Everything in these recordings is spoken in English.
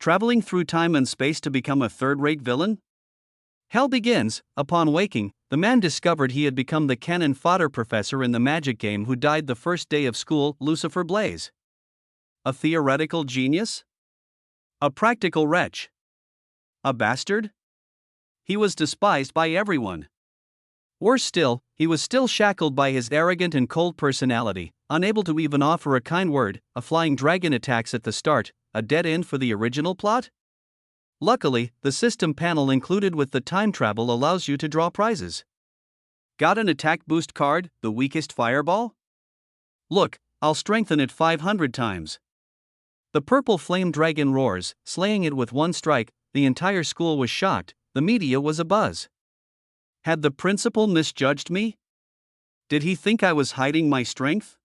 Traveling through time and space to become a third-rate villain? Hell begins. Upon waking, the man discovered he had become the cannon fodder professor in the magic game who died the first day of school, Lucifer Blaze. A theoretical genius? A practical wretch? A bastard? He was despised by everyone. Worse still, he was still shackled by his arrogant and cold personality, unable to even offer a kind word. A flying dragon attacks at the start, a dead end for the original plot? Luckily, the system panel included with the time travel allows you to draw prizes. Got an attack boost card, the weakest fireball? Look, I'll strengthen it 500 times. The purple flame dragon roars, slaying it with one strike. The entire school was shocked, the media was abuzz. Had the principal misjudged me? Did he think I was hiding my strength?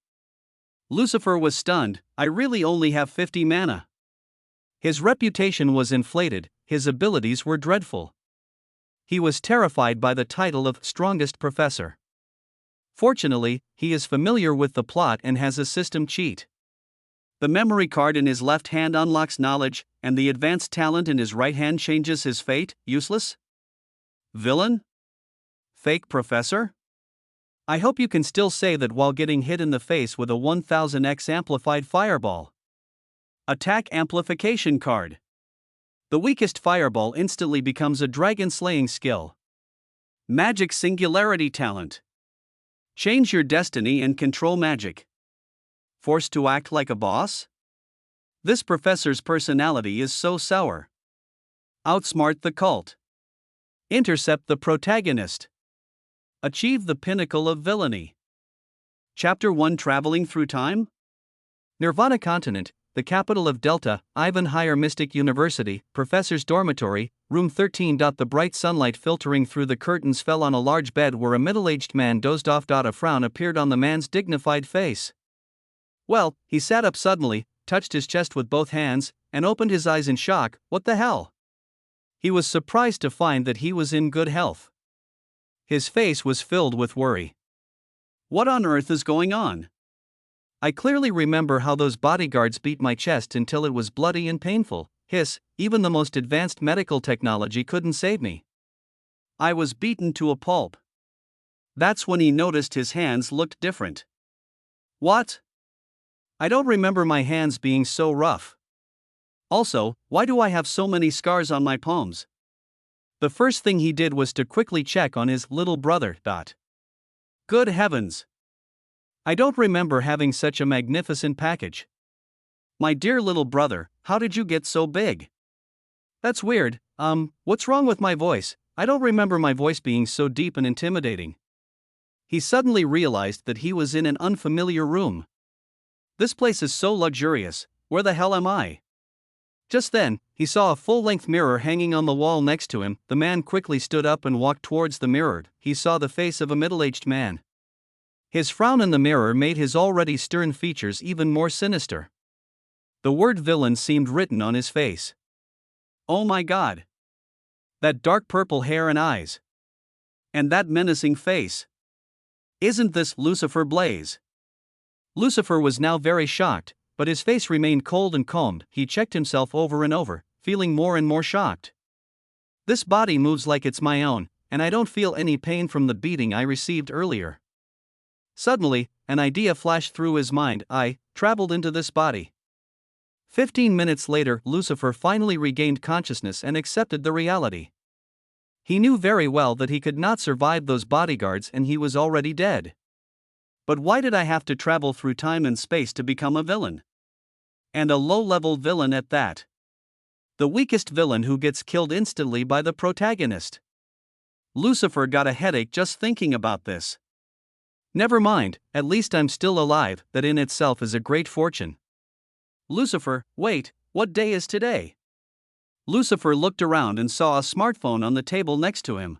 Lucifer was stunned. I really only have 50 mana. His reputation was inflated, his abilities were dreadful. He was terrified by the title of strongest professor. Fortunately, he is familiar with the plot and has a system cheat. The memory card in his left hand unlocks knowledge, and the advanced talent in his right hand changes his fate. Useless? Villain? Fake professor? I hope you can still say that while getting hit in the face with a 1000x amplified fireball. Attack Amplification card. The weakest fireball instantly becomes a dragon slaying skill. Magic Singularity talent. Change your destiny and control magic. Forced to act like a boss? This professor's personality is so sour. Outsmart the cult. Intercept the protagonist. Achieve the pinnacle of villainy. Chapter 1 Traveling Through Time? Nirvana Continent, the capital of Delta, Ivan Higher Mystic University, Professor's Dormitory, Room 13. The bright sunlight filtering through the curtains fell on a large bed where a middle-aged man dozed off. A frown appeared on the man's dignified face. Well, he sat up suddenly, touched his chest with both hands, and opened his eyes in shock. What the hell? He was surprised to find that he was in good health. His face was filled with worry. What on earth is going on? I clearly remember how those bodyguards beat my chest until it was bloody and painful. Hiss, even the most advanced medical technology couldn't save me. I was beaten to a pulp. That's when he noticed his hands looked different. What? I don't remember my hands being so rough. Also, why do I have so many scars on my palms? The first thing he did was to quickly check on his little brother. Good heavens! I don't remember having such a magnificent package. My dear little brother, how did you get so big? That's weird. What's wrong with my voice? I don't remember my voice being so deep and intimidating. He suddenly realized that he was in an unfamiliar room. This place is so luxurious. Where the hell am I? Just then, he saw a full-length mirror hanging on the wall next to him. The man quickly stood up and walked towards the mirror. He saw the face of a middle-aged man. His frown in the mirror made his already stern features even more sinister. The word villain seemed written on his face. Oh my God! That dark purple hair and eyes. And that menacing face. Isn't this Lucifer Blaze? Lucifer was now very shocked, but his face remained cold and calm. He checked himself over and over, feeling more and more shocked. This body moves like it's my own, and I don't feel any pain from the beating I received earlier. Suddenly, an idea flashed through his mind. I traveled into this body. 15 minutes later, Lucifer finally regained consciousness and accepted the reality. He knew very well that he could not survive those bodyguards and he was already dead. But why did I have to travel through time and space to become a villain? And a low-level villain at that. The weakest villain who gets killed instantly by the protagonist. Lucifer got a headache just thinking about this. Never mind, at least I'm still alive. That in itself is a great fortune. Lucifer, wait, what day is today? Lucifer looked around and saw a smartphone on the table next to him.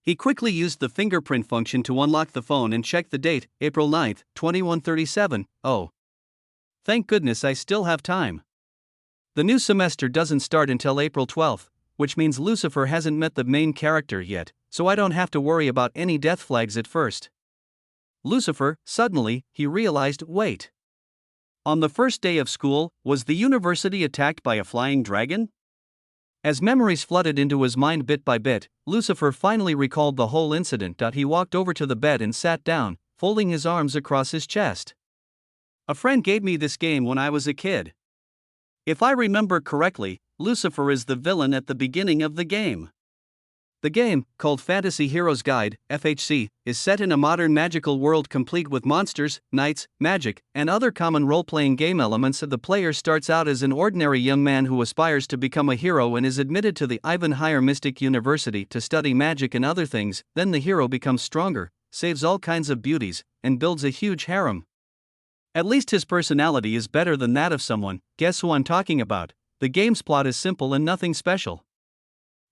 He quickly used the fingerprint function to unlock the phone and check the date, April 9th, 2137. Oh. Thank goodness I still have time. The new semester doesn't start until April 12th, which means Lucifer hasn't met the main character yet, so I don't have to worry about any death flags at first. Lucifer, suddenly, he realized, wait. On the first day of school, was the university attacked by a flying dragon? As memories flooded into his mind bit by bit, Lucifer finally recalled the whole incident. He walked over to the bed and sat down, folding his arms across his chest. A friend gave me this game when I was a kid. If I remember correctly, Lucifer is the villain at the beginning of the game. The game, called Fantasy Heroes Guide, FHC, is set in a modern magical world complete with monsters, knights, magic, and other common role-playing game elements. The player starts out as an ordinary young man who aspires to become a hero and is admitted to the Ivanhoe Mystic University to study magic and other things. Then the hero becomes stronger, saves all kinds of beauties, and builds a huge harem. At least his personality is better than that of someone. Guess who I'm talking about? The game's plot is simple and nothing special.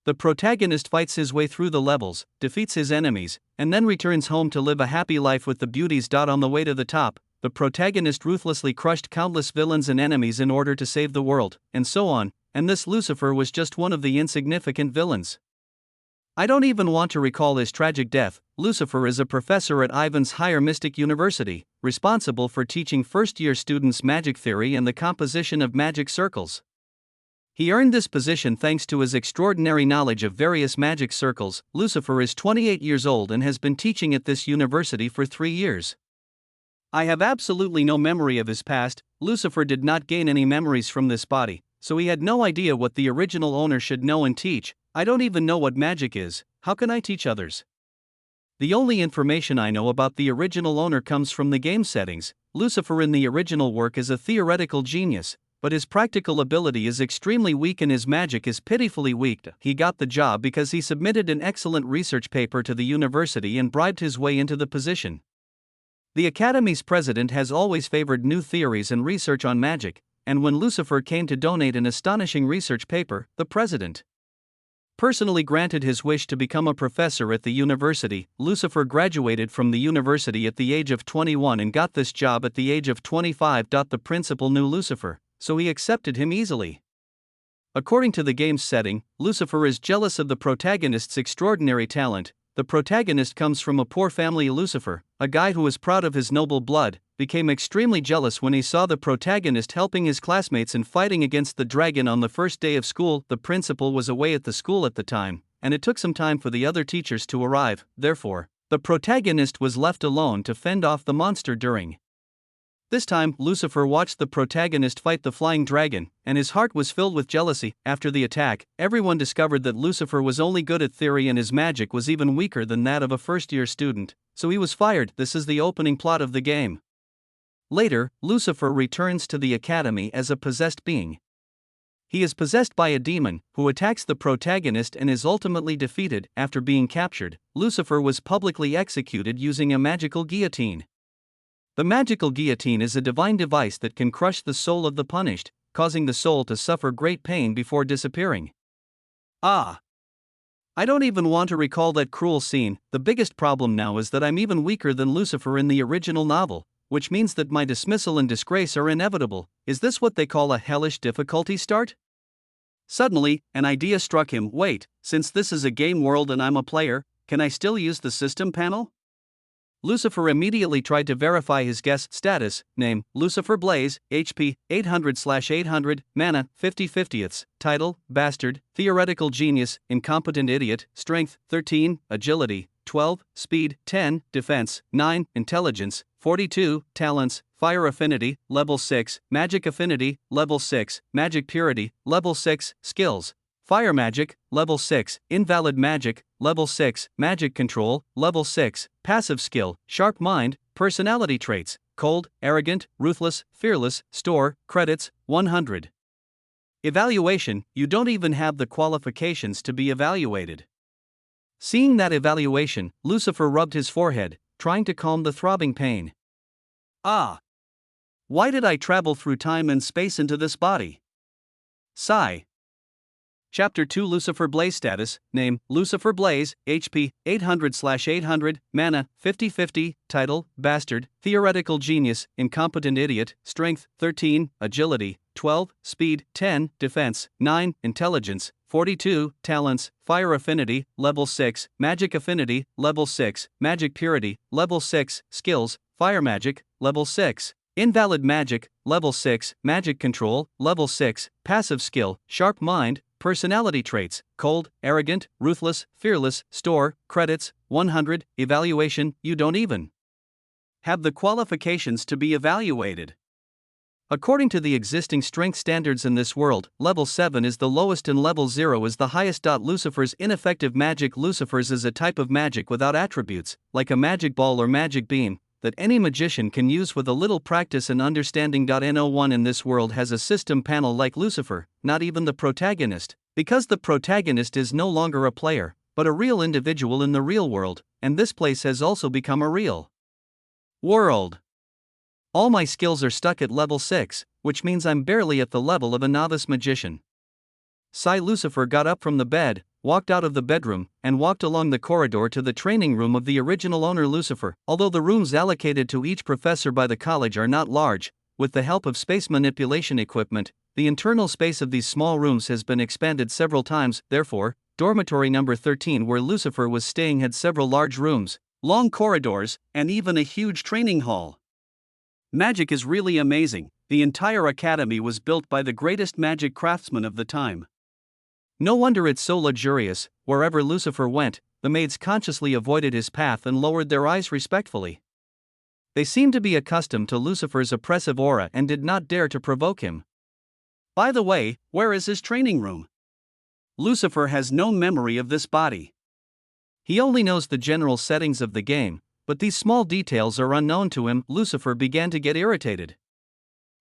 The protagonist fights his way through the levels, defeats his enemies, and then returns home to live a happy life with the beauties. On the way to the top, the protagonist ruthlessly crushed countless villains and enemies in order to save the world, and so on, and this Lucifer was just one of the insignificant villains. I don't even want to recall his tragic death. Lucifer is a professor at Ivanhoe Mystic University, responsible for teaching first-year students magic theory and the composition of magic circles. He earned this position thanks to his extraordinary knowledge of various magic circles. Lucifer is 28 years old and has been teaching at this university for 3 years. I have absolutely no memory of his past. Lucifer did not gain any memories from this body, so he had no idea what the original owner should know and teach. I don't even know what magic is. How can I teach others? The only information I know about the original owner comes from the game settings. Lucifer in the original work is a theoretical genius, but his practical ability is extremely weak and his magic is pitifully weak. He got the job because he submitted an excellent research paper to the university and bribed his way into the position. The Academy's president has always favored new theories and research on magic, and when Lucifer came to donate an astonishing research paper, the president personally granted his wish to become a professor at the university. Lucifer graduated from the university at the age of 21 and got this job at the age of 25. The principal knew Lucifer, so he accepted him easily. According to the game's setting, Lucifer is jealous of the protagonist's extraordinary talent. The protagonist comes from a poor family. Lucifer, a guy who is proud of his noble blood, became extremely jealous when he saw the protagonist helping his classmates in fighting against the dragon on the first day of school. The principal was away at the school at the time, and it took some time for the other teachers to arrive. Therefore, the protagonist was left alone to fend off the monster. During this time, Lucifer watched the protagonist fight the flying dragon, and his heart was filled with jealousy. After the attack, everyone discovered that Lucifer was only good at theory and his magic was even weaker than that of a first-year student, so he was fired. This is the opening plot of the game. Later, Lucifer returns to the academy as a possessed being. He is possessed by a demon, who attacks the protagonist and is ultimately defeated. After being captured, Lucifer was publicly executed using a magical guillotine. The magical guillotine is a divine device that can crush the soul of the punished, causing the soul to suffer great pain before disappearing. I don't even want to recall that cruel scene. The biggest problem now is that I'm even weaker than Lucifer in the original novel, which means that my dismissal and disgrace are inevitable. Is this what they call a hellish difficulty start? Suddenly, an idea struck him. Wait, since this is a game world and I'm a player, can I still use the system panel? Lucifer immediately tried to verify his guest status, name, Lucifer Blaze, HP, 800/800, mana, 50/50ths, title, Bastard, Theoretical Genius, Incompetent Idiot, Strength, 13, Agility, 12, Speed, 10, Defense, 9, Intelligence, 42, Talents, Fire Affinity, Level 6, Magic Affinity, Level 6, Magic Purity, Level 6, Skills, Fire Magic, Level 6, Invalid Magic, Level 6, Magic Control, Level 6, Passive Skill, Sharp Mind, Personality Traits, Cold, Arrogant, Ruthless, Fearless, Store, Credits, 100. Evaluation, you don't even have the qualifications to be evaluated. Seeing that evaluation, Lucifer rubbed his forehead, trying to calm the throbbing pain. Why did I travel through time and space into this body? Sigh. Chapter 2 Lucifer Blaze Status, Name, Lucifer Blaze, HP, 800/800, Mana, 50/50, Title, Bastard, Theoretical Genius, Incompetent Idiot, Strength, 13, Agility, 12, Speed, 10, Defense, 9, Intelligence, 42, Talents, Fire Affinity, Level 6, Magic Affinity, Level 6, Magic Purity, Level 6, Skills, Fire Magic, Level 6, Invalid magic, level 6, magic control, level 6, passive skill, sharp mind, personality traits, cold, arrogant, ruthless, fearless, store, credits, 100, evaluation, you don't even have the qualifications to be evaluated. According to the existing strength standards in this world, level 7 is the lowest and level 0 is the highest. Lucifer's ineffective magic. Lucifer's is a type of magic without attributes, like a magic ball or magic beam, that any magician can use with a little practice and understanding. No one in this world has a system panel like Lucifer, not even the protagonist, because the protagonist is no longer a player, but a real individual in the real world, and this place has also become a real world. All my skills are stuck at level 6, which means I'm barely at the level of a novice magician. Lucifer got up from the bed, walked out of the bedroom, and walked along the corridor to the training room of the original owner Lucifer. Although the rooms allocated to each professor by the college are not large, with the help of space manipulation equipment, the internal space of these small rooms has been expanded several times. Therefore, dormitory number 13 where Lucifer was staying had several large rooms, long corridors, and even a huge training hall. Magic is really amazing. The entire academy was built by the greatest magic craftsmen of the time. No wonder it's so luxurious. Wherever Lucifer went, the maids consciously avoided his path and lowered their eyes respectfully. They seemed to be accustomed to Lucifer's oppressive aura and did not dare to provoke him. By the way, where is his training room? Lucifer has no memory of this body. He only knows the general settings of the game, but these small details are unknown to him. Lucifer began to get irritated.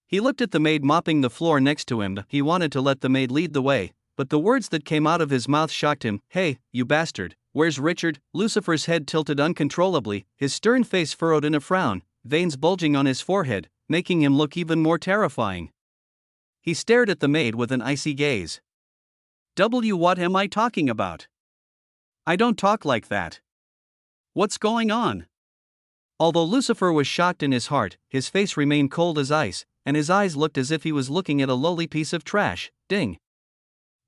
He looked at the maid mopping the floor next to him. He wanted to let the maid lead the way, but the words that came out of his mouth shocked him. Hey, you bastard, where's Richard? Lucifer's head tilted uncontrollably, his stern face furrowed in a frown, veins bulging on his forehead, making him look even more terrifying. He stared at the maid with an icy gaze. What am I talking about? I don't talk like that. What's going on? Although Lucifer was shocked in his heart, his face remained cold as ice, and his eyes looked as if he was looking at a lowly piece of trash. Ding.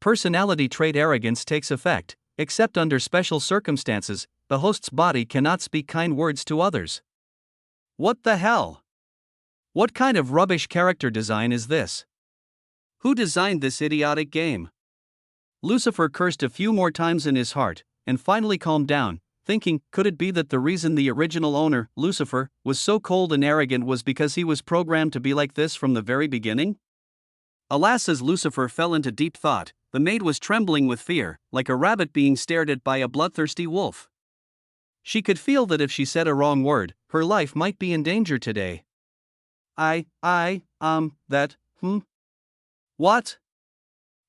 Personality trait arrogance takes effect, except under special circumstances. The host's body cannot speak kind words to others. What the hell? What kind of rubbish character design is this? Who designed this idiotic game? Lucifer cursed a few more times in his heart, and finally calmed down, thinking, could it be that the reason the original owner, Lucifer, was so cold and arrogant was because he was programmed to be like this from the very beginning? Alas, as Lucifer fell into deep thought, the maid was trembling with fear, like a rabbit being stared at by a bloodthirsty wolf. She could feel that if she said a wrong word, her life might be in danger today. What?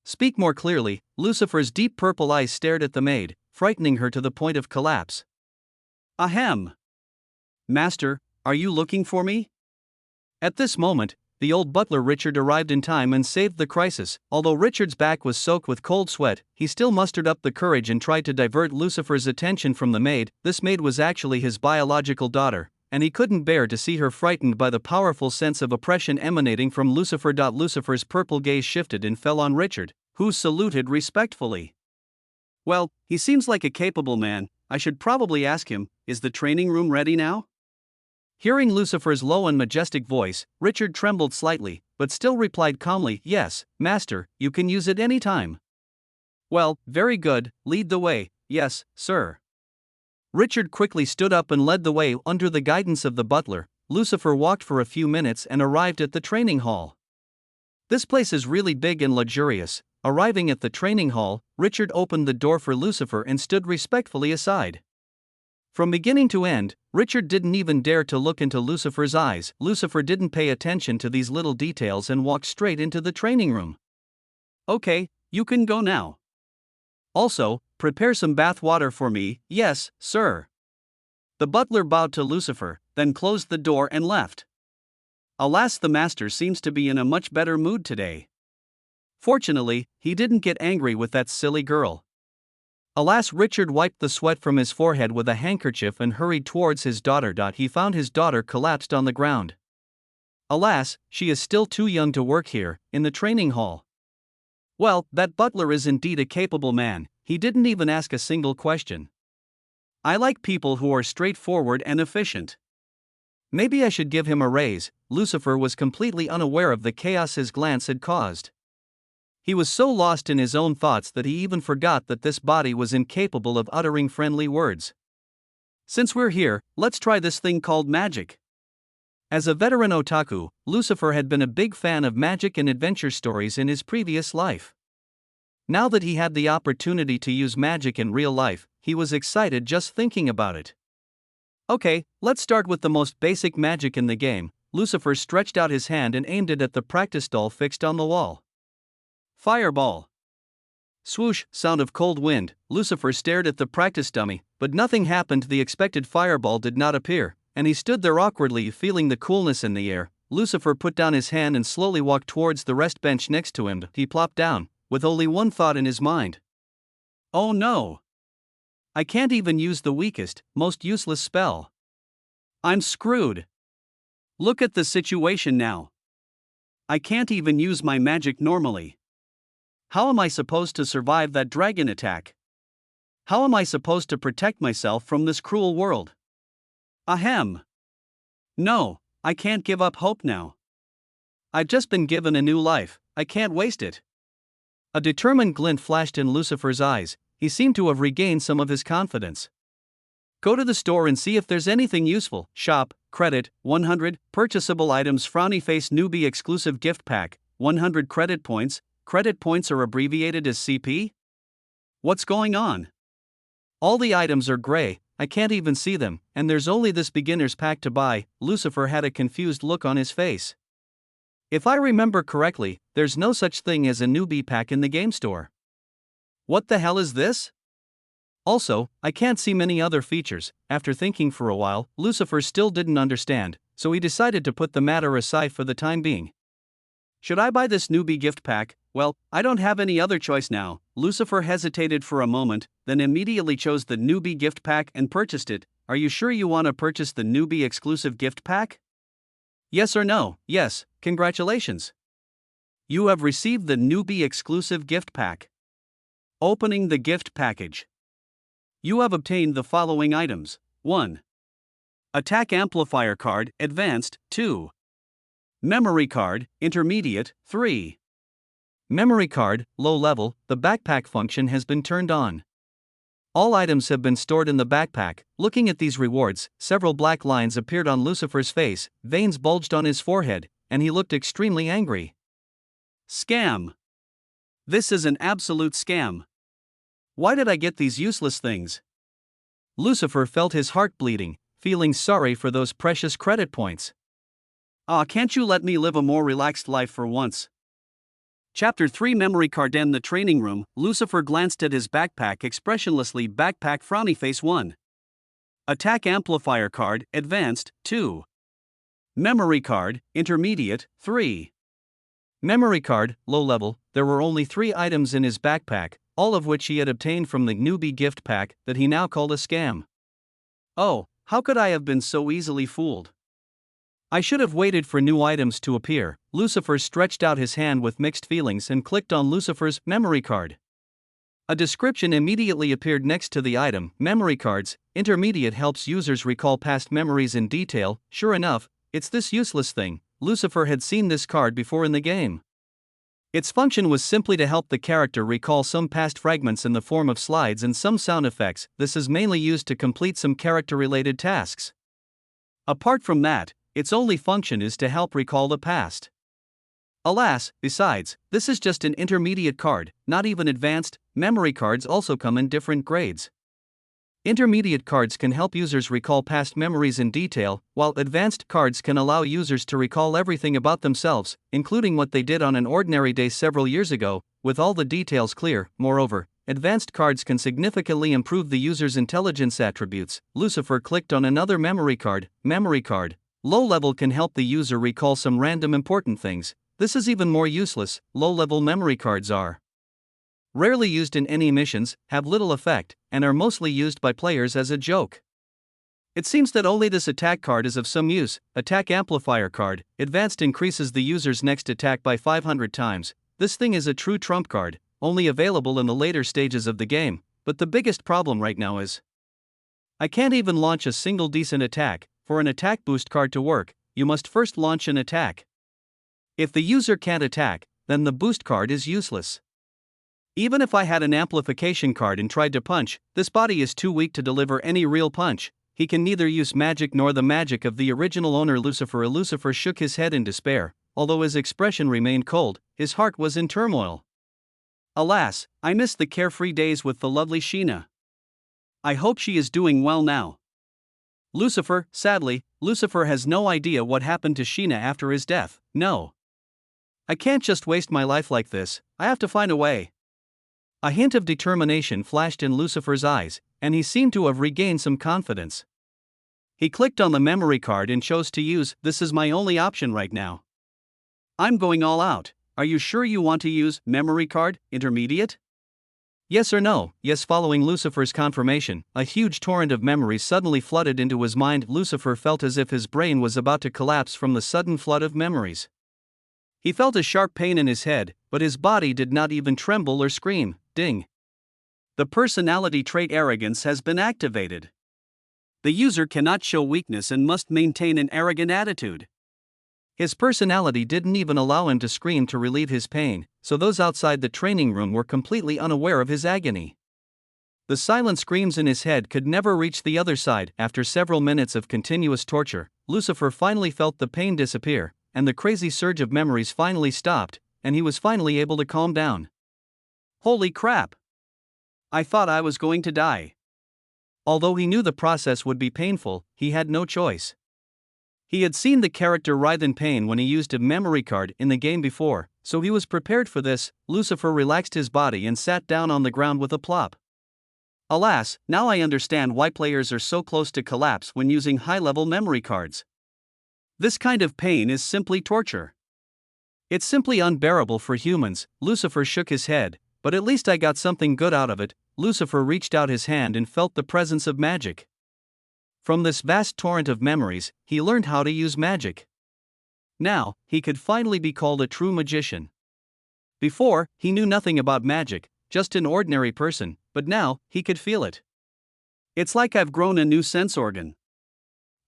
Speak more clearly. Lucifer's deep purple eyes stared at the maid, frightening her to the point of collapse. Ahem. Master, are you looking for me? At this moment, the old butler Richard arrived in time and saved the crisis. Although Richard's back was soaked with cold sweat, he still mustered up the courage and tried to divert Lucifer's attention from the maid. This maid was actually his biological daughter, and he couldn't bear to see her frightened by the powerful sense of oppression emanating from Lucifer. Lucifer's purple gaze shifted and fell on Richard, who saluted respectfully. Well, he seems like a capable man. I should probably ask him, is the training room ready now? Hearing Lucifer's low and majestic voice, Richard trembled slightly, but still replied calmly, yes, master, you can use it any time. Well, very good, lead the way. Yes, sir. Richard quickly stood up and led the way. Under the guidance of the butler, Lucifer walked for a few minutes and arrived at the training hall. This place is really big and luxurious. Arriving at the training hall, Richard opened the door for Lucifer and stood respectfully aside. From beginning to end, Richard didn't even dare to look into Lucifer's eyes. Lucifer didn't pay attention to these little details and walked straight into the training room. Okay, you can go now. Also, prepare some bath water for me. Yes, sir. The butler bowed to Lucifer, then closed the door and left. Alas, the master seems to be in a much better mood today. Fortunately, he didn't get angry with that silly girl. Alas, Richard wiped the sweat from his forehead with a handkerchief and hurried towards his daughter. He found his daughter collapsed on the ground. Alas, she is still too young to work here, in the training hall. Well, that butler is indeed a capable man. He didn't even ask a single question. I like people who are straightforward and efficient. Maybe I should give him a raise. Lucifer was completely unaware of the chaos his glance had caused. He was so lost in his own thoughts that he even forgot that this body was incapable of uttering friendly words. Since we're here, let's try this thing called magic. As a veteran otaku, Lucifer had been a big fan of magic and adventure stories in his previous life. Now that he had the opportunity to use magic in real life, he was excited just thinking about it. Okay, let's start with the most basic magic in the game. Lucifer stretched out his hand and aimed it at the practice doll fixed on the wall. Fireball. Swoosh, sound of cold wind. Lucifer stared at the practice dummy, but nothing happened. The expected fireball did not appear, and he stood there awkwardly, feeling the coolness in the air. Lucifer put down his hand and slowly walked towards the rest bench next to him. He plopped down, with only one thought in his mind. Oh no! I can't even use the weakest, most useless spell. I'm screwed. Look at the situation now. I can't even use my magic normally. How am I supposed to survive that dragon attack? How am I supposed to protect myself from this cruel world? Ahem. No, I can't give up hope now. I've just been given a new life, I can't waste it. A determined glint flashed in Lucifer's eyes. He seemed to have regained some of his confidence. Go to the store and see if there's anything useful. Shop, credit, 100, purchasable items. Frowny face newbie exclusive gift pack, 100 credit points. Credit points are abbreviated as CP? What's going on? All the items are gray, I can't even see them, and there's only this beginner's pack to buy. Lucifer had a confused look on his face. If I remember correctly, there's no such thing as a newbie pack in the game store. What the hell is this? Also, I can't see many other features. After thinking for a while, Lucifer still didn't understand, so he decided to put the matter aside for the time being. Should I buy this newbie gift pack? Well, I don't have any other choice now. Lucifer hesitated for a moment, then immediately chose the newbie gift pack and purchased it. Are you sure you want to purchase the newbie exclusive gift pack? Yes or no? Yes, congratulations. You have received the newbie exclusive gift pack. Opening the gift package. You have obtained the following items. 1. Attack amplifier card, advanced, 2. Memory card, intermediate, 3. Memory card, low level. The backpack function has been turned on. All items have been stored in the backpack. Looking at these rewards, several black lines appeared on Lucifer's face, veins bulged on his forehead, and he looked extremely angry. Scam. This is an absolute scam. Why did I get these useless things? Lucifer felt his heart bleeding, feeling sorry for those precious credit points. Can't you let me live a more relaxed life for once? Chapter 3 Memory card. In the training room, Lucifer glanced at his backpack expressionlessly. Backpack frowny face 1. Attack amplifier card, advanced, 2. Memory card, intermediate, 3. Memory card, low level. There were only 3 items in his backpack, all of which he had obtained from the newbie gift pack that he now called a scam. Oh, how could I have been so easily fooled? I should have waited for new items to appear. Lucifer stretched out his hand with mixed feelings and clicked on Lucifer's memory card. A description immediately appeared next to the item. Memory cards, intermediate, helps users recall past memories in detail. Sure enough, it's this useless thing. Lucifer had seen this card before in the game. Its function was simply to help the character recall some past fragments in the form of slides and some sound effects. This is mainly used to complete some character-related tasks. Apart from that, its only function is to help recall the past. Alas, besides, this is just an intermediate card, not even advanced. Memory cards also come in different grades. Intermediate cards can help users recall past memories in detail, while advanced cards can allow users to recall everything about themselves, including what they did on an ordinary day several years ago, with all the details clear. Moreover, advanced cards can significantly improve the user's intelligence attributes. Lucifer clicked on another memory card. Memory card, low level, can help the user recall some random important things. This is even more useless. Low-level memory cards are rarely used in any missions, have little effect, and are mostly used by players as a joke. It seems that only this attack card is of some use. Attack amplifier card, advanced, increases the user's next attack by 500 times. This thing is a true trump card, only available in the later stages of the game, but the biggest problem right now is I can't even launch a single decent attack. for an attack boost card to work, you must first launch an attack. If the user can't attack, then the boost card is useless. Even if I had an amplification card and tried to punch, this body is too weak to deliver any real punch. He can neither use magic nor the magic of the original owner Lucifer. Lucifer shook his head in despair. Although his expression remained cold, his heart was in turmoil. Alas, I missed the carefree days with the lovely Sheena. I hope she is doing well now. Lucifer, sadly, Lucifer has no idea what happened to Sheena after his death. No. I can't just waste my life like this, I have to find a way. A hint of determination flashed in Lucifer's eyes, and he seemed to have regained some confidence. He clicked on the memory card and chose to use, "This is my only option right now. I'm going all out. Are you sure you want to use memory card, intermediate?" Yes or no? Yes. Following Lucifer's confirmation, a huge torrent of memories suddenly flooded into his mind. Lucifer felt as if his brain was about to collapse from the sudden flood of memories. He felt a sharp pain in his head, but his body did not even tremble or scream. Ding. The personality trait arrogance has been activated. The user cannot show weakness and must maintain an arrogant attitude. His personality didn't even allow him to scream to relieve his pain, so those outside the training room were completely unaware of his agony. The silent screams in his head could never reach the other side. After several minutes of continuous torture, Lucifer finally felt the pain disappear, and the crazy surge of memories finally stopped, and he was finally able to calm down. Holy crap! I thought I was going to die. Although he knew the process would be painful, he had no choice. He had seen the character writhe in pain when he used a memory card in the game before, so he was prepared for this. Lucifer relaxed his body and sat down on the ground with a plop. Alas, now I understand why players are so close to collapse when using high-level memory cards. This kind of pain is simply torture. It's simply unbearable for humans. Lucifer shook his head, but at least I got something good out of it. Lucifer reached out his hand and felt the presence of magic. From this vast torrent of memories, he learned how to use magic. Now, he could finally be called a true magician. Before, he knew nothing about magic, just an ordinary person, but now, he could feel it. It's like I've grown a new sense organ.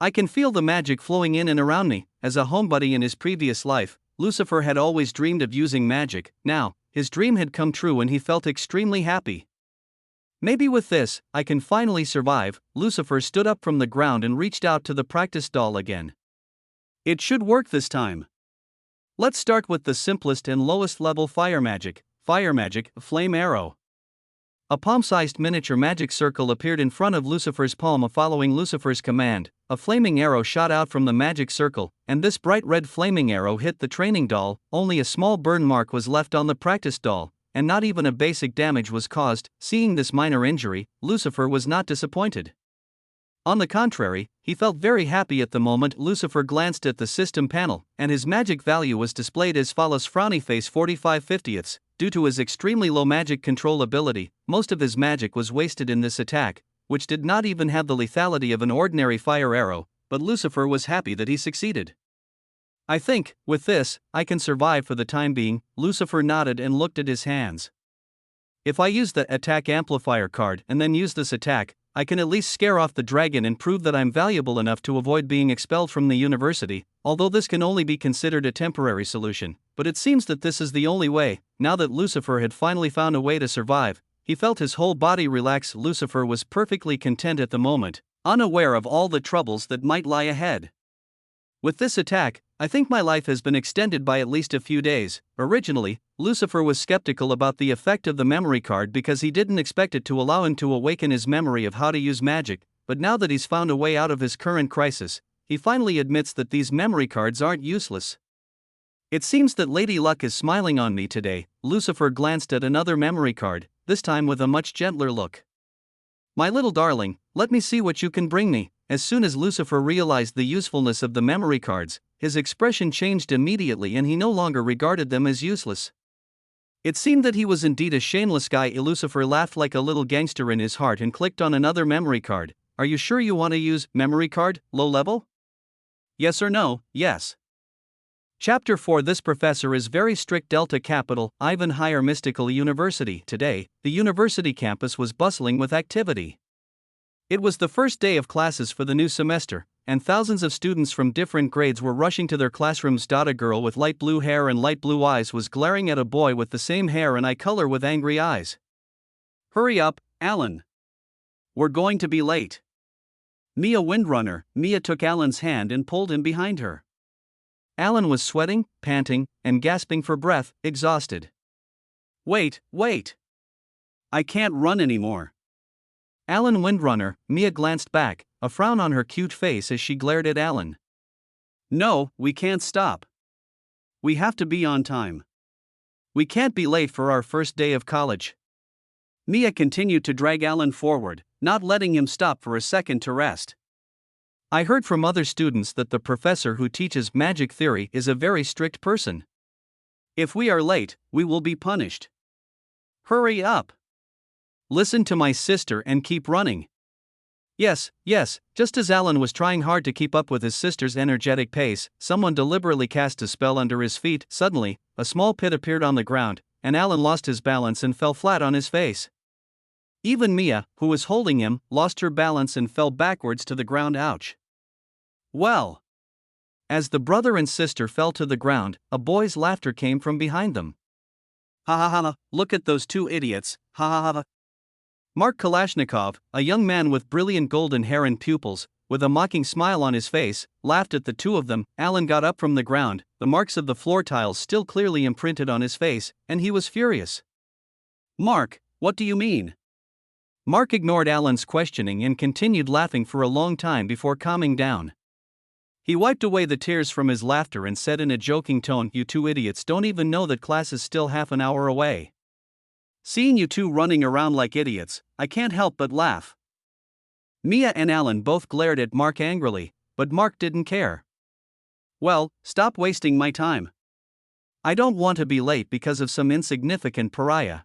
I can feel the magic flowing in and around me. As a homebody in his previous life, Lucifer had always dreamed of using magic. Now, his dream had come true and he felt extremely happy. Maybe with this, I can finally survive. Lucifer stood up from the ground and reached out to the practice doll again. It should work this time. Let's start with the simplest and lowest level fire magic. Fire magic, flame arrow. A palm-sized miniature magic circle appeared in front of Lucifer's palm. Following Lucifer's command, a flaming arrow shot out from the magic circle, and this bright red flaming arrow hit the training doll. Only a small burn mark was left on the practice doll, and not even a basic damage was caused. Seeing this minor injury, Lucifer was not disappointed. On the contrary, he felt very happy at the moment. Lucifer glanced at the system panel, and his magic value was displayed as follows: frowny face 45/50. Due to his extremely low magic control ability, most of his magic was wasted in this attack, which did not even have the lethality of an ordinary fire arrow, but Lucifer was happy that he succeeded. I think, with this, I can survive for the time being. Lucifer nodded and looked at his hands. If I use the attack amplifier card and then use this attack, I can at least scare off the dragon and prove that I'm valuable enough to avoid being expelled from the university, although this can only be considered a temporary solution, but it seems that this is the only way. Now that Lucifer had finally found a way to survive, he felt his whole body relax. Lucifer was perfectly content at the moment, unaware of all the troubles that might lie ahead. With this attack, I think my life has been extended by at least a few days. Originally, Lucifer was skeptical about the effect of the memory card because he didn't expect it to allow him to awaken his memory of how to use magic, but now that he's found a way out of his current crisis, he finally admits that these memory cards aren't useless. It seems that Lady Luck is smiling on me today. Lucifer glanced at another memory card, this time with a much gentler look. My little darling, let me see what you can bring me. As soon as Lucifer realized the usefulness of the memory cards, his expression changed immediately and he no longer regarded them as useless. It seemed that he was indeed a shameless guy. Lucifer laughed like a little gangster in his heart and clicked on another memory card. Are you sure you want to use memory card, low level? Yes or no? Yes. Chapter 4. This professor is very strict. Delta Capital, Ivan Higher Mystical University. Today, the university campus was bustling with activity. It was the first day of classes for the new semester. and thousands of students from different grades were rushing to their classrooms. A girl with light blue hair and light blue eyes was glaring at a boy with the same hair and eye color with angry eyes. "Hurry up, Alan. We're going to be late." Mia Windrunner. Mia took Alan's hand and pulled him behind her. Alan was sweating, panting, and gasping for breath, exhausted. Wait. I can't run anymore." Alan Windrunner. Mia glanced back, a frown on her cute face as she glared at Alan. "No, we can't stop. We have to be on time. We can't be late for our first day of college." Mia continued to drag Alan forward, not letting him stop for a second to rest. "I heard from other students that the professor who teaches magic theory is a very strict person. If we are late, we will be punished. Hurry up. Listen to my sister and keep running." Yes. Just as Alan was trying hard to keep up with his sister's energetic pace, someone deliberately cast a spell under his feet. Suddenly, a small pit appeared on the ground, and Alan lost his balance and fell flat on his face. Even Mia, who was holding him, lost her balance and fell backwards to the ground. Ouch. Well. As the brother and sister fell to the ground, a boy's laughter came from behind them. "Ha ha ha, look at those two idiots, ha ha ha." Mark Kalashnikov, a young man with brilliant golden hair and pupils, with a mocking smile on his face, laughed at the two of them. Alan got up from the ground, the marks of the floor tiles still clearly imprinted on his face, and he was furious. "Mark, what do you mean?" Mark ignored Alan's questioning and continued laughing for a long time before calming down. He wiped away the tears from his laughter and said in a joking tone, "You two idiots don't even know that class is still half an hour away. Seeing you two running around like idiots, I can't help but laugh." Mia and Alan both glared at Mark angrily, but Mark didn't care. "Well, stop wasting my time. I don't want to be late because of some insignificant pariah."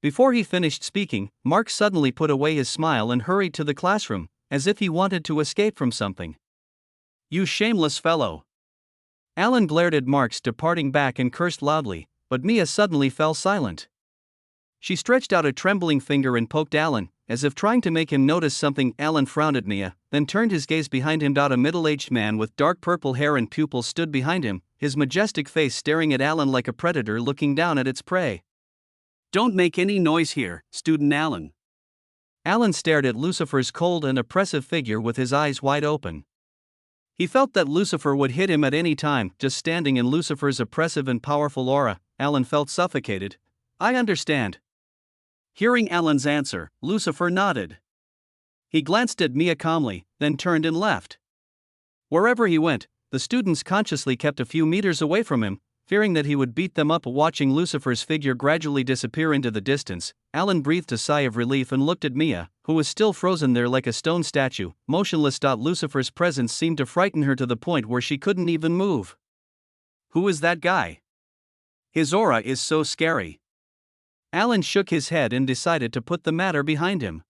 Before he finished speaking, Mark suddenly put away his smile and hurried to the classroom, as if he wanted to escape from something. "You shameless fellow." Alan glared at Mark's departing back and cursed loudly, but Mia suddenly fell silent. She stretched out a trembling finger and poked Alan, as if trying to make him notice something. Alan frowned at Mia, then turned his gaze behind him. A middle-aged man with dark purple hair and pupils stood behind him, his majestic face staring at Alan like a predator looking down at its prey. "Don't make any noise here, student Alan." Alan stared at Lucifer's cold and oppressive figure with his eyes wide open. He felt that Lucifer would hit him at any time. Just standing in Lucifer's oppressive and powerful aura, Alan felt suffocated. "I understand." Hearing Alan's answer, Lucifer nodded. He glanced at Mia calmly, then turned and left. Wherever he went, the students consciously kept a few meters away from him, fearing that he would beat them up. Watching Lucifer's figure gradually disappear into the distance, Alan breathed a sigh of relief and looked at Mia, who was still frozen there like a stone statue, motionless. Lucifer's presence seemed to frighten her to the point where she couldn't even move. "Who is that guy? His aura is so scary." Alan shook his head and decided to put the matter behind him.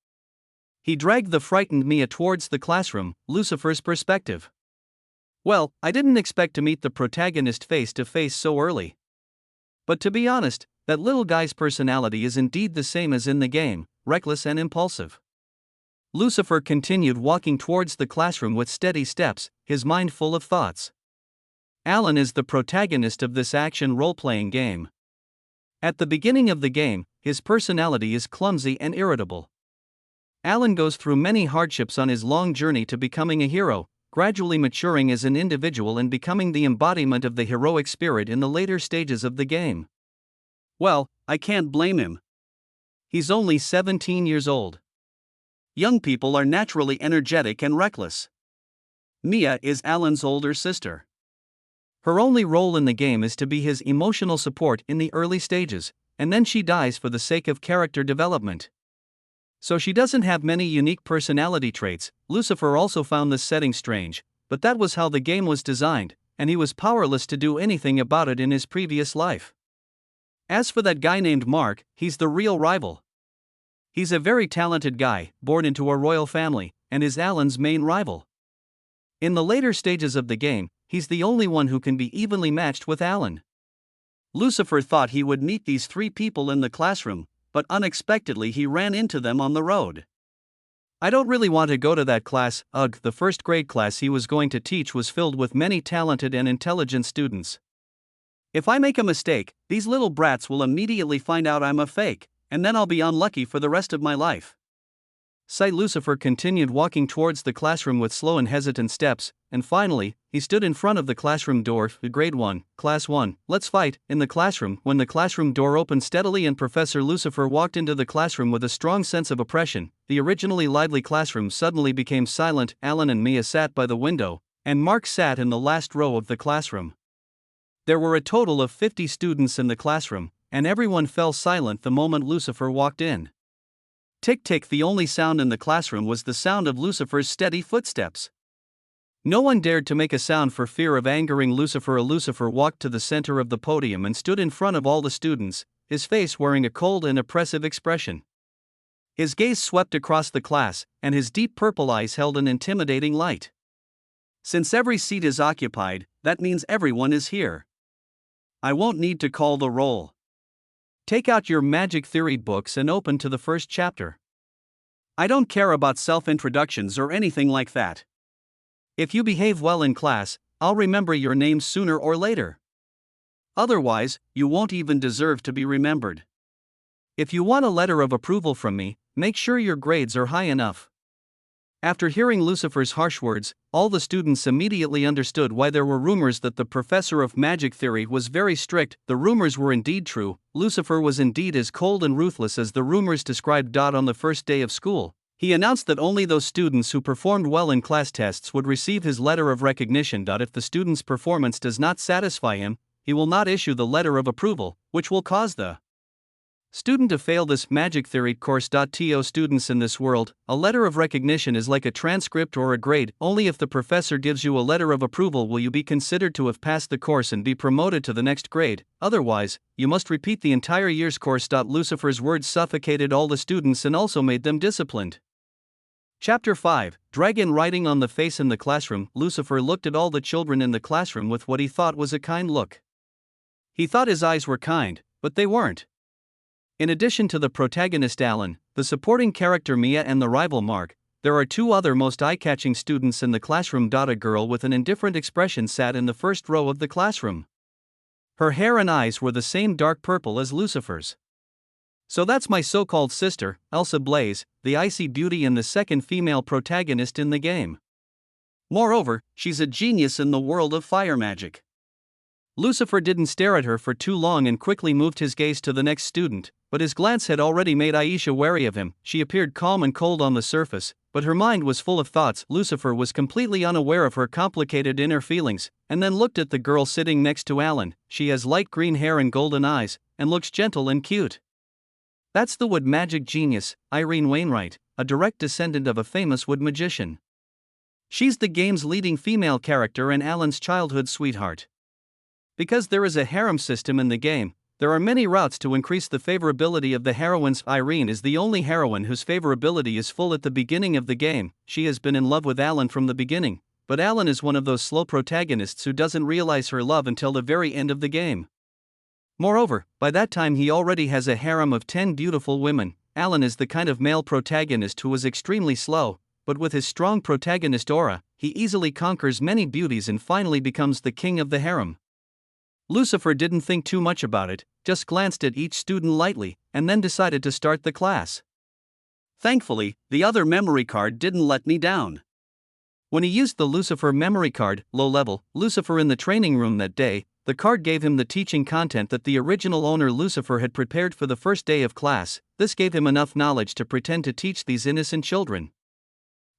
He dragged the frightened Mia towards the classroom, Lucifer's perspective. "Well, I didn't expect to meet the protagonist face to face so early. But to be honest, that little guy's personality is indeed the same as in the game, reckless and impulsive." Lucifer continued walking towards the classroom with steady steps, his mind full of thoughts. Alan is the protagonist of this action role-playing game. At the beginning of the game, his personality is clumsy and irritable. Alan goes through many hardships on his long journey to becoming a hero, gradually maturing as an individual and becoming the embodiment of the heroic spirit in the later stages of the game. Well, I can't blame him. He's only 17 years old. Young people are naturally energetic and reckless. Mia is Alan's older sister. Her only role in the game is to be his emotional support in the early stages, and then she dies for the sake of character development. So she doesn't have many unique personality traits. Lucifer also found this setting strange, but that was how the game was designed, and he was powerless to do anything about it in his previous life. As for that guy named Mark, he's the real rival. He's a very talented guy, born into a royal family, and is Alan's main rival. In the later stages of the game, he's the only one who can be evenly matched with Alan. Lucifer thought he would meet these three people in the classroom, but unexpectedly he ran into them on the road. I don't really want to go to that class. Ugh, the first grade class he was going to teach was filled with many talented and intelligent students. If I make a mistake, these little brats will immediately find out I'm a fake, and then I'll be unlucky for the rest of my life. Lucifer continued walking towards the classroom with slow and hesitant steps, and finally, he stood in front of the classroom door. Grade 1, Class 1, let's fight, in the classroom. When the classroom door opened steadily and Professor Lucifer walked into the classroom with a strong sense of oppression, the originally lively classroom suddenly became silent. Alan and Mia sat by the window, and Mark sat in the last row of the classroom. There were a total of 50 students in the classroom, and everyone fell silent the moment Lucifer walked in. Tick-tick, the only sound in the classroom was the sound of Lucifer's steady footsteps. No one dared to make a sound for fear of angering Lucifer. Lucifer walked to the center of the podium and stood in front of all the students, his face wearing a cold and oppressive expression. His gaze swept across the class, and his deep purple eyes held an intimidating light. Since every seat is occupied, that means everyone is here. I won't need to call the roll. Take out your magic theory books and open to the first chapter. I don't care about self-introductions or anything like that. If you behave well in class, I'll remember your name sooner or later. Otherwise, you won't even deserve to be remembered. If you want a letter of approval from me, make sure your grades are high enough. After hearing Lucifer's harsh words, all the students immediately understood why there were rumors that the professor of magic theory was very strict. The rumors were indeed true. Lucifer was indeed as cold and ruthless as the rumors described. On the first day of school, he announced that only those students who performed well in class tests would receive his letter of recognition. If the student's performance does not satisfy him, he will not issue the letter of approval, which will cause the student to fail this magic theory course. To students in this world, a letter of recognition is like a transcript or a grade. Only if the professor gives you a letter of approval will you be considered to have passed the course and be promoted to the next grade. Otherwise, you must repeat the entire year's course. Lucifer's words suffocated all the students and also made them disciplined. Chapter 5, Dragon Writing on the Face. In the classroom, Lucifer looked at all the children in the classroom with what he thought was a kind look. He thought his eyes were kind, but they weren't. In addition to the protagonist Alan, the supporting character Mia and the rival Mark, there are two other most eye-catching students in the classroom. A girl with an indifferent expression sat in the first row of the classroom. Her hair and eyes were the same dark purple as Lucifer's. So that's my so-called sister, Elsa Blaze, the icy beauty and the second female protagonist in the game. Moreover, she's a genius in the world of fire magic. Lucifer didn't stare at her for too long and quickly moved his gaze to the next student, but his glance had already made Aisha wary of him. She appeared calm and cold on the surface, but her mind was full of thoughts. Lucifer was completely unaware of her complicated inner feelings, and then looked at the girl sitting next to Alan. She has light green hair and golden eyes, and looks gentle and cute. That's the wood magic genius, Irene Wainwright, a direct descendant of a famous wood magician. She's the game's leading female character and Alan's childhood sweetheart. Because there is a harem system in the game, there are many routes to increase the favorability of the heroines. Irene is the only heroine whose favorability is full at the beginning of the game. She has been in love with Alan from the beginning, but Alan is one of those slow protagonists who doesn't realize her love until the very end of the game. Moreover, by that time he already has a harem of 10 beautiful women. Alan is the kind of male protagonist who is extremely slow, but with his strong protagonist aura, he easily conquers many beauties and finally becomes the king of the harem. Lucifer didn't think too much about it, just glanced at each student lightly, and then decided to start the class. Thankfully, the other memory card didn't let me down. When he used the Lucifer memory card, low level, Lucifer in the training room that day, the card gave him the teaching content that the original owner Lucifer had prepared for the first day of class. This gave him enough knowledge to pretend to teach these innocent children.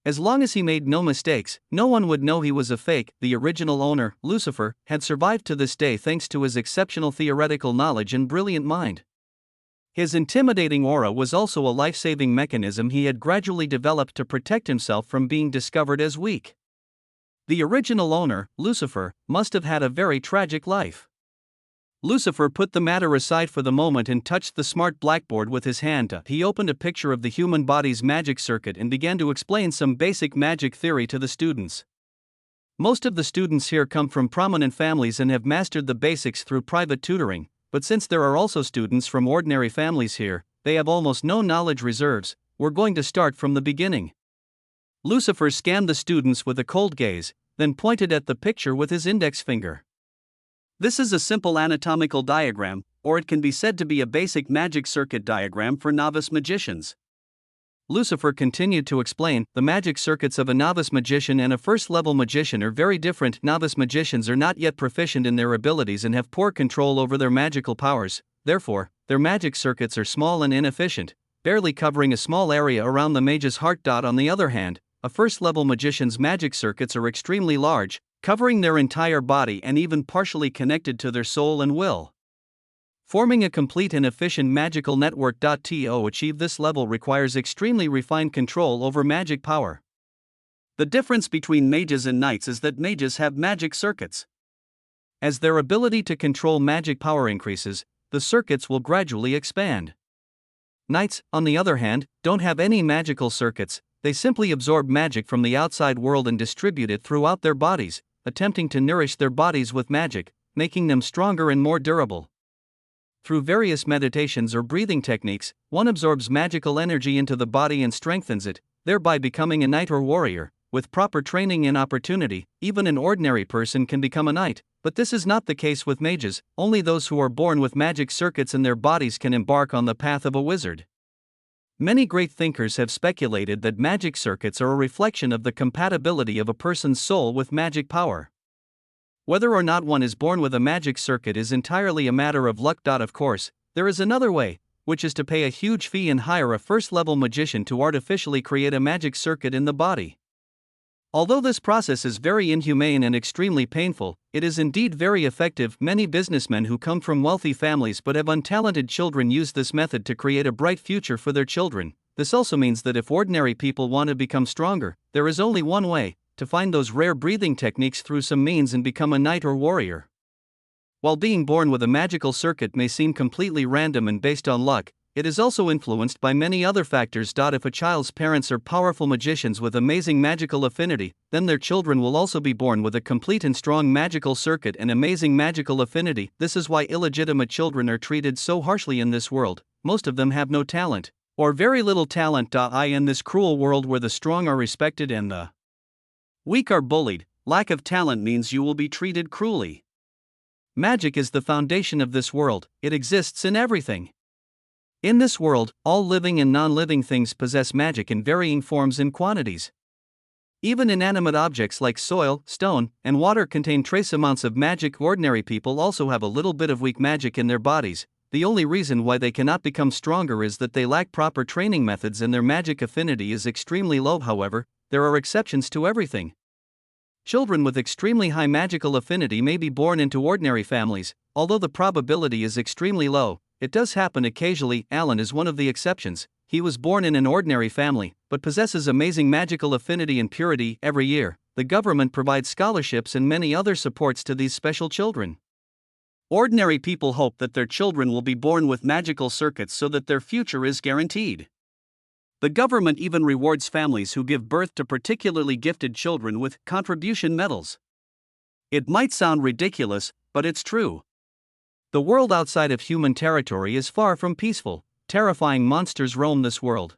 As long as he made no mistakes, no one would know he was a fake. The original owner, Lucifer, had survived to this day thanks to his exceptional theoretical knowledge and brilliant mind. His intimidating aura was also a life-saving mechanism he had gradually developed to protect himself from being discovered as weak. The original owner, Lucifer, must have had a very tragic life. Lucifer put the matter aside for the moment and touched the smart blackboard with his hand. He opened a picture of the human body's magic circuit and began to explain some basic magic theory to the students. Most of the students here come from prominent families and have mastered the basics through private tutoring, but since there are also students from ordinary families here, they have almost no knowledge reserves. We're going to start from the beginning. Lucifer scanned the students with a cold gaze, then pointed at the picture with his index finger. This is a simple anatomical diagram, or it can be said to be a basic magic circuit diagram for novice magicians. Lucifer continued to explain, the magic circuits of a novice magician and a first-level magician are very different. Novice magicians are not yet proficient in their abilities and have poor control over their magical powers, therefore, their magic circuits are small and inefficient, barely covering a small area around the mage's heart. On the other hand, a first-level magician's magic circuits are extremely large, covering their entire body and even partially connected to their soul and will. Forming a complete and efficient magical network. To achieve this level requires extremely refined control over magic power. The difference between mages and knights is that mages have magic circuits. As their ability to control magic power increases, the circuits will gradually expand. Knights, on the other hand, don't have any magical circuits, they simply absorb magic from the outside world and distribute it throughout their bodies, attempting to nourish their bodies with magic, making them stronger and more durable. Through various meditations or breathing techniques, one absorbs magical energy into the body and strengthens it, thereby becoming a knight or warrior. With proper training and opportunity, even an ordinary person can become a knight, but this is not the case with mages. Only those who are born with magic circuits in their bodies can embark on the path of a wizard. Many great thinkers have speculated that magic circuits are a reflection of the compatibility of a person's soul with magic power. Whether or not one is born with a magic circuit is entirely a matter of luck. Of course, there is another way, which is to pay a huge fee and hire a first-level magician to artificially create a magic circuit in the body. Although this process is very inhumane and extremely painful, it is indeed very effective. Many businessmen who come from wealthy families but have untalented children use this method to create a bright future for their children. This also means that if ordinary people want to become stronger, there is only one way: to find those rare breathing techniques through some means and become a knight or warrior. While being born with a magical circuit may seem completely random and based on luck, it is also influenced by many other factors. If a child's parents are powerful magicians with amazing magical affinity, then their children will also be born with a complete and strong magical circuit and amazing magical affinity. This is why illegitimate children are treated so harshly in this world. Most of them have no talent, or very little talent. In this cruel world where the strong are respected and the weak are bullied, lack of talent means you will be treated cruelly. Magic is the foundation of this world, it exists in everything. In this world, all living and non-living things possess magic in varying forms and quantities. Even inanimate objects like soil, stone, and water contain trace amounts of magic. Ordinary people also have a little bit of weak magic in their bodies. The only reason why they cannot become stronger is that they lack proper training methods and their magic affinity is extremely low. However, there are exceptions to everything. Children with extremely high magical affinity may be born into ordinary families, although the probability is extremely low. It does happen occasionally. Alan is one of the exceptions. He was born in an ordinary family, but possesses amazing magical affinity and purity. Every year, the government provides scholarships and many other supports to these special children. Ordinary people hope that their children will be born with magical circuits so that their future is guaranteed. The government even rewards families who give birth to particularly gifted children with contribution medals. It might sound ridiculous, but it's true. The world outside of human territory is far from peaceful. Terrifying monsters roam this world.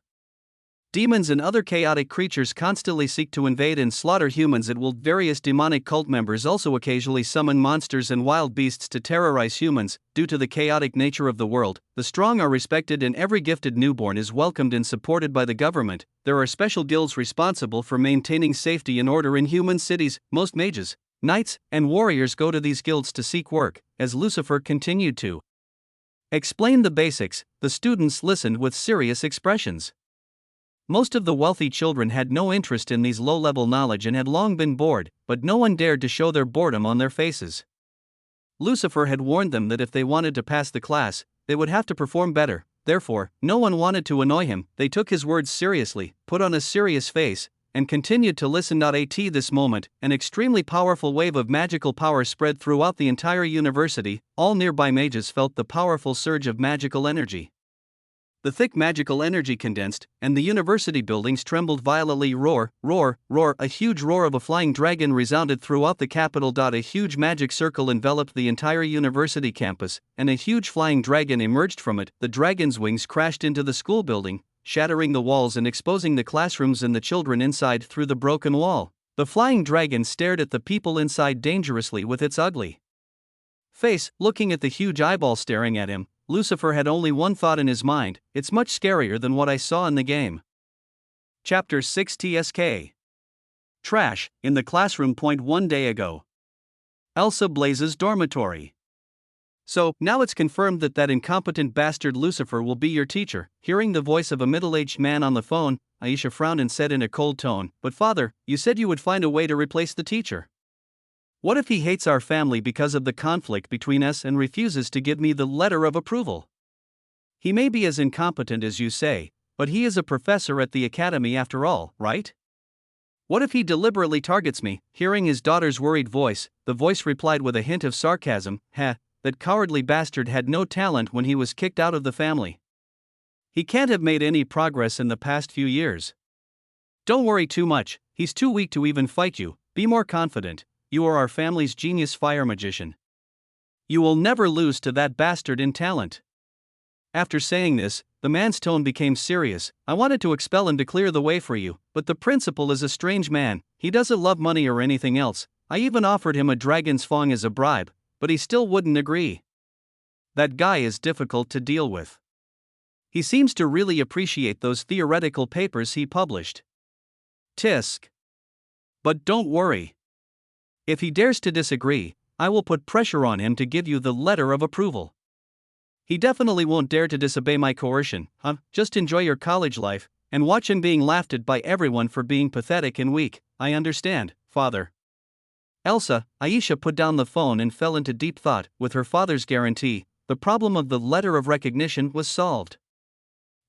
Demons and other chaotic creatures constantly seek to invade and slaughter humans at will. Various demonic cult members also occasionally summon monsters and wild beasts to terrorize humans. Due to the chaotic nature of the world, the strong are respected and every gifted newborn is welcomed and supported by the government. There are special guilds responsible for maintaining safety and order in human cities. Most mages, knights, and warriors go to these guilds to seek work. As Lucifer continued to explain the basics, the students listened with serious expressions. Most of the wealthy children had no interest in these low-level knowledge and had long been bored, but no one dared to show their boredom on their faces. Lucifer had warned them that if they wanted to pass the class, they would have to perform better. Therefore, no one wanted to annoy him. They took his words seriously, put on a serious face, and continued to listen. At this moment, an extremely powerful wave of magical power spread throughout the entire university. All nearby mages felt the powerful surge of magical energy. The thick magical energy condensed, and the university buildings trembled violently. Roar, roar, roar. A huge roar of a flying dragon resounded throughout the capital. A huge magic circle enveloped the entire university campus, and a huge flying dragon emerged from it. The dragon's wings crashed into the school building, shattering the walls and exposing the classrooms and the children inside through the broken wall. The flying dragon stared at the people inside dangerously with its ugly face, looking at the huge eyeball staring at him. Lucifer had only one thought in his mind: it's much scarier than what I saw in the game. Chapter 6 TSK. Trash in the classroom. One day ago. Elsa Blaze's dormitory. So, now it's confirmed that incompetent bastard Lucifer will be your teacher. Hearing the voice of a middle-aged man on the phone, Aisha frowned and said in a cold tone, "But father, you said you would find a way to replace the teacher. What if he hates our family because of the conflict between us and refuses to give me the letter of approval? He may be as incompetent as you say, but he is a professor at the academy after all, right? What if he deliberately targets me?" Hearing his daughter's worried voice, the voice replied with a hint of sarcasm, "That cowardly bastard had no talent when he was kicked out of the family. He can't have made any progress in the past few years. Don't worry too much, he's too weak to even fight you. Be more confident, you are our family's genius fire magician. You will never lose to that bastard in talent." After saying this, the man's tone became serious. "I wanted to expel him to clear the way for you, but the principal is a strange man. He doesn't love money or anything else. I even offered him a dragon's fang as a bribe, but he still wouldn't agree. That guy is difficult to deal with. He seems to really appreciate those theoretical papers he published. Tisk. But don't worry. If he dares to disagree, I will put pressure on him to give you the letter of approval. He definitely won't dare to disobey my coercion. Just enjoy your college life, and watch him being laughed at by everyone for being pathetic and weak." "I understand, father." Elsa, Aisha put down the phone and fell into deep thought. With her father's guarantee, the problem of the letter of recognition was solved.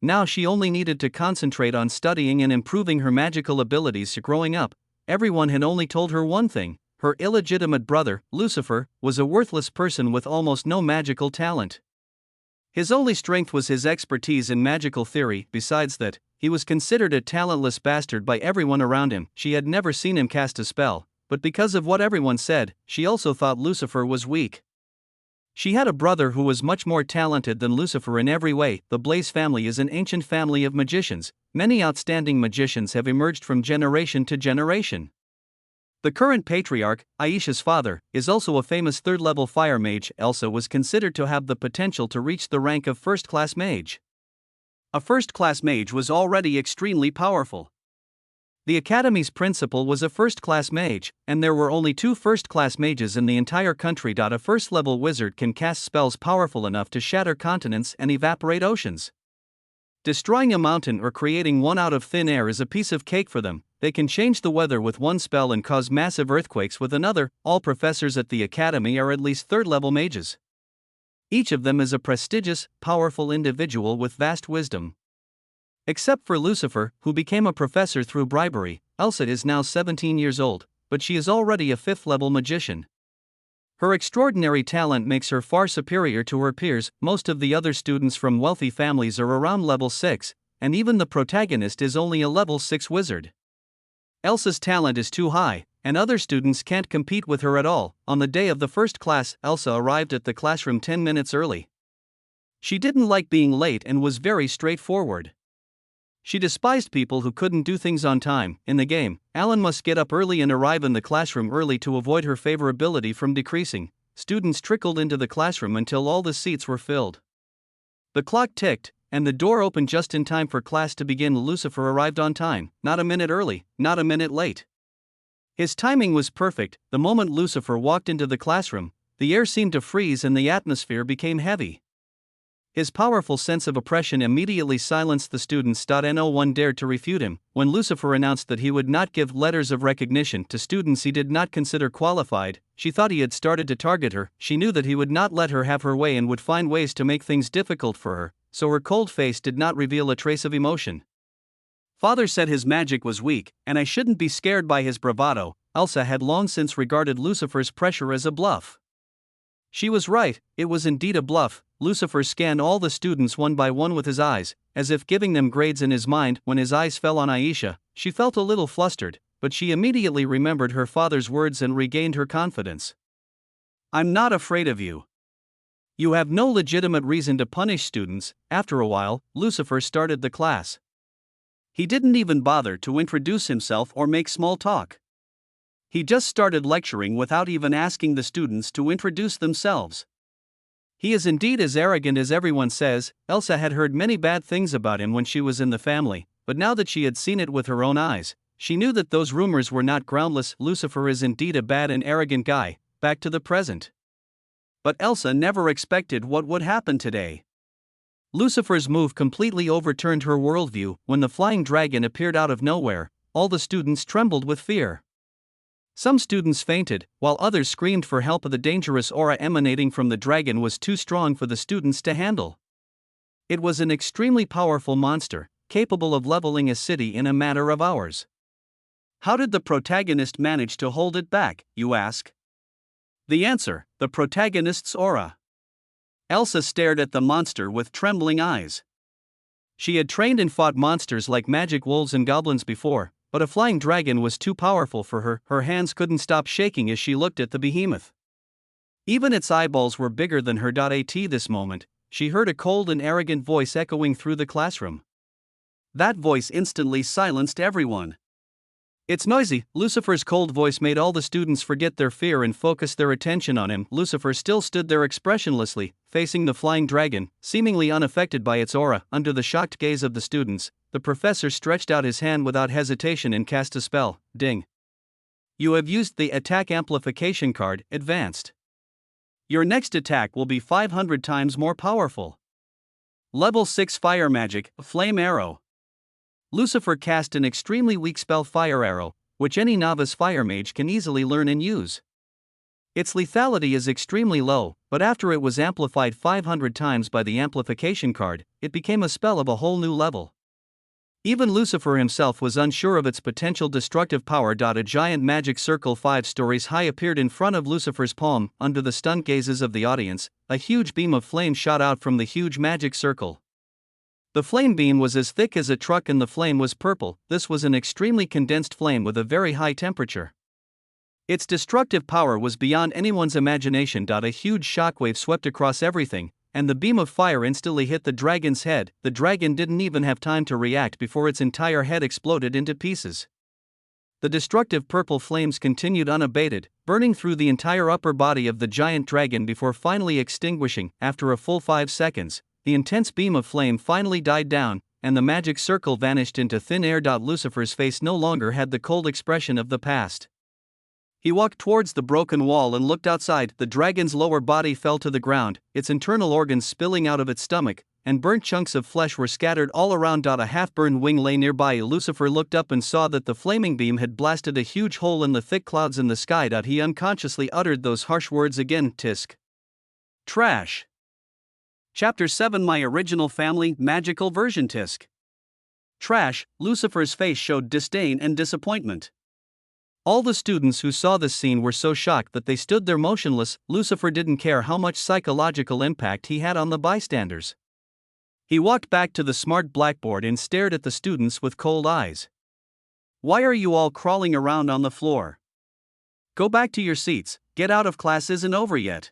Now she only needed to concentrate on studying and improving her magical abilities. Growing up, everyone had only told her one thing: her illegitimate brother, Lucifer, was a worthless person with almost no magical talent. His only strength was his expertise in magical theory. Besides that, he was considered a talentless bastard by everyone around him. She had never seen him cast a spell, but because of what everyone said, she also thought Lucifer was weak. She had a brother who was much more talented than Lucifer in every way. The Blaze family is an ancient family of magicians. Many outstanding magicians have emerged from generation to generation. The current patriarch, Aisha's father, is also a famous third-level fire mage. Elsa was considered to have the potential to reach the rank of first-class mage. A first-class mage was already extremely powerful. The academy's principal was a first-class mage, and there were only 2 first-class mages in the entire country. A first-level wizard can cast spells powerful enough to shatter continents and evaporate oceans. Destroying a mountain or creating one out of thin air is a piece of cake for them. They can change the weather with one spell and cause massive earthquakes with another. All professors at the academy are at least third-level mages. Each of them is a prestigious, powerful individual with vast wisdom. Except for Lucifer, who became a professor through bribery. Elsa is now 17 years old, but she is already a 5th-level magician. Her extraordinary talent makes her far superior to her peers. Most of the other students from wealthy families are around level 6, and even the protagonist is only a level 6 wizard. Elsa's talent is too high, and other students can't compete with her at all. On the day of the first class, Elsa arrived at the classroom 10 minutes early. She didn't like being late and was very straightforward. She despised people who couldn't do things on time. In the game, Alan must get up early and arrive in the classroom early to avoid her favorability from decreasing. Students trickled into the classroom until all the seats were filled. The clock ticked, and the door opened just in time for class to begin. Lucifer arrived on time, not a minute early, not a minute late. His timing was perfect. The moment Lucifer walked into the classroom, the air seemed to freeze and the atmosphere became heavy. His powerful sense of oppression immediately silenced the students. No one dared to refute him. When Lucifer announced that he would not give letters of recognition to students he did not consider qualified, she thought he had started to target her. She knew that he would not let her have her way and would find ways to make things difficult for her, so her cold face did not reveal a trace of emotion. Father said his magic was weak, and I shouldn't be scared by his bravado. Elsa had long since regarded Lucifer's pressure as a bluff. She was right, it was indeed a bluff. Lucifer scanned all the students one by one with his eyes, as if giving them grades in his mind. When his eyes fell on Aisha, she felt a little flustered, but she immediately remembered her father's words and regained her confidence. I'm not afraid of you. You have no legitimate reason to punish students. After a while, Lucifer started the class. He didn't even bother to introduce himself or make small talk. He just started lecturing without even asking the students to introduce themselves. He is indeed as arrogant as everyone says. Elsa had heard many bad things about him when she was in the family, but now that she had seen it with her own eyes, she knew that those rumors were not groundless. Lucifer is indeed a bad and arrogant guy. Back to the present. But Elsa never expected what would happen today. Lucifer's move completely overturned her worldview. When the flying dragon appeared out of nowhere, all the students trembled with fear. Some students fainted, while others screamed for help. The dangerous aura emanating from the dragon was too strong for the students to handle. It was an extremely powerful monster, capable of leveling a city in a matter of hours. How did the protagonist manage to hold it back, you ask? The answer: the protagonist's aura. Elsa stared at the monster with trembling eyes. She had trained and fought monsters like magic wolves and goblins before, but a flying dragon was too powerful for her. Her hands couldn't stop shaking as she looked at the behemoth. Even its eyeballs were bigger than her. At this moment, she heard a cold and arrogant voice echoing through the classroom. That voice instantly silenced everyone. It's noisy. Lucifer's cold voice made all the students forget their fear and focus their attention on him. Lucifer still stood there expressionlessly, facing the flying dragon, seemingly unaffected by its aura. Under the shocked gaze of the students, the professor stretched out his hand without hesitation and cast a spell. Ding. You have used the attack amplification card, advanced. Your next attack will be 500 times more powerful. Level 6 Fire Magic, Flame Arrow. Lucifer cast an extremely weak spell, Fire Arrow, which any novice fire mage can easily learn and use. Its lethality is extremely low, but after it was amplified 500 times by the amplification card, it became a spell of a whole new level. Even Lucifer himself was unsure of its potential destructive power. A giant magic circle 5 stories high appeared in front of Lucifer's palm. Under the stunned gazes of the audience, a huge beam of flame shot out from the huge magic circle. The flame beam was as thick as a truck and the flame was purple. This was an extremely condensed flame with a very high temperature. Its destructive power was beyond anyone's imagination. A huge shockwave swept across everything, and the beam of fire instantly hit the dragon's head. The dragon didn't even have time to react before its entire head exploded into pieces. The destructive purple flames continued unabated, burning through the entire upper body of the giant dragon before finally extinguishing. After a full 5 seconds, the intense beam of flame finally died down, and the magic circle vanished into thin air. Lucifer's face no longer had the cold expression of the past. He walked towards the broken wall and looked outside. The dragon's lower body fell to the ground, its internal organs spilling out of its stomach, and burnt chunks of flesh were scattered all around. A half-burned wing lay nearby. Lucifer looked up and saw that the flaming beam had blasted a huge hole in the thick clouds in the sky. He unconsciously uttered those harsh words again. Tisk. Trash. Chapter 7 My Original Family, Magical Version. Tisk. Trash. Lucifer's face showed disdain and disappointment. All the students who saw this scene were so shocked that they stood there motionless. Lucifer didn't care how much psychological impact he had on the bystanders. He walked back to the smart blackboard and stared at the students with cold eyes. Why are you all crawling around on the floor? Go back to your seats. Get out of class isn't over yet.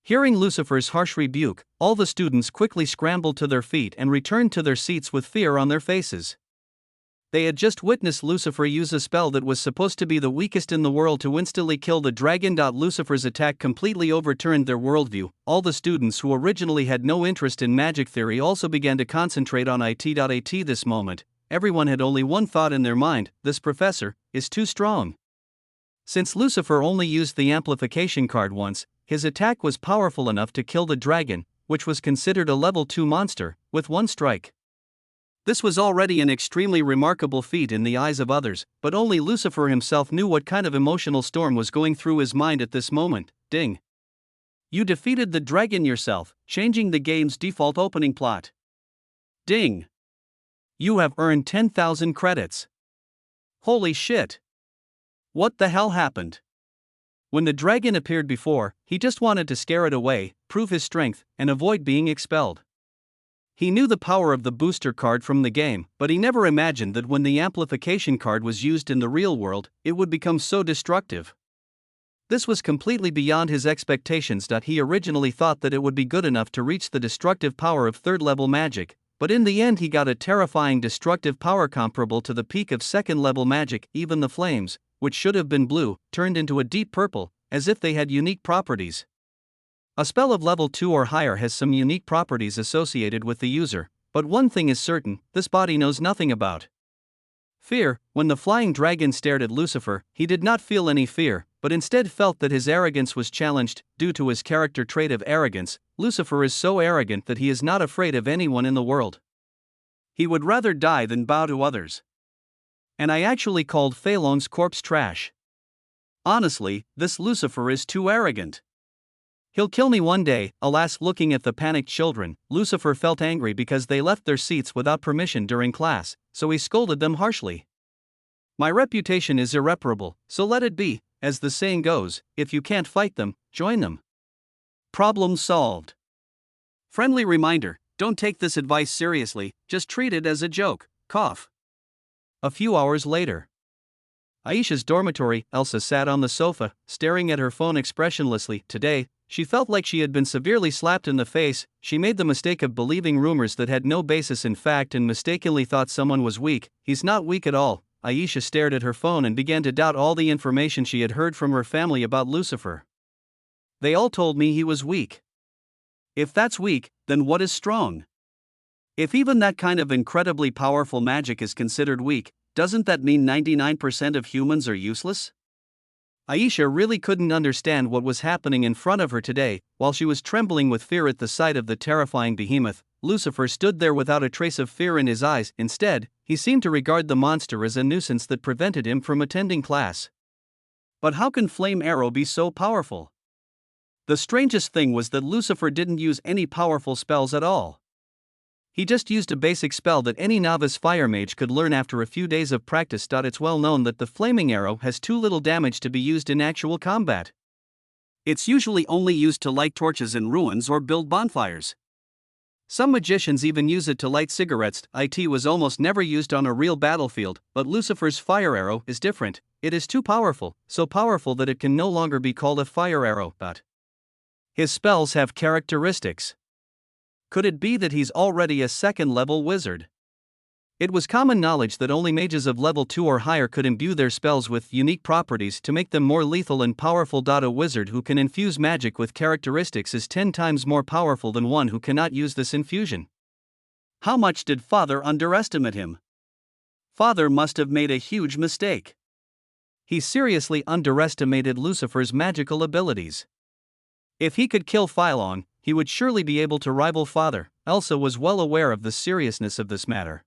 Hearing Lucifer's harsh rebuke, all the students quickly scrambled to their feet and returned to their seats with fear on their faces. They had just witnessed Lucifer use a spell that was supposed to be the weakest in the world to instantly kill the dragon. Lucifer's attack completely overturned their worldview. All the students who originally had no interest in magic theory also began to concentrate on it. At this moment, everyone had only one thought in their mind: this professor is too strong. Since Lucifer only used the amplification card once, his attack was powerful enough to kill the dragon, which was considered a level 2 monster, with one strike. This was already an extremely remarkable feat in the eyes of others, but only Lucifer himself knew what kind of emotional storm was going through his mind at this moment. Ding. You defeated the dragon yourself, changing the game's default opening plot. Ding. You have earned 10,000 credits. Holy shit. What the hell happened? When the dragon appeared before, he just wanted to scare it away, prove his strength, and avoid being expelled. He knew the power of the booster card from the game, but he never imagined that when the amplification card was used in the real world, it would become so destructive. This was completely beyond his expectations. He originally thought that it would be good enough to reach the destructive power of 3rd level magic, but in the end he got a terrifying destructive power comparable to the peak of second-level magic. Even the flames, which should have been blue, turned into a deep purple, as if they had unique properties. A spell of level 2 or higher has some unique properties associated with the user, but one thing is certain, this body knows nothing about fear. When the flying dragon stared at Lucifer, he did not feel any fear, but instead felt that his arrogance was challenged. Due to his character trait of arrogance, Lucifer is so arrogant that he is not afraid of anyone in the world. He would rather die than bow to others. And I actually called Phalon's corpse trash. Honestly, this Lucifer is too arrogant. He'll kill me one day. Alas, looking at the panicked children, Lucifer felt angry because they left their seats without permission during class, so he scolded them harshly. My reputation is irreparable, so let it be. As the saying goes, if you can't fight them, join them. Problem solved. Friendly reminder, don't take this advice seriously, just treat it as a joke. Cough. A few hours later. Aisha's dormitory. Elsa sat on the sofa, staring at her phone expressionlessly. Today, she felt like she had been severely slapped in the face. She made the mistake of believing rumors that had no basis in fact and mistakenly thought someone was weak. He's not weak at all. Aisha stared at her phone and began to doubt all the information she had heard from her family about Lucifer. They all told me he was weak. If that's weak, then what is strong? If even that kind of incredibly powerful magic is considered weak, doesn't that mean 99% of humans are useless? Aisha really couldn't understand what was happening in front of her today. While she was trembling with fear at the sight of the terrifying behemoth, Lucifer stood there without a trace of fear in his eyes. Instead, he seemed to regard the monster as a nuisance that prevented him from attending class. But how can Flame Arrow be so powerful? The strangest thing was that Lucifer didn't use any powerful spells at all. He just used a basic spell that any novice fire mage could learn after a few days of practice. It's well known that the flaming arrow has too little damage to be used in actual combat. It's usually only used to light torches in ruins or build bonfires. Some magicians even use it to light cigarettes. It was almost never used on a real battlefield, but Lucifer's fire arrow is different. It is too powerful, so powerful that it can no longer be called a fire arrow. But his spells have characteristics. Could it be that he's already a second-level wizard? It was common knowledge that only mages of level 2 or higher could imbue their spells with unique properties to make them more lethal and powerful. A wizard who can infuse magic with characteristics is 10 times more powerful than one who cannot use this infusion. How much did Father underestimate him? Father must have made a huge mistake. He seriously underestimated Lucifer's magical abilities. If he could kill Phalon, he would surely be able to rival Father. Elsa was well aware of the seriousness of this matter.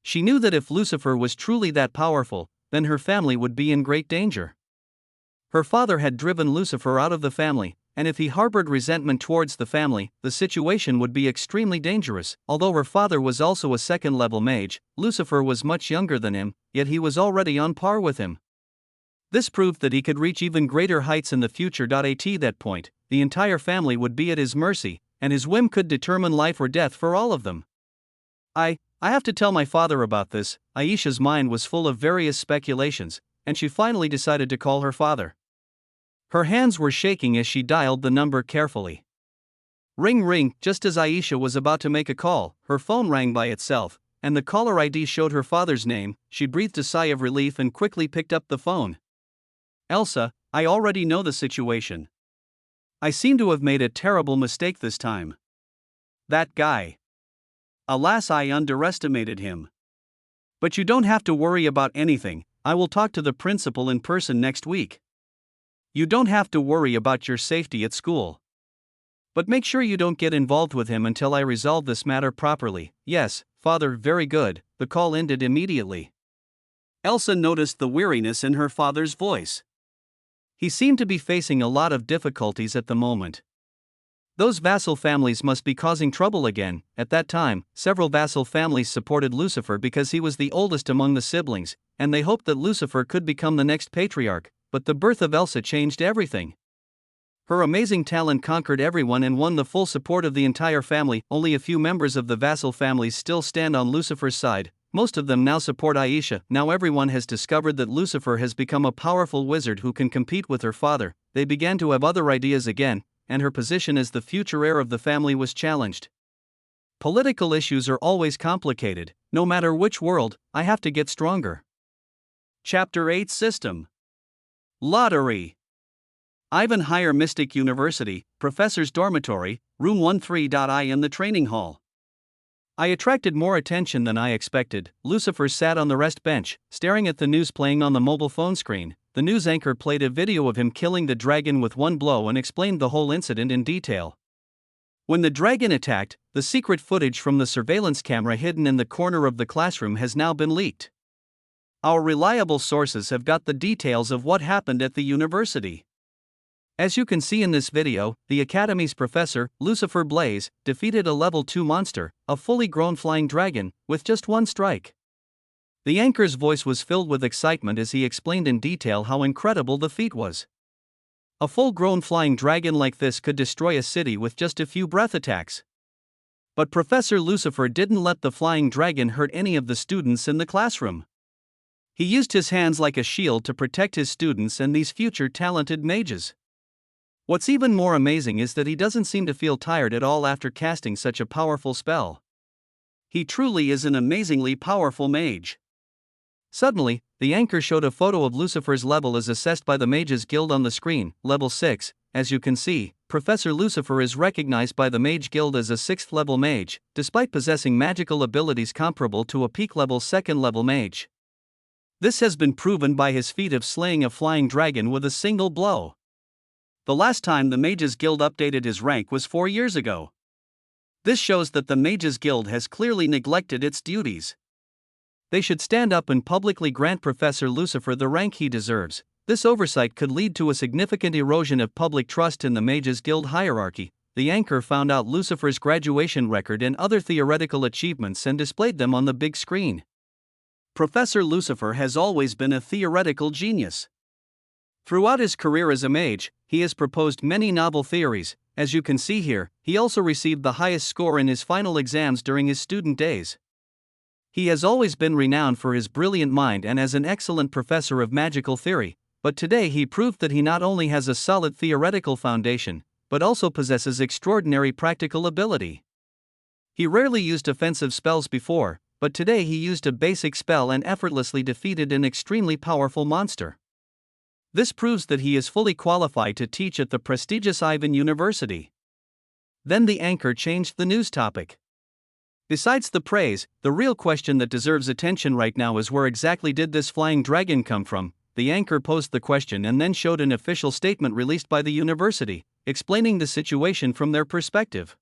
She knew that if Lucifer was truly that powerful, then her family would be in great danger. Her father had driven Lucifer out of the family, and if he harbored resentment towards the family, the situation would be extremely dangerous. Although her father was also a second-level mage, Lucifer was much younger than him, yet he was already on par with him. This proved that he could reach even greater heights in the future. At that point, the entire family would be at his mercy, and his whim could determine life or death for all of them. I have to tell my father about this. Aisha's mind was full of various speculations, and she finally decided to call her father. Her hands were shaking as she dialed the number carefully. Ring ring. Just as Aisha was about to make a call, her phone rang by itself, and the caller ID showed her father's name. She breathed a sigh of relief and quickly picked up the phone. Elsa, I already know the situation. I seem to have made a terrible mistake this time. That guy. Alas, I underestimated him. But you don't have to worry about anything. I will talk to the principal in person next week. You don't have to worry about your safety at school. But make sure you don't get involved with him until I resolve this matter properly. Yes, Father, very good. The call ended immediately. Elsa noticed the weariness in her father's voice. He seemed to be facing a lot of difficulties at the moment. Those vassal families must be causing trouble again. At that time, several vassal families supported Lucifer because he was the oldest among the siblings, and they hoped that Lucifer could become the next patriarch. But the birth of Elsa changed everything. Her amazing talent conquered everyone and won the full support of the entire family. Only a few members of the vassal families still stand on Lucifer's side. Most of them now support Aisha. Now everyone has discovered that Lucifer has become a powerful wizard who can compete with her father. They began to have other ideas again, and her position as the future heir of the family was challenged. Political issues are always complicated. No matter which world, I have to get stronger. Chapter 8 System. Lottery. Ivanhoe Mystic University, Professor's Dormitory, Room 13.I in the training hall. I attracted more attention than I expected. Lucifer sat on the rest bench, staring at the news playing on the mobile phone screen. The news anchor played a video of him killing the dragon with one blow and explained the whole incident in detail. When the dragon attacked, the secret footage from the surveillance camera hidden in the corner of the classroom has now been leaked. Our reliable sources have got the details of what happened at the university. As you can see in this video, the Academy's professor, Lucifer Blaze, defeated a level 2 monster, a fully grown flying dragon, with just one strike. The anchor's voice was filled with excitement as he explained in detail how incredible the feat was. A full-grown flying dragon like this could destroy a city with just a few breath attacks. But Professor Lucifer didn't let the flying dragon hurt any of the students in the classroom. He used his hands like a shield to protect his students and these future talented mages. What's even more amazing is that he doesn't seem to feel tired at all after casting such a powerful spell. He truly is an amazingly powerful mage. Suddenly, the anchor showed a photo of Lucifer's level as assessed by the Mages Guild on the screen, level 6. As you can see, Professor Lucifer is recognized by the Mage Guild as a 6th level mage, despite possessing magical abilities comparable to a peak level 2nd level mage. This has been proven by his feat of slaying a flying dragon with a single blow. The last time the Mages Guild updated his rank was 4 years ago. This shows that the Mages Guild has clearly neglected its duties. They should stand up and publicly grant Professor Lucifer the rank he deserves. This oversight could lead to a significant erosion of public trust in the Mages Guild hierarchy. The anchor found out Lucifer's graduation record and other theoretical achievements and displayed them on the big screen. Professor Lucifer has always been a theoretical genius. Throughout his career as a mage, he has proposed many novel theories. As you can see here, he also received the highest score in his final exams during his student days. He has always been renowned for his brilliant mind and as an excellent professor of magical theory, but today he proved that he not only has a solid theoretical foundation, but also possesses extraordinary practical ability. He rarely used offensive spells before, but today he used a basic spell and effortlessly defeated an extremely powerful monster. This proves that he is fully qualified to teach at the prestigious Ivan University. Then the anchor changed the news topic. Besides the praise, the real question that deserves attention right now is where exactly did this flying dragon come from? The anchor posed the question and then showed an official statement released by the university, explaining the situation from their perspective.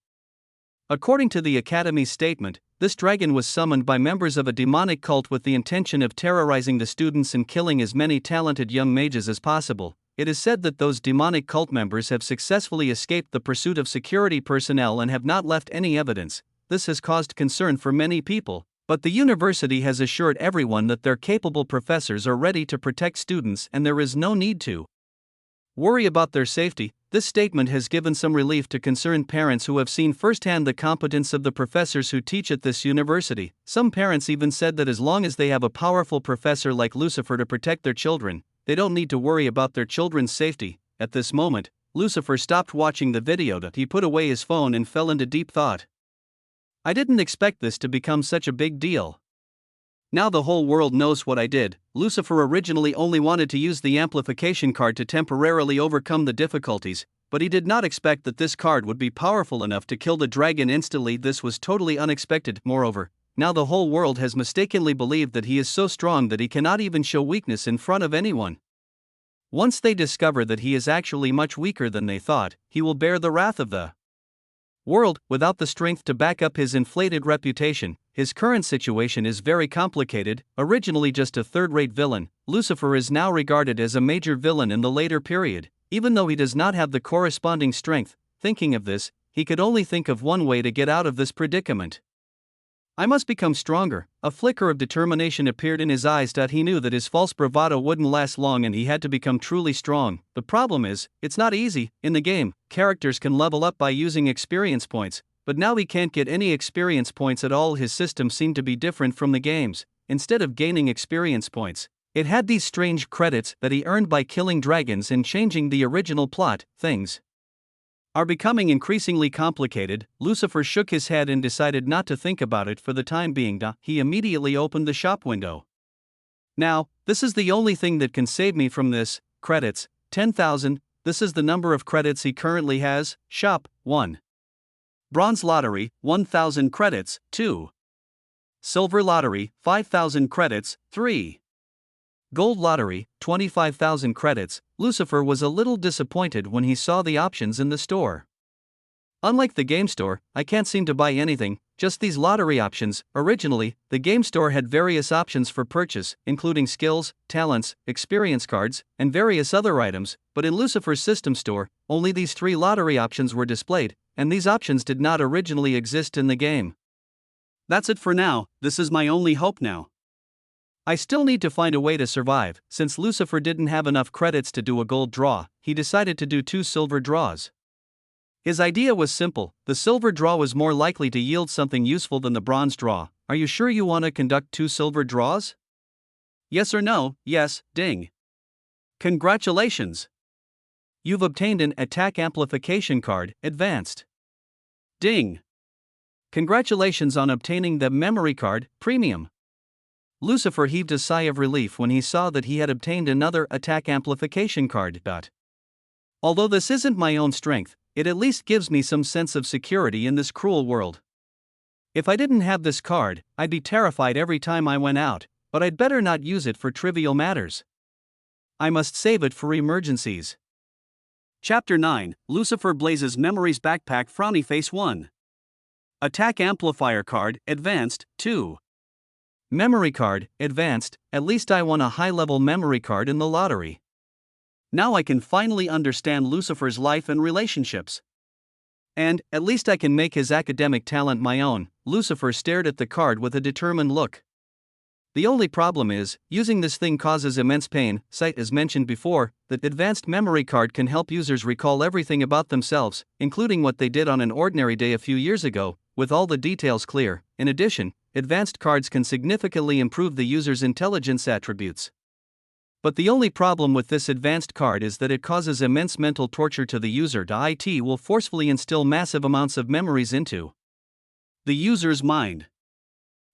According to the Academy's statement, this dragon was summoned by members of a demonic cult with the intention of terrorizing the students and killing as many talented young mages as possible. It is said that those demonic cult members have successfully escaped the pursuit of security personnel and have not left any evidence. This has caused concern for many people, but the university has assured everyone that their capable professors are ready to protect students and there is no need to worry about their safety. This statement has given some relief to concerned parents who have seen firsthand the competence of the professors who teach at this university. Some parents even said that as long as they have a powerful professor like Lucifer to protect their children, they don't need to worry about their children's safety. At this moment, Lucifer stopped watching the video. He put away his phone and fell into deep thought. I didn't expect this to become such a big deal. Now the whole world knows what I did. Lucifer originally only wanted to use the amplification card to temporarily overcome the difficulties, but he did not expect that this card would be powerful enough to kill the dragon instantly. This was totally unexpected. Moreover, now the whole world has mistakenly believed that he is so strong that he cannot even show weakness in front of anyone. Once they discover that he is actually much weaker than they thought, he will bear the wrath of the world without the strength to back up his inflated reputation. His current situation is very complicated. Originally just a third-rate villain, Lucifer is now regarded as a major villain in the later period, even though he does not have the corresponding strength. Thinking of this, he could only think of one way to get out of this predicament. I must become stronger. A flicker of determination appeared in his eyes. He knew that his false bravado wouldn't last long and he had to become truly strong. The problem is, it's not easy. In the game, characters can level up by using experience points, but now he can't get any experience points at all. His system seemed to be different from the game's. Instead of gaining experience points, it had these strange credits that he earned by killing dragons and changing the original plot. Things are becoming increasingly complicated. Lucifer shook his head and decided not to think about it for the time being. He immediately opened the shop window. Now, this is the only thing that can save me from this. Credits, 10,000. This is the number of credits he currently has. Shop, 1. Bronze lottery, 1,000 credits, 2. Silver lottery, 5,000 credits, 3. Gold lottery, 25,000 credits. Lucifer was a little disappointed when he saw the options in the store. Unlike the game store, I can't seem to buy anything, just these lottery options. Originally, the game store had various options for purchase, including skills, talents, experience cards, and various other items, but in Lucifer's system store, only these 3 lottery options were displayed, and these options did not originally exist in the game. That's it for now. This is my only hope now. I still need to find a way to survive. Since Lucifer didn't have enough credits to do a gold draw, he decided to do 2 silver draws. His idea was simple. The silver draw was more likely to yield something useful than the bronze draw. Are you sure you want to conduct 2 silver draws? Yes or no? Yes, ding. Congratulations! You've obtained an attack amplification card, advanced. Ding. Congratulations on obtaining the memory card, premium. Lucifer heaved a sigh of relief when he saw that he had obtained another attack amplification card. Although this isn't my own strength, it at least gives me some sense of security in this cruel world. If I didn't have this card, I'd be terrified every time I went out, but I'd better not use it for trivial matters. I must save it for emergencies. Chapter 9, Lucifer Blazes Memories Backpack Frowny Face 1. Attack Amplifier Card, Advanced, 2. Memory Card, Advanced. At least I won a high-level memory card in the lottery. Now I can finally understand Lucifer's life and relationships. And, at least I can make his academic talent my own. Lucifer stared at the card with a determined look. The only problem is, using this thing causes immense pain. Cite as mentioned before, the advanced memory card can help users recall everything about themselves, including what they did on an ordinary day a few years ago, with all the details clear. In addition, advanced cards can significantly improve the user's intelligence attributes. But the only problem with this advanced card is that it causes immense mental torture to the user. It will forcefully instill massive amounts of memories into the user's mind.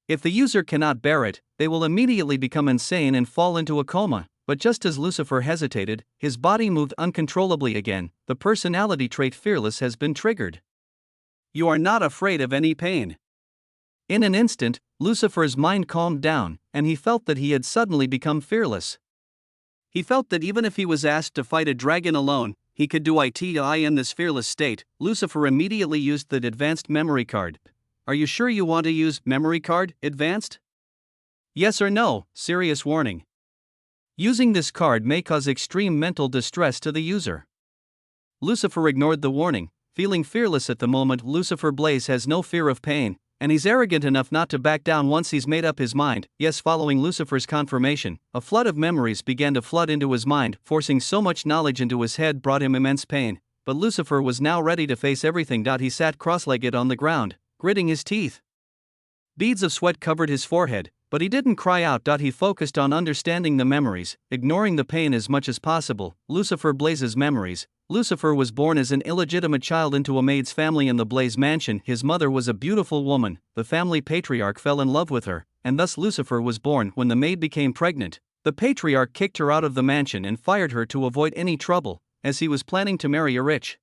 If the user cannot bear it, they will immediately become insane and fall into a coma. But just as Lucifer hesitated, his body moved uncontrollably again. The personality trait Fearless has been triggered. You are not afraid of any pain. In an instant, Lucifer's mind calmed down, and he felt that he had suddenly become fearless. He felt that even if he was asked to fight a dragon alone, he could do it in this fearless state. Lucifer immediately used the advanced memory card. Are you sure you want to use memory card, advanced? Yes or no? Serious warning. Using this card may cause extreme mental distress to the user. Lucifer ignored the warning. Feeling fearless at the moment, Lucifer Blaze has no fear of pain, and he's arrogant enough not to back down once he's made up his mind. Yes, following Lucifer's confirmation, a flood of memories began to flood into his mind. Forcing so much knowledge into his head brought him immense pain, but Lucifer was now ready to face everything. He sat cross-legged on the ground, gritting his teeth. Beads of sweat covered his forehead, but he didn't cry out. He focused on understanding the memories, ignoring the pain as much as possible. Lucifer Blaze's memories. Lucifer was born as an illegitimate child into a maid's family in the Blaze mansion. His mother was a beautiful woman. The family patriarch fell in love with her, and thus Lucifer was born. When the maid became pregnant, the patriarch kicked her out of the mansion and fired her to avoid any trouble, as he was planning to marry a rich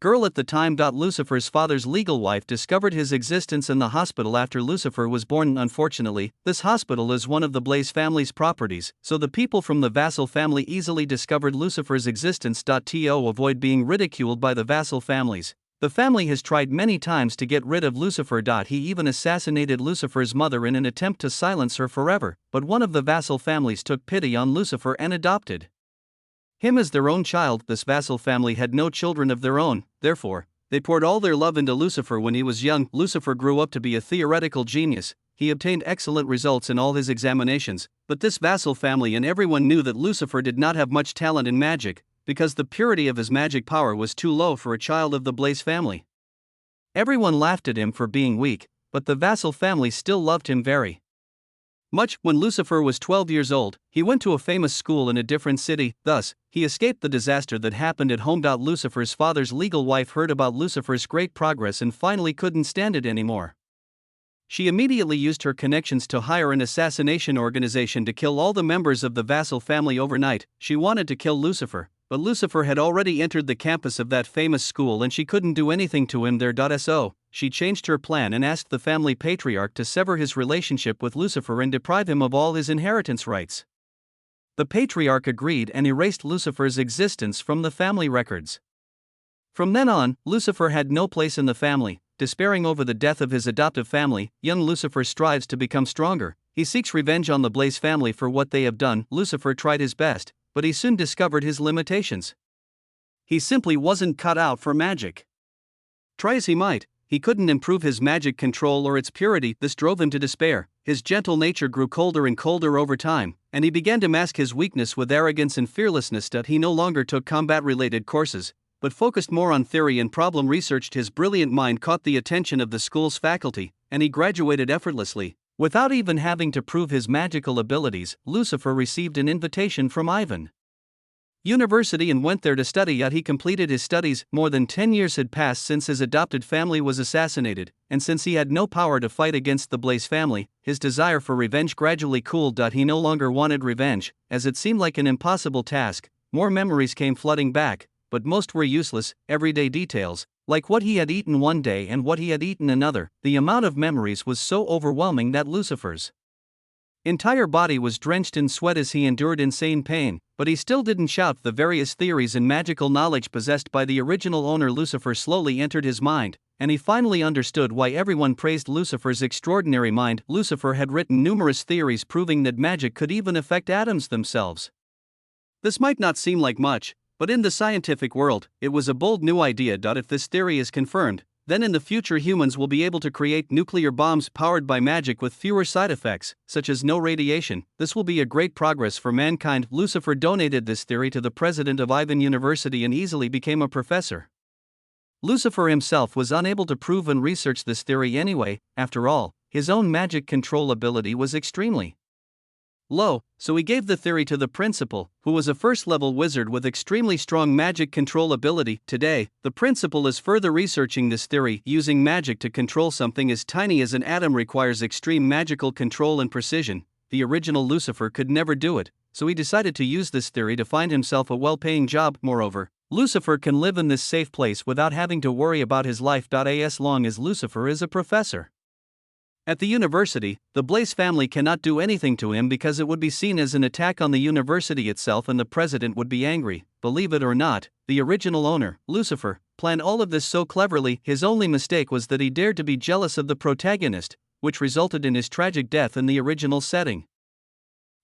girl at the time. Lucifer's father's legal wife discovered his existence in the hospital after Lucifer was born. Unfortunately, this hospital is one of the Blaze family's properties, so the people from the Vassal family easily discovered Lucifer's existence. To avoid being ridiculed by the Vassal families, the family has tried many times to get rid of Lucifer. He even assassinated Lucifer's mother in an attempt to silence her forever, but one of the Vassal families took pity on Lucifer and adopted him as their own child. This Vassal family had no children of their own, therefore, they poured all their love into Lucifer when he was young. Lucifer grew up to be a theoretical genius. He obtained excellent results in all his examinations, but this Vassal family and everyone knew that Lucifer did not have much talent in magic, because the purity of his magic power was too low for a child of the Blaze family. Everyone laughed at him for being weak, but the Vassal family still loved him very Much when Lucifer was 12 years old, he went to a famous school in a different city, thus, he escaped the disaster that happened at home. Lucifer's father's legal wife heard about Lucifer's great progress and finally couldn't stand it anymore. She immediately used her connections to hire an assassination organization to kill all the members of the vassal family overnight. She wanted to kill Lucifer, but Lucifer had already entered the campus of that famous school and she couldn't do anything to him there. So, she changed her plan and asked the family patriarch to sever his relationship with Lucifer and deprive him of all his inheritance rights. The patriarch agreed and erased Lucifer's existence from the family records. From then on, Lucifer had no place in the family. Despairing over the death of his adoptive family, young Lucifer strives to become stronger. He seeks revenge on the Blaze family for what they have done. Lucifer tried his best, but he soon discovered his limitations. He simply wasn't cut out for magic. Try as he might, he couldn't improve his magic control or its purity. This drove him to despair. His gentle nature grew colder and colder over time, and he began to mask his weakness with arrogance and fearlessness. He no longer took combat-related courses, but focused more on theory and problem research. His brilliant mind caught the attention of the school's faculty, and he graduated effortlessly. Without even having to prove his magical abilities, Lucifer received an invitation from Ivan University and went there to study. Yet he completed his studies. More than 10 years had passed since his adopted family was assassinated, and since he had no power to fight against the Blaze family, his desire for revenge gradually cooled. He no longer wanted revenge, as it seemed like an impossible task. More memories came flooding back, but most were useless, everyday details, like what he had eaten one day and what he had eaten another. The amount of memories was so overwhelming that Lucifer's entire body was drenched in sweat as he endured insane pain, but he still didn't shout. The various theories and magical knowledge possessed by the original owner Lucifer slowly entered his mind, and he finally understood why everyone praised Lucifer's extraordinary mind. Lucifer had written numerous theories proving that magic could even affect atoms themselves. This might not seem like much, but in the scientific world, it was a bold new idea. If this theory is confirmed, then in the future humans will be able to create nuclear bombs powered by magic with fewer side effects, such as no radiation. This will be a great progress for mankind. Lucifer donated this theory to the president of Ivan University and easily became a professor. Lucifer himself was unable to prove and research this theory anyway. After all, his own magic control ability was extremely low, so he gave the theory to the principal, who was a first-level wizard with extremely strong magic control ability. Today, the principal is further researching this theory. Using magic to control something as tiny as an atom requires extreme magical control and precision. The original Lucifer could never do it, so he decided to use this theory to find himself a well-paying job. Moreover, Lucifer can live in this safe place without having to worry about his life. As long as Lucifer is a professor at the university, the Blaze family cannot do anything to him because it would be seen as an attack on the university itself and the president would be angry. Believe it or not, the original owner, Lucifer, planned all of this so cleverly. His only mistake was that he dared to be jealous of the protagonist, which resulted in his tragic death in the original setting.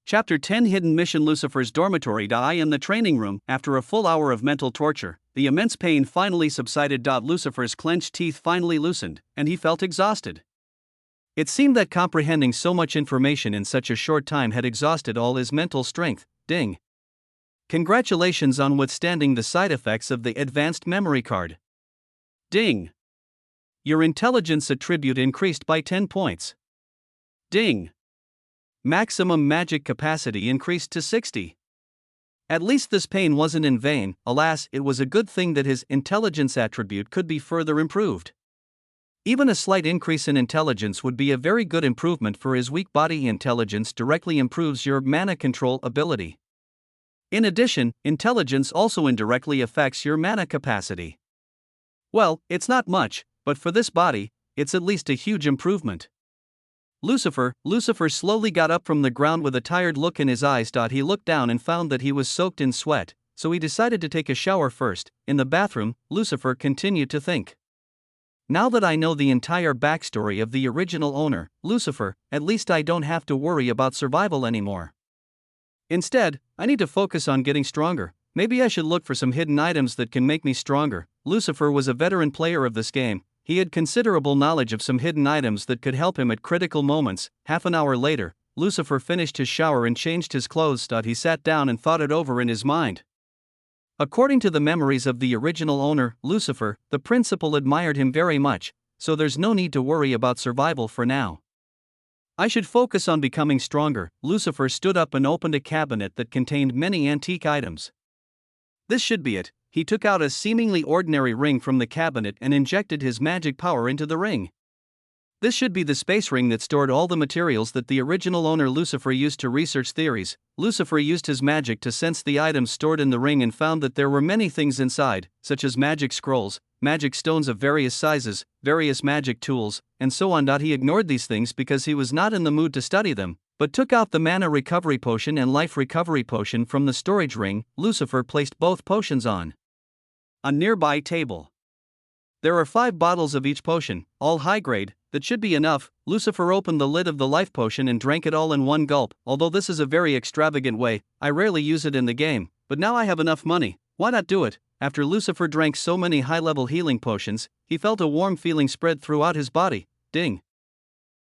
Chapter 10 Hidden Mission. Lucifer's dormitory. In the training room, after a full hour of mental torture, the immense pain finally subsided. Lucifer's clenched teeth finally loosened, and he felt exhausted. It seemed that comprehending so much information in such a short time had exhausted all his mental strength. Ding! Congratulations on withstanding the side effects of the advanced memory card. Ding! Your intelligence attribute increased by 10 points. Ding! Maximum magic capacity increased to 60. At least this pain wasn't in vain. Alas, it was a good thing that his intelligence attribute could be further improved. Even a slight increase in intelligence would be a very good improvement for his weak body. Intelligence directly improves your mana control ability. In addition, intelligence also indirectly affects your mana capacity. Well, it's not much, but for this body, it's at least a huge improvement. Lucifer slowly got up from the ground with a tired look in his eyes. He looked down and found that he was soaked in sweat, so he decided to take a shower first. In the bathroom, Lucifer continued to think. Now that I know the entire backstory of the original owner, Lucifer, at least I don't have to worry about survival anymore. Instead, I need to focus on getting stronger. Maybe I should look for some hidden items that can make me stronger. Lucifer was a veteran player of this game. He had considerable knowledge of some hidden items that could help him at critical moments. Half an hour later, Lucifer finished his shower and changed his clothes. He sat down and thought it over in his mind. According to the memories of the original owner, Lucifer, the principal admired him very much, so there's no need to worry about survival for now. I should focus on becoming stronger. Lucifer stood up and opened a cabinet that contained many antique items. This should be it. He took out a seemingly ordinary ring from the cabinet and injected his magic power into the ring. This should be the space ring that stored all the materials that the original owner Lucifer used to research theories. Lucifer used his magic to sense the items stored in the ring and found that there were many things inside, such as magic scrolls, magic stones of various sizes, various magic tools, and so on. He ignored these things because he was not in the mood to study them, but took out the mana recovery potion and life recovery potion from the storage ring. Lucifer placed both potions on a nearby table. There are 5 bottles of each potion, all high grade. That should be enough. Lucifer opened the lid of the life potion and drank it all in one gulp. Although this is a very extravagant way, I rarely use it in the game, but now I have enough money, why not do it? After Lucifer drank so many high-level healing potions, he felt a warm feeling spread throughout his body. Ding.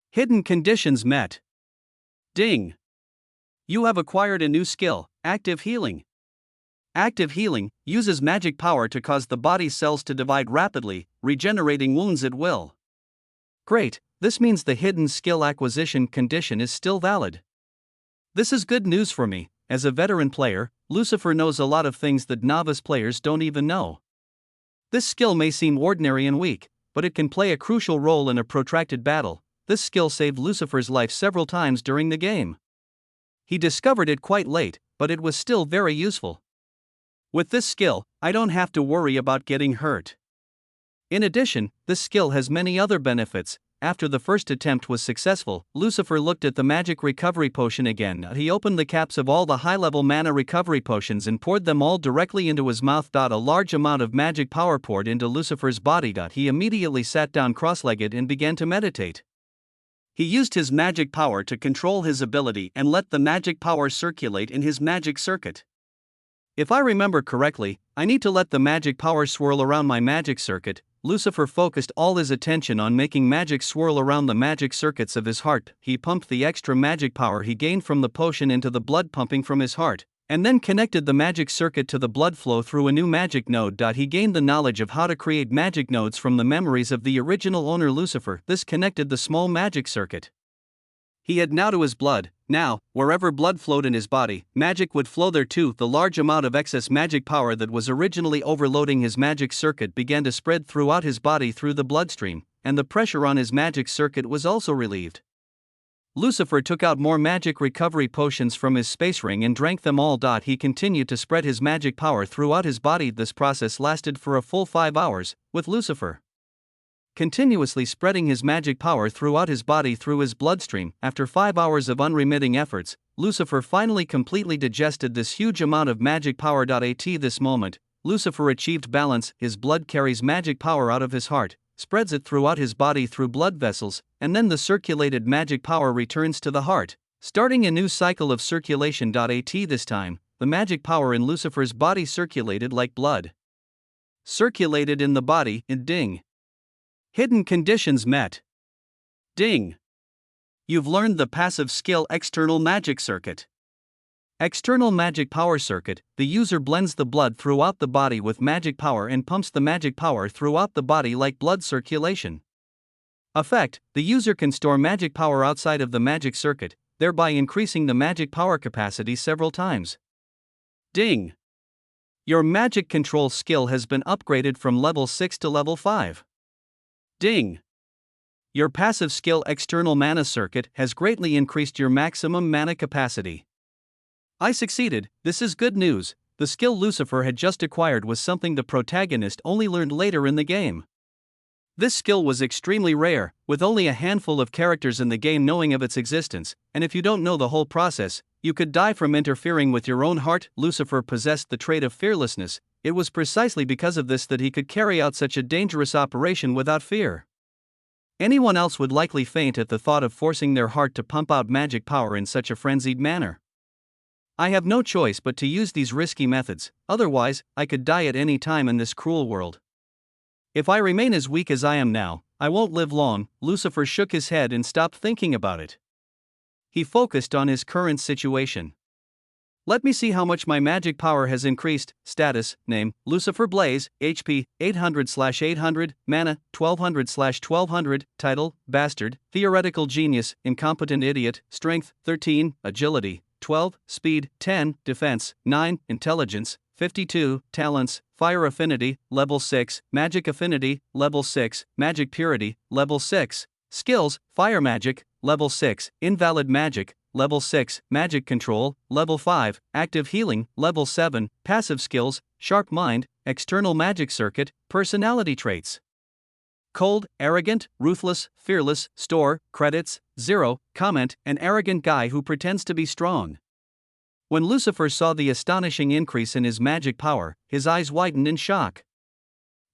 Hidden conditions met. Ding. You have acquired a new skill, Active Healing. Active Healing uses magic power to cause the body's cells to divide rapidly, regenerating wounds at will. Great, this means the hidden skill acquisition condition is still valid. This is good news for me. As a veteran player, Lucifer knows a lot of things that novice players don't even know. This skill may seem ordinary and weak, but it can play a crucial role in a protracted battle. This skill saved Lucifer's life several times during the game. He discovered it quite late, but it was still very useful. With this skill, I don't have to worry about getting hurt. In addition, this skill has many other benefits. After the first attempt was successful, Lucifer looked at the magic recovery potion again. He opened the caps of all the high-level mana recovery potions and poured them all directly into his mouth. A large amount of magic power poured into Lucifer's body. He immediately sat down cross-legged and began to meditate. He used his magic power to control his ability and let the magic power circulate in his magic circuit. If I remember correctly, I need to let the magic power swirl around my magic circuit. Lucifer focused all his attention on making magic swirl around the magic circuits of his heart. He pumped the extra magic power he gained from the potion into the blood pumping from his heart, and then connected the magic circuit to the blood flow through a new magic node. He gained the knowledge of how to create magic nodes from the memories of the original owner Lucifer. This connected the small magic circuit he had now to his blood. Now, wherever blood flowed in his body, magic would flow there too. The large amount of excess magic power that was originally overloading his magic circuit began to spread throughout his body through the bloodstream, and the pressure on his magic circuit was also relieved. Lucifer took out more magic recovery potions from his space ring and drank them all. He continued to spread his magic power throughout his body. This process lasted for a full 5 hours, with Lucifer continuously spreading his magic power throughout his body through his bloodstream. After 5 hours of unremitting efforts, Lucifer finally completely digested this huge amount of magic power. At this moment, Lucifer achieved balance. His blood carries magic power out of his heart, spreads it throughout his body through blood vessels, and then the circulated magic power returns to the heart, starting a new cycle of circulation. At this time, the magic power in Lucifer's body circulated like blood. Circulated in the body, and ding. Hidden conditions met. Ding. You've learned the passive skill External Magic Circuit. External Magic Power Circuit. The user blends the blood throughout the body with magic power and pumps the magic power throughout the body like blood circulation. Effect: the user can store magic power outside of the magic circuit, thereby increasing the magic power capacity several times. Ding. Your magic control skill has been upgraded from level 6 to level 5. Ding. Your passive skill External Mana Circuit has greatly increased your maximum mana capacity. I succeeded. This is good news. The skill Lucifer had just acquired was something the protagonist only learned later in the game. This skill was extremely rare, with only a handful of characters in the game knowing of its existence, and if you don't know the whole process, you could die from interfering with your own heart. Lucifer possessed the trait of fearlessness. It was precisely because of this that he could carry out such a dangerous operation without fear. Anyone else would likely faint at the thought of forcing their heart to pump out magic power in such a frenzied manner. I have no choice but to use these risky methods, otherwise, I could die at any time in this cruel world. If I remain as weak as I am now, I won't live long. Lucifer shook his head and stopped thinking about it. He focused on his current situation. Let me see how much my magic power has increased. Status, name, Lucifer Blaze, HP, 800/800, mana, 1200/1200, title, Bastard, Theoretical Genius, Incompetent Idiot, Strength, 13, Agility, 12, Speed, 10, Defense, 9, Intelligence, 52, Talents, Fire Affinity, Level 6, Magic Affinity, Level 6, Magic Purity, Level 6, Skills, Fire Magic, Level 6, Invalid Magic, Level 6, Magic Control, Level 5, Active Healing, Level 7, Passive Skills, Sharp Mind, External Magic Circuit, Personality Traits. Cold, arrogant, ruthless, fearless, store, credits, 0, comment, an arrogant guy who pretends to be strong. When Lucifer saw the astonishing increase in his magic power, his eyes widened in shock.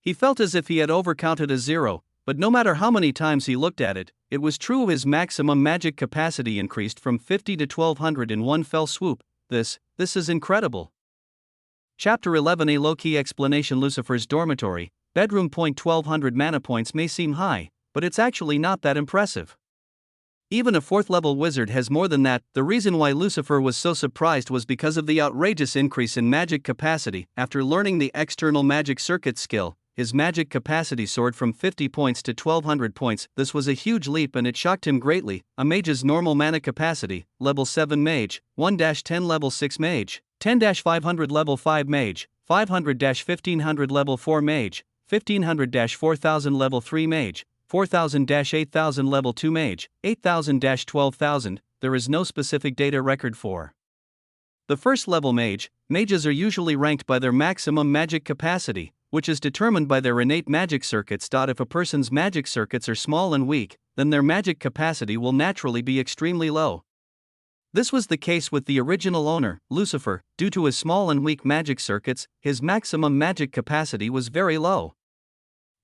He felt as if he had overcounted a 0, but no matter how many times he looked at it, it was true his maximum magic capacity increased from 50 to 1200 in one fell swoop. This is incredible. Chapter 11, a low-key explanation. Lucifer's dormitory, bedroom. 1200 mana points may seem high, but it's actually not that impressive. Even a 4th level wizard has more than that. The reason why Lucifer was so surprised was because of the outrageous increase in magic capacity. After learning the external magic circuit skill, his magic capacity soared from 50 points to 1200 points. This was a huge leap and it shocked him greatly. A mage's normal mana capacity, level 7 mage, 1-10 level 6 mage, 10-500 level 5 mage, 500-1500 level 4 mage, 1500-4000 level 3 mage, 4000-8000 level 2 mage, 8000-12000, there is no specific data record for. The first level mages are usually ranked by their maximum magic capacity, which is determined by their innate magic circuits. If a person's magic circuits are small and weak, then their magic capacity will naturally be extremely low. This was the case with the original owner, Lucifer. Due to his small and weak magic circuits, his maximum magic capacity was very low.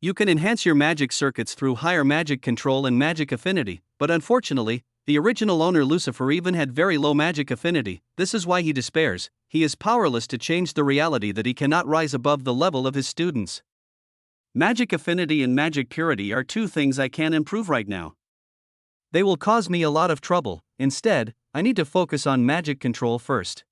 You can enhance your magic circuits through higher magic control and magic affinity, but unfortunately, the original owner Lucifer even had very low magic affinity. This is why he despairs. He is powerless to change the reality that he cannot rise above the level of his students. Magic affinity and magic purity are two things I can't improve right now. They will cause me a lot of trouble. Instead, I need to focus on magic control first.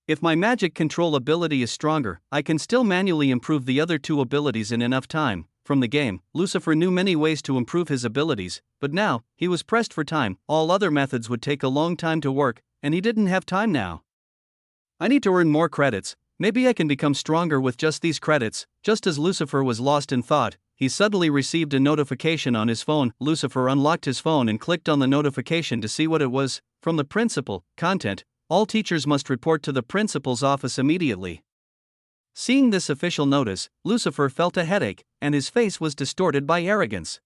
If my magic control ability is stronger, I can still manually improve the other two abilities in enough time. From the game, Lucifer knew many ways to improve his abilities, but now, he was pressed for time. All other methods would take a long time to work, and he didn't have time now. I need to earn more credits. Maybe I can become stronger with just these credits. Just as Lucifer was lost in thought, he suddenly received a notification on his phone. Lucifer unlocked his phone and clicked on the notification to see what it was. From the principal, content, all teachers must report to the principal's office immediately. Seeing this official notice, Lucifer felt a headache, and his face was distorted by arrogance.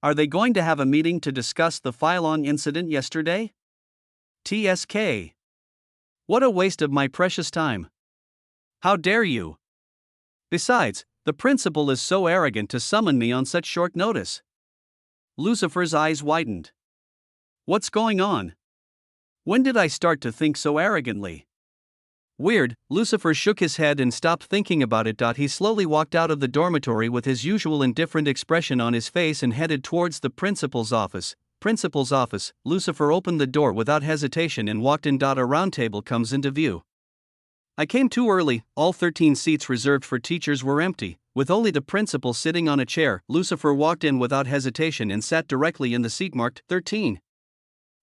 Are they going to have a meeting to discuss the Phylon incident yesterday? TSK. What a waste of my precious time. How dare you? Besides, the principal is so arrogant to summon me on such short notice. Lucifer's eyes widened. What's going on? When did I start to think so arrogantly? Weird. Lucifer shook his head and stopped thinking about it. He slowly walked out of the dormitory with his usual indifferent expression on his face and headed towards the principal's office. Principal's office. Lucifer opened the door without hesitation and walked in. A round table comes into view. I came too early. All 13 seats reserved for teachers were empty, with only the principal sitting on a chair. Lucifer walked in without hesitation and sat directly in the seat marked 13.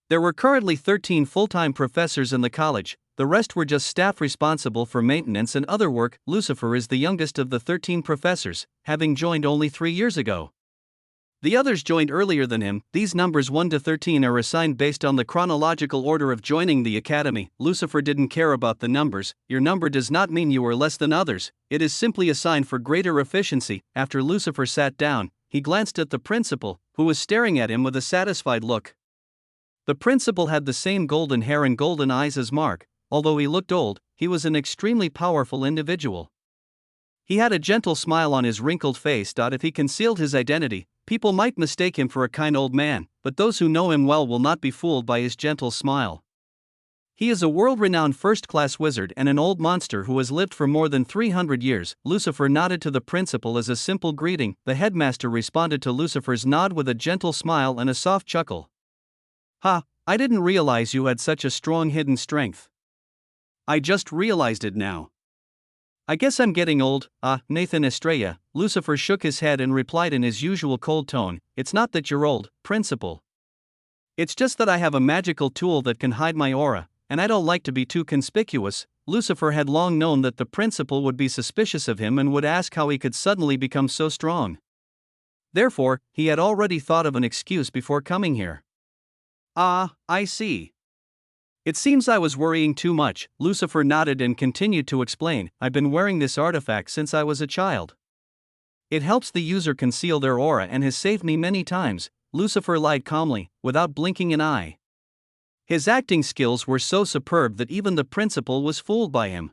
There were currently 13 full-time professors in the college. The rest were just staff responsible for maintenance and other work. Lucifer is the youngest of the 13 professors, having joined only 3 years ago. The others joined earlier than him. These numbers 1 to 13 are assigned based on the chronological order of joining the academy. Lucifer didn't care about the numbers. Your number does not mean you are less than others. It is simply assigned for greater efficiency. After Lucifer sat down, he glanced at the principal, who was staring at him with a satisfied look. The principal had the same golden hair and golden eyes as Mark. Although he looked old, he was an extremely powerful individual. He had a gentle smile on his wrinkled face. If he concealed his identity, people might mistake him for a kind old man, but those who know him well will not be fooled by his gentle smile. He is a world-renowned first-class wizard and an old monster who has lived for more than 300 years. Lucifer nodded to the principal as a simple greeting. The headmaster responded to Lucifer's nod with a gentle smile and a soft chuckle. Ha, I didn't realize you had such a strong hidden strength. I just realized it now. I guess I'm getting old, Nathan Estrella. Lucifer shook his head and replied in his usual cold tone, "It's not that you're old, Principal. It's just that I have a magical tool that can hide my aura, and I don't like to be too conspicuous." Lucifer had long known that the principal would be suspicious of him and would ask how he could suddenly become so strong. Therefore, he had already thought of an excuse before coming here. "Ah, I see. It seems I was worrying too much." Lucifer nodded and continued to explain, "I've been wearing this artifact since I was a child. It helps the user conceal their aura and has saved me many times." Lucifer lied calmly, without blinking an eye. His acting skills were so superb that even the principal was fooled by him.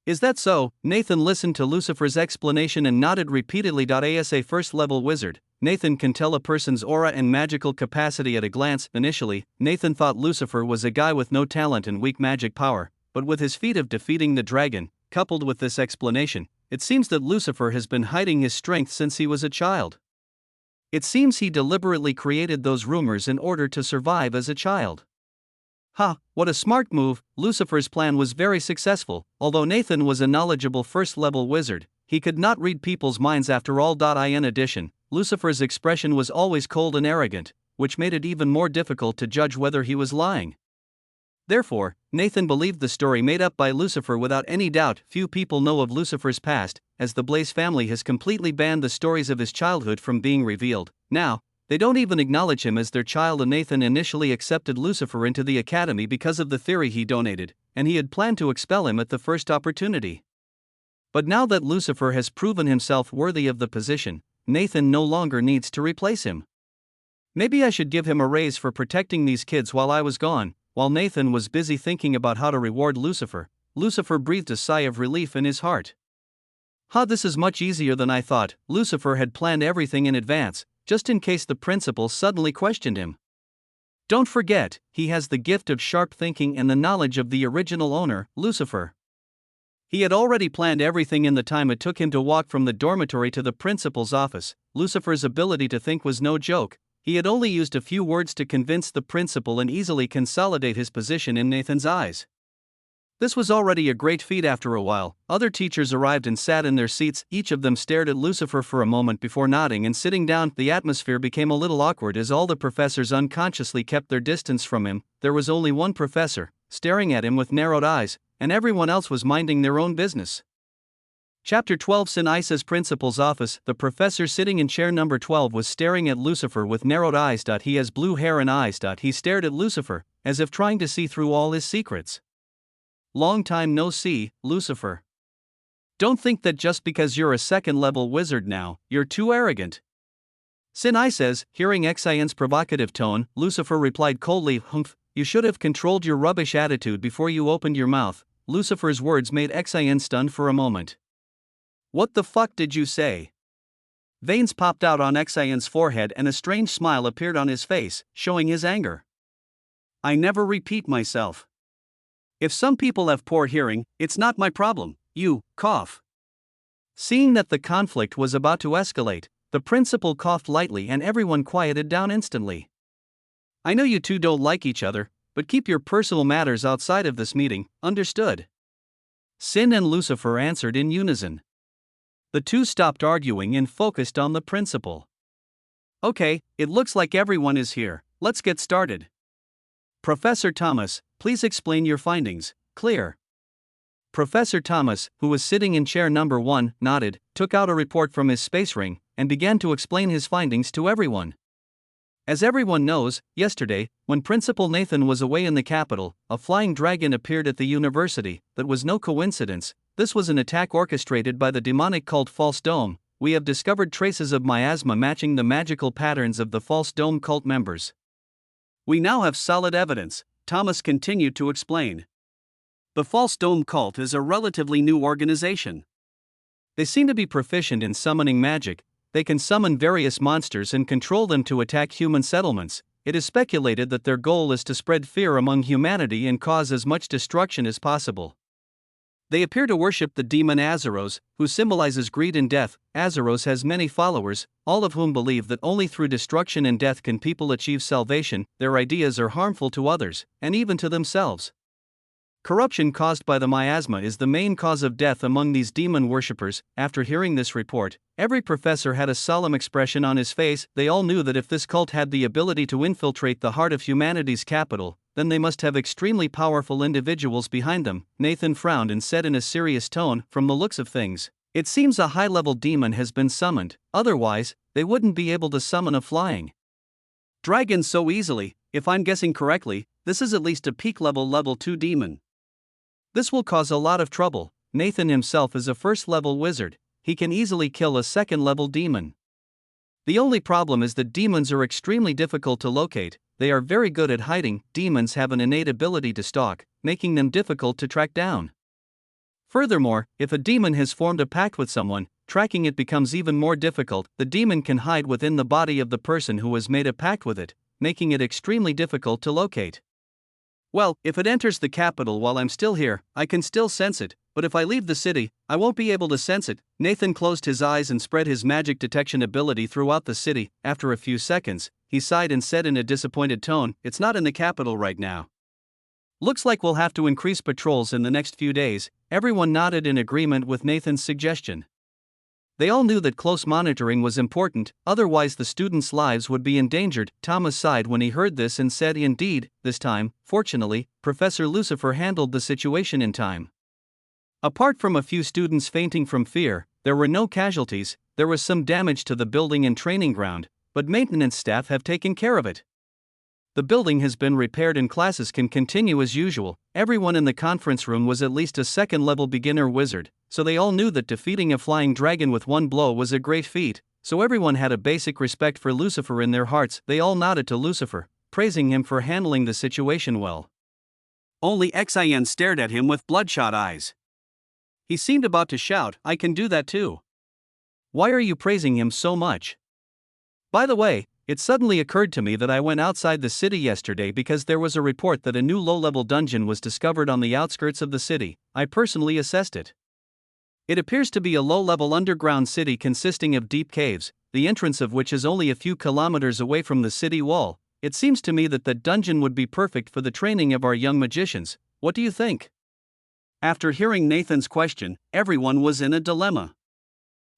"Is that so?" Nathan listened to Lucifer's explanation and nodded repeatedly. As a first-level wizard, Nathan can tell a person's aura and magical capacity at a glance. Initially, Nathan thought Lucifer was a guy with no talent and weak magic power, but with his feat of defeating the dragon, coupled with this explanation, it seems that Lucifer has been hiding his strength since he was a child. It seems he deliberately created those rumors in order to survive as a child. What a smart move. Lucifer's plan was very successful. Although Nathan was a knowledgeable first-level wizard, he could not read people's minds after all. In addition, Lucifer's expression was always cold and arrogant, which made it even more difficult to judge whether he was lying. Therefore, Nathan believed the story made up by Lucifer without any doubt. Few people know of Lucifer's past, as the Blaze family has completely banned the stories of his childhood from being revealed. Now, they don't even acknowledge him as their child. And Nathan initially accepted Lucifer into the academy because of the theory he donated, and he had planned to expel him at the first opportunity. But now that Lucifer has proven himself worthy of the position, Nathan no longer needs to replace him. Maybe I should give him a raise for protecting these kids while I was gone. While Nathan was busy thinking about how to reward Lucifer, Lucifer breathed a sigh of relief in his heart. This is much easier than I thought. Lucifer had planned everything in advance, just in case the principal suddenly questioned him. Don't forget, he has the gift of sharp thinking and the knowledge of the original owner, Lucifer. He had already planned everything in the time it took him to walk from the dormitory to the principal's office. Lucifer's ability to think was no joke. He had only used a few words to convince the principal and easily consolidate his position in Nathan's eyes. This was already a great feat. After a while, other teachers arrived and sat in their seats. Each of them stared at Lucifer for a moment before nodding and sitting down. The atmosphere became a little awkward as all the professors unconsciously kept their distance from him. There was only one professor, staring at him with narrowed eyes, and everyone else was minding their own business. Chapter 12. Sin Isa's principal's office. The professor sitting in chair number 12 was staring at Lucifer with narrowed eyes. He has blue hair and eyes. He stared at Lucifer, as if trying to see through all his secrets. Long time no see, Lucifer. Don't think that just because you're a second-level wizard now, you're too arrogant. Sin Isa's, hearing Xian's provocative tone, Lucifer replied coldly, "Humph, you should have controlled your rubbish attitude before you opened your mouth." Lucifer's words made Xian stunned for a moment. "What the fuck did you say?" Veins popped out on Xian's forehead and a strange smile appeared on his face, showing his anger. "I never repeat myself. If some people have poor hearing, it's not my problem, you cough." Seeing that the conflict was about to escalate, the principal coughed lightly and everyone quieted down instantly. "I know you two don't like each other, but keep your personal matters outside of this meeting, understood?" Sin and Lucifer answered in unison. The two stopped arguing and focused on the principal. "Okay, it looks like everyone is here, let's get started. Professor Thomas, please explain your findings." "Clear." Professor Thomas, who was sitting in chair number 1, nodded, took out a report from his space ring, and began to explain his findings to everyone. As everyone knows, yesterday, when Principal Nathan was away in the capital, a flying dragon appeared at the university. That was no coincidence. This was an attack orchestrated by the demonic cult False Dome. We have discovered traces of miasma matching the magical patterns of the False Dome cult members. We now have solid evidence, Thomas continued to explain. The False Dome cult is a relatively new organization. They seem to be proficient in summoning magic. They can summon various monsters and control them to attack human settlements. It is speculated that their goal is to spread fear among humanity and cause as much destruction as possible. They appear to worship the demon Azeros, who symbolizes greed and death. Azeros has many followers, all of whom believe that only through destruction and death can people achieve salvation. Their ideas are harmful to others, and even to themselves. Corruption caused by the miasma is the main cause of death among these demon worshippers. After hearing this report, every professor had a solemn expression on his face. They all knew that if this cult had the ability to infiltrate the heart of humanity's capital, then they must have extremely powerful individuals behind them. Nathan frowned and said in a serious tone, "From the looks of things, it seems a high-level demon has been summoned, otherwise, they wouldn't be able to summon a flying dragon so easily. If I'm guessing correctly, this is at least a peak-level level 2 demon. This will cause a lot of trouble. Nathan himself is a first-level wizard. He can easily kill a second-level demon. The only problem is that demons are extremely difficult to locate. They are very good at hiding. Demons have an innate ability to stalk, making them difficult to track down. Furthermore, if a demon has formed a pact with someone, tracking it becomes even more difficult. The demon can hide within the body of the person who has made a pact with it, making it extremely difficult to locate. Well, if it enters the capital while I'm still here, I can still sense it, but if I leave the city, I won't be able to sense it." Nathan closed his eyes and spread his magic detection ability throughout the city. After a few seconds, he sighed and said in a disappointed tone, "It's not in the capital right now. Looks like we'll have to increase patrols in the next few days." Everyone nodded in agreement with Nathan's suggestion. They all knew that close monitoring was important, otherwise the students' lives would be endangered. Thomas sighed when he heard this and said, "Indeed, this time, fortunately, Professor Lucifer handled the situation in time. Apart from a few students fainting from fear, there were no casualties. There was some damage to the building and training ground, but maintenance staff have taken care of it. The building has been repaired and classes can continue as usual." Everyone in the conference room was at least a second-level beginner wizard, so they all knew that defeating a flying dragon with one blow was a great feat, so everyone had a basic respect for Lucifer in their hearts. They all nodded to Lucifer, praising him for handling the situation well. Only Xian stared at him with bloodshot eyes. He seemed about to shout, "I can do that too. Why are you praising him so much? By the way, it suddenly occurred to me that I went outside the city yesterday because there was a report that a new low-level dungeon was discovered on the outskirts of the city. I personally assessed it. It appears to be a low-level underground city consisting of deep caves, the entrance of which is only a few kilometers away from the city wall. It seems to me that dungeon would be perfect for the training of our young magicians. What do you think?" After hearing Nathan's question, everyone was in a dilemma.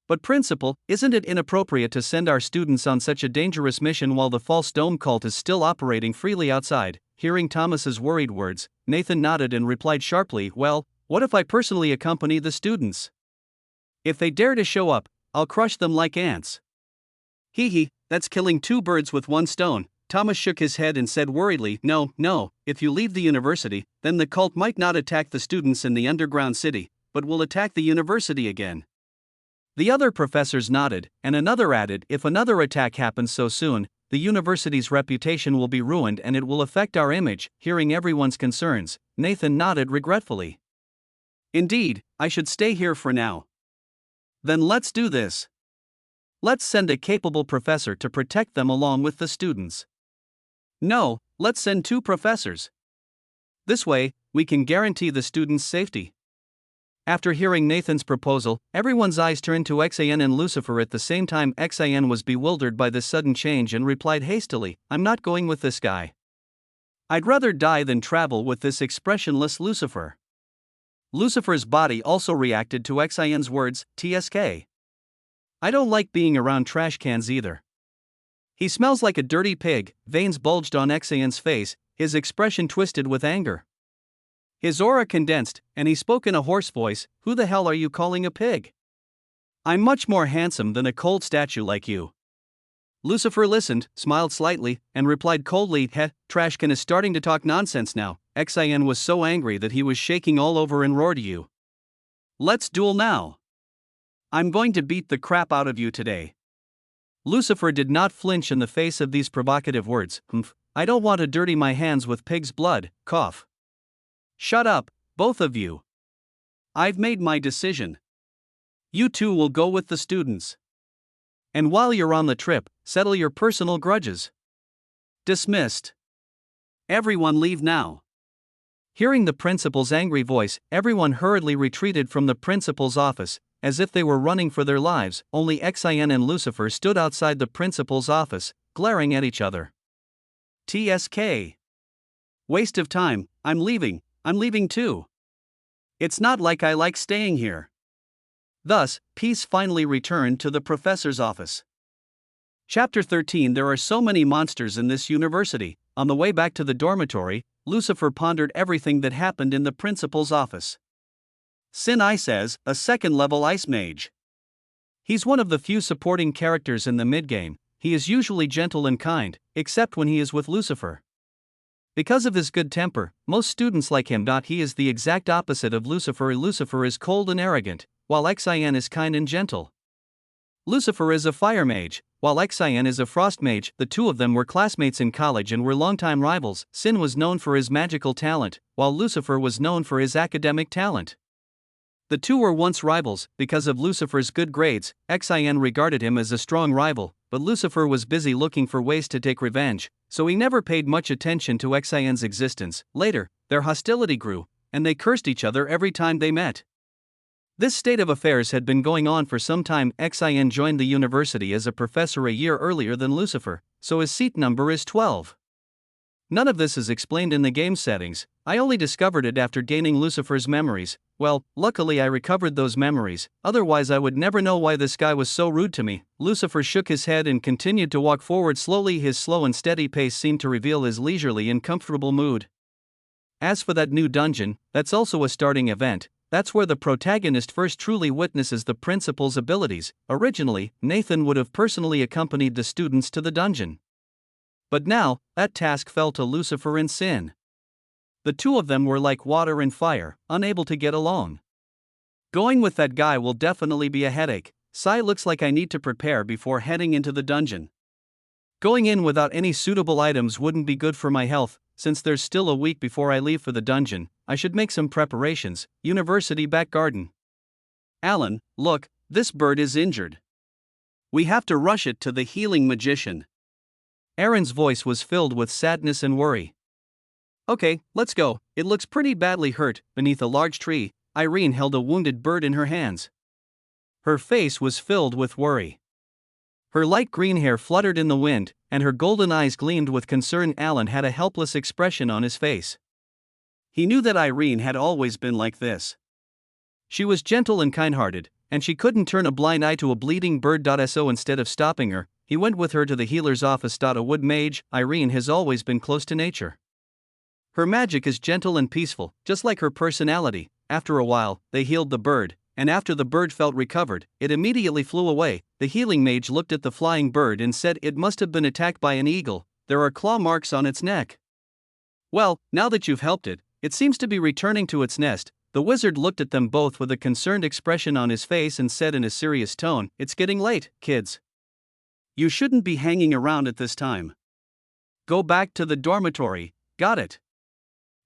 "But Principal, isn't it inappropriate to send our students on such a dangerous mission while the false dome cult is still operating freely outside?" Hearing Thomas's worried words, Nathan nodded and replied sharply, "Well, what if I personally accompany the students? If they dare to show up, I'll crush them like ants." "Hee, that's killing two birds with one stone." Thomas shook his head and said worriedly, No, if you leave the university, then the cult might not attack the students in the underground city, but will attack the university again." The other professors nodded, and another added, "If another attack happens so soon, the university's reputation will be ruined and it will affect our image." Hearing everyone's concerns, Nathan nodded regretfully. "Indeed, I should stay here for now." "Then let's do this. Let's send a capable professor to protect them along with the students." "No, let's send 2 professors. This way, we can guarantee the students' safety." After hearing Nathan's proposal, everyone's eyes turned to Xian and Lucifer at the same time. Xian was bewildered by this sudden change and replied hastily, "I'm not going with this guy. I'd rather die than travel with this expressionless Lucifer." Lucifer's body also reacted to Xian's words. "Tsk. I don't like being around trash cans either. He smells like a dirty pig." Veins bulged on Xian's face, his expression twisted with anger. His aura condensed, and he spoke in a hoarse voice, "Who the hell are you calling a pig? I'm much more handsome than a cold statue like you." Lucifer listened, smiled slightly, and replied coldly, Trashcan is starting to talk nonsense now." Xian was so angry that he was shaking all over and roared, "You. Let's duel now. I'm going to beat the crap out of you today." Lucifer did not flinch in the face of these provocative words. "I don't want to dirty my hands with pig's blood." Cough. "Shut up, both of you. I've made my decision. You two will go with the students. And while you're on the trip, settle your personal grudges." Dismissed. Everyone leave now. Hearing the principal's angry voice, everyone hurriedly retreated from the principal's office, as if they were running for their lives. Only Xian and Lucifer stood outside the principal's office, glaring at each other. "Tsk. Waste of time, I'm leaving. I'm leaving too. It's not like I like staying here. Thus, peace finally returned to the professor's office. Chapter 13. There are so many monsters in this university. On the way back to the dormitory, Lucifer pondered everything that happened in the principal's office. Sin I says, a second-level ice mage. He's one of the few supporting characters in the mid-game. He is usually gentle and kind, except when he is with Lucifer. Because of his good temper, most students like him. He is the exact opposite of Lucifer. Lucifer is cold and arrogant, while Xian is kind and gentle. Lucifer is a fire mage, while Xian is a frost mage. The two of them were classmates in college and were longtime rivals. Sin was known for his magical talent, while Lucifer was known for his academic talent. The two were once rivals. Because of Lucifer's good grades, Xian regarded him as a strong rival, but Lucifer was busy looking for ways to take revenge, so he never paid much attention to Xian's existence. Later, their hostility grew, and they cursed each other every time they met. This state of affairs had been going on for some time. Xian joined the university as a professor a year earlier than Lucifer, so his seat number is 12. None of this is explained in the game settings. I only discovered it after gaining Lucifer's memories. Well, luckily I recovered those memories, otherwise I would never know why this guy was so rude to me. Lucifer shook his head and continued to walk forward slowly. His slow and steady pace seemed to reveal his leisurely and comfortable mood. As for that new dungeon, that's also a starting event. That's where the protagonist first truly witnesses the principal's abilities. Originally, Nathan would have personally accompanied the students to the dungeon. But now, that task fell to Lucifer and Sin. The two of them were like water and fire, unable to get along. Going with that guy will definitely be a headache. Looks like I need to prepare before heading into the dungeon. Going in without any suitable items wouldn't be good for my health. Since there's still a week before I leave for the dungeon, I should make some preparations. University back garden. Alan, look, this bird is injured. We have to rush it to the healing magician. Aaron's voice was filled with sadness and worry. Okay, let's go. It looks pretty badly hurt. Beneath a large tree, Irene held a wounded bird in her hands. Her face was filled with worry. Her light green hair fluttered in the wind, and her golden eyes gleamed with concern. Alan had a helpless expression on his face. He knew that Irene had always been like this. She was gentle and kind-hearted, and she couldn't turn a blind eye to a bleeding bird. So instead of stopping her, he went with her to the healer's office. A wood mage, Irene has always been close to nature. Her magic is gentle and peaceful, just like her personality. After a while, they healed the bird, and after the bird felt recovered, it immediately flew away. The healing mage looked at the flying bird and said it must have been attacked by an eagle. There are claw marks on its neck. Well, now that you've helped it, it seems to be returning to its nest. The wizard looked at them both with a concerned expression on his face and said in a serious tone, "It's getting late, kids. You shouldn't be hanging around at this time. Go back to the dormitory, got it?"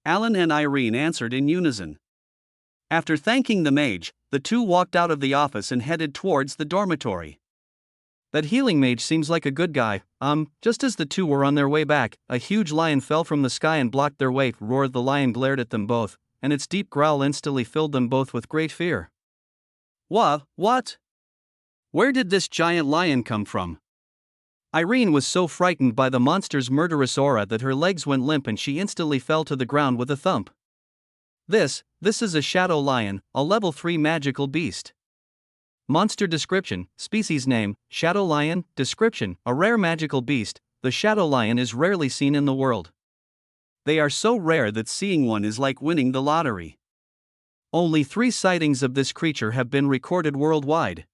Alan and Irene answered in unison. After thanking the mage, the two walked out of the office and headed towards the dormitory. That healing mage seems like a good guy. Just as the two were on their way back, a huge lion fell from the sky and blocked their way. Roared. The lion glared at them both, and its deep growl instantly filled them both with great fear. What? Where did this giant lion come from? Irene was so frightened by the monster's murderous aura that her legs went limp and she instantly fell to the ground with a thump. This is a shadow lion, a level 3 magical beast. Monster description, species name, shadow lion, description, a rare magical beast. The shadow lion is rarely seen in the world. They are so rare that seeing one is like winning the lottery. Only 3 sightings of this creature have been recorded worldwide.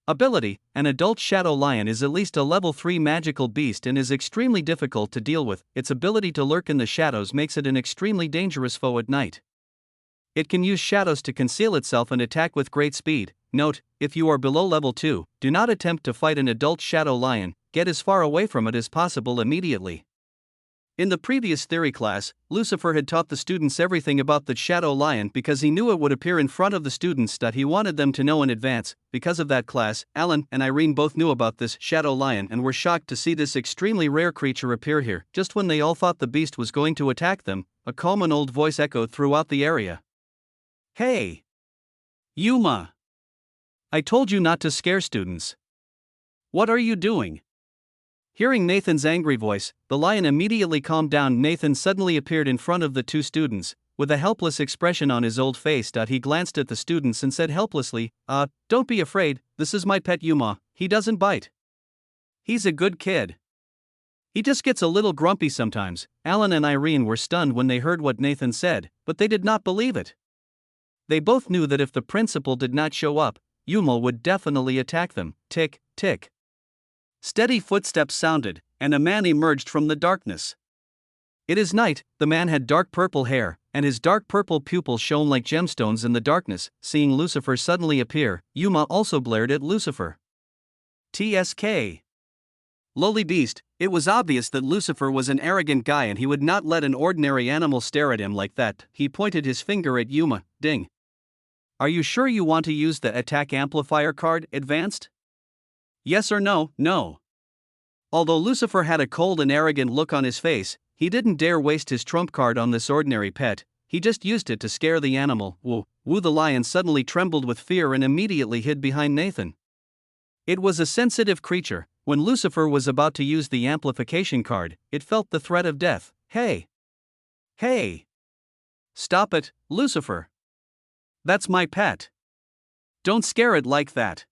Ability: an adult shadow lion is at least a level 3 magical beast and is extremely difficult to deal with. Its ability to lurk in the shadows makes it an extremely dangerous foe at night. It can use shadows to conceal itself and attack with great speed. Note, if you are below level 2, do not attempt to fight an adult shadow lion, get as far away from it as possible immediately. In the previous theory class, Lucifer had taught the students everything about the shadow lion because he knew it would appear in front of the students that he wanted them to know in advance. Because of that class, Alan and Irene both knew about this shadow lion and were shocked to see this extremely rare creature appear here. Just when they all thought the beast was going to attack them, a calm and old voice echoed throughout the area. "Hey! Yuma! I told you not to scare students. What are you doing?" Hearing Nathan's angry voice, the lion immediately calmed down. Nathan suddenly appeared in front of the two students. with a helpless expression on his old face. He glanced at the students and said helplessly, don't be afraid, this is my pet Yuma, he doesn't bite. He's a good kid. He just gets a little grumpy sometimes. Alan and Irene were stunned when they heard what Nathan said, but they did not believe it. They both knew that if the principal did not show up, Yuma would definitely attack them. Tick, tick. Steady footsteps sounded, and a man emerged from the darkness. It is night. The man had dark purple hair, and his dark purple pupils shone like gemstones in the darkness. Seeing Lucifer suddenly appear, Yuma also glared at Lucifer. TSK. Lowly beast, it was obvious that Lucifer was an arrogant guy and he would not let an ordinary animal stare at him like that. He pointed his finger at Yuma. Ding. Are you sure you want to use the attack amplifier card, advanced? Yes or no? No. Although Lucifer had a cold and arrogant look on his face, he didn't dare waste his trump card on this ordinary pet. He just used it to scare the animal. Woo the lion suddenly trembled with fear and immediately hid behind Nathan. It was a sensitive creature. When Lucifer was about to use the amplification card, it felt the threat of death. Hey! Hey! Stop it, Lucifer! That's my pet. Don't scare it like that.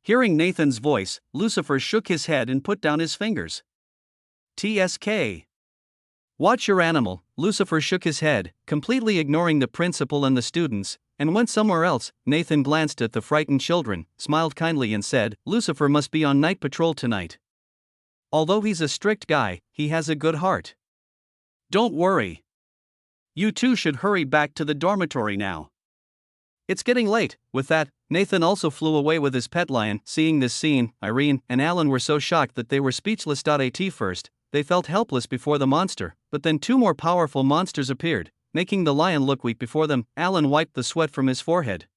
Hearing Nathan's voice, Lucifer shook his head and put down his fingers. TSK. Watch your animal. Lucifer shook his head, completely ignoring the principal and the students, and went somewhere else. Nathan glanced at the frightened children, smiled kindly and said, Lucifer must be on night patrol tonight. Although he's a strict guy, he has a good heart. Don't worry. You two should hurry back to the dormitory now. It's getting late. With that, Nathan also flew away with his pet lion. Seeing this scene, Irene and Alan were so shocked that they were speechless. At first, they felt helpless before the monster, but then two more powerful monsters appeared, making the lion look weak before them. Alan wiped the sweat from his forehead.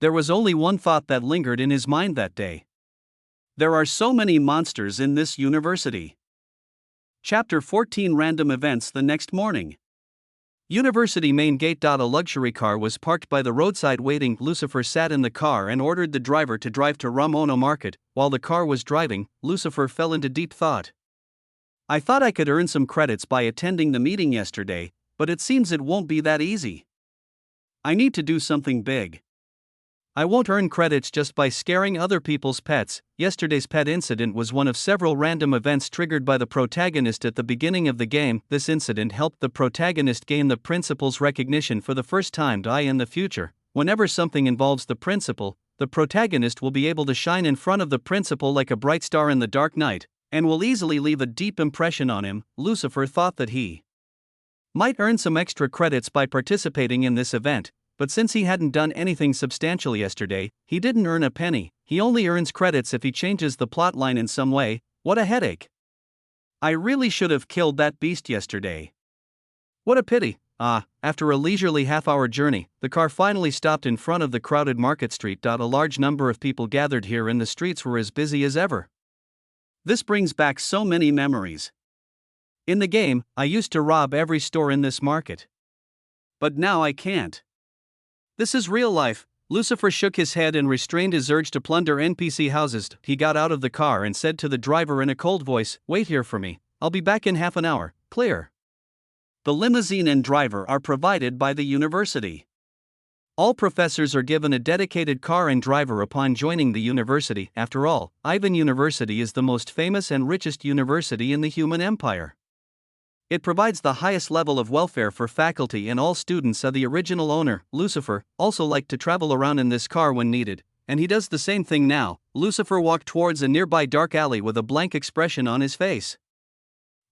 There was only one thought that lingered in his mind that day. There are so many monsters in this university. Chapter 14 Random Events the next morning. University main gate. A luxury car was parked by the roadside waiting. Lucifer sat in the car and ordered the driver to drive to Ramono Market. While the car was driving, Lucifer fell into deep thought. I thought I could earn some credits by attending the meeting yesterday, but it seems it won't be that easy. I need to do something big. I won't earn credits just by scaring other people's pets. Yesterday's pet incident was one of several random events triggered by the protagonist at the beginning of the game. This incident helped the protagonist gain the principal's recognition for the first time. In the future, whenever something involves the principal, the protagonist will be able to shine in front of the principal like a bright star in the dark night, and will easily leave a deep impression on him. Lucifer thought that he might earn some extra credits by participating in this event. But since he hadn't done anything substantial yesterday, he didn't earn a penny. He only earns credits if he changes the plotline in some way. What a headache. I really should have killed that beast yesterday. What a pity. After a leisurely half-hour journey, the car finally stopped in front of the crowded market street. A large number of people gathered here and the streets were as busy as ever. This brings back so many memories. In the game, I used to rob every store in this market. But now I can't. This is real life. Lucifer shook his head and restrained his urge to plunder NPC houses. He got out of the car and said to the driver in a cold voice, "Wait here for me. I'll be back in half an hour." Clear. The limousine and driver are provided by the university. All professors are given a dedicated car and driver upon joining the university. After all, Ivan University is the most famous and richest university in the human empire. It provides the highest level of welfare for faculty and all students. The original owner, Lucifer, also liked to travel around in this car when needed, and he does the same thing now. Lucifer walked towards a nearby dark alley with a blank expression on his face.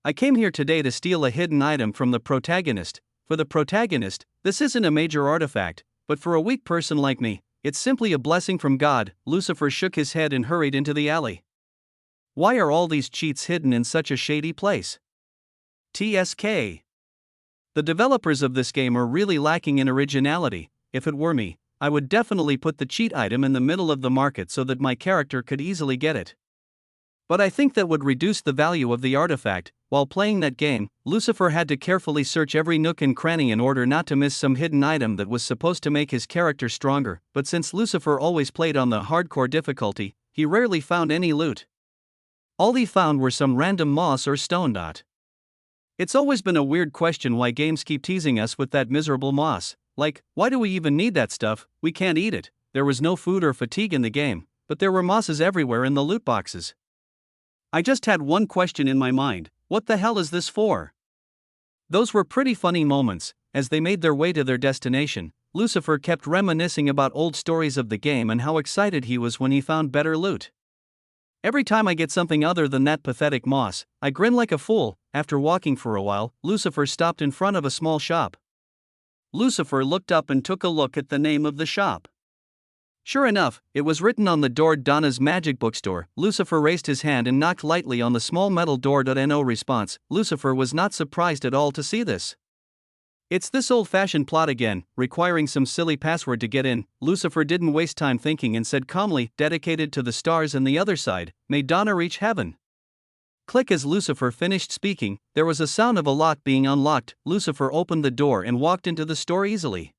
I came here today to steal a hidden item from the protagonist. For the protagonist, this isn't a major artifact, but for a weak person like me, it's simply a blessing from God. Lucifer shook his head and hurried into the alley. Why are all these cheats hidden in such a shady place? TSK. The developers of this game are really lacking in originality. If it were me, I would definitely put the cheat item in the middle of the market so that my character could easily get it. But I think that would reduce the value of the artifact. While playing that game, Lucifer had to carefully search every nook and cranny in order not to miss some hidden item that was supposed to make his character stronger. But since Lucifer always played on the hardcore difficulty, he rarely found any loot. All he found were some random moss or stone. It's always been a weird question why games keep teasing us with that miserable moss. Like, why do we even need that stuff? We can't eat it. There was no food or fatigue in the game, but there were mosses everywhere in the loot boxes. I just had one question in my mind: what the hell is this for? Those were pretty funny moments. As they made their way to their destination, Lucifer kept reminiscing about old stories of the game and how excited he was when he found better loot. Every time I get something other than that pathetic moss, I grin like a fool. After walking for a while, Lucifer stopped in front of a small shop. Lucifer looked up and took a look at the name of the shop. Sure enough, it was written on the door, Donna's Magic Bookstore. Lucifer raised his hand and knocked lightly on the small metal door. No response. Lucifer was not surprised at all to see this. It's this old-fashioned plot again, requiring some silly password to get in. Lucifer didn't waste time thinking and said calmly, dedicated to the stars and the other side, may Donna reach heaven. Click. As Lucifer finished speaking, there was a sound of a lock being unlocked. Lucifer opened the door and walked into the store easily.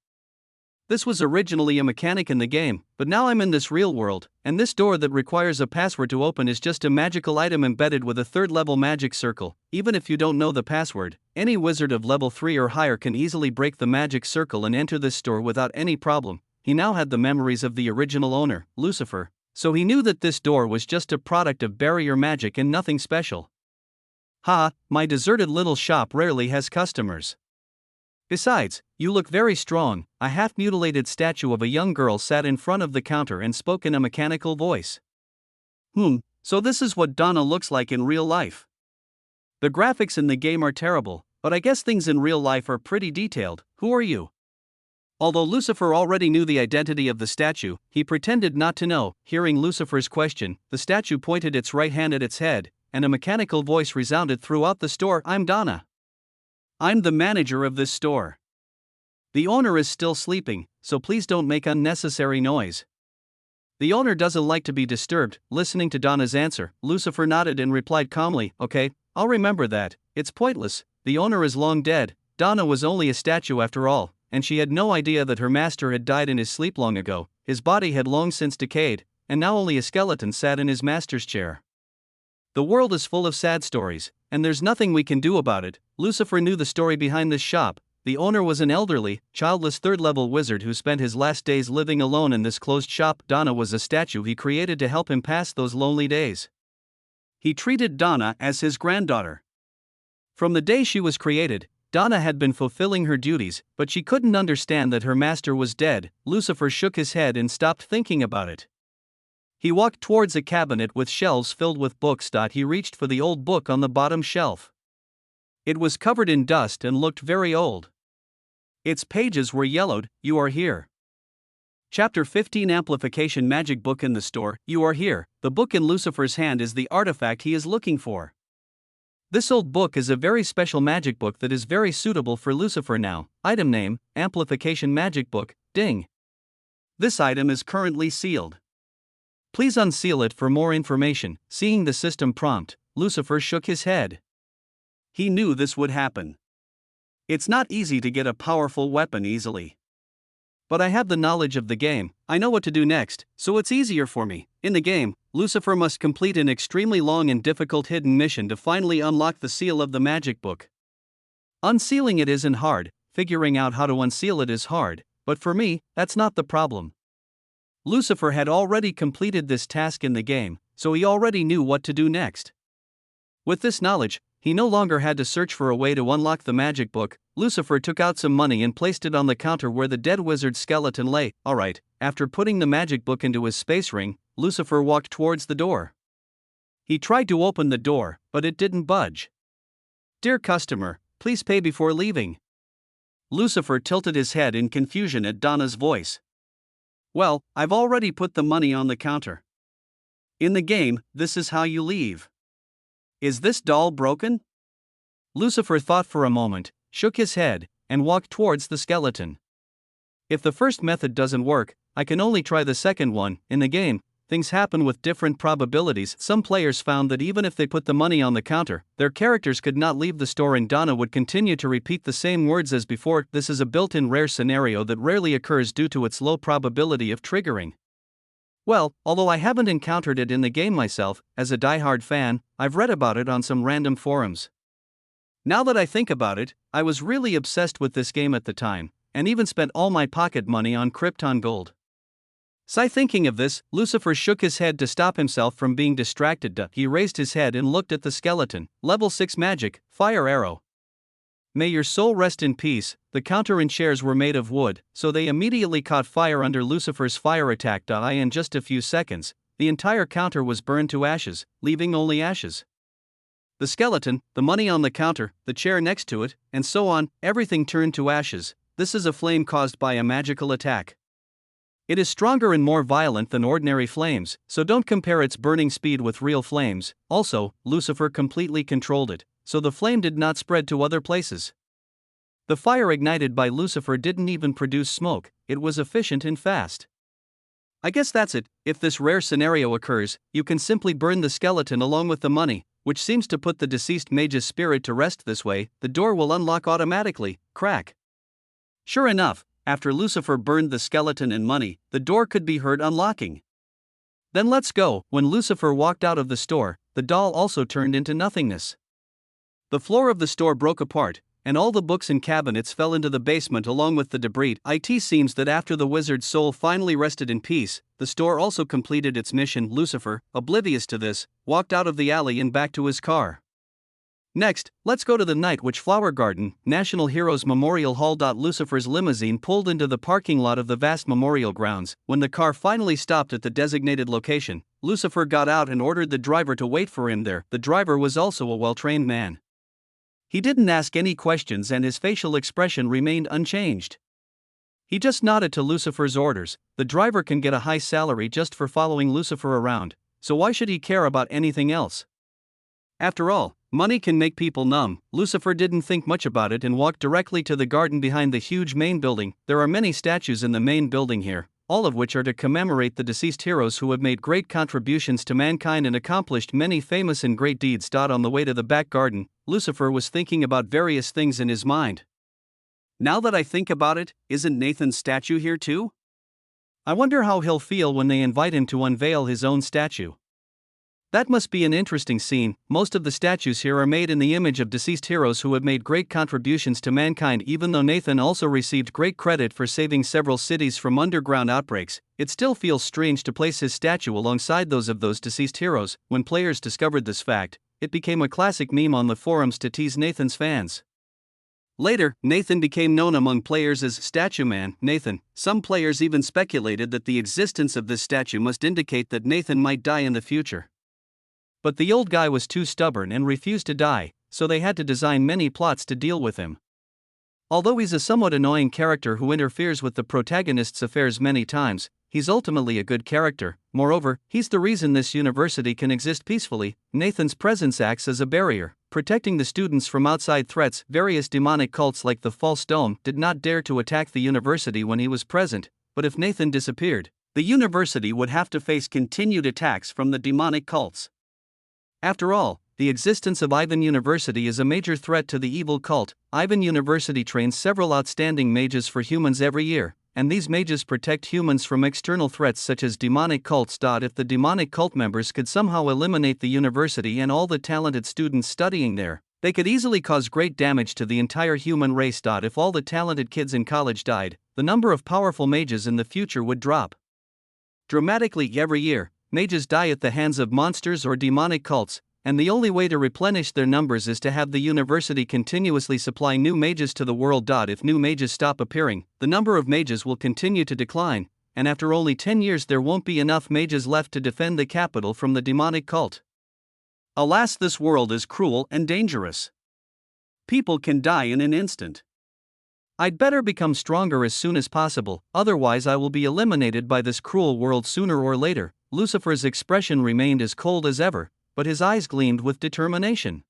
This was originally a mechanic in the game, but now I'm in this real world, and this door that requires a password to open is just a magical item embedded with a third-level magic circle. Even if you don't know the password, any wizard of level 3 or higher can easily break the magic circle and enter this store without any problem. He now had the memories of the original owner, Lucifer, so he knew that this door was just a product of barrier magic and nothing special. Ha, my deserted little shop rarely has customers. Besides, you look very strong. A half-mutilated statue of a young girl sat in front of the counter and spoke in a mechanical voice. So this is what Donna looks like in real life. The graphics in the game are terrible, but I guess things in real life are pretty detailed. Who are you? Although Lucifer already knew the identity of the statue, he pretended not to know. Hearing Lucifer's question, the statue pointed its right hand at its head, and a mechanical voice resounded throughout the store. I'm Donna. I'm the manager of this store. The owner is still sleeping, so please don't make unnecessary noise. The owner doesn't like to be disturbed. Listening to Donna's answer, Lucifer nodded and replied calmly, okay, I'll remember that. It's pointless. The owner is long dead. Donna was only a statue after all, and she had no idea that her master had died in his sleep long ago. His body had long since decayed, and now only a skeleton sat in his master's chair. The world is full of sad stories, and there's nothing we can do about it. Lucifer knew the story behind this shop. The owner was an elderly, childless third-level wizard who spent his last days living alone in this closed shop. Donna was a statue he created to help him pass those lonely days. He treated Donna as his granddaughter. From the day she was created, Donna had been fulfilling her duties, but she couldn't understand that her master was dead. Lucifer shook his head and stopped thinking about it. He walked towards a cabinet with shelves filled with books. He reached for the old book on the bottom shelf. It was covered in dust and looked very old. Its pages were yellowed. You are here. Chapter 15, Amplification Magic Book in the store. You are here. The book in Lucifer's hand is the artifact he is looking for. This old book is a very special magic book that is very suitable for Lucifer now. Item name, Amplification Magic Book, ding. This item is currently sealed. Please unseal it for more information. Seeing the system prompt, Lucifer shook his head. He knew this would happen. It's not easy to get a powerful weapon easily. But I have the knowledge of the game. I know what to do next, so it's easier for me. In the game, Lucifer must complete an extremely long and difficult hidden mission to finally unlock the seal of the magic book. Unsealing it isn't hard, figuring out how to unseal it is hard, but for me, that's not the problem. Lucifer had already completed this task in the game, so he already knew what to do next. With this knowledge, he no longer had to search for a way to unlock the magic book. Lucifer took out some money and placed it on the counter where the dead wizard's skeleton lay. Alright, after putting the magic book into his space ring, Lucifer walked towards the door. He tried to open the door, but it didn't budge. Dear customer, please pay before leaving. Lucifer tilted his head in confusion at Donna's voice. Well, I've already put the money on the counter. In the game, this is how you leave. Is this doll broken? Lucifer thought for a moment, shook his head, and walked towards the skeleton. If the first method doesn't work, I can only try the second one. In the game, things happen with different probabilities. Some players found that even if they put the money on the counter, their characters could not leave the store and Donna would continue to repeat the same words as before. This is a built-in rare scenario that rarely occurs due to its low probability of triggering. Well, although I haven't encountered it in the game myself, as a die-hard fan, I've read about it on some random forums. Now that I think about it, I was really obsessed with this game at the time, and even spent all my pocket money on Krypton Gold. So thinking of this, Lucifer shook his head to stop himself from being distracted. He raised his head and looked at the skeleton. Level 6 magic, fire arrow. May your soul rest in peace. The counter and chairs were made of wood, so they immediately caught fire under Lucifer's fire attack. In just a few seconds, the entire counter was burned to ashes, leaving only ashes. The skeleton, the money on the counter, the chair next to it, and so on, everything turned to ashes. This is a flame caused by a magical attack. It is stronger and more violent than ordinary flames, so don't compare its burning speed with real flames. Also, Lucifer completely controlled it, so the flame did not spread to other places. The fire ignited by Lucifer didn't even produce smoke, it was efficient and fast. I guess that's it. If this rare scenario occurs, you can simply burn the skeleton along with the money, which seems to put the deceased mage's spirit to rest. This way, the door will unlock automatically. Crack. Sure enough, after Lucifer burned the skeleton and money, the door could be heard unlocking. Then let's go. When Lucifer walked out of the store, the doll also turned into nothingness. The floor of the store broke apart, and all the books and cabinets fell into the basement along with the debris. It seems that after the wizard's soul finally rested in peace, the store also completed its mission. Lucifer, oblivious to this, walked out of the alley and back to his car. Next, let's go to the Night Witch Flower Garden, National Heroes Memorial Hall. Lucifer's limousine pulled into the parking lot of the vast memorial grounds. When the car finally stopped at the designated location, Lucifer got out and ordered the driver to wait for him there. The driver was also a well-trained man. He didn't ask any questions and his facial expression remained unchanged. He just nodded to Lucifer's orders. The driver can get a high salary just for following Lucifer around, so why should he care about anything else? After all, money can make people numb. Lucifer didn't think much about it and walked directly to the garden behind the huge main building. There are many statues in the main building here, all of which are to commemorate the deceased heroes who have made great contributions to mankind and accomplished many famous and great deeds. On the way to the back garden, Lucifer was thinking about various things in his mind. Now that I think about it, isn't Nathan's statue here too? I wonder how he'll feel when they invite him to unveil his own statue. That must be an interesting scene. Most of the statues here are made in the image of deceased heroes who have made great contributions to mankind. Even though Nathan also received great credit for saving several cities from underground outbreaks, it still feels strange to place his statue alongside those of those deceased heroes. When players discovered this fact, it became a classic meme on the forums to tease Nathan's fans. Later, Nathan became known among players as Statue Man Nathan. Some players even speculated that the existence of this statue must indicate that Nathan might die in the future. But the old guy was too stubborn and refused to die, so they had to design many plots to deal with him. Although he's a somewhat annoying character who interferes with the protagonist's affairs many times, he's ultimately a good character. Moreover, he's the reason this university can exist peacefully. Nathan's presence acts as a barrier, protecting the students from outside threats. Various demonic cults like the False Dome did not dare to attack the university when he was present, but if Nathan disappeared, the university would have to face continued attacks from the demonic cults. After all, the existence of Ivan University is a major threat to the evil cult. Ivan University trains several outstanding mages for humans every year, and these mages protect humans from external threats such as demonic cults. If the demonic cult members could somehow eliminate the university and all the talented students studying there, they could easily cause great damage to the entire human race. If all the talented kids in college died, the number of powerful mages in the future would drop dramatically. Every year, mages die at the hands of monsters or demonic cults, and the only way to replenish their numbers is to have the university continuously supply new mages to the world. If new mages stop appearing, the number of mages will continue to decline, and after only 10 years there won't be enough mages left to defend the capital from the demonic cult. Alas, this world is cruel and dangerous. People can die in an instant. I'd better become stronger as soon as possible, otherwise I will be eliminated by this cruel world sooner or later. Lucifer's expression remained as cold as ever, but his eyes gleamed with determination.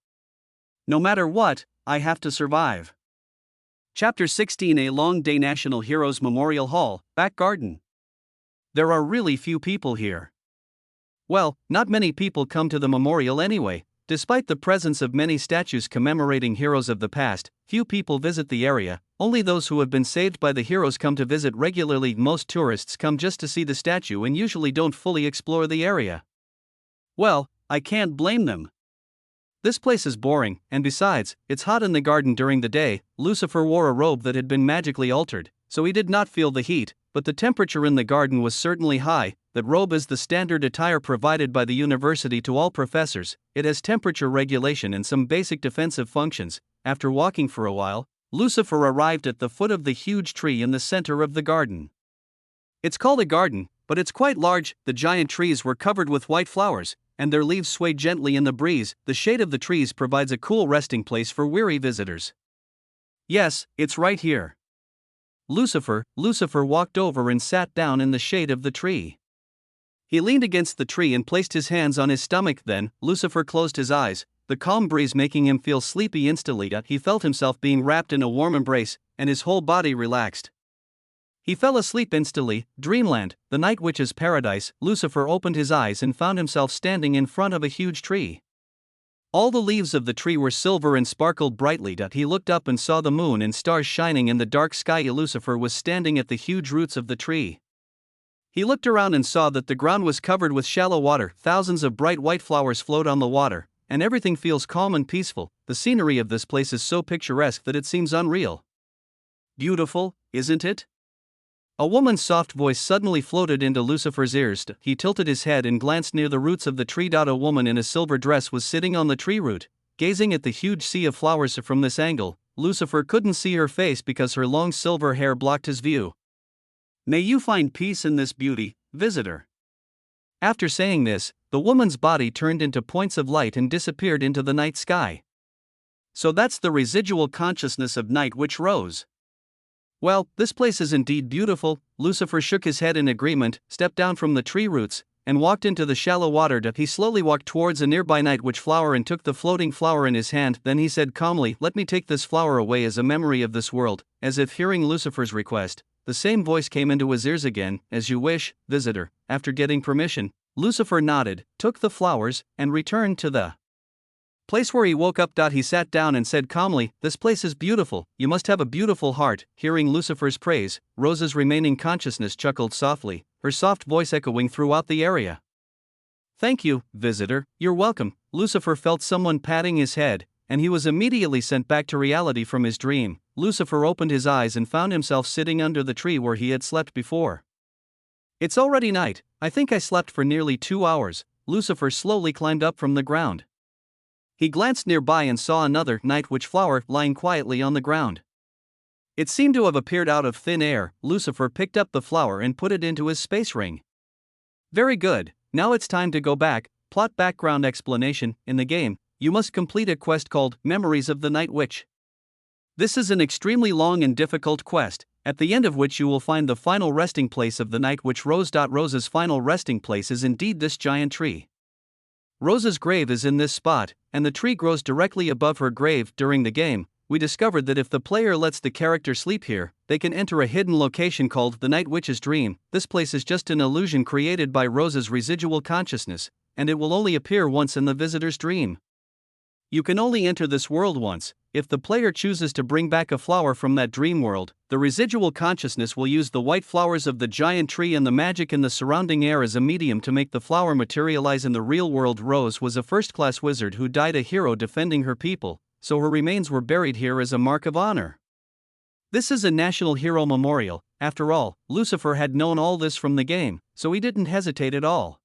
No matter what, I have to survive. Chapter 16: A Long Day. National Heroes Memorial Hall, Back Garden. There are really few people here. Well, not many people come to the memorial anyway. Despite the presence of many statues commemorating heroes of the past, few people visit the area. Only those who have been saved by the heroes come to visit regularly. Most tourists come just to see the statue and usually don't fully explore the area. Well, I can't blame them. This place is boring, and besides, it's hot in the garden during the day. Lucifer wore a robe that had been magically altered, so he did not feel the heat, but the temperature in the garden was certainly high. That robe is the standard attire provided by the university to all professors. It has temperature regulation and some basic defensive functions. After walking for a while, Lucifer arrived at the foot of the huge tree in the center of the garden. It's called a garden, but it's quite large. The giant trees were covered with white flowers, and their leaves swayed gently in the breeze. The shade of the trees provides a cool resting place for weary visitors. Yes, it's right here. Lucifer walked over and sat down in the shade of the tree. He leaned against the tree and placed his hands on his stomach. Then, Lucifer closed his eyes, the calm breeze making him feel sleepy instantly. He felt himself being wrapped in a warm embrace, and his whole body relaxed. He fell asleep instantly. Dreamland, the night witch's paradise. Lucifer opened his eyes and found himself standing in front of a huge tree. All the leaves of the tree were silver and sparkled brightly. He looked up and saw the moon and stars shining in the dark sky. Lucifer was standing at the huge roots of the tree. He looked around and saw that the ground was covered with shallow water. Thousands of bright white flowers float on the water, and everything feels calm and peaceful. The scenery of this place is so picturesque that it seems unreal. Beautiful, isn't it? A woman's soft voice suddenly floated into Lucifer's ears. He tilted his head and glanced near the roots of the tree. A woman in a silver dress was sitting on the tree root, gazing at the huge sea of flowers. From this angle, Lucifer couldn't see her face because her long silver hair blocked his view. May you find peace in this beauty, visitor. After saying this, the woman's body turned into points of light and disappeared into the night sky. So that's the residual consciousness of Night Witch Rose. Well, this place is indeed beautiful. Lucifer shook his head in agreement, stepped down from the tree roots, and walked into the shallow water. He slowly walked towards a nearby night witch flower and took the floating flower in his hand. Then he said calmly, "Let me take this flower away as a memory of this world." As if hearing Lucifer's request, the same voice came into his ears again, "As you wish, visitor." After getting permission, Lucifer nodded, took the flowers, and returned to the place where he woke up. He sat down and said calmly, "This place is beautiful. You must have a beautiful heart." Hearing Lucifer's praise, Rose's remaining consciousness chuckled softly, her soft voice echoing throughout the area. "Thank you, visitor, you're welcome." Lucifer felt someone patting his head, and he was immediately sent back to reality from his dream. Lucifer opened his eyes and found himself sitting under the tree where he had slept before. "It's already night. I think I slept for nearly 2 hours." Lucifer slowly climbed up from the ground. He glanced nearby and saw another night witch flower lying quietly on the ground. It seemed to have appeared out of thin air. Lucifer picked up the flower and put it into his space ring. Very good, now it's time to go back. Plot background explanation: in the game, you must complete a quest called Memories of the Night Witch. This is an extremely long and difficult quest, at the end of which you will find the final resting place of the Night Witch Rose. Rose's final resting place is indeed this giant tree. Rose's grave is in this spot, and the tree grows directly above her grave. During the game, we discovered that if the player lets the character sleep here, they can enter a hidden location called the Night Witch's Dream. This place is just an illusion created by Rose's residual consciousness, and it will only appear once in the visitor's dream. You can only enter this world once. If the player chooses to bring back a flower from that dream world, the residual consciousness will use the white flowers of the giant tree and the magic in the surrounding air as a medium to make the flower materialize in the real world. Rose was a first-class wizard who died a hero defending her people, so her remains were buried here as a mark of honor. This is a national hero memorial. After all, Lucifer had known all this from the game, so he didn't hesitate at all.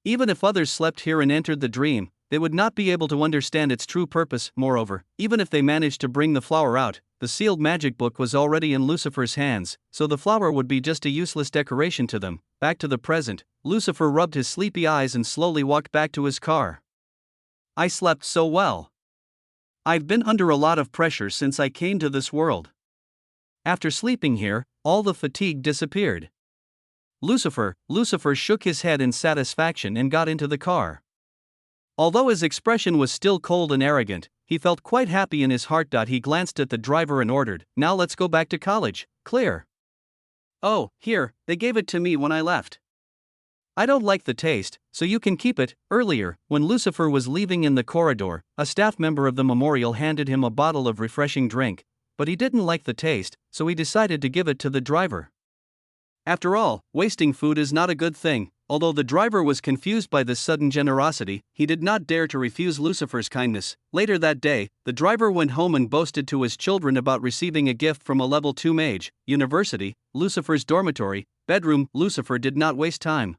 Even if others slept here and entered the dream, they would not be able to understand its true purpose. Moreover, even if they managed to bring the flower out, the sealed magic book was already in Lucifer's hands, so the flower would be just a useless decoration to them. Back to the present, Lucifer rubbed his sleepy eyes and slowly walked back to his car. I slept so well. I've been under a lot of pressure since I came to this world. After sleeping here, all the fatigue disappeared. Lucifer shook his head in satisfaction and got into the car. Although his expression was still cold and arrogant, he felt quite happy in his heart. He glanced at the driver and ordered, "Now let's go back to college, clear." "Oh, here, they gave it to me when I left. I don't like the taste, so you can keep it." Earlier, when Lucifer was leaving in the corridor, a staff member of the memorial handed him a bottle of refreshing drink, but he didn't like the taste, so he decided to give it to the driver. After all, wasting food is not a good thing. Although the driver was confused by this sudden generosity, he did not dare to refuse Lucifer's kindness. Later that day, the driver went home and boasted to his children about receiving a gift from a level 2 mage. University, Lucifer's dormitory, bedroom. Lucifer did not waste time.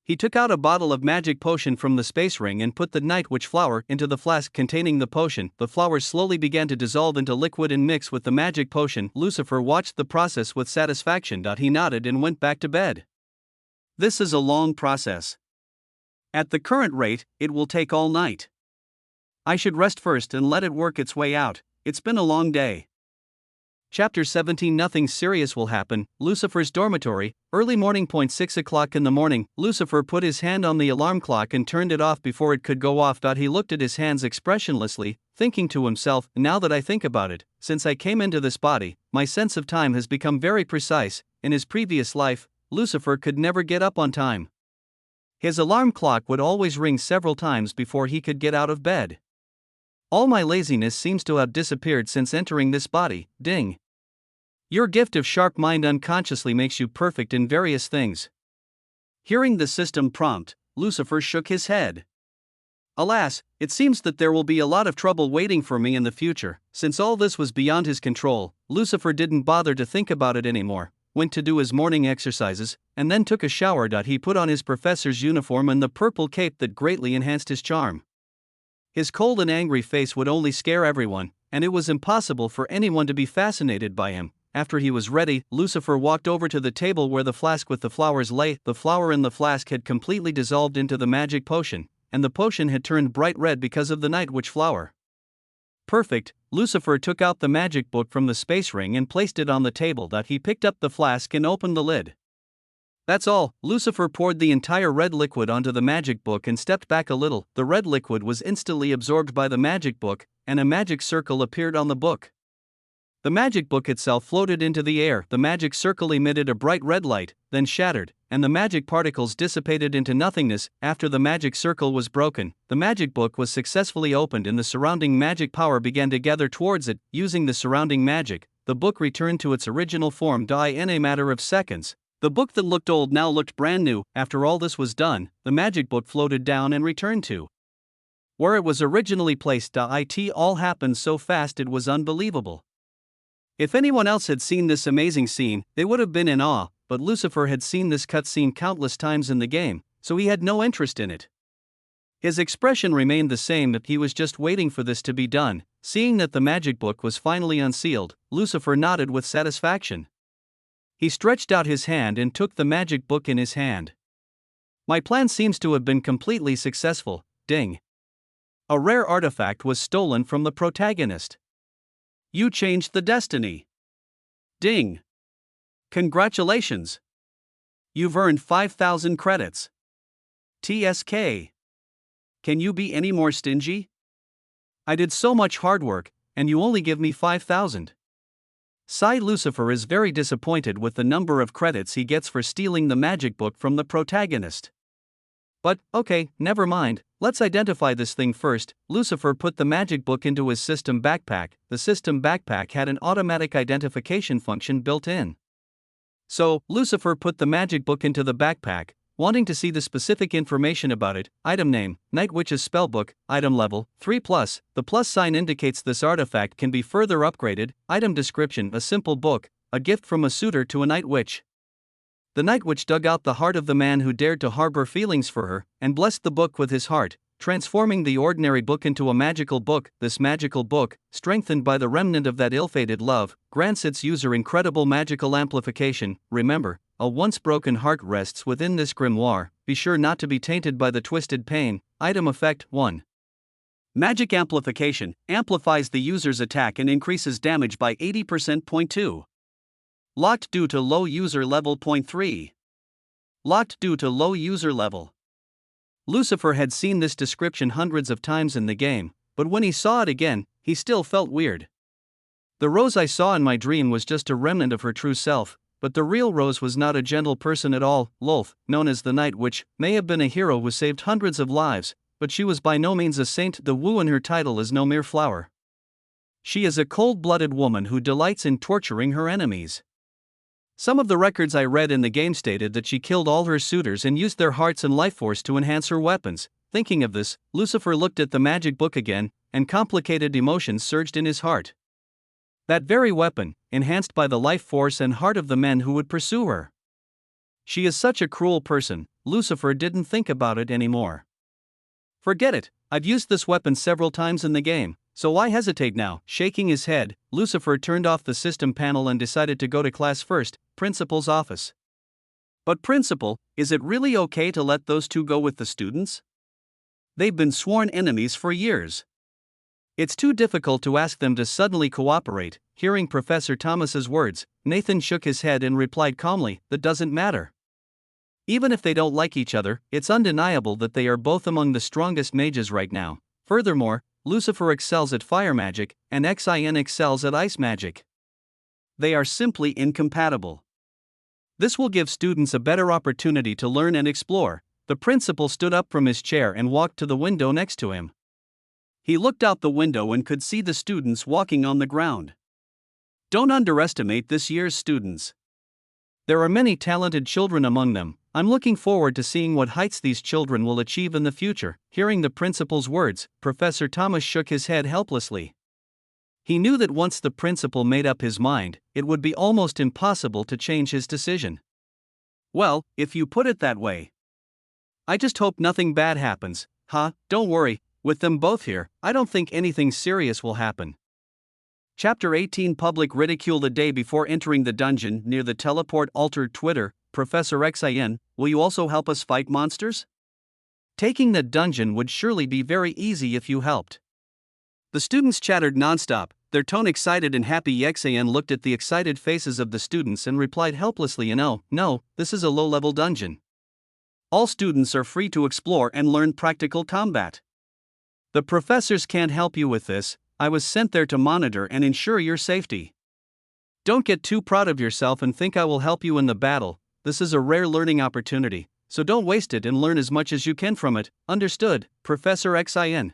He took out a bottle of magic potion from the space ring and put the night witch flower into the flask containing the potion. The flowers slowly began to dissolve into liquid and mix with the magic potion. Lucifer watched the process with satisfaction. He nodded and went back to bed. This is a long process. At the current rate, it will take all night. I should rest first and let it work its way out. It's been a long day. Chapter 17. Nothing serious will happen. Lucifer's dormitory, early morning. 6 o'clock in the morning. Lucifer put his hand on the alarm clock and turned it off before it could go off. He looked at his hands expressionlessly, thinking to himself, now that I think about it, since I came into this body, my sense of time has become very precise. In his previous life, Lucifer could never get up on time. His alarm clock would always ring several times before he could get out of bed. All my laziness seems to have disappeared since entering this body. Ding. Your gift of sharp mind unconsciously makes you perfect in various things. Hearing the system prompt, Lucifer shook his head. Alas, it seems that there will be a lot of trouble waiting for me in the future. Since all this was beyond his control, Lucifer didn't bother to think about it anymore, went to do his morning exercises, and then took a shower. He put on his professor's uniform and the purple cape that greatly enhanced his charm. His cold and angry face would only scare everyone, and it was impossible for anyone to be fascinated by him. After he was ready, Lucifer walked over to the table where the flask with the flowers lay. The flower in the flask had completely dissolved into the magic potion, and the potion had turned bright red because of the night witch flower. Perfect. Lucifer took out the magic book from the space ring and placed it on the table. He picked up the flask and opened the lid. That's all. Lucifer poured the entire red liquid onto the magic book and stepped back a little. The red liquid was instantly absorbed by the magic book, and a magic circle appeared on the book. The magic book itself floated into the air. The magic circle emitted a bright red light, then shattered, and the magic particles dissipated into nothingness. After the magic circle was broken, the magic book was successfully opened and the surrounding magic power began to gather towards it. Using the surrounding magic, the book returned to its original form. In a matter of seconds, the book that looked old now looked brand new. After all this was done, the magic book floated down and returned to where it was originally placed. It all happened so fast it was unbelievable. If anyone else had seen this amazing scene, they would have been in awe, but Lucifer had seen this cutscene countless times in the game, so he had no interest in it. His expression remained the same, that he was just waiting for this to be done. Seeing that the magic book was finally unsealed, Lucifer nodded with satisfaction. He stretched out his hand and took the magic book in his hand. My plan seems to have been completely successful. Ding. A rare artifact was stolen from the protagonist. You changed the destiny. Ding. Congratulations. You've earned 5,000 credits. TSK. Can you be any more stingy? I did so much hard work, and you only give me 5,000. Sighed. Lucifer is very disappointed with the number of credits he gets for stealing the magic book from the protagonist. But, okay, never mind, let's identify this thing first. Lucifer put the magic book into his system backpack. The system backpack had an automatic identification function built in. So, Lucifer put the magic book into the backpack, wanting to see the specific information about it. Item name, Night Witch's Spellbook, item level, 3+. The plus sign indicates this artifact can be further upgraded. Item description, a simple book, a gift from a suitor to a night witch. The night witch dug out the heart of the man who dared to harbor feelings for her, and blessed the book with his heart, transforming the ordinary book into a magical book. This magical book, strengthened by the remnant of that ill-fated love, grants its user incredible magical amplification. Remember, a once broken heart rests within this grimoire. Be sure not to be tainted by the twisted pain. Item effect 1. Magic amplification amplifies the user's attack and increases damage by 80%. Point 2. Locked due to low user level. Point 3. Locked due to low user level. Lucifer had seen this description hundreds of times in the game, but when he saw it again, he still felt weird. The Rose I saw in my dream was just a remnant of her true self, but the real Rose was not a gentle person at all. Lolth, known as the Night Witch, may have been a hero who saved hundreds of lives, but she was by no means a saint. The Wu in her title is no mere flower. She is a cold-blooded woman who delights in torturing her enemies. Some of the records I read in the game stated that she killed all her suitors and used their hearts and life force to enhance her weapons. Thinking of this, Lucifer looked at the magic book again, and complicated emotions surged in his heart. That very weapon, enhanced by the life force and heart of the men who would pursue her. She is such a cruel person. Lucifer didn't think about it anymore. Forget it, I've used this weapon several times in the game, so why hesitate now? Shaking his head, Lucifer turned off the system panel and decided to go to class first, principal's office. But principal, is it really okay to let those two go with the students? They've been sworn enemies for years. It's too difficult to ask them to suddenly cooperate. Hearing Professor Thomas's words, Nathan shook his head and replied calmly, that doesn't matter. Even if they don't like each other, it's undeniable that they are both among the strongest mages right now. Furthermore, Lucifer excels at fire magic, and Xin excels at ice magic. They are simply incompatible. This will give students a better opportunity to learn and explore. The principal stood up from his chair and walked to the window next to him. He looked out the window and could see the students walking on the ground. Don't underestimate this year's students. There are many talented children among them. I'm looking forward to seeing what heights these children will achieve in the future. Hearing the principal's words, Professor Thomas shook his head helplessly. He knew that once the principal made up his mind, it would be almost impossible to change his decision. Well, if you put it that way. I just hope nothing bad happens. Don't worry, with them both here, I don't think anything serious will happen. Chapter 18 Public ridicule. The day before entering the dungeon near the teleport altar. Twitter, Professor Xin, will you also help us fight monsters? Taking the dungeon would surely be very easy if you helped. The students chattered nonstop, their tone excited and happy. Xin looked at the excited faces of the students and replied helplessly, no, this is a low-level dungeon. All students are free to explore and learn practical combat. The professors can't help you with this. I was sent there to monitor and ensure your safety. Don't get too proud of yourself and think I will help you in the battle. This is a rare learning opportunity, so don't waste it and learn as much as you can from it. Understood, Professor Xin.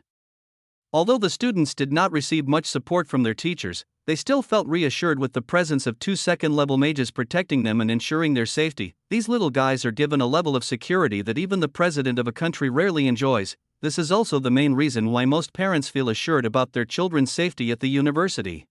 Although the students did not receive much support from their teachers, they still felt reassured with the presence of two second-level mages protecting them and ensuring their safety. These little guys are given a level of security that even the president of a country rarely enjoys. This is also the main reason why most parents feel assured about their children's safety at the university.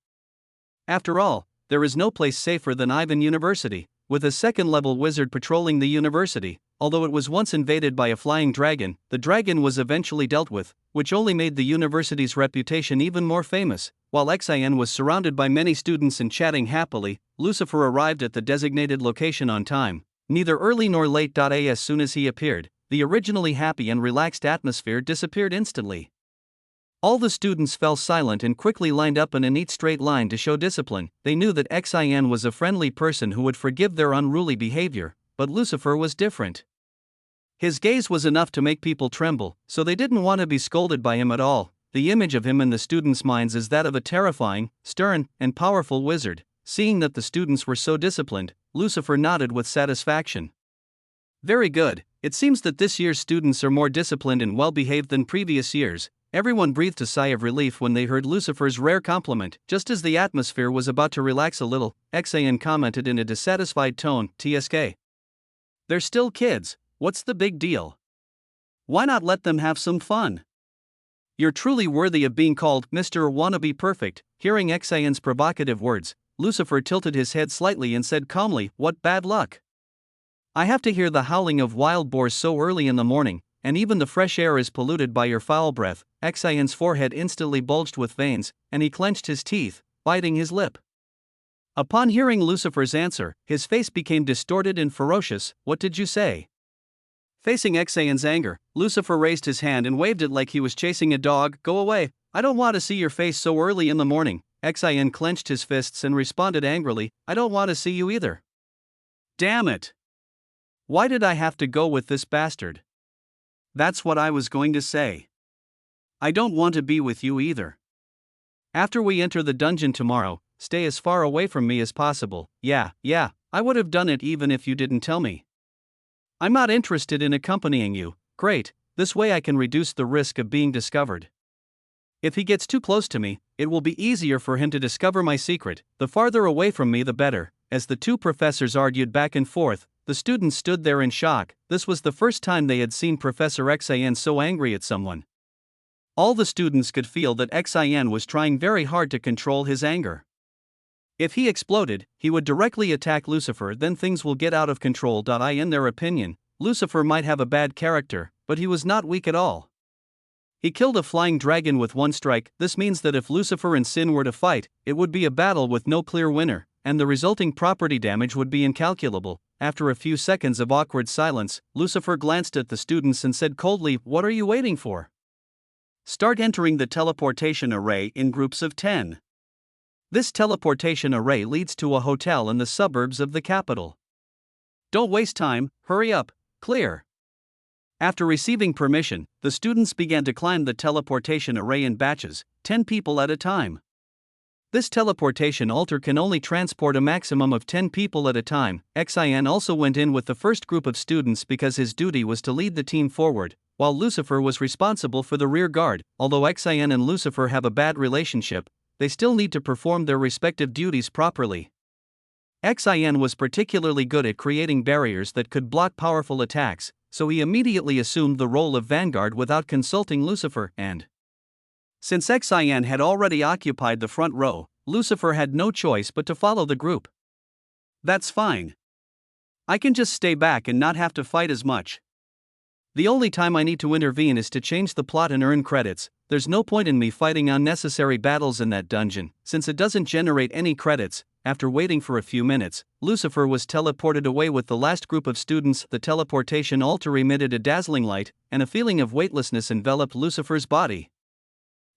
After all, there is no place safer than Ivan University, with a second-level wizard patrolling the university. Although it was once invaded by a flying dragon, the dragon was eventually dealt with, which only made the university's reputation even more famous. While Xin was surrounded by many students and chatting happily, Lucifer arrived at the designated location on time, neither early nor late. As soon as he appeared, the originally happy and relaxed atmosphere disappeared instantly. All the students fell silent and quickly lined up in a neat straight line to show discipline. They knew that Xin was a friendly person who would forgive their unruly behavior, but Lucifer was different. His gaze was enough to make people tremble, so they didn't want to be scolded by him at all. The image of him in the students' minds is that of a terrifying, stern, and powerful wizard. Seeing that the students were so disciplined, Lucifer nodded with satisfaction. Very good, it seems that this year's students are more disciplined and well-behaved than previous years. Everyone breathed a sigh of relief when they heard Lucifer's rare compliment. Just as the atmosphere was about to relax a little, Xin commented in a dissatisfied tone, TSK. They're still kids, what's the big deal? Why not let them have some fun? You're truly worthy of being called Mr. Wannabe Perfect. Hearing Xin's provocative words, Lucifer tilted his head slightly and said calmly, what bad luck. I have to hear the howling of wild boars so early in the morning, and even the fresh air is polluted by your foul breath. Xin's forehead instantly bulged with veins, and he clenched his teeth, biting his lip. Upon hearing Lucifer's answer, his face became distorted and ferocious. What did you say? Facing Xin's anger, Lucifer raised his hand and waved it like he was chasing a dog. Go away, I don't want to see your face so early in the morning. Xin clenched his fists and responded angrily, I don't want to see you either. Damn it! Why did I have to go with this bastard? That's what I was going to say. I don't want to be with you either. After we enter the dungeon tomorrow, stay as far away from me as possible. Yeah, I would have done it even if you didn't tell me. I'm not interested in accompanying you. Great, this way I can reduce the risk of being discovered. If he gets too close to me, it will be easier for him to discover my secret. The farther away from me the better. As the two professors argued back and forth, the students stood there in shock. This was the first time they had seen Professor Xin so angry at someone. All the students could feel that Xin was trying very hard to control his anger. If he exploded, he would directly attack Lucifer, then things will get out of control. In their opinion, Lucifer might have a bad character, but he was not weak at all. He killed a flying dragon with one strike. This means that if Lucifer and Sin were to fight, it would be a battle with no clear winner, and the resulting property damage would be incalculable. After a few seconds of awkward silence, Lucifer glanced at the students and said coldly, "What are you waiting for? Start entering the teleportation array in groups of 10. This teleportation array leads to a hotel in the suburbs of the capital. Don't waste time, hurry up, clear." After receiving permission, the students began to climb the teleportation array in batches, 10 people at a time. This teleportation altar can only transport a maximum of 10 people at a time. Xin also went in with the first group of students because his duty was to lead the team forward, while Lucifer was responsible for the rear guard. Although Xin and Lucifer have a bad relationship, they still need to perform their respective duties properly. Xin was particularly good at creating barriers that could block powerful attacks, so he immediately assumed the role of vanguard without consulting Lucifer, and since Xin had already occupied the front row, Lucifer had no choice but to follow the group. "That's fine. I can just stay back and not have to fight as much. The only time I need to intervene is to change the plot and earn credits. There's no point in me fighting unnecessary battles in that dungeon, since it doesn't generate any credits." After waiting for a few minutes, Lucifer was teleported away with the last group of students. The teleportation altar emitted a dazzling light, and a feeling of weightlessness enveloped Lucifer's body.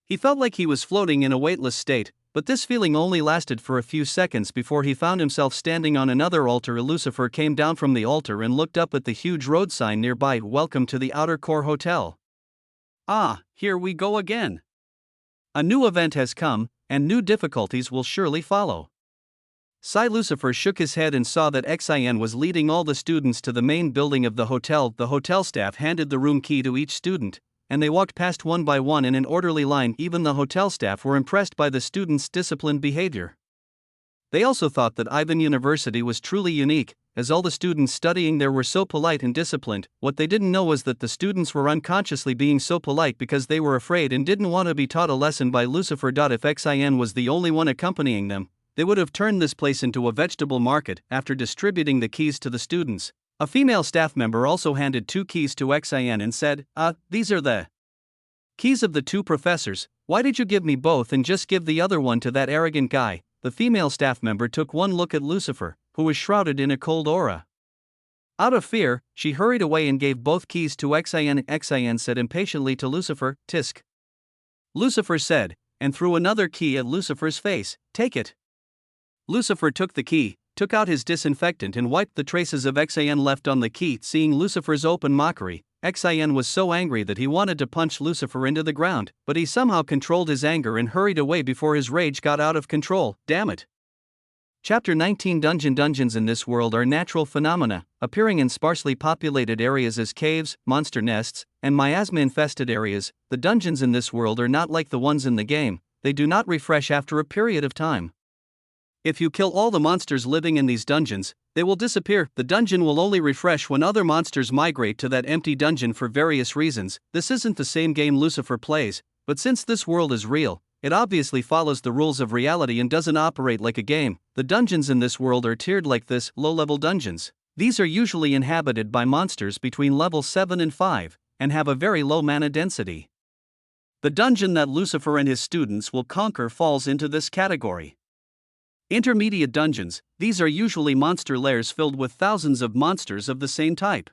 He felt like he was floating in a weightless state, but this feeling only lasted for a few seconds before he found himself standing on another altar. Lucifer came down from the altar and looked up at the huge road sign nearby, "Welcome to the Outer Core Hotel." "Ah, here we go again. A new event has come, and new difficulties will surely follow." Lucifer shook his head and saw that Xin was leading all the students to the main building of the hotel. The hotel staff handed the room key to each student, and they walked past one by one in an orderly line. Even the hotel staff were impressed by the students' disciplined behavior. They also thought that Ivan University was truly unique, as all the students studying there were so polite and disciplined. What they didn't know was that the students were unconsciously being so polite because they were afraid and didn't want to be taught a lesson by Lucifer. If Xin was the only one accompanying them, they would have turned this place into a vegetable market. After distributing the keys to the students, a female staff member also handed 2 keys to Xin and said, "These are the keys of the 2 professors. Why did you give me both and just give the other one to that arrogant guy?" The female staff member took one look at Lucifer, who was shrouded in a cold aura. Out of fear, she hurried away and gave both keys to Xin. Xin said impatiently to Lucifer, "Tisk." Lucifer said, and threw another key at Lucifer's face, "Take it." Lucifer took the key, took out his disinfectant and wiped the traces of Xin left on the key. Seeing Lucifer's open mockery, Xin was so angry that he wanted to punch Lucifer into the ground, but he somehow controlled his anger and hurried away before his rage got out of control. Damn it. Chapter 19 Dungeons in this world are natural phenomena, appearing in sparsely populated areas as caves, monster nests, and miasma-infested areas. The dungeons in this world are not like the ones in the game, they do not refresh after a period of time. If you kill all the monsters living in these dungeons, they will disappear. The dungeon will only refresh when other monsters migrate to that empty dungeon for various reasons. This isn't the same game Lucifer plays, but since this world is real, it obviously follows the rules of reality and doesn't operate like a game. The dungeons in this world are tiered like this: low-level dungeons. These are usually inhabited by monsters between level 7 and 5, and have a very low mana density. The dungeon that Lucifer and his students will conquer falls into this category. Intermediate dungeons, these are usually monster lairs filled with thousands of monsters of the same type.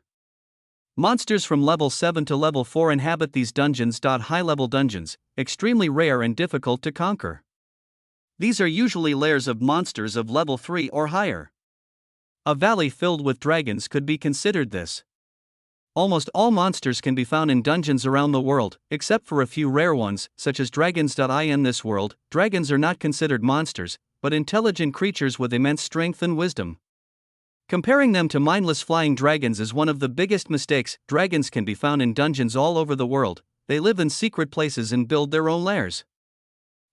Monsters from level 7 to level 4 inhabit these dungeons. High-level dungeons, extremely rare and difficult to conquer. These are usually lairs of monsters of level 3 or higher. A valley filled with dragons could be considered this. Almost all monsters can be found in dungeons around the world, except for a few rare ones, such as dragons. In this world, dragons are not considered monsters, but intelligent creatures with immense strength and wisdom. Comparing them to mindless flying dragons is one of the biggest mistakes. Dragons can be found in dungeons all over the world. They live in secret places and build their own lairs.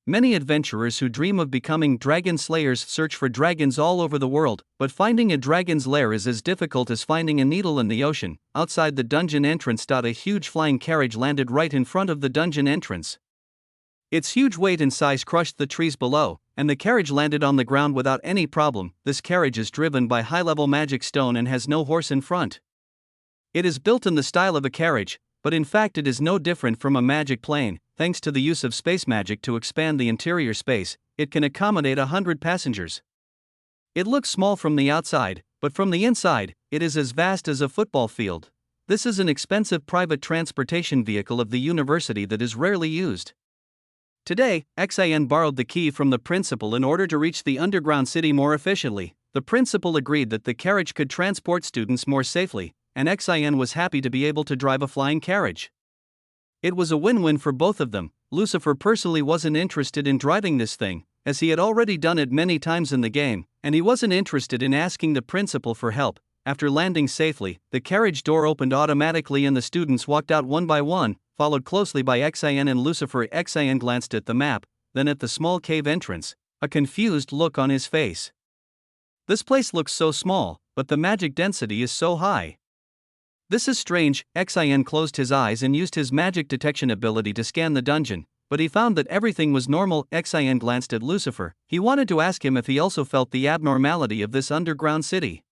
Many adventurers who dream of becoming dragon slayers search for dragons all over the world, but finding a dragon's lair is as difficult as finding a needle in the ocean. Outside the dungeon entrance, a huge flying carriage landed right in front of the dungeon entrance. Its huge weight and size crushed the trees below, and the carriage landed on the ground without any problem. This carriage is driven by high-level magic stone and has no horse in front. It is built in the style of a carriage, but in fact it is no different from a magic plane. Thanks to the use of space magic to expand the interior space, it can accommodate 100 passengers. It looks small from the outside, but from the inside, it is as vast as a football field. This is an expensive private transportation vehicle of the university that is rarely used. Today, XIN borrowed the key from the principal in order to reach the underground city more efficiently. The principal agreed that the carriage could transport students more safely, and XIN was happy to be able to drive a flying carriage. It was a win-win for both of them. Lucifer personally wasn't interested in driving this thing, as he had already done it many times in the game, and he wasn't interested in asking the principal for help. After landing safely, the carriage door opened automatically and the students walked out one by one, followed closely by XIN and Lucifer. XIN glanced at the map, then at the small cave entrance, a confused look on his face. This place looks so small, but the magic density is so high. This is strange. XIN closed his eyes and used his magic detection ability to scan the dungeon, but he found that everything was normal. XIN glanced at Lucifer. He wanted to ask him if he also felt the abnormality of this underground city.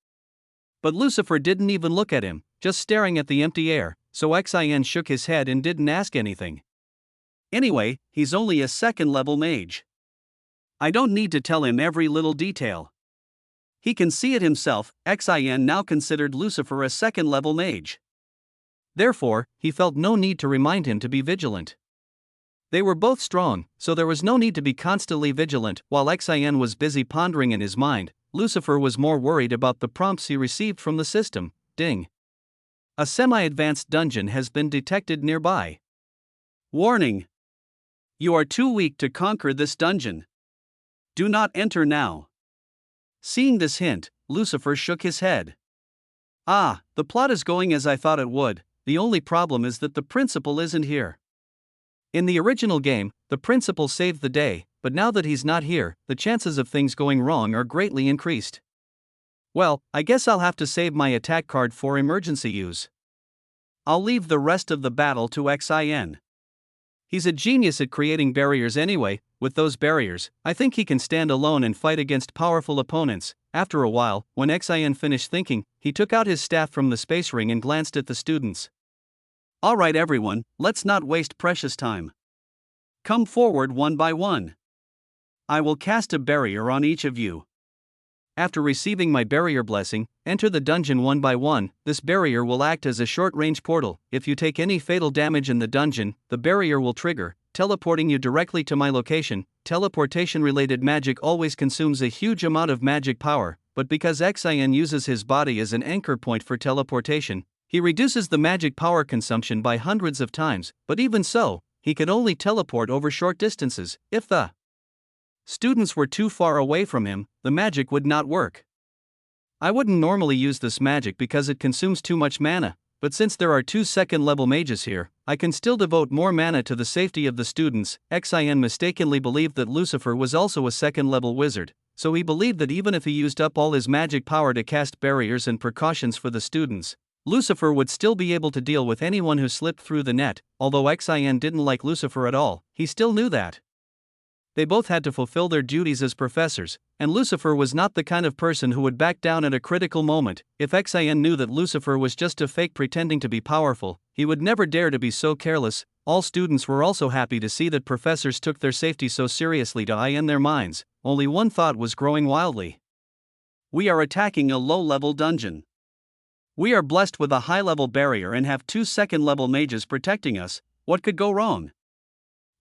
But Lucifer didn't even look at him, just staring at the empty air, so XIN shook his head and didn't ask anything. Anyway, he's only a second-level mage. I don't need to tell him every little detail. He can see it himself. XIN now considered Lucifer a second-level mage. Therefore, he felt no need to remind him to be vigilant. They were both strong, so there was no need to be constantly vigilant. While XIN was busy pondering in his mind, Lucifer was more worried about the prompts he received from the system. Ding. A semi-advanced dungeon has been detected nearby. Warning. You are too weak to conquer this dungeon. Do not enter now. Seeing this hint, Lucifer shook his head. The plot is going as I thought it would. The only problem is that the principal isn't here. In the original game, the principal saved the day, but now that he's not here, the chances of things going wrong are greatly increased. Well, I guess I'll have to save my attack card for emergency use. I'll leave the rest of the battle to XIN. He's a genius at creating barriers anyway. With those barriers, I think he can stand alone and fight against powerful opponents. After a while, when XIN finished thinking, he took out his staff from the space ring and glanced at the students. Alright everyone, let's not waste precious time. Come forward one by one. I will cast a barrier on each of you. After receiving my barrier blessing, enter the dungeon one by one. This barrier will act as a short-range portal. If you take any fatal damage in the dungeon, the barrier will trigger, teleporting you directly to my location. Teleportation-related magic always consumes a huge amount of magic power, but because XIN uses his body as an anchor point for teleportation, he reduces the magic power consumption by hundreds of times. But even so, he could only teleport over short distances. If the students were too far away from him, the magic would not work. I wouldn't normally use this magic because it consumes too much mana, but since there are 2 second-level mages here, I can still devote more mana to the safety of the students. XIN mistakenly believed that Lucifer was also a second-level wizard, so he believed that even if he used up all his magic power to cast barriers and precautions for the students, Lucifer would still be able to deal with anyone who slipped through the net. Although XIN didn't like Lucifer at all, he still knew that they both had to fulfill their duties as professors, and Lucifer was not the kind of person who would back down at a critical moment. If XIN knew that Lucifer was just a fake pretending to be powerful, he would never dare to be so careless. All students were also happy to see that professors took their safety so seriously. In their minds, only one thought was growing wildly. We are attacking a low-level dungeon. We are blessed with a high-level barrier and have 2 second-level mages protecting us. What could go wrong?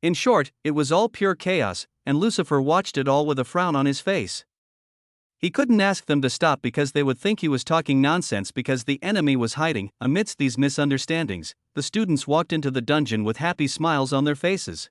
In short, it was all pure chaos, and Lucifer watched it all with a frown on his face. He couldn't ask them to stop because they would think he was talking nonsense because the enemy was hiding. Amidst these misunderstandings, the students walked into the dungeon with happy smiles on their faces.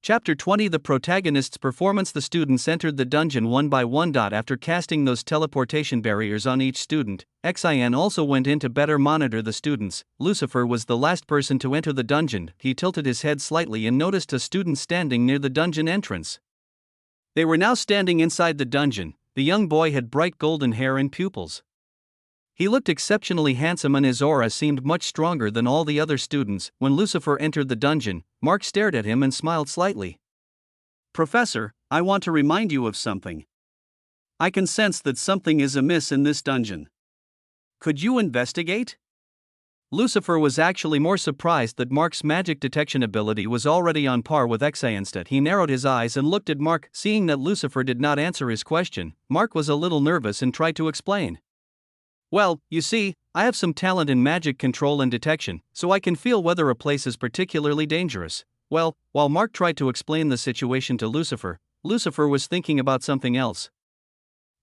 Chapter 20 The protagonist's performance. The students entered the dungeon one by one. After casting those teleportation barriers on each student, Xin also went in to better monitor the students. Lucifer was the last person to enter the dungeon. He tilted his head slightly and noticed a student standing near the dungeon entrance. They were now standing inside the dungeon. The young boy had bright golden hair and pupils. He looked exceptionally handsome and his aura seemed much stronger than all the other students. When Lucifer entered the dungeon, Mark stared at him and smiled slightly. "Professor, I want to remind you of something. I can sense that something is amiss in this dungeon. Could you investigate?" Lucifer was actually more surprised that Mark's magic detection ability was already on par with Xi. Instead, he narrowed his eyes and looked at Mark. Seeing that Lucifer did not answer his question, Mark was a little nervous and tried to explain. "Well, you see, I have some talent in magic control and detection, so I can feel whether a place is particularly dangerous." Well, while Mark tried to explain the situation to Lucifer, Lucifer was thinking about something else.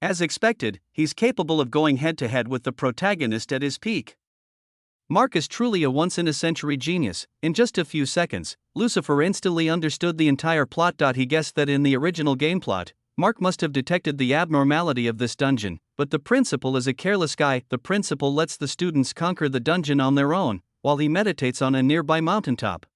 As expected, he's capable of going head-to-head with the protagonist at his peak. Mark is truly a once-in-a-century genius. In just a few seconds, Lucifer instantly understood the entire plot. He guessed that in the original game plot, Mark must have detected the abnormality of this dungeon, but the principal is a careless guy. The principal lets the students conquer the dungeon on their own, while he meditates on a nearby mountaintop.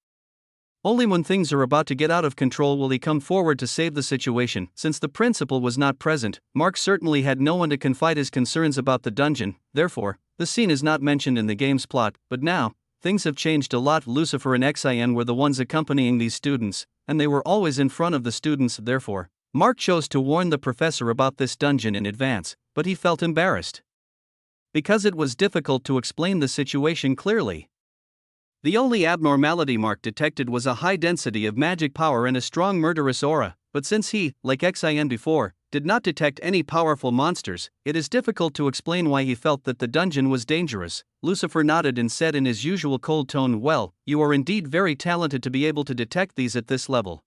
Only when things are about to get out of control will he come forward to save the situation. Since the principal was not present, Mark certainly had no one to confide his concerns about the dungeon. Therefore, the scene is not mentioned in the game's plot. But now, things have changed a lot. Lucifer and Xin were the ones accompanying these students, and they were always in front of the students. Therefore, Mark chose to warn the professor about this dungeon in advance, but he felt embarrassed because it was difficult to explain the situation clearly. The only abnormality Mark detected was a high density of magic power and a strong murderous aura, but since he, like Xin before, did not detect any powerful monsters, it is difficult to explain why he felt that the dungeon was dangerous. Lucifer nodded and said in his usual cold tone, "Well, you are indeed very talented to be able to detect these at this level.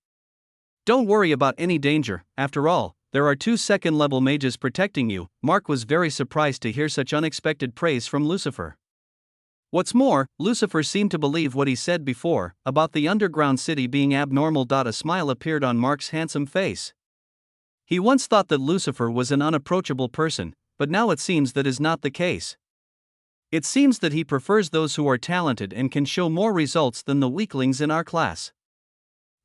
Don't worry about any danger, after all, there are 2 second-level mages protecting you." Mark was very surprised to hear such unexpected praise from Lucifer. What's more, Lucifer seemed to believe what he said before, about the underground city being abnormal. A smile appeared on Mark's handsome face. He once thought that Lucifer was an unapproachable person, but now it seems that is not the case. It seems that he prefers those who are talented and can show more results than the weaklings in our class.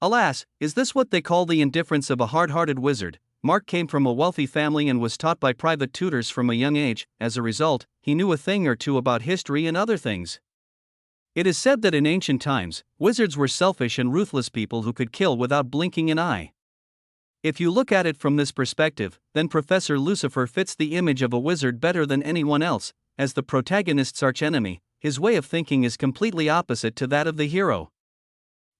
Alas, is this what they call the indifference of a hard-hearted wizard? Mark came from a wealthy family and was taught by private tutors from a young age. As a result, he knew a thing or two about history and other things. It is said that in ancient times, wizards were selfish and ruthless people who could kill without blinking an eye. If you look at it from this perspective, then Professor Lucifer fits the image of a wizard better than anyone else. As the protagonist's archenemy, his way of thinking is completely opposite to that of the hero.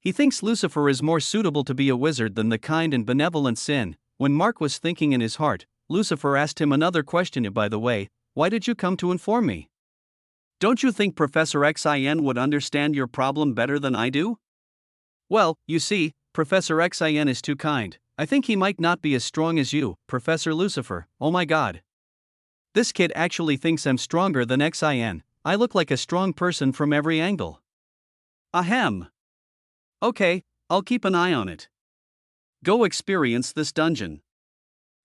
He thinks Lucifer is more suitable to be a wizard than the kind and benevolent Sin. When Mark was thinking in his heart, Lucifer asked him another question. "By the way, why did you come to inform me? Don't you think Professor Xin would understand your problem better than I do?" "Well, you see, Professor Xin is too kind. I think he might not be as strong as you, Professor Lucifer." "Oh my god. This kid actually thinks I'm stronger than Xin. I look like a strong person from every angle." "Ahem. Okay, I'll keep an eye on it. Go experience this dungeon.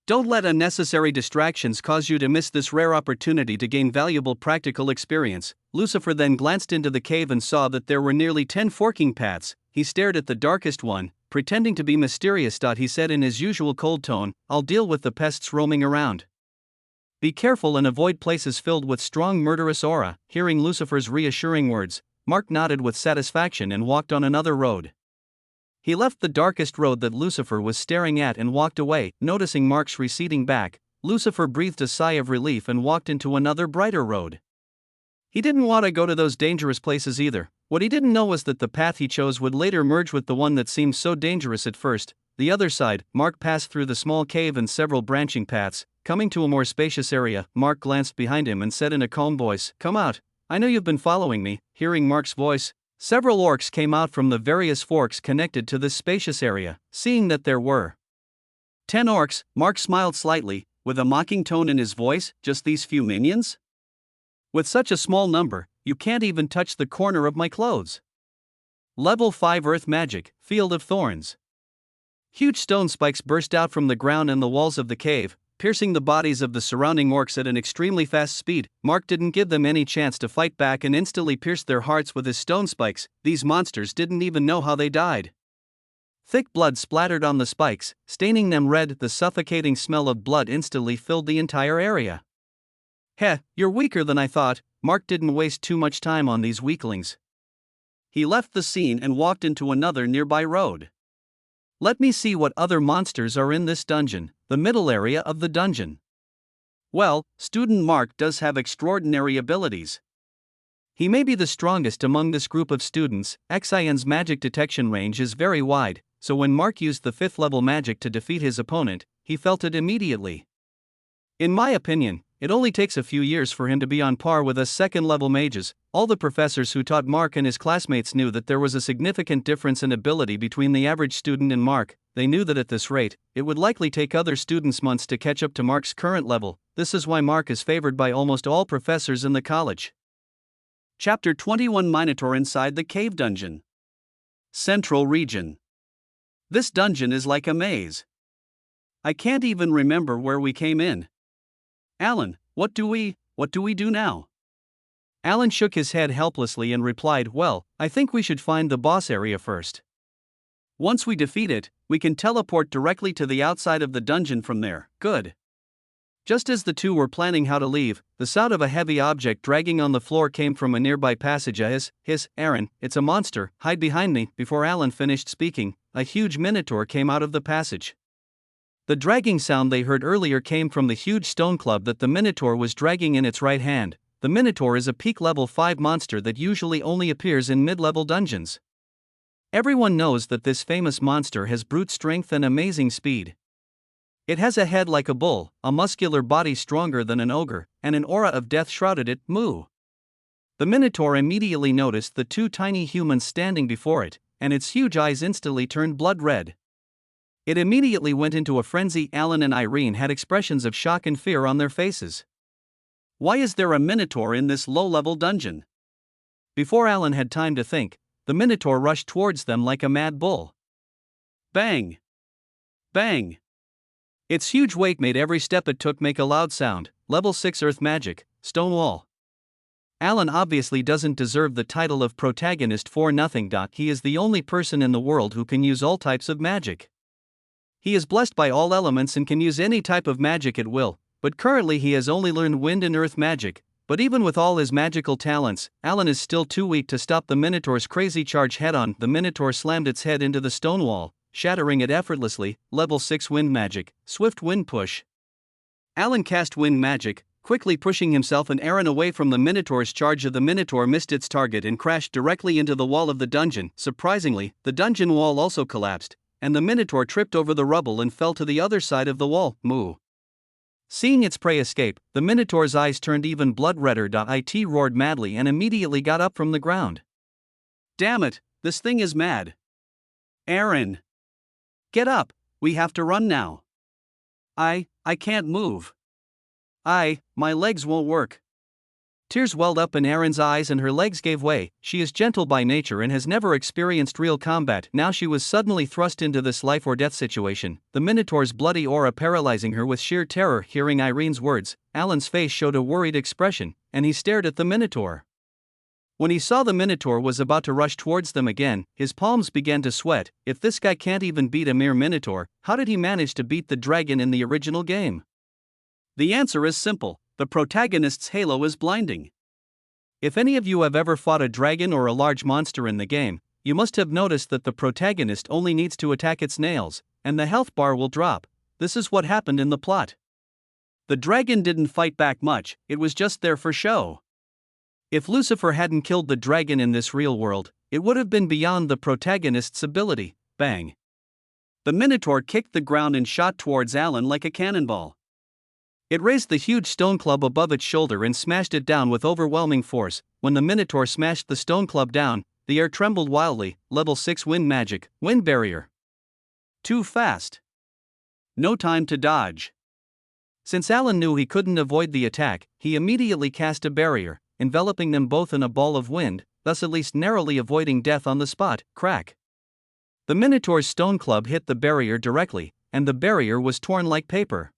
Don't let unnecessary distractions cause you to miss this rare opportunity to gain valuable practical experience." Lucifer then glanced into the cave and saw that there were nearly 10 forking paths. He stared at the darkest one, pretending to be mysterious. He said in his usual cold tone, "I'll deal with the pests roaming around. Be careful and avoid places filled with strong murderous aura." Hearing Lucifer's reassuring words, Mark nodded with satisfaction and walked on another road. He left the darkest road that Lucifer was staring at and walked away. Noticing Mark's receding back, Lucifer breathed a sigh of relief and walked into another brighter road. He didn't want to go to those dangerous places either. What he didn't know was that the path he chose would later merge with the one that seemed so dangerous at first. The other side, Mark passed through the small cave and several branching paths. Coming to a more spacious area, Mark glanced behind him and said in a calm voice, "Come out. I know you've been following me." Hearing Mark's voice, several orcs came out from the various forks connected to this spacious area. Seeing that there were 10 orcs, Mark smiled slightly, with a mocking tone in his voice. "Just these few minions? With such a small number, you can't even touch the corner of my clothes." Level 5 Earth Magic, Field of Thorns. Huge stone spikes burst out from the ground and the walls of the cave, piercing the bodies of the surrounding orcs at an extremely fast speed. Mark didn't give them any chance to fight back and instantly pierced their hearts with his stone spikes. These monsters didn't even know how they died. Thick blood splattered on the spikes, staining them red. The suffocating smell of blood instantly filled the entire area. Heh, you're weaker than I thought. Mark didn't waste too much time on these weaklings. He left the scene and walked into another nearby road. Let me see what other monsters are in this dungeon, the middle area of the dungeon. Well, student Mark does have extraordinary abilities. He may be the strongest among this group of students. Xion's magic detection range is very wide, so when Mark used the 5th level magic to defeat his opponent, he felt it immediately. In my opinion, it only takes a few years for him to be on par with us 2nd level mages. All the professors who taught Mark and his classmates knew that there was a significant difference in ability between the average student and Mark. They knew that at this rate, it would likely take other students months to catch up to Mark's current level. This is why Mark is favored by almost all professors in the college. Chapter 21: Minotaur inside the cave dungeon. Central region. This dungeon is like a maze. I can't even remember where we came in. Alan, what do we do now? Alan shook his head helplessly and replied, well, I think we should find the boss area first. Once we defeat it, we can teleport directly to the outside of the dungeon from there. Good. Just as the two were planning how to leave, the sound of a heavy object dragging on the floor came from a nearby passage. Hiss, Aaron, it's a monster, hide behind me. Before Alan finished speaking, a huge minotaur came out of the passage. The dragging sound they heard earlier came from the huge stone club that the minotaur was dragging in its right hand. The minotaur is a peak level 5 monster that usually only appears in mid-level dungeons. Everyone knows that this famous monster has brute strength and amazing speed. It has a head like a bull, a muscular body stronger than an ogre, and an aura of death shrouded it. Moo. The minotaur immediately noticed the 2 tiny humans standing before it, and its huge eyes instantly turned blood red. It immediately went into a frenzy. Alan and Irene had expressions of shock and fear on their faces. Why is there a minotaur in this low-level dungeon? Before Alan had time to think, the minotaur rushed towards them like a mad bull. Bang! Bang! Its huge weight made every step it took make a loud sound. Level 6 earth magic, stone wall. Alan obviously doesn't deserve the title of protagonist for nothing. He is the only person in the world who can use all types of magic. He is blessed by all elements and can use any type of magic at will, but currently he has only learned wind and earth magic. But even with all his magical talents, Alan is still too weak to stop the minotaur's crazy charge head-on. The minotaur slammed its head into the stone wall, shattering it effortlessly. Level 6 wind magic, swift wind push. Alan cast wind magic, quickly pushing himself and Aaron away from the minotaur's charge. The minotaur missed its target and crashed directly into the wall of the dungeon. Surprisingly, the dungeon wall also collapsed, and the minotaur tripped over the rubble and fell to the other side of the wall. Moo. Seeing its prey escape, the minotaur's eyes turned even blood redder. It roared madly and immediately got up from the ground. Damn it, this thing is mad. Aaron! Get up, we have to run now. I can't move. My legs won't work. Tears welled up in Aaron's eyes and her legs gave way. She is gentle by nature and has never experienced real combat. Now she was suddenly thrust into this life or death situation, the minotaur's bloody aura paralyzing her with sheer terror. Hearing Irene's words, Alan's face showed a worried expression, and he stared at the minotaur. When he saw the minotaur was about to rush towards them again, his palms began to sweat. If this guy can't even beat a mere minotaur, how did he manage to beat the dragon in the original game? The answer is simple. The protagonist's halo is blinding. If any of you have ever fought a dragon or a large monster in the game, you must have noticed that the protagonist only needs to attack its nails, and the health bar will drop. This is what happened in the plot. The dragon didn't fight back much, it was just there for show. If Lucifer hadn't killed the dragon in this real world, it would have been beyond the protagonist's ability. Bang! The minotaur kicked the ground and shot towards Alan like a cannonball. It raised the huge stone club above its shoulder and smashed it down with overwhelming force. When the minotaur smashed the stone club down, the air trembled wildly. Level 6 wind magic, wind barrier. Too fast. No time to dodge. Since Alan knew he couldn't avoid the attack, he immediately cast a barrier, enveloping them both in a ball of wind, thus at least narrowly avoiding death on the spot. Crack. The Minotaur's stone club hit the barrier directly, and the barrier was torn like paper.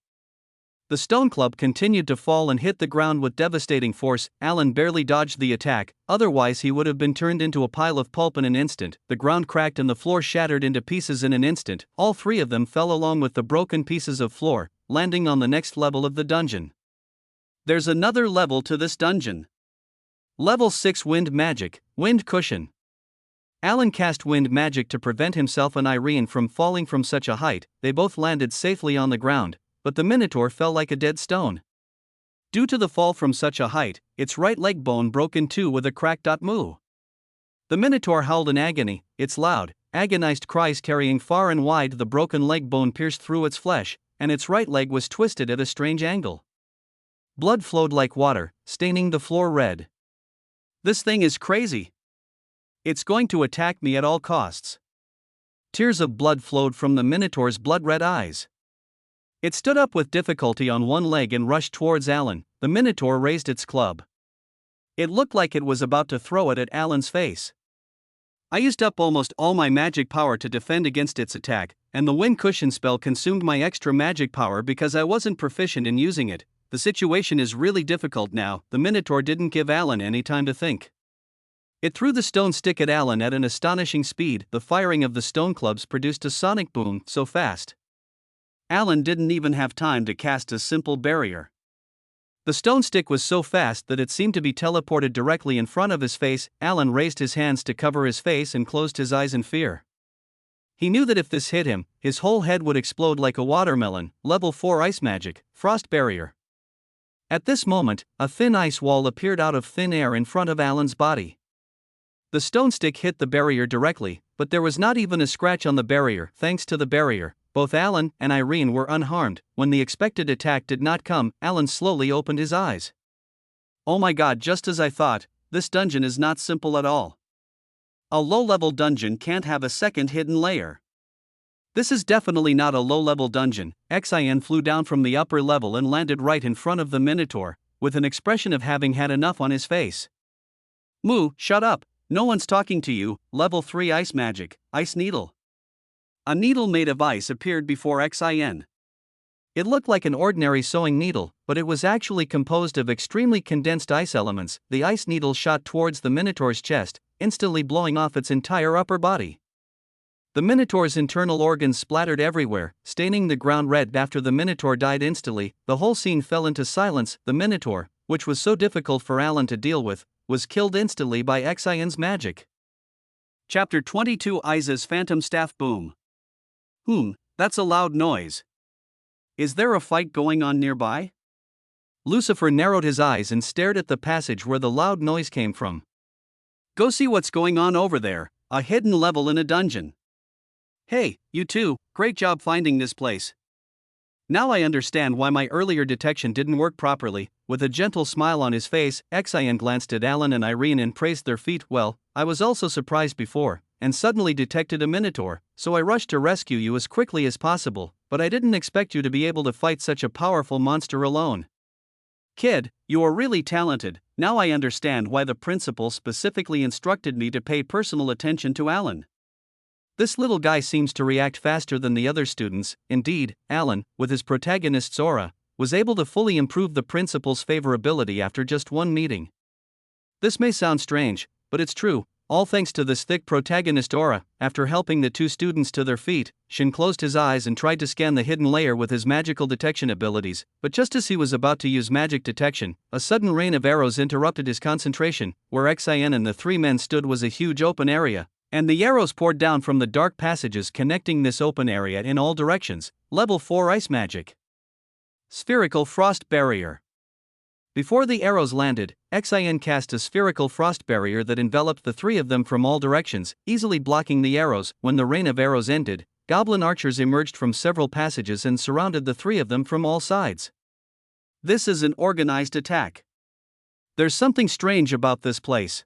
The stone club continued to fall and hit the ground with devastating force. Alan barely dodged the attack, otherwise he would have been turned into a pile of pulp in an instant. The ground cracked and the floor shattered into pieces in an instant. All three of them fell along with the broken pieces of floor, landing on the next level of the dungeon. There's another level to this dungeon. Level 6 Wind Magic, Wind Cushion. Alan cast wind magic to prevent himself and Irene from falling from such a height. They both landed safely on the ground, but the Minotaur fell like a dead stone. Due to the fall from such a height, its right leg bone broke in two with a cracked moo. The Minotaur howled in agony, its loud, agonized cries carrying far and wide. The broken leg bone pierced through its flesh, and its right leg was twisted at a strange angle. Blood flowed like water, staining the floor red. This thing is crazy. It's going to attack me at all costs. Tears of blood flowed from the Minotaur's blood-red eyes. It stood up with difficulty on one leg and rushed towards Alan. The Minotaur raised its club. It looked like it was about to throw it at Alan's face. I used up almost all my magic power to defend against its attack, and the wind cushion spell consumed my extra magic power because I wasn't proficient in using it. The situation is really difficult now. The Minotaur didn't give Alan any time to think. It threw the stone stick at Alan at an astonishing speed. The firing of the stone clubs produced a sonic boom so fast. Alan didn't even have time to cast a simple barrier. The stone stick was so fast that it seemed to be teleported directly in front of his face. Alan raised his hands to cover his face and closed his eyes in fear. He knew that if this hit him, his whole head would explode like a watermelon. Level 4 Ice Magic, Frost Barrier. At this moment, a thin ice wall appeared out of thin air in front of Alan's body. The stone stick hit the barrier directly, but there was not even a scratch on the barrier. Thanks to the barrier, both Alan and Irene were unharmed. When the expected attack did not come, Alan slowly opened his eyes. Oh my god, just as I thought, this dungeon is not simple at all. A low-level dungeon can't have a second hidden layer. This is definitely not a low-level dungeon. Xin flew down from the upper level and landed right in front of the Minotaur, with an expression of having had enough on his face. Moo, shut up. No one's talking to you. Level 3 Ice Magic, Ice Needle. A needle made of ice appeared before Xin. It looked like an ordinary sewing needle, but it was actually composed of extremely condensed ice elements. The ice needle shot towards the Minotaur's chest, instantly blowing off its entire upper body. The Minotaur's internal organs splattered everywhere, staining the ground red. After the Minotaur died instantly, the whole scene fell into silence. The Minotaur, which was so difficult for Alan to deal with, was killed instantly by Xion's magic. Chapter 22 Isa's Phantom Staff Boom. That's a loud noise. Is there a fight going on nearby? Lucifer narrowed his eyes and stared at the passage where the loud noise came from. Go see what's going on over there, a hidden level in a dungeon. Hey, you two, great job finding this place. Now I understand why my earlier detection didn't work properly. With a gentle smile on his face, Xion glanced at Alan and Irene and praised their feat. Well, I was also surprised before, and suddenly detected a Minotaur, so I rushed to rescue you as quickly as possible, but I didn't expect you to be able to fight such a powerful monster alone. Kid, you are really talented. Now I understand why the principal specifically instructed me to pay personal attention to Alan. This little guy seems to react faster than the other students. Indeed, Alan, with his protagonist's aura, was able to fully improve the principal's favorability after just one meeting. This may sound strange, but it's true, all thanks to this thick protagonist aura. After helping the two students to their feet, Shin closed his eyes and tried to scan the hidden layer with his magical detection abilities, but just as he was about to use magic detection, a sudden rain of arrows interrupted his concentration. Where Xion and the three men stood was a huge open area, and the arrows poured down from the dark passages connecting this open area in all directions. Level 4 Ice Magic. Spherical Frost Barrier. Before the arrows landed, Xion cast a spherical frost barrier that enveloped the three of them from all directions, easily blocking the arrows. When the rain of arrows ended, goblin archers emerged from several passages and surrounded the three of them from all sides. This is an organized attack. There's something strange about this place.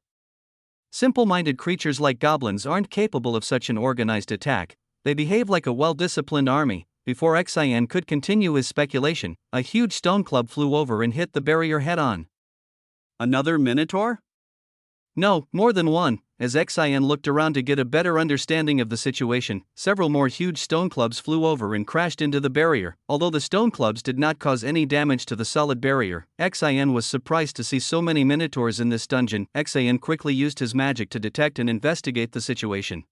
Simple-minded creatures like goblins aren't capable of such an organized attack. They behave like a well-disciplined army. Before Xion could continue his speculation, a huge stone club flew over and hit the barrier head-on. Another Minotaur? No, more than one. As Xian looked around to get a better understanding of the situation, several more huge stone clubs flew over and crashed into the barrier. Although the stone clubs did not cause any damage to the solid barrier, Xian was surprised to see so many minotaurs in this dungeon. Xian quickly used his magic to detect and investigate the situation.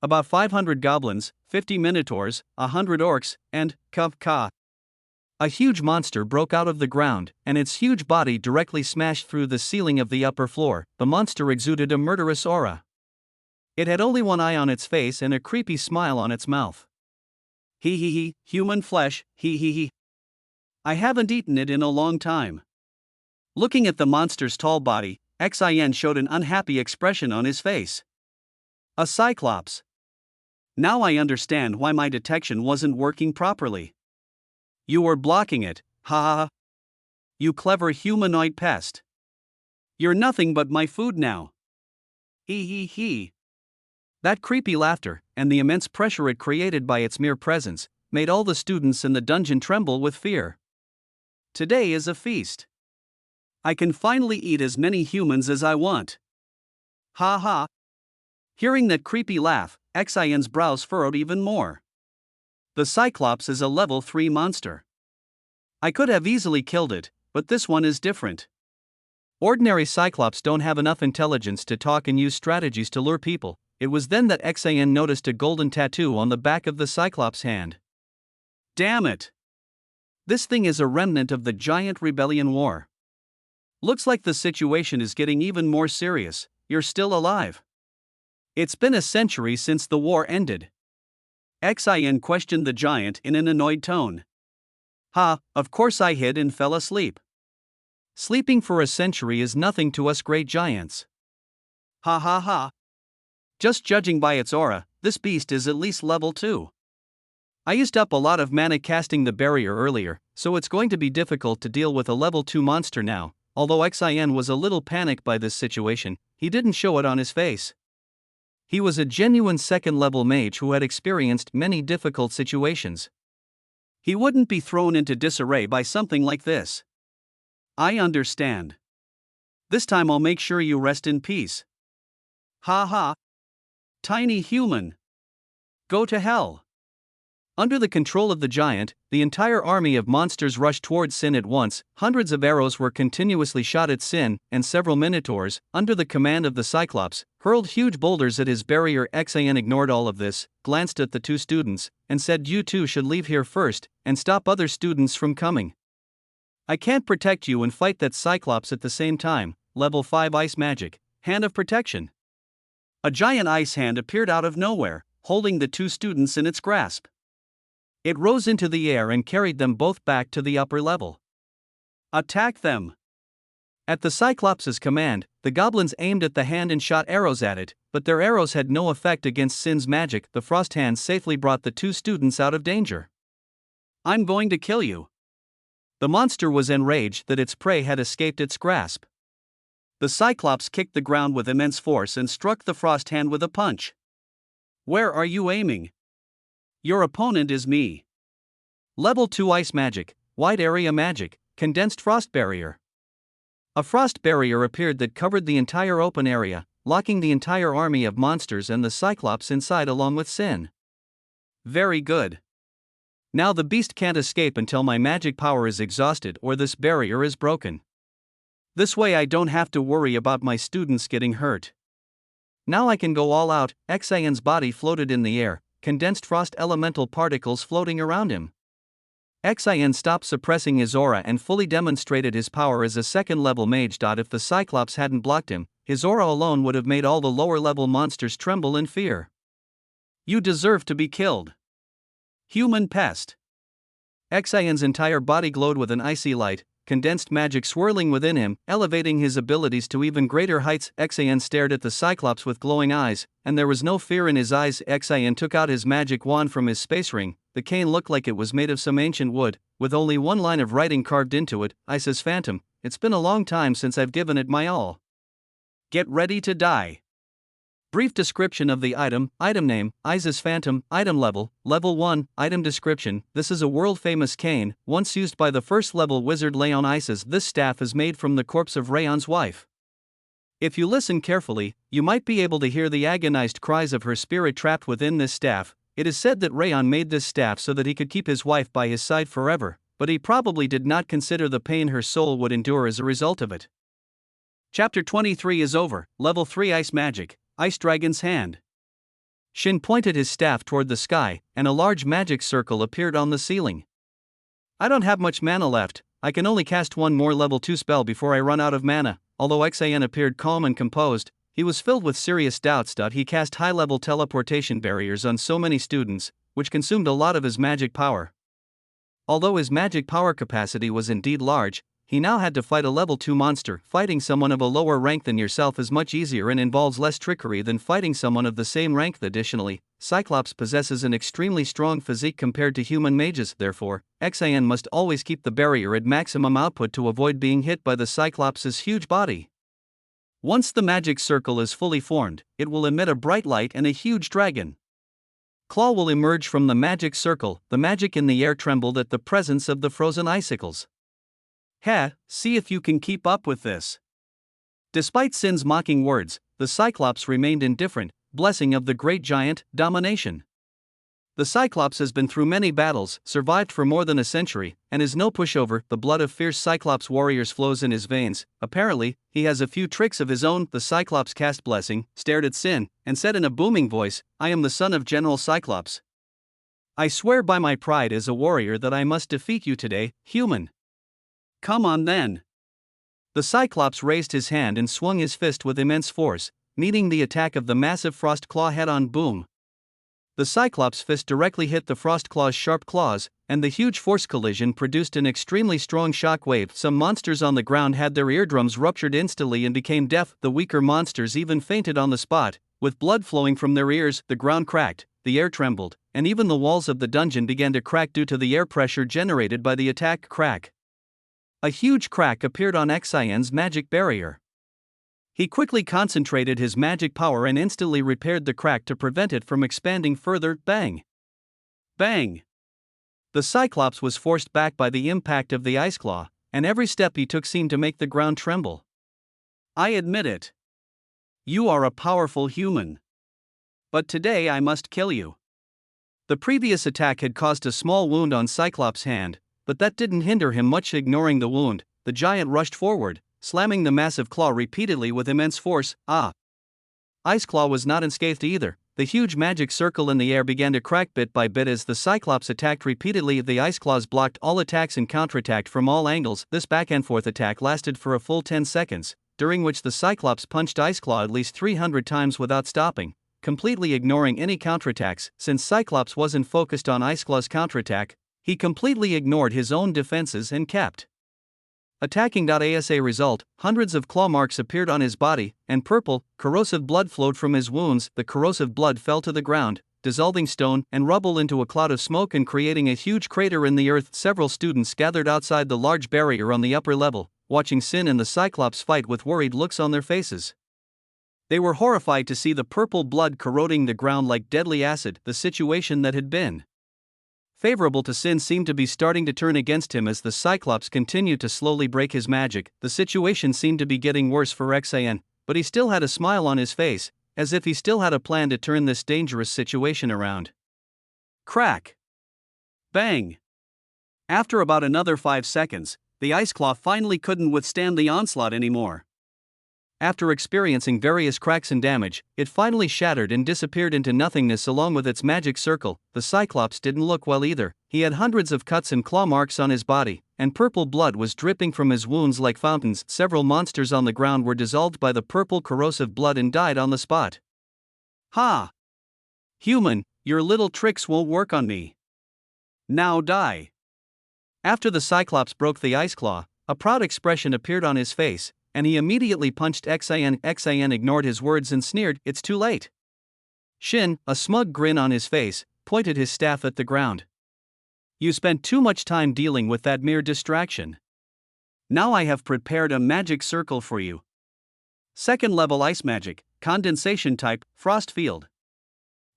About 500 goblins, 50 minotaurs, 100 orcs, and Ka. A huge monster broke out of the ground, and its huge body directly smashed through the ceiling of the upper floor. The monster exuded a murderous aura. It had only one eye on its face and a creepy smile on its mouth. He, human flesh, he. I haven't eaten it in a long time. Looking at the monster's tall body, Xian showed an unhappy expression on his face. A cyclops. Now I understand why my detection wasn't working properly. You were blocking it, ha. You clever humanoid pest. You're nothing but my food now. He. That creepy laughter, and the immense pressure it created by its mere presence, made all the students in the dungeon tremble with fear. Today is a feast. I can finally eat as many humans as I want. Ha. Hearing that creepy laugh, Xian's brows furrowed even more. The Cyclops is a level 3 monster. I could have easily killed it, but this one is different. Ordinary Cyclops don't have enough intelligence to talk and use strategies to lure people. It was then that Xian noticed a golden tattoo on the back of the Cyclops' hand. Damn it! This thing is a remnant of the giant rebellion war. Looks like the situation is getting even more serious. You're still alive. It's been a century since the war ended. Xian questioned the giant in an annoyed tone. Of course I hid and fell asleep. Sleeping for a century is nothing to us great giants. Ha. Just judging by its aura, this beast is at least level 2. I used up a lot of mana casting the barrier earlier, so it's going to be difficult to deal with a level 2 monster now. Although Xian was a little panicked by this situation, he didn't show it on his face. He was a genuine second-level mage who had experienced many difficult situations. He wouldn't be thrown into disarray by something like this. I understand. This time I'll make sure you rest in peace. Ha. Tiny human. Go to hell. Under the control of the giant, the entire army of monsters rushed towards Sin at once. Hundreds of arrows were continuously shot at Sin, and several minotaurs, under the command of the Cyclops, hurled huge boulders at his barrier. Xian ignored all of this, glanced at the two students, and said, "You two should leave here first, and stop other students from coming. I can't protect you and fight that Cyclops at the same time." Level 5 Ice Magic, Hand of Protection. A giant ice hand appeared out of nowhere, holding the two students in its grasp. It rose into the air and carried them both back to the upper level. Attack them! At the Cyclops' command, the goblins aimed at the hand and shot arrows at it, but their arrows had no effect against Sin's magic. The frost hand safely brought the two students out of danger. I'm going to kill you. The monster was enraged that its prey had escaped its grasp. The Cyclops kicked the ground with immense force and struck the frost hand with a punch. Where are you aiming? Your opponent is me. Level 2 Ice Magic, Wide Area Magic, Condensed Frost Barrier. A frost barrier appeared that covered the entire open area, locking the entire army of monsters and the Cyclops inside along with Sin. Very good. Now the beast can't escape until my magic power is exhausted or this barrier is broken. This way I don't have to worry about my students getting hurt. Now I can go all out. Xian's body floated in the air, condensed frost elemental particles floating around him. Xian stopped suppressing his aura and fully demonstrated his power as a second-level mage. If the Cyclops hadn't blocked him, his aura alone would have made all the lower-level monsters tremble in fear. You deserve to be killed. Human pest. Xian's entire body glowed with an icy light, condensed magic swirling within him, elevating his abilities to even greater heights. Xian stared at the Cyclops with glowing eyes, and there was no fear in his eyes. Xian took out his magic wand from his space ring. The cane looked like it was made of some ancient wood, with only one line of writing carved into it, Isis Phantom. It's been a long time since I've given it my all. Get ready to die. Brief description of the item. Item name, Isis Phantom. Item level, level 1. Item description, this is a world-famous cane, once used by the first-level wizard Leon Isis. This staff is made from the corpse of Rayon's wife. If you listen carefully, you might be able to hear the agonized cries of her spirit trapped within this staff. It is said that Rayon made this staff so that he could keep his wife by his side forever, but he probably did not consider the pain her soul would endure as a result of it. Chapter 23 is over. Level 3 Ice Magic, Ice Dragon's Hand. Shin pointed his staff toward the sky, and a large magic circle appeared on the ceiling. I don't have much mana left, I can only cast one more level 2 spell before I run out of mana. Although Xian appeared calm and composed, he was filled with serious doubts. He cast high-level teleportation barriers on so many students, which consumed a lot of his magic power. Although his magic power capacity was indeed large, he now had to fight a level 2 monster. Fighting someone of a lower rank than yourself is much easier and involves less trickery than fighting someone of the same rank. Additionally, Cyclops possesses an extremely strong physique compared to human mages. Therefore, Xian must always keep the barrier at maximum output to avoid being hit by the Cyclops' huge body. Once the magic circle is fully formed, it will emit a bright light and a huge dragon claw will emerge from the magic circle. The magic in the air trembled at the presence of the frozen icicles. See if you can keep up with this. Despite Sin's mocking words, the Cyclops remained indifferent, blessing of the great giant, domination. The Cyclops has been through many battles, survived for more than a century, and is no pushover. The blood of fierce Cyclops warriors flows in his veins. Apparently, he has a few tricks of his own. The Cyclops cast Blessing, stared at Sin, and said in a booming voice, I am the son of General Cyclops. I swear by my pride as a warrior that I must defeat you today, human. Come on then. The Cyclops raised his hand and swung his fist with immense force, meeting the attack of the massive Frost Claw head-on. Boom. The Cyclops' fist directly hit the Frost Claw's sharp claws, and the huge force collision produced an extremely strong shock wave. Some monsters on the ground had their eardrums ruptured instantly and became deaf. The weaker monsters even fainted on the spot, with blood flowing from their ears. The ground cracked, the air trembled, and even the walls of the dungeon began to crack due to the air pressure generated by the attack. Crack. A huge crack appeared on Xian's magic barrier. He quickly concentrated his magic power and instantly repaired the crack to prevent it from expanding further. Bang! Bang! The Cyclops was forced back by the impact of the ice claw, and every step he took seemed to make the ground tremble. I admit it. You are a powerful human. But today I must kill you. The previous attack had caused a small wound on Cyclops' hand, but that didn't hinder him much. Ignoring the wound, the giant rushed forward, slamming the massive claw repeatedly with immense force. Ice Claw was not unscathed either. The huge magic circle in the air began to crack bit by bit as the Cyclops attacked repeatedly. The Ice Claws blocked all attacks and counterattacked from all angles. This back-and-forth attack lasted for a full 10 seconds, during which the Cyclops punched Ice Claw at least 300 times without stopping, completely ignoring any counterattacks. Since Cyclops wasn't focused on Ice Claw's counterattack, he completely ignored his own defenses and kept attacking. As a result, hundreds of claw marks appeared on his body, and purple, corrosive blood flowed from his wounds. The corrosive blood fell to the ground, dissolving stone and rubble into a cloud of smoke and creating a huge crater in the earth. Several students gathered outside the large barrier on the upper level, watching Sin and the Cyclops fight with worried looks on their faces. They were horrified to see the purple blood corroding the ground like deadly acid. The situation that had been favorable to Sin seemed to be starting to turn against him as the Cyclops continued to slowly break his magic. The situation seemed to be getting worse for Xian, but he still had a smile on his face, as if he still had a plan to turn this dangerous situation around. Crack! Bang! After about another 5 seconds, the Ice Claw finally couldn't withstand the onslaught anymore. After experiencing various cracks and damage, it finally shattered and disappeared into nothingness along with its magic circle. The Cyclops didn't look well either. He had hundreds of cuts and claw marks on his body, and purple blood was dripping from his wounds like fountains. Several monsters on the ground were dissolved by the purple corrosive blood and died on the spot. Ha! Human, your little tricks won't work on me. Now die. After the Cyclops broke the Ice Claw, a proud expression appeared on his face, and he immediately punched Xian. Xian ignored his words and sneered, "It's too late." Shin, a smug grin on his face, pointed his staff at the ground. "You spent too much time dealing with that mere distraction. Now I have prepared a magic circle for you. Second level ice magic, condensation type, frost field.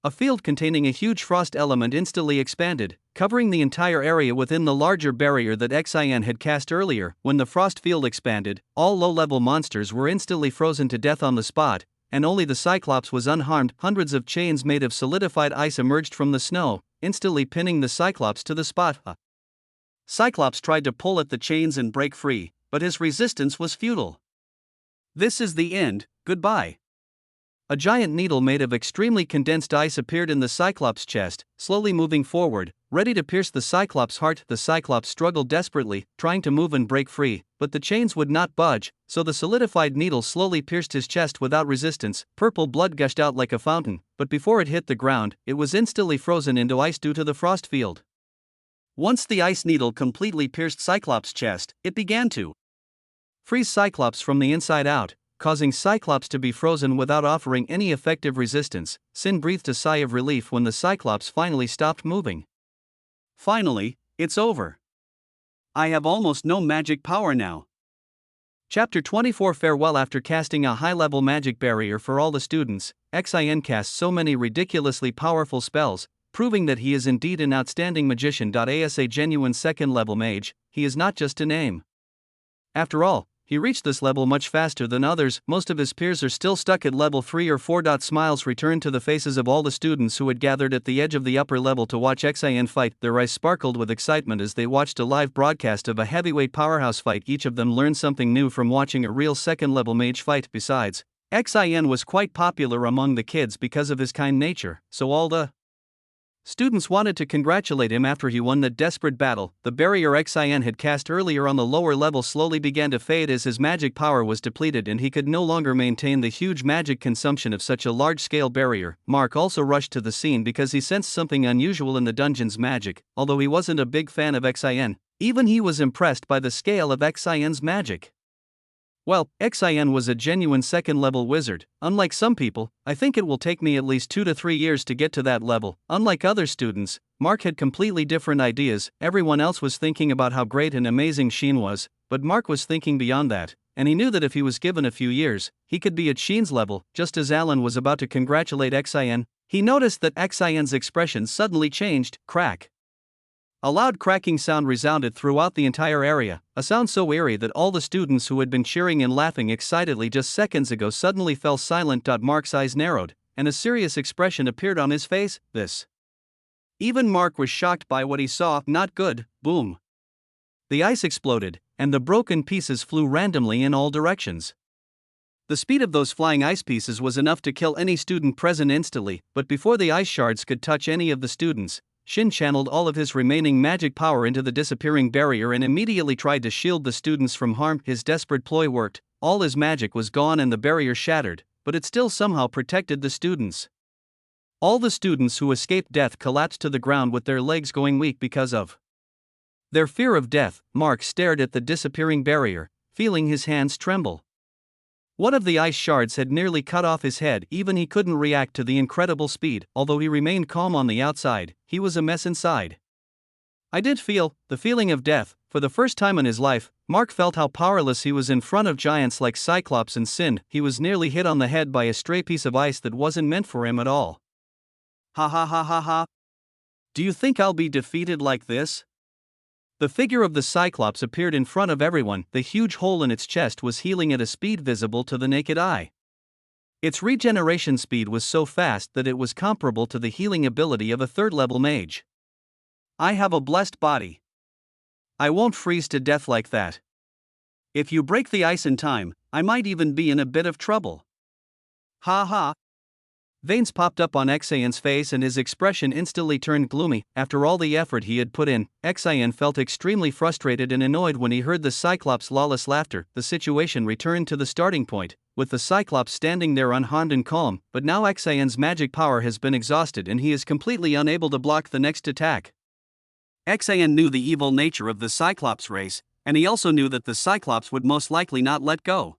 A field containing a huge frost element instantly expanded, covering the entire area within the larger barrier that Xin had cast earlier. When the frost field expanded, all low-level monsters were instantly frozen to death on the spot, and only the Cyclops was unharmed. Hundreds of chains made of solidified ice emerged from the snow, instantly pinning the Cyclops to the spot. Cyclops tried to pull at the chains and break free, but his resistance was futile. This is the end, goodbye. A giant needle made of extremely condensed ice appeared in the Cyclops' chest, slowly moving forward, ready to pierce the Cyclops' heart. The Cyclops struggled desperately, trying to move and break free, but the chains would not budge, so the solidified needle slowly pierced his chest without resistance. Purple blood gushed out like a fountain, but before it hit the ground, it was instantly frozen into ice due to the frost field. Once the ice needle completely pierced Cyclops' chest, it began to freeze Cyclops from the inside out, causing Cyclops to be frozen without offering any effective resistance. Sin breathed a sigh of relief when the Cyclops finally stopped moving. Finally, it's over. I have almost no magic power now. Chapter 24 Farewell. After casting a high-level magic barrier for all the students, Xin cast so many ridiculously powerful spells, proving that he is indeed an outstanding magician. As a genuine second-level mage, he is not just a name. After all, he reached this level much faster than others. Most of his peers are still stuck at level 3 or 4. Smiles returned to the faces of all the students who had gathered at the edge of the upper level to watch Xin fight. Their eyes sparkled with excitement as they watched a live broadcast of a heavyweight powerhouse fight. Each of them learned something new from watching a real second-level mage fight. Besides, Xin was quite popular among the kids because of his kind nature, so all the students wanted to congratulate him after he won the desperate battle. The barrier Xin had cast earlier on the lower level slowly began to fade as his magic power was depleted and he could no longer maintain the huge magic consumption of such a large-scale barrier. Mark also rushed to the scene because he sensed something unusual in the dungeon's magic. Although he wasn't a big fan of Xin, even he was impressed by the scale of Xin's magic. Well, Xin was a genuine second-level wizard. Unlike some people, I think it will take me at least 2 to 3 years to get to that level. Unlike other students, Mark had completely different ideas. Everyone else was thinking about how great and amazing Sheen was, but Mark was thinking beyond that, and he knew that if he was given a few years, he could be at Sheen's level. Just as Alan was about to congratulate Xin, he noticed that Xin's expression suddenly changed. Crack. A loud cracking sound resounded throughout the entire area, a sound so eerie that all the students who had been cheering and laughing excitedly just seconds ago suddenly fell silent. Mark's eyes narrowed, and a serious expression appeared on his face. Even Mark was shocked by what he saw. Not good. Boom. The ice exploded, and the broken pieces flew randomly in all directions. The speed of those flying ice pieces was enough to kill any student present instantly, but before the ice shards could touch any of the students, Shin channeled all of his remaining magic power into the disappearing barrier and immediately tried to shield the students from harm. His desperate ploy worked. All his magic was gone and the barrier shattered, but it still somehow protected the students. All the students who escaped death collapsed to the ground with their legs going weak because of their fear of death. Mark stared at the disappearing barrier, feeling his hands tremble. One of the ice shards had nearly cut off his head. Even he couldn't react to the incredible speed. Although he remained calm on the outside, he was a mess inside. I did feel the feeling of death. For the first time in his life, Mark felt how powerless he was in front of giants like Cyclops and Sin. He was nearly hit on the head by a stray piece of ice that wasn't meant for him at all. Ha ha ha ha ha. Do you think I'll be defeated like this? The figure of the Cyclops appeared in front of everyone. The huge hole in its chest was healing at a speed visible to the naked eye. Its regeneration speed was so fast that it was comparable to the healing ability of a third-level mage. I have a blessed body. I won't freeze to death like that. If you break the ice in time, I might even be in a bit of trouble. Ha ha. Veins popped up on Xin's face and his expression instantly turned gloomy. After all the effort he had put in, Xin felt extremely frustrated and annoyed when he heard the Cyclops' lawless laughter. The situation returned to the starting point, with the Cyclops standing there unharmed and calm, but now Xin's magic power has been exhausted and he is completely unable to block the next attack. Xin knew the evil nature of the Cyclops race, and he also knew that the Cyclops would most likely not let go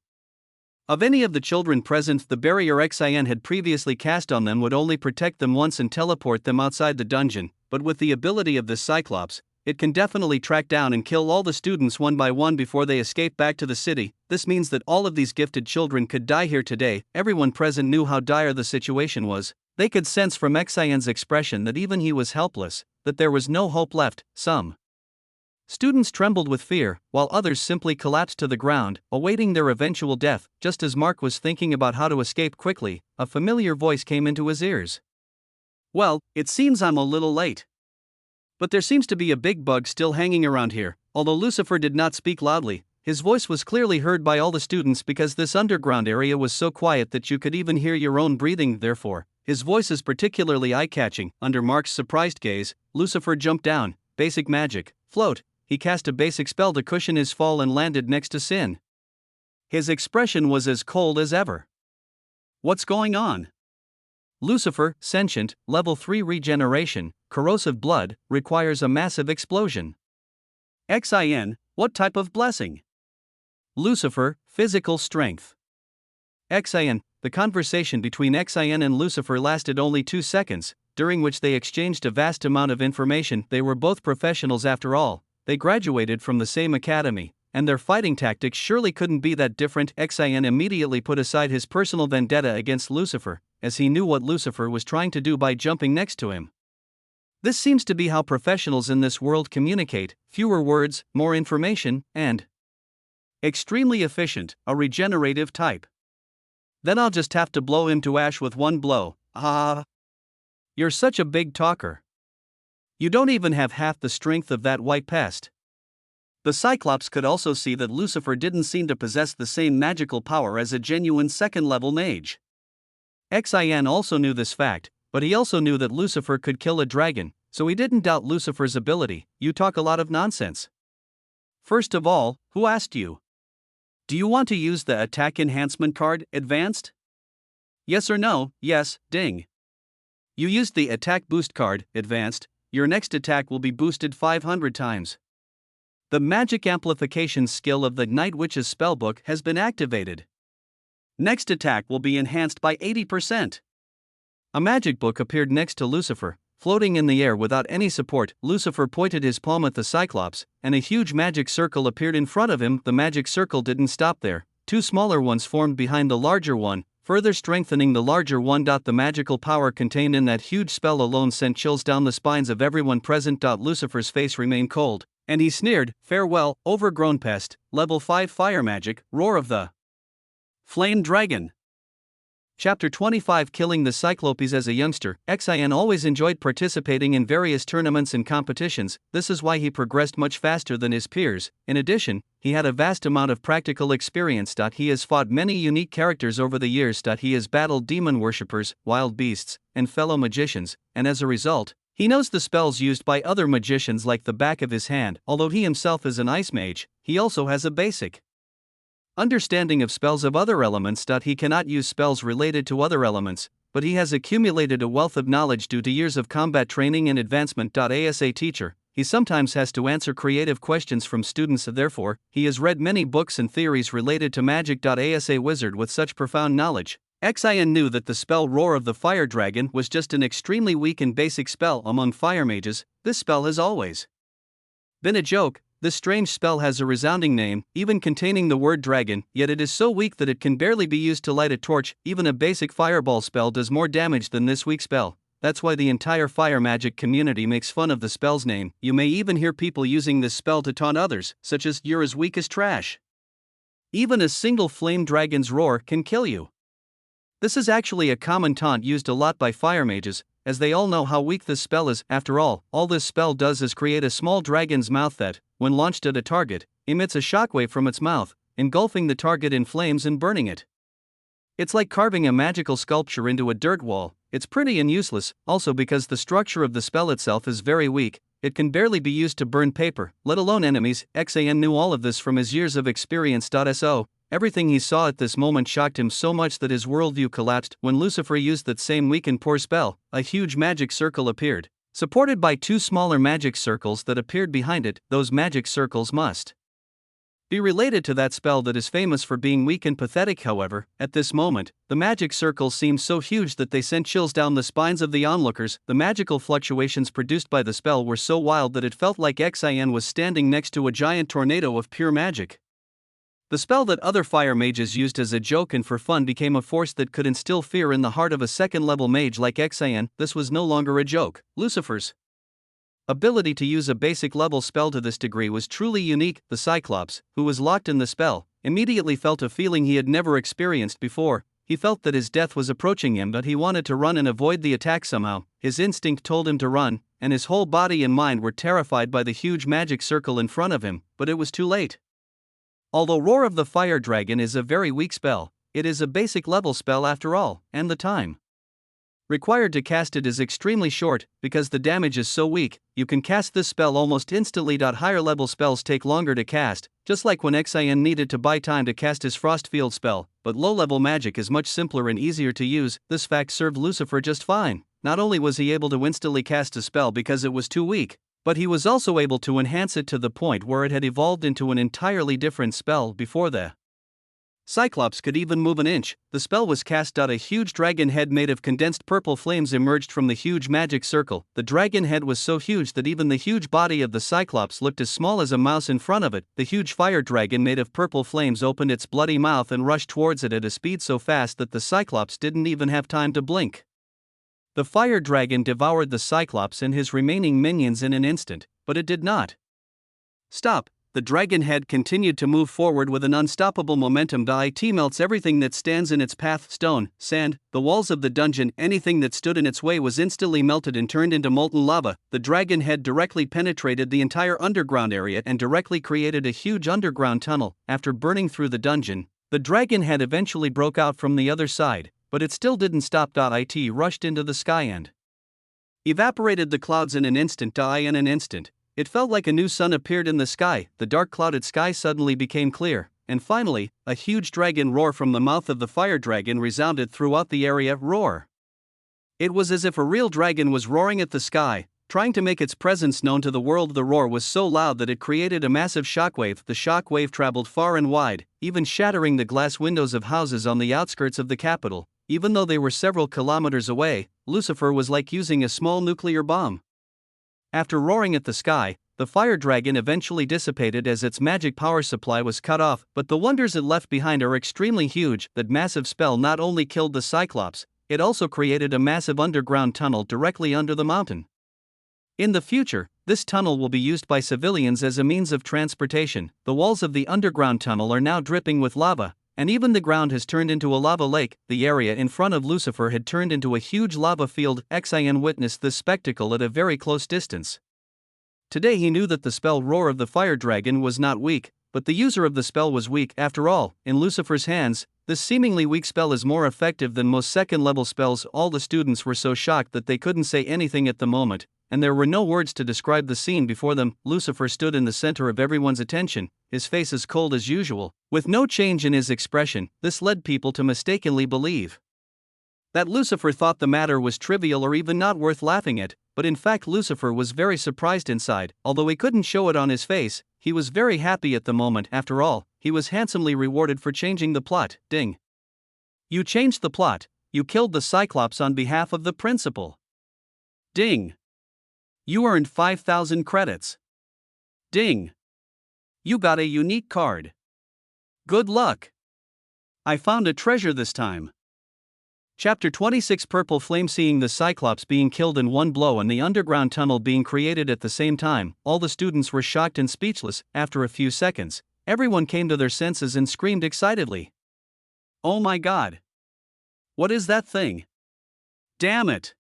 of any of the children present. The barrier Xin had previously cast on them would only protect them once and teleport them outside the dungeon, but with the ability of the Cyclops, it can definitely track down and kill all the students one by one before they escape back to the city. This means that all of these gifted children could die here today. Everyone present knew how dire the situation was. They could sense from Xian's expression that even he was helpless, that there was no hope left. Some students trembled with fear, while others simply collapsed to the ground, awaiting their eventual death. Just as Mark was thinking about how to escape quickly, a familiar voice came into his ears. "Well, it seems I'm a little late. But there seems to be a big bug still hanging around here." Although Lucifer did not speak loudly, his voice was clearly heard by all the students because this underground area was so quiet that you could even hear your own breathing. Therefore, his voice is particularly eye-catching. Under Mark's surprised gaze, Lucifer jumped down. Basic magic, float. He cast a basic spell to cushion his fall and landed next to Sin. His expression was as cold as ever. "What's going on?" Lucifer, sentient, level 3 regeneration, corrosive blood, requires a massive explosion. Xin, what type of blessing? Lucifer, physical strength. Xin, the conversation between Xin and Lucifer lasted only 2 seconds, during which they exchanged a vast amount of information. They were both professionals after all, they graduated from the same academy, and their fighting tactics surely couldn't be that different. Xin immediately put aside his personal vendetta against Lucifer, as he knew what Lucifer was trying to do by jumping next to him. This seems to be how professionals in this world communicate: fewer words, more information, and extremely efficient, a regenerative type. Then I'll just have to blow him to ash with one blow. Ah! You're such a big talker. You don't even have half the strength of that white pest. The Cyclops could also see that Lucifer didn't seem to possess the same magical power as a genuine second-level mage. Xin also knew this fact, but he also knew that Lucifer could kill a dragon, so he didn't doubt Lucifer's ability. "You talk a lot of nonsense. First of all, who asked you? Do you want to use the attack enhancement card, advanced? Yes or no?" "Yes, ding. You used the attack boost card, advanced. Your next attack will be boosted 500 times. The magic amplification skill of the Night Witch's spellbook has been activated. Next attack will be enhanced by 80%. A magic book appeared next to Lucifer, floating in the air without any support. Lucifer pointed his palm at the Cyclops, and a huge magic circle appeared in front of him. The magic circle didn't stop there. 2 smaller ones formed behind the larger one, further strengthening the larger one. The magical power contained in that huge spell alone sent chills down the spines of everyone present. Lucifer's face remained cold, and he sneered, "Farewell, overgrown pest, level 5 fire magic, roar of the Flame Dragon." Chapter 25. Killing the Cyclopes. As a youngster, Xin always enjoyed participating in various tournaments and competitions. This is why he progressed much faster than his peers. In addition, he had a vast amount of practical experience. He has fought many unique characters over the years. He has battled demon worshippers, wild beasts, and fellow magicians, and as a result, he knows the spells used by other magicians like the back of his hand. Although he himself is an ice mage, he also has a basic understanding of spells of other elements. He cannot use spells related to other elements, but he has accumulated a wealth of knowledge due to years of combat training and advancement. As a teacher, he sometimes has to answer creative questions from students. Therefore, he has read many books and theories related to magic. As a wizard with such profound knowledge, Xin knew that the spell Roar of the Fire Dragon was just an extremely weak and basic spell among fire mages. This spell has always been a joke. This strange spell has a resounding name, even containing the word dragon, yet it is so weak that it can barely be used to light a torch. Even a basic fireball spell does more damage than this weak spell. That's why the entire fire magic community makes fun of the spell's name. You may even hear people using this spell to taunt others, such as, "You're as weak as trash. Even a single flame dragon's roar can kill you." This is actually a common taunt used a lot by fire mages, as they all know how weak this spell is. After all this spell does is create a small dragon's mouth that, when launched at a target, emits a shockwave from its mouth, engulfing the target in flames and burning it. It's like carving a magical sculpture into a dirt wall. It's pretty and useless, also because the structure of the spell itself is very weak. It can barely be used to burn paper, let alone enemies. Xin knew all of this from his years of experience. So, everything he saw at this moment shocked him so much that his worldview collapsed. When Lucifer used that same weak and poor spell, a huge magic circle appeared, supported by 2 smaller magic circles that appeared behind it. Those magic circles must be related to that spell that is famous for being weak and pathetic. However, at this moment, the magic circles seemed so huge that they sent chills down the spines of the onlookers. The magical fluctuations produced by the spell were so wild that it felt like Xin was standing next to a giant tornado of pure magic. The spell that other fire mages used as a joke and for fun became a force that could instill fear in the heart of a second-level mage like Xian. This was no longer a joke. Lucifer's ability to use a basic level spell to this degree was truly unique. The Cyclops, who was locked in the spell, immediately felt a feeling he had never experienced before. He felt that his death was approaching him, but he wanted to run and avoid the attack somehow. His instinct told him to run, and his whole body and mind were terrified by the huge magic circle in front of him, but it was too late. Although Roar of the Fire Dragon is a very weak spell, it is a basic level spell after all, and the time required to cast it is extremely short. Because the damage is so weak, you can cast this spell almost instantly. Higher level spells take longer to cast, just like when Xian needed to buy time to cast his Frost Field spell, but low level magic is much simpler and easier to use. This fact served Lucifer just fine. Not only was he able to instantly cast a spell because it was too weak, but he was also able to enhance it to the point where it had evolved into an entirely different spell. Before the Cyclops could even move an inch, the spell was cast. A huge dragon head made of condensed purple flames emerged from the huge magic circle. The dragon head was so huge that even the huge body of the Cyclops looked as small as a mouse in front of it. The huge fire dragon made of purple flames opened its bloody mouth and rushed towards it at a speed so fast that the Cyclops didn't even have time to blink. The fire dragon devoured the Cyclops and his remaining minions in an instant, but it did not stop. The dragon head continued to move forward with an unstoppable momentum. It melts everything that stands in its path: stone, sand, the walls of the dungeon. Anything that stood in its way was instantly melted and turned into molten lava. The dragon head directly penetrated the entire underground area and directly created a huge underground tunnel. After burning through the dungeon, the dragon head eventually broke out from the other side, but it still didn't stop. It rushed into the sky and evaporated the clouds in an instant. In an instant, it felt like a new sun appeared in the sky. The dark clouded sky suddenly became clear, and finally, a huge dragon roar from the mouth of the fire dragon resounded throughout the area. Roar. It was as if a real dragon was roaring at the sky, trying to make its presence known to the world. The roar was so loud that it created a massive shockwave. The shockwave traveled far and wide, even shattering the glass windows of houses on the outskirts of the capital. Even though they were several kilometers away, Lucifer was like using a small nuclear bomb. After roaring at the sky, the fire dragon eventually dissipated as its magic power supply was cut off, but the wonders it left behind are extremely huge. That massive spell not only killed the Cyclops, it also created a massive underground tunnel directly under the mountain. In the future, this tunnel will be used by civilians as a means of transportation. The walls of the underground tunnel are now dripping with lava, and even the ground has turned into a lava lake. The area in front of Lucifer had turned into a huge lava field. Xian witnessed this spectacle at a very close distance. Today he knew that the spell Roar of the Fire Dragon was not weak, but the user of the spell was weak. After all, in Lucifer's hands, this seemingly weak spell is more effective than most second-level spells. All the students were so shocked that they couldn't say anything at the moment, and there were no words to describe the scene before them. Lucifer stood in the center of everyone's attention, his face as cold as usual, with no change in his expression. This led people to mistakenly believe that Lucifer thought the matter was trivial or even not worth laughing at, but in fact Lucifer was very surprised inside. Although he couldn't show it on his face, he was very happy at the moment. After all, he was handsomely rewarded for changing the plot. Ding. You changed the plot. You killed the Cyclops on behalf of the principal. Ding. You earned 5,000 credits. Ding. You got a unique card. Good luck. I found a treasure this time. Chapter 26 Purple Flame. Seeing the Cyclops being killed in one blow and the underground tunnel being created at the same time, all the students were shocked and speechless. After a few seconds, everyone came to their senses and screamed excitedly. Oh my god! What is that thing? Damn it!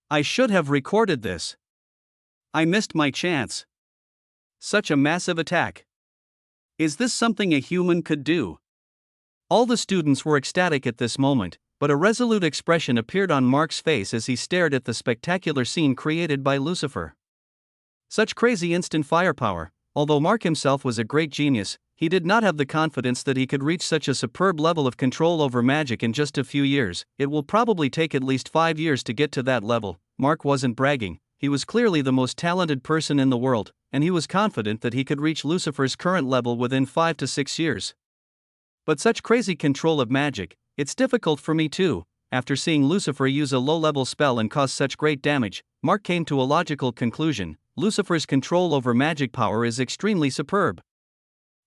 I should have recorded this. I missed my chance. Such a massive attack. Is this something a human could do? All the students were ecstatic at this moment, but a resolute expression appeared on Mark's face as he stared at the spectacular scene created by Lucifer. Such crazy instant firepower. Although Mark himself was a great genius, he did not have the confidence that he could reach such a superb level of control over magic in just a few years. It will probably take at least 5 years to get to that level. Mark wasn't bragging. He was clearly the most talented person in the world, and he was confident that he could reach Lucifer's current level within 5 to 6 years. But such crazy control of magic, it's difficult for me too. After seeing Lucifer use a low-level spell and cause such great damage, Mark came to a logical conclusion. Lucifer's control over magic power is extremely superb.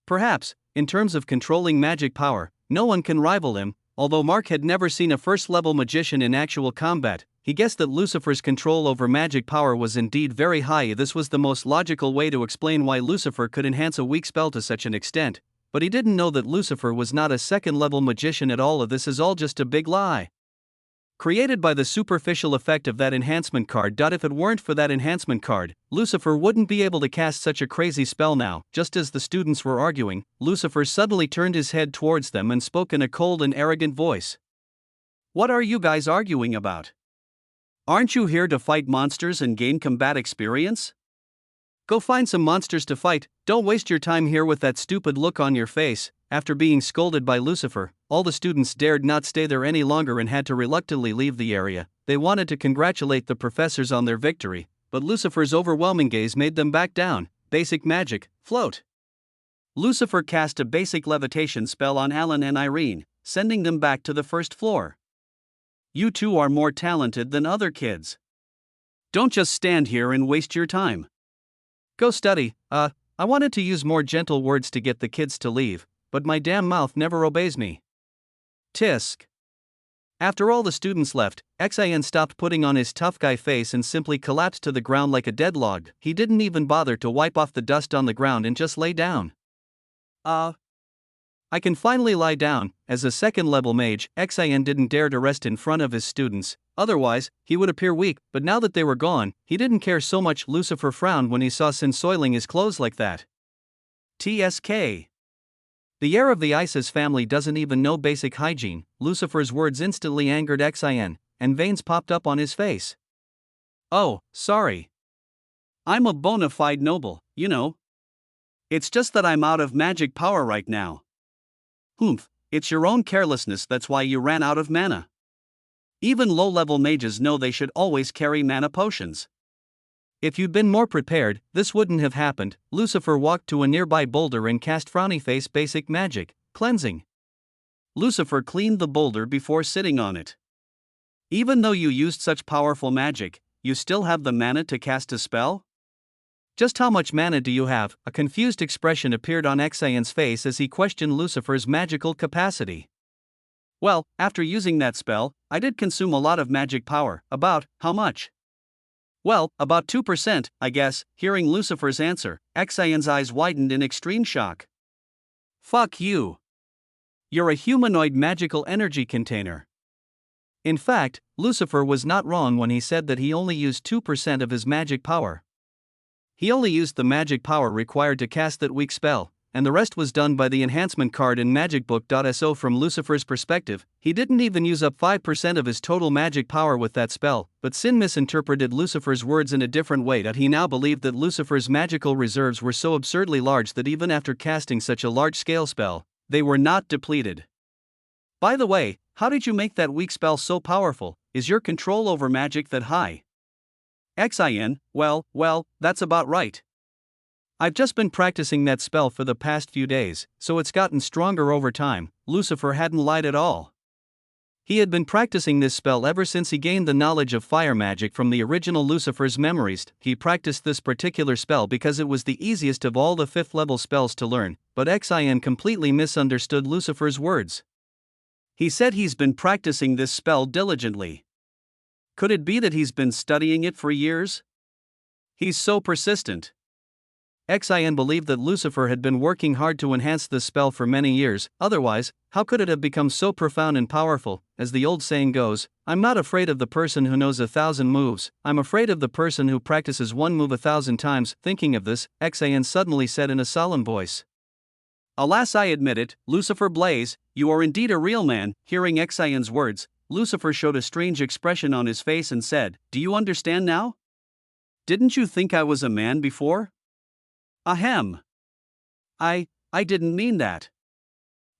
Perhaps, in terms of controlling magic power, no one can rival him. Although Mark had never seen a first-level magician in actual combat, he guessed that Lucifer's control over magic power was indeed very high. This was the most logical way to explain why Lucifer could enhance a weak spell to such an extent, but he didn't know that Lucifer was not a second-level magician at all. This is all just a big lie, created by the superficial effect of that enhancement card. If it weren't for that enhancement card, Lucifer wouldn't be able to cast such a crazy spell now. Just as the students were arguing, Lucifer suddenly turned his head towards them and spoke in a cold and arrogant voice. "What are you guys arguing about? Aren't you here to fight monsters and gain combat experience? Go find some monsters to fight, don't waste your time here with that stupid look on your face." After being scolded by Lucifer, all the students dared not stay there any longer and had to reluctantly leave the area. They wanted to congratulate the professors on their victory, but Lucifer's overwhelming gaze made them back down. Basic magic, float. Lucifer cast a basic levitation spell on Alan and Irene, sending them back to the first floor. "You two are more talented than other kids. Don't just stand here and waste your time. Go study." I wanted to use more gentle words to get the kids to leave, but my damn mouth never obeys me. Tisk. After all the students left, Xian stopped putting on his tough guy face and simply collapsed to the ground like a dead log. He didn't even bother to wipe off the dust on the ground and just lay down. I can finally lie down. As a second-level mage, Xian didn't dare to rest in front of his students, otherwise, he would appear weak, but now that they were gone, he didn't care so much. Lucifer frowned when he saw Sin soiling his clothes like that. TSK. The heir of the Isis family doesn't even know basic hygiene. Lucifer's words instantly angered Xian, and veins popped up on his face. "Oh, sorry. I'm a bona fide noble, you know. It's just that I'm out of magic power right now." "Humph, it's your own carelessness that's why you ran out of mana. Even low-level mages know they should always carry mana potions. If you'd been more prepared, this wouldn't have happened." Lucifer walked to a nearby boulder and cast frowny face basic magic, cleansing. Lucifer cleaned the boulder before sitting on it. "Even though you used such powerful magic, you still have the mana to cast a spell? Just how much mana do you have?" A confused expression appeared on Xian's face as he questioned Lucifer's magical capacity. "Well, after using that spell, I did consume a lot of magic power." "About how much?" "Well, about 2%, I guess." Hearing Lucifer's answer, Xian's eyes widened in extreme shock. "Fuck you. You're a humanoid magical energy container." In fact, Lucifer was not wrong when he said that he only used 2% of his magic power. He only used the magic power required to cast that weak spell, and the rest was done by the enhancement card in magicbook.so. From Lucifer's perspective, he didn't even use up 5% of his total magic power with that spell, but Sin misinterpreted Lucifer's words in a different way. That he now believed that Lucifer's magical reserves were so absurdly large that even after casting such a large-scale spell, they were not depleted. "By the way, how did you make that weak spell so powerful? Is your control over magic that high?" Xian, well, that's about right. I've just been practicing that spell for the past few days, so it's gotten stronger over time." Lucifer hadn't lied at all. He had been practicing this spell ever since he gained the knowledge of fire magic from the original Lucifer's memories. He practiced this particular spell because it was the easiest of all the 5th-level spells to learn, but Xian completely misunderstood Lucifer's words. He said he's been practicing this spell diligently. Could it be that he's been studying it for years? He's so persistent. Xian believed that Lucifer had been working hard to enhance this spell for many years, otherwise, how could it have become so profound and powerful? As the old saying goes, "I'm not afraid of the person who knows 1,000 moves, I'm afraid of the person who practices one move 1,000 times." Thinking of this, Xian suddenly said in a solemn voice, "Alas, I admit it, Lucifer Blaze, you are indeed a real man." Hearing Xian's words, Lucifer showed a strange expression on his face and said, "Do you understand now? Didn't you think I was a man before?" "Ahem. I didn't mean that.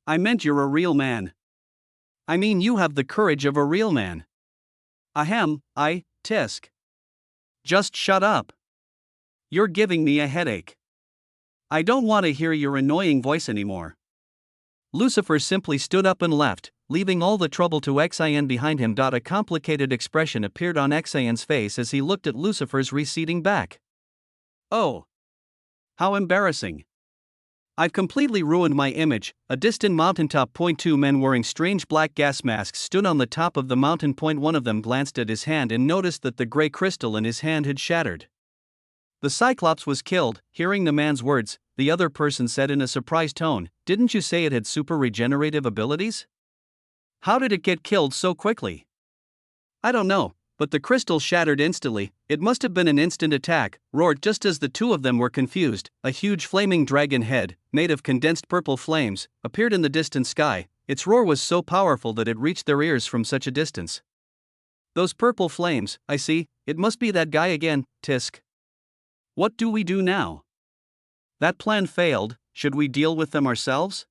I meant you're a real man. I mean you have the courage of a real man." "Ahem, tisk. Just shut up. You're giving me a headache. I don't want to hear your annoying voice anymore." Lucifer simply stood up and left, leaving all the trouble to Xian behind him. A complicated expression appeared on Xian's face as he looked at Lucifer's receding back. "Oh. How embarrassing. I've completely ruined my image. A distant mountaintop. Two men wearing strange black gas masks stood on the top of the mountain. One of them glanced at his hand and noticed that the gray crystal in his hand had shattered. The Cyclops was killed. Hearing the man's words, the other person said in a surprised tone, "Didn't you say it had super regenerative abilities? How did it get killed so quickly?" "I don't know, but the crystal shattered instantly. It must have been an instant attack," roared. Just as the two of them were confused, a huge flaming dragon head, made of condensed purple flames, appeared in the distant sky. Its roar was so powerful that it reached their ears from such a distance. "Those purple flames, I see, it must be that guy again." Tisk. "What do we do now? That plan failed, should we deal with them ourselves?"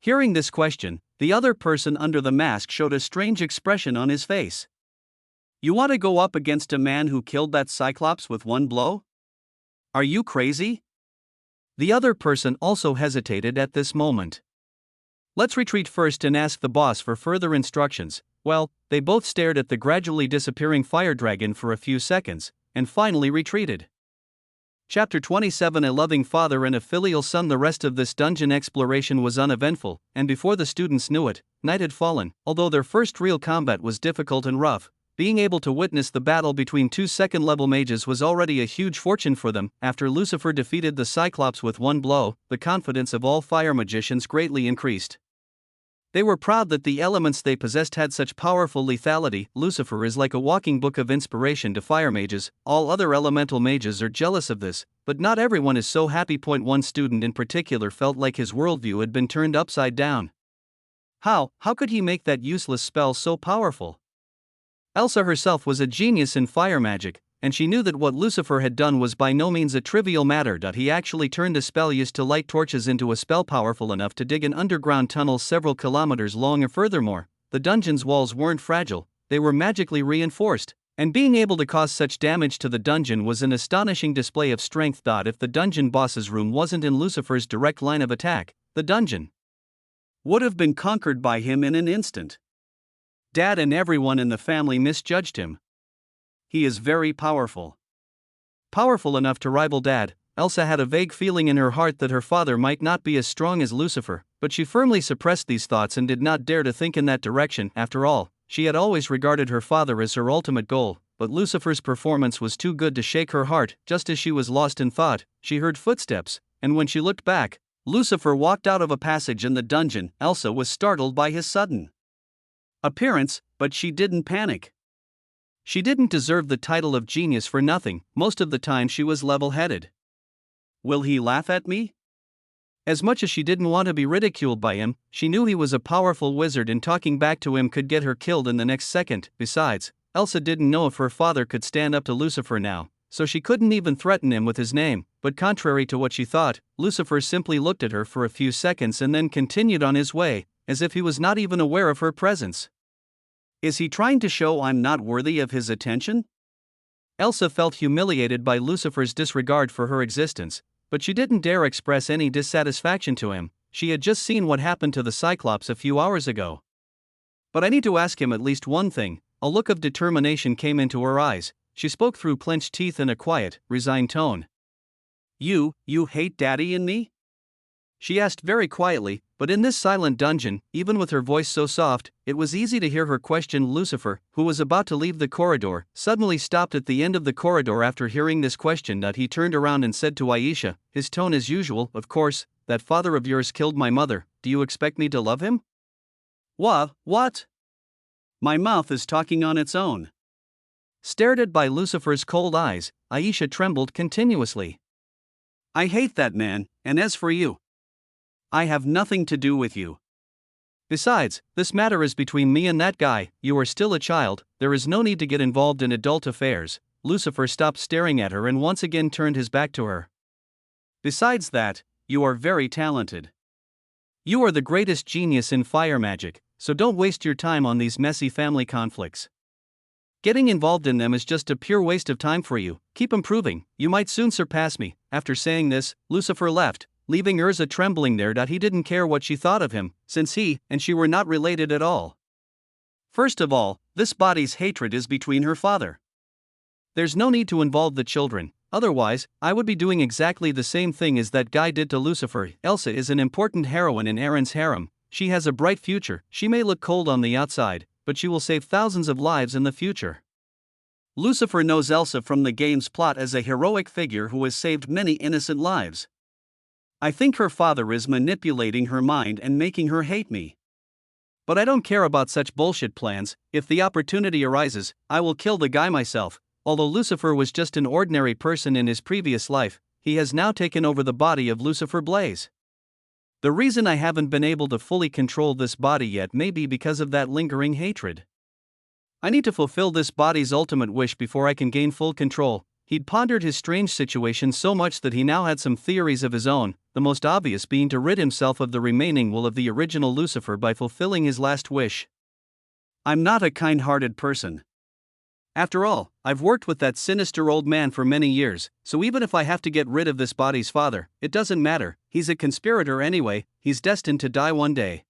Hearing this question, the other person under the mask showed a strange expression on his face. "You want to go up against a man who killed that Cyclops with one blow? Are you crazy?" The other person also hesitated at this moment. "Let's retreat first and ask the boss for further instructions." Well, they both stared at the gradually disappearing fire dragon for a few seconds, and finally retreated. Chapter 27. A loving father and a filial son. The rest of this dungeon exploration was uneventful, and before the students knew it, night had fallen. Although their first real combat was difficult and rough, being able to witness the battle between two second-level mages was already a huge fortune for them. After Lucifer defeated the Cyclops with one blow, the confidence of all fire magicians greatly increased. They were proud that the elements they possessed had such powerful lethality. Lucifer is like a walking book of inspiration to fire mages. All other elemental mages are jealous of this, but not everyone is so happy. One student in particular felt like his worldview had been turned upside down. How could he make that useless spell so powerful? Elsa herself was a genius in fire magic, and she knew that what Lucifer had done was by no means a trivial matter. He actually turned a spell used to light torches into a spell powerful enough to dig an underground tunnel several kilometers long. And furthermore, the dungeon's walls weren't fragile, they were magically reinforced, and being able to cause such damage to the dungeon was an astonishing display of strength. If the dungeon boss's room wasn't in Lucifer's direct line of attack, the dungeon would have been conquered by him in an instant. Dad and everyone in the family misjudged him. He is very powerful. Powerful enough to rival Dad. Elsa had a vague feeling in her heart that her father might not be as strong as Lucifer, but she firmly suppressed these thoughts and did not dare to think in that direction. After all, she had always regarded her father as her ultimate goal, but Lucifer's performance was too good to shake her heart. Just as she was lost in thought, she heard footsteps, and when she looked back, Lucifer walked out of a passage in the dungeon. Elsa was startled by his sudden appearance, but she didn't panic. She didn't deserve the title of genius for nothing. Most of the time she was level-headed. Will he laugh at me? As much as she didn't want to be ridiculed by him, she knew he was a powerful wizard and talking back to him could get her killed in the next second. Besides, Elsa didn't know if her father could stand up to Lucifer now, so she couldn't even threaten him with his name. But contrary to what she thought, Lucifer simply looked at her for a few seconds and then continued on his way, as if he was not even aware of her presence. Is he trying to show I'm not worthy of his attention? Elsa felt humiliated by Lucifer's disregard for her existence, but she didn't dare express any dissatisfaction to him. She had just seen what happened to the Cyclops a few hours ago. But I need to ask him at least one thing. A look of determination came into her eyes. She spoke through clenched teeth in a quiet, resigned tone. You hate Daddy and me?" She asked very quietly, but in this silent dungeon, even with her voice so soft, it was easy to hear her question. Lucifer, who was about to leave the corridor, suddenly stopped at the end of the corridor after hearing this question. He turned around and said to Aisha, his tone as usual, "Of course, that father of yours killed my mother. Do you expect me to love him?" What? My mouth is talking on its own. Stared at by Lucifer's cold eyes, Aisha trembled continuously. "I hate that man, and as for you, I have nothing to do with you. Besides, this matter is between me and that guy. You are still a child, there is no need to get involved in adult affairs." Lucifer stopped staring at her and once again turned his back to her. "Besides that, you are very talented. You are the greatest genius in fire magic, so don't waste your time on these messy family conflicts. Getting involved in them is just a pure waste of time for you. Keep improving, you might soon surpass me." After saying this, Lucifer left, leaving Urza trembling there. He didn't care what she thought of him, since he and she were not related at all. First of all, this body's hatred is between her father. There's no need to involve the children. Otherwise, I would be doing exactly the same thing as that guy did to Lucifer. Elsa is an important heroine in Aaron's harem. She has a bright future. She may look cold on the outside, but she will save thousands of lives in the future. Lucifer knows Elsa from the game's plot as a heroic figure who has saved many innocent lives. I think her father is manipulating her mind and making her hate me. But I don't care about such bullshit plans. If the opportunity arises, I will kill the guy myself. Although Lucifer was just an ordinary person in his previous life, he has now taken over the body of Lucifer Blaze. The reason I haven't been able to fully control this body yet may be because of that lingering hatred. I need to fulfill this body's ultimate wish before I can gain full control. He'd pondered his strange situation so much that he now had some theories of his own, the most obvious being to rid himself of the remaining will of the original Lucifer by fulfilling his last wish. I'm not a kind-hearted person. After all, I've worked with that sinister old man for many years, so even if I have to get rid of this body's father, it doesn't matter. He's a conspirator anyway. He's destined to die one day.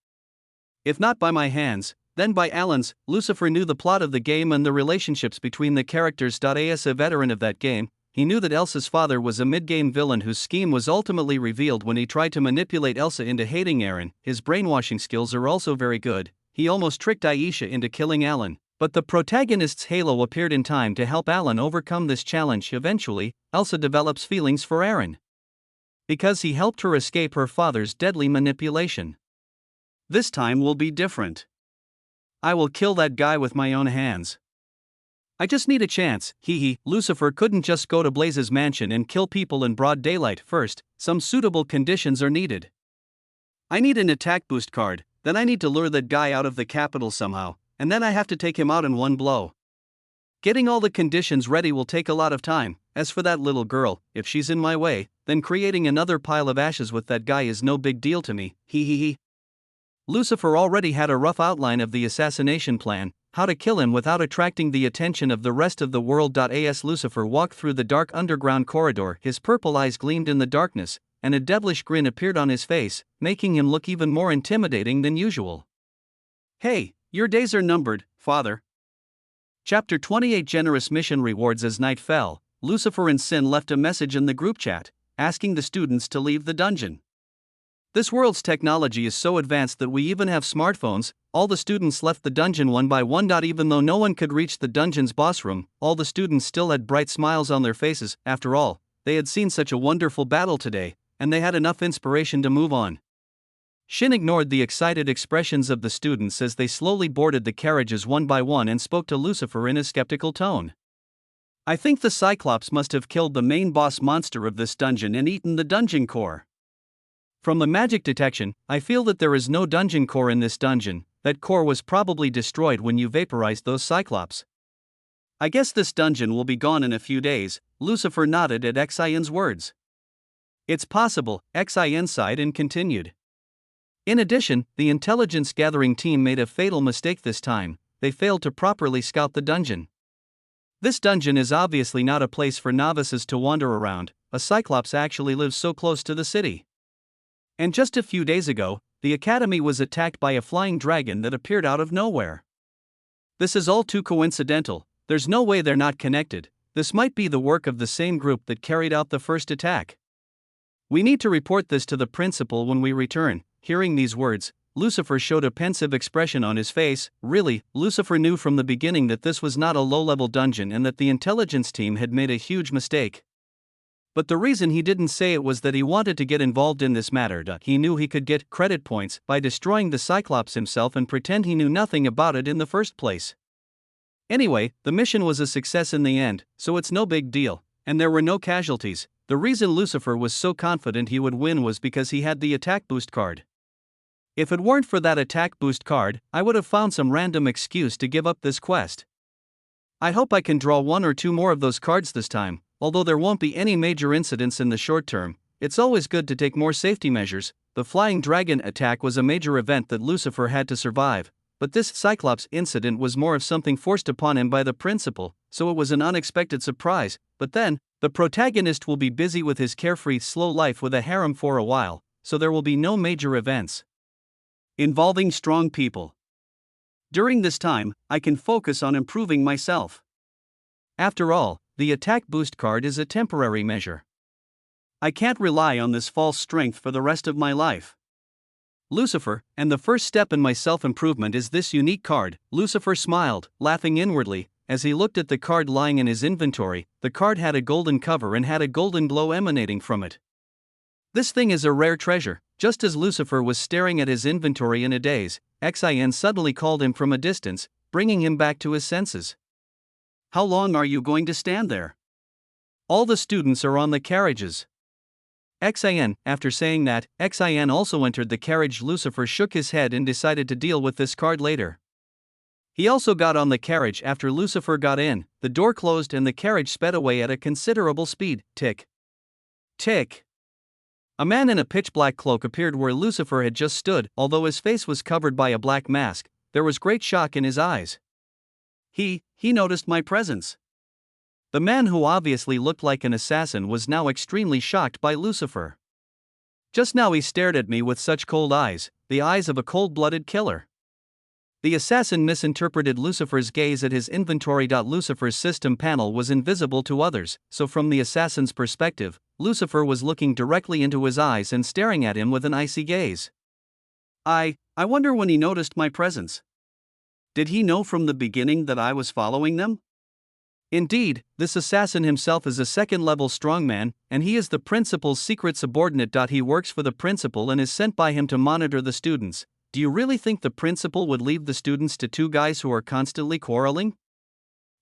If not by my hands, then by Alan's. Lucifer knew the plot of the game and the relationships between the characters. As a veteran of that game, he knew that Elsa's father was a mid-game villain whose scheme was ultimately revealed when he tried to manipulate Elsa into hating Aaron. His brainwashing skills are also very good. He almost tricked Aisha into killing Alan. But the protagonist's halo appeared in time to help Alan overcome this challenge. Eventually, Elsa develops feelings for Aaron because he helped her escape her father's deadly manipulation. This time will be different. I will kill that guy with my own hands. I just need a chance. Lucifer couldn't just go to Blaze's mansion and kill people in broad daylight. First, some suitable conditions are needed. I need an attack boost card, then I need to lure that guy out of the capital somehow, and then I have to take him out in one blow. Getting all the conditions ready will take a lot of time. As for that little girl, if she's in my way, then creating another pile of ashes with that guy is no big deal to me. Lucifer already had a rough outline of the assassination plan, how to kill him without attracting the attention of the rest of the world. As Lucifer walked through the dark underground corridor, his purple eyes gleamed in the darkness, and a devilish grin appeared on his face, making him look even more intimidating than usual. Hey, your days are numbered, Father. Chapter 28 Generous Mission Rewards. As night fell, Lucifer and Sin left a message in the group chat, asking the students to leave the dungeon. This world's technology is so advanced that we even have smartphones. All the students left the dungeon one by one. Even though no one could reach the dungeon's boss room, all the students still had bright smiles on their faces. After all, they had seen such a wonderful battle today, and they had enough inspiration to move on. Shin ignored the excited expressions of the students as they slowly boarded the carriages one by one and spoke to Lucifer in a skeptical tone. I think the Cyclops must have killed the main boss monster of this dungeon and eaten the dungeon core. From the magic detection, I feel that there is no dungeon core in this dungeon. That core was probably destroyed when you vaporized those Cyclops. I guess this dungeon will be gone in a few days. Lucifer nodded at Xion's words. It's possible, Xion sighed and continued. In addition, the intelligence gathering team made a fatal mistake this time. They failed to properly scout the dungeon. This dungeon is obviously not a place for novices to wander around. A Cyclops actually lives so close to the city. And just a few days ago, the academy was attacked by a flying dragon that appeared out of nowhere. This is all too coincidental. There's no way they're not connected. This might be the work of the same group that carried out the first attack. We need to report this to the principal when we return. Hearing these words, Lucifer showed a pensive expression on his face. Really, Lucifer knew from the beginning that this was not a low-level dungeon and that the intelligence team had made a huge mistake. But the reason he didn't say it was that he wanted to get involved in this matter. He knew he could get credit points by destroying the Cyclops himself and pretend he knew nothing about it in the first place. Anyway, the mission was a success in the end, so it's no big deal, and there were no casualties. The reason Lucifer was so confident he would win was because he had the attack boost card. If it weren't for that attack boost card, I would have found some random excuse to give up this quest. I hope I can draw one or two more of those cards this time. Although there won't be any major incidents in the short term, it's always good to take more safety measures. The flying dragon attack was a major event that Lucifer had to survive, but this Cyclops incident was more of something forced upon him by the principal, so it was an unexpected surprise. But then, the protagonist will be busy with his carefree, slow life with a harem for a while, so there will be no major events involving strong people. During this time, I can focus on improving myself. After all, the attack boost card is a temporary measure. I can't rely on this false strength for the rest of my life. Lucifer, and the first step in my self-improvement is this unique card. Lucifer smiled, laughing inwardly, as he looked at the card lying in his inventory. The card had a golden cover and had a golden glow emanating from it. This thing is a rare treasure. Just as Lucifer was staring at his inventory in a daze, Xin suddenly called him from a distance, bringing him back to his senses. How long are you going to stand there? All the students are on the carriages. Xin, after saying that, Xin also entered the carriage. Lucifer shook his head and decided to deal with this card later. He also got on the carriage. After Lucifer got in, the door closed and the carriage sped away at a considerable speed. Tick. Tick. A man in a pitch-black cloak appeared where Lucifer had just stood. Although his face was covered by a black mask, there was great shock in his eyes. He noticed my presence. The man, who obviously looked like an assassin, was now extremely shocked by Lucifer. Just now he stared at me with such cold eyes, the eyes of a cold-blooded killer. The assassin misinterpreted Lucifer's gaze at his inventory. Lucifer's system panel was invisible to others, so from the assassin's perspective, Lucifer was looking directly into his eyes and staring at him with an icy gaze. I wonder when he noticed my presence. Did he know from the beginning that I was following them? Indeed, this assassin himself is a second-level strongman, and he is the principal's secret subordinate. He works for the principal and is sent by him to monitor the students. Do you really think the principal would leave the students to two guys who are constantly quarreling?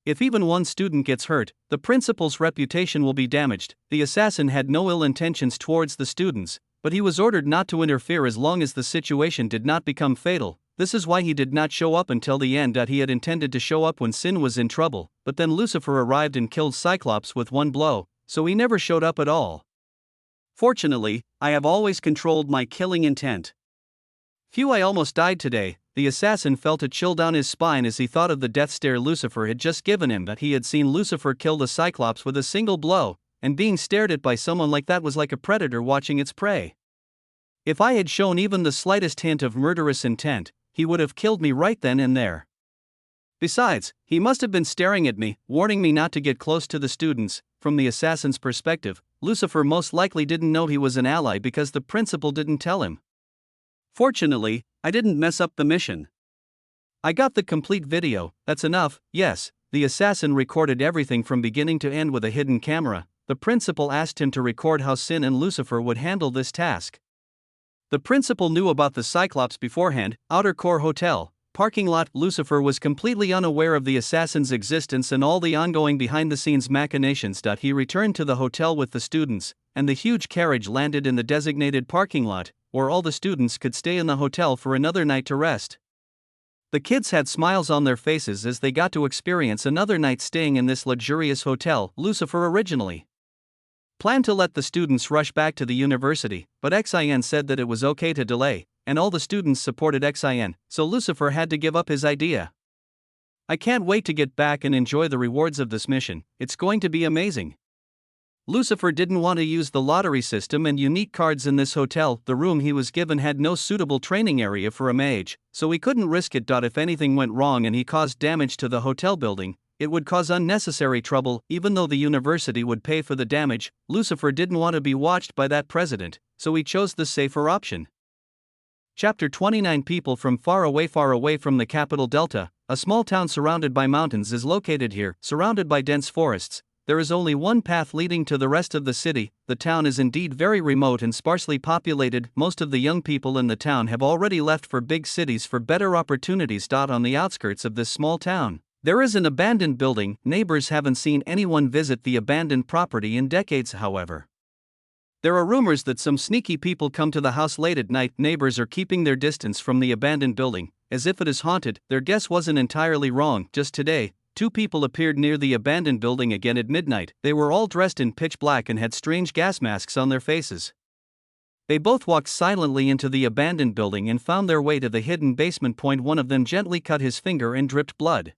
If even one student gets hurt, the principal's reputation will be damaged. The assassin had no ill intentions towards the students, but he was ordered not to interfere as long as the situation did not become fatal. This is why he did not show up until the end. He had intended to show up when Sin was in trouble, but then Lucifer arrived and killed Cyclops with one blow, so he never showed up at all. Fortunately, I have always controlled my killing intent. Phew, I almost died today. The assassin felt a chill down his spine as he thought of the death stare Lucifer had just given him. That he had seen Lucifer kill the Cyclops with a single blow, and being stared at by someone like that was like a predator watching its prey. If I had shown even the slightest hint of murderous intent, he would have killed me right then and there. Besides, he must have been staring at me, warning me not to get close to the students. From the assassin's perspective, Lucifer most likely didn't know he was an ally because the principal didn't tell him. Fortunately, I didn't mess up the mission. I got the complete video. That's enough. Yes, the assassin recorded everything from beginning to end with a hidden camera. The principal asked him to record how Sin and Lucifer would handle this task. The principal knew about the Cyclops beforehand. Outer Core Hotel, parking lot. Lucifer was completely unaware of the assassin's existence and all the ongoing behind-the-scenes machinations. He returned to the hotel with the students, and the huge carriage landed in the designated parking lot, where all the students could stay in the hotel for another night to rest. The kids had smiles on their faces as they got to experience another night staying in this luxurious hotel. Lucifer originally planned to let the students rush back to the university, but Xin said that it was okay to delay, and all the students supported Xin, so Lucifer had to give up his idea. I can't wait to get back and enjoy the rewards of this mission. It's going to be amazing. Lucifer didn't want to use the lottery system and unique cards in this hotel. The room he was given had no suitable training area for a mage, so he couldn't risk it. If anything went wrong and he caused damage to the hotel building, it would cause unnecessary trouble. Even though the university would pay for the damage, Lucifer didn't want to be watched by that president, so he chose the safer option. Chapter 29. People from far away from the capital Delta, a small town surrounded by mountains, is located here. Surrounded by dense forests, there is only one path leading to the rest of the city. The town is indeed very remote and sparsely populated. Most of the young people in the town have already left for big cities for better opportunities. On the outskirts of this small town, there is an abandoned building. Neighbors haven't seen anyone visit the abandoned property in decades, however. There are rumors that some sneaky people come to the house late at night. Neighbors are keeping their distance from the abandoned building, as if it is haunted. Their guess wasn't entirely wrong. Just today, two people appeared near the abandoned building again at midnight. They were all dressed in pitch black and had strange gas masks on their faces. They both walked silently into the abandoned building and found their way to the hidden basement. One of them gently cut his finger and dripped blood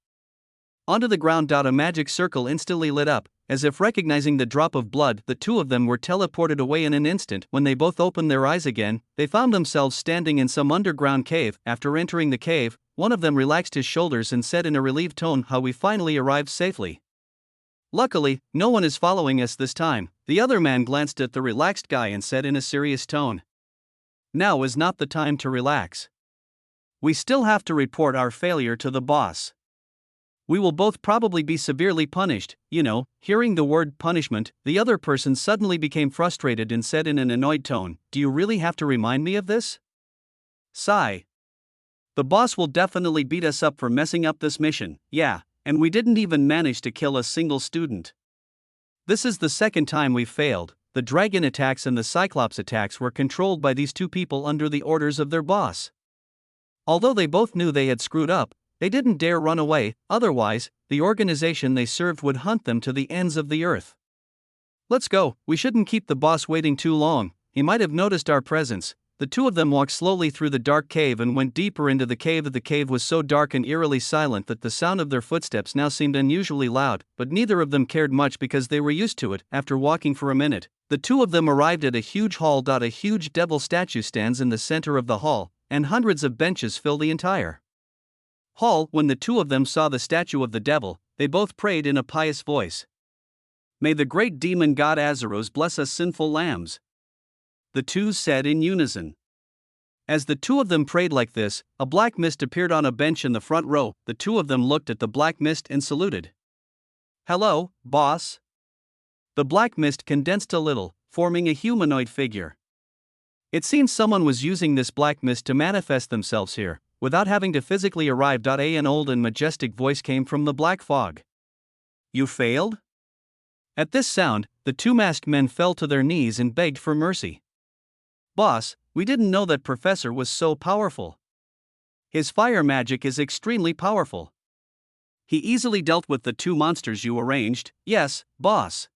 onto the ground. A magic circle instantly lit up. As if recognizing the drop of blood, the two of them were teleported away in an instant. When they both opened their eyes again, they found themselves standing in some underground cave. After entering the cave, one of them relaxed his shoulders and said in a relieved tone, "How we finally arrived safely." Luckily, no one is following us this time. The other man glanced at the relaxed guy and said in a serious tone, "Now is not the time to relax. We still have to report our failure to the boss. We will both probably be severely punished, you know." Hearing the word punishment, the other person suddenly became frustrated and said in an annoyed tone, "Do you really have to remind me of this?" Sigh. The boss will definitely beat us up for messing up this mission, yeah, and we didn't even manage to kill a single student. This is the second time we've failed. The dragon attacks and the Cyclops attacks were controlled by these two people under the orders of their boss. Although they both knew they had screwed up, they didn't dare run away, otherwise, the organization they served would hunt them to the ends of the earth. Let's go, we shouldn't keep the boss waiting too long, he might have noticed our presence. The two of them walked slowly through the dark cave and went deeper into the cave. The cave was so dark and eerily silent that the sound of their footsteps now seemed unusually loud, but neither of them cared much because they were used to it. After walking for a minute, the two of them arrived at a huge hall. A huge devil statue stands in the center of the hall, and hundreds of benches fill the entire hall. When the two of them saw the statue of the devil, they both prayed in a pious voice, "May the great demon god Azaros bless us sinful lambs," the two said in unison. As the two of them prayed like this, a black mist appeared on a bench in the front row. The two of them looked at the black mist and saluted. "Hello, boss." The black mist condensed a little, forming a humanoid figure. It seems someone was using this black mist to manifest themselves here, without having to physically arrive. An old and majestic voice came from the black fog. "You failed?" At this sound, the two masked men fell to their knees and begged for mercy. "Boss, we didn't know that Professor was so powerful. His fire magic is extremely powerful. He easily dealt with the two monsters you arranged." "Yes, boss.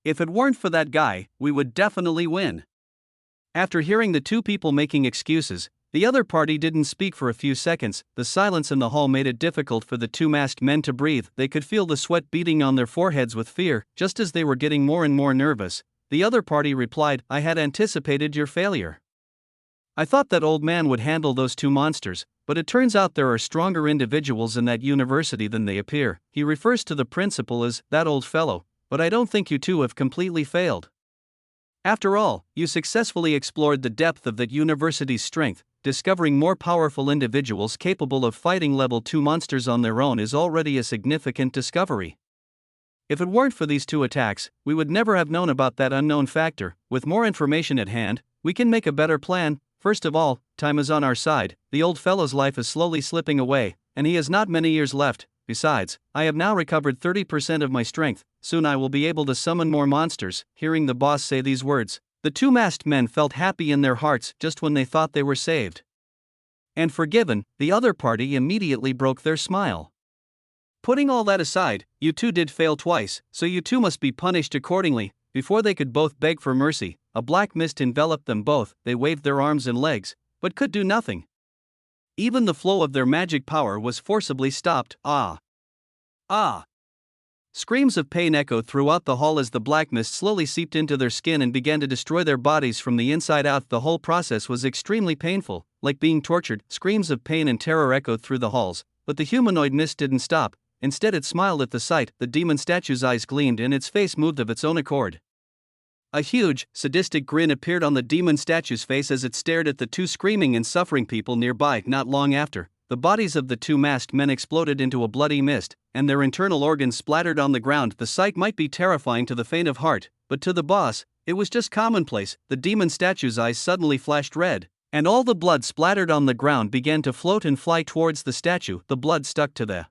If it weren't for that guy, we would definitely win." After hearing the two people making excuses, the other party didn't speak for a few seconds. The silence in the hall made it difficult for the two masked men to breathe. They could feel the sweat beading on their foreheads with fear. Just as they were getting more and more nervous, the other party replied, "I had anticipated your failure. I thought that old man would handle those two monsters, but it turns out there are stronger individuals in that university than they appear." He refers to the principal as "that old fellow," but I don't think you two have completely failed. After all, you successfully explored the depth of that university's strength. Discovering more powerful individuals capable of fighting level 2 monsters on their own is already a significant discovery. If it weren't for these two attacks, we would never have known about that unknown factor. With more information at hand, we can make a better plan. First of all, time is on our side. The old fellow's life is slowly slipping away, and he has not many years left. Besides, I have now recovered 30% of my strength. Soon I will be able to summon more monsters. Hearing the boss say these words, the two masked men felt happy in their hearts just when they thought they were saved and forgiven. The other party immediately broke their smile. "Putting all that aside, you two did fail twice, so you two must be punished accordingly." Before they could both beg for mercy, a black mist enveloped them both. They waved their arms and legs, but could do nothing. Even the flow of their magic power was forcibly stopped. "Ah! Ah!" Screams of pain echoed throughout the hall as the black mist slowly seeped into their skin and began to destroy their bodies from the inside out. The whole process was extremely painful, like being tortured. Screams of pain and terror echoed through the halls, but the humanoid mist didn't stop. Instead, it smiled at the sight. The demon statue's eyes gleamed and its face moved of its own accord. A huge, sadistic grin appeared on the demon statue's face as it stared at the two screaming and suffering people nearby. Not long after, the bodies of the two masked men exploded into a bloody mist, and their internal organs splattered on the ground. The sight might be terrifying to the faint of heart, but to the boss, it was just commonplace. The demon statue's eyes suddenly flashed red, and all the blood splattered on the ground began to float and fly towards the statue. The blood stuck to the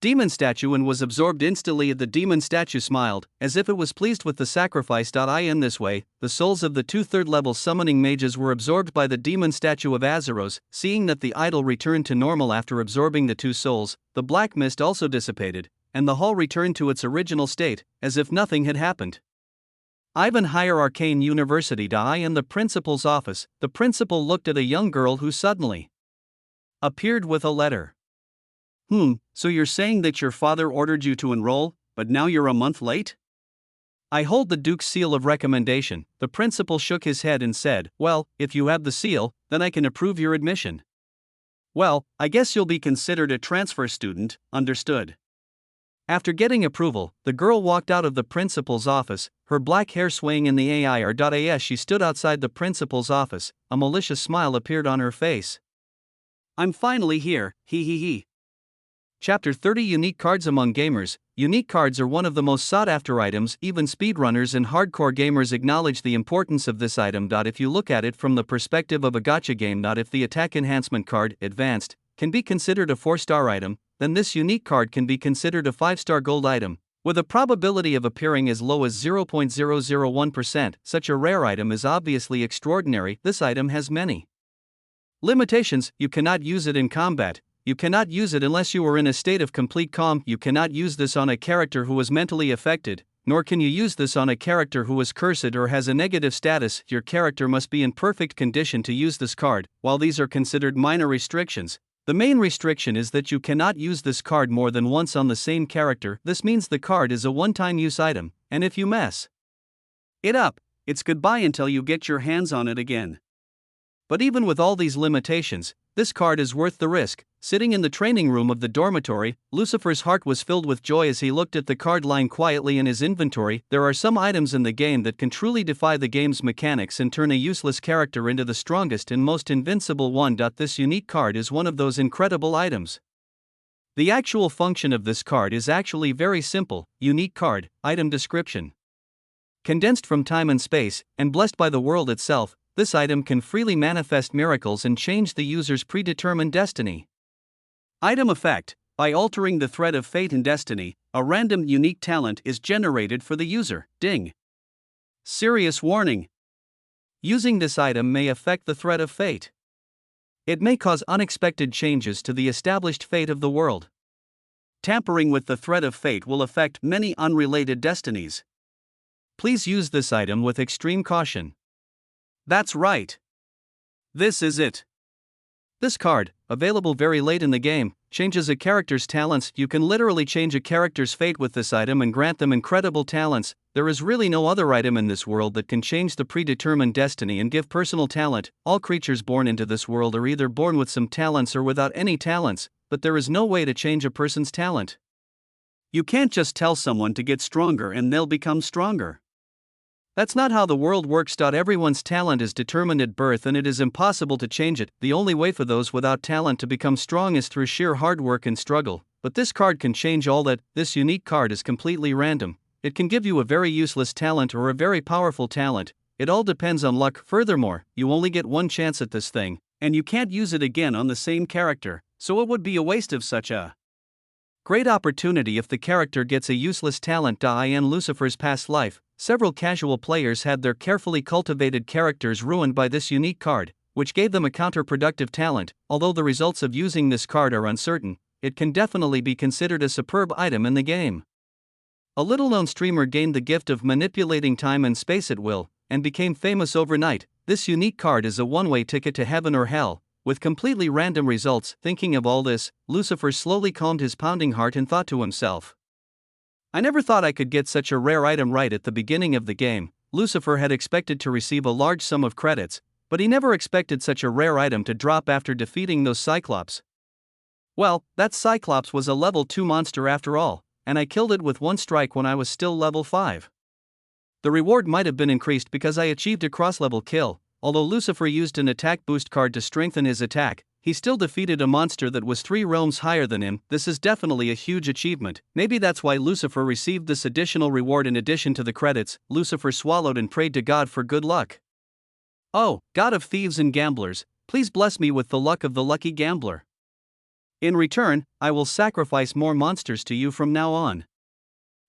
demon statue and was absorbed instantly. The demon statue smiled, as if it was pleased with the sacrifice. In this way, the souls of the two third-level summoning mages were absorbed by the demon statue of Azaros. Seeing that the idol returned to normal after absorbing the two souls, the black mist also dissipated, and the hall returned to its original state, as if nothing had happened. Ivan Higher Arcane University. In the principal's office, the principal looked at a young girl who suddenly appeared with a letter. So you're saying that your father ordered you to enroll, but now you're a month late? I hold the Duke's seal of recommendation. The principal shook his head and said, "Well, if you have the seal, then I can approve your admission." "Well, I guess you'll be considered a transfer student, understood?" After getting approval, the girl walked out of the principal's office, her black hair swaying in the air. As she stood outside the principal's office, a malicious smile appeared on her face. I'm finally here, hee hee hee. Chapter 30 Unique Cards Among Gamers. Unique cards are one of the most sought-after items. Even speedrunners and hardcore gamers acknowledge the importance of this item. If you look at it from the perspective of a gacha game, if the attack enhancement card, Advanced, can be considered a 4-star item, then this unique card can be considered a 5-star gold item. With a probability of appearing as low as 0.001%, such a rare item is obviously extraordinary. This item has many limitations. You cannot use it in combat. You cannot use it unless you are in a state of complete calm. You cannot use this on a character who is mentally affected, nor can you use this on a character who is cursed or has a negative status. Your character must be in perfect condition to use this card. While these are considered minor restrictions, the main restriction is that you cannot use this card more than once on the same character. This means the card is a one-time use item, and if you mess it up, it's goodbye until you get your hands on it again. But even with all these limitations, this card is worth the risk. Sitting in the training room of the dormitory, Lucifer's heart was filled with joy as he looked at the card lying quietly in his inventory. There are some items in the game that can truly defy the game's mechanics and turn a useless character into the strongest and most invincible one. This unique card is one of those incredible items. The actual function of this card is actually very simple. Unique card, item description. Condensed from time and space, and blessed by the world itself, this item can freely manifest miracles and change the user's predetermined destiny. Item effect. By altering the thread of fate and destiny, a random unique talent is generated for the user. Ding. Serious warning. Using this item may affect the thread of fate. It may cause unexpected changes to the established fate of the world. Tampering with the thread of fate will affect many unrelated destinies. Please use this item with extreme caution. That's right. This is it. This card, available very late in the game, changes a character's talents. You can literally change a character's fate with this item and grant them incredible talents. There is really no other item in this world that can change the predetermined destiny and give personal talent. All creatures born into this world are either born with some talents or without any talents, but there is no way to change a person's talent. You can't just tell someone to get stronger and they'll become stronger. That's not how the world works. Everyone's talent is determined at birth and it is impossible to change it. The only way for those without talent to become strong is through sheer hard work and struggle. But this card can change all that. This unique card is completely random. It can give you a very useless talent or a very powerful talent. It all depends on luck. Furthermore, you only get one chance at this thing, and you can't use it again on the same character, so it would be a waste of such a great opportunity if the character gets a useless talent. In Lucifer's past life, several casual players had their carefully cultivated characters ruined by this unique card, which gave them a counterproductive talent. Although the results of using this card are uncertain, it can definitely be considered a superb item in the game. A little-known streamer gained the gift of manipulating time and space at will, and became famous overnight. This unique card is a one-way ticket to heaven or hell, with completely random results. Thinking of all this, Lucifer slowly calmed his pounding heart and thought to himself, I never thought I could get such a rare item right at the beginning of the game. Lucifer had expected to receive a large sum of credits, but he never expected such a rare item to drop after defeating those Cyclops. Well, that Cyclops was a level 2 monster after all, and I killed it with one strike when I was still level 5. The reward might have been increased because I achieved a cross-level kill. Although Lucifer used an attack boost card to strengthen his attack, he still defeated a monster that was 3 realms higher than him. This is definitely a huge achievement. Maybe that's why Lucifer received this additional reward in addition to the credits. Lucifer swallowed and prayed to God for good luck. Oh, God of thieves and gamblers, please bless me with the luck of the lucky gambler. In return, I will sacrifice more monsters to you from now on.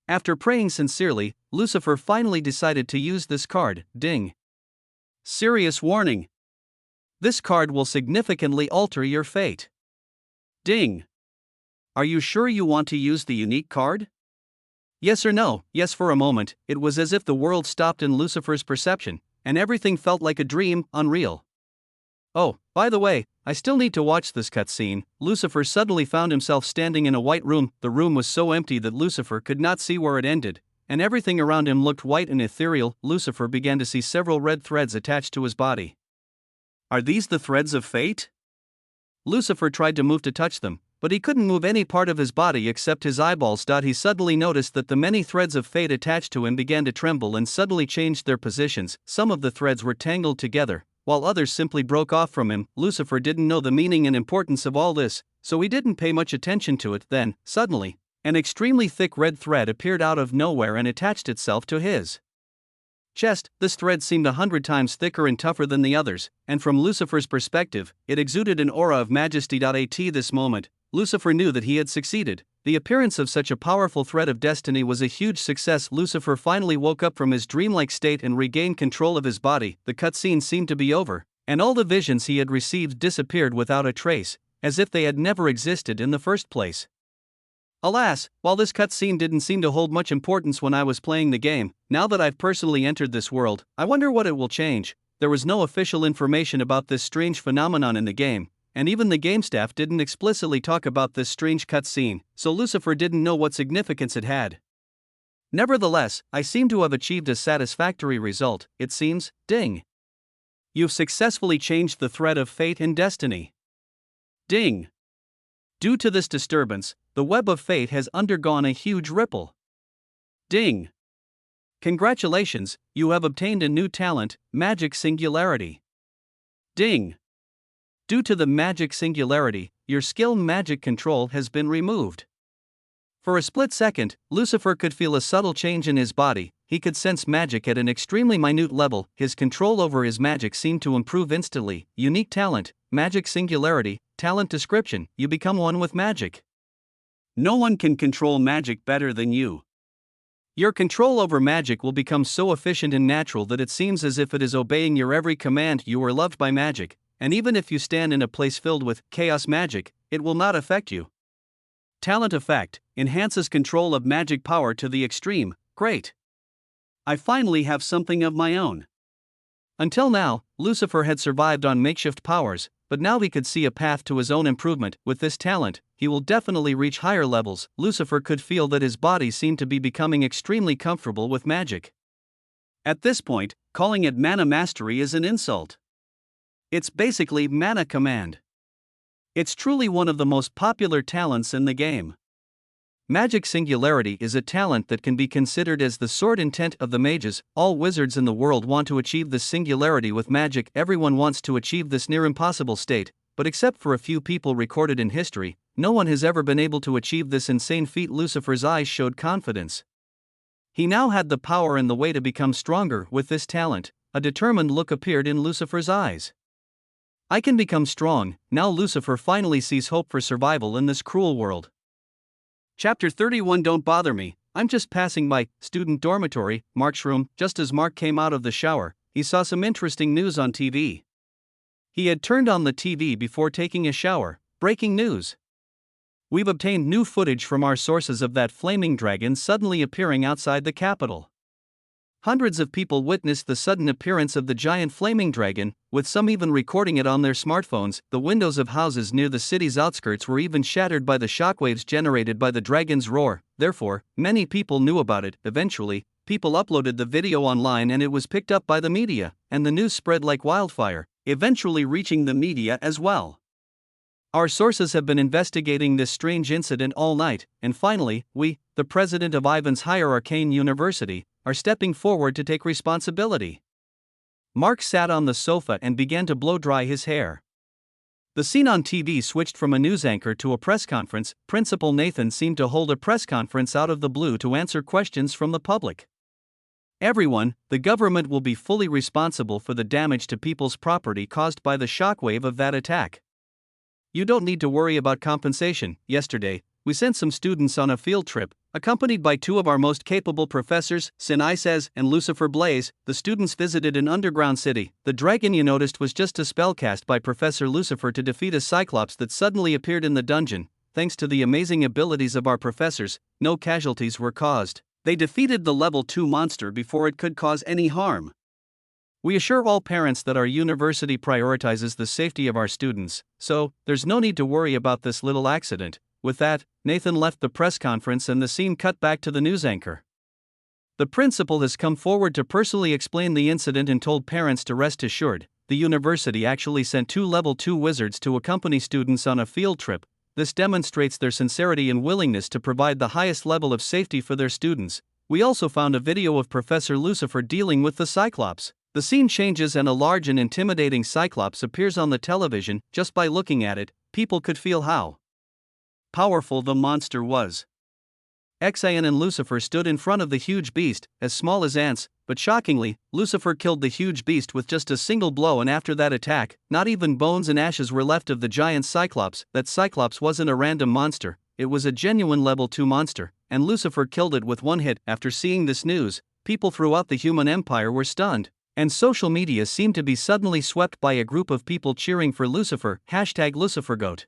After praying sincerely, Lucifer finally decided to use this card. Ding. Serious warning. This card will significantly alter your fate. Ding. Are you sure you want to use the unique card? Yes or no? Yes. For a moment, it was as if the world stopped in Lucifer's perception, and everything felt like a dream, unreal. Oh, by the way, I still need to watch this cutscene. Lucifer suddenly found himself standing in a white room. The room was so empty that Lucifer could not see where it ended, and everything around him looked white and ethereal. Lucifer began to see several red threads attached to his body. Are these the threads of fate? Lucifer tried to move to touch them, but he couldn't move any part of his body except his eyeballs. He suddenly noticed that the many threads of fate attached to him began to tremble and suddenly changed their positions. Some of the threads were tangled together, while others simply broke off from him. Lucifer didn't know the meaning and importance of all this, so he didn't pay much attention to it. Then, suddenly, an extremely thick red thread appeared out of nowhere and attached itself to his chest. This thread seemed 100 times thicker and tougher than the others, and from Lucifer's perspective, it exuded an aura of majesty. At this moment, Lucifer knew that he had succeeded. The appearance of such a powerful thread of destiny was a huge success. Lucifer finally woke up from his dreamlike state and regained control of his body. The cutscene seemed to be over, and all the visions he had received disappeared without a trace, as if they had never existed in the first place. Alas, while this cutscene didn't seem to hold much importance when I was playing the game, now that I've personally entered this world, I wonder what it will change. There was no official information about this strange phenomenon in the game, and even the game staff didn't explicitly talk about this strange cutscene, so Lucifer didn't know what significance it had. Nevertheless, I seem to have achieved a satisfactory result, it seems. Ding! You've successfully changed the thread of fate and destiny. Ding! Due to this disturbance, the web of fate has undergone a huge ripple. Ding! Congratulations, you have obtained a new talent, Magic Singularity. Ding! Due to the Magic Singularity, your skill Magic Control has been removed. For a split second, Lucifer could feel a subtle change in his body. He could sense magic at an extremely minute level. His control over his magic seemed to improve instantly. Unique talent, Magic Singularity. Talent description: you become one with magic. No one can control magic better than you. Your control over magic will become so efficient and natural that it seems as if it is obeying your every command. You are loved by magic, and even if you stand in a place filled with chaos magic, it will not affect you. Talent effect: enhances control of magic power to the extreme. Great! I finally have something of my own. Until now, Lucifer had survived on makeshift powers, but now he could see a path to his own improvement. With this talent, he will definitely reach higher levels. Lucifer could feel that his body seemed to be becoming extremely comfortable with magic. At this point, calling it mana mastery is an insult. It's basically mana command. It's truly one of the most popular talents in the game. Magic Singularity is a talent that can be considered as the sword intent of the mages. All wizards in the world want to achieve this singularity with magic. Everyone wants to achieve this near impossible state, but except for a few people recorded in history, no one has ever been able to achieve this insane feat. Lucifer's eyes showed confidence. He now had the power and the way to become stronger. With this talent, a determined look appeared in Lucifer's eyes. I can become strong. Now Lucifer finally sees hope for survival in this cruel world. Chapter 31. Don't bother me, I'm just passing by. Student dormitory, Mark's room. Just as Mark came out of the shower, he saw some interesting news on TV. He had turned on the TV before taking a shower. Breaking news. We've obtained new footage from our sources of that flaming dragon suddenly appearing outside the capital. Hundreds of people witnessed the sudden appearance of the giant flaming dragon, with some even recording it on their smartphones. The windows of houses near the city's outskirts were even shattered by the shockwaves generated by the dragon's roar. Therefore, many people knew about it. Eventually, people uploaded the video online and it was picked up by the media, and the news spread like wildfire, eventually reaching the media as well. Our sources have been investigating this strange incident all night, and finally, we, the president of Ivan's Higher Arcane University, are stepping forward to take responsibility. Mark sat on the sofa and began to blow dry his hair. The scene on TV switched from a news anchor to a press conference. Principal Nathan seemed to hold a press conference out of the blue to answer questions from the public. Everyone, the government will be fully responsible for the damage to people's property caused by the shockwave of that attack. You don't need to worry about compensation. Yesterday, we sent some students on a field trip, accompanied by two of our most capable professors, Sinaises and Lucifer Blaze. The students visited an underground city. The dragon you noticed was just a spell cast by Professor Lucifer to defeat a cyclops that suddenly appeared in the dungeon. Thanks to the amazing abilities of our professors, no casualties were caused. They defeated the level 2 monster before it could cause any harm. We assure all parents that our university prioritizes the safety of our students, so there's no need to worry about this little accident. With that, Nathan left the press conference and the scene cut back to the news anchor. The principal has come forward to personally explain the incident and told parents to rest assured. The university actually sent 2 level 2 wizards to accompany students on a field trip. This demonstrates their sincerity and willingness to provide the highest level of safety for their students. We also found a video of Professor Lucifer dealing with the Cyclops. The scene changes and a large and intimidating Cyclops appears on the television. Just by looking at it, people could feel how powerful the monster was. Xion and Lucifer stood in front of the huge beast, as small as ants, but shockingly, Lucifer killed the huge beast with just a single blow, and after that attack, not even bones and ashes were left of the giant Cyclops. That Cyclops wasn't a random monster, it was a genuine level 2 monster, and Lucifer killed it with one hit. After seeing this news, people throughout the human empire were stunned, and social media seemed to be suddenly swept by a group of people cheering for Lucifer. #LuciferGoat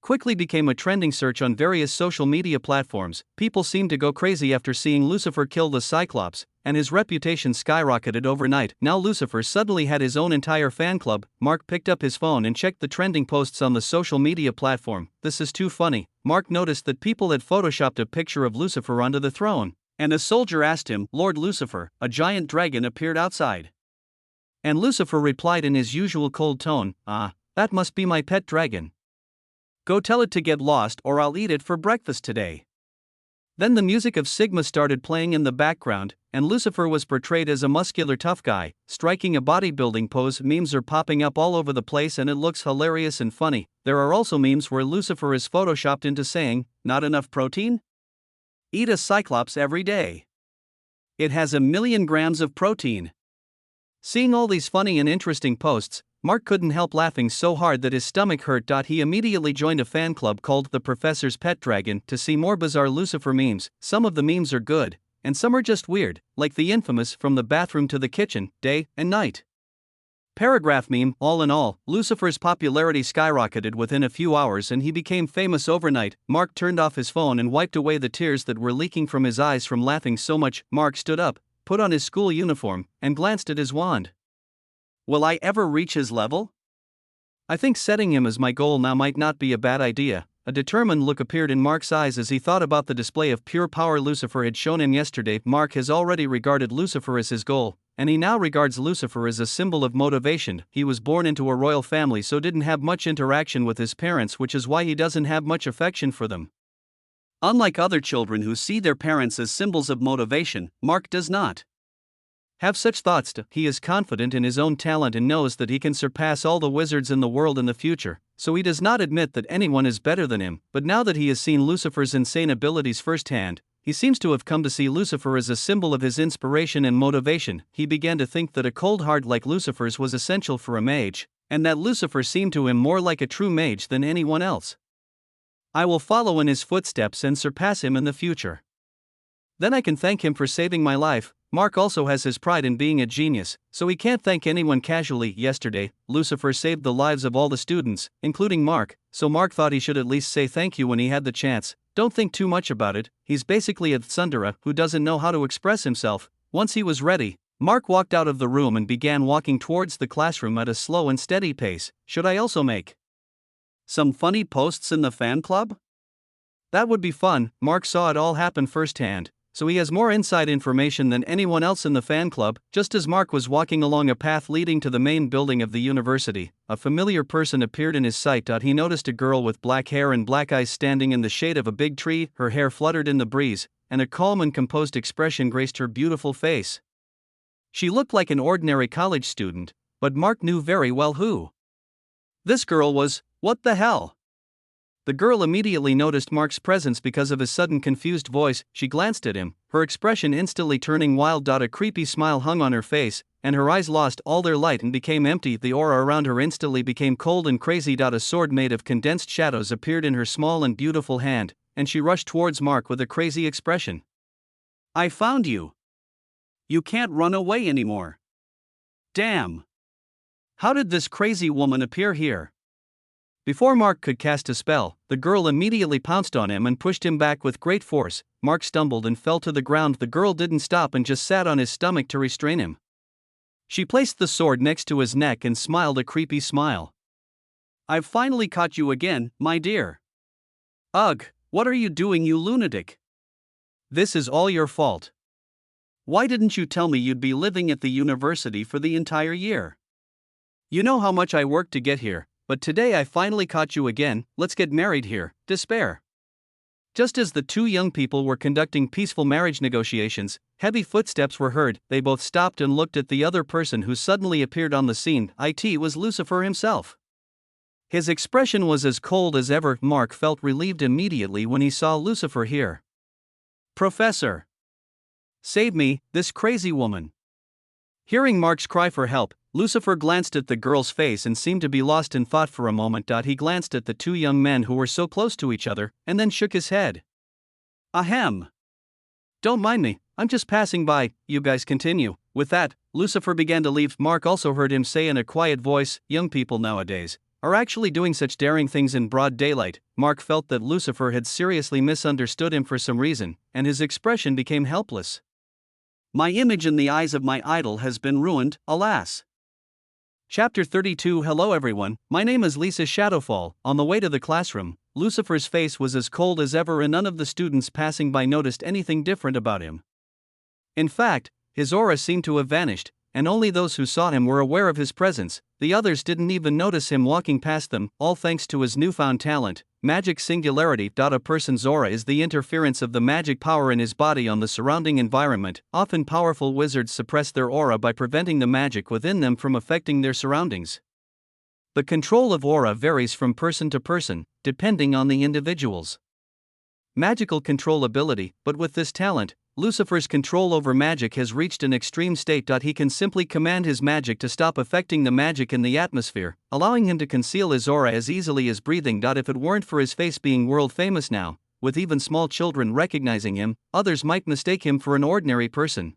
quickly became a trending search on various social media platforms. People seemed to go crazy after seeing Lucifer kill the Cyclops, and his reputation skyrocketed overnight. Now Lucifer suddenly had his own entire fan club. Mark picked up his phone and checked the trending posts on the social media platform. This is too funny. Mark noticed that people had photoshopped a picture of Lucifer onto the throne, and a soldier asked him, "Lord Lucifer, a giant dragon appeared outside." And Lucifer replied in his usual cold tone, "Ah, that must be my pet dragon. Go tell it to get lost or I'll eat it for breakfast today." Then the music of Sigma started playing in the background, and Lucifer was portrayed as a muscular tough guy, striking a bodybuilding pose. Memes are popping up all over the place and it looks hilarious and funny. There are also memes where Lucifer is photoshopped into saying, "Not enough protein? Eat a Cyclops every day. It has 1,000,000 grams of protein." Seeing all these funny and interesting posts, Mark couldn't help laughing so hard that his stomach hurt. He immediately joined a fan club called The Professor's Pet Dragon to see more bizarre Lucifer memes. Some of the memes are good, and some are just weird, like the infamous "from the bathroom to the kitchen, day and night" paragraph meme. All in all, Lucifer's popularity skyrocketed within a few hours and he became famous overnight. Mark turned off his phone and wiped away the tears that were leaking from his eyes from laughing so much. Mark stood up, put on his school uniform, and glanced at his wand. Will I ever reach his level? I think setting him as my goal now might not be a bad idea. A determined look appeared in Mark's eyes as he thought about the display of pure power Lucifer had shown him yesterday. Mark has already regarded Lucifer as his goal, and he now regards Lucifer as a symbol of motivation. He was born into a royal family, so didn't have much interaction with his parents, which is why he doesn't have much affection for them. Unlike other children who see their parents as symbols of motivation, Mark does not have such thoughts. He is confident in his own talent and knows that he can surpass all the wizards in the world in the future, so he does not admit that anyone is better than him. But now that he has seen Lucifer's insane abilities firsthand, he seems to have come to see Lucifer as a symbol of his inspiration and motivation. He began to think that a cold heart like Lucifer's was essential for a mage, and that Lucifer seemed to him more like a true mage than anyone else. I will follow in his footsteps and surpass him in the future. Then I can thank him for saving my life. Mark also has his pride in being a genius, so he can't thank anyone casually. Yesterday, Lucifer saved the lives of all the students, including Mark, so Mark thought he should at least say thank you when he had the chance. Don't think too much about it, he's basically a tsundere who doesn't know how to express himself. Once he was ready, Mark walked out of the room and began walking towards the classroom at a slow and steady pace. Should I also make some funny posts in the fan club? That would be fun. Mark saw it all happen firsthand, so he has more inside information than anyone else in the fan club. Just as Mark was walking along a path leading to the main building of the university, a familiar person appeared in his sight. He noticed a girl with black hair and black eyes standing in the shade of a big tree. Her hair fluttered in the breeze, and a calm and composed expression graced her beautiful face. She looked like an ordinary college student, but Mark knew very well who this girl was. What the hell? The girl immediately noticed Mark's presence because of his sudden confused voice. She glanced at him, her expression instantly turning wild. A creepy smile hung on her face, and her eyes lost all their light and became empty. The aura around her instantly became cold and crazy. A sword made of condensed shadows appeared in her small and beautiful hand, and she rushed towards Mark with a crazy expression. I found you. You can't run away anymore. Damn. How did this crazy woman appear here? Before Mark could cast a spell, the girl immediately pounced on him and pushed him back with great force. Mark stumbled and fell to the ground. The girl didn't stop and just sat on his stomach to restrain him. She placed the sword next to his neck and smiled a creepy smile. I've finally caught you again, my dear. Ugh, what are you doing, you lunatic? This is all your fault. Why didn't you tell me you'd be living at the university for the entire year? You know how much I worked to get here. but today I finally caught you again, let's get married here, despair. Just as the two young people were conducting peaceful marriage negotiations, heavy footsteps were heard. They both stopped and looked at the other person who suddenly appeared on the scene. It was Lucifer himself. His expression was as cold as ever. Mark felt relieved immediately when he saw Lucifer here. Professor! Save me, this crazy woman! Hearing Mark's cry for help, Lucifer glanced at the girl's face and seemed to be lost in thought for a moment. He glanced at the two young men who were so close to each other, and then shook his head. Ahem! Don't mind me, I'm just passing by, you guys continue. With that, Lucifer began to leave. Mark also heard him say in a quiet voice, young people nowadays are actually doing such daring things in broad daylight. Mark felt that Lucifer had seriously misunderstood him for some reason, and his expression became helpless. My image in the eyes of my idol has been ruined, alas. Chapter 32. Hello everyone, my name is Lisa Shadowfall. On the way to the classroom, Lucifer's face was as cold as ever and none of the students passing by noticed anything different about him. In fact, his aura seemed to have vanished, and only those who saw him were aware of his presence. The others didn't even notice him walking past them, all thanks to his newfound talent, magic singularity. A person's aura is the interference of the magic power in his body on the surrounding environment. Often powerful wizards suppress their aura by preventing the magic within them from affecting their surroundings. The control of aura varies from person to person, depending on the individual's magical control ability, but with this talent, Lucifer's control over magic has reached an extreme state. He can simply command his magic to stop affecting the magic in the atmosphere, allowing him to conceal his aura as easily as breathing. If it weren't for his face being world famous now, with even small children recognizing him, others might mistake him for an ordinary person.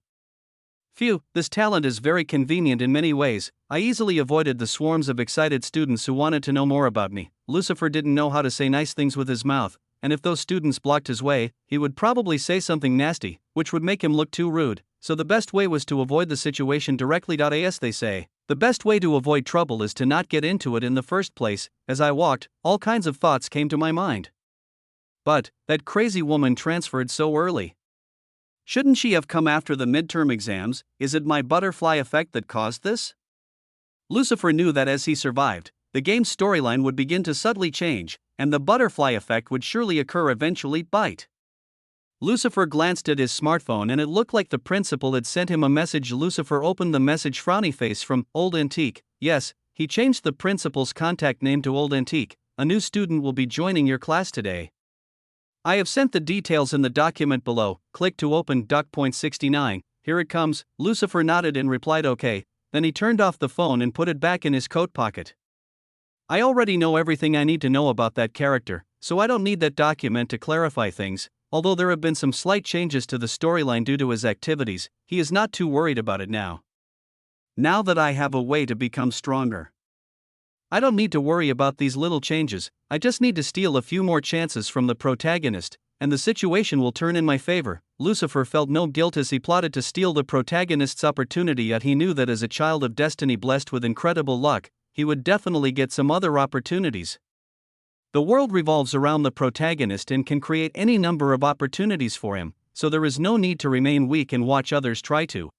Phew, this talent is very convenient in many ways. I easily avoided the swarms of excited students who wanted to know more about me. Lucifer didn't know how to say nice things with his mouth, and if those students blocked his way, he would probably say something nasty, which would make him look too rude. So the best way was to avoid the situation directly. As they say, the best way to avoid trouble is to not get into it in the first place. As I walked, all kinds of thoughts came to my mind. But that crazy woman transferred so early. Shouldn't she have come after the midterm exams? Is it my butterfly effect that caused this? Lucifer knew that as he survived, the game's storyline would begin to subtly change, and the butterfly effect would surely occur eventually. Lucifer glanced at his smartphone and it looked like the principal had sent him a message. Lucifer opened the message. Frowny face from Old Antique. Yes, he changed the principal's contact name to Old Antique. A new student will be joining your class today. I have sent the details in the document below. Click to open. Point 69. Here it comes. Lucifer nodded and replied okay, then he turned off the phone and put it back in his coat pocket. I already know everything I need to know about that character, so I don't need that document to clarify things. Although there have been some slight changes to the storyline due to his activities, he is not too worried about it now. Now that I have a way to become stronger, I don't need to worry about these little changes. I just need to steal a few more chances from the protagonist, and the situation will turn in my favor. Lucifer felt no guilt as he plotted to steal the protagonist's opportunity, yet he knew that as a child of destiny blessed with incredible luck, he would definitely get some other opportunities. The world revolves around the protagonist and can create any number of opportunities for him, so there is no need to remain weak and watch others try to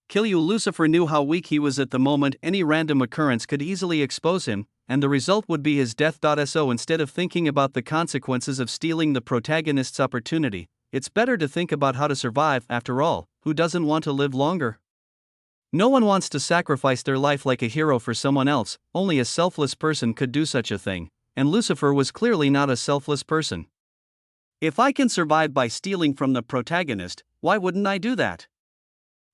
kill you. Lucifer knew how weak he was at the moment. Any random occurrence could easily expose him, and the result would be his death. So instead of thinking about the consequences of stealing the protagonist's opportunity, it's better to think about how to survive. After all, who doesn't want to live longer? No one wants to sacrifice their life like a hero for someone else. Only a selfless person could do such a thing, and Lucifer was clearly not a selfless person. If I can survive by stealing from the protagonist, why wouldn't I do that?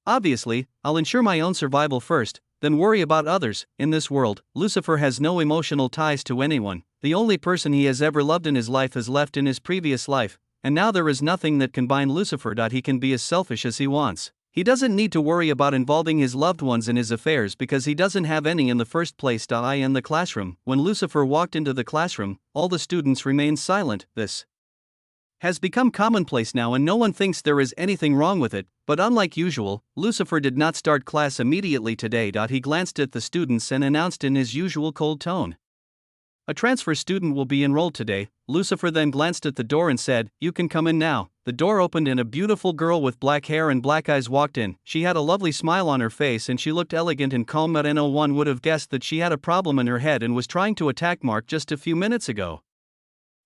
Obviously, I'll ensure my own survival first, then worry about others. In this world, Lucifer has no emotional ties to anyone. The only person he has ever loved in his life has left in his previous life, and now there is nothing that can bind Lucifer. He can be as selfish as he wants. He doesn't need to worry about involving his loved ones in his affairs because he doesn't have any in the first place. In the classroom, when Lucifer walked into the classroom, all the students remained silent. This has become commonplace now and no one thinks there is anything wrong with it, but unlike usual, Lucifer did not start class immediately today. He glanced at the students and announced in his usual cold tone. A transfer student will be enrolled today. Lucifer then glanced at the door and said, "You can come in now." The door opened and a beautiful girl with black hair and black eyes walked in. She had a lovely smile on her face and she looked elegant and calm, but no one would have guessed that she had a problem in her head and was trying to attack Mark just a few minutes ago.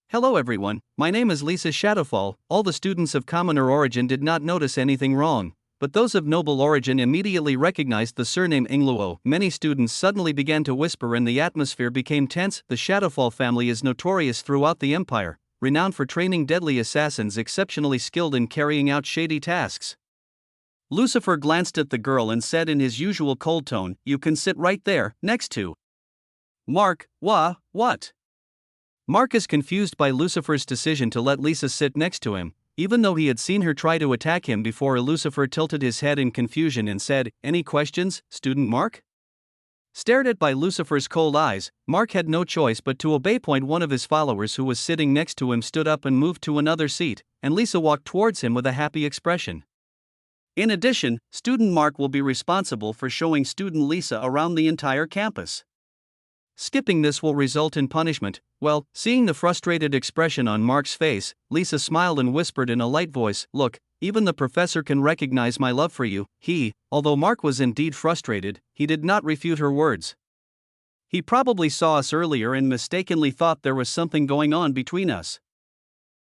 Hello everyone, my name is Lisa Shadowfall. All the students of commoner origin did not notice anything wrong, but those of noble origin immediately recognized the surname Ingluo. Many students suddenly began to whisper and the atmosphere became tense. The Shadowfall family is notorious throughout the empire, renowned for training deadly assassins exceptionally skilled in carrying out shady tasks. Lucifer glanced at the girl and said in his usual cold tone, "You can sit right there, next to Mark." What? Mark is confused by Lucifer's decision to let Lisa sit next to him, even though he had seen her try to attack him before. Lucifer tilted his head in confusion and said, "Any questions, student Mark?" Stared at by Lucifer's cold eyes, Mark had no choice but to obey. One of his followers who was sitting next to him stood up and moved to another seat, and Lisa walked towards him with a happy expression. In addition, student Mark will be responsible for showing student Lisa around the entire campus. Skipping this will result in punishment. Well, seeing the frustrated expression on Mark's face, Lisa smiled and whispered in a light voice, "Look, even the professor can recognize my love for you." Although Mark was indeed frustrated, he did not refute her words. He probably saw us earlier and mistakenly thought there was something going on between us.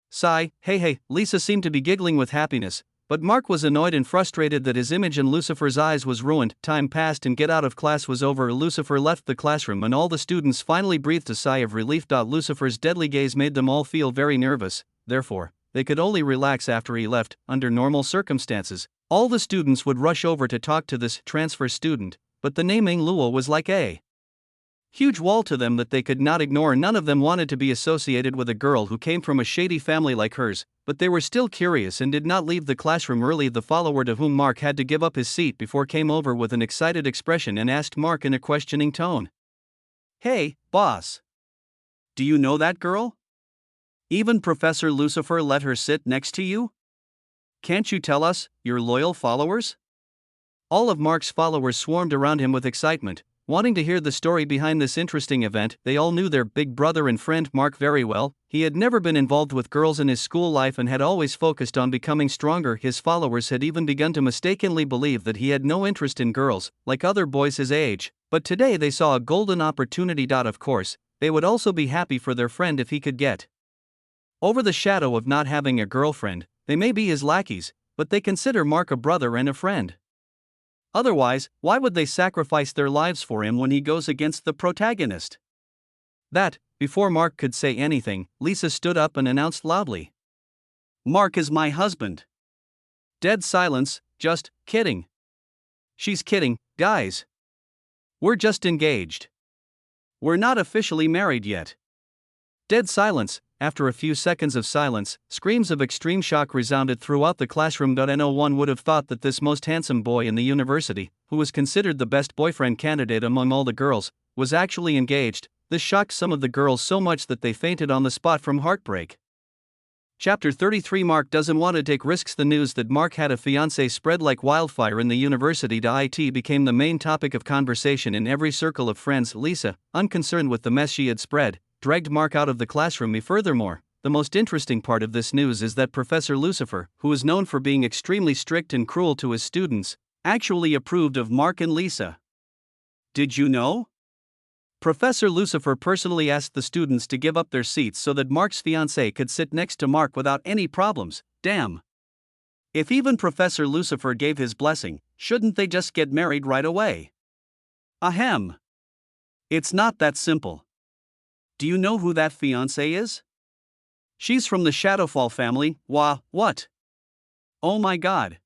Sigh, hey, Lisa seemed to be giggling with happiness, but Mark was annoyed and frustrated that his image in Lucifer's eyes was ruined. Time passed and get out of class was over. Lucifer left the classroom and all the students finally breathed a sigh of relief. Lucifer's deadly gaze made them all feel very nervous, therefore, they could only relax after he left. Under normal circumstances, all the students would rush over to talk to this transfer student, but the name Ingluo was like a huge wall to them that they could not ignore. None of them wanted to be associated with a girl who came from a shady family like hers, but they were still curious and did not leave the classroom early. The follower to whom Mark had to give up his seat before came over with an excited expression and asked Mark in a questioning tone, "Hey, boss. Do you know that girl? Even Professor Lucifer let her sit next to you? Can't you tell us, your loyal followers?" All of Mark's followers swarmed around him with excitement, wanting to hear the story behind this interesting event. They all knew their big brother and friend Mark very well. He had never been involved with girls in his school life and had always focused on becoming stronger. His followers had even begun to mistakenly believe that he had no interest in girls, like other boys his age, but today they saw a golden opportunity. Of course, they would also be happy for their friend if he could get over the shadow of not having a girlfriend. They may be his lackeys, but they consider Mark a brother and a friend. Otherwise, why would they sacrifice their lives for him when he goes against the protagonist? Before Mark could say anything, Lisa stood up and announced loudly, "Mark is my husband." Dead silence. Just kidding. She's kidding, guys. We're just engaged. We're not officially married yet. Dead silence. After a few seconds of silence, screams of extreme shock resounded throughout the classroom. No one would have thought that this most handsome boy in the university, who was considered the best boyfriend candidate among all the girls, was actually engaged. This shocked some of the girls so much that they fainted on the spot from heartbreak. Chapter 33. Mark doesn't want to take risks. The news that Mark had a fiancée spread like wildfire in the university. It became the main topic of conversation in every circle of friends. Lisa, unconcerned with the mess she had spread, dragged Mark out of the classroom. Furthermore, the most interesting part of this news is that Professor Lucifer, who is known for being extremely strict and cruel to his students, actually approved of Mark and Lisa. Did you know? Professor Lucifer personally asked the students to give up their seats so that Mark's fiancée could sit next to Mark without any problems. Damn. If even Professor Lucifer gave his blessing, shouldn't they just get married right away? Ahem. It's not that simple. Do you know who that fiancée is? She's from the Shadowfall family. What? Oh my god.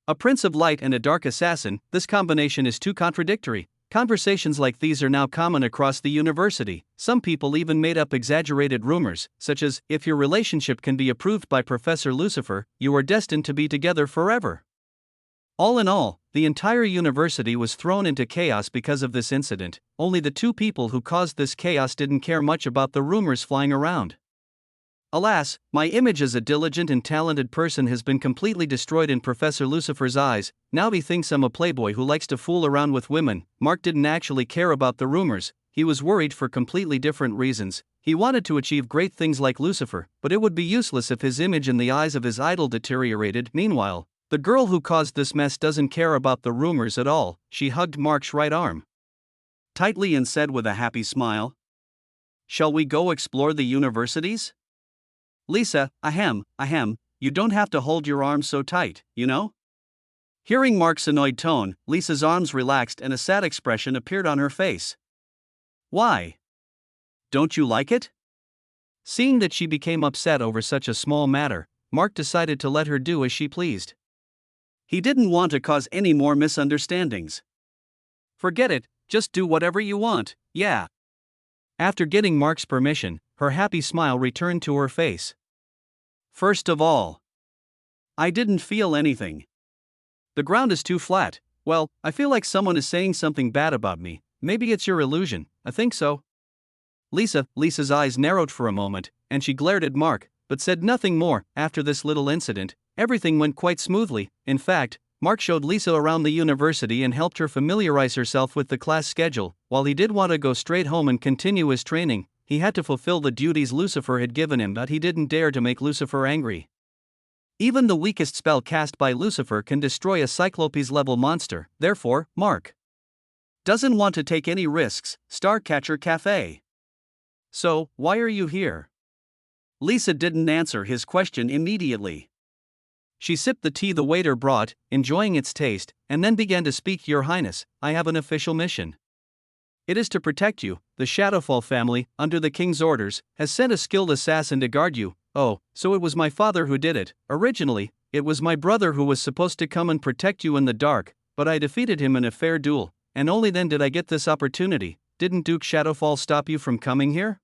A prince of light and a dark assassin, this combination is too contradictory. Conversations like these are now common across the university. Some people even made up exaggerated rumors, such as, if your relationship can be approved by Professor Lucifer, you are destined to be together forever. All in all, the entire university was thrown into chaos because of this incident. Only the two people who caused this chaos didn't care much about the rumors flying around. Alas, my image as a diligent and talented person has been completely destroyed in Professor Lucifer's eyes. Now he thinks I'm a playboy who likes to fool around with women. Mark didn't actually care about the rumors. he was worried for completely different reasons. He wanted to achieve great things like Lucifer, but it would be useless if his image in the eyes of his idol deteriorated. Meanwhile, the girl who caused this mess doesn't care about the rumors at all. She hugged Mark's right arm tightly and said with a happy smile, "Shall we go explore the universities?" "Lisa, ahem, you don't have to hold your arms so tight, you know?" Hearing Mark's annoyed tone, Lisa's arms relaxed and a sad expression appeared on her face. "Why? Don't you like it?" Seeing that she became upset over such a small matter, Mark decided to let her do as she pleased. He didn't want to cause any more misunderstandings. "Forget it, just do whatever you want, yeah." After getting Mark's permission, her happy smile returned to her face. "First of all, I didn't feel anything. The ground is too flat. Well, I feel like someone is saying something bad about me. Maybe it's your illusion, I think so." Lisa's eyes narrowed for a moment, and she glared at Mark, but said nothing more. After this little incident, everything went quite smoothly. In fact, Mark showed Lisa around the university and helped her familiarize herself with the class schedule. While he did want to go straight home and continue his training, he had to fulfill the duties Lucifer had given him, but he didn't dare to make Lucifer angry. Even the weakest spell cast by Lucifer can destroy a Cyclopes-level monster. Therefore, Mark doesn't want to take any risks. Starcatcher Cafe. "So, why are you here?" Lisa didn't answer his question immediately. She sipped the tea the waiter brought, enjoying its taste, and then began to speak. "Your Highness, I have an official mission. It is to protect you. The Shadowfall family, under the king's orders, has sent a skilled assassin to guard you." "Oh, so it was my father who did it. Originally, it was my brother who was supposed to come and protect you in the dark, but I defeated him in a fair duel, and only then did I get this opportunity." "Didn't Duke Shadowfall stop you from coming here?"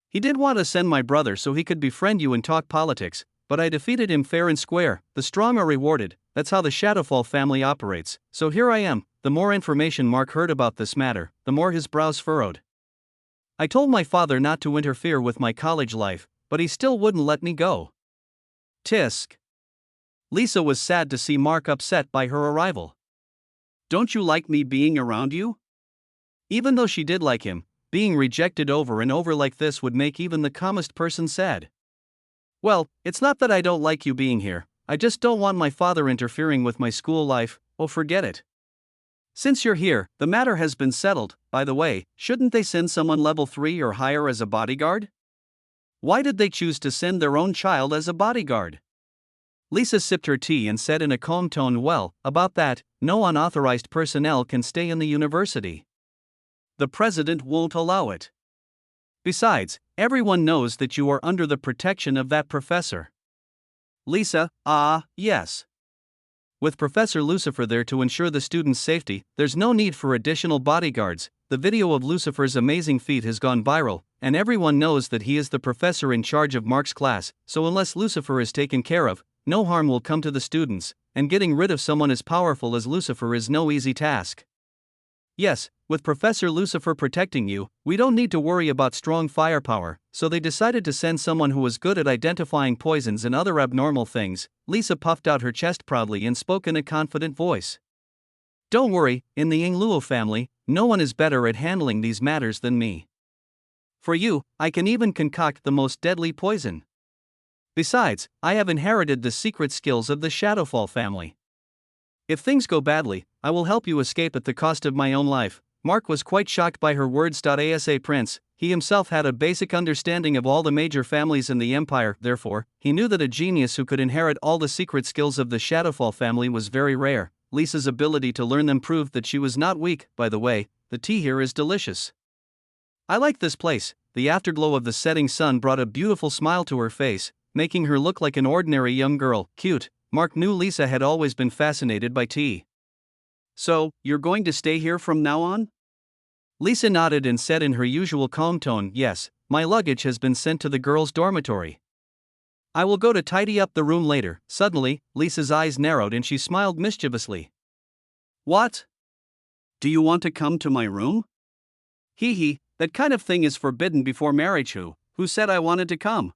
"He did want to send my brother so he could befriend you and talk politics, but I defeated him fair and square. The strong are rewarded. That's how the Shadowfall family operates. So here I am." The more information Mark heard about this matter, the more his brows furrowed. "I told my father not to interfere with my college life, but he still wouldn't let me go." Tisk. Lisa was sad to see Mark upset by her arrival. "Don't you like me being around you?" Even though she did like him, being rejected over and over like this would make even the calmest person sad. "Well, it's not that I don't like you being here, I just don't want my father interfering with my school life." "Oh, forget it. Since you're here, the matter has been settled. By the way, shouldn't they send someone level 3 or higher as a bodyguard? Why did they choose to send their own child as a bodyguard?" Lisa sipped her tea and said in a calm tone, "Well, about that, no unauthorized personnel can stay in the university. The president won't allow it. Besides, everyone knows that you are under the protection of that professor." Lisa, yes. With Professor Lucifer there to ensure the students' safety, there's no need for additional bodyguards. The video of Lucifer's amazing feat has gone viral, and everyone knows that he is the professor in charge of Mark's class, so unless Lucifer is taken care of, no harm will come to the students, and getting rid of someone as powerful as Lucifer is no easy task. Yes, with Professor Lucifer protecting you, we don't need to worry about strong firepower, so they decided to send someone who was good at identifying poisons and other abnormal things. Lisa puffed out her chest proudly and spoke in a confident voice. "Don't worry, in the Yingluo family, no one is better at handling these matters than me. For you, I can even concoct the most deadly poison. Besides, I have inherited the secret skills of the Shadowfall family. If things go badly, I will help you escape at the cost of my own life." Mark was quite shocked by her words. Asa Prince, he himself had a basic understanding of all the major families in the empire, therefore, he knew that a genius who could inherit all the secret skills of the Shadowfall family was very rare. Lisa's ability to learn them proved that she was not weak. "By the way, the tea here is delicious. I like this place." The afterglow of the setting sun brought a beautiful smile to her face, making her look like an ordinary young girl. Cute. Mark knew Lisa had always been fascinated by tea. "So, you're going to stay here from now on?" Lisa nodded and said in her usual calm tone, "Yes, my luggage has been sent to the girls' dormitory. I will go to tidy up the room later." Suddenly, Lisa's eyes narrowed and she smiled mischievously. "What? Do you want to come to my room?" Hee, that kind of thing is forbidden before marriage. Who said I wanted to come?"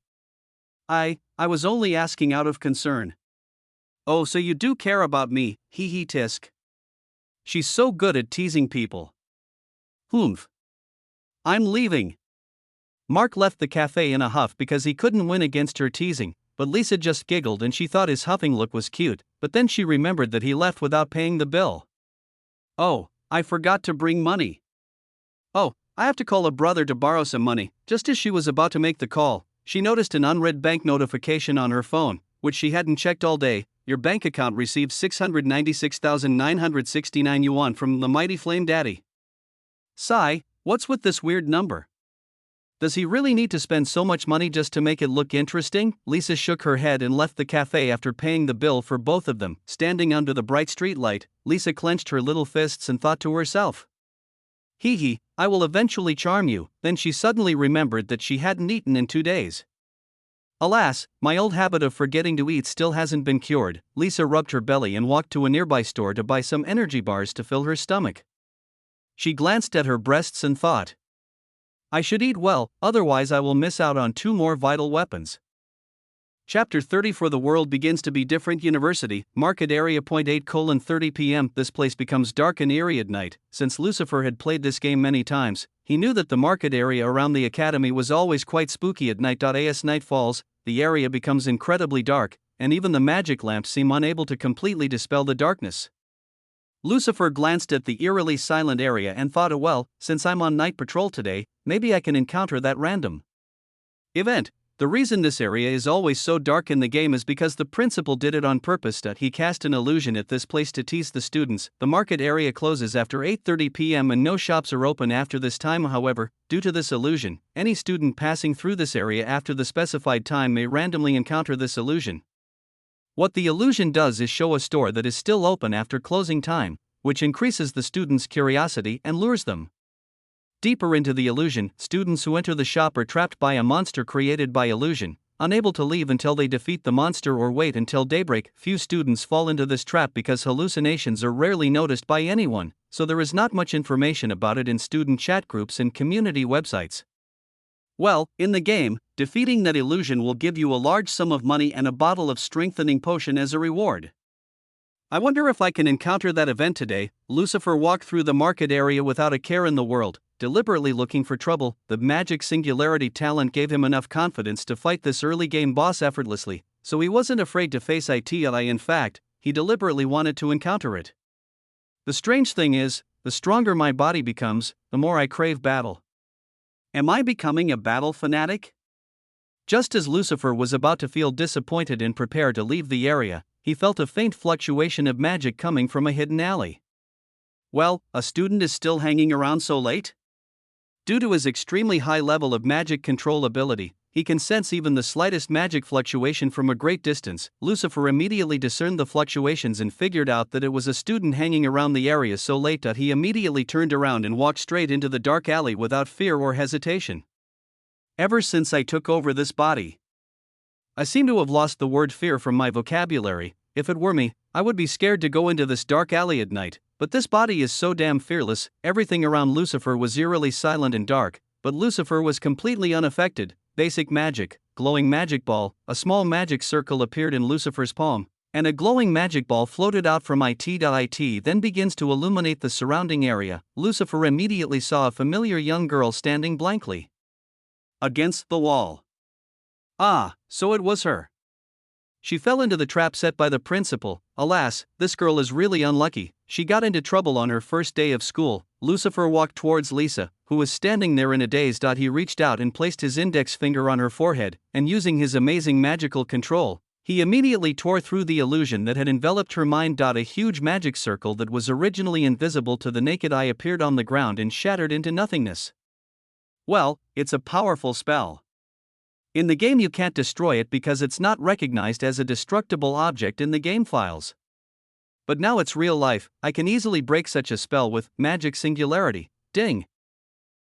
I was only asking out of concern." "Oh, so you do care about me," tisk. She's so good at teasing people. Humph. I'm leaving. Mark left the cafe in a huff because he couldn't win against her teasing, but Lisa just giggled and she thought his huffing look was cute, but then she remembered that he left without paying the bill. Oh, I forgot to bring money. Oh, I have to call a brother to borrow some money. Just as she was about to make the call, she noticed an unread bank notification on her phone, which she hadn't checked all day. Your bank account received 696,969 yuan from the mighty Flame Daddy. Sigh, what's with this weird number? Does he really need to spend so much money just to make it look interesting? Lisa shook her head and left the cafe after paying the bill for both of them. Standing under the bright streetlight, Lisa clenched her little fists and thought to herself, "Hee hee, I will eventually charm you." Then she suddenly remembered that she hadn't eaten in 2 days. Alas, my old habit of forgetting to eat still hasn't been cured. Lisa rubbed her belly and walked to a nearby store to buy some energy bars to fill her stomach. She glanced at her breasts and thought, I should eat well, otherwise I will miss out on 2 more vital weapons. Chapter 30. For the world begins to be different. University, Market Area. 8:30 p.m. This place becomes dark and eerie at night. Since Lucifer had played this game many times, he knew that the market area around the academy was always quite spooky at night. As night falls, the area becomes incredibly dark, and even the magic lamps seem unable to completely dispel the darkness. Lucifer glanced at the eerily silent area and thought, well, since I'm on night patrol today, maybe I can encounter that random event. The reason this area is always so dark in the game is because the principal did it on purpose. He cast an illusion at this place to tease the students. The market area closes after 8:30 p.m. and no shops are open after this time. However, due to this illusion, any student passing through this area after the specified time may randomly encounter this illusion. What the illusion does is show a store that is still open after closing time, which increases the students' curiosity and lures them deeper into the illusion. Students who enter the shop are trapped by a monster created by illusion, unable to leave until they defeat the monster or wait until daybreak. Few students fall into this trap because hallucinations are rarely noticed by anyone, so there is not much information about it in student chat groups and community websites. Well, in the game, defeating that illusion will give you a large sum of money and a bottle of strengthening potion as a reward. I wonder if I can encounter that event today. Lucifer walked through the market area without a care in the world, deliberately looking for trouble. The magic singularity talent gave him enough confidence to fight this early game boss effortlessly, so he wasn't afraid to face it. In fact, he deliberately wanted to encounter it. The strange thing is, the stronger my body becomes, the more I crave battle. Am I becoming a battle fanatic? Just as Lucifer was about to feel disappointed and prepare to leave the area, he felt a faint fluctuation of magic coming from a hidden alley. Well, a student is still hanging around so late? Due to his extremely high level of magic control ability, he can sense even the slightest magic fluctuation from a great distance. Lucifer immediately discerned the fluctuations and figured out that it was a student hanging around the area so late. He immediately turned around and walked straight into the dark alley without fear or hesitation. Ever since I took over this body, I seem to have lost the word fear from my vocabulary. If it were me, I would be scared to go into this dark alley at night, but this body is so damn fearless. Everything around Lucifer was eerily silent and dark, but Lucifer was completely unaffected. Basic magic, glowing magic ball. A small magic circle appeared in Lucifer's palm, and a glowing magic ball floated out from it. Then begins to illuminate the surrounding area. Lucifer immediately saw a familiar young girl standing blankly against the wall. Ah, so it was her. She fell into the trap set by the principal. Alas, this girl is really unlucky. She got into trouble on her first day of school. Lucifer walked towards Lisa, who was standing there in a daze. He reached out and placed his index finger on her forehead, and using his amazing magical control, he immediately tore through the illusion that had enveloped her mind. A huge magic circle that was originally invisible to the naked eye appeared on the ground and shattered into nothingness. Well, it's a powerful spell. In the game you can't destroy it because it's not recognized as a destructible object in the game files. But now it's real life. I can easily break such a spell with magic singularity. Ding!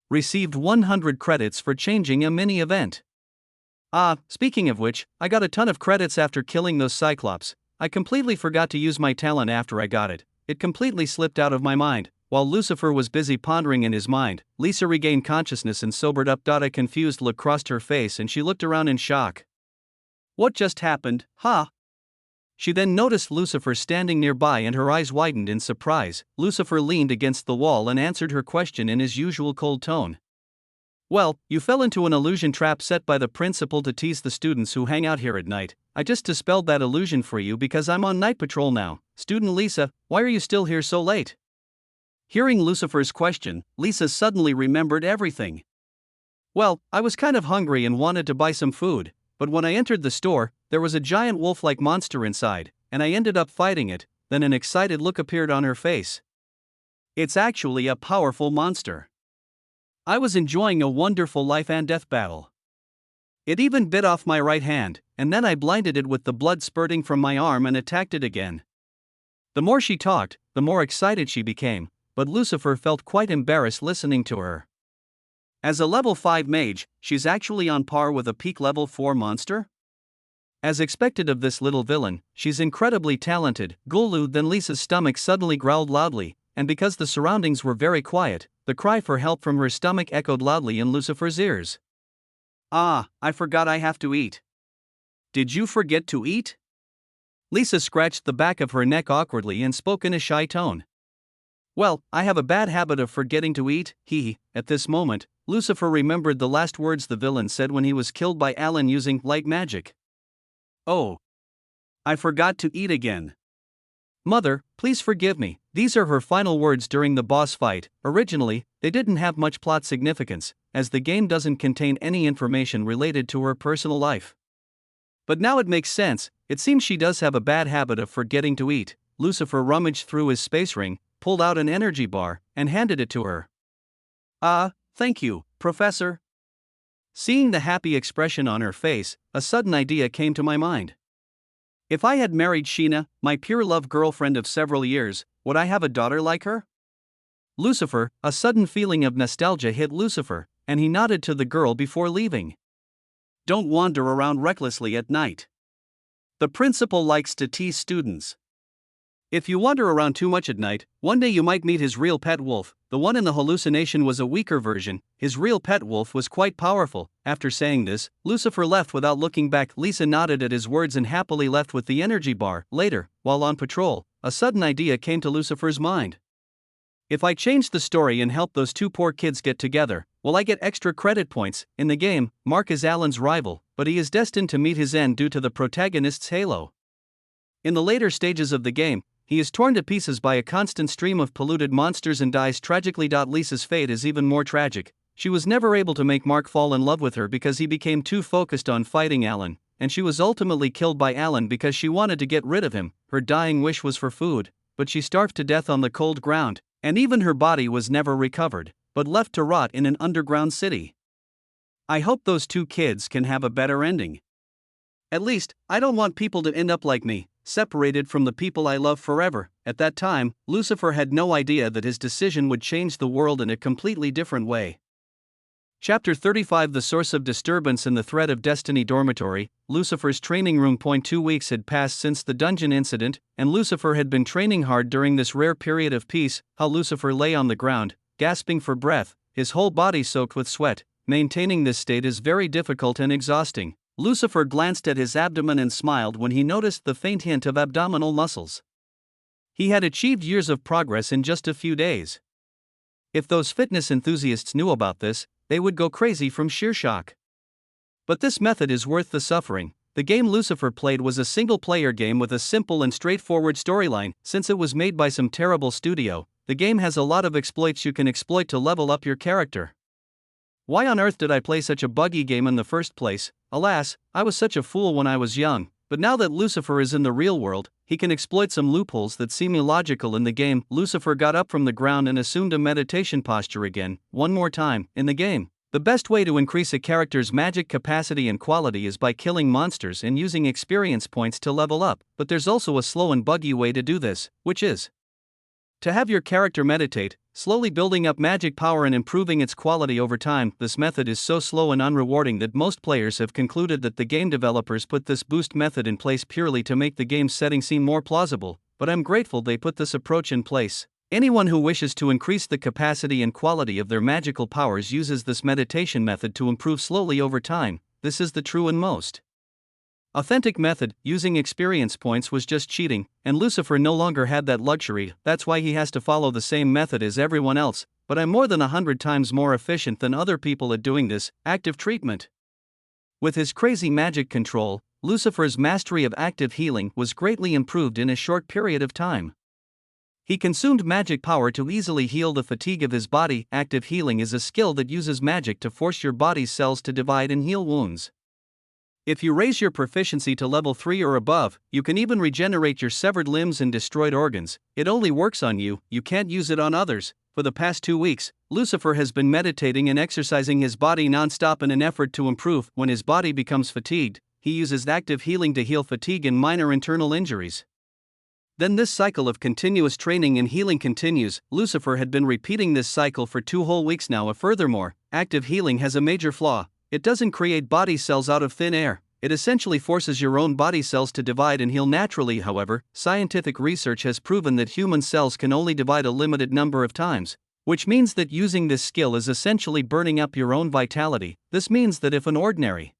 Received 100 credits for changing a mini event. Ah, speaking of which, I got a ton of credits after killing those Cyclops. I completely forgot to use my talent after I got it. It completely slipped out of my mind. While Lucifer was busy pondering in his mind, Lisa regained consciousness and sobered up. A confused look crossed her face and she looked around in shock. What just happened, huh? She then noticed Lucifer standing nearby and her eyes widened in surprise. Lucifer leaned against the wall and answered her question in his usual cold tone. Well, you fell into an illusion trap set by the principal to tease the students who hang out here at night. I just dispelled that illusion for you because I'm on night patrol now. Student Lisa, why are you still here so late? Hearing Lucifer's question, Lisa suddenly remembered everything. Well, I was kind of hungry and wanted to buy some food, but when I entered the store, there was a giant wolf-like monster inside, and I ended up fighting it. Then an excited look appeared on her face. It's actually a powerful monster. I was enjoying a wonderful life and death battle. It even bit off my right hand, and then I blinded it with the blood spurting from my arm and attacked it again. The more she talked, the more excited she became, but Lucifer felt quite embarrassed listening to her. As a level 5 mage, she's actually on par with a peak level 4 monster? As expected of this little villain, she's incredibly talented. Gulu. Then Lisa's stomach suddenly growled loudly, and because the surroundings were very quiet, the cry for help from her stomach echoed loudly in Lucifer's ears. Ah, I forgot I have to eat. Did you forget to eat? Lisa scratched the back of her neck awkwardly and spoke in a shy tone. Well, I have a bad habit of forgetting to eat. At this moment, Lucifer remembered the last words the villain said when he was killed by Alan using light magic. Oh. I forgot to eat again. Mother, please forgive me. These are her final words during the boss fight. Originally, they didn't have much plot significance, as the game doesn't contain any information related to her personal life. But now it makes sense. It seems she does have a bad habit of forgetting to eat. Lucifer rummaged through his space ring, pulled out an energy bar, and handed it to her. Thank you, Professor. Seeing the happy expression on her face, a sudden idea came to my mind. If I had married Sheena, my pure love girlfriend of several years, would I have a daughter like her? Lucifer, a sudden feeling of nostalgia hit Lucifer, and he nodded to the girl before leaving. Don't wander around recklessly at night. The principal likes to tease students. If you wander around too much at night, one day you might meet his real pet wolf. The one in the hallucination was a weaker version. His real pet wolf was quite powerful. After saying this, Lucifer left without looking back. Lisa nodded at his words and happily left with the energy bar. Later, while on patrol, a sudden idea came to Lucifer's mind. If I change the story and help those two poor kids get together, will I get extra credit points? In the game, Mark is Alan's rival, but he is destined to meet his end due to the protagonist's halo. In the later stages of the game, he is torn to pieces by a constant stream of polluted monsters and dies tragically. Lisa's fate is even more tragic. She was never able to make Mark fall in love with her because he became too focused on fighting Alan, and she was ultimately killed by Alan because she wanted to get rid of him. Her dying wish was for food, but she starved to death on the cold ground, and even her body was never recovered, but left to rot in an underground city. I hope those two kids can have a better ending. At least, I don't want people to end up like me, separated from the people I love forever. At that time, Lucifer had no idea that his decision would change the world in a completely different way. Chapter 35. The source of disturbance in the Thread of Destiny dormitory. Lucifer's training room. 2 weeks had passed since the dungeon incident, and Lucifer had been training hard during this rare period of peace. How Lucifer lay on the ground, gasping for breath, his whole body soaked with sweat. Maintaining this state is very difficult and exhausting. Lucifer glanced at his abdomen and smiled when he noticed the faint hint of abdominal muscles. He had achieved years of progress in just a few days. If those fitness enthusiasts knew about this, they would go crazy from sheer shock. But this method is worth the suffering. The game Lucifer played was a single-player game with a simple and straightforward storyline. Since it was made by some terrible studio, the game has a lot of exploits you can exploit to level up your character. Why on earth did I play such a buggy game in the first place? Alas, I was such a fool when I was young, but now that Lucifer is in the real world, he can exploit some loopholes that seem illogical in the game. Lucifer got up from the ground and assumed a meditation posture again, one more time, in the game. The best way to increase a character's magic capacity and quality is by killing monsters and using experience points to level up, but there's also a slow and buggy way to do this, which is to have your character meditate, slowly building up magic power and improving its quality over time. This method is so slow and unrewarding that most players have concluded that the game developers put this boost method in place purely to make the game's setting seem more plausible, but I'm grateful they put this approach in place. Anyone who wishes to increase the capacity and quality of their magical powers uses this meditation method to improve slowly over time. This is the true and most authentic method. Using experience points was just cheating, and Lucifer no longer had that luxury. That's why he has to follow the same method as everyone else. but I'm more than 100 times more efficient than other people at doing this active treatment. With his crazy magic control, Lucifer's mastery of active healing was greatly improved in a short period of time. He consumed magic power to easily heal the fatigue of his body. Active healing is a skill that uses magic to force your body's cells to divide and heal wounds. If you raise your proficiency to level 3 or above, you can even regenerate your severed limbs and destroyed organs. It only works on you, you can't use it on others. For the past 2 weeks, Lucifer has been meditating and exercising his body non-stop in an effort to improve. When his body becomes fatigued, he uses active healing to heal fatigue and minor internal injuries. Then this cycle of continuous training and healing continues. Lucifer had been repeating this cycle for 2 whole weeks now. Furthermore, active healing has a major flaw. It doesn't create body cells out of thin air. It essentially forces your own body cells to divide and heal naturally. However, scientific research has proven that human cells can only divide a limited number of times, which means that using this skill is essentially burning up your own vitality. This means that if an ordinary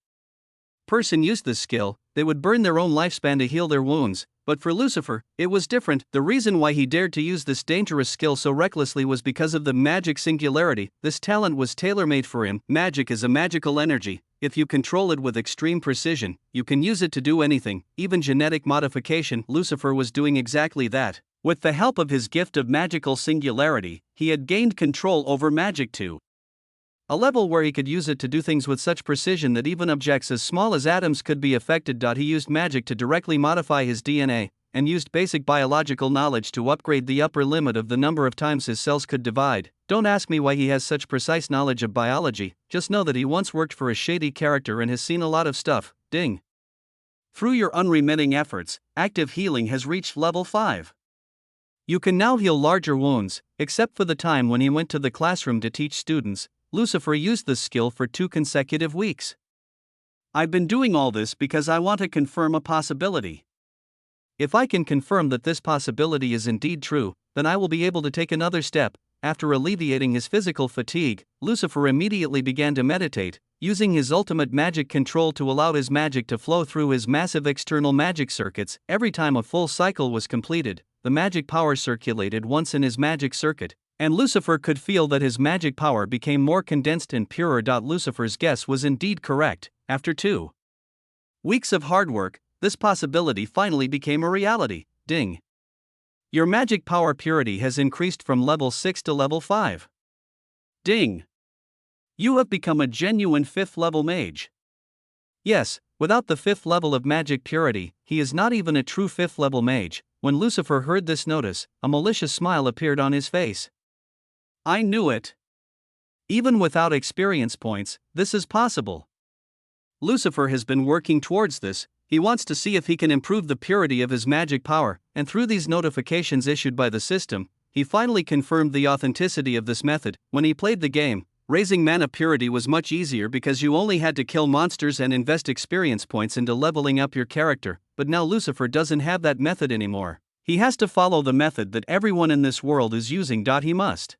person used this skill, they would burn their own lifespan to heal their wounds. But for Lucifer, it was different. The reason why he dared to use this dangerous skill so recklessly was because of the magic singularity. This talent was tailor-made for him. Magic is a magical energy. If you control it with extreme precision, you can use it to do anything, even genetic modification. Lucifer was doing exactly that. With the help of his gift of magical singularity, he had gained control over magic to a level where he could use it to do things with such precision that even objects as small as atoms could be affected. He used magic to directly modify his DNA, and used basic biological knowledge to upgrade the upper limit of the number of times his cells could divide. Don't ask me why he has such precise knowledge of biology, just know that he once worked for a shady character and has seen a lot of stuff. Ding. Through your unremitting efforts, active healing has reached level 5. You can now heal larger wounds, except for the time when he went to the classroom to teach students. Lucifer used this skill for 2 consecutive weeks. I've been doing all this because I want to confirm a possibility. If I can confirm that this possibility is indeed true, then I will be able to take another step. After alleviating his physical fatigue, Lucifer immediately began to meditate, using his ultimate magic control to allow his magic to flow through his massive external magic circuits. Every time a full cycle was completed, the magic power circulated once in his magic circuit, and Lucifer could feel that his magic power became more condensed and purer. Lucifer's guess was indeed correct. After 2 weeks of hard work, this possibility finally became a reality. Ding. Your magic power purity has increased from level 6 to level 5. Ding. You have become a genuine 5th level mage. Yes, without the 5th level of magic purity, he is not even a true 5th level mage. When Lucifer heard this notice, a malicious smile appeared on his face. I knew it. Even without experience points, this is possible. Lucifer has been working towards this. He wants to see if he can improve the purity of his magic power, and through these notifications issued by the system, he finally confirmed the authenticity of this method. When he played the game, raising mana purity was much easier because you only had to kill monsters and invest experience points into leveling up your character, but now Lucifer doesn't have that method anymore. He has to follow the method that everyone in this world is using. He must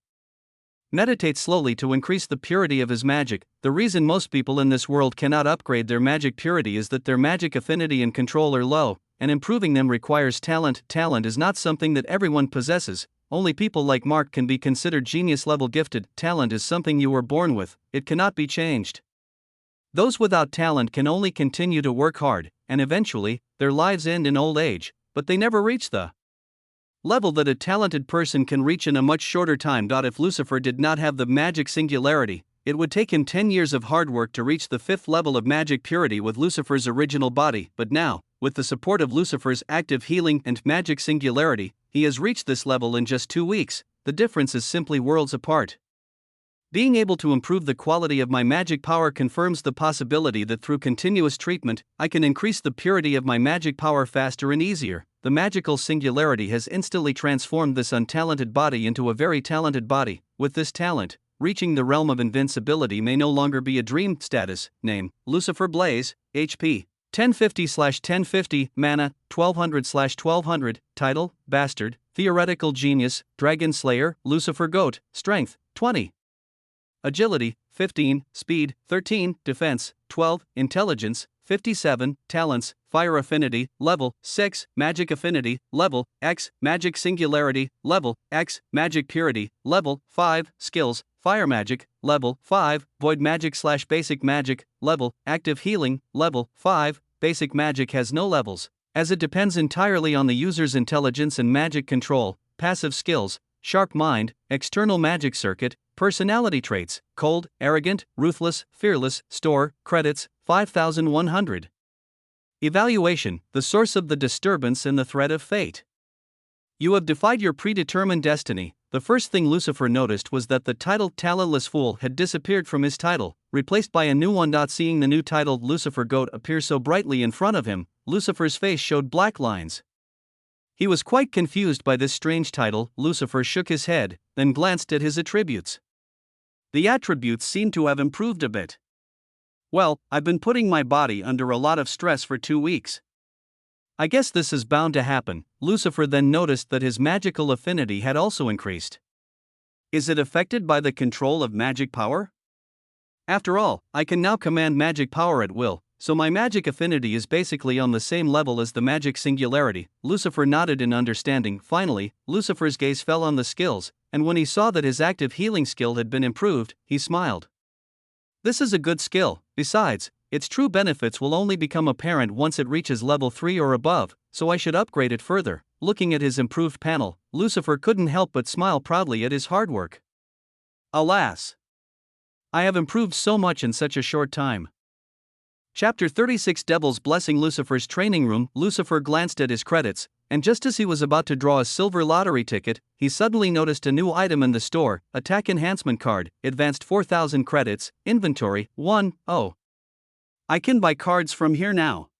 meditate slowly to increase the purity of his magic. The reason most people in this world cannot upgrade their magic purity is that their magic affinity and control are low, and improving them requires talent. Talent is not something that everyone possesses. Only people like Mark can be considered genius level gifted. Talent is something you were born with, it cannot be changed. Those without talent can only continue to work hard, and eventually, their lives end in old age, but they never reach the level that a talented person can reach in a much shorter time. If Lucifer did not have the magic singularity, it would take him 10 years of hard work to reach the 5th level of magic purity with Lucifer's original body, but now, with the support of Lucifer's active healing and magic singularity, he has reached this level in just 2 weeks. The difference is simply worlds apart. Being able to improve the quality of my magic power confirms the possibility that through continuous treatment, I can increase the purity of my magic power faster and easier. The magical singularity has instantly transformed this untalented body into a very talented body. With this talent, reaching the realm of invincibility may no longer be a dream. Status, name, Lucifer Blaze, HP, 1050/1050, mana, 1200/1200, title, Bastard, Theoretical Genius, Dragon Slayer, Lucifer Goat, Strength, 20. Agility, 15, Speed, 13, Defense, 12, Intelligence, 57, Talents, Fire Affinity, Level 6, Magic Affinity, Level X, Magic Singularity, Level X, Magic Purity, Level 5, Skills, Fire Magic, Level 5, Void Magic / Basic Magic, Level, Active Healing, Level 5, Basic Magic has no levels, as it depends entirely on the user's intelligence and magic control. Passive skills, Sharp Mind, External Magic Circuit, Personality traits, Cold, Arrogant, Ruthless, Fearless, Store, Credits, 5,100. Evaluation, the source of the disturbance and the threat of fate. You have defied your predetermined destiny. The first thing Lucifer noticed was that the titled Talentless Fool had disappeared from his title, replaced by a new one. Seeing the new titled Lucifer Goat appear so brightly in front of him, Lucifer's face showed black lines. He was quite confused by this strange title. Lucifer shook his head, then glanced at his attributes. The attributes seemed to have improved a bit. Well, I've been putting my body under a lot of stress for 2 weeks. I guess this is bound to happen. Lucifer then noticed that his magical affinity had also increased. Is it affected by the control of magic power? After all, I can now command magic power at will, so my magic affinity is basically on the same level as the magic singularity. Lucifer nodded in understanding. Finally, Lucifer's gaze fell on the skills, and when he saw that his active healing skill had been improved, he smiled. This is a good skill. Besides, its true benefits will only become apparent once it reaches level 3 or above, so I should upgrade it further. Looking at his improved panel, Lucifer couldn't help but smile proudly at his hard work. Alas! I have improved so much in such a short time. Chapter 36, Devil's Blessing. Lucifer's training room. Lucifer glanced at his credits, and just as he was about to draw a silver lottery ticket, he suddenly noticed a new item in the store: Attack Enhancement Card, advanced 4,000 credits, inventory, 1, oh. I can buy cards from here now.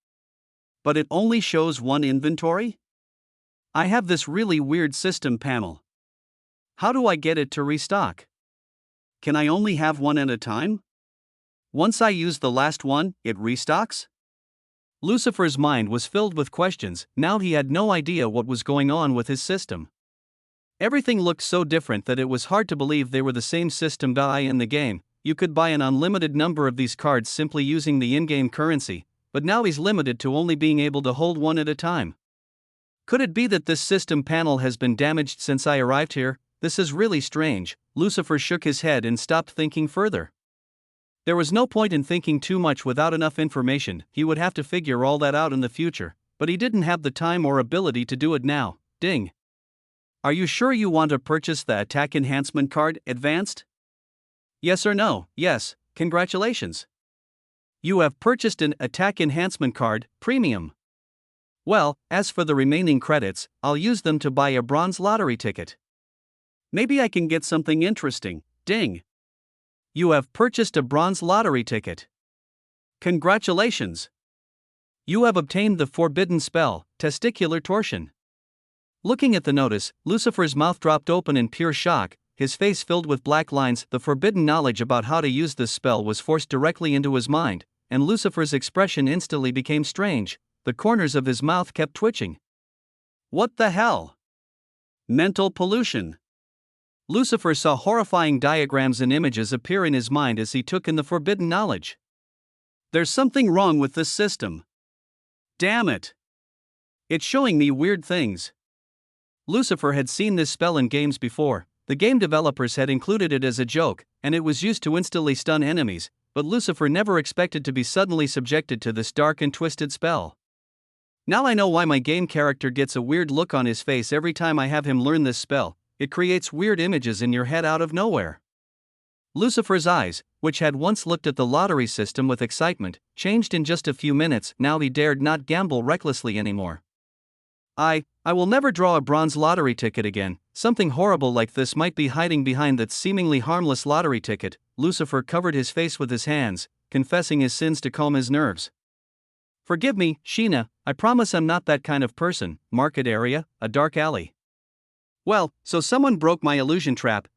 But it only shows one inventory? I have this really weird system panel. How do I get it to restock? Can I only have one at a time? Once I use the last one, it restocks? Lucifer's mind was filled with questions. Now he had no idea what was going on with his system. Everything looked so different that it was hard to believe they were the same system in the game. You could buy an unlimited number of these cards simply using the in-game currency, but now he's limited to only being able to hold one at a time. Could it be that this system panel has been damaged since I arrived here? This is really strange. Lucifer shook his head and stopped thinking further. There was no point in thinking too much without enough information. He would have to figure all that out in the future, but he didn't have the time or ability to do it now. Ding. Are you sure you want to purchase the Attack Enhancement Card, Advanced? Yes or no? Yes, congratulations. You have purchased an Attack Enhancement Card, Premium. Well, as for the remaining credits, I'll use them to buy a bronze lottery ticket. Maybe I can get something interesting. Ding. You have purchased a bronze lottery ticket. Congratulations. You have obtained the forbidden spell, Testicular Torsion. Looking at the notice, Lucifer's mouth dropped open in pure shock, his face filled with black lines. The forbidden knowledge about how to use this spell was forced directly into his mind, and Lucifer's expression instantly became strange. The corners of his mouth kept twitching. What the hell? Mental pollution. Lucifer saw horrifying diagrams and images appear in his mind as he took in the forbidden knowledge. There's something wrong with this system. Damn it. It's showing me weird things. Lucifer had seen this spell in games before. The game developers had included it as a joke, and it was used to instantly stun enemies, but Lucifer never expected to be suddenly subjected to this dark and twisted spell. Now I know why my game character gets a weird look on his face every time I have him learn this spell. It creates weird images in your head out of nowhere. Lucifer's eyes, which had once looked at the lottery system with excitement, changed in just a few minutes. Now he dared not gamble recklessly anymore. I will never draw a bronze lottery ticket again. Something horrible like this might be hiding behind that seemingly harmless lottery ticket. Lucifer covered his face with his hands, confessing his sins to calm his nerves. Forgive me, Sheena, I promise I'm not that kind of person. Market area, a dark alley. Well, so someone broke my illusion trap.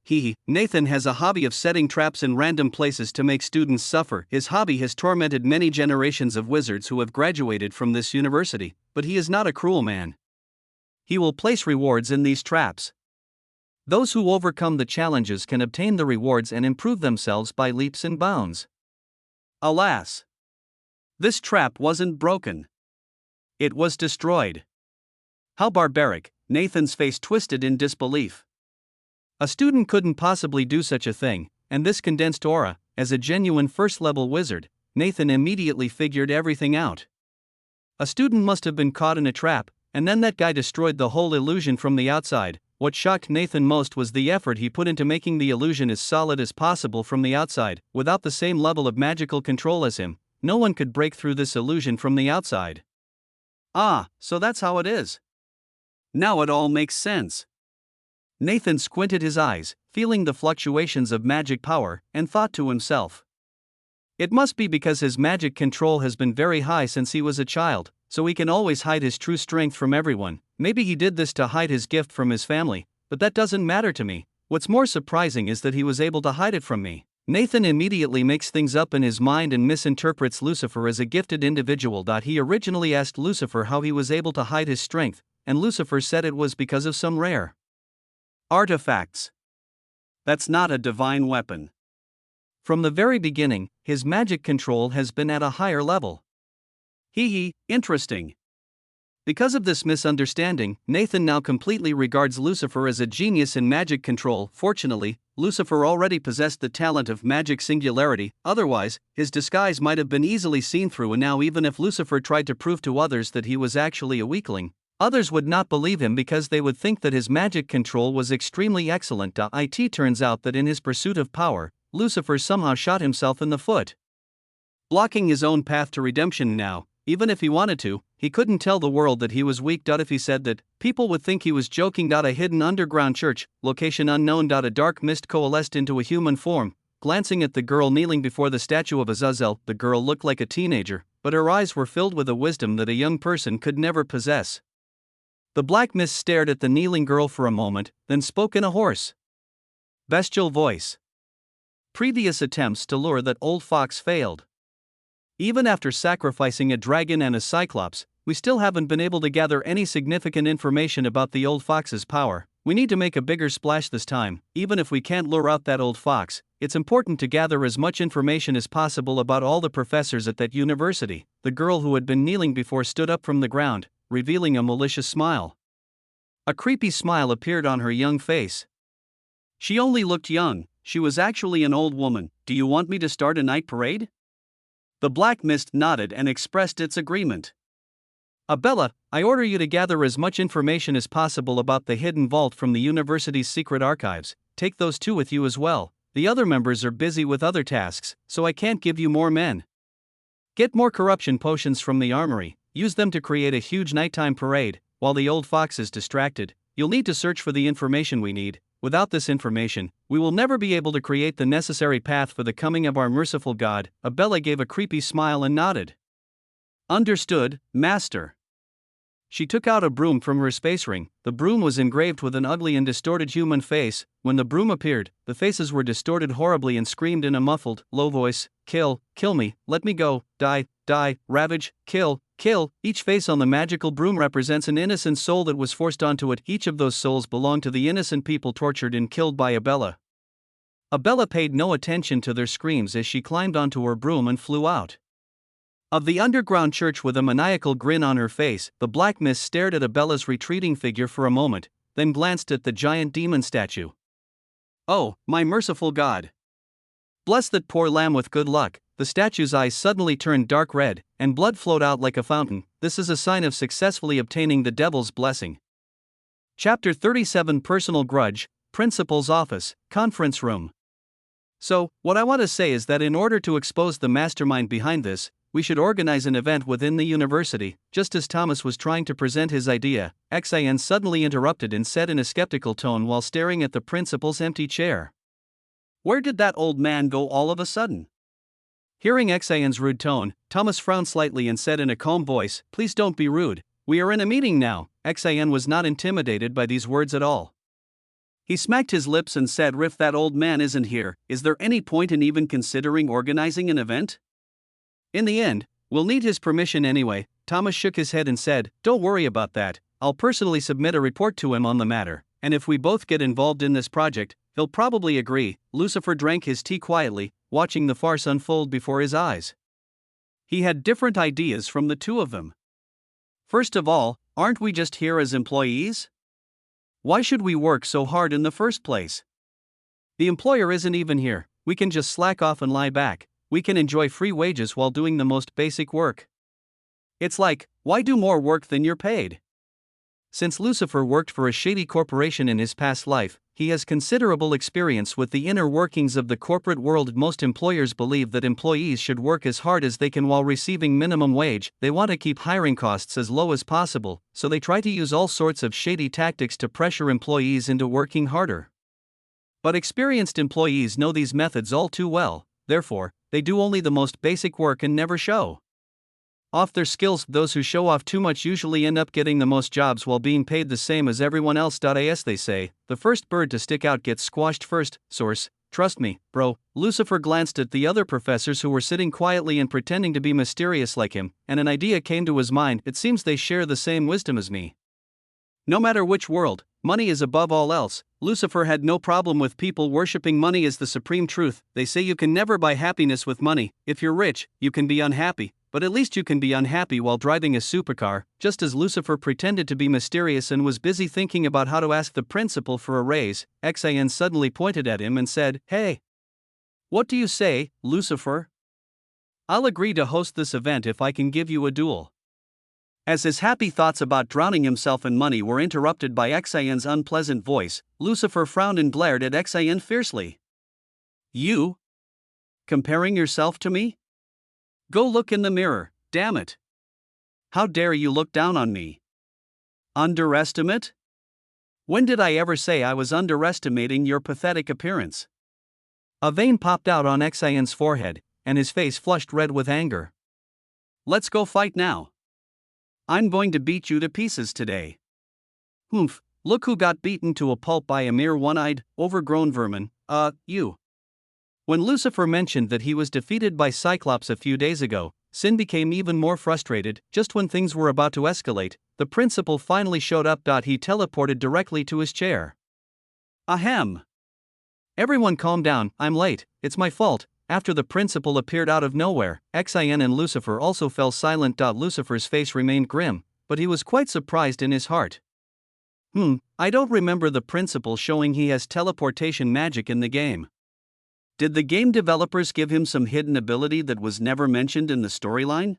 Nathan has a hobby of setting traps in random places to make students suffer. His hobby has tormented many generations of wizards who have graduated from this university, but he is not a cruel man. He will place rewards in these traps. Those who overcome the challenges can obtain the rewards and improve themselves by leaps and bounds. Alas! This trap wasn't broken. It was destroyed. How barbaric! Nathan's face twisted in disbelief. A student couldn't possibly do such a thing, and this condensed aura, as a genuine first-level wizard, Nathan immediately figured everything out. A student must have been caught in a trap, and then that guy destroyed the whole illusion from the outside. What shocked Nathan most was the effort he put into making the illusion as solid as possible from the outside. Without the same level of magical control as him, no one could break through this illusion from the outside. Ah, so that's how it is. Now it all makes sense. Nathan squinted his eyes, feeling the fluctuations of magic power, and thought to himself. It must be because his magic control has been very high since he was a child, so he can always hide his true strength from everyone. Maybe he did this to hide his gift from his family, but that doesn't matter to me. What's more surprising is that he was able to hide it from me. Nathan immediately makes things up in his mind and misinterprets Lucifer as a gifted individual. He originally asked Lucifer how he was able to hide his strength, and Lucifer said it was because of some rare artifacts. That's not a divine weapon. From the very beginning, his magic control has been at a higher level. Interesting. Because of this misunderstanding, Nathan now completely regards Lucifer as a genius in magic control. Fortunately, Lucifer already possessed the talent of magic singularity, otherwise, his disguise might have been easily seen through, and now even if Lucifer tried to prove to others that he was actually a weakling, others would not believe him because they would think that his magic control was extremely excellent. It turns out that in his pursuit of power, Lucifer somehow shot himself in the foot, blocking his own path to redemption. Now, even if he wanted to, he couldn't tell the world that he was weak. If he said that, people would think he was joking. A hidden underground church, location unknown. A dark mist coalesced into a human form, glancing at the girl kneeling before the statue of Azazel. The girl looked like a teenager, but her eyes were filled with a wisdom that a young person could never possess. The black mist stared at the kneeling girl for a moment, then spoke in a hoarse, bestial voice. Previous attempts to lure that old fox failed. Even after sacrificing a dragon and a cyclops, we still haven't been able to gather any significant information about the old fox's power. We need to make a bigger splash this time. Even if we can't lure out that old fox, it's important to gather as much information as possible about all the professors at that university. The girl who had been kneeling before stood up from the ground, revealing a malicious smile. A creepy smile appeared on her young face. She only looked young, she was actually an old woman. Do you want me to start a night parade? The black mist nodded and expressed its agreement. Abella, I order you to gather as much information as possible about the hidden vault from the university's secret archives. Take those two with you as well. The other members are busy with other tasks, so I can't give you more men. Get more corruption potions from the armory, use them to create a huge nighttime parade. While the old fox is distracted, you'll need to search for the information we need. Without this information, we will never be able to create the necessary path for the coming of our merciful God. Abella gave a creepy smile and nodded. Understood, master. She took out a broom from her space ring. The broom was engraved with an ugly and distorted human face. When the broom appeared, the faces were distorted horribly and screamed in a muffled, low voice, "Kill, kill me, let me go, die, die, ravage, kill, kill." Each face on the magical broom represents an innocent soul that was forced onto it. Each of those souls belonged to the innocent people tortured and killed by Abella. Abella paid no attention to their screams as she climbed onto her broom and flew out of the underground church with a maniacal grin on her face. The black mist stared at Abella's retreating figure for a moment, then glanced at the giant demon statue. Oh, my merciful God! Bless that poor lamb with good luck. The statue's eyes suddenly turned dark red, and blood flowed out like a fountain. This is a sign of successfully obtaining the devil's blessing. Chapter 37 Personal Grudge, Principal's Office, Conference Room. So, what I want to say is that in order to expose the mastermind behind this, we should organize an event within the university. Just as Thomas was trying to present his idea, Xian suddenly interrupted and said in a skeptical tone while staring at the principal's empty chair, "Where did that old man go all of a sudden?" Hearing Xian's rude tone, Thomas frowned slightly and said in a calm voice, "Please don't be rude. We are in a meeting now." Xian was not intimidated by these words at all. He smacked his lips and said, "If that old man isn't here, is there any point in even considering organizing an event? In the end, we'll need his permission anyway." Thomas shook his head and said, "Don't worry about that. I'll personally submit a report to him on the matter, and if we both get involved in this project, he'll probably agree." Lucifer drank his tea quietly, watching the farce unfold before his eyes. He had different ideas from the two of them. First of all, aren't we just here as employees? Why should we work so hard in the first place? The employer isn't even here, we can just slack off and lie back, we can enjoy free wages while doing the most basic work. It's like, why do more work than you're paid? Since Lucifer worked for a shady corporation in his past life, he has considerable experience with the inner workings of the corporate world. Most employers believe that employees should work as hard as they can while receiving minimum wage. They want to keep hiring costs as low as possible, so they try to use all sorts of shady tactics to pressure employees into working harder. But experienced employees know these methods all too well, therefore, they do only the most basic work and never show off their skills. Those who show off too much usually end up getting the most jobs while being paid the same as everyone else. As they say, the first bird to stick out gets squashed first. Source: trust me, bro. Lucifer glanced at the other professors who were sitting quietly and pretending to be mysterious like him, and an idea came to his mind. It seems they share the same wisdom as me. No matter which world, money is above all else. Lucifer had no problem with people worshipping money as the supreme truth. They say you can never buy happiness with money. If you're rich, you can be unhappy, but at least you can be unhappy while driving a supercar. Just as Lucifer pretended to be mysterious and was busy thinking about how to ask the principal for a raise, Xin suddenly pointed at him and said, "Hey! What do you say, Lucifer? I'll agree to host this event if I can give you a duel." As his happy thoughts about drowning himself in money were interrupted by Xin's unpleasant voice, Lucifer frowned and glared at Xin fiercely. "You? Comparing yourself to me? Go look in the mirror, damn it! How dare you look down on me? Underestimate? When did I ever say I was underestimating your pathetic appearance?" A vein popped out on Xin's forehead, and his face flushed red with anger. "Let's go fight now. I'm going to beat you to pieces today." "Humph, look who got beaten to a pulp by a mere one-eyed, overgrown vermin, you." When Lucifer mentioned that he was defeated by Cyclops a few days ago, Sin became even more frustrated. Just when things were about to escalate, the principal finally showed up. He teleported directly to his chair. "Ahem. Everyone calm down, I'm late, it's my fault." After the principal appeared out of nowhere, Xin and Lucifer also fell silent. Lucifer's face remained grim, but he was quite surprised in his heart. I don't remember the principal showing he has teleportation magic in the game. Did the game developers give him some hidden ability that was never mentioned in the storyline?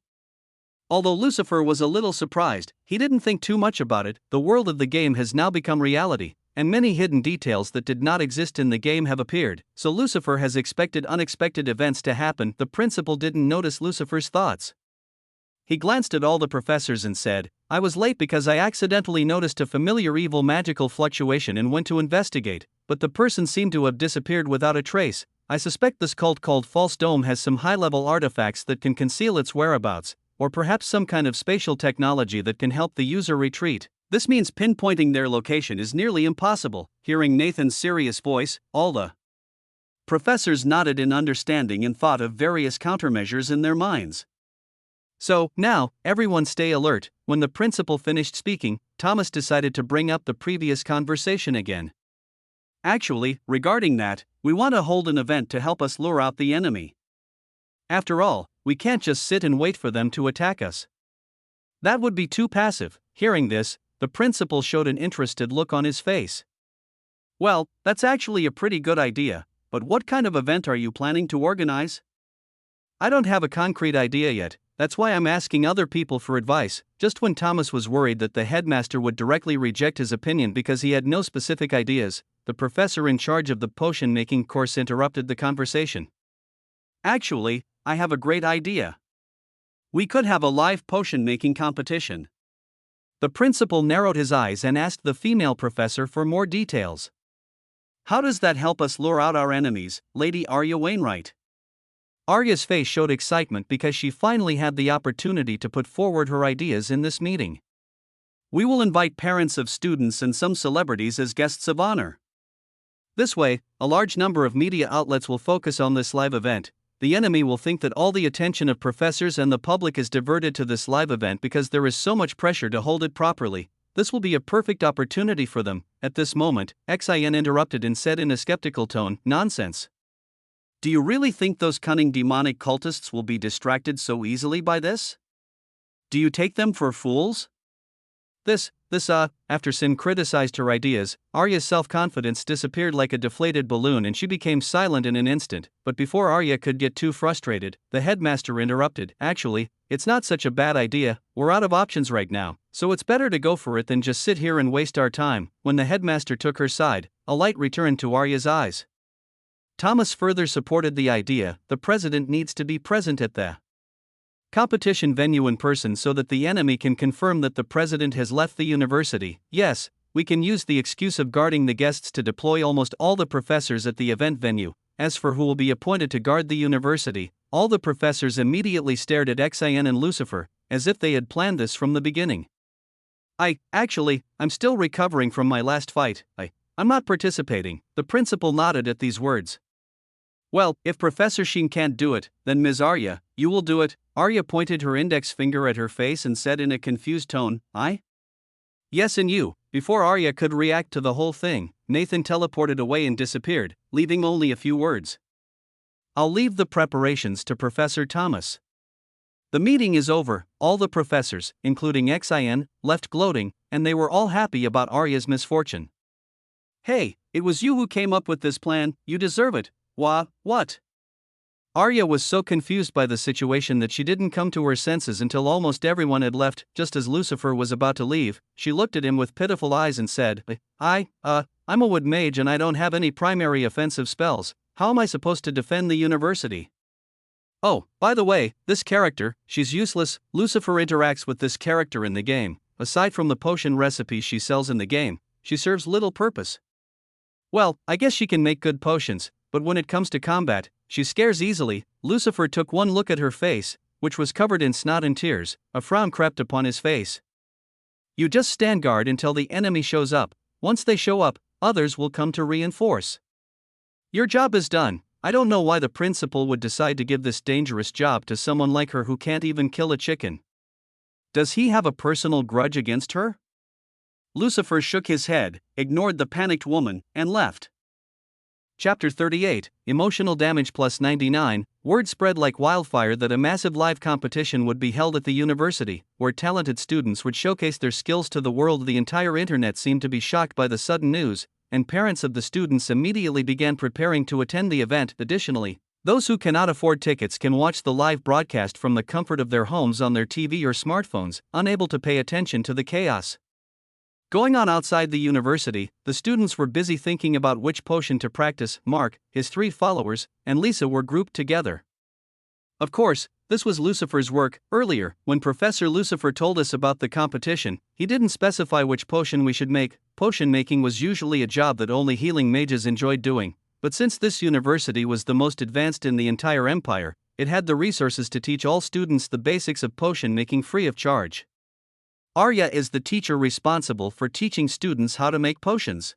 Although Lucifer was a little surprised, he didn't think too much about it. The world of the game has now become reality, and many hidden details that did not exist in the game have appeared, so Lucifer has expected unexpected events to happen. The principal didn't notice Lucifer's thoughts. He glanced at all the professors and said, "I was late because I accidentally noticed a familiar evil magical fluctuation and went to investigate, but the person seemed to have disappeared without a trace. I suspect this cult called False Dome has some high-level artifacts that can conceal its whereabouts, or perhaps some kind of spatial technology that can help the user retreat. This means pinpointing their location is nearly impossible." Hearing Nathan's serious voice, all the professors nodded in understanding and thought of various countermeasures in their minds. "So, now, everyone stay alert." When the principal finished speaking, Thomas decided to bring up the previous conversation again. "Actually, regarding that, we want to hold an event to help us lure out the enemy. After all, we can't just sit and wait for them to attack us. That would be too passive." Hearing this, the principal showed an interested look on his face. "Well, that's actually a pretty good idea, but what kind of event are you planning to organize?" "I don't have a concrete idea yet, that's why I'm asking other people for advice." Just when Thomas was worried that the headmaster would directly reject his opinion because he had no specific ideas, the professor in charge of the potion-making course interrupted the conversation. "Actually, I have a great idea. We could have a live potion-making competition." The principal narrowed his eyes and asked the female professor for more details. "How does that help us lure out our enemies, Lady Arya Wainwright?" Arya's face showed excitement because she finally had the opportunity to put forward her ideas in this meeting. "We will invite parents of students and some celebrities as guests of honor. This way, a large number of media outlets will focus on this live event. The enemy will think that all the attention of professors and the public is diverted to this live event because there is so much pressure to hold it properly. This will be a perfect opportunity for them." At this moment, Xin interrupted and said in a skeptical tone, "Nonsense. Do you really think those cunning demonic cultists will be distracted so easily by this? Do you take them for fools? After Sin criticized her ideas, Arya's self-confidence disappeared like a deflated balloon and she became silent in an instant, but before Arya could get too frustrated, the headmaster interrupted. Actually, it's not such a bad idea, we're out of options right now, so it's better to go for it than just sit here and waste our time. When the headmaster took her side, a light returned to Arya's eyes. Thomas further supported the idea, the president needs to be present at the competition venue in person so that the enemy can confirm that the president has left the university. Yes, we can use the excuse of guarding the guests to deploy almost all the professors at the event venue. As for who will be appointed to guard the university, all the professors immediately stared at Xian and Lucifer, as if they had planned this from the beginning. I'm still recovering from my last fight. I'm not participating, the principal nodded at these words. Well, if Professor Sheen can't do it, then Ms. Arya, you will do it. Arya pointed her index finger at her face and said in a confused tone, I? Yes, and you. Before Arya could react to the whole thing, Nathan teleported away and disappeared, leaving only a few words. I'll leave the preparations to Professor Thomas. The meeting is over. All the professors, including Xian, left gloating, and they were all happy about Arya's misfortune. Hey, it was you who came up with this plan, you deserve it. What? Arya was so confused by the situation that she didn't come to her senses until almost everyone had left. Just as Lucifer was about to leave, she looked at him with pitiful eyes and said, I'm a wood mage and I don't have any primary offensive spells. How am I supposed to defend the university? Oh, by the way, this character, she's useless. Lucifer interacts with this character in the game. Aside from the potion recipes she sells in the game, she serves little purpose. Well, I guess she can make good potions, but when it comes to combat, she scares easily. Lucifer took one look at her face, which was covered in snot and tears. A frown crept upon his face. You just stand guard until the enemy shows up. Once they show up, others will come to reinforce. Your job is done. I don't know why the principal would decide to give this dangerous job to someone like her who can't even kill a chicken. Does he have a personal grudge against her? Lucifer shook his head, ignored the panicked woman, and left. Chapter 38, Emotional Damage plus 99, word spread like wildfire that a massive live competition would be held at the university, where talented students would showcase their skills to the world. The entire internet seemed to be shocked by the sudden news, and parents of the students immediately began preparing to attend the event. Additionally, those who cannot afford tickets can watch the live broadcast from the comfort of their homes on their TV or smartphones, unable to pay attention to the chaos going on outside the university. The students were busy thinking about which potion to practice. Mark, his 3 followers, and Lisa were grouped together. Of course, this was Lucifer's work. Earlier, when Professor Lucifer told us about the competition, he didn't specify which potion we should make. Potion making was usually a job that only healing mages enjoyed doing, but since this university was the most advanced in the entire empire, it had the resources to teach all students the basics of potion making free of charge. Arya is the teacher responsible for teaching students how to make potions.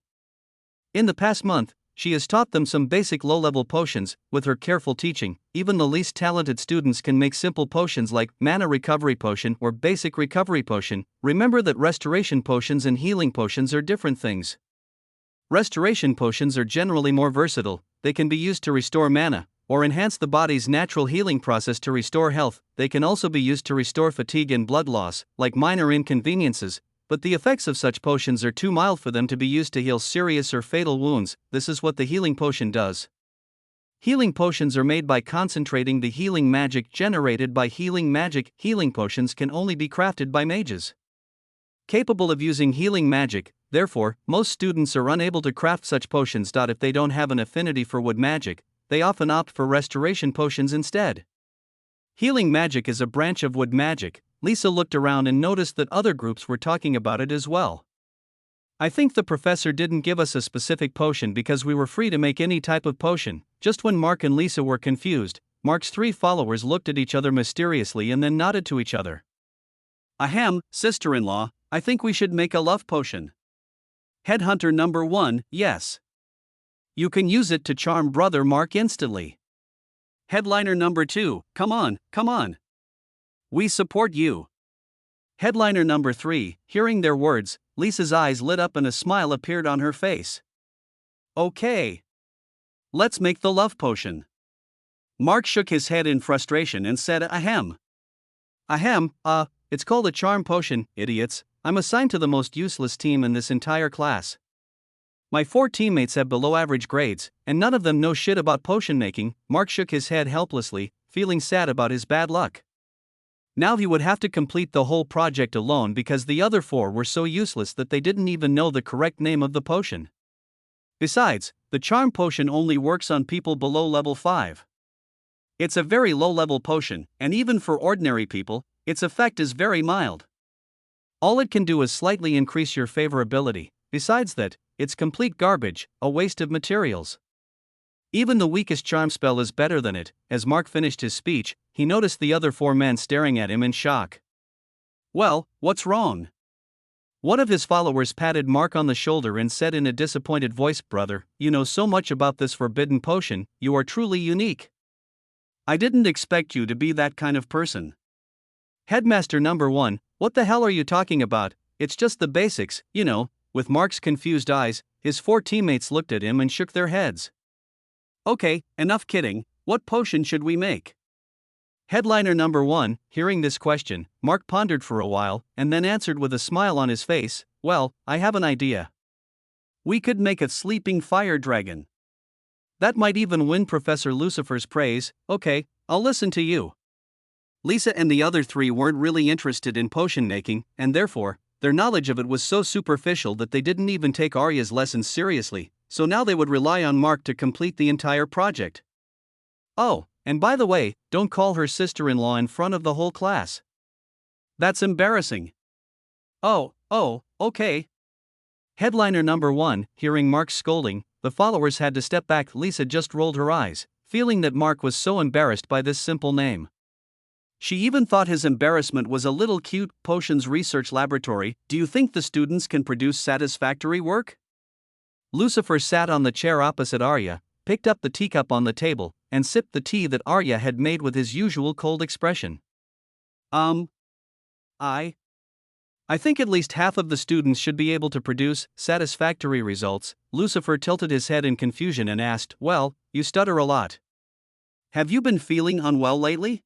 In the past month, she has taught them some basic low-level potions. With her careful teaching, even the least talented students can make simple potions like mana recovery potion or basic recovery potion. Remember that restoration potions and healing potions are different things. Restoration potions are generally more versatile. They can be used to restore mana, or enhance the body's natural healing process to restore health. They can also be used to restore fatigue and blood loss, like minor inconveniences, but the effects of such potions are too mild for them to be used to heal serious or fatal wounds. This is what the healing potion does. Healing potions are made by concentrating the healing magic generated by healing magic. Healing potions can only be crafted by mages capable of using healing magic. Therefore, most students are unable to craft such potions. If they don't have an affinity for wood magic, they often opt for restoration potions instead. Healing magic is a branch of wood magic. Lisa looked around and noticed that other groups were talking about it as well. I think the professor didn't give us a specific potion because we were free to make any type of potion. Just when Mark and Lisa were confused, Mark's 3 followers looked at each other mysteriously and then nodded to each other. Ahem, sister-in-law, I think we should make a love potion. Headhunter number 1, yes. You can use it to charm brother Mark instantly. Headliner number 2, come on. We support you. Headliner number 3, hearing their words, Lisa's eyes lit up and a smile appeared on her face. Okay. Let's make the love potion. Mark shook his head in frustration and said, Ahem. Ahem, it's called a charm potion, idiots. I'm assigned to the most useless team in this entire class. My 4 teammates have below average grades, and none of them know shit about potion making. Mark shook his head helplessly, feeling sad about his bad luck. Now he would have to complete the whole project alone because the other 4 were so useless that they didn't even know the correct name of the potion. Besides, the charm potion only works on people below level 5. It's a very low-level potion, and even for ordinary people, its effect is very mild. All it can do is slightly increase your favorability. Besides that, it's complete garbage, a waste of materials. Even the weakest charm spell is better than it. As Mark finished his speech, he noticed the other 4 men staring at him in shock. Well, what's wrong? One of his followers patted Mark on the shoulder and said in a disappointed voice, Brother, you know so much about this forbidden potion, you are truly unique. I didn't expect you to be that kind of person. Headmaster number 1, what the hell are you talking about? It's just the basics, you know. With Mark's confused eyes, his 4 teammates looked at him and shook their heads. Okay, enough kidding, what potion should we make? Headliner number 1, hearing this question, Mark pondered for a while, and then answered with a smile on his face, well, I have an idea. We could make a sleeping fire dragon. That might even win Professor Lucifer's praise. Okay, I'll listen to you. Lisa and the other 3 weren't really interested in potion making, and therefore, their knowledge of it was so superficial that they didn't even take Arya's lessons seriously, so now they would rely on Mark to complete the entire project. Oh, and by the way, don't call her sister-in-law in front of the whole class. That's embarrassing. Oh, okay. Headliner number 1, hearing Mark's scolding, the followers had to step back. Lisa just rolled her eyes, feeling that Mark was so embarrassed by this simple name. She even thought his embarrassment was a little cute. Potions Research Laboratory, do you think the students can produce satisfactory work? Lucifer sat on the chair opposite Arya, picked up the teacup on the table, and sipped the tea that Arya had made with his usual cold expression. I think at least half of the students should be able to produce satisfactory results. Lucifer tilted his head in confusion and asked, well, you stutter a lot. Have you been feeling unwell lately?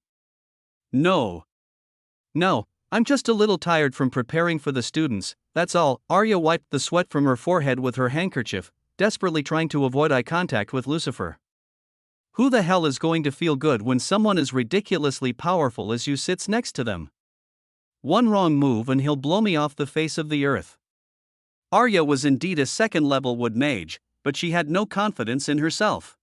No, I'm just a little tired from preparing for the students, that's all. Arya wiped the sweat from her forehead with her handkerchief, desperately trying to avoid eye contact with Lucifer. Who the hell is going to feel good when someone as ridiculously powerful as you sits next to them? One wrong move and he'll blow me off the face of the earth. Arya was indeed a second-level wood mage, but she had no confidence in herself.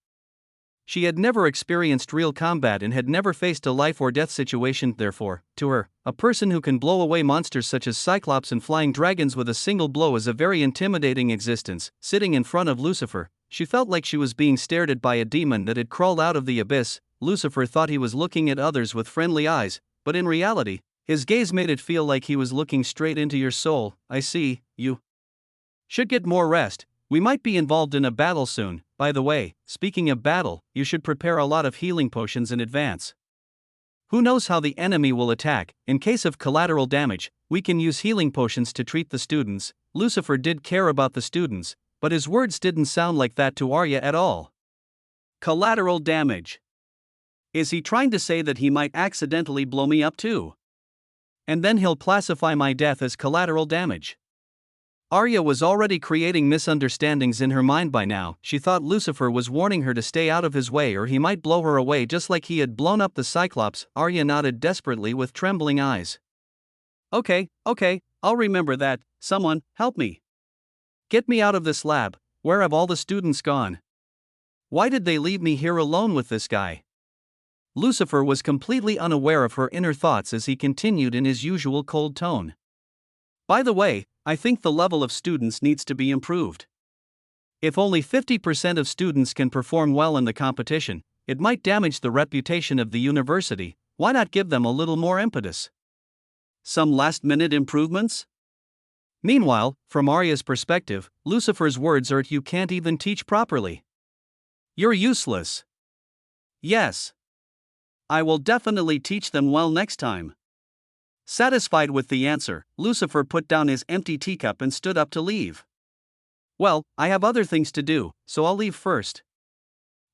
She had never experienced real combat and had never faced a life-or-death situation. Therefore, to her, a person who can blow away monsters such as Cyclops and flying dragons with a single blow is a very intimidating existence. Sitting in front of Lucifer, she felt like she was being stared at by a demon that had crawled out of the abyss. Lucifer thought he was looking at others with friendly eyes, but in reality, his gaze made it feel like he was looking straight into your soul. I see, you should get more rest. We might be involved in a battle soon. By the way, speaking of battle, you should prepare a lot of healing potions in advance. Who knows how the enemy will attack? In case of collateral damage, we can use healing potions to treat the students. Lucifer did care about the students, but his words didn't sound like that to Arya at all. Collateral damage. Is he trying to say that he might accidentally blow me up too? And then he'll classify my death as collateral damage. Arya was already creating misunderstandings in her mind by now. She thought Lucifer was warning her to stay out of his way or he might blow her away just like he had blown up the Cyclops. Arya nodded desperately with trembling eyes. Okay, I'll remember that. Someone, help me. Get me out of this lab. Where have all the students gone? Why did they leave me here alone with this guy? Lucifer was completely unaware of her inner thoughts as he continued in his usual cold tone. By the way, I think the level of students needs to be improved. If only 50% of students can perform well in the competition, it might damage the reputation of the university. Why not give them a little more impetus? Some last-minute improvements? Meanwhile, from Arya's perspective, Lucifer's words are you can't even teach properly. You're useless. Yes. I will definitely teach them well next time. Satisfied with the answer, Lucifer put down his empty teacup and stood up to leave. Well, I have other things to do, so I'll leave first.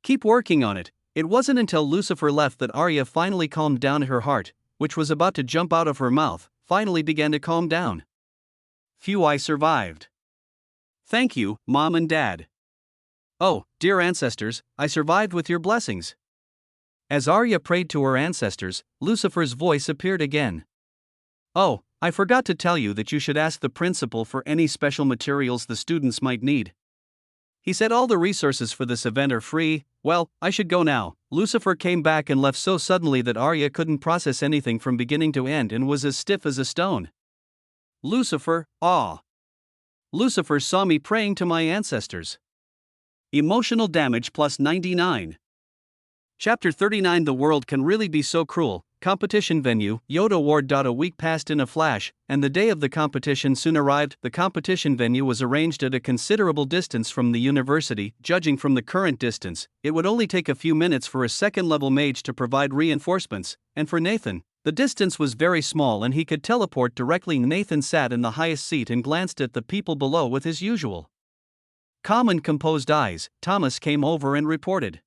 Keep working on it. It wasn't until Lucifer left that Arya finally calmed down. Her heart, which was about to jump out of her mouth, finally began to calm down. Phew, I survived. Thank you, Mom and Dad. Oh, dear ancestors, I survived with your blessings. As Arya prayed to her ancestors, Lucifer's voice appeared again. Oh, I forgot to tell you that you should ask the principal for any special materials the students might need. He said all the resources for this event are free. Well, I should go now. Lucifer came back and left so suddenly that Arya couldn't process anything from beginning to end and was as stiff as a stone. Lucifer, ah. Lucifer saw me praying to my ancestors. Emotional damage plus 99. Chapter 39. The world can really be so cruel. Competition venue. Yoda Ward. A week passed in a flash, and the day of the competition soon arrived. The competition venue was arranged at a considerable distance from the university. Judging from the current distance, it would only take a few minutes for a second-level mage to provide reinforcements, and for Nathan, the distance was very small and he could teleport directly. Nathan sat in the highest seat and glanced at the people below with his usual calm and composed eyes. Thomas came over and reported.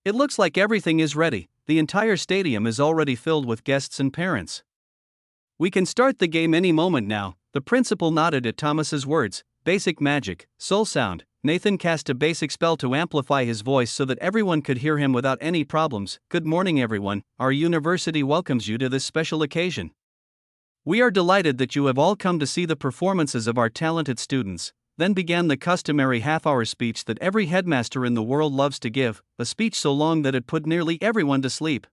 It looks like everything is ready. The entire stadium is already filled with guests and parents. We can start the game any moment now. The principal nodded at Thomas's words. Basic magic, soul sound. Nathan cast a basic spell to amplify his voice so that everyone could hear him without any problems. Good morning, everyone. Our university welcomes you to this special occasion. We are delighted that you have all come to see the performances of our talented students. Then began the customary half-hour speech that every headmaster in the world loves to give, a speech so long that it put nearly everyone to sleep.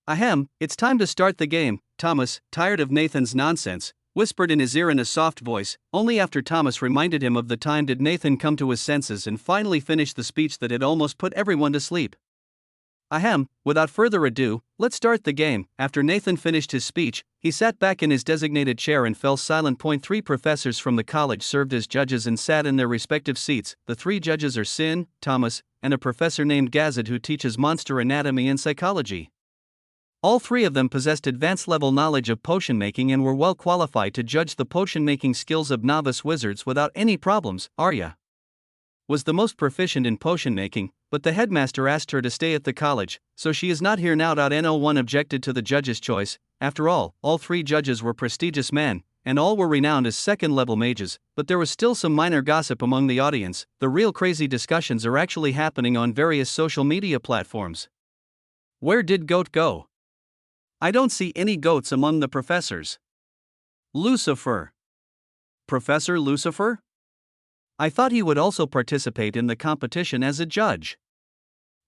Ahem, it's time to start the game. Thomas, tired of Nathan's nonsense, whispered in his ear in a soft voice. Only after Thomas reminded him of the time did Nathan come to his senses and finally finish the speech that had almost put everyone to sleep. Ahem, without further ado, let's start the game. After Nathan finished his speech, he sat back in his designated chair and fell silent. 3 professors from the college served as judges and sat in their respective seats. The 3 judges are Sin, Thomas, and a professor named Gazad who teaches monster anatomy and psychology. All 3 of them possessed advanced-level knowledge of potion making and were well qualified to judge the potion-making skills of novice wizards without any problems. Arya was the most proficient in potion making, but the headmaster asked her to stay at the college, so she is not here now. No one objected to the judge's choice. After all 3 judges were prestigious men, and all were renowned as second-level mages, but there was still some minor gossip among the audience. The real crazy discussions are actually happening on various social media platforms. Where did Goat go? I don't see any goats among the professors. Lucifer. Professor Lucifer? I thought he would also participate in the competition as a judge.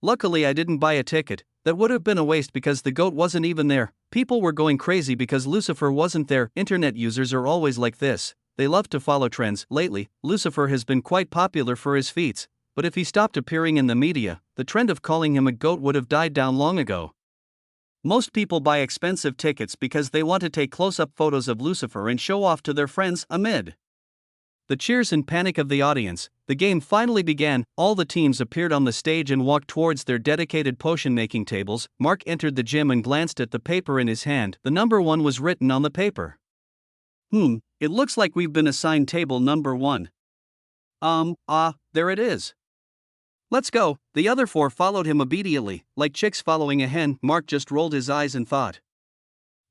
Luckily I didn't buy a ticket. That would have been a waste because the goat wasn't even there. People were going crazy because Lucifer wasn't there. Internet users are always like this. They love to follow trends. Lately, Lucifer has been quite popular for his feats, but if he stopped appearing in the media, the trend of calling him a goat would have died down long ago. Most people buy expensive tickets because they want to take close-up photos of Lucifer and show off to their friends. Amid the cheers and panic of the audience, the game finally began. All the teams appeared on the stage and walked towards their dedicated potion-making tables. Mark entered the gym and glanced at the paper in his hand. The number 1 was written on the paper. It looks like we've been assigned table number 1. There it is. Let's go. The other 4 followed him obediently, like chicks following a hen. Mark just rolled his eyes and thought,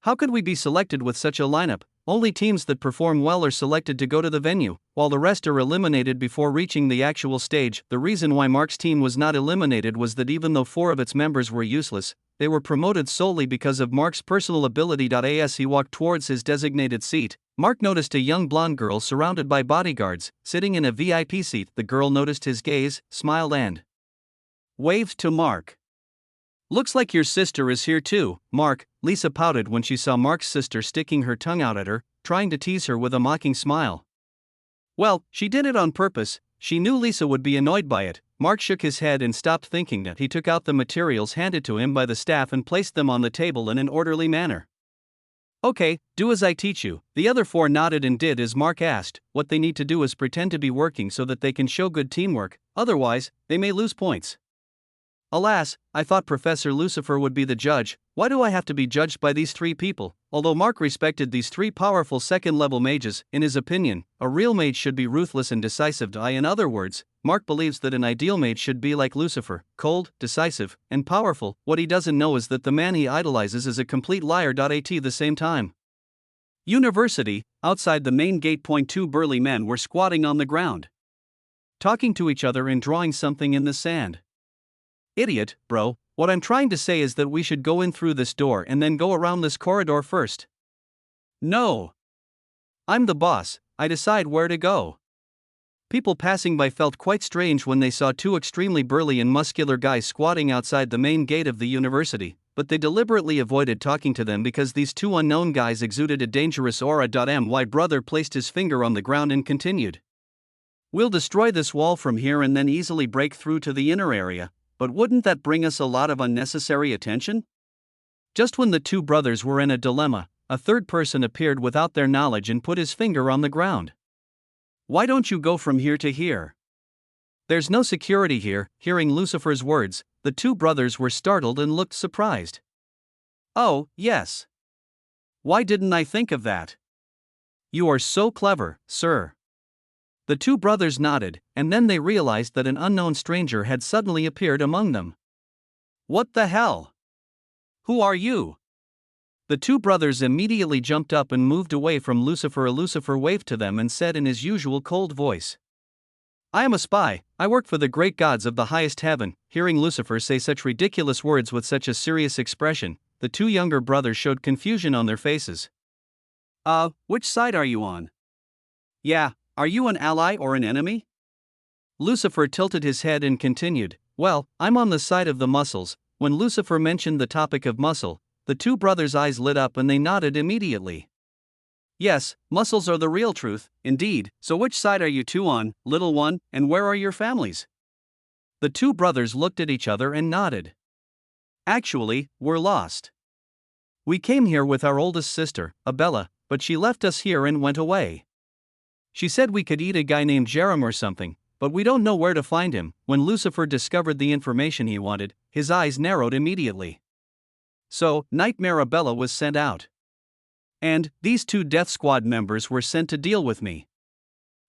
how could we be selected with such a lineup? Only teams that perform well are selected to go to the venue, while the rest are eliminated before reaching the actual stage. The reason why Mark's team was not eliminated was that even though 4 of its members were useless, they were promoted solely because of Mark's personal ability. As he walked towards his designated seat, Mark noticed a young blonde girl surrounded by bodyguards, sitting in a VIP seat. The girl noticed his gaze, smiled and waved to Mark. Looks like your sister is here too, Mark. Lisa pouted when she saw Mark's sister sticking her tongue out at her, trying to tease her with a mocking smile. Well, she did it on purpose. She knew Lisa would be annoyed by it. Mark shook his head and stopped thinking that. He took out the materials handed to him by the staff and placed them on the table in an orderly manner. Okay, do as I teach you. The other 4 nodded and did as Mark asked. What they need to do is pretend to be working so that they can show good teamwork, otherwise, they may lose points. Alas, I thought Professor Lucifer would be the judge. Why do I have to be judged by these three people? Although Mark respected these three powerful second-level mages, in his opinion, a real mage should be ruthless and decisive. In other words, Mark believes that an ideal mage should be like Lucifer, cold, decisive, and powerful. What he doesn't know is that the man he idolizes is a complete liar. At the same time. University, outside the main gate. Two burly men were squatting on the ground, talking to each other and drawing something in the sand. Idiot, bro, what I'm trying to say is that we should go in through this door and then go around this corridor first. No. I'm the boss, I decide where to go. People passing by felt quite strange when they saw two extremely burly and muscular guys squatting outside the main gate of the university, but they deliberately avoided talking to them because these two unknown guys exuded a dangerous aura. My brother placed his finger on the ground and continued. We'll destroy this wall from here and then easily break through to the inner area. But wouldn't that bring us a lot of unnecessary attention? Just when the two brothers were in a dilemma, a third person appeared without their knowledge and put his finger on the ground. Why don't you go from here to here? There's no security here. Hearing Lucifer's words, the two brothers were startled and looked surprised. Oh, yes. Why didn't I think of that? You are so clever, sir. The two brothers nodded, and then they realized that an unknown stranger had suddenly appeared among them. What the hell? Who are you? The two brothers immediately jumped up and moved away from Lucifer. Lucifer waved to them and said in his usual cold voice, I am a spy, I work for the great gods of the highest heaven. Hearing Lucifer say such ridiculous words with such a serious expression, the two younger brothers showed confusion on their faces. Which side are you on? Yeah. Are you an ally or an enemy? Lucifer tilted his head and continued, Well, I'm on the side of the muscles. When Lucifer mentioned the topic of muscle, the two brothers' eyes lit up and they nodded immediately. Yes, muscles are the real truth, indeed. So which side are you two on, little one, and where are your families? The two brothers looked at each other and nodded. Actually, we're lost. We came here with our oldest sister, Abella, but she left us here and went away. She said we could eat a guy named Jerem or something, but we don't know where to find him. When Lucifer discovered the information he wanted, his eyes narrowed immediately. So, Nightmare Abella was sent out. And, these two Death Squad members were sent to deal with me.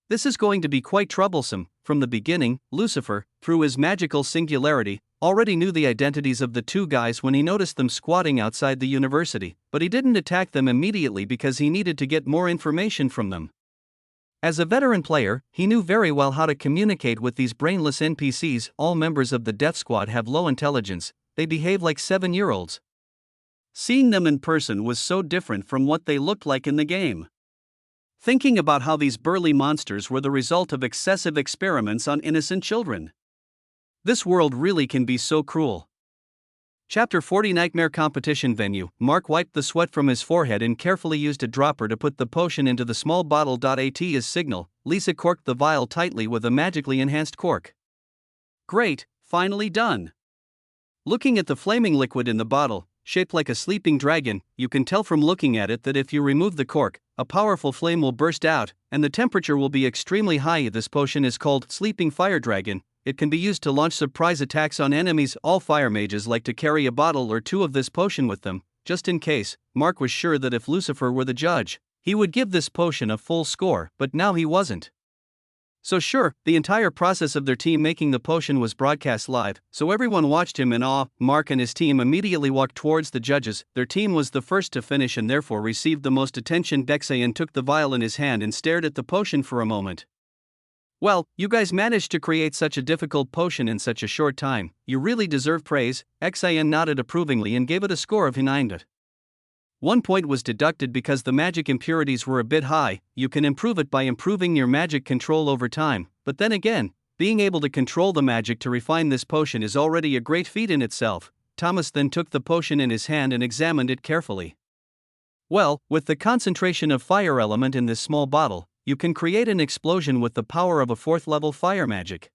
This is going to be quite troublesome. From the beginning, Lucifer, through his magical singularity, already knew the identities of the two guys when he noticed them squatting outside the university, but he didn't attack them immediately because he needed to get more information from them. As a veteran player, he knew very well how to communicate with these brainless NPCs. All members of the Death Squad have low intelligence, they behave like 7-year-olds. Seeing them in person was so different from what they looked like in the game. Thinking about how these burly monsters were the result of excessive experiments on innocent children. This world really can be so cruel. Chapter 40 Nightmare Competition Venue. Mark wiped the sweat from his forehead and carefully used a dropper to put the potion into the small bottle. At his signal, Lisa corked the vial tightly with a magically enhanced cork. Great, finally done. Looking at the flaming liquid in the bottle, shaped like a sleeping dragon, you can tell from looking at it that if you remove the cork, a powerful flame will burst out, and the temperature will be extremely high. This potion is called Sleeping Fire Dragon. It can be used to launch surprise attacks on enemies. All fire mages like to carry a bottle or two of this potion with them, just in case. Mark was sure that if Lucifer were the judge, he would give this potion a full score, but now he wasn't. So sure, the entire process of their team making the potion was broadcast live, so everyone watched him in awe. Mark and his team immediately walked towards the judges. Their team was the first to finish and therefore received the most attention. Dexayan took the vial in his hand and stared at the potion for a moment. Well, you guys managed to create such a difficult potion in such a short time. You really deserve praise. Xayan nodded approvingly and gave it a score of 9. 1 point was deducted because the magic impurities were a bit high. You can improve it by improving your magic control over time, but then again, being able to control the magic to refine this potion is already a great feat in itself. Thomas then took the potion in his hand and examined it carefully. Well, with the concentration of fire element in this small bottle, you can create an explosion with the power of a 4th level fire magic.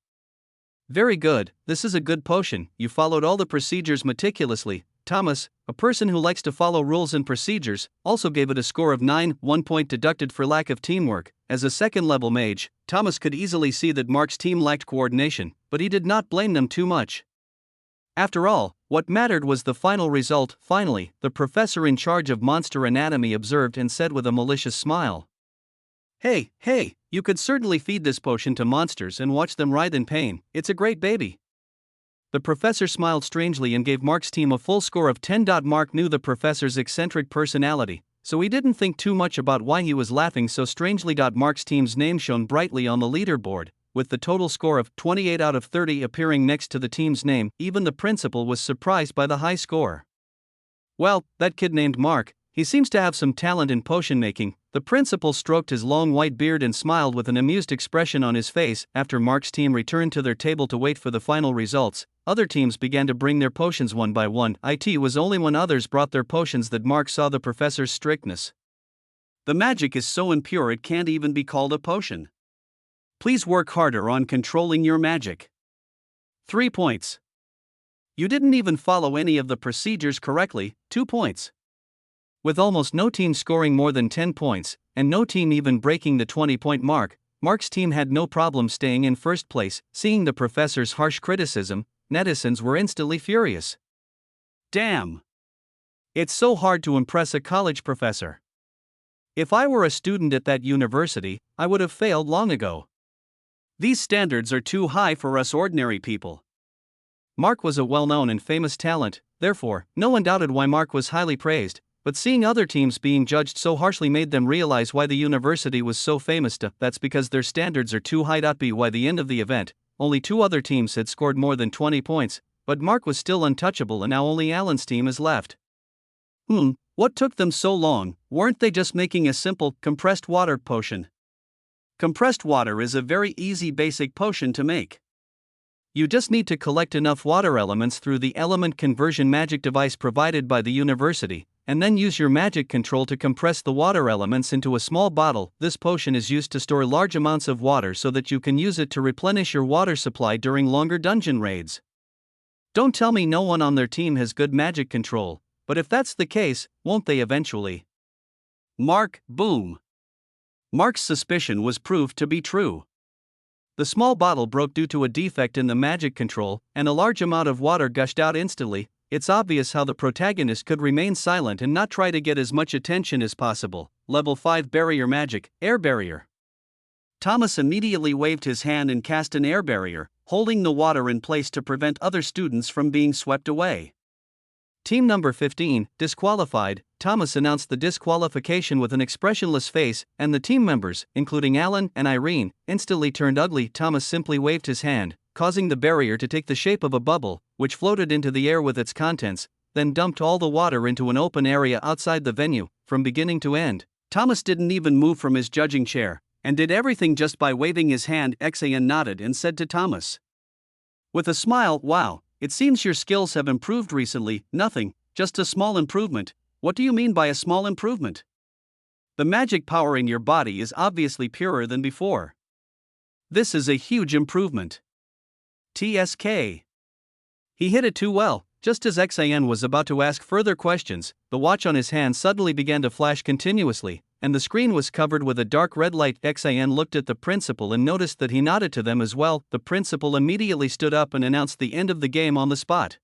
Very good, this is a good potion. You followed all the procedures meticulously. Thomas, a person who likes to follow rules and procedures, also gave it a score of 9, 1 point deducted for lack of teamwork. As a 2nd level mage, Thomas could easily see that Mark's team lacked coordination, but he did not blame them too much. After all, what mattered was the final result. Finally, the professor in charge of monster anatomy observed and said with a malicious smile, Hey, you could certainly feed this potion to monsters and watch them writhe in pain. It's a great baby." The professor smiled strangely and gave Mark's team a full score of 10. Mark knew the professor's eccentric personality, so he didn't think too much about why he was laughing so strangely. Mark's team's name shone brightly on the leaderboard, with the total score of 28 out of 30 appearing next to the team's name. Even the principal was surprised by the high score. "Well, that kid named Mark, he seems to have some talent in potion making." The principal stroked his long white beard and smiled with an amused expression on his face. After Mark's team returned to their table to wait for the final results, other teams began to bring their potions one by one. It was only when others brought their potions that Mark saw the professor's strictness. "The magic is so impure it can't even be called a potion. Please work harder on controlling your magic." 3 points. "You didn't even follow any of the procedures correctly." 2 points. With almost no team scoring more than 10 points, and no team even breaking the 20-point mark, Mark's team had no problem staying in first place. Seeing the professor's harsh criticism, netizens were instantly furious. "Damn! It's so hard to impress a college professor. If I were a student at that university, I would have failed long ago. These standards are too high for us ordinary people." Mark was a well-known and famous talent, therefore, no one doubted why Mark was highly praised. But seeing other teams being judged so harshly made them realize why the university was so famous. That's because their standards are too high. By the end of the event, only 2 other teams had scored more than 20 points, but Mark was still untouchable and now only Alan's team is left. What took them so long? Weren't they just making a simple, compressed water potion? Compressed water is a very easy basic potion to make. You just need to collect enough water elements through the element conversion magic device provided by the university, and then use your magic control to compress the water elements into a small bottle. This potion is used to store large amounts of water so that you can use it to replenish your water supply during longer dungeon raids. Don't tell me no one on their team has good magic control, but if that's the case, won't they eventually? Mark, boom. Mark's suspicion was proved to be true. The small bottle broke due to a defect in the magic control, and a large amount of water gushed out instantly. It's obvious how the protagonist could remain silent and not try to get as much attention as possible. Level 5 Barrier Magic, Air Barrier. Thomas immediately waved his hand and cast an air barrier, holding the water in place to prevent other students from being swept away. Team number 15, disqualified. Thomas announced the disqualification with an expressionless face, and the team members, including Alan and Irene, instantly turned ugly. Thomas simply waved his hand, causing the barrier to take the shape of a bubble, which floated into the air with its contents, then dumped all the water into an open area outside the venue, from beginning to end. Thomas didn't even move from his judging chair, and did everything just by waving his hand. Xan nodded and said to Thomas, with a smile, "Wow, it seems your skills have improved recently." "Nothing, just a small improvement." "What do you mean by a small improvement?" "The magic powering your body is obviously purer than before. This is a huge improvement." TSK. He hit it too well. Just as Xan was about to ask further questions, the watch on his hand suddenly began to flash continuously, and the screen was covered with a dark red light. Xan looked at the principal and noticed that he nodded to them as well. The principal immediately stood up and announced the end of the game on the spot.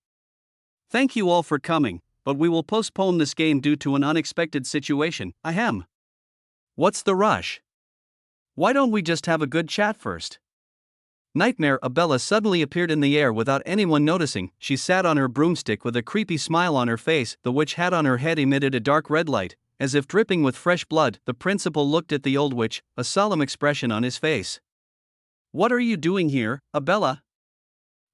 "Thank you all for coming, but we will postpone this game due to an unexpected situation." Ahem. What's the rush? Why don't we just have a good chat first? Nightmare Abella suddenly appeared in the air without anyone noticing. She sat on her broomstick with a creepy smile on her face. The witch hat on her head emitted a dark red light, as if dripping with fresh blood. The principal looked at the old witch, a solemn expression on his face. "What are you doing here, Abella?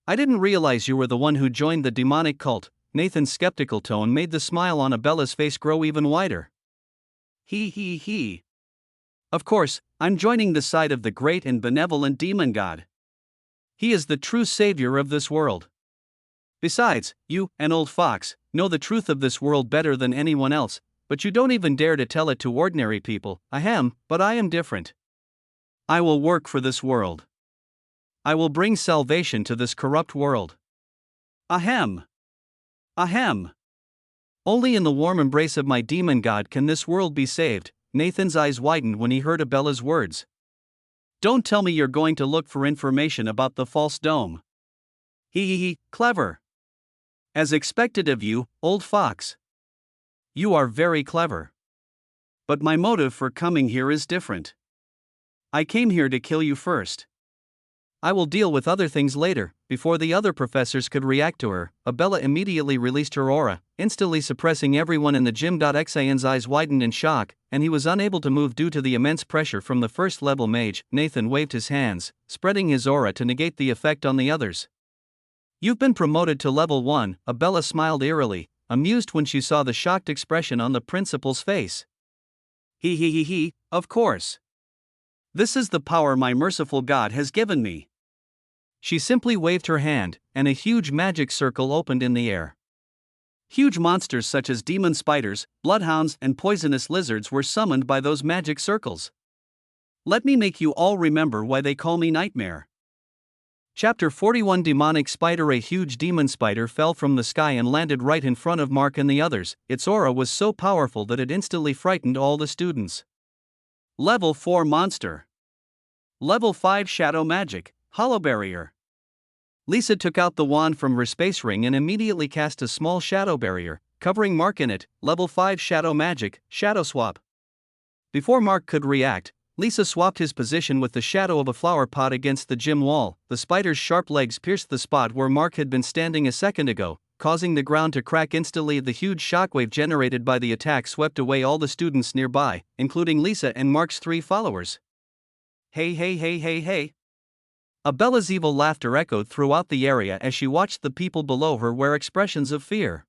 I didn't realize you were the one who joined the demonic cult." Nathan's skeptical tone made the smile on Abella's face grow even wider. He. Of course, I'm joining the side of the great and benevolent demon god. He is the true savior of this world. Besides, you, an old fox, know the truth of this world better than anyone else, but you don't even dare to tell it to ordinary people. Ahem, but I am different. I will work for this world. I will bring salvation to this corrupt world. Ahem. Only in the warm embrace of my demon god can this world be saved. Nathan's eyes widened when he heard Abella's words. Don't tell me you're going to look for information about the false dome. Clever. As expected of you, old fox. You are very clever. But my motive for coming here is different. I came here to kill you first. I will deal with other things later. Before the other professors could react to her, Abella immediately released her aura, instantly suppressing everyone in the gym. Xian's eyes widened in shock, and he was unable to move due to the immense pressure from the first-level mage. Nathan waved his hands, spreading his aura to negate the effect on the others. You've been promoted to level 1, Abella smiled eerily, amused when she saw the shocked expression on the principal's face. He, of course. This is the power my merciful God has given me. She simply waved her hand, and a huge magic circle opened in the air. Huge monsters such as demon spiders, bloodhounds, and poisonous lizards were summoned by those magic circles. Let me make you all remember why they call me Nightmare. Chapter 41 Demonic Spider. A huge demon spider fell from the sky and landed right in front of Mark and the others. Its aura was so powerful that it instantly frightened all the students. Level 4 Monster. Level 5 Shadow Magic, Hollow Barrier. Lisa took out the wand from her space ring and immediately cast a small shadow barrier, covering Mark in it. Level 5 Shadow Magic, Shadow Swap. Before Mark could react, Lisa swapped his position with the shadow of a flower pot against the gym wall. The spider's sharp legs pierced the spot where Mark had been standing a second ago, causing the ground to crack instantly. The huge shockwave generated by the attack swept away all the students nearby, including Lisa and Mark's 3 followers. Hey. Abella's evil laughter echoed throughout the area as she watched the people below her wear expressions of fear.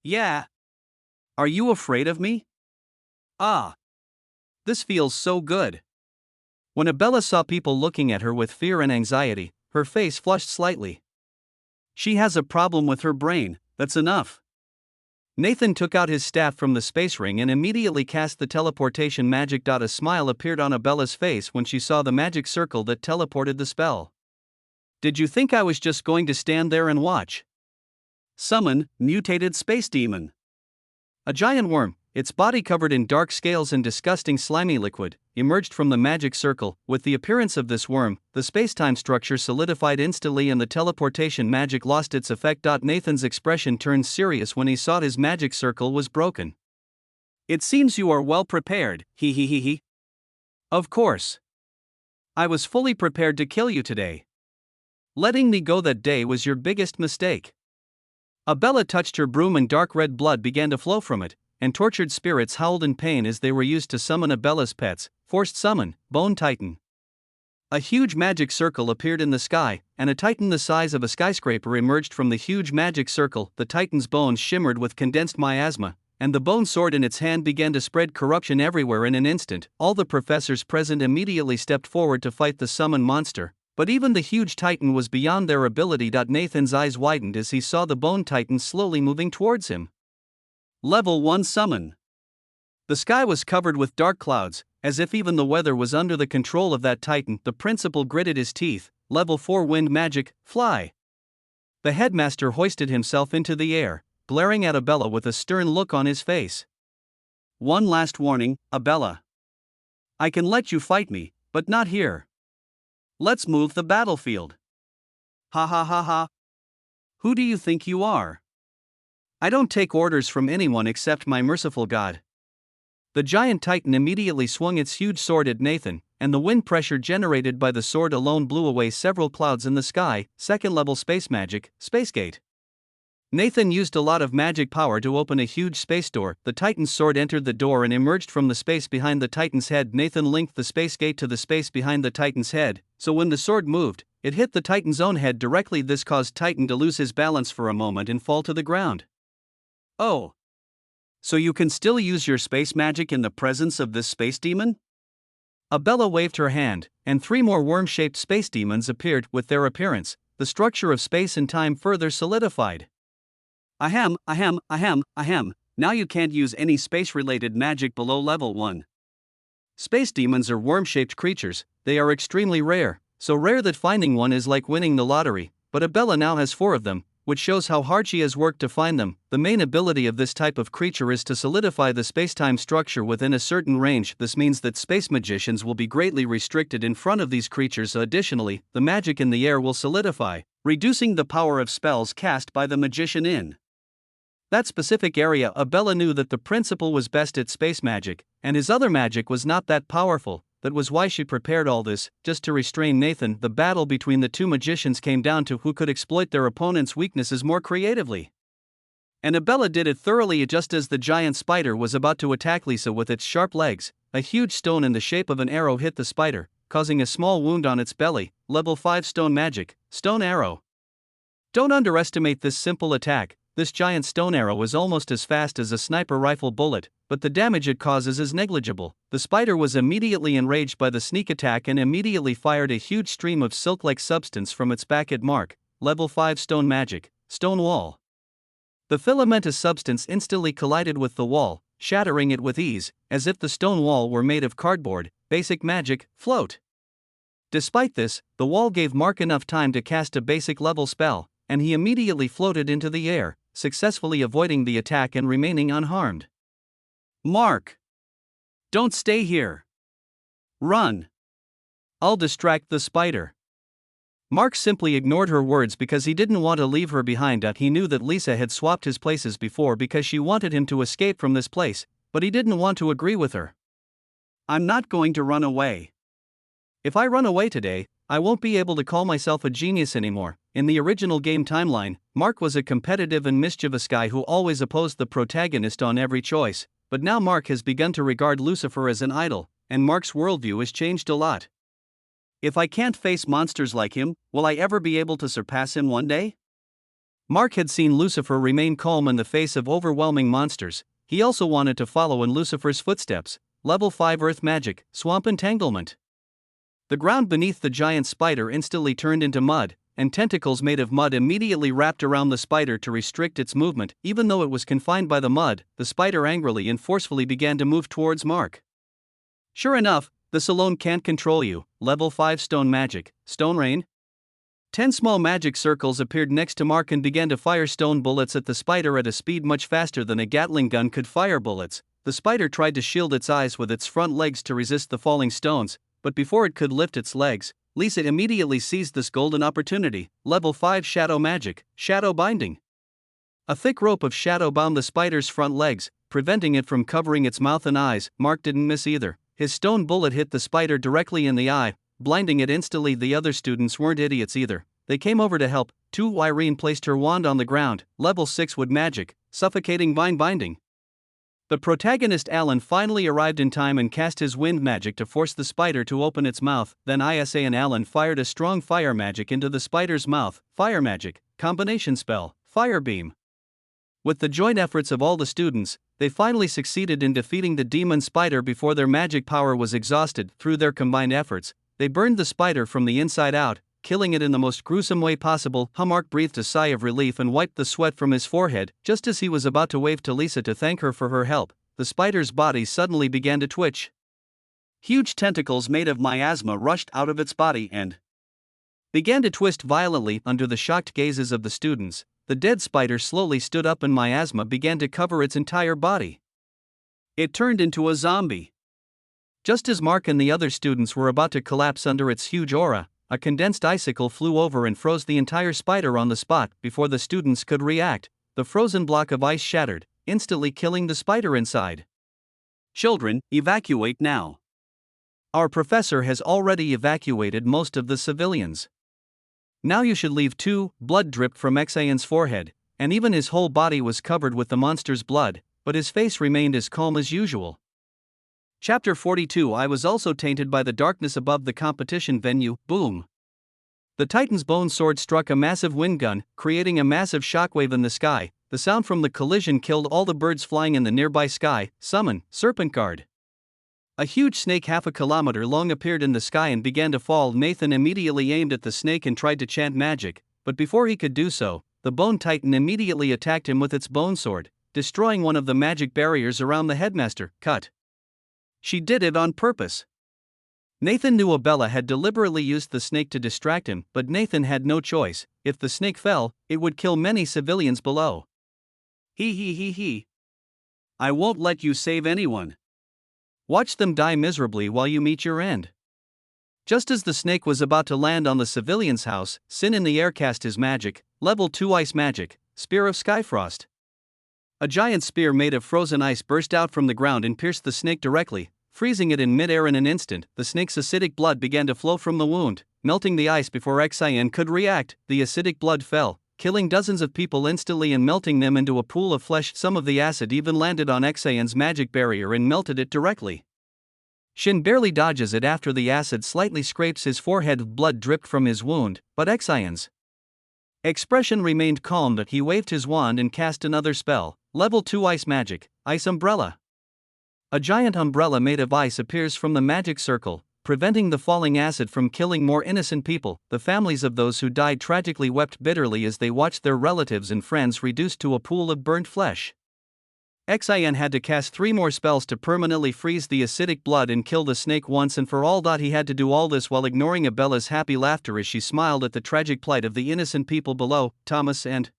Yeah. Are you afraid of me? Ah. This feels so good. When Abella saw people looking at her with fear and anxiety, her face flushed slightly. She has a problem with her brain, that's enough. Nathan took out his staff from the space ring and immediately cast the teleportation magic. A smile appeared on Abella's face when she saw the magic circle that teleported the spell. Did you think I was just going to stand there and watch? Summon, mutated space demon. A giant worm, its body covered in dark scales and disgusting slimy liquid, emerged from the magic circle. With the appearance of this worm, the space-time structure solidified instantly and the teleportation magic lost its effect. Nathan's expression turned serious when he saw his magic circle was broken. It seems you are well prepared, he. Of course. I was fully prepared to kill you today. Letting me go that day was your biggest mistake. Abella touched her broom and dark red blood began to flow from it, and tortured spirits howled in pain as they were used to summon Abella's pets. Forced summon, Bone Titan. A huge magic circle appeared in the sky, and a titan the size of a skyscraper emerged from the huge magic circle. The titan's bones shimmered with condensed miasma, and the bone sword in its hand began to spread corruption everywhere in an instant. All the professors present immediately stepped forward to fight the summoned monster, but even the huge titan was beyond their ability. Nathan's eyes widened as he saw the bone titan slowly moving towards him. Level 1 Summon. The sky was covered with dark clouds, as if even the weather was under the control of that titan. The principal gritted his teeth. Level 4 Wind Magic, Fly. The headmaster hoisted himself into the air, glaring at Abella with a stern look on his face. One last warning, Abella. I can let you fight me, but not here. Let's move the battlefield. Ha. Who do you think you are? I don't take orders from anyone except my merciful God. The giant titan immediately swung its huge sword at Nathan, and the wind pressure generated by the sword alone blew away several clouds in the sky. Second-level space magic, Space Gate. Nathan used a lot of magic power to open a huge space door. The titan's sword entered the door and emerged from the space behind the titan's head. Nathan linked the space gate to the space behind the titan's head, so when the sword moved, it hit the titan's own head directly. This caused Titan to lose his balance for a moment and fall to the ground. Oh. So you can still use your space magic in the presence of this space demon? Abella waved her hand, and 3 more worm-shaped space demons appeared. With their appearance, the structure of space and time further solidified. Ahem. Now you can't use any space-related magic below level 1. Space demons are worm-shaped creatures. They are extremely rare, so rare that finding one is like winning the lottery, but Abella now has 4 of them, which shows how hard she has worked to find them. The main ability of this type of creature is to solidify the space-time structure within a certain range. This means that space magicians will be greatly restricted in front of these creatures. Additionally, the magic in the air will solidify, reducing the power of spells cast by the magician in that specific area. Abella knew that the principal was best at space magic, and his other magic was not that powerful. That was why she prepared all this, just to restrain Nathan. The battle between the two magicians came down to who could exploit their opponent's weaknesses more creatively. And Abella did it thoroughly. Just as the giant spider was about to attack Lisa with its sharp legs, a huge stone in the shape of an arrow hit the spider, causing a small wound on its belly. Level 5 stone magic, stone arrow. Don't underestimate this simple attack. This giant stone arrow is almost as fast as a sniper rifle bullet, but the damage it causes is negligible. The spider was immediately enraged by the sneak attack and immediately fired a huge stream of silk-like substance from its back at Mark. Level 5 stone magic, stone wall. The filamentous substance instantly collided with the wall, shattering it with ease, as if the stone wall were made of cardboard. Basic magic, float. Despite this, the wall gave Mark enough time to cast a basic level spell, and he immediately floated into the air, successfully avoiding the attack and remaining unharmed. Mark! Don't stay here! Run! I'll distract the spider. Mark simply ignored her words because he didn't want to leave her behind. He knew that Lisa had swapped his places before because she wanted him to escape from this place, but he didn't want to agree with her. I'm not going to run away. If I run away today, I won't be able to call myself a genius anymore. In the original game timeline, Mark was a competitive and mischievous guy who always opposed the protagonist on every choice, but now Mark has begun to regard Lucifer as an idol, and Mark's worldview has changed a lot. If I can't face monsters like him, will I ever be able to surpass him one day? Mark had seen Lucifer remain calm in the face of overwhelming monsters. He also wanted to follow in Lucifer's footsteps. Level 5 Earth Magic, Swamp Entanglement. The ground beneath the giant spider instantly turned into mud, and tentacles made of mud immediately wrapped around the spider to restrict its movement. Even though it was confined by the mud, the spider angrily and forcefully began to move towards Mark. Sure enough, this alone can't control you. Level 5 Stone Magic, Stone Rain. 10 small magic circles appeared next to Mark and began to fire stone bullets at the spider at a speed much faster than a Gatling gun could fire bullets. The spider tried to shield its eyes with its front legs to resist the falling stones, but before it could lift its legs, Lisa immediately seized this golden opportunity. Level 5 Shadow Magic, Shadow Binding. A thick rope of shadow bound the spider's front legs, preventing it from covering its mouth and eyes. Mark didn't miss either. His stone bullet hit the spider directly in the eye, blinding it instantly. The other students weren't idiots either. They came over to help. 2 Irene placed her wand on the ground. Level 6 Wood Magic, Suffocating Vine Binding. The protagonist Alan finally arrived in time and cast his wind magic to force the spider to open its mouth. Then Isa and Alan fired a strong fire magic into the spider's mouth. Fire magic, combination spell, Fire Beam. With the joint efforts of all the students, they finally succeeded in defeating the demon spider before their magic power was exhausted. Through their combined efforts, they burned the spider from the inside out, killing it in the most gruesome way possible. Mark breathed a sigh of relief and wiped the sweat from his forehead. Just as he was about to wave to Lisa to thank her for her help, the spider's body suddenly began to twitch. Huge tentacles made of miasma rushed out of its body and began to twist violently. Under the shocked gazes of the students, the dead spider slowly stood up and miasma began to cover its entire body. It turned into a zombie. Just as Mark and the other students were about to collapse under its huge aura, a condensed icicle flew over and froze the entire spider on the spot. Before the students could react, the frozen block of ice shattered, instantly killing the spider inside. Children, evacuate now. Our professor has already evacuated most of the civilians. Now you should leave too. Blood dripped from Xian's forehead, and even his whole body was covered with the monster's blood, but his face remained as calm as usual. Chapter 42 I was also tainted by the darkness above the competition venue. Boom! The Titan's bone sword struck a massive wind gun, creating a massive shockwave in the sky. The sound from the collision killed all the birds flying in the nearby sky. Summon, Serpent Guard. A huge snake half a kilometer long appeared in the sky and began to fall. Nathan immediately aimed at the snake and tried to chant magic, but before he could do so, the Bone Titan immediately attacked him with its bone sword, destroying one of the magic barriers around the headmaster. Cut. She did it on purpose. Nathan knew Abella had deliberately used the snake to distract him, but Nathan had no choice. If the snake fell, it would kill many civilians below. He. I won't let you save anyone. Watch them die miserably while you meet your end. Just as the snake was about to land on the civilian's house, Sin in the air cast his magic, level 2 ice magic, Spear of Skyfrost. A giant spear made of frozen ice burst out from the ground and pierced the snake directly, freezing it in midair in an instant. The snake's acidic blood began to flow from the wound, melting the ice before Xian could react. The acidic blood fell, killing dozens of people instantly and melting them into a pool of flesh. Some of the acid even landed on Xian's magic barrier and melted it directly. Shin barely dodges it after the acid slightly scrapes his forehead. Blood dripped from his wound, but Xian's expression remained calm. That he waved his wand and cast another spell, level 2 ice magic, Ice Umbrella. A giant umbrella made of ice appears from the magic circle, preventing the falling acid from killing more innocent people. The families of those who died tragically wept bitterly as they watched their relatives and friends reduced to a pool of burnt flesh. Xian had to cast 3 more spells to permanently freeze the acidic blood and kill the snake once and for all. He had to do all this while ignoring Abella's happy laughter as she smiled at the tragic plight of the innocent people below. Thomas and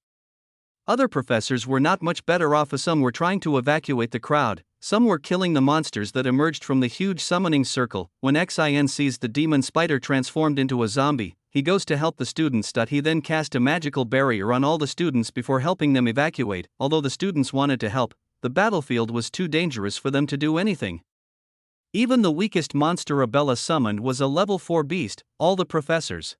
other professors were not much better off, as some were trying to evacuate the crowd, some were killing the monsters that emerged from the huge summoning circle. When Xian sees the demon spider transformed into a zombie, he goes to help the students. He then cast a magical barrier on all the students before helping them evacuate. Although the students wanted to help, the battlefield was too dangerous for them to do anything. Even the weakest monster Abella summoned was a level 4 beast. All the professors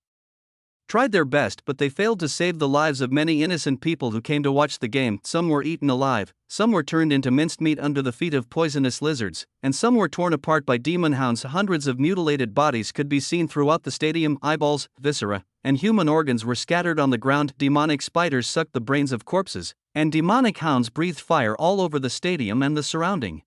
tried their best, but they failed to save the lives of many innocent people who came to watch the game. Some were eaten alive, some were turned into minced meat under the feet of poisonous lizards, and some were torn apart by demon hounds. Hundreds of mutilated bodies could be seen throughout the stadium. Eyeballs, viscera, and human organs were scattered on the ground. Demonic spiders sucked the brains of corpses, and demonic hounds breathed fire all over the stadium and the surrounding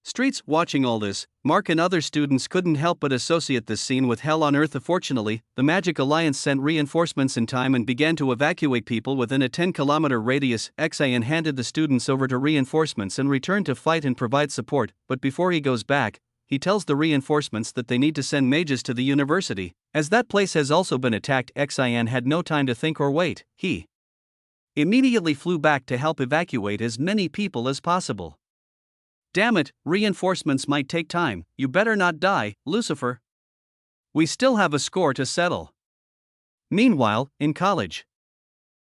streets. Watching all this, Mark and other students couldn't help but associate this scene with hell on earth. Fortunately, the Magic Alliance sent reinforcements in time and began to evacuate people within a 10-kilometer radius. Xian handed the students over to reinforcements and returned to fight and provide support, but before he goes back, he tells the reinforcements that they need to send mages to the university, as that place has also been attacked. Xian had no time to think or wait. He immediately flew back to help evacuate as many people as possible. Damn it, reinforcements might take time. You better not die, Lucifer. We still have a score to settle. Meanwhile, in college.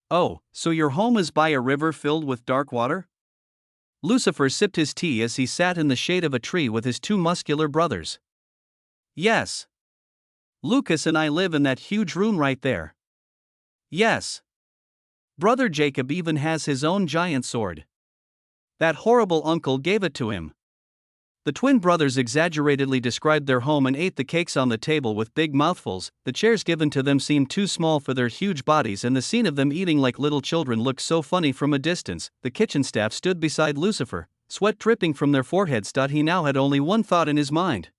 Oh, so your home is by a river filled with dark water? Lucifer sipped his tea as he sat in the shade of a tree with his 2 muscular brothers. Yes. Lucas and I live in that huge room right there. Yes. Brother Jacob even has his own giant sword. That horrible uncle gave it to him. The twin brothers exaggeratedly described their home and ate the cakes on the table with big mouthfuls. The chairs given to them seemed too small for their huge bodies, and the scene of them eating like little children looked so funny from a distance. The kitchen staff stood beside Lucifer, sweat dripping from their foreheads. He now had only one thought in his mind.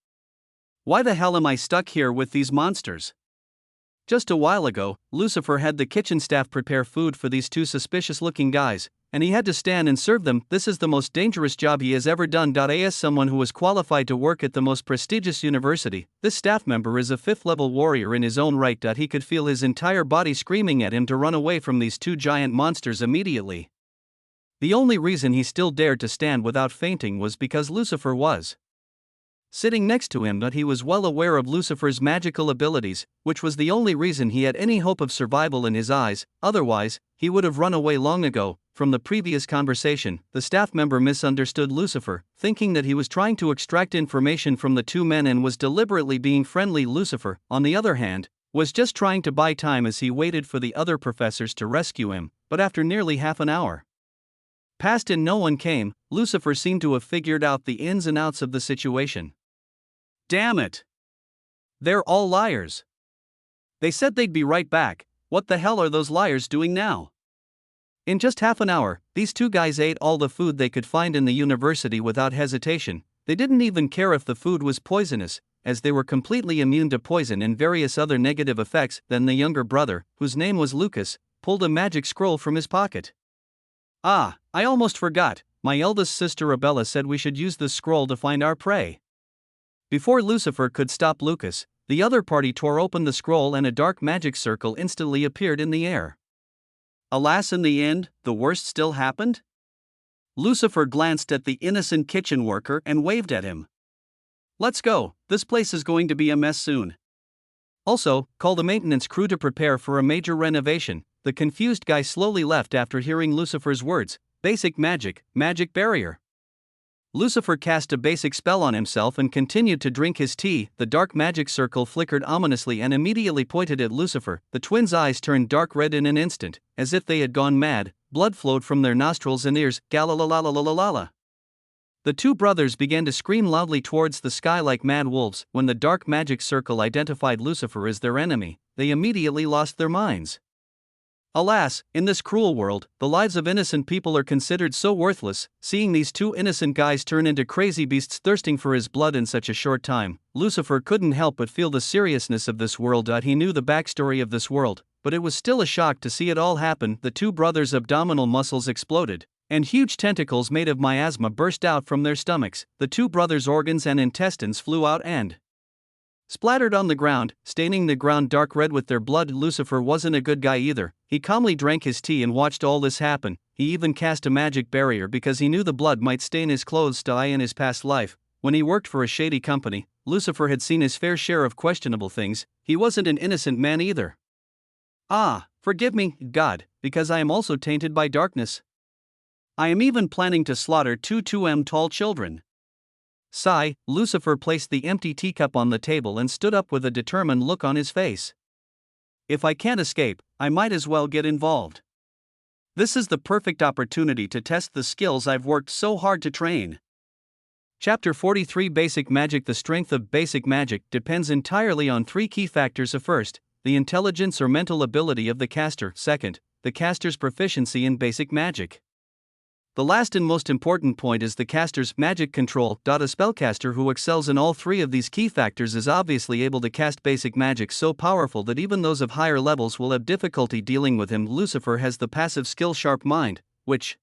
Why the hell am I stuck here with these monsters? Just a while ago, Lucifer had the kitchen staff prepare food for these 2 suspicious-looking guys, and he had to stand and serve them. This is the most dangerous job he has ever done. As someone who was qualified to work at the most prestigious university, this staff member is a 5th-level warrior in his own right. He could feel his entire body screaming at him to run away from these 2 giant monsters immediately. The only reason he still dared to stand without fainting was because Lucifer was sitting next to him. He was well aware of Lucifer's magical abilities, which was the only reason he had any hope of survival in his eyes. Otherwise, he would have run away long ago. From the previous conversation, the staff member misunderstood Lucifer, thinking that he was trying to extract information from the 2 men and was deliberately being friendly. Lucifer, on the other hand, was just trying to buy time as he waited for the other professors to rescue him. But after nearly half an hour passed and no one came, Lucifer seemed to have figured out the ins and outs of the situation. Damn it! They're all liars. They said they'd be right back. What the hell are those liars doing now? In just half an hour, these 2 guys ate all the food they could find in the university without hesitation. They didn't even care if the food was poisonous, as they were completely immune to poison and various other negative effects. Then the younger brother, whose name was Lucas, pulled a magic scroll from his pocket. Ah, I almost forgot. My eldest sister Abella said we should use this scroll to find our prey. Before Lucifer could stop Lucas, the other party tore open the scroll and a dark magic circle instantly appeared in the air. Alas, in the end, the worst still happened? Lucifer glanced at the innocent kitchen worker and waved at him. Let's go, This place is going to be a mess soon. Also, call the maintenance crew to prepare for a major renovation. The confused guy slowly left after hearing Lucifer's words. Basic magic, magic barrier. Lucifer cast a basic spell on himself and continued to drink his tea. The dark magic circle flickered ominously and immediately pointed at Lucifer. The twins' eyes turned dark red in an instant, as if they had gone mad. Blood flowed from their nostrils and ears. Galalalalalalalala. The two brothers began to scream loudly towards the sky like mad wolves. When the dark magic circle identified Lucifer as their enemy, they immediately lost their minds. Alas, in this cruel world, the lives of innocent people are considered so worthless. Seeing these two innocent guys turn into crazy beasts thirsting for his blood in such a short time, Lucifer couldn't help but feel the seriousness of this world. He knew the backstory of this world, but it was still a shock to see it all happen. The two brothers' abdominal muscles exploded, and huge tentacles made of miasma burst out from their stomachs. The two brothers' organs and intestines flew out and splattered on the ground, staining the ground dark red with their blood. Lucifer wasn't a good guy either. He calmly drank his tea and watched all this happen. He even cast a magic barrier because he knew the blood might stain his clothes. In his past life, when he worked for a shady company, Lucifer had seen his fair share of questionable things. He wasn't an innocent man either. Forgive me, God, because I am also tainted by darkness. I am even planning to slaughter 2 tall children. Sigh, Lucifer placed the empty teacup on the table and stood up with a determined look on his face. If I can't escape, I might as well get involved. This is the perfect opportunity to test the skills I've worked so hard to train. Chapter 43 Basic Magic. The strength of basic magic depends entirely on three key factors. First, the intelligence or mental ability of the caster. Second, the caster's proficiency in basic magic. The last and most important point is the caster's magic control. A spellcaster who excels in all three of these key factors is obviously able to cast basic magic so powerful that even those of higher levels will have difficulty dealing with him. Lucifer has the passive skill Sharp Mind, which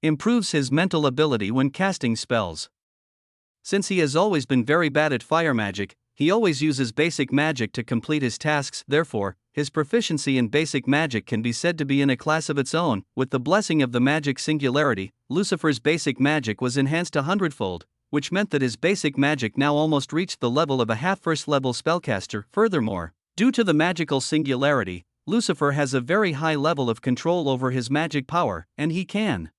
improves his mental ability when casting spells. Since he has always been very bad at fire magic, he always uses basic magic to complete his tasks. Therefore, his proficiency in basic magic can be said to be in a class of its own. With the blessing of the magic singularity, Lucifer's basic magic was enhanced 100-fold, which meant that his basic magic now almost reached the level of a half first-level spellcaster. Furthermore, due to the magical singularity, Lucifer has a very high level of control over his magic power, and he can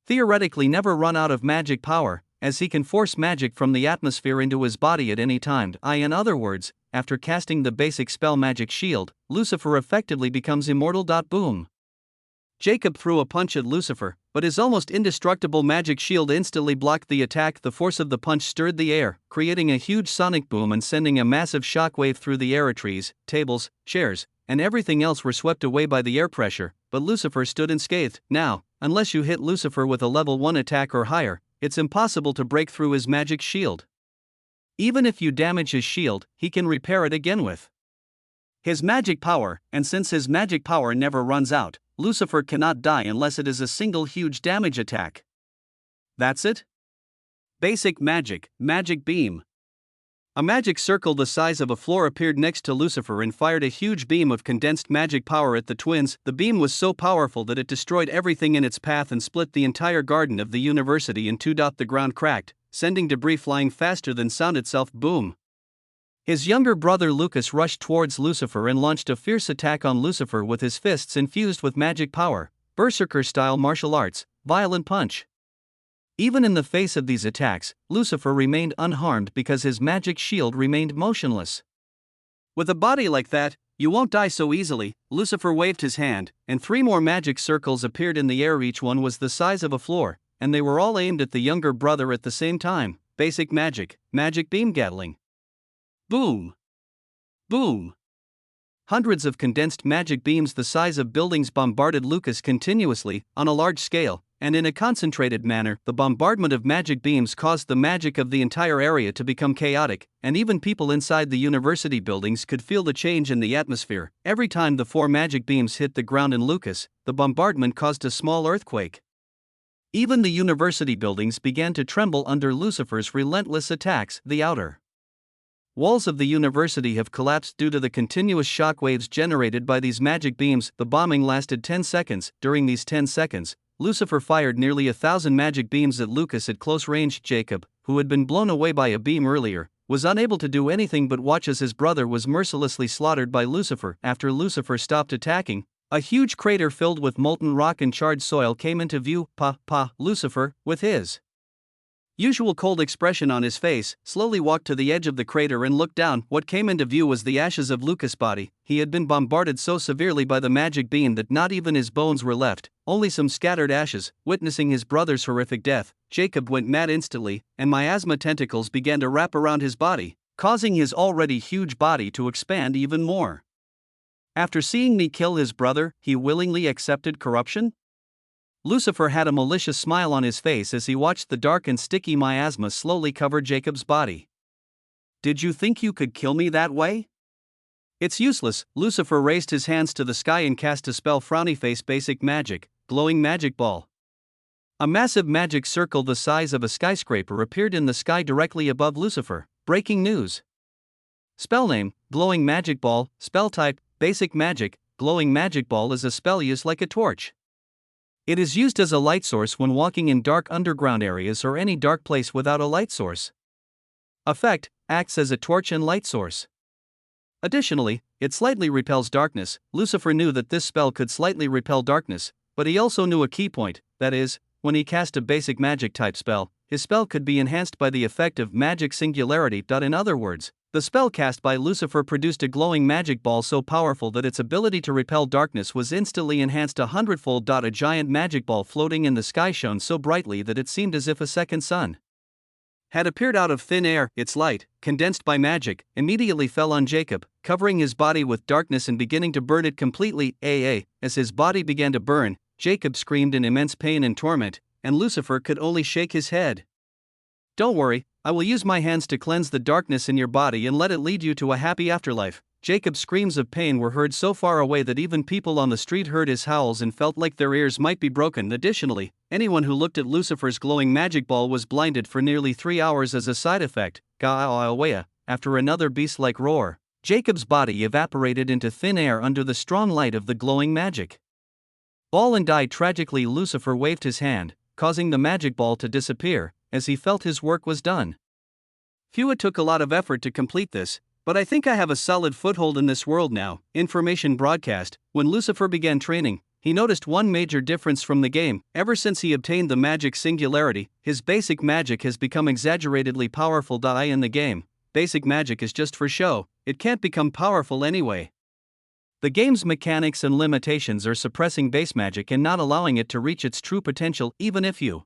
theoretically never run out of magic power, as he can force magic from the atmosphere into his body at any time. In other words, after casting the basic spell Magic Shield, Lucifer effectively becomes immortal. Boom. Jacob threw a punch at Lucifer, but his almost indestructible magic shield instantly blocked the attack. The force of the punch stirred the air, creating a huge sonic boom and sending a massive shockwave through the air. Trees, tables, chairs, and everything else were swept away by the air pressure, but Lucifer stood unscathed. Now, unless you hit Lucifer with a level 1 attack or higher, it's impossible to break through his magic shield. Even if you damage his shield, he can repair it again with his magic power, and since his magic power never runs out, Lucifer cannot die unless it is a single huge damage attack. That's it? Basic magic, magic beam. A magic circle the size of a floor appeared next to Lucifer and fired a huge beam of condensed magic power at the twins. The beam was so powerful that it destroyed everything in its path and split the entire garden of the university in two. The ground cracked, sending debris flying faster than sound itself. Boom. His younger brother Lucas rushed towards Lucifer and launched a fierce attack on Lucifer with his fists infused with magic power, berserker-style martial arts, violent punch. Even in the face of these attacks, Lucifer remained unharmed because his magic shield remained motionless. With a body like that, you won't die so easily. Lucifer waved his hand, and 3 more magic circles appeared in the air. Each one was the size of a floor, and they were all aimed at the younger brother at the same time. Basic magic, magic beam Gatling. Boom! Boom! Hundreds of condensed magic beams the size of buildings bombarded Lucas continuously, on a large scale, and in a concentrated manner. The bombardment of magic beams caused the magic of the entire area to become chaotic, and even people inside the university buildings could feel the change in the atmosphere. Every time the 4 magic beams hit the ground in Lucas, the bombardment caused a small earthquake. Even the university buildings began to tremble under Lucifer's relentless attacks. The outer walls of the university have collapsed due to the continuous shock waves generated by these magic beams. The bombing lasted 10 seconds. During these 10 seconds, Lucifer fired nearly 1,000 magic beams at Lucas at close range. Jacob, who had been blown away by a beam earlier, was unable to do anything but watch as his brother was mercilessly slaughtered by Lucifer. After Lucifer stopped attacking, a huge crater filled with molten rock and charred soil came into view. Lucifer, with his usual cold expression on his face, slowly walked to the edge of the crater and looked down. What came into view was the ashes of Lucas' body. He had been bombarded so severely by the magic beam that not even his bones were left, only some scattered ashes. Witnessing his brother's horrific death, Jacob went mad instantly, and miasma tentacles began to wrap around his body, causing his already huge body to expand even more. After seeing me kill his brother, he willingly accepted corruption? Lucifer had a malicious smile on his face as he watched the dark and sticky miasma slowly cover Jacob's body. Did you think you could kill me that way? It's useless. Lucifer raised his hands to the sky and cast a spell. Frowny face. Basic magic, glowing magic ball. A massive magic circle the size of a skyscraper appeared in the sky directly above Lucifer. Breaking news. Spell name, glowing magic ball. Spell type, basic magic. Glowing magic ball is a spell used like a torch. It is used as a light source when walking in dark underground areas or any dark place without a light source. Effect, acts as a torch and light source. Additionally, it slightly repels darkness. Lucifer knew that this spell could slightly repel darkness, but he also knew a key point, that is, when he cast a basic magic type spell, his spell could be enhanced by the effect of magic singularity. In other words, the spell cast by Lucifer produced a glowing magic ball so powerful that its ability to repel darkness was instantly enhanced 100-fold. A giant magic ball floating in the sky shone so brightly that it seemed as if a second sun had appeared out of thin air. Its light, condensed by magic, immediately fell on Jacob, covering his body with darkness and beginning to burn it completely. As his body began to burn, Jacob screamed in immense pain and torment, and Lucifer could only shake his head. Don't worry, I will use my hands to cleanse the darkness in your body and let it lead you to a happy afterlife. Jacob's screams of pain were heard so far away that even people on the street heard his howls and felt like their ears might be broken. Additionally, anyone who looked at Lucifer's glowing magic ball was blinded for nearly 3 hours as a side effect. After another beast-like roar, Jacob's body evaporated into thin air under the strong light of the glowing magic ball and died tragically. Lucifer waved his hand, causing the magic ball to disappear, as he felt his work was done. It took a lot of effort to complete this, but I think I have a solid foothold in this world now. Information broadcast. When Lucifer began training, he noticed one major difference from the game. Ever since he obtained the magic singularity, his basic magic has become exaggeratedly powerful. In the game, basic magic is just for show, it can't become powerful anyway. The game's mechanics and limitations are suppressing base magic and not allowing it to reach its true potential. Even if you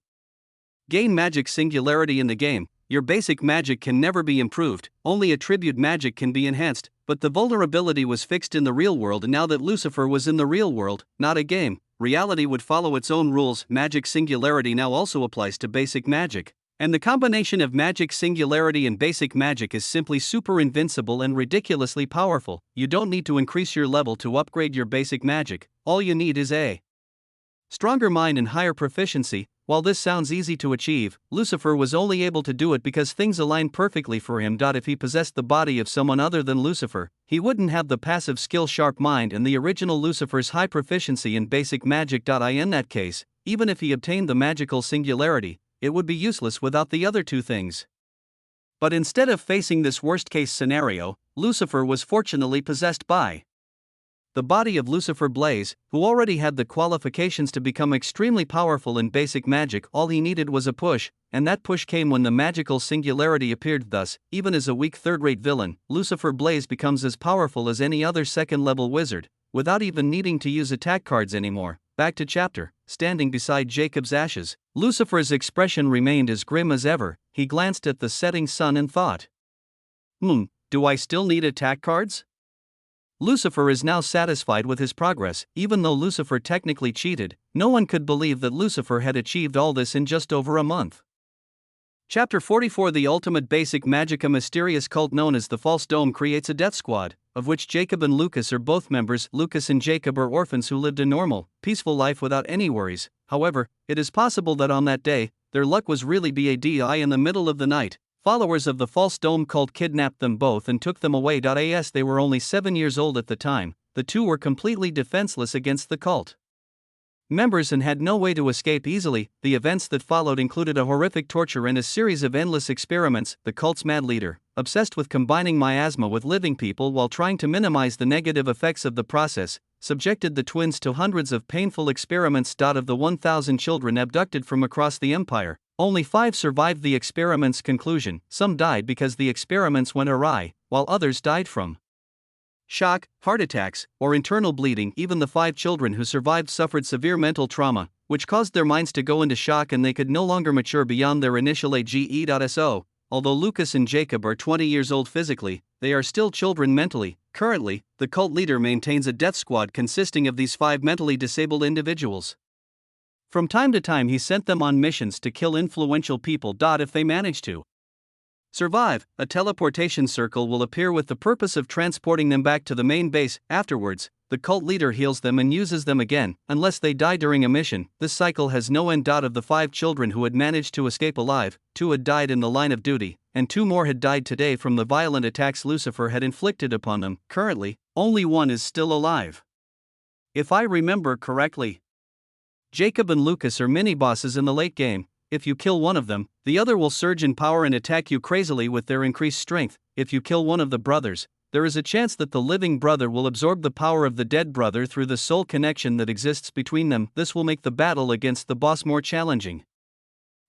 gain magic singularity in the game, your basic magic can never be improved, only attribute magic can be enhanced. But the vulnerability was fixed in the real world, and now that Lucifer was in the real world, not a game, reality would follow its own rules. Magic singularity now also applies to basic magic, and the combination of magic singularity and basic magic is simply super invincible and ridiculously powerful. You don't need to increase your level to upgrade your basic magic, all you need is a stronger mind and higher proficiency. While this sounds easy to achieve, Lucifer was only able to do it because things aligned perfectly for him. If he possessed the body of someone other than Lucifer, he wouldn't have the passive skill sharp mind and the original Lucifer's high proficiency in basic magic. In that case, even if he obtained the magical singularity, it would be useless without the other two things. But instead of facing this worst-case scenario, Lucifer was fortunately possessed by the body of Lucifer Blaze, who already had the qualifications to become extremely powerful in basic magic. All he needed was a push, and that push came when the magical singularity appeared. Thus, even as a weak third-rate villain, Lucifer Blaze becomes as powerful as any other second-level wizard, without even needing to use attack cards anymore. Back to chapter. Standing beside Jacob's ashes, Lucifer's expression remained as grim as ever. He glanced at the setting sun and thought, do I still need attack cards? Lucifer is now satisfied with his progress. Even though Lucifer technically cheated, no one could believe that Lucifer had achieved all this in just over a month. Chapter 44. The ultimate basic magic. A mysterious cult known as the False Dome creates a death squad, of which Jacob and Lucas are both members. Lucas and Jacob are orphans who lived a normal, peaceful life without any worries. However, it is possible that on that day, their luck was really bad. In the middle of the night, followers of the False Dome cult kidnapped them both and took them away. As they were only 7 years old at the time, the two were completely defenseless against the cult members and had no way to escape easily. The events that followed included a horrific torture and a series of endless experiments. The cult's mad leader, obsessed with combining miasma with living people while trying to minimize the negative effects of the process, subjected the twins to hundreds of painful experiments. Of the 1,000 children abducted from across the empire, only 5 survived the experiments. Conclusion: some died because the experiments went awry, while others died from shock, heart attacks, or internal bleeding. Even the 5 children who survived suffered severe mental trauma, which caused their minds to go into shock and they could no longer mature beyond their initial age. Although Lucas and Jacob are 20 years old physically, they are still children mentally. Currently, the cult leader maintains a death squad consisting of these 5 mentally disabled individuals. From time to time, he sent them on missions to kill influential people. If they manage to survive, a teleportation circle will appear with the purpose of transporting them back to the main base. Afterwards, the cult leader heals them and uses them again, unless they die during a mission. This cycle has no end. Of the 5 children who had managed to escape alive, 2 had died in the line of duty, and 2 more had died today from the violent attacks Lucifer had inflicted upon them. Currently, only 1 is still alive. If I remember correctly, Jacob and Lucas are mini-bosses in the late game. If you kill one of them, the other will surge in power and attack you crazily with their increased strength. If you kill one of the brothers, there is a chance that the living brother will absorb the power of the dead brother through the soul connection that exists between them. This will make the battle against the boss more challenging.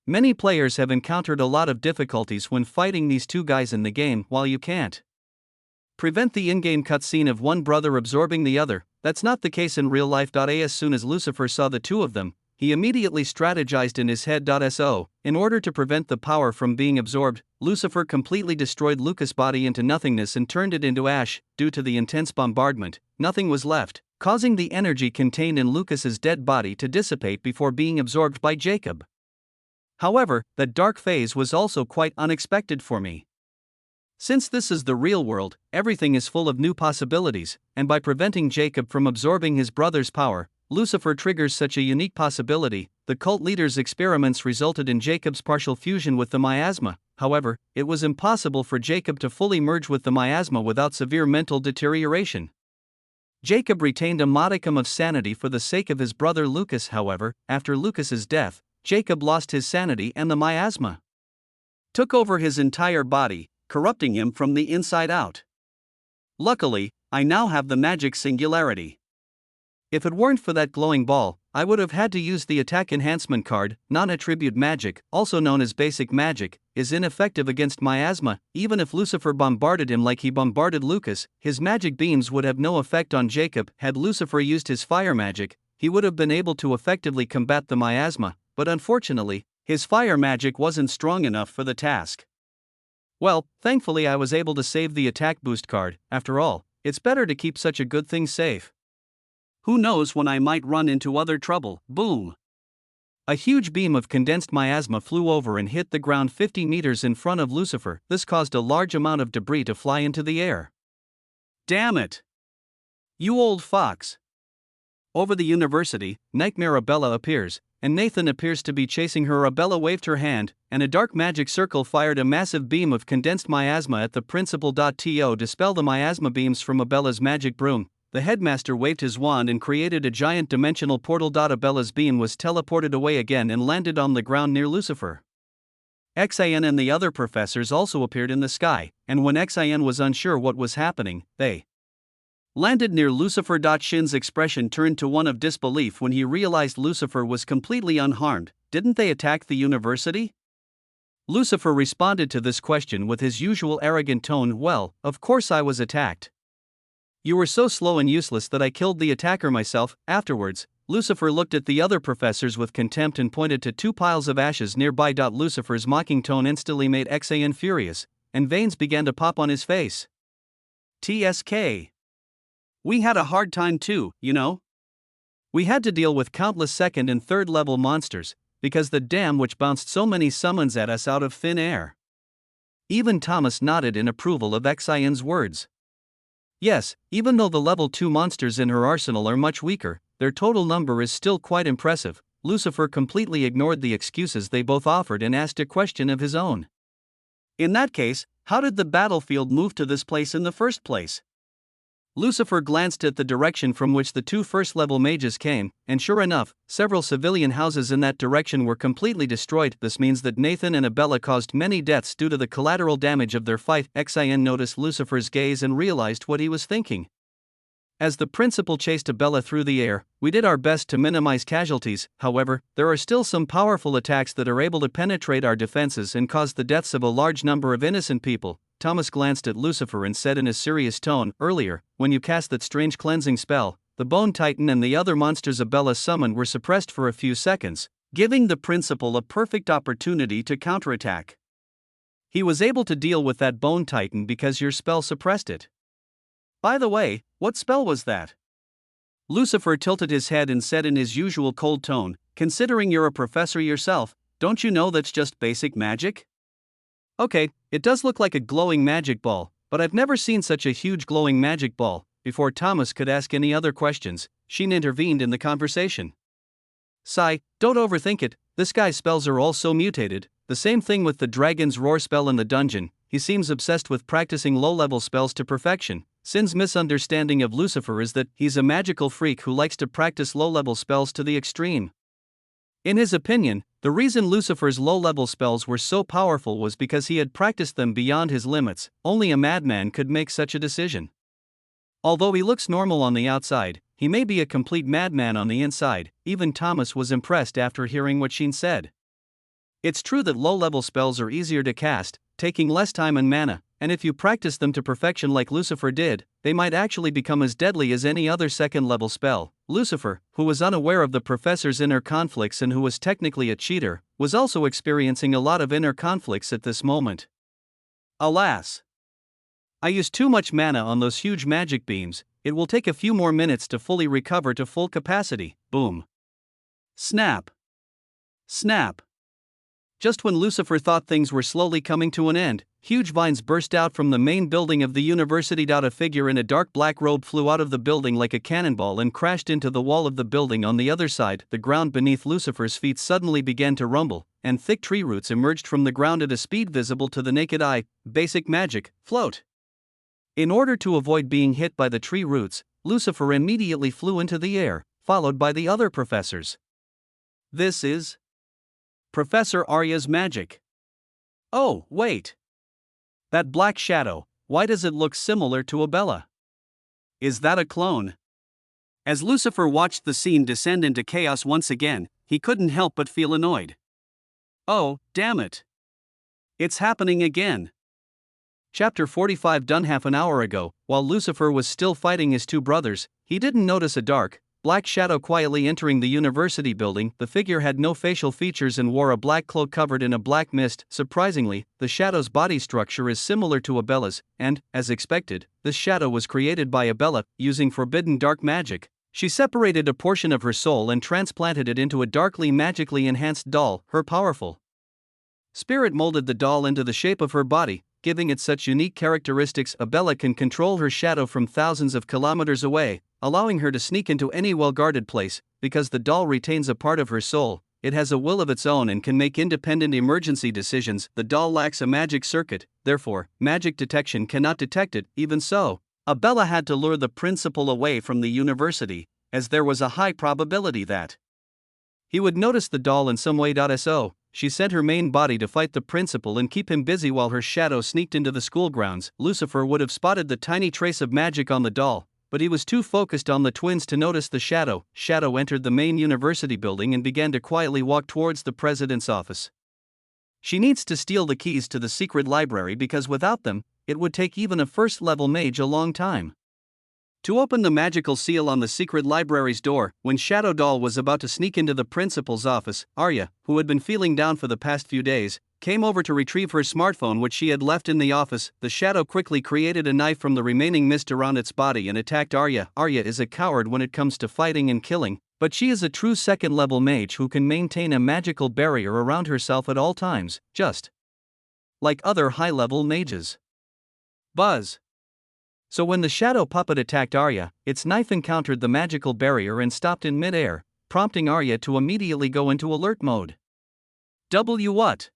Many players have encountered a lot of difficulties when fighting these 2 guys in the game. While you can't prevent the in-game cutscene of one brother absorbing the other, that's not the case in real life. As soon as Lucifer saw the 2 of them, he immediately strategized in his head. In order to prevent the power from being absorbed, Lucifer completely destroyed Lucas' body into nothingness and turned it into ash. Due to the intense bombardment, nothing was left, causing the energy contained in Lucas's dead body to dissipate before being absorbed by Jacob. However, that dark phase was also quite unexpected for me. Since this is the real world, everything is full of new possibilities, and by preventing Jacob from absorbing his brother's power, Lucifer triggers such a unique possibility. The cult leader's experiments resulted in Jacob's partial fusion with the miasma. However, it was impossible for Jacob to fully merge with the miasma without severe mental deterioration. Jacob retained a modicum of sanity for the sake of his brother Lucas. However, after Lucas's death, Jacob lost his sanity and the miasma took over his entire body, corrupting him from the inside out. Luckily, I now have the magic singularity. If it weren't for that glowing ball, I would have had to use the attack enhancement card. Non-attribute magic, also known as basic magic, is ineffective against miasma. Even if Lucifer bombarded him like he bombarded Lucas, his magic beams would have no effect on Jacob. Had Lucifer used his fire magic, he would have been able to effectively combat the miasma, but unfortunately, his fire magic wasn't strong enough for the task. Well, thankfully I was able to save the attack boost card. After all, it's better to keep such a good thing safe. Who knows when I might run into other trouble. Boom! A huge beam of condensed miasma flew over and hit the ground 50 meters in front of Lucifer. This caused a large amount of debris to fly into the air. Damn it! You old fox! Over the university, Nightmare Abella appears, and Nathan appears to be chasing her. Abella waved her hand, and a dark magic circle fired a massive beam of condensed miasma at the principal. To dispel the miasma beams from Abella's magic broom, the headmaster waved his wand and created a giant dimensional portal. Abella's beam was teleported away again and landed on the ground near Lucifer. Xin and the other professors also appeared in the sky, and when Xin was unsure what was happening, they landed near Lucifer. Shin's expression turned to one of disbelief when he realized Lucifer was completely unharmed. Didn't they attack the university? Lucifer responded to this question with his usual arrogant tone. Well, of course I was attacked. You were so slow and useless that I killed the attacker myself. Afterwards, Lucifer looked at the other professors with contempt and pointed to 2 piles of ashes nearby. Lucifer's mocking tone instantly made Xin furious, and veins began to pop on his face. TSK. We had a hard time too, you know. We had to deal with countless 2nd and 3rd level monsters, because the dam which bounced so many summons at us out of thin air. Even Thomas nodded in approval of Xin's words. Yes, even though the level 2 monsters in her arsenal are much weaker, their total number is still quite impressive. Lucifer completely ignored the excuses they both offered and asked a question of his own. In that case, how did the battlefield move to this place in the first place? Lucifer glanced at the direction from which the two first-level mages came, and sure enough, several civilian houses in that direction were completely destroyed. This means that Nathan and Abella caused many deaths due to the collateral damage of their fight. Xin noticed Lucifer's gaze and realized what he was thinking. As the principal chased Abella through the air, we did our best to minimize casualties. However, there are still some powerful attacks that are able to penetrate our defenses and cause the deaths of a large number of innocent people. Thomas glanced at Lucifer and said in a serious tone, "Earlier, when you cast that strange cleansing spell, the Bone Titan and the other monsters Abella summoned were suppressed for a few seconds, giving the principal a perfect opportunity to counterattack. He was able to deal with that Bone Titan because your spell suppressed it. By the way, what spell was that?" Lucifer tilted his head and said in his usual cold tone, "Considering you're a professor yourself, don't you know that's just basic magic? Okay, it does look like a glowing magic ball, but I've never seen such a huge glowing magic ball." Before Thomas could ask any other questions, Sheen intervened in the conversation. "Sai, don't overthink it, this guy's spells are all so mutated. The same thing with the Dragon's Roar spell in the dungeon, he seems obsessed with practicing low-level spells to perfection. Sin's misunderstanding of Lucifer is that he's a magical freak who likes to practice low-level spells to the extreme. In his opinion, the reason Lucifer's low-level spells were so powerful was because he had practiced them beyond his limits. Only a madman could make such a decision. Although he looks normal on the outside, he may be a complete madman on the inside." Even Thomas was impressed after hearing what Sheen said. It's true that low-level spells are easier to cast, taking less time and mana, and if you practice them to perfection like Lucifer did, they might actually become as deadly as any other second-level spell. Lucifer, who was unaware of the professor's inner conflicts and who was technically a cheater, was also experiencing a lot of inner conflicts at this moment. "Alas! I used too much mana on those huge magic beams, it will take a few more minutes to fully recover to full capacity." Boom. Snap. Snap. Just when Lucifer thought things were slowly coming to an end, huge vines burst out from the main building of the university. A figure in a dark black robe flew out of the building like a cannonball and crashed into the wall of the building on the other side. The ground beneath Lucifer's feet suddenly began to rumble, and thick tree roots emerged from the ground at a speed visible to the naked eye. Basic magic, float. In order to avoid being hit by the tree roots, Lucifer immediately flew into the air, followed by the other professors. This is Professor Arya's magic. Oh, wait. That black shadow, why does it look similar to Abella? Is that a clone? As Lucifer watched the scene descend into chaos once again, he couldn't help but feel annoyed. Oh, damn it. It's happening again. Chapter 45. Done half an hour ago, while Lucifer was still fighting his two brothers, he didn't notice a dark, black shadow quietly entering the university building. The figure had no facial features and wore a black cloak covered in a black mist. Surprisingly, the shadow's body structure is similar to Abella's, and, as expected, this shadow was created by Abella, using forbidden dark magic. She separated a portion of her soul and transplanted it into a darkly magically enhanced doll. Her powerful spirit molded the doll into the shape of her body, giving it such unique characteristics. Abella can control her shadow from thousands of kilometers away, allowing her to sneak into any well-guarded place. Because the doll retains a part of her soul, it has a will of its own and can make independent emergency decisions. The doll lacks a magic circuit, therefore, magic detection cannot detect it. Even so, Abella had to lure the principal away from the university, as there was a high probability that he would notice the doll in some way. So, she sent her main body to fight the principal and keep him busy while her shadow sneaked into the school grounds. Lucifer would have spotted the tiny trace of magic on the doll, but he was too focused on the twins to notice the shadow. Shadow entered the main university building and began to quietly walk towards the president's office. She needs to steal the keys to the secret library because without them, it would take even a first-level mage a long time to open the magical seal on the secret library's door. When Shadow Doll was about to sneak into the principal's office, Arya, who had been feeling down for the past few days, came over to retrieve her smartphone which she had left in the office. The shadow quickly created a knife from the remaining mist around its body and attacked Arya. Arya is a coward when it comes to fighting and killing, but she is a true second-level mage who can maintain a magical barrier around herself at all times, just like other high-level mages. Buzz. So when the shadow puppet attacked Arya, its knife encountered the magical barrier and stopped in mid-air, prompting Arya to immediately go into alert mode. What?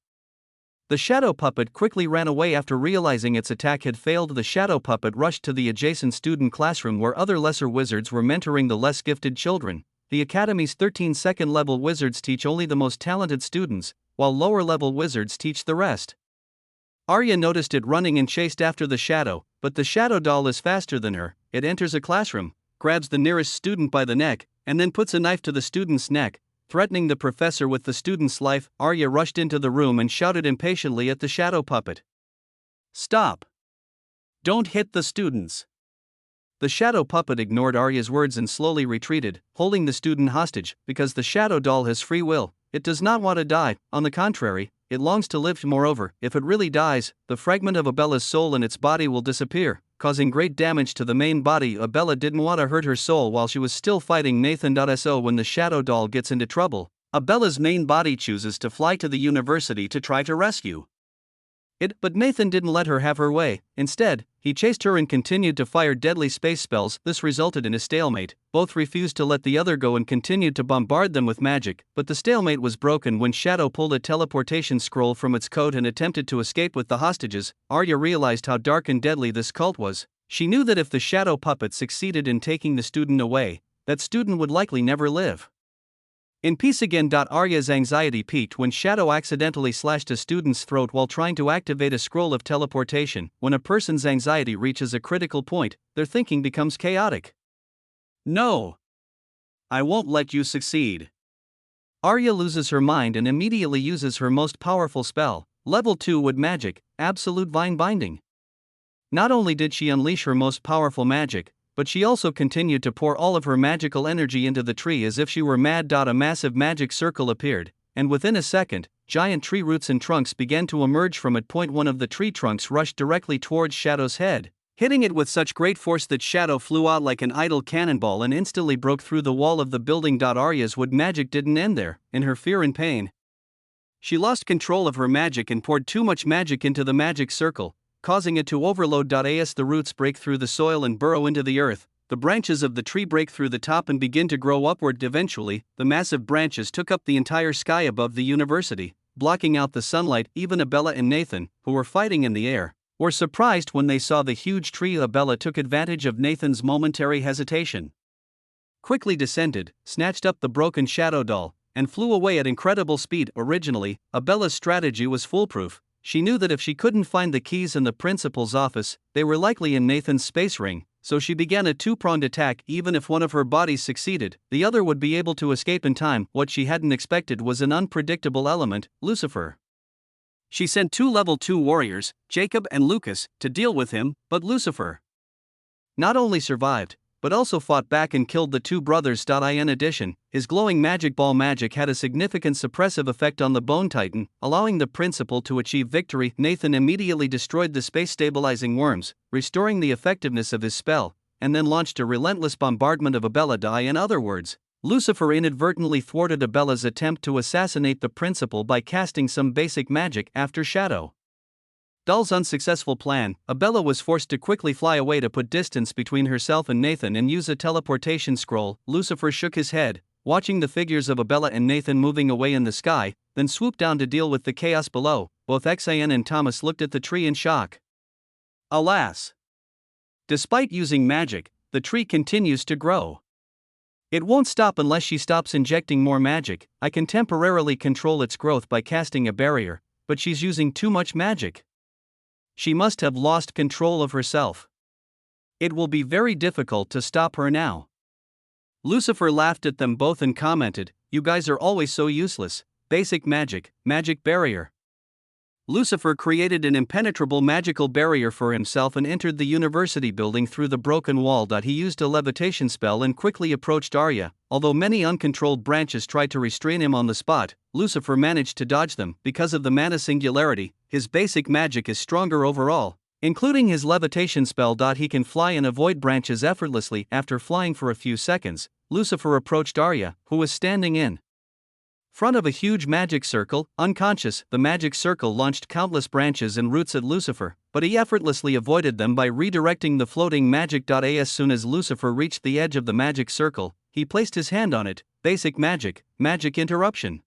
The shadow puppet quickly ran away after realizing its attack had failed. The shadow puppet rushed to the adjacent student classroom where other lesser wizards were mentoring the less gifted children. The Academy's 13 second-level wizards teach only the most talented students, while lower-level wizards teach the rest. Arya noticed it running and chased after the shadow, but the shadow doll is faster than her. It enters a classroom, grabs the nearest student by the neck, and then puts a knife to the student's neck, threatening the professor with the student's life. Arya rushed into the room and shouted impatiently at the shadow puppet. "Stop! Don't hit the students!" The shadow puppet ignored Arya's words and slowly retreated, holding the student hostage. Because the shadow doll has free will, it does not want to die. On the contrary, it longs to live. Moreover, if it really dies, the fragment of Abella's soul in its body will disappear, causing great damage to the main body. Abella didn't want to hurt her soul while she was still fighting Nathan. So when the shadow doll gets into trouble, Abella's main body chooses to fly to the university to try to rescue it, but Nathan didn't let her have her way. Instead, he chased her and continued to fire deadly space spells. This resulted in a stalemate. Both refused to let the other go and continued to bombard them with magic, but the stalemate was broken when Shadow pulled a teleportation scroll from its coat and attempted to escape with the hostages. Arya realized how dark and deadly this cult was. She knew that if the shadow puppet succeeded in taking the student away, that student would likely never live in peace again. Arya's anxiety peaked when Shadow accidentally slashed a student's throat while trying to activate a scroll of teleportation. When a person's anxiety reaches a critical point, their thinking becomes chaotic. "No! I won't let you succeed." Arya loses her mind and immediately uses her most powerful spell, Level 2 Wood Magic, Absolute Vine Binding. Not only did she unleash her most powerful magic, but she also continued to pour all of her magical energy into the tree as if she were mad. A massive magic circle appeared, and within a second, giant tree roots and trunks began to emerge from it. One of the tree trunks rushed directly towards Shadow's head, hitting it with such great force that Shadow flew out like an idle cannonball and instantly broke through the wall of the building. Arya's wood magic didn't end there. In her fear and pain, she lost control of her magic and poured too much magic into the magic circle, causing it to overload. As the roots break through the soil and burrow into the earth, the branches of the tree break through the top and begin to grow upward. Eventually, the massive branches took up the entire sky above the university, blocking out the sunlight. Even Abella and Nathan, who were fighting in the air, were surprised when they saw the huge tree. Abella took advantage of Nathan's momentary hesitation, quickly descended, snatched up the broken shadow doll, and flew away at incredible speed. Originally, Abella's strategy was foolproof. She knew that if she couldn't find the keys in the principal's office, they were likely in Nathan's space ring, so she began a two-pronged attack. Even if one of her bodies succeeded, the other would be able to escape in time. What she hadn't expected was an unpredictable element, Lucifer. She sent 2 level 2 warriors, Jacob and Lucas, to deal with him, but Lucifer not only survived, but also fought back and killed the 2 brothers. In addition, his glowing magic ball magic had a significant suppressive effect on the Bone Titan, allowing the principal to achieve victory. Nathan immediately destroyed the space-stabilizing worms, restoring the effectiveness of his spell, and then launched a relentless bombardment of Abella. In other words, Lucifer inadvertently thwarted Abella's attempt to assassinate the principal by casting some basic magic after Shadow Doll's unsuccessful plan. Abella was forced to quickly fly away to put distance between herself and Nathan and use a teleportation scroll. Lucifer shook his head, watching the figures of Abella and Nathan moving away in the sky, then swooped down to deal with the chaos below. Both Xian and Thomas looked at the tree in shock. Alas! Despite using magic, the tree continues to grow. It won't stop unless she stops injecting more magic. I can temporarily control its growth by casting a barrier, but she's using too much magic. She must have lost control of herself. It will be very difficult to stop her now. Lucifer laughed at them both and commented, "You guys are always so useless. Basic magic, magic barrier." Lucifer created an impenetrable magical barrier for himself and entered the university building through the broken wall. He used a levitation spell and quickly approached Arya. Although many uncontrolled branches tried to restrain him on the spot, Lucifer managed to dodge them. Because of the mana singularity, his basic magic is stronger overall, including his levitation spell. He can fly and avoid branches effortlessly. After flying for a few seconds, Lucifer approached Arya, who was standing in front of a huge magic circle. Unconscious, the magic circle launched countless branches and roots at Lucifer, but he effortlessly avoided them by redirecting the floating magic. As soon as Lucifer reached the edge of the magic circle, he placed his hand on it. Basic magic, magic interruption.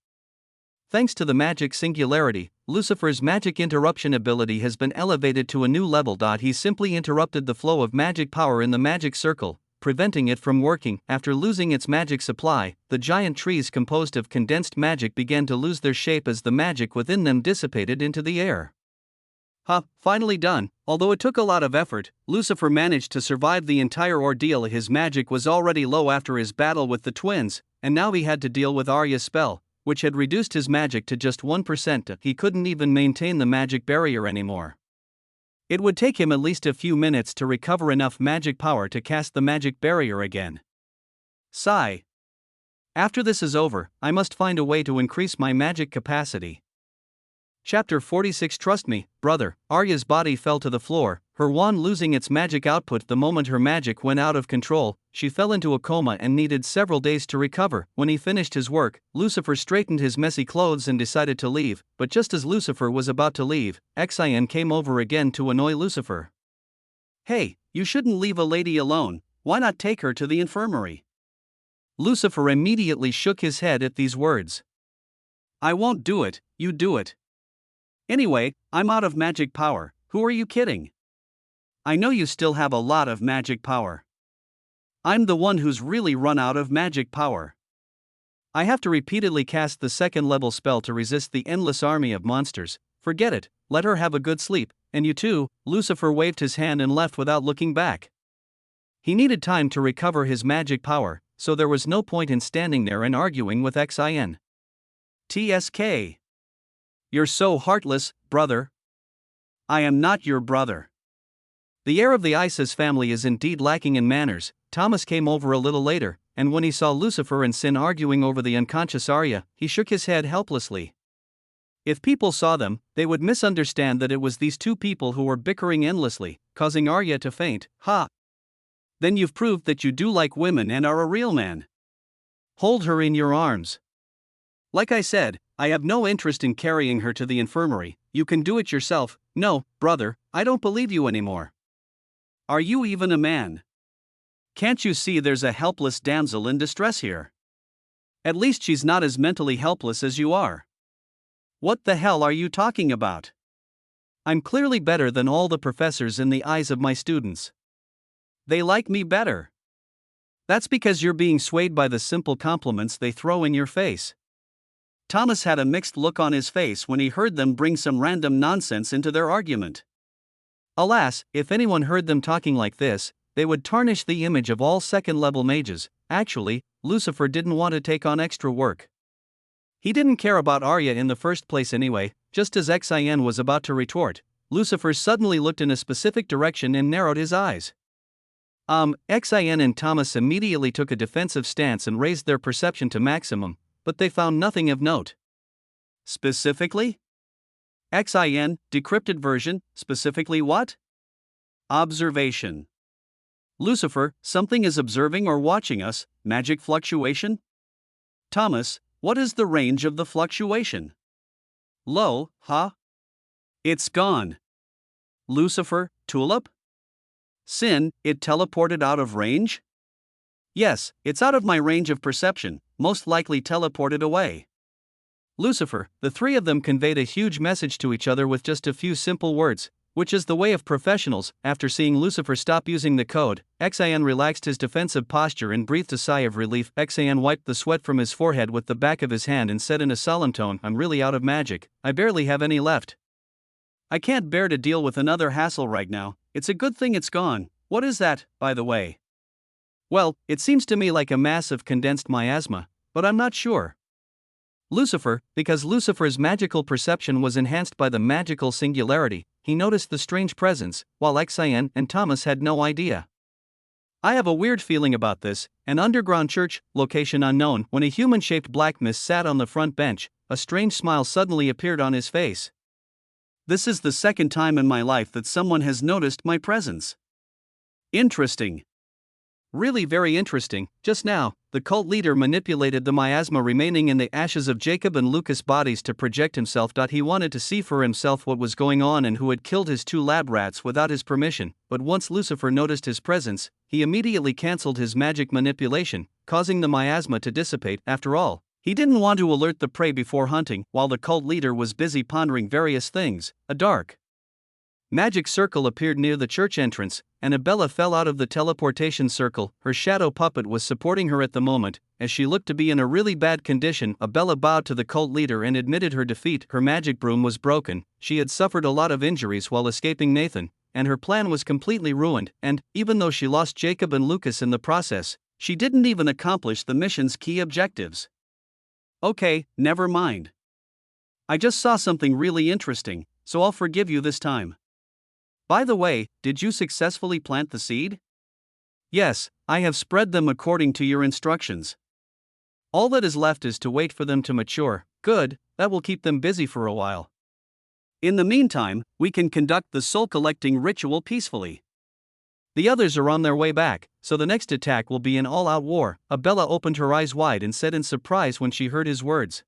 Thanks to the magic singularity, Lucifer's magic interruption ability has been elevated to a new level. He simply interrupted the flow of magic power in the magic circle, preventing it from working. After losing its magic supply, the giant trees composed of condensed magic began to lose their shape as the magic within them dissipated into the air. Finally done. Although it took a lot of effort, Lucifer managed to survive the entire ordeal. His magic was already low after his battle with the twins, and now he had to deal with Arya's spell, which had reduced his magic to just 1%. He couldn't even maintain the magic barrier anymore. It would take him at least a few minutes to recover enough magic power to cast the magic barrier again. Sigh. After this is over, I must find a way to increase my magic capacity. Chapter 46. Trust me, brother. Arya's body fell to the floor, her wand losing its magic output the moment her magic went out of control. She fell into a coma and needed several days to recover. When he finished his work, Lucifer straightened his messy clothes and decided to leave, but just as Lucifer was about to leave, Xian came over again to annoy Lucifer. Hey, you shouldn't leave a lady alone. Why not take her to the infirmary? Lucifer immediately shook his head at these words. I won't do it, you do it. Anyway, I'm out of magic power. Who are you kidding? I know you still have a lot of magic power. I'm the one who's really run out of magic power. I have to repeatedly cast the second level spell to resist the endless army of monsters. Forget it, let her have a good sleep, and you too. Lucifer waved his hand and left without looking back. He needed time to recover his magic power, so there was no point in standing there and arguing with Xian. TSK. You're so heartless, brother. I am not your brother. The heir of the Isis family is indeed lacking in manners. Thomas came over a little later, and when he saw Lucifer and Sin arguing over the unconscious Arya, he shook his head helplessly. If people saw them, they would misunderstand that it was these two people who were bickering endlessly, causing Arya to faint. Then you've proved that you do like women and are a real man. Hold her in your arms. Like I said, I have no interest in carrying her to the infirmary. You can do it yourself. No, brother, I don't believe you anymore. Are you even a man? Can't you see there's a helpless damsel in distress here? At least she's not as mentally helpless as you are. What the hell are you talking about? I'm clearly better than all the professors in the eyes of my students. They like me better. That's because you're being swayed by the simple compliments they throw in your face. Thomas had a mixed look on his face when he heard them bring some random nonsense into their argument. Alas, if anyone heard them talking like this, they would tarnish the image of all second-level mages. Actually, Lucifer didn't want to take on extra work. He didn't care about Arya in the first place anyway. Just as Xian was about to retort, Lucifer suddenly looked in a specific direction and narrowed his eyes. Xian and Thomas immediately took a defensive stance and raised their perception to maximum, but they found nothing of note. Specifically? Xian, decrypted version, specifically what? Observation. Lucifer, something is observing or watching us. Magic fluctuation? Thomas, what is the range of the fluctuation? Low, It's gone. Lucifer, tulip? Sin, it teleported out of range? Yes, it's out of my range of perception, most likely teleported away. Lucifer, the three of them conveyed a huge message to each other with just a few simple words, which is the way of professionals. After seeing Lucifer stop using the code, Xian relaxed his defensive posture and breathed a sigh of relief. Xian wiped the sweat from his forehead with the back of his hand and said in a solemn tone, I'm really out of magic, I barely have any left. I can't bear to deal with another hassle right now. It's a good thing it's gone. What is that, by the way? Well, it seems to me like a mass of condensed miasma, but I'm not sure. Lucifer, because Lucifer's magical perception was enhanced by the magical singularity, he noticed the strange presence, while Xian and Thomas had no idea. I have a weird feeling about this. An underground church, location unknown. When a human-shaped black mist sat on the front bench, a strange smile suddenly appeared on his face. This is the second time in my life that someone has noticed my presence. Interesting. Really very interesting. Just now, the cult leader manipulated the miasma remaining in the ashes of Jacob and Lucas' bodies to project himself. He wanted to see for himself what was going on and who had killed his two lab rats without his permission, but once Lucifer noticed his presence, he immediately cancelled his magic manipulation, causing the miasma to dissipate. After all, He didn't want to alert the prey before hunting, while the cult leader was busy pondering various things. A dark magic circle appeared near the church entrance, and Abella fell out of the teleportation circle. Her shadow puppet was supporting her at the moment. As she looked to be in a really bad condition, Abella bowed to the cult leader and admitted her defeat. Her magic broom was broken, she had suffered a lot of injuries while escaping Nathan, and her plan was completely ruined, and, even though she lost Jacob and Lucas in the process, she didn't even accomplish the mission's key objectives. Okay, never mind. I just saw something really interesting, so I'll forgive you this time. By the way, did you successfully plant the seed? Yes, I have spread them according to your instructions. All that is left is to wait for them to mature. Good, that will keep them busy for a while. In the meantime, we can conduct the soul-collecting ritual peacefully. The others are on their way back, so the next attack will be an all-out war. Abella opened her eyes wide and said in surprise when she heard his words.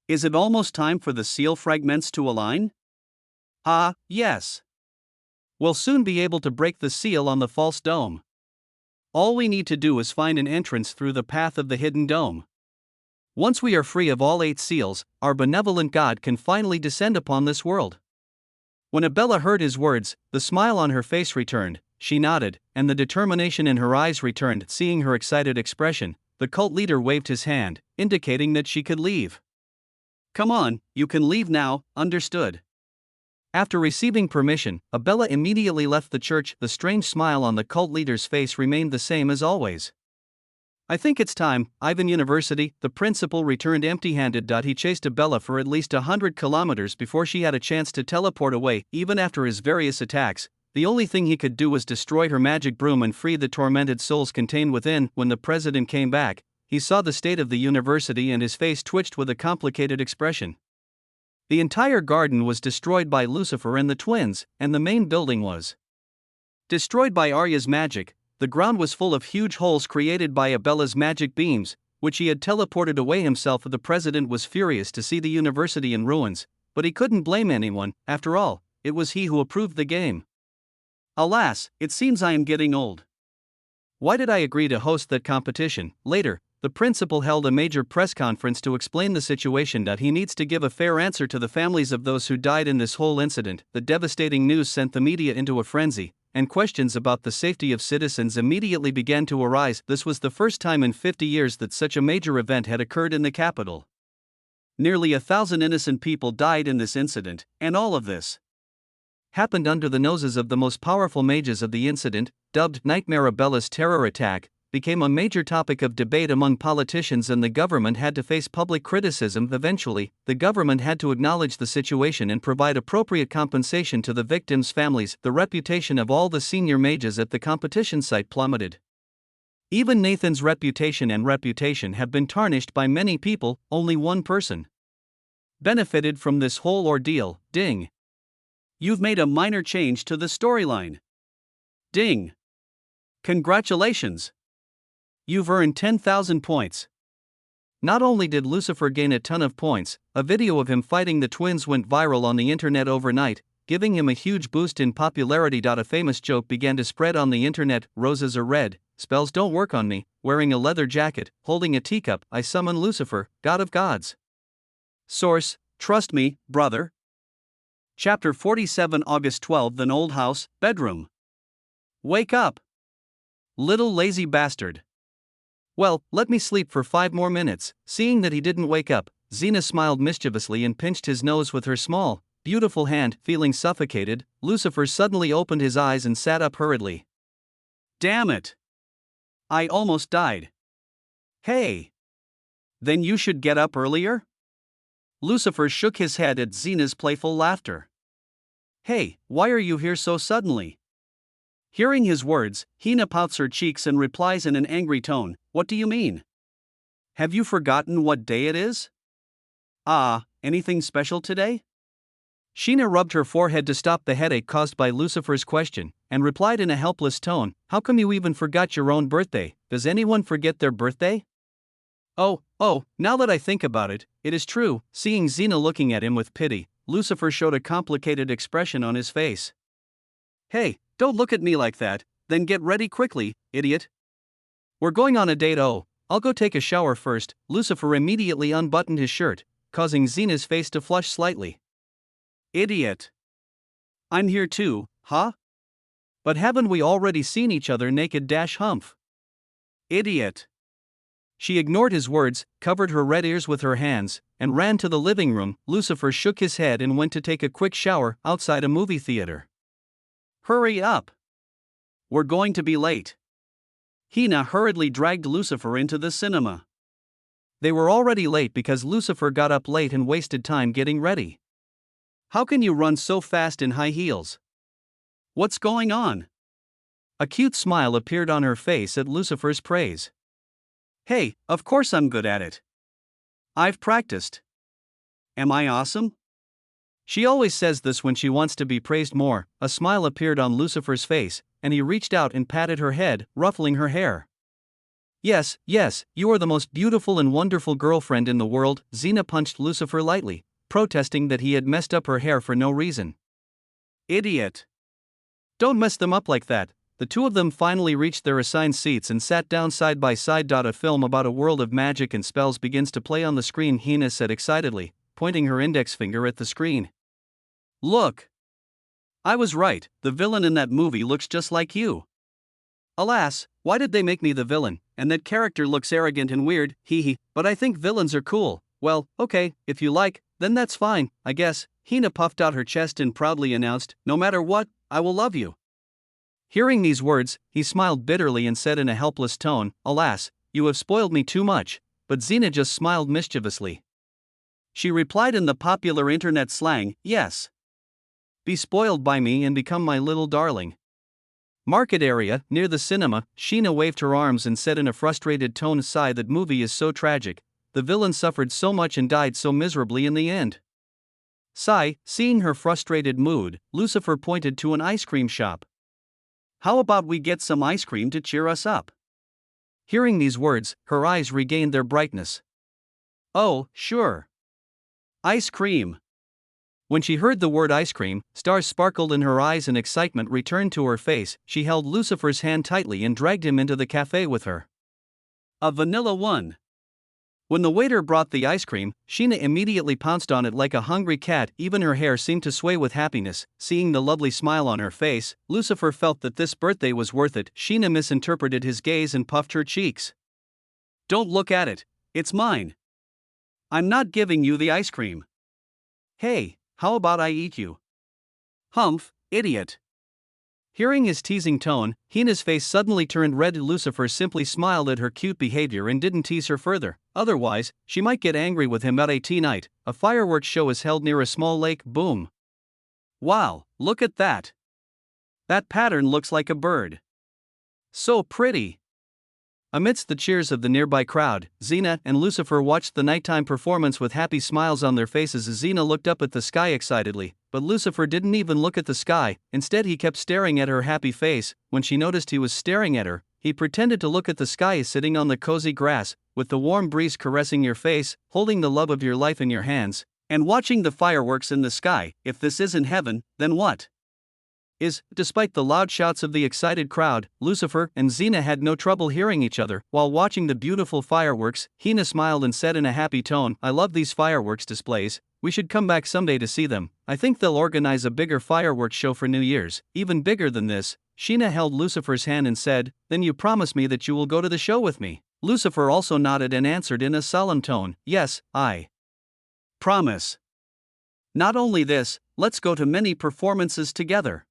Is it almost time for the seal fragments to align? Ah, yes. We'll soon be able to break the seal on the false dome. All we need to do is find an entrance through the path of the hidden dome. Once we are free of all 8 seals, our benevolent God can finally descend upon this world. When Abella heard his words, the smile on her face returned, she nodded, and the determination in her eyes returned. Seeing her excited expression, the cult leader waved his hand, indicating that she could leave. Come on, you can leave now, understood? After receiving permission, Abella immediately left the church. The strange smile on the cult leader's face remained the same as always. I think it's time, Ivan University, the principal returned empty-handed. He chased Abella for at least 100 kilometers before she had a chance to teleport away. Even after his various attacks, the only thing he could do was destroy her magic broom and free the tormented souls contained within. When the president came back, he saw the state of the university and his face twitched with a complicated expression. The entire garden was destroyed by Lucifer and the twins, and the main building was destroyed by Arya's magic. The ground was full of huge holes created by Abella's magic beams, which he had teleported away himself. The president was furious to see the university in ruins, but he couldn't blame anyone. After all, it was he who approved the game. Alas, it seems I am getting old. Why did I agree to host that competition? Later, the principal held a major press conference to explain the situation. He needs to give a fair answer to the families of those who died in this whole incident. The devastating news sent the media into a frenzy, and questions about the safety of citizens immediately began to arise. This was the first time in 50 years that such a major event had occurred in the capital. Nearly 1,000 innocent people died in this incident, and all of this happened under the noses of the most powerful mages of the incident. Dubbed Nightmare, Abella's terror attack became a major topic of debate among politicians, and the government had to face public criticism. Eventually, the government had to acknowledge the situation and provide appropriate compensation to the victims' families. The reputation of all the senior mages at the competition site plummeted. Even Nathan's reputation have been tarnished by many people. Only one person benefited from this whole ordeal. Ding. You've made a minor change to the storyline. Ding. Congratulations. You've earned 10,000 points. Not only did Lucifer gain a ton of points, a video of him fighting the twins went viral on the internet overnight, giving him a huge boost in popularity. A famous joke began to spread on the internet. Roses are red, spells don't work on me. Wearing a leather jacket, holding a teacup, I summon Lucifer, god of gods. Source: trust me, brother. Chapter 47, August 12. An old house, bedroom. Wake up, little lazy bastard. Well, let me sleep for 5 more minutes. Seeing that he didn't wake up, Xena smiled mischievously and pinched his nose with her small, beautiful hand. Feeling suffocated, Lucifer suddenly opened his eyes and sat up hurriedly. Damn it! I almost died. Hey! Then you should get up earlier? Lucifer shook his head at Xena's playful laughter. Hey, why are you here so suddenly? Hearing his words, Hina pouts her cheeks and replies in an angry tone, What do you mean? Have you forgotten what day it is? Ah, anything special today? Sheena rubbed her forehead to stop the headache caused by Lucifer's question, and replied in a helpless tone, How come you even forgot your own birthday? Does anyone forget their birthday? Oh, now that I think about it, it is true. Seeing Xena looking at him with pity, Lucifer showed a complicated expression on his face. Hey, don't look at me like that, then get ready quickly, idiot. We're going on a date. Oh, I'll go take a shower first. Lucifer immediately unbuttoned his shirt, causing Xena's face to flush slightly. Idiot. I'm here too, huh? But haven't we already seen each other naked? Humph. Idiot. She ignored his words, covered her red ears with her hands, and ran to the living room. Lucifer shook his head and went to take a quick shower outside a movie theater. Hurry up. We're going to be late. Hina hurriedly dragged Lucifer into the cinema. They were already late because Lucifer got up late and wasted time getting ready. How can you run so fast in high heels? What's going on? A cute smile appeared on her face at Lucifer's praise. Hey, of course I'm good at it. I've practiced. Am I awesome? She always says this when she wants to be praised more. A smile appeared on Lucifer's face, and he reached out and patted her head, ruffling her hair. Yes, you are the most beautiful and wonderful girlfriend in the world. Xena punched Lucifer lightly, protesting that he had messed up her hair for no reason. Idiot. Don't mess them up like that. The two of them finally reached their assigned seats and sat down side by side. A film about a world of magic and spells begins to play on the screen, Hina said excitedly, pointing her index finger at the screen. Look. I was right, the villain in that movie looks just like you. Alas, why did they make me the villain? And that character looks arrogant and weird, but I think villains are cool. Well, okay, if you like, then that's fine, I guess. Hina puffed out her chest and proudly announced, no matter what, I will love you. Hearing these words, he smiled bitterly and said in a helpless tone, Alas, you have spoiled me too much. But Xena just smiled mischievously. She replied in the popular internet slang, yes. Be spoiled by me and become my little darling. Market area, near the cinema, Sheena waved her arms and said in a frustrated tone, sigh, that movie is so tragic. The villain suffered so much and died so miserably in the end. Sigh, seeing her frustrated mood, Lucifer pointed to an ice cream shop. How about we get some ice cream to cheer us up? Hearing these words, her eyes regained their brightness. Oh, sure. Ice cream. When she heard the word ice cream, stars sparkled in her eyes and excitement returned to her face. She held Lucifer's hand tightly and dragged him into the cafe with her. A vanilla one. When the waiter brought the ice cream, Sheena immediately pounced on it like a hungry cat. Even her hair seemed to sway with happiness. Seeing the lovely smile on her face, Lucifer felt that this birthday was worth it. Sheena misinterpreted his gaze and puffed her cheeks. Don't look at it, it's mine. I'm not giving you the ice cream. Hey, how about I eat you? Humph, idiot. Hearing his teasing tone, Hina's face suddenly turned red. Lucifer simply smiled at her cute behavior and didn't tease her further. Otherwise, she might get angry with him. At night, a fireworks show is held near a small lake. Boom. Wow, look at that. That pattern looks like a bird. So pretty. Amidst the cheers of the nearby crowd, Xena and Lucifer watched the nighttime performance with happy smiles on their faces. Xena looked up at the sky excitedly, but Lucifer didn't even look at the sky. Instead, he kept staring at her happy face. When she noticed he was staring at her, he pretended to look at the sky, sitting on the cozy grass, with the warm breeze caressing your face, holding the love of your life in your hands, and watching the fireworks in the sky. If this isn't heaven, then what is? Despite the loud shouts of the excited crowd, Lucifer and Xena had no trouble hearing each other. While watching the beautiful fireworks, Hina smiled and said in a happy tone, I love these fireworks displays. We should come back someday to see them. I think they'll organize a bigger fireworks show for New Year's, even bigger than this. Sheena held Lucifer's hand and said, Then you promise me that you will go to the show with me. Lucifer also nodded and answered in a solemn tone, Yes, I promise. Not only this, let's go to many performances together.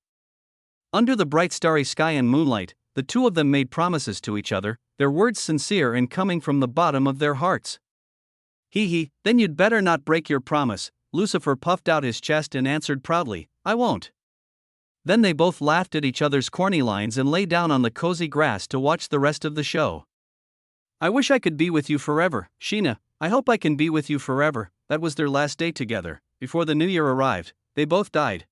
Under the bright starry sky and moonlight, the two of them made promises to each other, their words sincere and coming from the bottom of their hearts. Then you'd better not break your promise. Lucifer puffed out his chest and answered proudly, I won't. Then they both laughed at each other's corny lines and lay down on the cozy grass to watch the rest of the show. I wish I could be with you forever, Sheena. I hope I can be with you forever. That was their last day together. Before the new year arrived, they both died.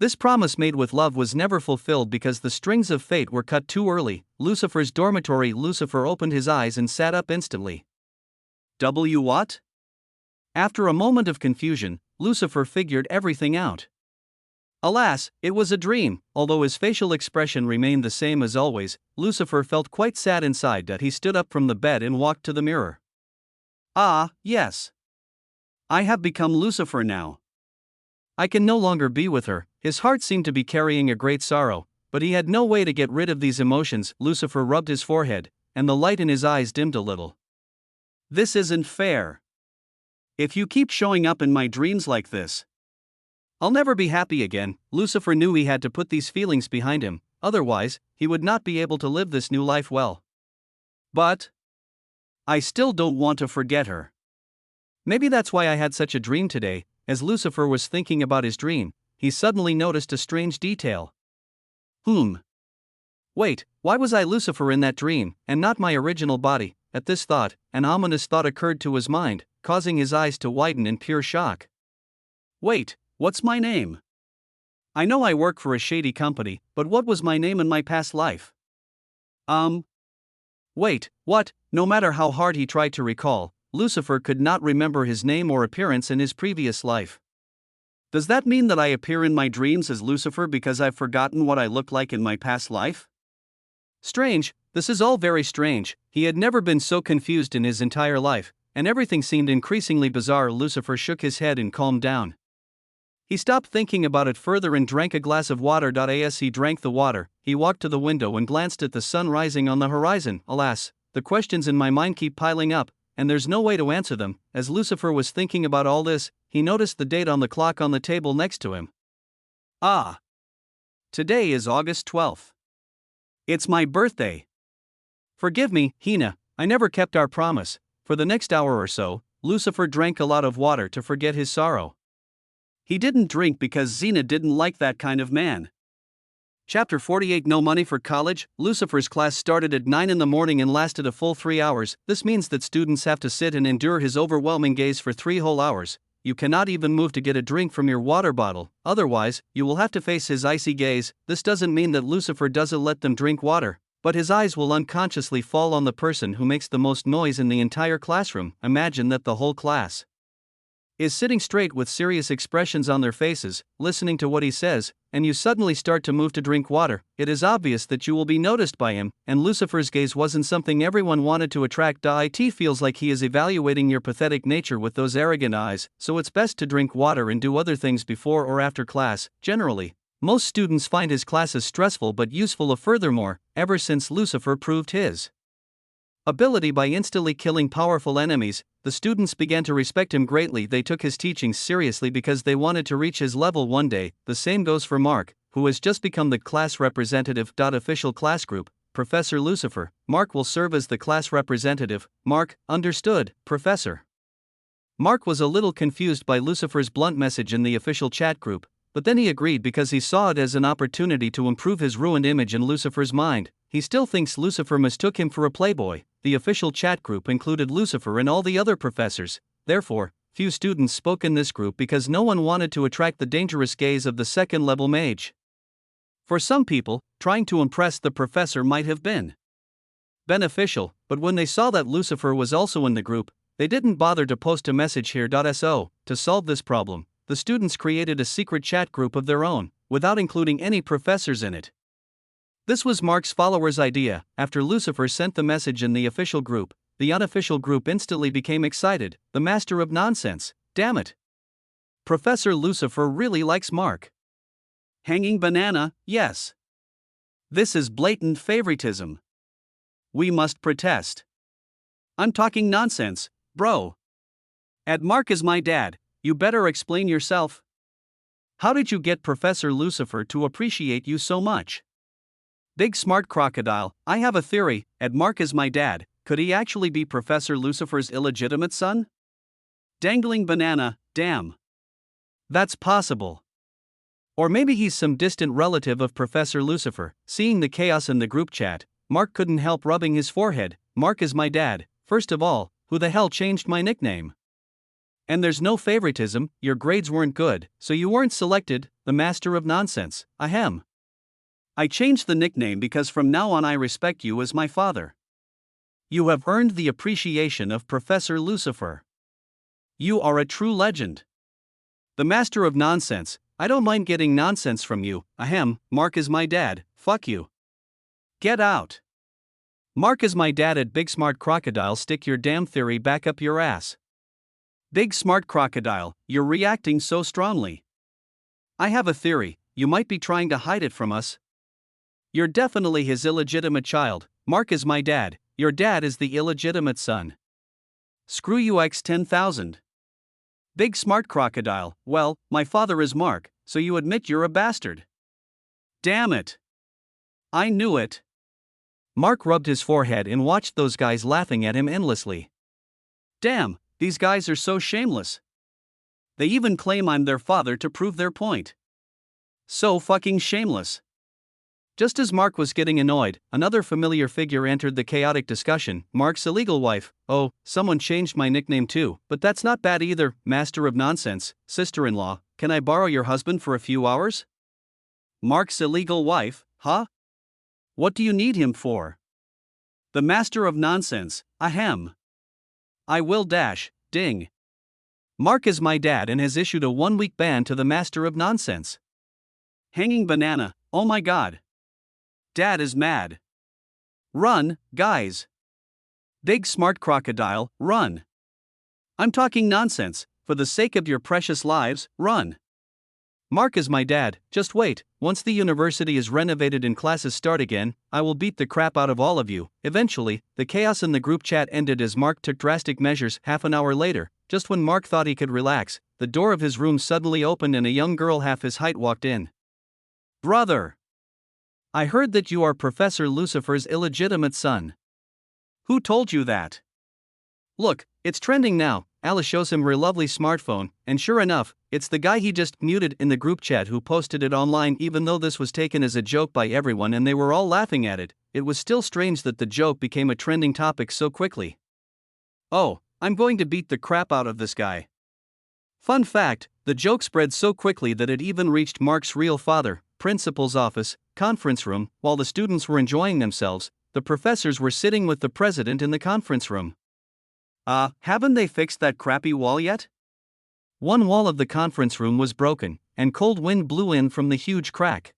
This promise made with love was never fulfilled because the strings of fate were cut too early. Lucifer's dormitory. Lucifer opened his eyes and sat up instantly. What? After a moment of confusion, Lucifer figured everything out. Alas, it was a dream. Although his facial expression remained the same as always, Lucifer felt quite sad inside that he stood up from the bed and walked to the mirror. Ah, yes. I have become Lucifer now. I can no longer be with her. His heart seemed to be carrying a great sorrow, but he had no way to get rid of these emotions. Lucifer rubbed his forehead, and the light in his eyes dimmed a little. This isn't fair. If you keep showing up in my dreams like this, I'll never be happy again. Lucifer knew he had to put these feelings behind him, otherwise, he would not be able to live this new life well. But I still don't want to forget her. Maybe that's why I had such a dream today. As Lucifer was thinking about his dream, he suddenly noticed a strange detail. Wait, why was I Lucifer in that dream, and not my original body? At this thought, an ominous thought occurred to his mind, causing his eyes to widen in pure shock. Wait, what's my name? I know I work for a shady company, but what was my name in my past life? Wait, what? No matter how hard he tried to recall, Lucifer could not remember his name or appearance in his previous life. Does that mean that I appear in my dreams as Lucifer because I've forgotten what I looked like in my past life? Strange, this is all very strange. He had never been so confused in his entire life, and everything seemed increasingly bizarre. Lucifer shook his head and calmed down. He stopped thinking about it further and drank a glass of water. As he drank the water, he walked to the window and glanced at the sun rising on the horizon. Alas, the questions in my mind keep piling up, and there's no way to answer them. As Lucifer was thinking about all this, he noticed the date on the clock on the table next to him. Ah! Today is August 12th. It's my birthday. Forgive me, Hina, I never kept our promise. For the next hour or so, Lucifer drank a lot of water to forget his sorrow. He didn't drink because Xena didn't like that kind of man. Chapter 48. No money for college. Lucifer's class started at 9 in the morning and lasted a full 3 hours. This means that students have to sit and endure his overwhelming gaze for 3 whole hours. You cannot even move to get a drink from your water bottle, otherwise, you will have to face his icy gaze. This doesn't mean that Lucifer doesn't let them drink water, but his eyes will unconsciously fall on the person who makes the most noise in the entire classroom. Imagine that the whole class is sitting straight with serious expressions on their faces, listening to what he says, and you suddenly start to move to drink water. It is obvious that you will be noticed by him, and Lucifer's gaze wasn't something everyone wanted to attract. It feels like he is evaluating your pathetic nature with those arrogant eyes, so it's best to drink water and do other things before or after class. Generally, most students find his classes stressful but useful. Furthermore, ever since Lucifer proved his ability by instantly killing powerful enemies, the students began to respect him greatly. They took his teachings seriously because they wanted to reach his level one day. The same goes for Mark, who has just become the class representative. Official class group, Professor Lucifer. Mark will serve as the class representative. Mark, understood, Professor. Mark was a little confused by Lucifer's blunt message in the official chat group, but then he agreed because he saw it as an opportunity to improve his ruined image in Lucifer's mind. He still thinks Lucifer mistook him for a playboy. The official chat group included Lucifer and all the other professors. Therefore, few students spoke in this group because no one wanted to attract the dangerous gaze of the second-level mage. For some people, trying to impress the professor might have been beneficial, but when they saw that Lucifer was also in the group, they didn't bother to post a message here. To solve this problem, the students created a secret chat group of their own, without including any professors in it. This was Mark's followers' idea. After Lucifer sent the message in the official group, the unofficial group instantly became excited. The master of nonsense, damn it! Professor Lucifer really likes Mark. Hanging banana, yes. This is blatant favoritism. We must protest. I'm talking nonsense, bro. Add Mark as my dad, you better explain yourself. How did you get Professor Lucifer to appreciate you so much? Big smart crocodile, I have a theory. Add Mark as my dad. Could he actually be Professor Lucifer's illegitimate son? Dangling banana, damn. That's possible. Or maybe he's some distant relative of Professor Lucifer. Seeing the chaos in the group chat, Mark couldn't help rubbing his forehead. Mark is my dad. First of all, who the hell changed my nickname? And there's no favoritism, your grades weren't good, so you weren't selected, the master of nonsense. Ahem. I changed the nickname because from now on I respect you as my father. You have earned the appreciation of Professor Lucifer. You are a true legend. The master of nonsense, I don't mind getting nonsense from you. Ahem, Mark is my dad, fuck you. Get out. Mark is my dad at Big Smart Crocodile, stick your damn theory back up your ass. Big Smart Crocodile, you're reacting so strongly. I have a theory, you might be trying to hide it from us. You're definitely his illegitimate child. Mark is my dad, your dad is the illegitimate son. Screw you X 10,000. Big Smart Crocodile, well, my father is Mark, so you admit you're a bastard. Damn it. I knew it. Mark rubbed his forehead and watched those guys laughing at him endlessly. Damn, these guys are so shameless. They even claim I'm their father to prove their point. So fucking shameless. Just as Mark was getting annoyed, another familiar figure entered the chaotic discussion, Mark's illegal wife. Oh, someone changed my nickname too, but that's not bad either. Master of Nonsense, sister-in-law, can I borrow your husband for a few hours? Mark's illegal wife, huh? What do you need him for? The Master of Nonsense, ahem. I will dash, ding. Mark is my dad and has issued a 1-week ban to the Master of Nonsense. Hanging banana, oh my god. Dad is mad. Run, guys. Big Smart Crocodile, run. I'm talking nonsense, for the sake of your precious lives, run. Mark is my dad, just wait, once the university is renovated and classes start again, I will beat the crap out of all of you. Eventually, the chaos in the group chat ended as Mark took drastic measures. Half an hour later, just when Mark thought he could relax, the door of his room suddenly opened and a young girl half his height walked in. Brother! I heard that you are Professor Lucifer's illegitimate son. Who told you that? Look, it's trending now. Alice shows him her lovely smartphone, and sure enough, it's the guy he just muted in the group chat who posted it online. Even though this was taken as a joke by everyone and they were all laughing at it, it was still strange that the joke became a trending topic so quickly. Oh, I'm going to beat the crap out of this guy. Fun fact, the joke spread so quickly that it even reached Mark's real father, principal's office, conference room. While the students were enjoying themselves, the professors were sitting with the president in the conference room. Haven't they fixed that crappy wall yet? One wall of the conference room was broken, and cold wind blew in from the huge crack.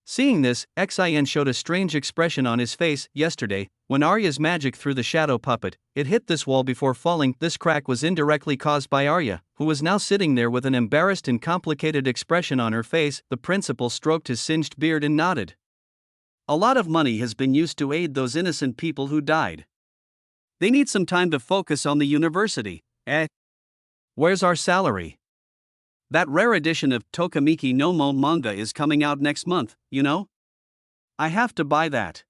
Seeing this, Xin showed a strange expression on his face. Yesterday, when Arya's magic threw the shadow puppet, it hit this wall before falling. This crack was indirectly caused by Arya, who was now sitting there with an embarrassed and complicated expression on her face. The principal stroked his singed beard and nodded. A lot of money has been used to aid those innocent people who died. They need some time to focus on the university. Where's our salary? That rare edition of Tokamiki no Mo manga is coming out next month, you know? I have to buy that.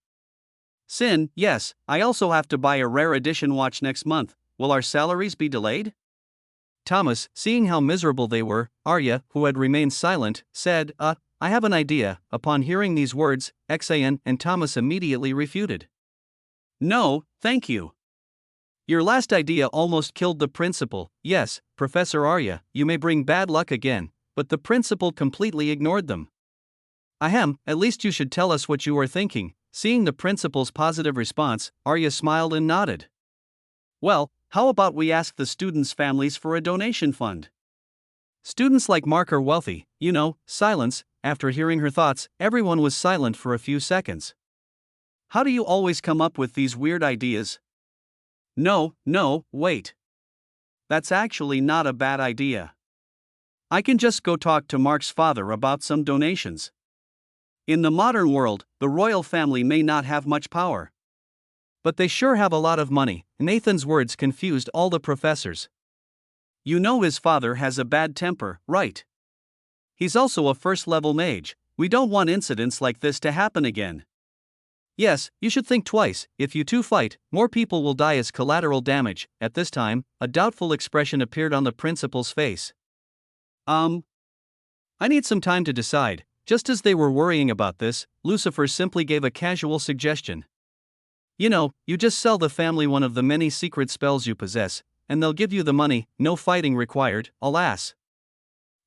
Sin, yes, I also have to buy a rare edition watch next month. Will our salaries be delayed? Thomas, seeing how miserable they were, Arya, who had remained silent, said, I have an idea. Upon hearing these words, Xin and Thomas immediately refuted. No, thank you. Your last idea almost killed the principal. Yes, Professor Arya, you may bring bad luck again, but the principal completely ignored them. Ahem, at least you should tell us what you are thinking. Seeing the principal's positive response, Arya smiled and nodded. Well, how about we ask the students' families for a donation fund? Students like Mark are wealthy, you know. Silence. After hearing her thoughts, everyone was silent for a few seconds. How do you always come up with these weird ideas? No, wait. That's actually not a bad idea. I can just go talk to Mark's father about some donations. In the modern world, the royal family may not have much power. But they sure have a lot of money. Nathan's words confused all the professors. You know his father has a bad temper, right? He's also a first-level mage. We don't want incidents like this to happen again. Yes, you should think twice. If you two fight, more people will die as collateral damage. At this time, a doubtful expression appeared on the principal's face. I need some time to decide. Just as they were worrying about this, Lucifer simply gave a casual suggestion. You know, you just sell the family one of the many secret spells you possess, and they'll give you the money. No fighting required, alas.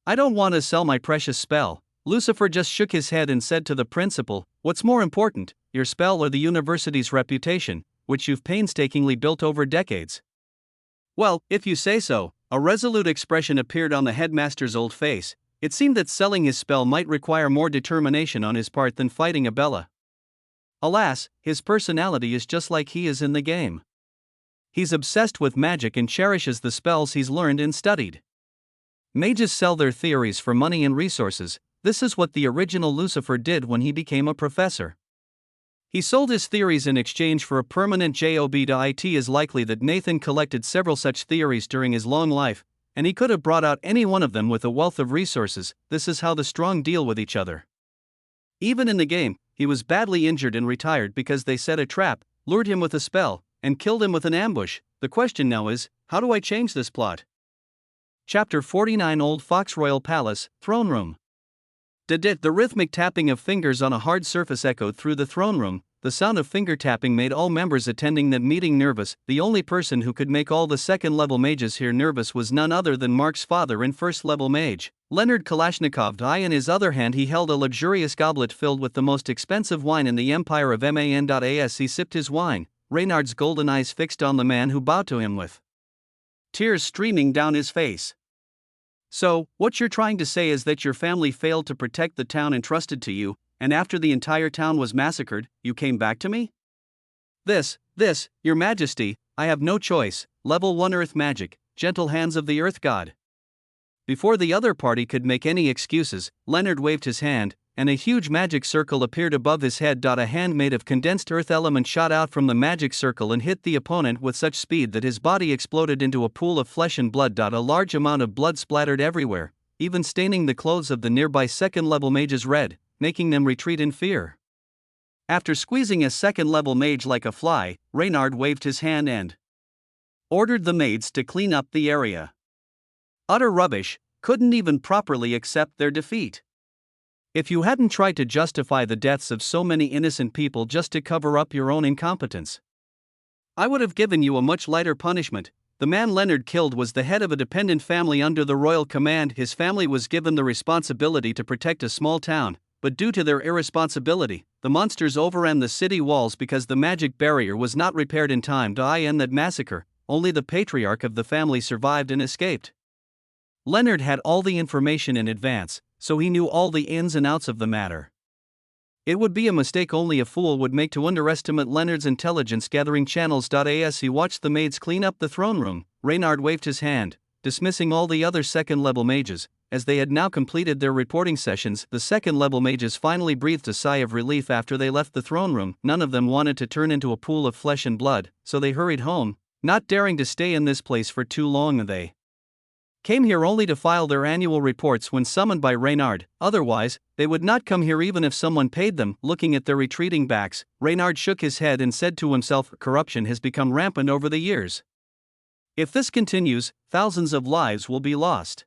I don't want to sell my precious spell. Lucifer just shook his head and said to the principal, what's more important, your spell or the university's reputation, which you've painstakingly built over decades? Well, if you say so. A resolute expression appeared on the headmaster's old face. It seemed that selling his spell might require more determination on his part than fighting a Bella. Alas, his personality is just like he is in the game. He's obsessed with magic and cherishes the spells he's learned and studied. Mages sell their theories for money and resources. This is what the original Lucifer did when he became a professor. He sold his theories in exchange for a permanent job. It is likely that Nathan collected several such theories during his long life, and he could have brought out any one of them with a wealth of resources. This is how the strong deal with each other. Even in the game, he was badly injured and retired because they set a trap, lured him with a spell, and killed him with an ambush. The question now is, how do I change this plot? Chapter 49 Old Fox Royal Palace, Throne Room. The rhythmic tapping of fingers on a hard surface echoed through the throne room. The sound of finger tapping made all members attending that meeting nervous. The only person who could make all the second-level mages here nervous was none other than Mark's father and first-level mage, Leonard Kalashnikov. In his other hand he held a luxurious goblet filled with the most expensive wine in the empire of Man. As he sipped his wine, Reynard's golden eyes fixed on the man who bowed to him with tears streaming down his face. So, what you're trying to say is that your family failed to protect the town entrusted to you, and after the entire town was massacred, you came back to me? This, your majesty, I have no choice. Level 1 earth magic, gentle hands of the earth god. Before the other party could make any excuses, Leonard waved his hand, and a huge magic circle appeared above his head. A hand made of condensed earth element shot out from the magic circle and hit the opponent with such speed that his body exploded into a pool of flesh and blood. A large amount of blood splattered everywhere, even staining the clothes of the nearby second-level mages red, making them retreat in fear. After squeezing a second-level mage like a fly, Reynard waved his hand and ordered the maids to clean up the area. Utter rubbish, couldn't even properly accept their defeat. If you hadn't tried to justify the deaths of so many innocent people just to cover up your own incompetence, I would have given you a much lighter punishment. The man Leonard killed was the head of a dependent family under the royal command. His family was given the responsibility to protect a small town, but due to their irresponsibility, the monsters overran the city walls because the magic barrier was not repaired in time. In that massacre, only the patriarch of the family survived and escaped. Leonard had all the information in advance, so he knew all the ins and outs of the matter. It would be a mistake only a fool would make to underestimate Leonard's intelligence gathering channels. As he watched the maids clean up the throne room, Reynard waved his hand, dismissing all the other second-level mages. As they had now completed their reporting sessions, the second-level mages finally breathed a sigh of relief after they left the throne room. None of them wanted to turn into a pool of flesh and blood, so they hurried home, not daring to stay in this place for too long. They came here only to file their annual reports when summoned by Reynard. Otherwise, they would not come here even if someone paid them. Looking at their retreating backs, Reynard shook his head and said to himself, corruption has become rampant over the years. If this continues, thousands of lives will be lost.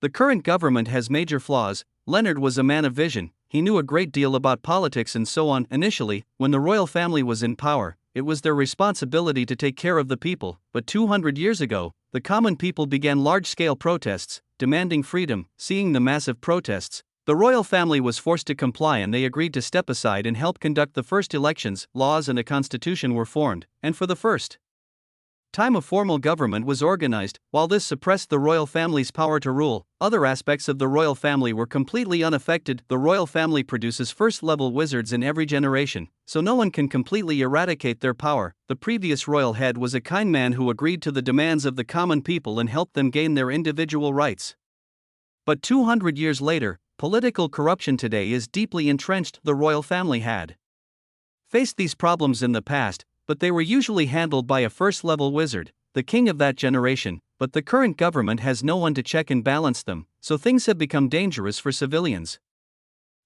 The current government has major flaws. Leonard was a man of vision. He knew a great deal about politics and so on. Initially, when the royal family was in power, it was their responsibility to take care of the people, but 200 years ago, the common people began large-scale protests, demanding freedom. Seeing the massive protests, the royal family was forced to comply and they agreed to step aside and help conduct the first elections. Laws and a constitution were formed, and for the first time a formal government was organized. While this suppressed the royal family's power to rule, other aspects of the royal family were completely unaffected. The royal family produces first-level wizards in every generation, so no one can completely eradicate their power. The previous royal head was a kind man who agreed to the demands of the common people and helped them gain their individual rights. But 200 years later, political corruption today is deeply entrenched. The royal family had faced these problems in the past, but they were usually handled by a first-level wizard, the king of that generation. But the current government has no one to check and balance them, so things have become dangerous for civilians.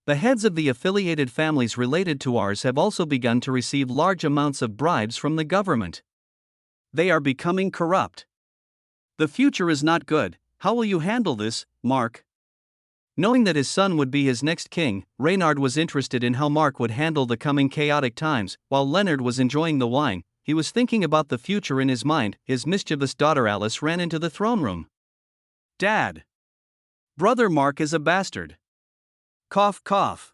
The heads of the affiliated families related to ours have also begun to receive large amounts of bribes from the government. They are becoming corrupt. The future is not good. How will you handle this, Mark? Knowing that his son would be his next king, Reynard was interested in how Mark would handle the coming chaotic times. While Leonard was enjoying the wine, he was thinking about the future in his mind. His mischievous daughter Alice ran into the throne room. Dad! Brother Mark is a bastard. Cough cough.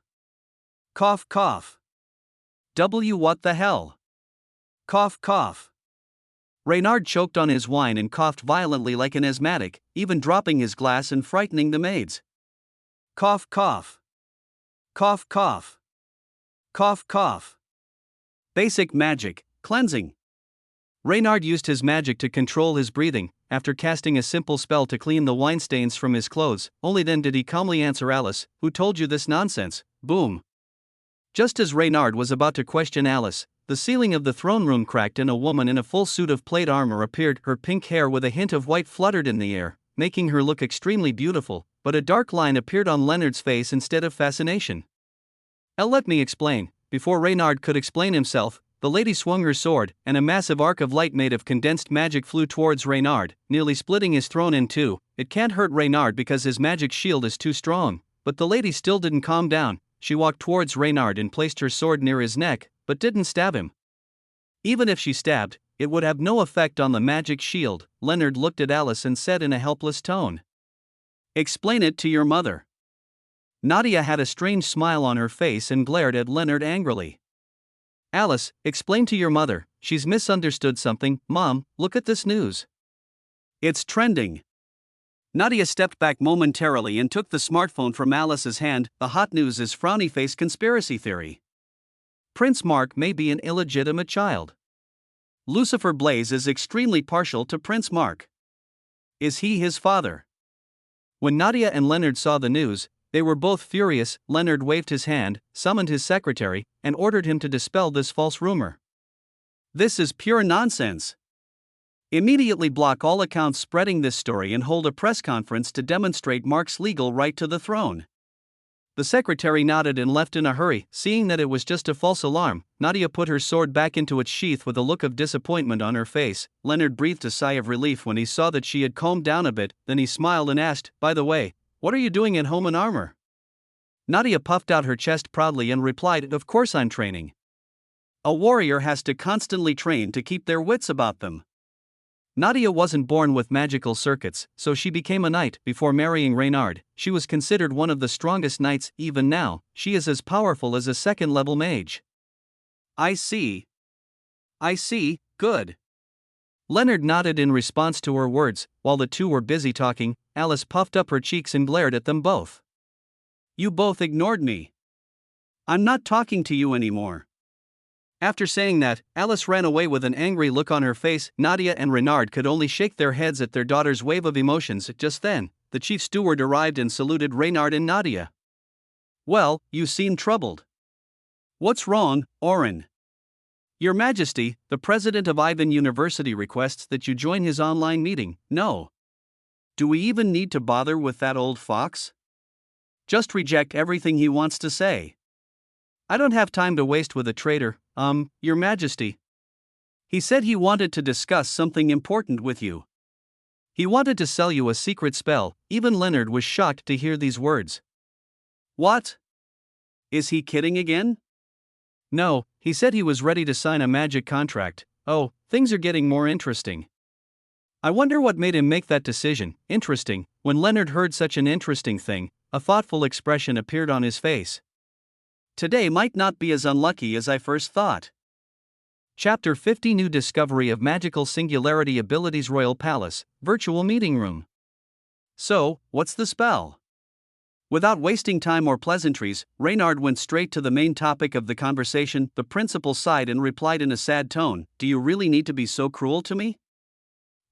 Cough cough. What the hell? Cough cough. Reynard choked on his wine and coughed violently like an asthmatic, even dropping his glass and frightening the maids. Cough, cough. Cough, cough. Cough, cough. Basic magic, cleansing. Reynard used his magic to control his breathing, after casting a simple spell to clean the wine stains from his clothes. Only then did he calmly answer Alice, "Who told you this nonsense?" Boom. Just as Reynard was about to question Alice, the ceiling of the throne room cracked and a woman in a full suit of plate armor appeared. Her pink hair with a hint of white fluttered in the air, making her look extremely beautiful, but a dark line appeared on Leonard's face instead of fascination. Let me explain." Before Reynard could explain himself, the lady swung her sword, and a massive arc of light made of condensed magic flew towards Reynard, nearly splitting his throne in two. It can't hurt Reynard because his magic shield is too strong, but the lady still didn't calm down. She walked towards Reynard and placed her sword near his neck, but didn't stab him. Even if she stabbed, it would have no effect on the magic shield. Leonard looked at Alice and said in a helpless tone, "Explain it to your mother." Nadia had a strange smile on her face and glared at Leonard angrily. "Alice, explain to your mother, she's misunderstood something. Mom, look at this news. It's trending." Nadia stepped back momentarily and took the smartphone from Alice's hand. "The hot news is frowny face conspiracy theory. Prince Mark may be an illegitimate child. Lucifer Blaze is extremely partial to Prince Mark. Is he his father?" When Nadia and Leonard saw the news, they were both furious. Leonard waved his hand, summoned his secretary, and ordered him to dispel this false rumor. "This is pure nonsense. Immediately block all accounts spreading this story and hold a press conference to demonstrate Mark's legal right to the throne." The secretary nodded and left in a hurry. Seeing that it was just a false alarm, Nadia put her sword back into its sheath with a look of disappointment on her face. Leonard breathed a sigh of relief when he saw that she had calmed down a bit. Then he smiled and asked, "By the way, what are you doing at home in armor?" Nadia puffed out her chest proudly and replied, "Of course I'm training. A warrior has to constantly train to keep their wits about them." Nadia wasn't born with magical circuits, so she became a knight. Before marrying Reynard, she was considered one of the strongest knights. Even now, she is as powerful as a second-level mage. I see, good." Leonard nodded in response to her words. While the two were busy talking, Alice puffed up her cheeks and glared at them both. "You both ignored me. I'm not talking to you anymore." After saying that, Alice ran away with an angry look on her face. Nadia and Reynard could only shake their heads at their daughter's wave of emotions. Just then, the chief steward arrived and saluted Reynard and Nadia. "Well, you seem troubled. What's wrong, Oren?" "Your Majesty, the president of Ivan University requests that you join his online meeting." "No. Do we even need to bother with that old fox? Just reject everything he wants to say. I don't have time to waste with a traitor, Your Majesty. He said he wanted to discuss something important with you. He wanted to sell you a secret spell." Even Leonard was shocked to hear these words. "What? Is he kidding again?" "No, he said he was ready to sign a magic contract." "Oh, things are getting more interesting. I wonder what made him make that decision." "Interesting." When Leonard heard such an interesting thing, a thoughtful expression appeared on his face. "Today might not be as unlucky as I first thought." Chapter 50: New Discovery of Magical Singularity Abilities. Royal Palace, Virtual Meeting Room. "So, what's the spell?" Without wasting time or pleasantries, Reynard went straight to the main topic of the conversation. The principal sighed and replied in a sad tone, "Do you really need to be so cruel to me?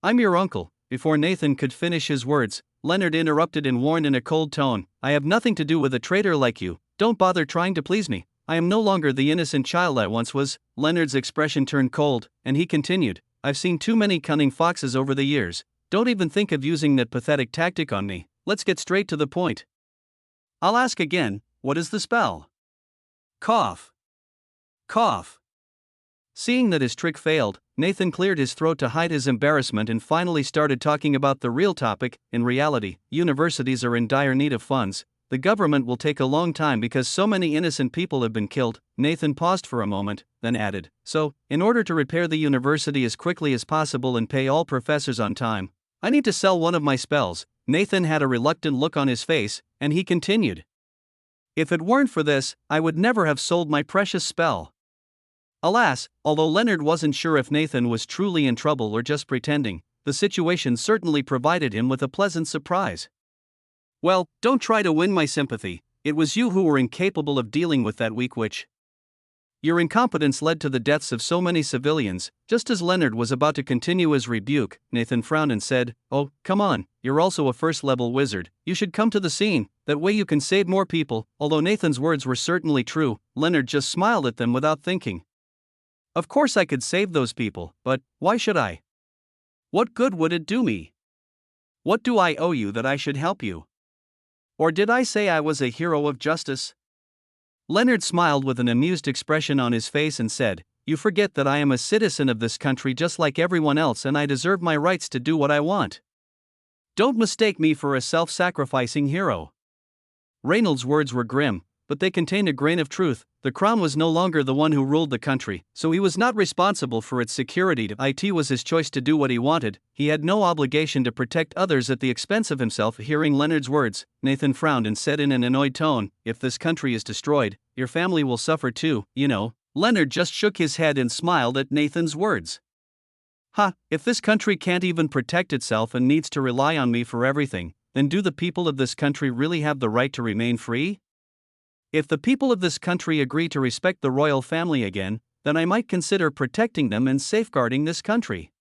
I'm your uncle." Before Nathan could finish his words, Leonard interrupted and warned in a cold tone, "I have nothing to do with a traitor like you. Don't bother trying to please me. I am no longer the innocent child I once was." Leonard's expression turned cold, and he continued, "I've seen too many cunning foxes over the years. Don't even think of using that pathetic tactic on me. Let's get straight to the point. I'll ask again, what is the spell?" Cough. Cough. Seeing that his trick failed, Nathan cleared his throat to hide his embarrassment and finally started talking about the real topic. In reality, universities are in dire need of funds. The government will take a long time because so many innocent people have been killed. Nathan paused for a moment, then added, "So, in order to repair the university as quickly as possible and pay all professors on time, I need to sell one of my spells." Nathan had a reluctant look on his face, and he continued, "If it weren't for this, I would never have sold my precious spell." Alas, although Leonard wasn't sure if Nathan was truly in trouble or just pretending, the situation certainly provided him with a pleasant surprise. Well, don't try to win my sympathy. It was you who were incapable of dealing with that weak witch. Your incompetence led to the deaths of so many civilians. Just as Leonard was about to continue his rebuke, Nathan frowned and said, "Oh, come on, you're also a first-level wizard. You should come to the scene, that way you can save more people." Although Nathan's words were certainly true, Leonard just smiled at them without thinking. Of course I could save those people, but why should I? What good would it do me? What do I owe you that I should help you? Or did I say I was a hero of justice? Leonard smiled with an amused expression on his face and said, "You forget that I am a citizen of this country just like everyone else and I deserve my rights to do what I want. Don't mistake me for a self-sacrificing hero." Reynolds' words were grim, but they contained a grain of truth. The crown was no longer the one who ruled the country, so he was not responsible for its security. It was his choice to do what he wanted. He had no obligation to protect others at the expense of himself. Hearing Leonard's words, Nathan frowned and said in an annoyed tone, "If this country is destroyed, your family will suffer too, you know." Leonard just shook his head and smiled at Nathan's words. If this country can't even protect itself and needs to rely on me for everything, then do the people of this country really have the right to remain free? If the people of this country agree to respect the royal family again, then I might consider protecting them and safeguarding this country.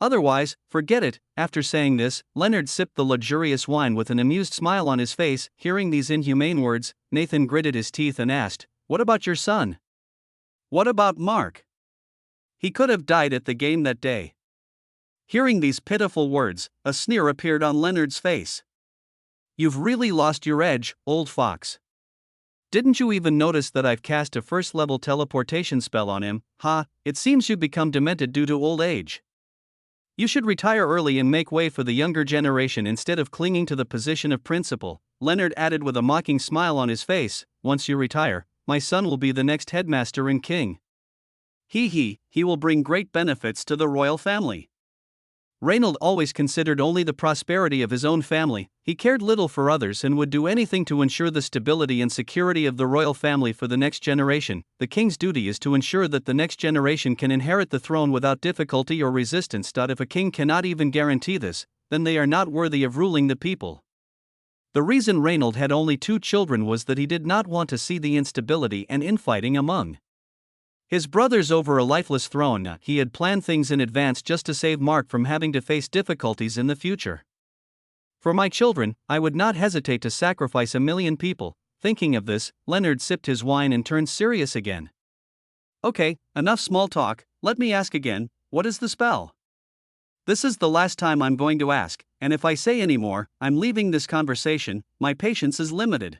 Otherwise, forget it." After saying this, Leonard sipped the luxurious wine with an amused smile on his face. Hearing these inhumane words, Nathan gritted his teeth and asked, "What about your son? What about Mark? He could have died at the game that day." Hearing these pitiful words, a sneer appeared on Leonard's face. "You've really lost your edge, old fox. Didn't you even notice that I've cast a first-level teleportation spell on him? It seems you've become demented due to old age. You should retire early and make way for the younger generation instead of clinging to the position of principal." Leonard added with a mocking smile on his face, "Once you retire, my son will be the next headmaster and king. He will bring great benefits to the royal family." Reynolds always considered only the prosperity of his own family. He cared little for others and would do anything to ensure the stability and security of the royal family for the next generation. The king's duty is to ensure that the next generation can inherit the throne without difficulty or resistance. If a king cannot even guarantee this, then they are not worthy of ruling the people. The reason Reynolds had only 2 children was that he did not want to see the instability and infighting among his brothers over a lifeless throne. He had planned things in advance just to save Mark from having to face difficulties in the future. "For my children, I would not hesitate to sacrifice 1,000,000 people." Thinking of this, Leonard sipped his wine and turned serious again. "Okay, enough small talk, let me ask again, what is the spell? This is the last time I'm going to ask, and if I say any more, I'm leaving this conversation. My patience is limited.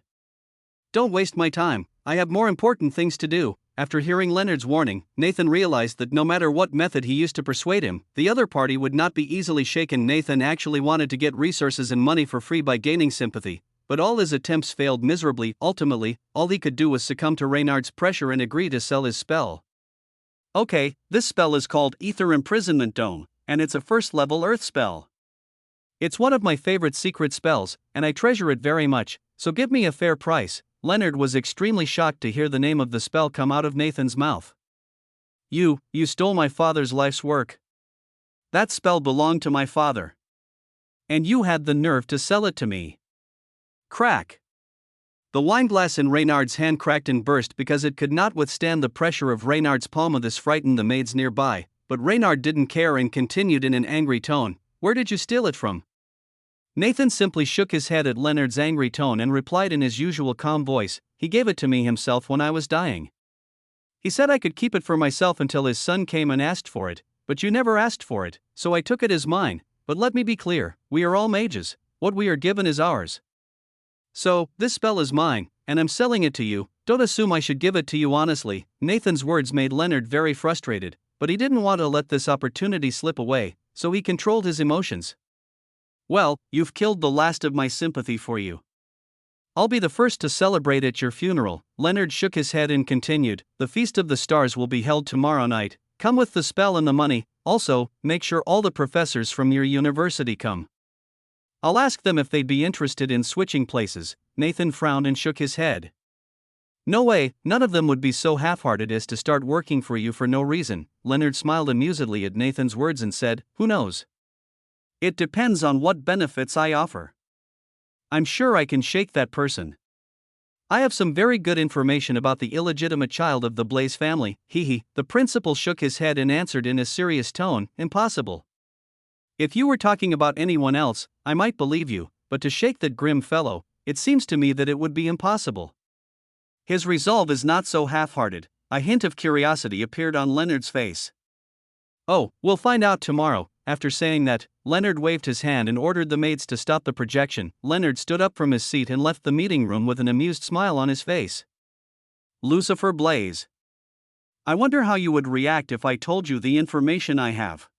Don't waste my time, I have more important things to do." After hearing Leonard's warning, Nathan realized that no matter what method he used to persuade him, the other party would not be easily shaken. Nathan actually wanted to get resources and money for free by gaining sympathy, but all his attempts failed miserably. Ultimately, all he could do was succumb to Reynard's pressure and agree to sell his spell. "Okay, this spell is called Ether Imprisonment Dome, and it's a first-level earth spell. It's one of my favorite secret spells, and I treasure it very much, so give me a fair price." Leonard was extremely shocked to hear the name of the spell come out of Nathan's mouth. You stole my father's life's work. That spell belonged to my father. And you had the nerve to sell it to me." Crack! The wineglass in Reynard's hand cracked and burst because it could not withstand the pressure of Reynard's palm. This frightened the maids nearby, but Reynard didn't care and continued in an angry tone, "Where did you steal it from?" Nathan simply shook his head at Leonard's angry tone and replied in his usual calm voice, "He gave it to me himself when I was dying. He said I could keep it for myself until his son came and asked for it, but you never asked for it, so I took it as mine. But let me be clear, we are all mages, what we are given is ours. So, this spell is mine, and I'm selling it to you. Don't assume I should give it to you honestly." Nathan's words made Leonard very frustrated, but he didn't want to let this opportunity slip away, so he controlled his emotions. "Well, you've killed the last of my sympathy for you. I'll be the first to celebrate at your funeral." Leonard shook his head and continued, "The Feast of the Stars will be held tomorrow night. Come with the spell and the money. Also, make sure all the professors from your university come. I'll ask them if they'd be interested in switching places." Nathan frowned and shook his head. "No way, none of them would be so half-hearted as to start working for you for no reason." Leonard smiled amusedly at Nathan's words and said, "Who knows? It depends on what benefits I offer. I'm sure I can shake that person. I have some very good information about the illegitimate child of the Blaze family, hee. The principal shook his head and answered in a serious tone, impossible. If you were talking about anyone else, I might believe you, but to shake that grim fellow, it seems to me that it would be impossible. His resolve is not so half-hearted. A hint of curiosity appeared on Leonard's face. Oh, we'll find out tomorrow. After saying that, Leonard waved his hand and ordered the maids to stop the projection. Leonard stood up from his seat and left the meeting room with an amused smile on his face. Lucifer Blaze. I wonder how you would react if I told you the information I have.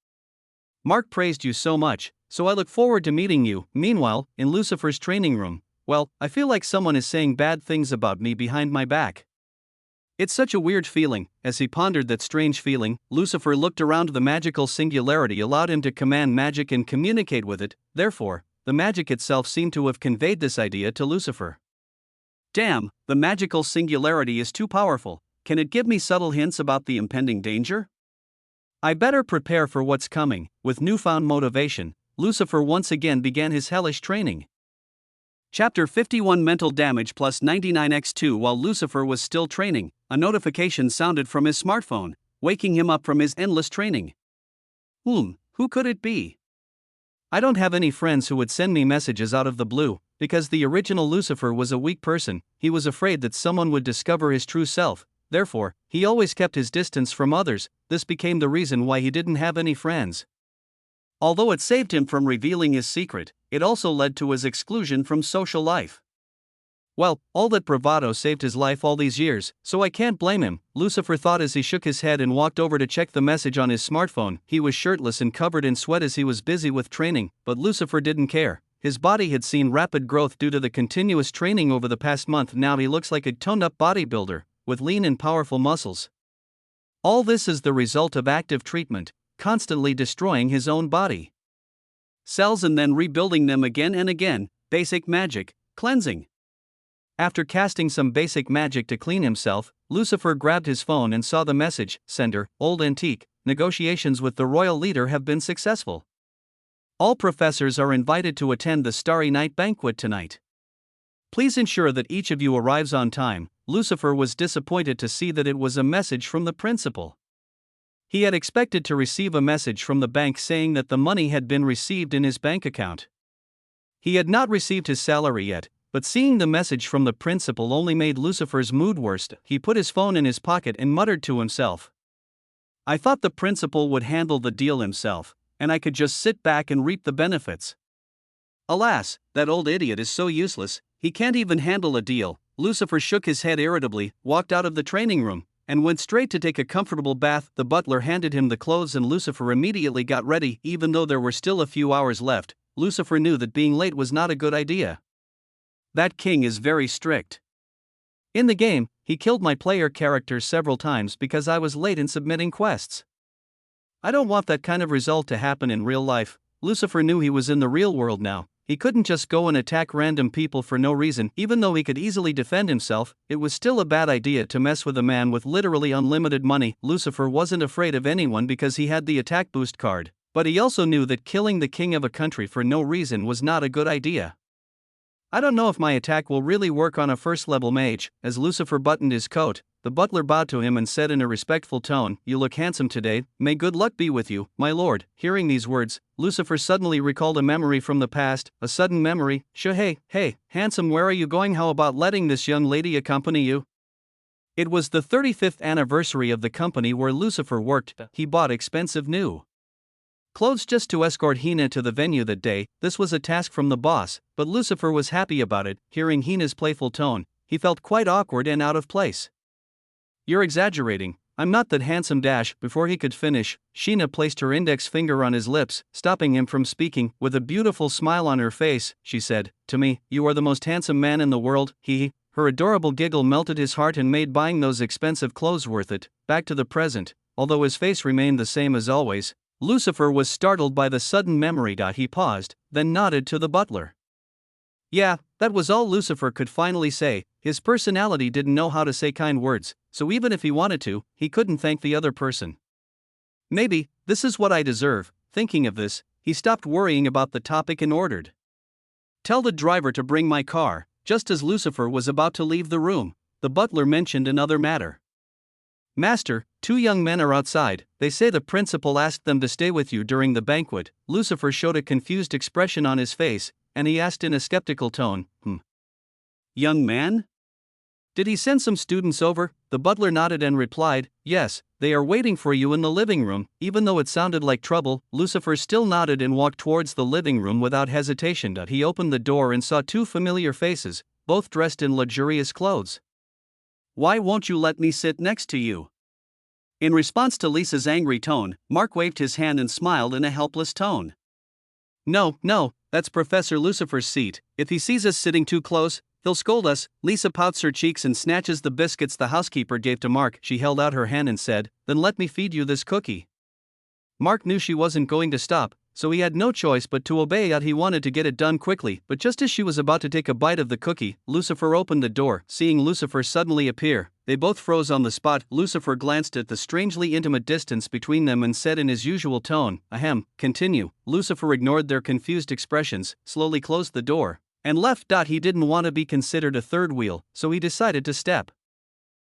Mark praised you so much, so I look forward to meeting you. Meanwhile, in Lucifer's training room, well, I feel like someone is saying bad things about me behind my back. It's such a weird feeling. As he pondered that strange feeling, Lucifer looked around. The magical singularity allowed him to command magic and communicate with it, therefore, the magic itself seemed to have conveyed this idea to Lucifer. Damn, the magical singularity is too powerful. Can it give me subtle hints about the impending danger? I better prepare for what's coming. With newfound motivation, Lucifer once again began his hellish training. Chapter 51 Mental Damage plus 99x2. While Lucifer was still training, a notification sounded from his smartphone, waking him up from his endless training. Who could it be? I don't have any friends who would send me messages out of the blue, because the original Lucifer was a weak person. He was afraid that someone would discover his true self, therefore, he always kept his distance from others. This became the reason why he didn't have any friends. Although it saved him from revealing his secret, it also led to his exclusion from social life. Well, all that bravado saved his life all these years, so I can't blame him, Lucifer thought as he shook his head and walked over to check the message on his smartphone. He was shirtless and covered in sweat as he was busy with training, but Lucifer didn't care. His body had seen rapid growth due to the continuous training over the past month. Now he looks like a toned-up bodybuilder, with lean and powerful muscles. All this is the result of active treatment, constantly destroying his own body cells and then rebuilding them again and again. Basic magic, cleansing. After casting some basic magic to clean himself, Lucifer grabbed his phone and saw the message. Sender, Old Antique, negotiations with the royal leader have been successful. All professors are invited to attend the Starry Night banquet tonight. Please ensure that each of you arrives on time. Lucifer was disappointed to see that it was a message from the principal. He had expected to receive a message from the bank saying that the money had been received in his bank account. He had not received his salary yet, but seeing the message from the principal only made Lucifer's mood worse. He put his phone in his pocket and muttered to himself. I thought the principal would handle the deal himself, and I could just sit back and reap the benefits. Alas, that old idiot is so useless, he can't even handle a deal. Lucifer shook his head irritably, walked out of the training room, and went straight to take a comfortable bath. The butler handed him the clothes and Lucifer immediately got ready. Even though there were still a few hours left, Lucifer knew that being late was not a good idea. That king is very strict. In the game, he killed my player characters several times because I was late in submitting quests. I don't want that kind of result to happen in real life. Lucifer knew he was in the real world now. He couldn't just go and attack random people for no reason. Even though he could easily defend himself, it was still a bad idea to mess with a man with literally unlimited money. Lucifer wasn't afraid of anyone because he had the attack boost card, but he also knew that killing the king of a country for no reason was not a good idea. I don't know if my attack will really work on a first-level mage. As Lucifer buttoned his coat, the butler bowed to him and said in a respectful tone, "You look handsome today, may good luck be with you, my lord." Hearing these words, Lucifer suddenly recalled a memory from the past, a sudden memory. Hey, handsome, where are you going? How about letting this young lady accompany you? It was the 35th anniversary of the company where Lucifer worked. He bought expensive new clothes just to escort Hina to the venue that day. This was a task from the boss, but Lucifer was happy about it. Hearing Hina's playful tone, he felt quite awkward and out of place. "You're exaggerating, I'm not that handsome." Before he could finish, Sheena placed her index finger on his lips, stopping him from speaking. With a beautiful smile on her face, she said, "To me, you are the most handsome man in the world." Her adorable giggle melted his heart and made buying those expensive clothes worth it. Back to the present, although his face remained the same as always, Lucifer was startled by the sudden memory. He paused, then nodded to the butler. Yeah, that was all Lucifer could finally say. His personality didn't know how to say kind words, so even if he wanted to, he couldn't thank the other person. Maybe, this is what I deserve. Thinking of this, he stopped worrying about the topic and ordered, Tell the driver to bring my car. Just as Lucifer was about to leave the room, the butler mentioned another matter. Master, 2 young men are outside. They say the principal asked them to stay with you during the banquet. Lucifer showed a confused expression on his face, and he asked in a skeptical tone, Young man? Did he send some students over? The butler nodded and replied, Yes, they are waiting for you in the living room. Even though it sounded like trouble, Lucifer still nodded and walked towards the living room without hesitation. He opened the door and saw 2 familiar faces, both dressed in luxurious clothes. Why won't you let me sit next to you? In response to Lisa's angry tone, Mark waved his hand and smiled in a helpless tone. No, that's Professor Lucifer's seat. If he sees us sitting too close, he'll scold us. Lisa pouts her cheeks and snatches the biscuits the housekeeper gave to Mark. She held out her hand and said, Then let me feed you this cookie. Mark knew she wasn't going to stop, so he had no choice but to obey. He wanted to get it done quickly, but just as she was about to take a bite of the cookie, Lucifer opened the door. Seeing Lucifer suddenly appear, they both froze on the spot. Lucifer glanced at the strangely intimate distance between them and said in his usual tone, Ahem, continue. Lucifer ignored their confused expressions, slowly closed the door, and left. He didn't want to be considered a third wheel, so he decided to step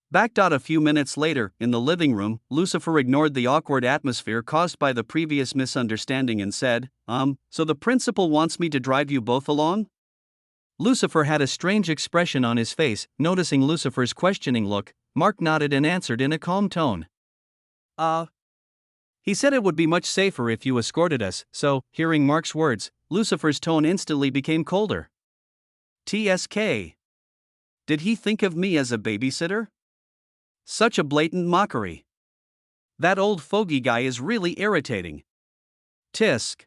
back. A few minutes later, in the living room, Lucifer ignored the awkward atmosphere caused by the previous misunderstanding and said, So the principal wants me to drive you both along? Lucifer had a strange expression on his face. Noticing Lucifer's questioning look, Mark nodded and answered in a calm tone. He said it would be much safer if you escorted us, so, hearing Mark's words, Lucifer's tone instantly became colder. TSK. Did he think of me as a babysitter? Such a blatant mockery. That old fogey guy is really irritating. Tisk.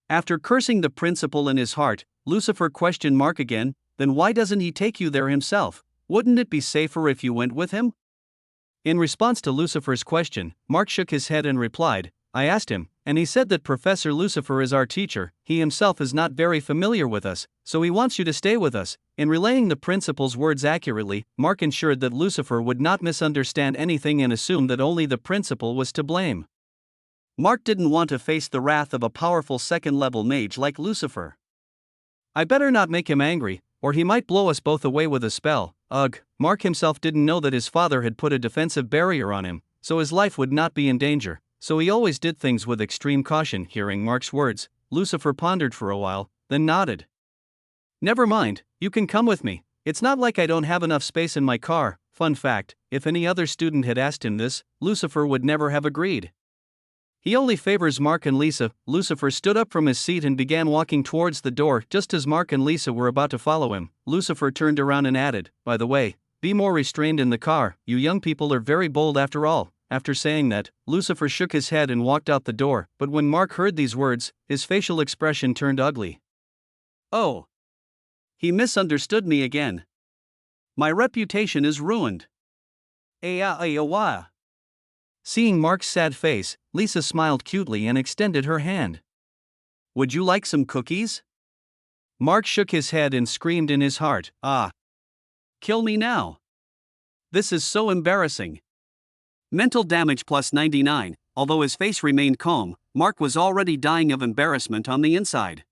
After cursing the principal in his heart, Lucifer questioned Mark again, Then why doesn't he take you there himself? Wouldn't it be safer if you went with him? In response to Lucifer's question, Mark shook his head and replied, I asked him, and he said that Professor Lucifer is our teacher. He himself is not very familiar with us, so he wants you to stay with us. In relaying the principal's words accurately, Mark ensured that Lucifer would not misunderstand anything and assume that only the principal was to blame. Mark didn't want to face the wrath of a powerful second-level mage like Lucifer. I better not make him angry, or he might blow us both away with a spell. Ugh, Mark himself didn't know that his father had put a defensive barrier on him, so his life would not be in danger. So he always did things with extreme caution. Hearing Mark's words, Lucifer pondered for a while, then nodded. Never mind, you can come with me. It's not like I don't have enough space in my car. Fun fact, if any other student had asked him this, Lucifer would never have agreed. He only favors Mark and Lisa. Lucifer stood up from his seat and began walking towards the door. Just as Mark and Lisa were about to follow him, Lucifer turned around and added, By the way, be more restrained in the car. You young people are very bold after all. After saying that, Lucifer shook his head and walked out the door, but when Mark heard these words, his facial expression turned ugly. Oh! He misunderstood me again. My reputation is ruined. Seeing Mark's sad face, Lisa smiled cutely and extended her hand. Would you like some cookies? Mark shook his head and screamed in his heart, Kill me now. This is so embarrassing. Mental damage plus 99. Although his face remained calm, Mark was already dying of embarrassment on the inside.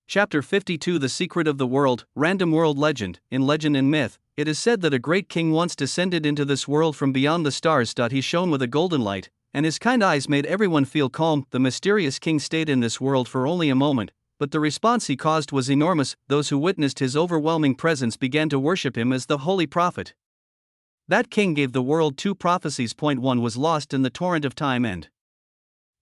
Chapter 52 The Secret of the World, Random World Legend. In legend and myth, it is said that a great king once descended into this world from beyond the stars. He shone with a golden light, and his kind eyes made everyone feel calm. The mysterious king stayed in this world for only a moment, but the response he caused was enormous. Those who witnessed his overwhelming presence began to worship him as the holy prophet. That king gave the world 2 prophecies. One was lost in the torrent of time and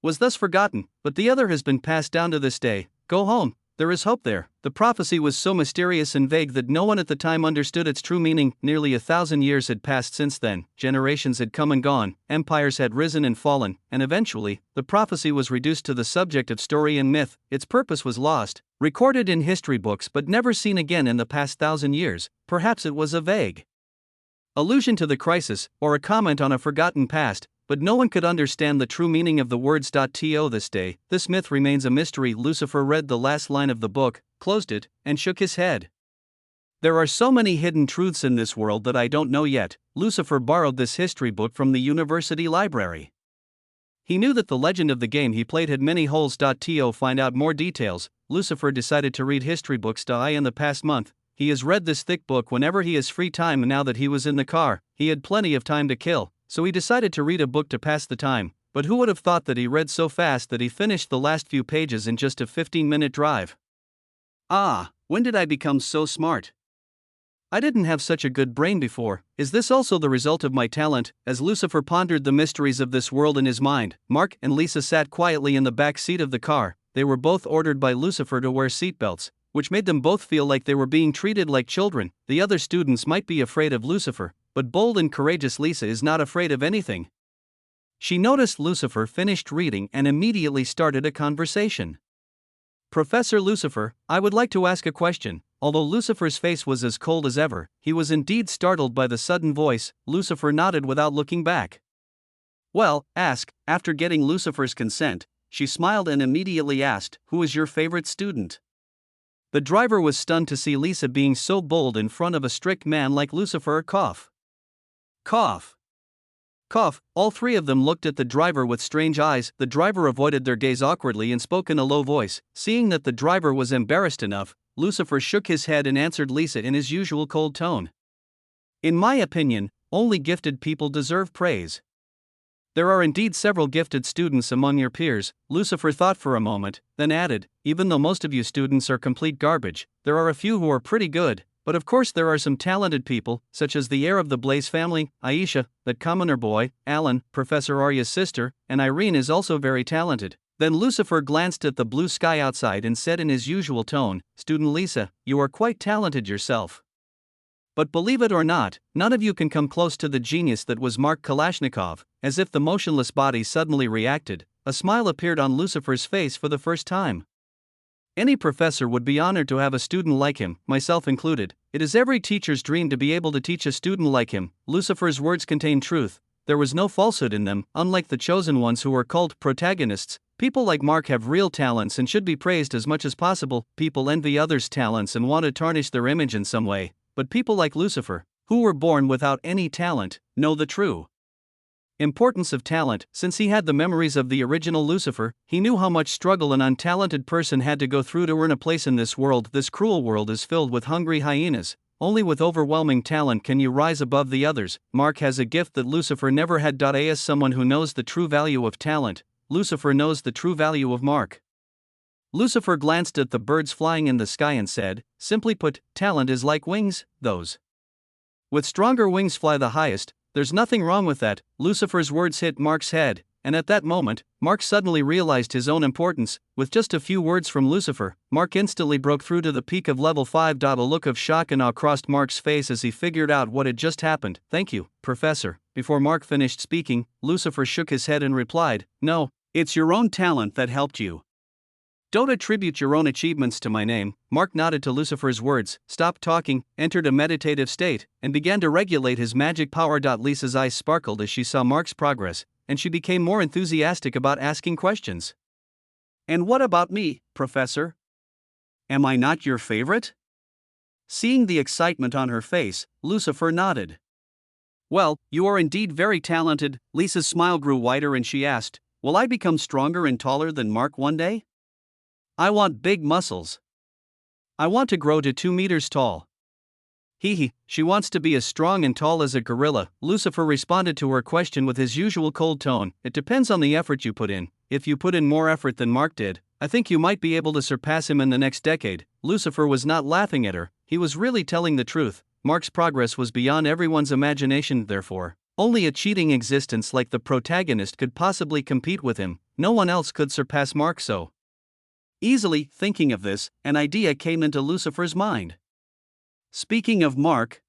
was thus forgotten, but the other has been passed down to this day. Go home, there is hope there. The prophecy was so mysterious and vague that no one at the time understood its true meaning. Nearly 1,000 years had passed since then, generations had come and gone, empires had risen and fallen, and eventually, the prophecy was reduced to the subject of story and myth. Its purpose was lost, recorded in history books but never seen again in the past 1,000 years. Perhaps it was a vague allusion to the crisis, or a comment on a forgotten past, but no one could understand the true meaning of the words. To this day, this myth remains a mystery. Lucifer read the last line of the book, closed it, and shook his head. There are so many hidden truths in this world that I don't know yet. Lucifer borrowed this history book from the university library. He knew that the legend of the game he played had many holes. To find out more details, Lucifer decided to read history books in the past month. He has read this thick book whenever he has free time, and now that he was in the car, he had plenty of time to kill, so he decided to read a book to pass the time. But who would have thought that he read so fast that he finished the last few pages in just a 15-minute drive? Ah, when did I become so smart? I didn't have such a good brain before. Is this also the result of my talent? As Lucifer pondered the mysteries of this world in his mind, Mark and Lisa sat quietly in the back seat of the car. They were both ordered by Lucifer to wear seatbelts, which made them both feel like they were being treated like children. The other students might be afraid of Lucifer, but bold and courageous Lisa is not afraid of anything. She noticed Lucifer finished reading and immediately started a conversation. Professor Lucifer, I would like to ask a question. Although Lucifer's face was as cold as ever, he was indeed startled by the sudden voice. Lucifer nodded without looking back. Well, ask. After getting Lucifer's consent, she smiled and immediately asked, who is your favorite student? The driver was stunned to see Lisa being so bold in front of a strict man like Lucifer. Cough. Cough. Cough. All three of them looked at the driver with strange eyes. The driver avoided their gaze awkwardly and spoke in a low voice. Seeing that the driver was embarrassed enough, Lucifer shook his head and answered Lisa in his usual cold tone. In my opinion, only gifted people deserve praise. There are indeed several gifted students among your peers. Lucifer thought for a moment, then added, even though most of you students are complete garbage, there are a few who are pretty good, but of course there are some talented people, such as the heir of the Blaze family, Aisha, that commoner boy, Alan, Professor Arya's sister, and Irene is also very talented. Then Lucifer glanced at the blue sky outside and said in his usual tone, Student Lisa, you are quite talented yourself. But believe it or not, none of you can come close to the genius that was Mark Kalashnikov. As if the motionless body suddenly reacted, a smile appeared on Lucifer's face for the first time. Any professor would be honored to have a student like him, myself included. It is every teacher's dream to be able to teach a student like him. Lucifer's words contained truth. There was no falsehood in them. Unlike the chosen ones who were called protagonists, people like Mark have real talents and should be praised as much as possible. People envy others' talents and want to tarnish their image in some way, but people like Lucifer, who were born without any talent, know the true importance of talent. Since he had the memories of the original Lucifer, he knew how much struggle an untalented person had to go through to earn a place in this world. This cruel world is filled with hungry hyenas. Only with overwhelming talent can you rise above the others. Mark has a gift that Lucifer never had. As someone who knows the true value of talent, Lucifer knows the true value of Mark. Lucifer glanced at the birds flying in the sky and said, simply put, talent is like wings, those with stronger wings fly the highest. There's nothing wrong with that. Lucifer's words hit Mark's head, and at that moment, Mark suddenly realized his own importance. With just a few words from Lucifer, Mark instantly broke through to the peak of level 5. A look of shock and awe crossed Mark's face as he figured out what had just happened. Thank you, Professor. Before Mark finished speaking, Lucifer shook his head and replied, no, it's your own talent that helped you. Don't attribute your own achievements to my name. Mark nodded to Lucifer's words, stopped talking, entered a meditative state, and began to regulate his magic power. Lisa's eyes sparkled as she saw Mark's progress, and she became more enthusiastic about asking questions. And what about me, Professor? Am I not your favorite? Seeing the excitement on her face, Lucifer nodded. Well, you are indeed very talented. Lisa's smile grew wider and she asked, will I become stronger and taller than Mark one day? I want big muscles. I want to grow to 2 meters tall. She wants to be as strong and tall as a gorilla. Lucifer responded to her question with his usual cold tone. It depends on the effort you put in. If you put in more effort than Mark did, I think you might be able to surpass him in the next decade. Lucifer was not laughing at her, he was really telling the truth. Mark's progress was beyond everyone's imagination, therefore only a cheating existence like the protagonist could possibly compete with him. No one else could surpass Mark so easily. Thinking of this, an idea came into Lucifer's mind. Speaking of Mark,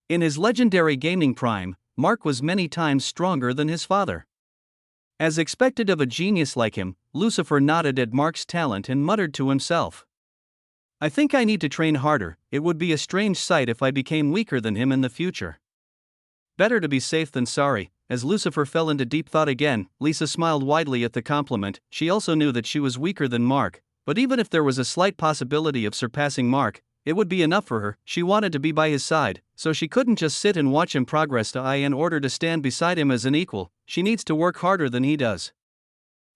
in his legendary gaming prime, Mark was many times stronger than his father. As expected of a genius like him, Lucifer nodded at Mark's talent and muttered to himself, I think I need to train harder. It would be a strange sight if I became weaker than him in the future. Better to be safe than sorry. As Lucifer fell into deep thought again, Lisa smiled widely at the compliment. She also knew that she was weaker than Mark, but even if there was a slight possibility of surpassing Mark, it would be enough for her. She wanted to be by his side, so she couldn't just sit and watch him progress. In order to stand beside him as an equal, she needs to work harder than he does.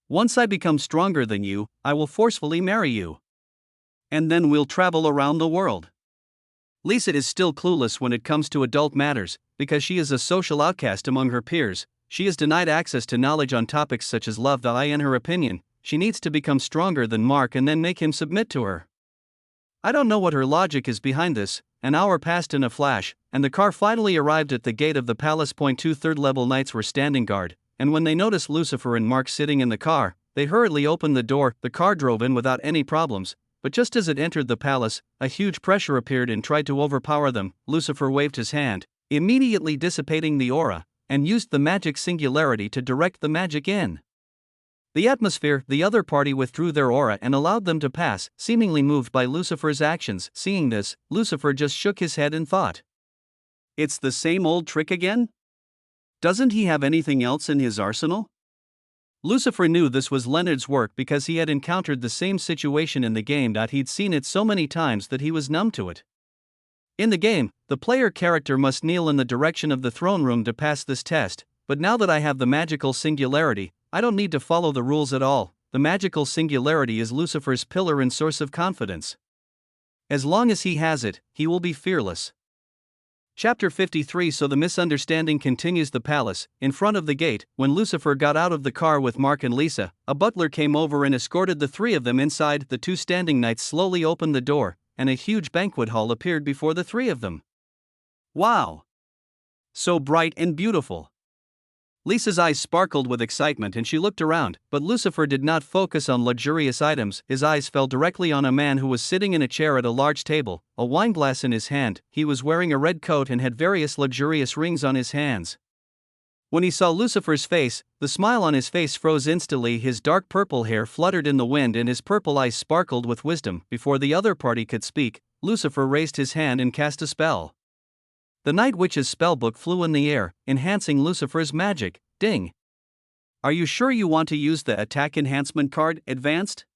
Once I become stronger than you, I will forcefully marry you. and then we'll travel around the world. Lisa is still clueless when it comes to adult matters, because she is a social outcast among her peers. She is denied access to knowledge on topics such as love. In her opinion, she needs to become stronger than Mark and then make him submit to her. I don't know what her logic is behind this. An hour passed in a flash, and the car finally arrived at the gate of the palace. 2 third-level knights were standing guard, and when they noticed Lucifer and Mark sitting in the car, they hurriedly opened the door. The car drove in without any problems, but just as it entered the palace, a huge pressure appeared and tried to overpower them. Lucifer waved his hand, immediately dissipating the aura, and used the magic singularity to direct the magic in the atmosphere. The other party withdrew their aura and allowed them to pass, seemingly moved by Lucifer's actions. Seeing this, Lucifer just shook his head and thought, "It's the same old trick again? Doesn't he have anything else in his arsenal?" Lucifer knew this was Leonard's work because he had encountered the same situation in the game. He'd seen it so many times that he was numb to it. In the game, the player character must kneel in the direction of the throne room to pass this test, but now that I have the magical singularity, I don't need to follow the rules at all. The magical singularity is Lucifer's pillar and source of confidence. As long as he has it, he will be fearless. Chapter 53. So the misunderstanding continues. The palace, in front of the gate. When Lucifer got out of the car with Mark and Lisa, a butler came over and escorted the three of them inside. The two standing knights slowly opened the door, and a huge banquet hall appeared before the three of them. Wow! So bright and beautiful. Lisa's eyes sparkled with excitement and she looked around, but Lucifer did not focus on luxurious items. His eyes fell directly on a man who was sitting in a chair at a large table, a wineglass in his hand. He was wearing a red coat and had various luxurious rings on his hands. When he saw Lucifer's face, the smile on his face froze instantly. His dark purple hair fluttered in the wind and his purple eyes sparkled with wisdom. Before the other party could speak, Lucifer raised his hand and cast a spell. The Night Witch's spellbook flew in the air, enhancing Lucifer's magic. Ding! Are you sure you want to use the attack enhancement card, Advanced?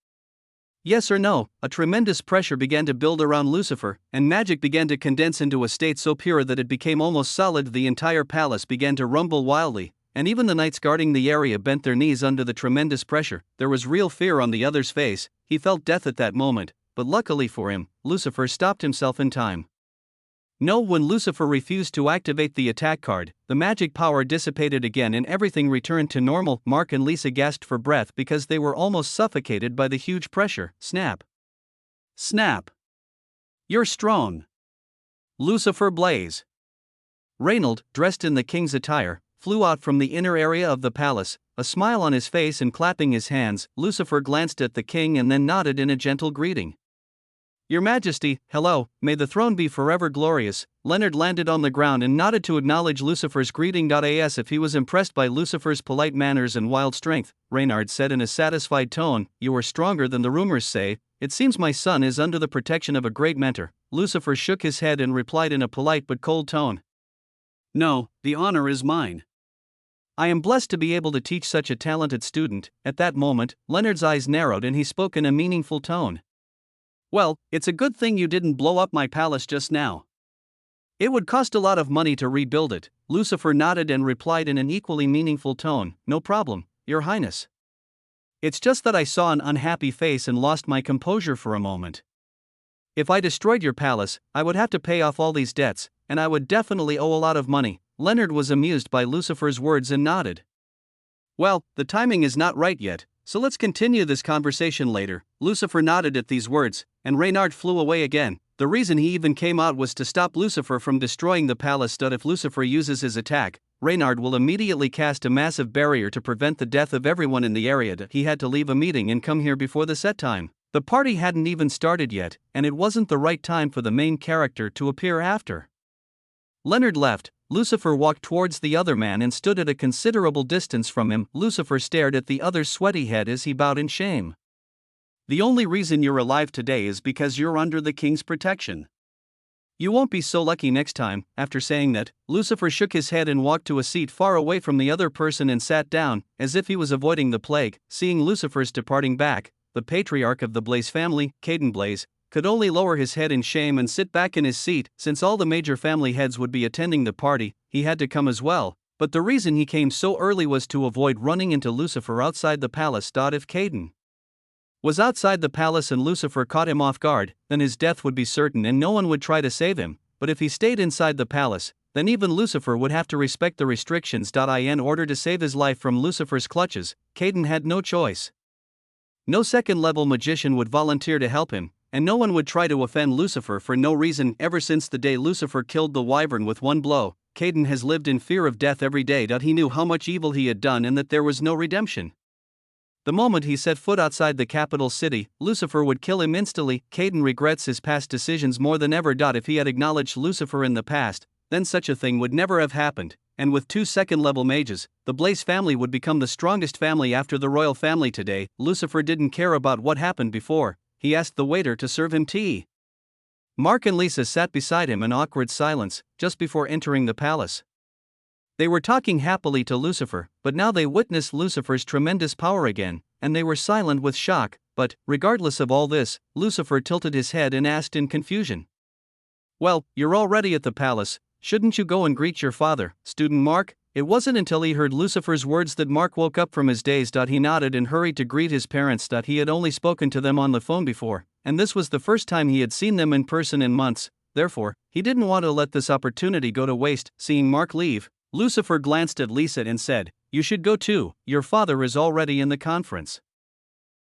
Yes or no? A tremendous pressure began to build around Lucifer, and magic began to condense into a state so pure that it became almost solid. The entire palace began to rumble wildly, and even the knights guarding the area bent their knees under the tremendous pressure. There was real fear on the other's face. He felt death at that moment, but luckily for him, Lucifer stopped himself in time. No, when Lucifer refused to activate the attack card, the magic power dissipated again and everything returned to normal. Mark and Lisa gasped for breath because they were almost suffocated by the huge pressure. Snap! Snap! You're strong! Lucifer Blaze! Reynold, dressed in the king's attire, flew out from the inner area of the palace, a smile on his face and clapping his hands. Lucifer glanced at the king and then nodded in a gentle greeting. Your Majesty, hello, may the throne be forever glorious. Leonard landed on the ground and nodded to acknowledge Lucifer's greeting. As if he was impressed by Lucifer's polite manners and wild strength, Reynard said in a satisfied tone, "You are stronger than the rumors say. It seems my son is under the protection of a great mentor." Lucifer shook his head and replied in a polite but cold tone, "No, the honor is mine. I am blessed to be able to teach such a talented student." At that moment, Leonard's eyes narrowed and he spoke in a meaningful tone. "Well, it's a good thing you didn't blow up my palace just now. It would cost a lot of money to rebuild it." Lucifer nodded and replied in an equally meaningful tone, "No problem, Your Highness. It's just that I saw an unhappy face and lost my composure for a moment. If I destroyed your palace, I would have to pay off all these debts, and I would definitely owe a lot of money." Leonard was amused by Lucifer's words and nodded. "Well, the timing is not right yet, so let's continue this conversation later." Lucifer nodded at these words, and Reynard flew away again. The reason he even came out was to stop Lucifer from destroying the palace. If Lucifer uses his attack, Reynard will immediately cast a massive barrier to prevent the death of everyone in the area. He had to leave a meeting and come here before the set time. The party hadn't even started yet, and it wasn't the right time for the main character to appear after. Leonard left. Lucifer walked towards the other man and stood at a considerable distance from him. Lucifer stared at the other's sweaty head as he bowed in shame. "The only reason you're alive today is because you're under the king's protection. You won't be so lucky next time." After saying that, Lucifer shook his head and walked to a seat far away from the other person and sat down, as if he was avoiding the plague. Seeing Lucifer's departing back, the patriarch of the Blaze family, Caden Blaze, could only lower his head in shame and sit back in his seat. Since all the major family heads would be attending the party, he had to come as well, but the reason he came so early was to avoid running into Lucifer outside the palace. If Caden was outside the palace and Lucifer caught him off guard, then his death would be certain and no one would try to save him, but if he stayed inside the palace, then even Lucifer would have to respect the restrictions. In order to save his life from Lucifer's clutches, Caden had no choice. No second-level magician would volunteer to help him, and no one would try to offend Lucifer for no reason. Ever since the day Lucifer killed the wyvern with one blow, Caden has lived in fear of death every day. He knew how much evil he had done and that there was no redemption. The moment he set foot outside the capital city, Lucifer would kill him instantly. Caden regrets his past decisions more than ever. If he had acknowledged Lucifer in the past, then such a thing would never have happened, and with 2 second-level mages, the Blaze family would become the strongest family after the royal family today. Lucifer didn't care about what happened before, he asked the waiter to serve him tea. Mark and Lisa sat beside him in awkward silence, just before entering the palace. They were talking happily to Lucifer, but now they witnessed Lucifer's tremendous power again, and they were silent with shock. But, regardless of all this, Lucifer tilted his head and asked in confusion. "Well, you're already at the palace, shouldn't you go and greet your father, student Mark?" It wasn't until he heard Lucifer's words that Mark woke up from his daze. He nodded and hurried to greet his parents. He had only spoken to them on the phone before, and this was the first time he had seen them in person in months. Therefore, he didn't want to let this opportunity go to waste. Seeing Mark leave, Lucifer glanced at Lisa and said, "You should go too, your father is already in the conference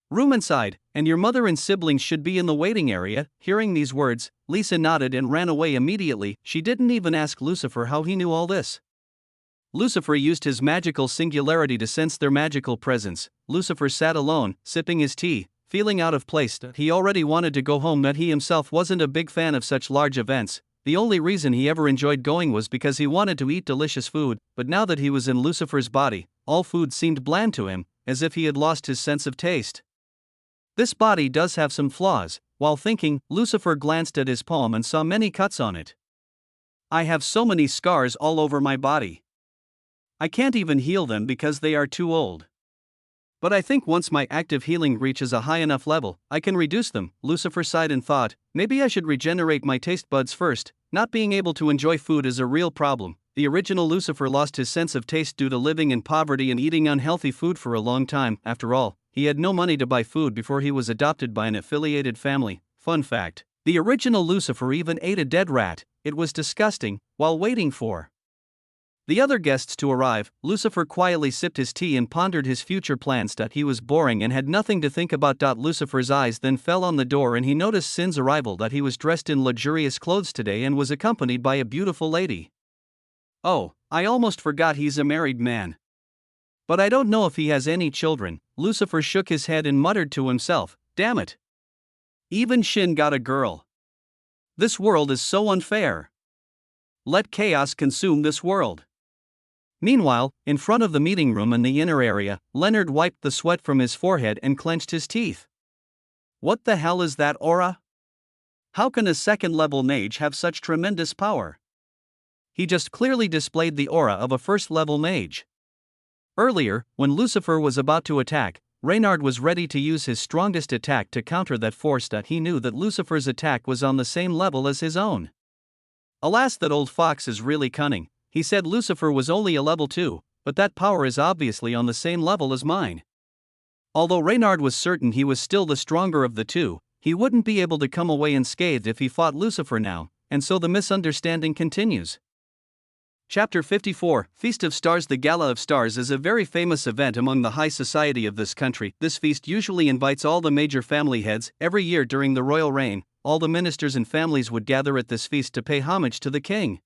room inside, and your mother and siblings should be in the waiting area." Hearing these words, Lisa nodded and ran away immediately. She didn't even ask Lucifer how he knew all this. Lucifer used his magical singularity to sense their magical presence. Lucifer sat alone, sipping his tea, feeling out of place. He already wanted to go home. He himself wasn't a big fan of such large events. The only reason he ever enjoyed going was because he wanted to eat delicious food, but now that he was in Lucifer's body, all food seemed bland to him, as if he had lost his sense of taste. This body does have some flaws. While thinking, Lucifer glanced at his palm and saw many cuts on it. "I have so many scars all over my body. I can't even heal them because they are too old. But I think once my active healing reaches a high enough level, I can reduce them." Lucifer sighed and thought, maybe I should regenerate my taste buds first. Not being able to enjoy food is a real problem. The original Lucifer lost his sense of taste due to living in poverty and eating unhealthy food for a long time. After all, he had no money to buy food before he was adopted by an affiliated family. Fun fact: the original Lucifer even ate a dead rat. It was disgusting. While waiting for the other guests to arrive, Lucifer quietly sipped his tea and pondered his future plans. He was boring and had nothing to think about. Lucifer's eyes then fell on the door and he noticed Sin's arrival. He was dressed in luxurious clothes today and was accompanied by a beautiful lady. "Oh, I almost forgot he's a married man. But I don't know if he has any children." Lucifer shook his head and muttered to himself, "Damn it. Even Shin got a girl. This world is so unfair. Let chaos consume this world." Meanwhile, in front of the meeting room in the inner area, Leonard wiped the sweat from his forehead and clenched his teeth. "What the hell is that aura? How can a second-level mage have such tremendous power?" He just clearly displayed the aura of a first-level mage. Earlier, when Lucifer was about to attack, Reynard was ready to use his strongest attack to counter that force. He knew that Lucifer's attack was on the same level as his own. "Alas, that old fox is really cunning. He said Lucifer was only a level 2, but that power is obviously on the same level as mine." Although Reynard was certain he was still the stronger of the two, he wouldn't be able to come away unscathed if he fought Lucifer now, and so the misunderstanding continues. Chapter 54, Feast of Stars. The Gala of Stars is a very famous event among the high society of this country. This feast usually invites all the major family heads. Every year during the royal reign, all the ministers and families would gather at this feast to pay homage to the king.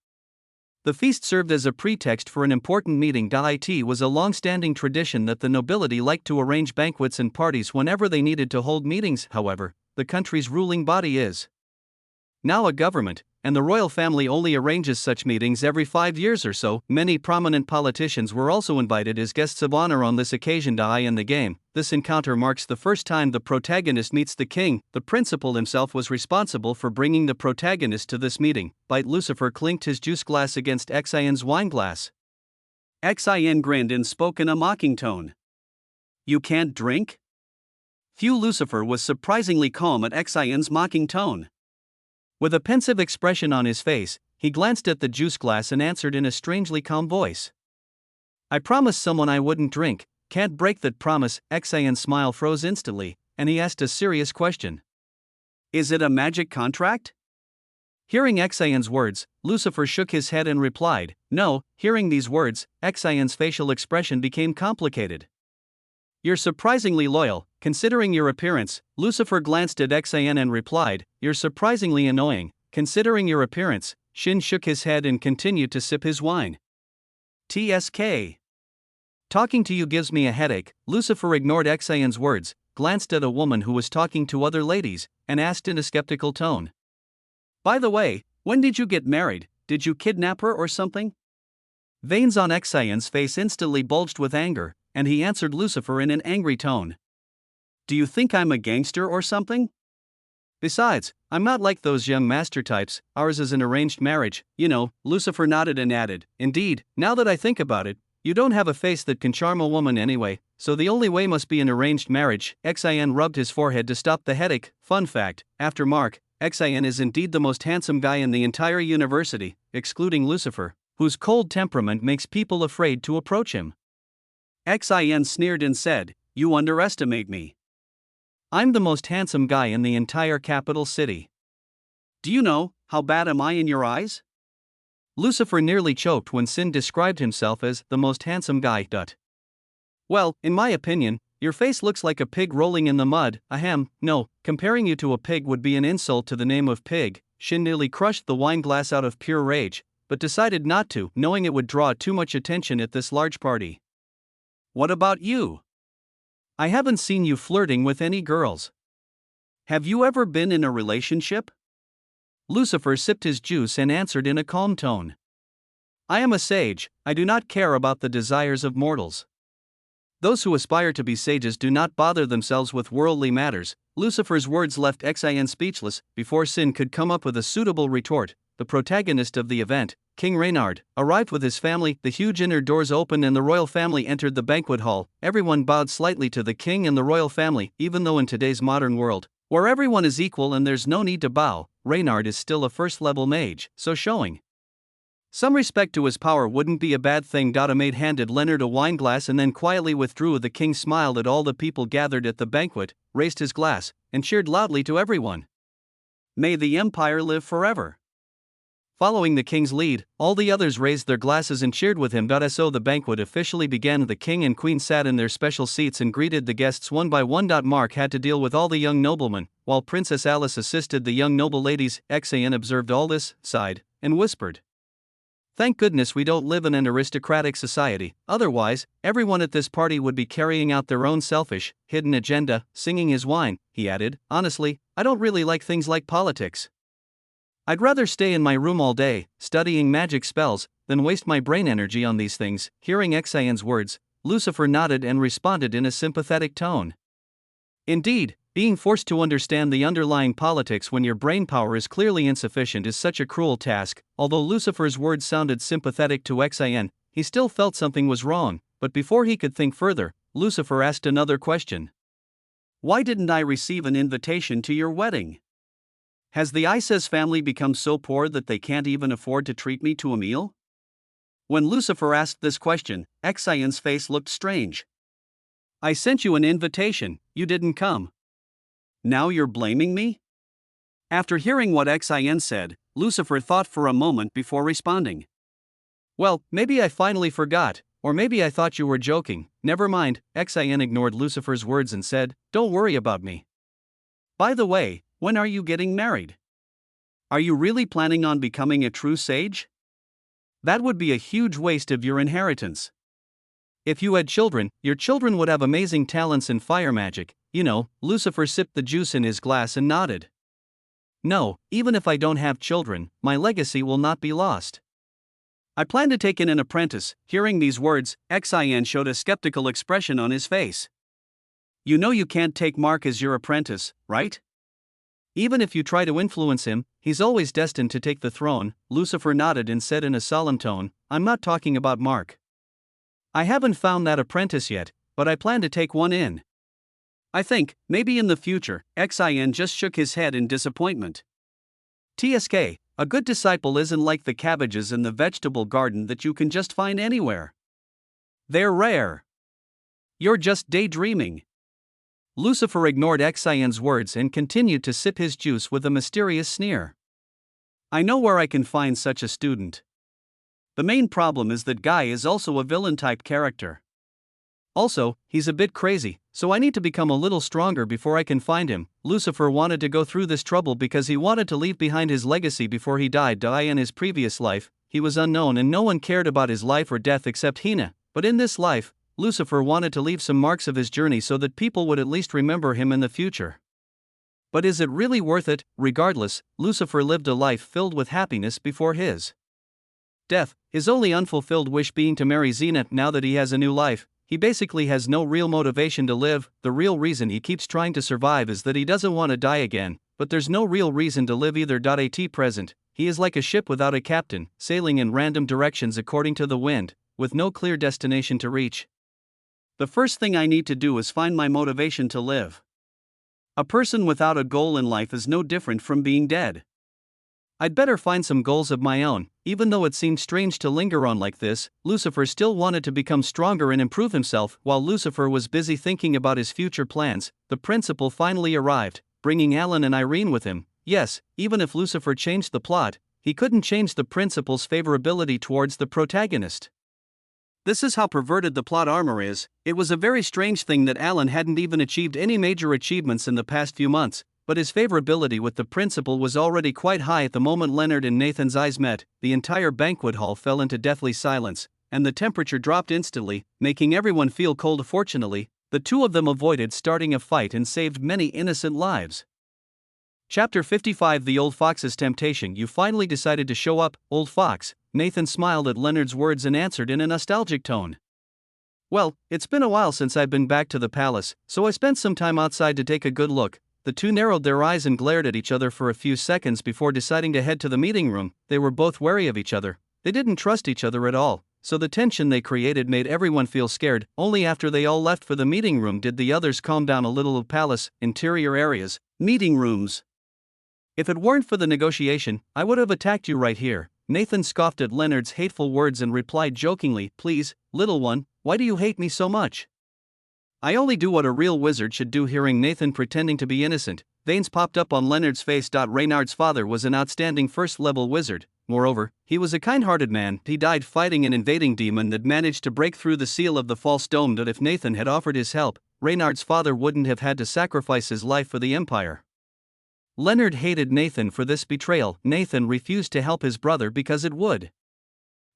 The feast served as a pretext for an important meeting. It was a long-standing tradition that the nobility liked to arrange banquets and parties whenever they needed to hold meetings. However, the country's ruling body is now a government, and the royal family only arranges such meetings every 5 years or so. Many prominent politicians were also invited as guests of honor on this occasion. In the game, this encounter marks the first time the protagonist meets the king. The principal himself was responsible for bringing the protagonist to this meeting. Lucifer clinked his juice glass against Xian's wine glass. Xian grinned and spoke in a mocking tone. "You can't drink?" Lucifer was surprisingly calm at Xian's mocking tone. With a pensive expression on his face, he glanced at the juice glass and answered in a strangely calm voice. "I promised someone I wouldn't drink, can't break that promise." Xian's smile froze instantly. and he asked a serious question. Is it a magic contract? Hearing Xian's words, Lucifer shook his head and replied, No. Hearing these words, Xian's facial expression became complicated. You're surprisingly loyal, considering your appearance. Lucifer glanced at Xian and replied, You're surprisingly annoying, considering your appearance. Shin shook his head and continued to sip his wine. TSK. Talking to you gives me a headache. Lucifer ignored Xian's words, glanced at a woman who was talking to other ladies, and asked in a skeptical tone. By the way, when did you get married? Did you kidnap her or something? Veins on Xian's face instantly bulged with anger, and he answered Lucifer in an angry tone. Do you think I'm a gangster or something? Besides, I'm not like those young master types. Ours is an arranged marriage, you know. Lucifer nodded and added, Indeed, now that I think about it, you don't have a face that can charm a woman anyway, so the only way must be an arranged marriage. Xian rubbed his forehead to stop the headache. Fun fact, after Mark, Xian is indeed the most handsome guy in the entire university, excluding Lucifer, whose cold temperament makes people afraid to approach him. Xian sneered and said, You underestimate me. I'm the most handsome guy in the entire capital city. Do you know, how bad am I in your eyes? Lucifer nearly choked when Sin described himself as the most handsome guy. Well, in my opinion, your face looks like a pig rolling in the mud. Ahem, no, comparing you to a pig would be an insult to the name of pig. Shin nearly crushed the wine glass out of pure rage, but decided not to, knowing it would draw too much attention at this large party. What about you? I haven't seen you flirting with any girls. Have you ever been in a relationship? Lucifer sipped his juice and answered in a calm tone. I am a sage, I do not care about the desires of mortals. Those who aspire to be sages do not bother themselves with worldly matters. Lucifer's words left Xian speechless. Before Sin could come up with a suitable retort, the protagonist of the event, King Reynard, arrived with his family. The huge inner doors opened and the royal family entered the banquet hall. Everyone bowed slightly to the king and the royal family, even though in today's modern world, where everyone is equal and there's no need to bow, Reynard is still a first-level mage, so showing some respect to his power wouldn't be a bad thing. A maid handed Leonard a wine glass and then quietly withdrew. The king smiled at all the people gathered at the banquet, raised his glass, and cheered loudly to everyone. May the empire live forever. Following the king's lead, all the others raised their glasses and cheered with him. So the banquet officially began. The king and queen sat in their special seats and greeted the guests one by one. Mark had to deal with all the young noblemen, while Princess Alice assisted the young noble ladies. Xian observed all this, sighed, and whispered. Thank goodness we don't live in an aristocratic society, otherwise, everyone at this party would be carrying out their own selfish, hidden agenda, singing his wine. He added, Honestly, I don't really like things like politics. I'd rather stay in my room all day, studying magic spells, than waste my brain energy on these things. Hearing Xian's words, Lucifer nodded and responded in a sympathetic tone. Indeed, being forced to understand the underlying politics when your brain power is clearly insufficient is such a cruel task. Although Lucifer's words sounded sympathetic to Xian, he still felt something was wrong, but before he could think further, Lucifer asked another question. Why didn't I receive an invitation to your wedding? Has the Isis family become so poor that they can't even afford to treat me to a meal? When Lucifer asked this question, Xian's face looked strange. I sent you an invitation, you didn't come. Now you're blaming me? After hearing what Xian said, Lucifer thought for a moment before responding. Well, maybe I finally forgot, or maybe I thought you were joking. Never mind. Xian ignored Lucifer's words and said, Don't worry about me. By the way, when are you getting married? Are you really planning on becoming a true sage? That would be a huge waste of your inheritance. If you had children, your children would have amazing talents in fire magic. You know. Lucifer sipped the juice in his glass and nodded. No, even if I don't have children, my legacy will not be lost. I plan to take in an apprentice. Hearing these words, Xian showed a skeptical expression on his face. You know you can't take Mark as your apprentice, right? Even if you try to influence him, he's always destined to take the throne. Lucifer nodded and said in a solemn tone, I'm not talking about Mark. I haven't found that apprentice yet, but I plan to take one in. I think, maybe in the future. Xian just shook his head in disappointment. TSK, a good disciple isn't like the cabbages in the vegetable garden that you can just find anywhere. They're rare. You're just daydreaming. Lucifer ignored Xian's words and continued to sip his juice with a mysterious sneer. I know where I can find such a student. The main problem is that guy is also a villain-type character. Also, he's a bit crazy, so I need to become a little stronger before I can find him. Lucifer wanted to go through this trouble because he wanted to leave behind his legacy before he died. In his previous life, he was unknown and no one cared about his life or death except Hina, but in this life, Lucifer wanted to leave some marks of his journey so that people would at least remember him in the future. But is it really worth it? Regardless, Lucifer lived a life filled with happiness before his death, his only unfulfilled wish being to marry Xena. Now that he has a new life, he basically has no real motivation to live. The real reason he keeps trying to survive is that he doesn't want to die again, but there's no real reason to live either. At present, he is like a ship without a captain, sailing in random directions according to the wind, with no clear destination to reach. The first thing I need to do is find my motivation to live. A person without a goal in life is no different from being dead. I'd better find some goals of my own. Even though it seemed strange to linger on like this, Lucifer still wanted to become stronger and improve himself. While Lucifer was busy thinking about his future plans, the principal finally arrived, bringing Alan and Irene with him. Yes, even if Lucifer changed the plot, he couldn't change the principal's favorability towards the protagonist. This is how perverted the plot armor is. It was a very strange thing that Alan hadn't even achieved any major achievements in the past few months, but his favorability with the principal was already quite high. At the moment Leonard and Nathan's eyes met, the entire banquet hall fell into deathly silence, and the temperature dropped instantly, making everyone feel cold. Fortunately, the two of them avoided starting a fight and saved many innocent lives. Chapter 55 The Old Fox's Temptation. You finally decided to show up, old fox. Nathan smiled at Leonard's words and answered in a nostalgic tone. Well, it's been a while since I've been back to the palace, so I spent some time outside to take a good look. The two narrowed their eyes and glared at each other for a few seconds before deciding to head to the meeting room. They were both wary of each other. They didn't trust each other at all, so the tension they created made everyone feel scared. Only after they all left for the meeting room did the others calm down a little. Palace, interior areas, meeting rooms. If it weren't for the negotiation, I would have attacked you right here. Nathan scoffed at Leonard's hateful words and replied jokingly, Please, little one, why do you hate me so much? I only do what a real wizard should do. Hearing Nathan pretending to be innocent, veins popped up on Leonard's face. Reynard's father was an outstanding first-level wizard. Moreover, he was a kind-hearted man. He died fighting an invading demon that managed to break through the seal of the false dome. That if Nathan had offered his help, Reynard's father wouldn't have had to sacrifice his life for the Empire. Leonard hated Nathan for this betrayal. Nathan refused to help his brother because it would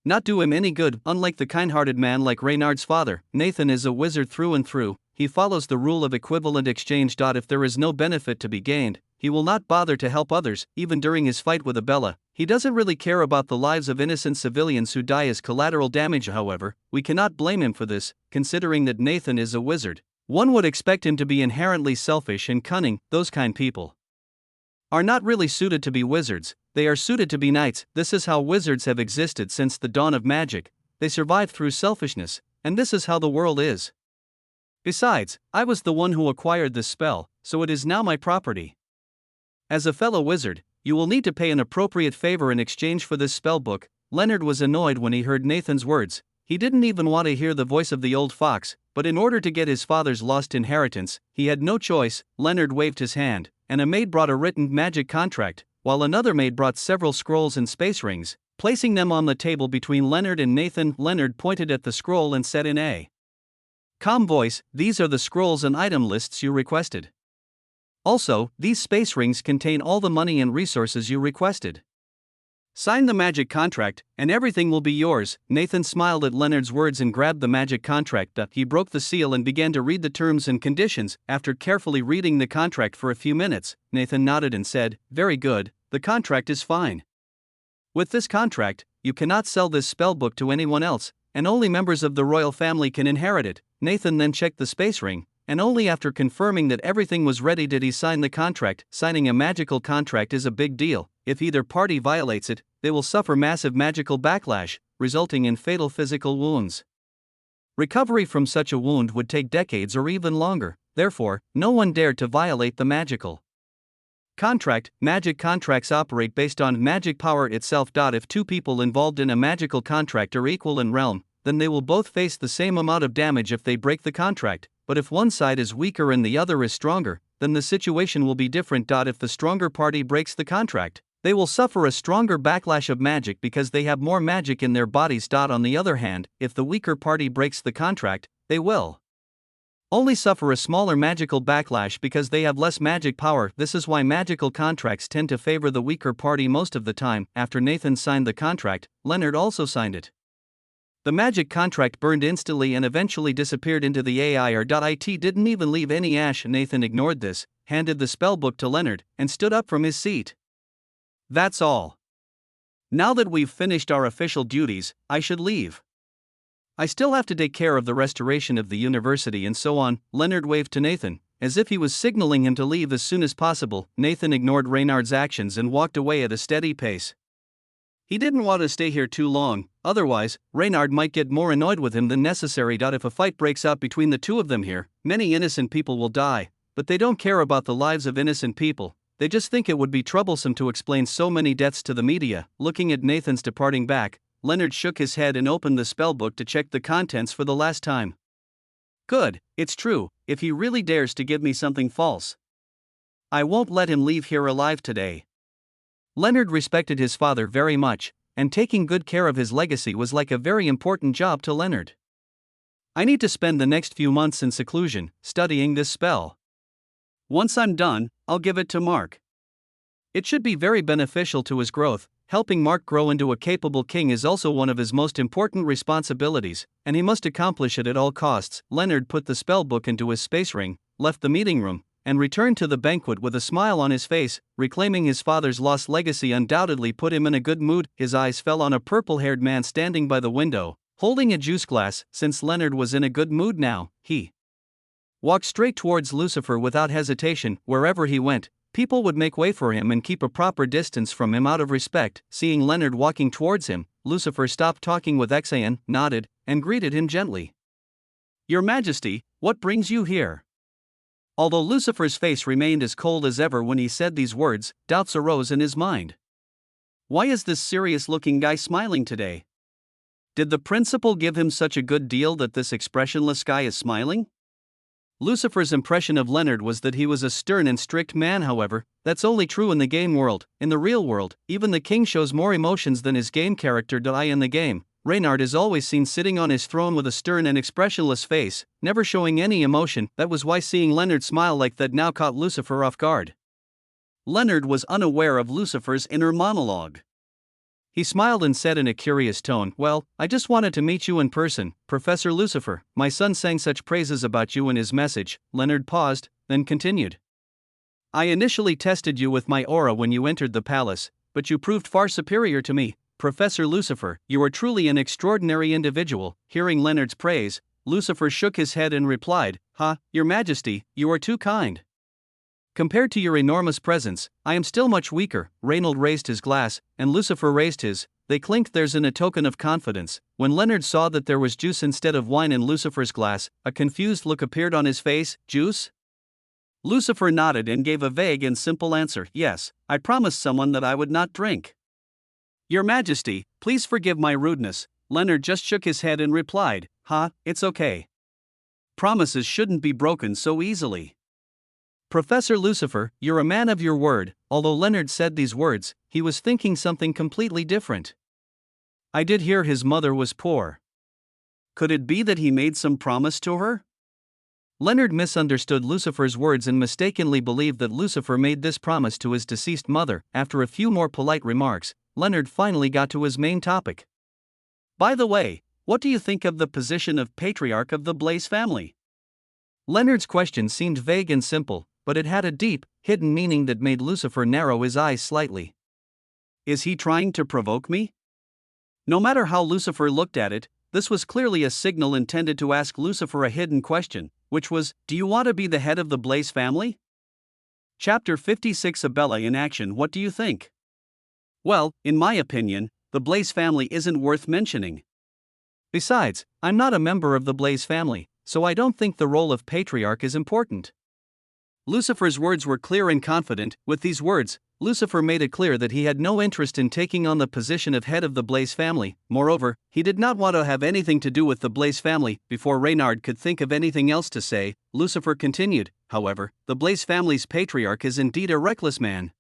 not do him any good. Unlike the kind-hearted man like Reynard's father, Nathan is a wizard through and through. He follows the rule of equivalent exchange. If there is no benefit to be gained, he will not bother to help others. Even during his fight with Abella, he doesn't really care about the lives of innocent civilians who die as collateral damage. However, we cannot blame him for this, considering that Nathan is a wizard. One would expect him to be inherently selfish and cunning. Those kind people are not really suited to be wizards, they are suited to be knights. This is how wizards have existed since the dawn of magic. They survive through selfishness, and this is how the world is. Besides, I was the one who acquired this spell, so it is now my property. As a fellow wizard, you will need to pay an appropriate favor in exchange for this spellbook. Leonard was annoyed when he heard Nathan's words. He didn't even want to hear the voice of the old fox, but in order to get his father's lost inheritance, he had no choice. Leonard waved his hand, and a maid brought a written magic contract, while another maid brought several scrolls and space rings. Placing them on the table between Leonard and Nathan, Leonard pointed at the scroll and said in a calm voice, These are the scrolls and item lists you requested. Also, these space rings contain all the money and resources you requested. Sign the magic contract, and everything will be yours. Nathan smiled at Leonard's words and grabbed the magic contract. He broke the seal and began to read the terms and conditions. After carefully reading the contract for a few minutes, Nathan nodded and said, Very good, the contract is fine. With this contract, you cannot sell this spellbook to anyone else, and only members of the royal family can inherit it. Nathan then checked the space ring, and only after confirming that everything was ready did he sign the contract. Signing a magical contract is a big deal. If either party violates it, they will suffer massive magical backlash, resulting in fatal physical wounds. Recovery from such a wound would take decades or even longer, therefore, no one dared to violate the magical contract. Magic contracts operate based on magic power itself. If two people involved in a magical contract are equal in realm, then they will both face the same amount of damage if they break the contract. but if one side is weaker and the other is stronger, then the situation will be different. If the stronger party breaks the contract, they will suffer a stronger backlash of magic because they have more magic in their bodies. On the other hand, if the weaker party breaks the contract, they will only suffer a smaller magical backlash because they have less magic power. This is why magical contracts tend to favor the weaker party most of the time. After Nathan signed the contract, Leonard also signed it. The magic contract burned instantly and eventually disappeared into the air. It didn't even leave any ash. Nathan ignored this, handed the spellbook to Leonard, and stood up from his seat. That's all. Now that we've finished our official duties, I should leave. I still have to take care of the restoration of the university and so on. Leonard waved to Nathan, as if he was signaling him to leave as soon as possible. Nathan ignored Reynard's actions and walked away at a steady pace. He didn't want to stay here too long, otherwise, Reynard might get more annoyed with him than necessary. If a fight breaks out between the two of them here, many innocent people will die, but they don't care about the lives of innocent people. They just think it would be troublesome to explain so many deaths to the media. Looking at Nathan's departing back, Leonard shook his head and opened the spellbook to check the contents for the last time. Good, it's true, if he really dares to give me something false, I won't let him leave here alive today. Leonard respected his father very much, and taking good care of his legacy was like a very important job to Leonard. I need to spend the next few months in seclusion, studying this spell. Once I'm done, I'll give it to Mark. It should be very beneficial to his growth. Helping Mark grow into a capable king is also one of his most important responsibilities, and he must accomplish it at all costs. Leonard put the spellbook into his space ring, left the meeting room, and returned to the banquet with a smile on his face. Reclaiming his father's lost legacy undoubtedly put him in a good mood. His eyes fell on a purple-haired man standing by the window, holding a juice glass. Since Leonard was in a good mood now, he walked straight towards Lucifer without hesitation. Wherever he went, people would make way for him and keep a proper distance from him out of respect. Seeing Leonard walking towards him, Lucifer stopped talking with Exaen, nodded, and greeted him gently. Your Majesty, what brings you here? Although Lucifer's face remained as cold as ever when he said these words, doubts arose in his mind. Why is this serious-looking guy smiling today? Did the principal give him such a good deal that this expressionless guy is smiling? Lucifer's impression of Leonard was that he was a stern and strict man. However, that's only true in the game world. In the real world, even the king shows more emotions than his game character. In the game, Reynard is always seen sitting on his throne with a stern and expressionless face, never showing any emotion. That was why seeing Leonard smile like that now caught Lucifer off guard. Leonard was unaware of Lucifer's inner monologue. He smiled and said in a curious tone, Well, I just wanted to meet you in person, Professor Lucifer. My son sang such praises about you in his message. Leonard paused, then continued. I initially tested you with my aura when you entered the palace, but you proved far superior to me. Professor Lucifer, you are truly an extraordinary individual. Hearing Leonard's praise, Lucifer shook his head and replied, Your Majesty, you are too kind. Compared to your enormous presence, I am still much weaker. Reynald raised his glass, and Lucifer raised his. They clinked theirs in a token of confidence. When Leonard saw that there was juice instead of wine in Lucifer's glass, a confused look appeared on his face. Juice? Lucifer nodded and gave a vague and simple answer. Yes, I promised someone that I would not drink. Your Majesty, please forgive my rudeness. Leonard just shook his head and replied, It's okay. Promises shouldn't be broken so easily. Professor Lucifer, you're a man of your word. Although Leonard said these words, he was thinking something completely different. I did hear his mother was poor. Could it be that he made some promise to her? Leonard misunderstood Lucifer's words and mistakenly believed that Lucifer made this promise to his deceased mother. After a few more polite remarks, Leonard finally got to his main topic. By the way, what do you think of the position of patriarch of the Blaze family? Leonard's question seemed vague and simple, but it had a deep, hidden meaning that made Lucifer narrow his eyes slightly. Is he trying to provoke me? No matter how Lucifer looked at it, this was clearly a signal intended to ask Lucifer a hidden question, which was, do you want to be the head of the Blaze family? Chapter 56 Abella in action. What do you think? Well, in my opinion, the Blaze family isn't worth mentioning. Besides, I'm not a member of the Blaze family, so I don't think the role of patriarch is important. Lucifer's words were clear and confident. With these words, Lucifer made it clear that he had no interest in taking on the position of head of the Blaze family. Moreover, he did not want to have anything to do with the Blaze family. Before Reynard could think of anything else to say, Lucifer continued, "However, the Blaze family's patriarch is indeed a reckless man.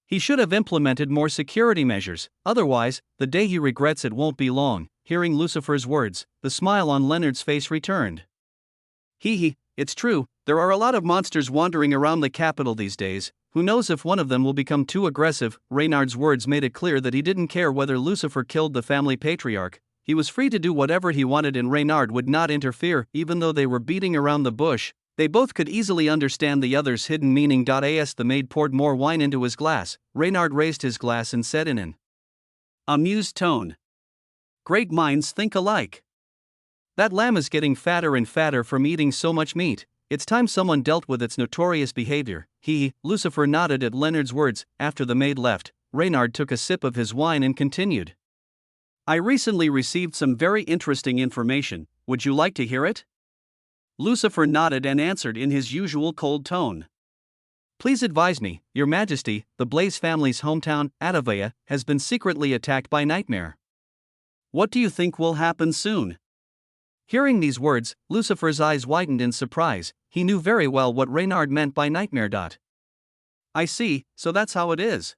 He should have implemented more security measures, otherwise, the day he regrets it won't be long." Hearing Lucifer's words, the smile on Leonard's face returned. It's true, there are a lot of monsters wandering around the capital these days. Who knows if one of them will become too aggressive? Reynard's words made it clear that he didn't care whether Lucifer killed the family patriarch. He was free to do whatever he wanted and Reynard would not interfere. Even though they were beating around the bush, they both could easily understand the other's hidden meaning. As the maid poured more wine into his glass, Reynard raised his glass and said in an amused tone, "Great minds think alike. That lamb is getting fatter and fatter from eating so much meat. It's time someone dealt with its notorious behavior." Lucifer nodded at Leonard's words. After the maid left, Reynard took a sip of his wine and continued, "I recently received some very interesting information. Would you like to hear it?" Lucifer nodded and answered in his usual cold tone, "Please advise me, Your Majesty. The Blaze family's hometown, Atavaya, has been secretly attacked by Nightmare. What do you think will happen soon?" Hearing these words, Lucifer's eyes widened in surprise. He knew very well what Reynard meant by nightmare. "I see, so that's how it is.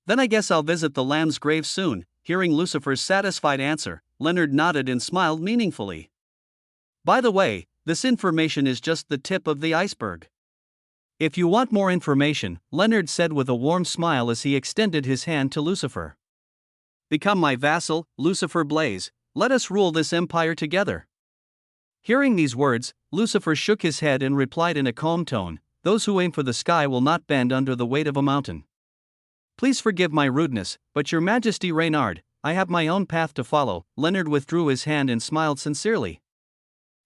Then I guess I'll visit the lamb's grave soon." Hearing Lucifer's satisfied answer, Leonard nodded and smiled meaningfully. "By the way, this information is just the tip of the iceberg. If you want more information," Leonard said with a warm smile as he extended his hand to Lucifer. "Become my vassal, Lucifer Blaze. Let us rule this empire together." Hearing these words, Lucifer shook his head and replied in a calm tone, "Those who aim for the sky will not bend under the weight of a mountain. Please forgive my rudeness, but Your Majesty Reynard, I have my own path to follow." Leonard withdrew his hand and smiled sincerely.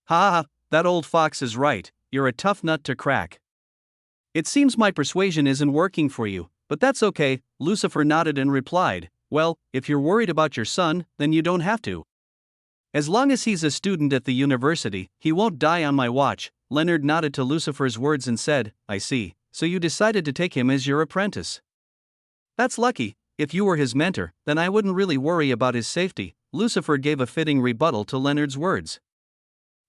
"Ha, that old fox is right, you're a tough nut to crack. It seems my persuasion isn't working for you, but that's okay." Lucifer nodded and replied, "Well, if you're worried about your son, then you don't have to. As long as he's a student at the university, he won't die on my watch." Leonard nodded to Lucifer's words and said, "I see, so you decided to take him as your apprentice. That's lucky. If you were his mentor, then I wouldn't really worry about his safety." Lucifer gave a fitting rebuttal to Leonard's words.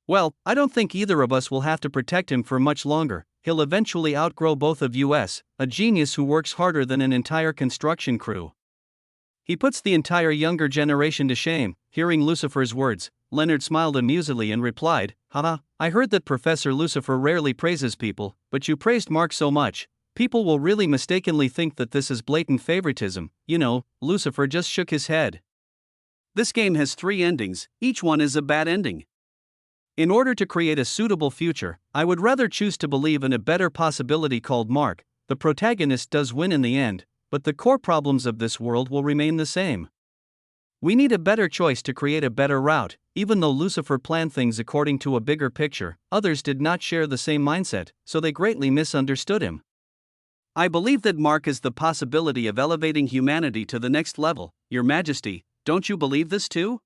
"Well, I don't think either of us will have to protect him for much longer. He'll eventually outgrow both of us, a genius who works harder than an entire construction crew. He puts the entire younger generation to shame." Hearing Lucifer's words, Leonard smiled amusedly and replied, "Haha, I heard that Professor Lucifer rarely praises people, but you praised Mark so much. People will really mistakenly think that this is blatant favoritism, you know." Lucifer just shook his head. "This game has 3 endings, each one is a bad ending. In order to create a suitable future, I would rather choose to believe in a better possibility called Mark. The protagonist does win in the end, but the core problems of this world will remain the same. We need a better choice to create a better route." Even though Lucifer planned things according to a bigger picture, others did not share the same mindset, so they greatly misunderstood him. "I believe that Mark is the possibility of elevating humanity to the next level. Your Majesty, don't you believe this too?"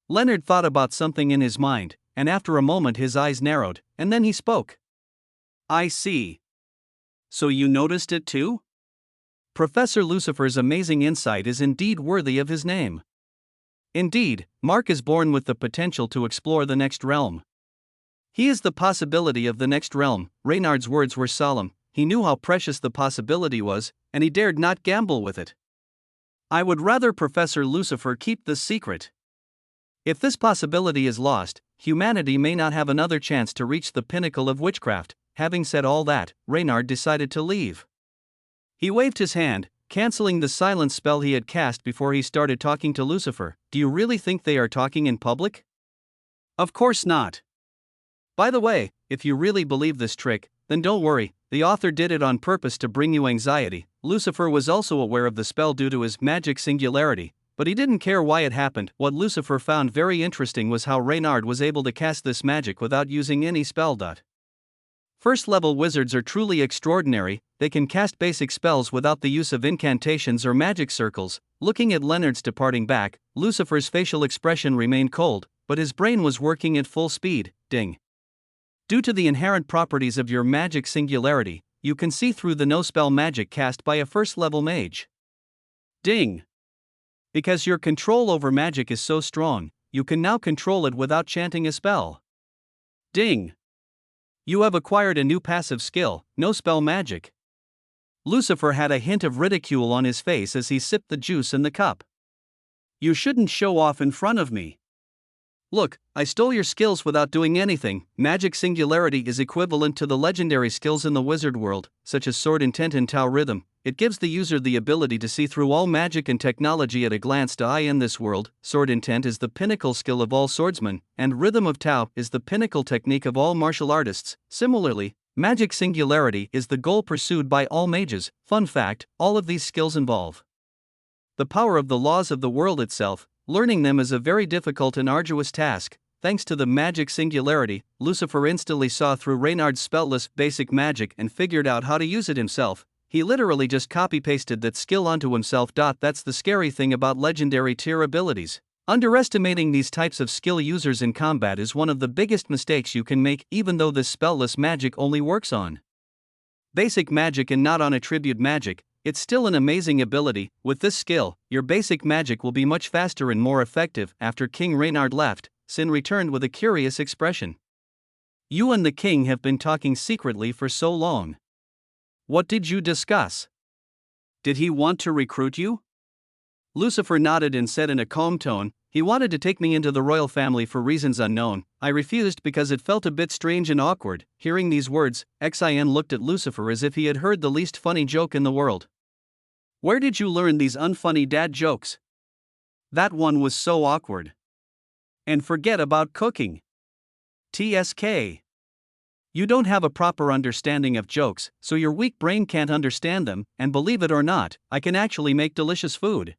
Leonard thought about something in his mind, and after a moment his eyes narrowed, and then he spoke. "I see. So you noticed it too? Professor Lucifer's amazing insight is indeed worthy of his name. Indeed, Mark is born with the potential to explore the next realm. He is the possibility of the next realm." Reynard's words were solemn. He knew how precious the possibility was, and he dared not gamble with it. "I would rather Professor Lucifer keep this secret. If this possibility is lost, humanity may not have another chance to reach the pinnacle of witchcraft." Having said all that, Reynard decided to leave. He waved his hand, canceling the silence spell he had cast before he started talking to Lucifer. "Do you really think they are talking in public?" "Of course not. By the way, if you really believe this trick, then don't worry, the author did it on purpose to bring you anxiety." Lucifer was also aware of the spell due to his magic singularity, but he didn't care why it happened. What Lucifer found very interesting was how Reynard was able to cast this magic without using any spell. First-level wizards are truly extraordinary. They can cast basic spells without the use of incantations or magic circles. Looking at Leonard's departing back, Lucifer's facial expression remained cold, but his brain was working at full speed. Ding. Due to the inherent properties of your magic singularity, you can see through the no-spell magic cast by a first-level mage. Ding! Because your control over magic is so strong, you can now control it without chanting a spell. Ding! You have acquired a new passive skill, no-spell magic. Lucifer had a hint of ridicule on his face as he sipped the juice in the cup. You shouldn't show off in front of me. Look, I stole your skills without doing anything. Magic singularity is equivalent to the legendary skills in the wizard world, such as sword intent and Tao rhythm. It gives the user the ability to see through all magic and technology at a glance. In this world, sword intent is the pinnacle skill of all swordsmen, and rhythm of Tao is the pinnacle technique of all martial artists. Similarly, magic singularity is the goal pursued by all mages. Fun fact, all of these skills involve the power of the laws of the world itself. Learning them is a very difficult and arduous task. Thanks to the magic singularity, Lucifer instantly saw through Reynard's spellless basic magic and figured out how to use it himself. He literally just copy-pasted that skill onto himself. That's the scary thing about legendary tier abilities. Underestimating these types of skill users in combat is one of the biggest mistakes you can make, even though this spellless magic only works on basic magic and not on attribute magic. It's still an amazing ability. With this skill, your basic magic will be much faster and more effective. After King Reynard left, Sin returned with a curious expression. You and the king have been talking secretly for so long. What did you discuss? Did he want to recruit you? Lucifer nodded and said in a calm tone, he wanted to take me into the royal family for reasons unknown. I refused because it felt a bit strange and awkward. Hearing these words, Xin looked at Lucifer as if he had heard the least funny joke in the world. Where did you learn these unfunny dad jokes? That one was so awkward. And forget about cooking. TSK. You don't have a proper understanding of jokes, so your weak brain can't understand them, and believe it or not, I can actually make delicious food.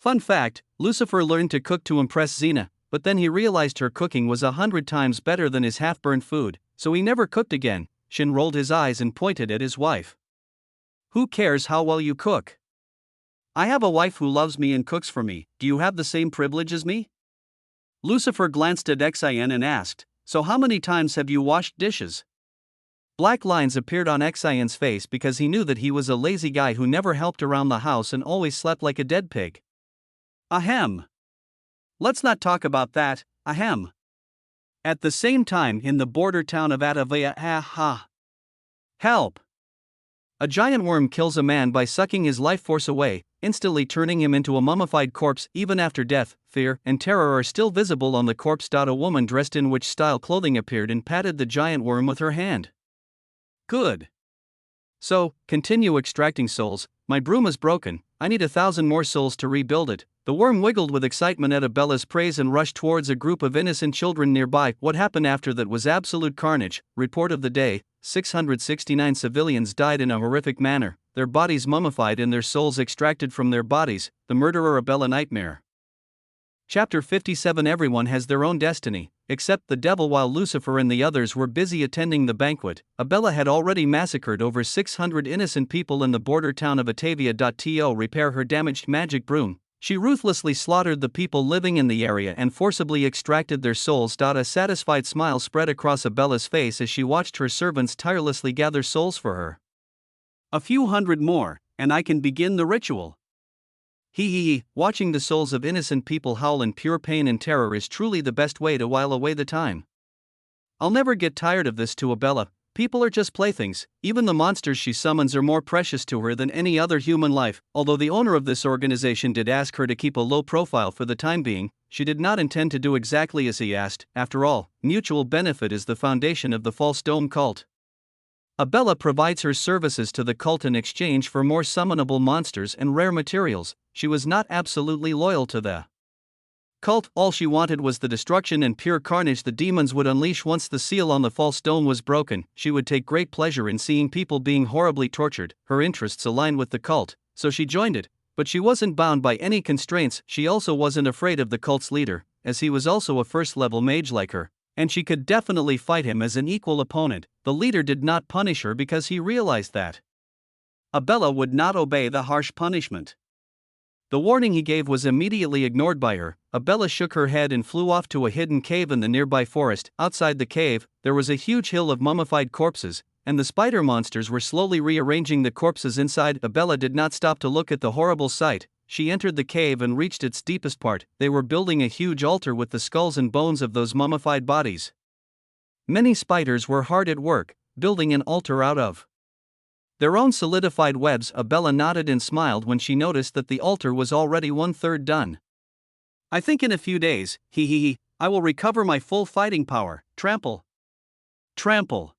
Fun fact, Lucifer learned to cook to impress Xena, but then he realized her cooking was 100 times better than his half-burned food, so he never cooked again. Shin rolled his eyes and pointed at his wife. Who cares how well you cook? I have a wife who loves me and cooks for me. Do you have the same privilege as me? Lucifer glanced at Xin and asked, so how many times have you washed dishes? Black lines appeared on Xion's face because he knew that he was a lazy guy who never helped around the house and always slept like a dead pig. Ahem. Let's not talk about that, ahem. At the same time, in the border town of Atavaya, help! A giant worm kills a man by sucking his life force away, instantly turning him into a mummified corpse. Even after death, fear and terror are still visible on the corpse. A woman dressed in witch-style clothing appeared and patted the giant worm with her hand. Good. So, continue extracting souls. My broom is broken, I need 1,000 more souls to rebuild it. The worm wiggled with excitement at Abella's praise and rushed towards a group of innocent children nearby. What happened after that was absolute carnage. Report of the day, 669 civilians died in a horrific manner, their bodies mummified and their souls extracted from their bodies. The murderer Abella nightmare. Chapter 57. Everyone has their own destiny, except the devil. While Lucifer and the others were busy attending the banquet, Abella had already massacred over 600 innocent people in the border town of Atavia. To repair her damaged magic broom, she ruthlessly slaughtered the people living in the area and forcibly extracted their souls. A satisfied smile spread across Abella's face as she watched her servants tirelessly gather souls for her. A few hundred more, and I can begin the ritual. Watching the souls of innocent people howl in pure pain and terror is truly the best way to while away the time. I'll never get tired of this. To Abella, people are just playthings. Even the monsters she summons are more precious to her than any other human life. Although the owner of this organization did ask her to keep a low profile for the time being, she did not intend to do exactly as he asked. After all, mutual benefit is the foundation of the false dome cult. Abella provides her services to the cult in exchange for more summonable monsters and rare materials. She was not absolutely loyal to the cult. All she wanted was the destruction and pure carnage the demons would unleash once the seal on the false dome was broken. She would take great pleasure in seeing people being horribly tortured. Her interests aligned with the cult, so she joined it, but she wasn't bound by any constraints. She also wasn't afraid of the cult's leader, as he was also a first-level mage like her, and she could definitely fight him as an equal opponent. The leader did not punish her because he realized that Abella would not obey the harsh punishment. The warning he gave was immediately ignored by her. Abella shook her head and flew off to a hidden cave in the nearby forest. Outside the cave, there was a huge hill of mummified corpses, and the spider monsters were slowly rearranging the corpses inside. Abella did not stop to look at the horrible sight. She entered the cave and reached its deepest part. They were building a huge altar with the skulls and bones of those mummified bodies. Many spiders were hard at work, building an altar out of their own solidified webs. Abella nodded and smiled when she noticed that the altar was already 1/3 done. I think in a few days, I will recover my full fighting power. Trample. Trample.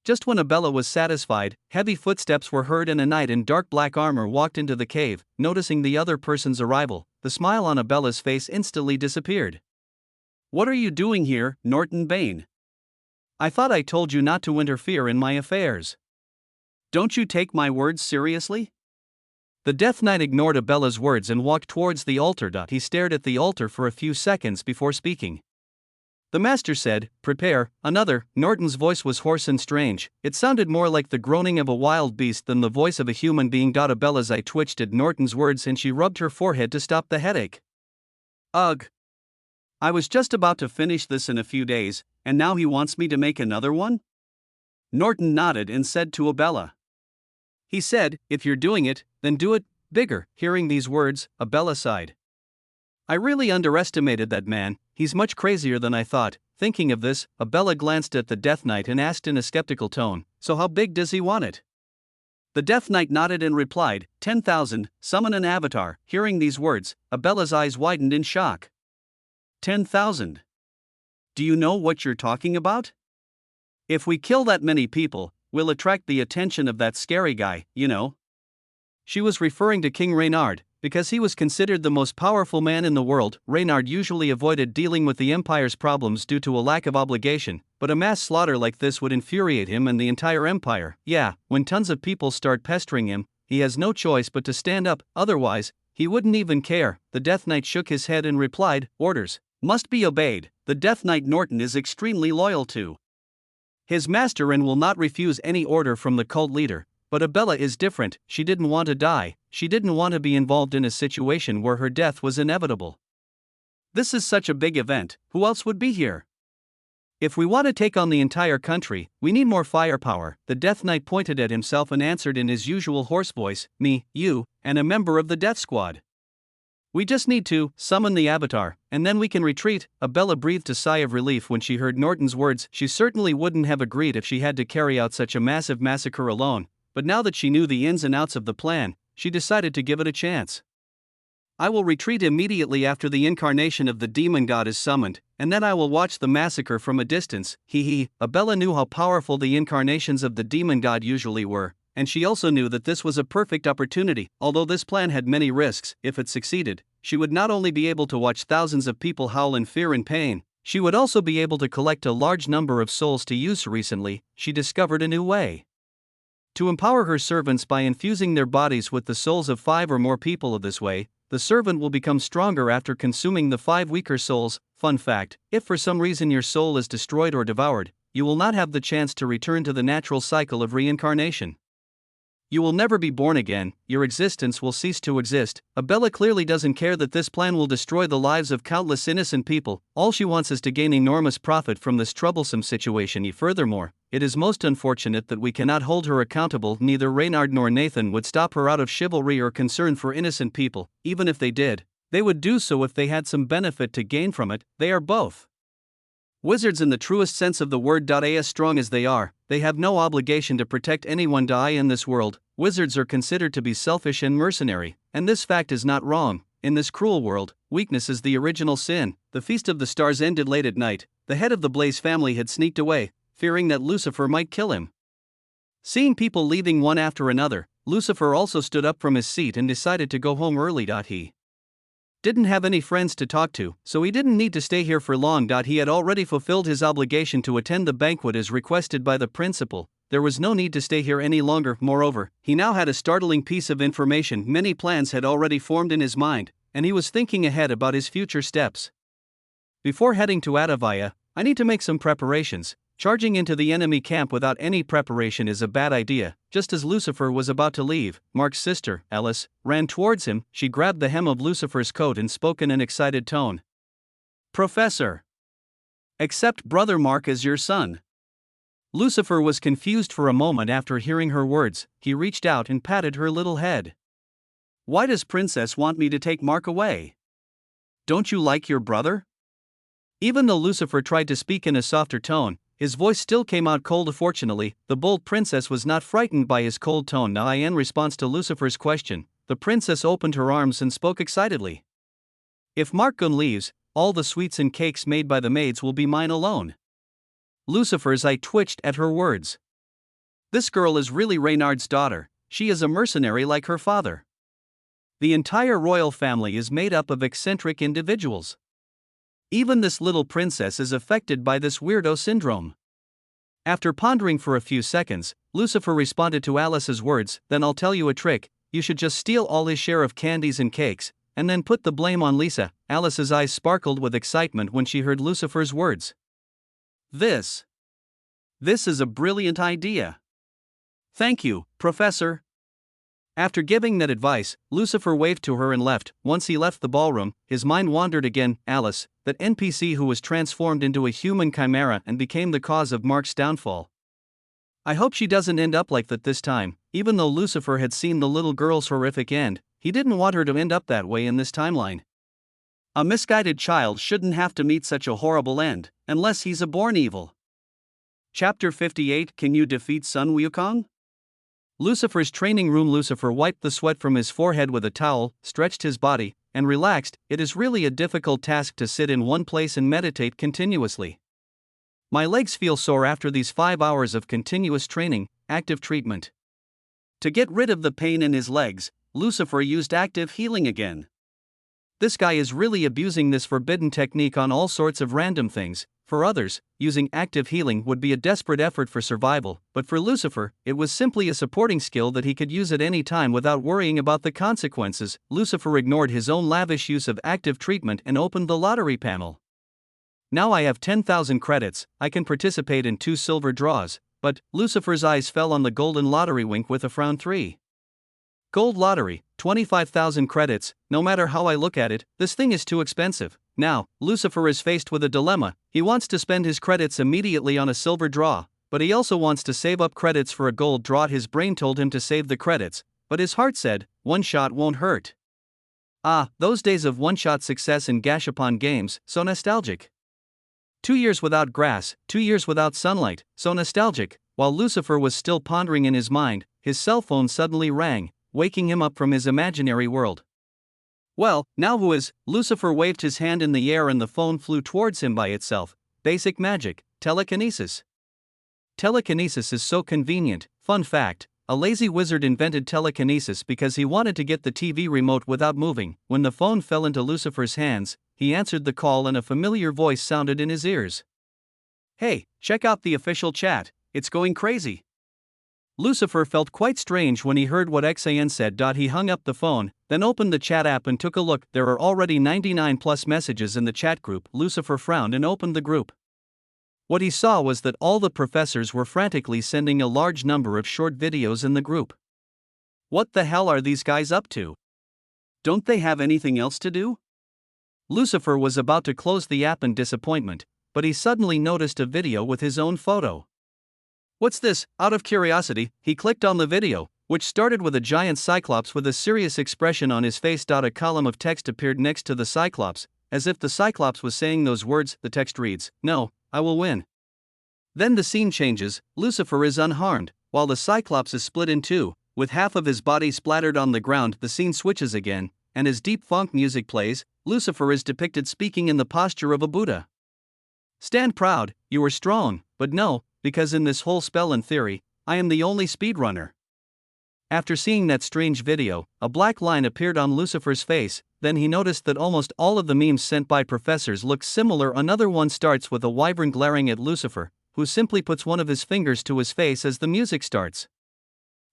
Just when Abella was satisfied, heavy footsteps were heard and a knight in dark black armor walked into the cave. Noticing the other person's arrival, the smile on Abella's face instantly disappeared. What are you doing here, Norton Bane? I thought I told you not to interfere in my affairs. Don't you take my words seriously? The Death Knight ignored Abella's words and walked towards the altar. He stared at the altar for a few seconds before speaking. The master said, "Prepare another." Norton's voice was hoarse and strange. It sounded more like the groaning of a wild beast than the voice of a human being. Abella's eye twitched at Norton's words and she rubbed her forehead to stop the headache. Ugh. I was just about to finish this in a few days, and now he wants me to make another one? Norton nodded and said to Abella. He said, "If you're doing it, then do it bigger." Hearing these words, Abella sighed. I really underestimated that man. He's much crazier than I thought. Thinking of this, Abella glanced at the Death Knight and asked in a skeptical tone, "So how big does he want it?" The Death Knight nodded and replied, 10,000, summon an avatar." Hearing these words, Abella's eyes widened in shock. 10,000. Do you know what you're talking about? If we kill that many people, we'll attract the attention of that scary guy, you know. She was referring to King Reynard, because he was considered the most powerful man in the world. Reynard usually avoided dealing with the Empire's problems due to a lack of obligation, but a mass slaughter like this would infuriate him and the entire Empire. Yeah, when tons of people start pestering him, he has no choice but to stand up, otherwise, he wouldn't even care. The Death Knight shook his head and replied, "Orders must be obeyed." The Death Knight Norton is extremely loyal to his master and will not refuse any order from the cult leader. But Abella is different. She didn't want to die. She didn't want to be involved in a situation where her death was inevitable. This is such a big event. Who else would be here? If we want to take on the entire country, we need more firepower. The Death Knight pointed at himself and answered in his usual hoarse voice, "Me, you, and a member of the Death Squad. We just need to summon the avatar, and then we can retreat." Abella breathed a sigh of relief when she heard Norton's words. She certainly wouldn't have agreed if she had to carry out such a massive massacre alone, but now that she knew the ins and outs of the plan, she decided to give it a chance. "I will retreat immediately after the incarnation of the demon god is summoned, and then I will watch the massacre from a distance." Abella knew how powerful the incarnations of the demon god usually were, and she also knew that this was a perfect opportunity. Although this plan had many risks, if it succeeded, she would not only be able to watch thousands of people howl in fear and pain, she would also be able to collect a large number of souls to use. Recently, she discovered a new way to empower her servants by infusing their bodies with the souls of 5 or more people. This way, the servant will become stronger after consuming the 5 weaker souls. Fun fact, if for some reason your soul is destroyed or devoured, you will not have the chance to return to the natural cycle of reincarnation. You will never be born again, your existence will cease to exist. Abella clearly doesn't care that this plan will destroy the lives of countless innocent people. All she wants is to gain enormous profit from this troublesome situation. Furthermore, it is most unfortunate that we cannot hold her accountable. Neither Reynard nor Nathan would stop her out of chivalry or concern for innocent people. Even if they did, they would do so if they had some benefit to gain from it. They are both wizards in the truest sense of the word. As strong as they are, they have no obligation to protect anyone. In this world, wizards are considered to be selfish and mercenary, and this fact is not wrong. In this cruel world, weakness is the original sin. The Feast of the Stars ended late at night. The head of the Blaze family had sneaked away, fearing that Lucifer might kill him. Seeing people leaving one after another, Lucifer also stood up from his seat and decided to go home early. He didn't have any friends to talk to, so he didn't need to stay here for long. He had already fulfilled his obligation to attend the banquet as requested by the principal. There was no need to stay here any longer. Moreover, he now had a startling piece of information. Many plans had already formed in his mind, and he was thinking ahead about his future steps. Before heading to Atavaya, I need to make some preparations. Charging into the enemy camp without any preparation is a bad idea. Just as Lucifer was about to leave, Mark's sister, Alice, ran towards him. She grabbed the hem of Lucifer's coat and spoke in an excited tone. "Professor! Accept Brother Mark as your son." Lucifer was confused for a moment after hearing her words. He reached out and patted her little head. "Why does Princess want me to take Mark away? Don't you like your brother?" Even though Lucifer tried to speak in a softer tone, his voice still came out cold. Fortunately, the bold princess was not frightened by his cold tone. Now, in response to Lucifer's question, the princess opened her arms and spoke excitedly. "If Mark Gunn leaves, all the sweets and cakes made by the maids will be mine alone." Lucifer's eye twitched at her words. This girl is really Reynard's daughter. She is a mercenary like her father. The entire royal family is made up of eccentric individuals. Even this little princess is affected by this weirdo syndrome. After pondering for a few seconds, Lucifer responded to Alice's words. "Then I'll tell you a trick. You should just steal all his share of candies and cakes, and then put the blame on Lisa." Alice's eyes sparkled with excitement when she heard Lucifer's words. This is a brilliant idea. Thank you, Professor." After giving that advice, Lucifer waved to her and left. Once he left the ballroom, his mind wandered again. Alice, that NPC who was transformed into a human chimera and became the cause of Mark's downfall. I hope she doesn't end up like that this time. Even though Lucifer had seen the little girl's horrific end, he didn't want her to end up that way in this timeline. A misguided child shouldn't have to meet such a horrible end, unless he's a born evil. Chapter 58. Can you defeat Sun Wukong? Lucifer's training room. Lucifer wiped the sweat from his forehead with a towel, stretched his body, and relaxed. It is really a difficult task to sit in one place and meditate continuously. My legs feel sore after these 5 hours of continuous training, active treatment. To get rid of the pain in his legs, Lucifer used active healing again. This guy is really abusing this forbidden technique on all sorts of random things. For others, using active healing would be a desperate effort for survival, but for Lucifer, it was simply a supporting skill that he could use at any time without worrying about the consequences. Lucifer ignored his own lavish use of active treatment and opened the lottery panel. Now I have 10,000 credits, I can participate in 2 silver draws, but Lucifer's eyes fell on the golden lottery. Wink with a frown. 3. Gold lottery, 25,000 credits. No matter how I look at it, this thing is too expensive. Now, Lucifer is faced with a dilemma. He wants to spend his credits immediately on a silver draw, but he also wants to save up credits for a gold draw. His brain told him to save the credits, but his heart said, one shot won't hurt. Ah, those days of one-shot success in Gashapon games, so nostalgic. 2 years without grass, 2 years without sunlight, so nostalgic. While Lucifer was still pondering in his mind, his cell phone suddenly rang, waking him up from his imaginary world. Well, now who is? Lucifer waved his hand in the air and the phone flew towards him by itself. Basic magic, telekinesis. Telekinesis is so convenient. Fun fact, a lazy wizard invented telekinesis because he wanted to get the TV remote without moving. When the phone fell into Lucifer's hands, he answered the call and a familiar voice sounded in his ears. "Hey, check out the official chat, it's going crazy." Lucifer felt quite strange when he heard what XAN said. He hung up the phone, then opened the chat app and took a look. There are already 99 plus messages in the chat group. Lucifer frowned and opened the group. What he saw was that all the professors were frantically sending a large number of short videos in the group. What the hell are these guys up to? Don't they have anything else to do? Lucifer was about to close the app in disappointment, but he suddenly noticed a video with his own photo. What's this? Out of curiosity, he clicked on the video, which started with a giant cyclops with a serious expression on his face. A column of text appeared next to the cyclops, as if the cyclops was saying those words. The text reads, "No, I will win." Then the scene changes. Lucifer is unharmed, while the cyclops is split in two, with half of his body splattered on the ground. The scene switches again, and as deep funk music plays, Lucifer is depicted speaking in the posture of a Buddha. "Stand proud, you are strong, but no, because in this whole spell in theory, I am the only speedrunner." After seeing that strange video, a black line appeared on Lucifer's face. Then he noticed that almost all of the memes sent by professors look similar. Another one starts with a wyvern glaring at Lucifer, who simply puts one of his fingers to his face as the music starts.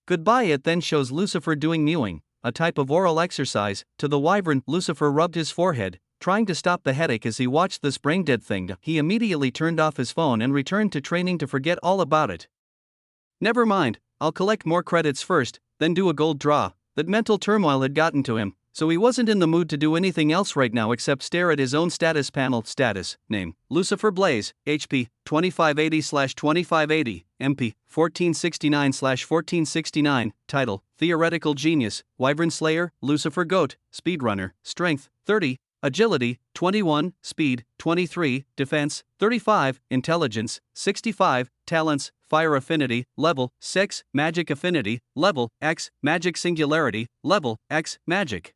Goodbye. It then shows Lucifer doing mewing, a type of oral exercise, to the wyvern. Lucifer rubbed his forehead, trying to stop the headache as he watched this brain-dead thing. He immediately turned off his phone and returned to training to forget all about it. Never mind, I'll collect more credits first, then do a gold draw. That mental turmoil had gotten to him, so he wasn't in the mood to do anything else right now except stare at his own status panel. Status, name, Lucifer Blaze, HP, 2580/2580, MP, 1469/1469, title, Theoretical Genius, Wyvern Slayer, Lucifer Goat, Speedrunner, Strength, 30, Agility, 21, Speed, 23, Defense, 35, Intelligence, 65, Talents, Fire Affinity, Level, 6, Magic Affinity, Level, X, Magic Singularity, Level, X, Magic.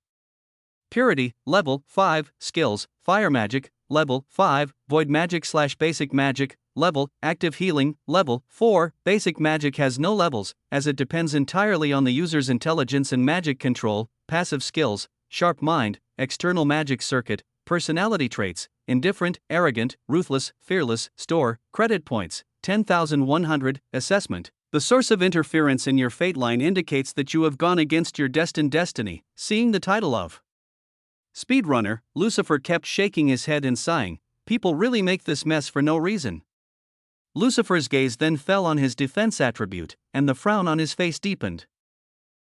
Purity, Level, 5, Skills, Fire Magic, Level, 5, Void Magic/Basic Magic, Level, Active Healing, Level, 4, Basic Magic has no levels, as it depends entirely on the user's intelligence and magic control, passive skills, Sharp Mind, External Magic Circuit, Personality Traits, Indifferent, Arrogant, Ruthless, Fearless, Store, Credit Points, 10,100, Assessment. The source of interference in your fate line indicates that you have gone against your destined destiny, seeing the title of Speedrunner. Lucifer kept shaking his head and sighing. People really make this mess for no reason. Lucifer's gaze then fell on his defense attribute, and the frown on his face deepened.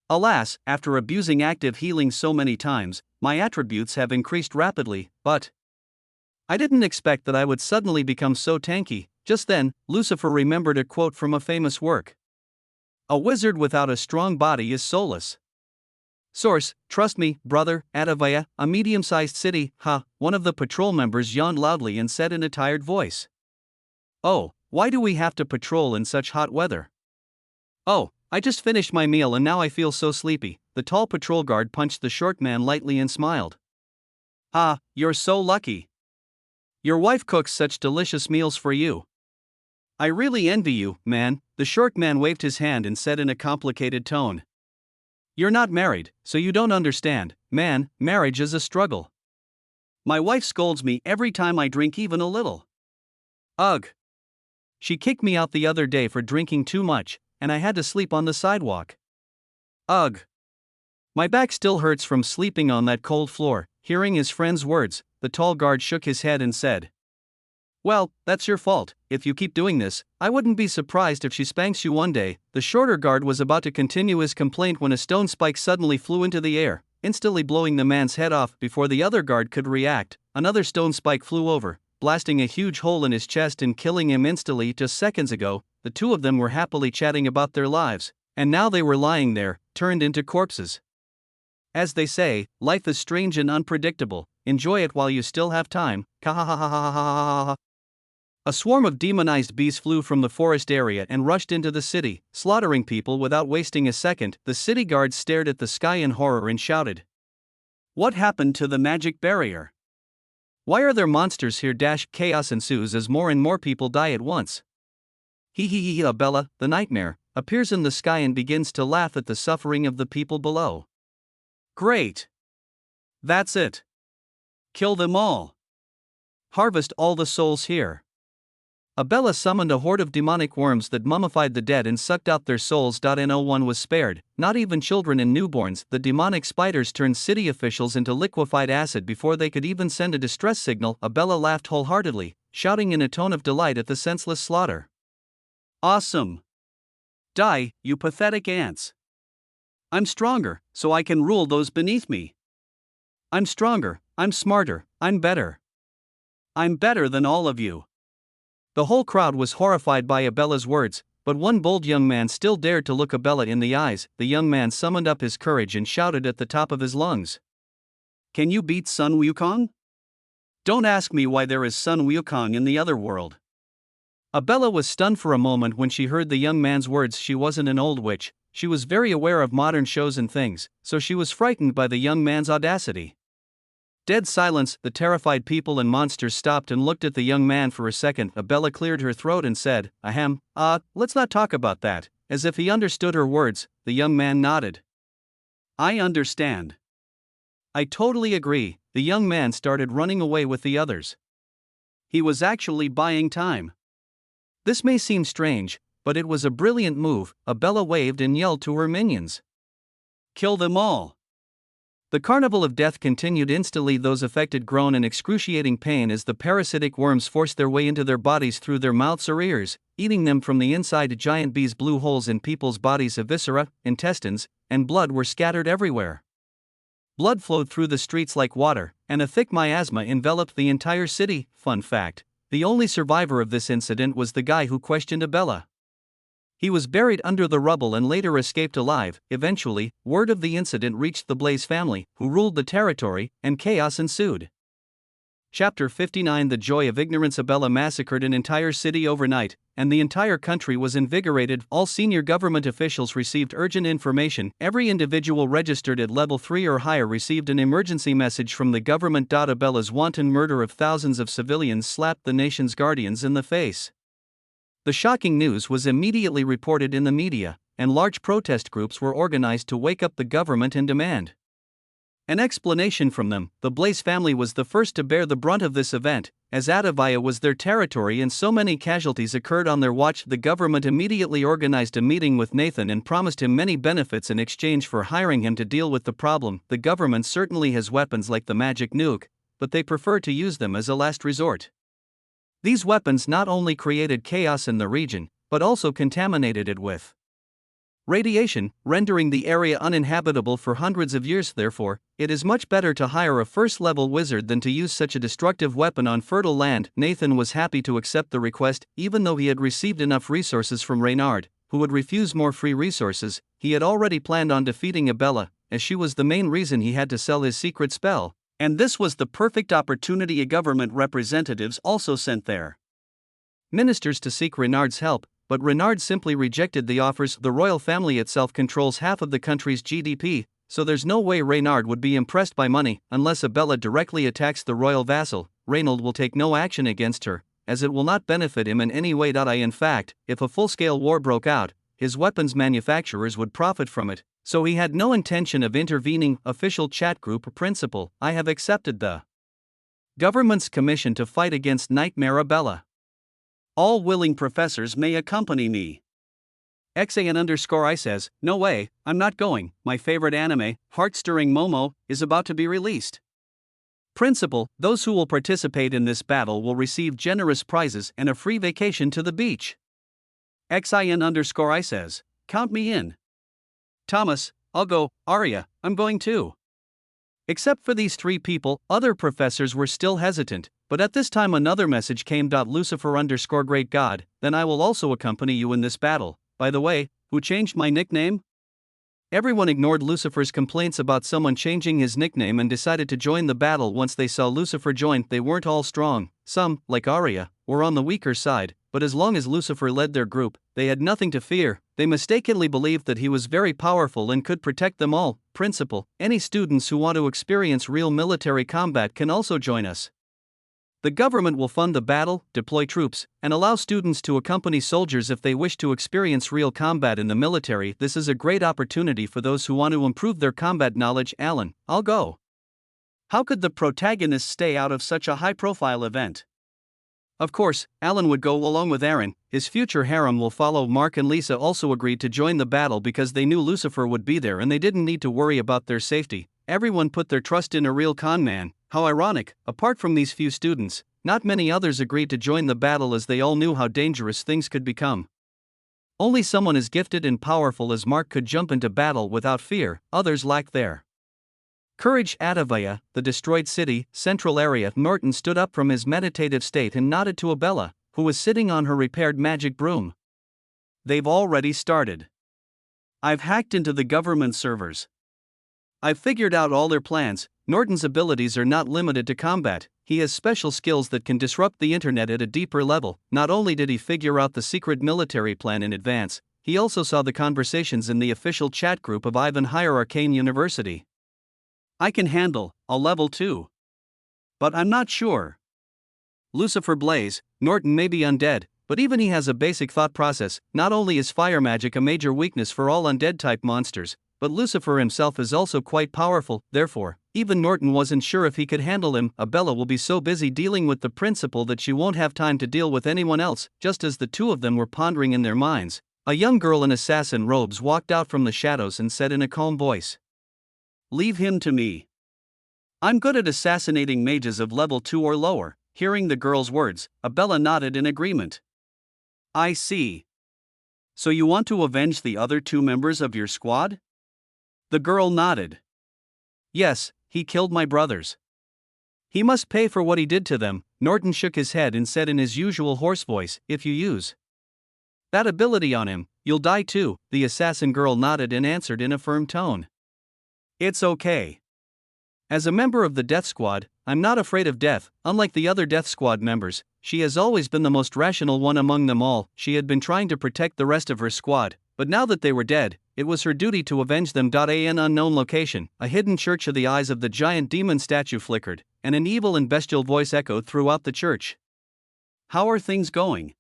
Alas, after abusing active healing so many times, my attributes have increased rapidly, but I didn't expect that I would suddenly become so tanky. Just then, Lucifer remembered a quote from a famous work. A wizard without a strong body is soulless. Source, trust me, brother, Atavaya, a medium-sized city, one of the patrol members yawned loudly and said in a tired voice. Oh, why do we have to patrol in such hot weather? Oh, I just finished my meal and now I feel so sleepy. The tall patrol guard punched the short man lightly and smiled. Ah, you're so lucky. Your wife cooks such delicious meals for you. I really envy you, man, the short man waved his hand and said in a complicated tone. You're not married, so you don't understand, man, marriage is a struggle. My wife scolds me every time I drink even a little. Ugh. She kicked me out the other day for drinking too much, and I had to sleep on the sidewalk. Ugh. My back still hurts from sleeping on that cold floor. Hearing his friend's words, the tall guard shook his head and said, Well, that's your fault. If you keep doing this, I wouldn't be surprised if she spanks you one day. The shorter guard was about to continue his complaint when a stone spike suddenly flew into the air, instantly blowing the man's head off. Before the other guard could react, another stone spike flew over, blasting a huge hole in his chest and killing him instantly. Just seconds ago, the two of them were happily chatting about their lives, and now they were lying there, turned into corpses. As they say, life is strange and unpredictable. Enjoy it while you still have time. A swarm of demonized bees flew from the forest area and rushed into the city, slaughtering people without wasting a second. The city guards stared at the sky in horror and shouted, What happened to the magic barrier? Why are there monsters here? Chaos ensues as more and more people die at once. Bella, the nightmare, appears in the sky and begins to laugh at the suffering of the people below. Great. That's it. Kill them all. Harvest all the souls here. Abella summoned a horde of demonic worms that mummified the dead and sucked out their souls. No one was spared, not even children and newborns. The demonic spiders turned city officials into liquefied acid before they could even send a distress signal. Abella laughed wholeheartedly, shouting in a tone of delight at the senseless slaughter. Awesome. Die, you pathetic ants. I'm stronger, so I can rule those beneath me. I'm stronger, I'm smarter, I'm better. I'm better than all of you. The whole crowd was horrified by Abella's words, but one bold young man still dared to look Abella in the eyes. The young man summoned up his courage and shouted at the top of his lungs. Can you beat Sun Wukong? Don't ask me why there is Sun Wukong in the other world. Abella was stunned for a moment when she heard the young man's words. She wasn't an old witch. She was very aware of modern shows and things, so she was frightened by the young man's audacity. Dead silence. The terrified people and monsters stopped and looked at the young man for a second. Abella cleared her throat and said, Ahem, let's not talk about that. As if he understood her words, the young man nodded. I understand. I totally agree. The young man started running away with the others. He was actually buying time. This may seem strange, but it was a brilliant move. Abella waved and yelled to her minions. Kill them all. The carnival of death continued instantly. Those affected groaned in excruciating pain as the parasitic worms forced their way into their bodies through their mouths or ears, eating them from the inside. Giant bees blew holes in people's bodies. Viscera, intestines, and blood were scattered everywhere. Blood flowed through the streets like water, and a thick miasma enveloped the entire city. Fun fact: the only survivor of this incident was the guy who questioned Abella. He was buried under the rubble and later escaped alive. Eventually, word of the incident reached the Blaze family, who ruled the territory, and chaos ensued. Chapter 59: The Joy of Ignorance. Abella massacred an entire city overnight, and the entire country was invigorated. All senior government officials received urgent information. Every individual registered at level 3 or higher received an emergency message from the government. Abella's wanton murder of thousands of civilians slapped the nation's guardians in the face. The shocking news was immediately reported in the media, and large protest groups were organized to wake up the government and demand an explanation from them. The Blaze family was the first to bear the brunt of this event, as Atavaya was their territory and so many casualties occurred on their watch. The government immediately organized a meeting with Nathan and promised him many benefits in exchange for hiring him to deal with the problem. The government certainly has weapons like the magic nuke, but they prefer to use them as a last resort. These weapons not only created chaos in the region, but also contaminated it with radiation, rendering the area uninhabitable for hundreds of years. Therefore, it is much better to hire a first-level wizard than to use such a destructive weapon on fertile land. Nathan was happy to accept the request, even though he had received enough resources from Reynard, who would refuse more free resources. He had already planned on defeating Abella, as she was the main reason he had to sell his secret spell, and this was the perfect opportunity. Government representatives also sent their ministers to seek Reynard's help, but Reynard simply rejected the offers. The royal family itself controls half of the country's GDP, so there's no way Reynard would be impressed by money. Unless Abella directly attacks the royal vassal, Reynald will take no action against her, as it will not benefit him in any way. In fact, if a full-scale war broke out, his weapons manufacturers would profit from it, so he had no intention of intervening. Official chat group. Principal: I have accepted the government's commission to fight against Nightmare Abella. All willing professors may accompany me. XAN_I says, no way, I'm not going. My favorite anime, heart-stirring Momo, is about to be released. Principal: those who will participate in this battle will receive generous prizes and a free vacation to the beach. XIN_I says, count me in. Thomas: I'll go. Arya: I'm going too. Except for these three people, other professors were still hesitant, but at this time another message came. Lucifer_Great God, then I will also accompany you in this battle. By the way, who changed my nickname? Everyone ignored Lucifer's complaints about someone changing his nickname and decided to join the battle. Once they saw Lucifer join, they weren't all strong. Some, like Arya, were on the weaker side, but as long as Lucifer led their group, they had nothing to fear. They mistakenly believed that he was very powerful and could protect them all. Principal: any students who want to experience real military combat can also join us. The government will fund the battle, deploy troops, and allow students to accompany soldiers if they wish to experience real combat in the military. This is a great opportunity for those who want to improve their combat knowledge. Alan: I'll go. How could the protagonist stay out of such a high-profile event? Of course, Alan would go along with Aaron. His future harem will follow. Mark and Lisa also agreed to join the battle because they knew Lucifer would be there and they didn't need to worry about their safety. Everyone put their trust in a real con man. How ironic, apart from these few students, not many others agreed to join the battle as they all knew how dangerous things could become. Only someone as gifted and powerful as Mark could jump into battle without fear. Others lacked their courage. Atavaya, the destroyed city, central area. Norton stood up from his meditative state and nodded to Abella, who was sitting on her repaired magic broom. They've already started. I've hacked into the government servers. I've figured out all their plans. Norton's abilities are not limited to combat. He has special skills that can disrupt the internet at a deeper level. Not only did he figure out the secret military plan in advance, he also saw the conversations in the official chat group of Ivan Higher Arcane University. I can handle a level 2. But I'm not sure. Lucifer Blaze, Norton may be undead, but even he has a basic thought process. Not only is fire magic a major weakness for all undead-type monsters, but Lucifer himself is also quite powerful. Therefore, even Norton wasn't sure if he could handle him. Abella will be so busy dealing with the principal that she won't have time to deal with anyone else. Just as the two of them were pondering in their minds, a young girl in assassin robes walked out from the shadows and said in a calm voice, Leave him to me. I'm good at assassinating mages of level 2 or lower. Hearing the girl's words, Abella nodded in agreement. I see. So you want to avenge the other 2 members of your squad? The girl nodded. Yes, he killed my brothers. He must pay for what he did to them. Norton shook his head and said in his usual hoarse voice, if you use that ability on him, you'll die too. The assassin girl nodded and answered in a firm tone. It's okay. As a member of the Death Squad, I'm not afraid of death. Unlike the other Death Squad members, she has always been the most rational one among them all. She had been trying to protect the rest of her squad, but now that they were dead, it was her duty to avenge them. An unknown location, a hidden church. Of the eyes of the giant demon statue flickered, and an evil and bestial voice echoed throughout the church. How are things going?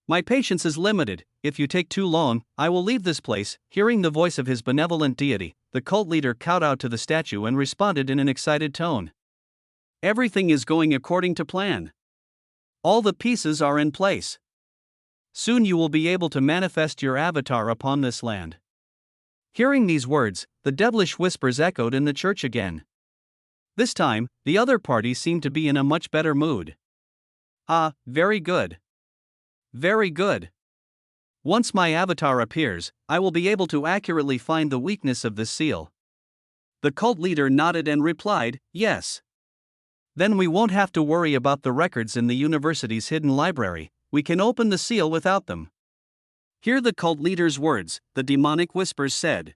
My patience is limited. If you take too long, I will leave this place. Hearing the voice of his benevolent deity, the cult leader kowtowed to the statue and responded in an excited tone. Everything is going according to plan. All the pieces are in place. Soon you will be able to manifest your avatar upon this land. Hearing these words, the devilish whispers echoed in the church again. This time, the other party seemed to be in a much better mood. Ah, very good. Very good. Once my avatar appears, I will be able to accurately find the weakness of this seal. The cult leader nodded and replied, yes. Then we won't have to worry about the records in the university's hidden library. We can open the seal without them. Hear the cult leader's words, the demonic whispers said.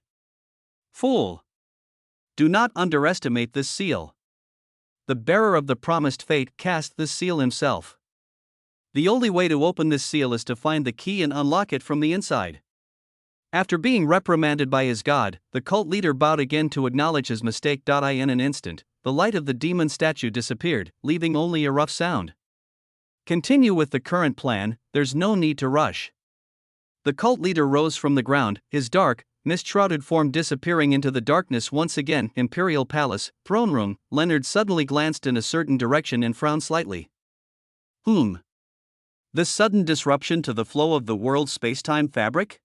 Fool! Do not underestimate this seal. The bearer of the promised fate cast this seal himself. The only way to open this seal is to find the key and unlock it from the inside. After being reprimanded by his god, the cult leader bowed again to acknowledge his mistake. In an instant, the light of the demon statue disappeared, leaving only a rough sound. Continue with the current plan, there's no need to rush. The cult leader rose from the ground, his dark, mist-shrouded form disappearing into the darkness once again. Imperial Palace, throne room. Leonard suddenly glanced in a certain direction and frowned slightly. This sudden disruption to the flow of the world's space-time fabric?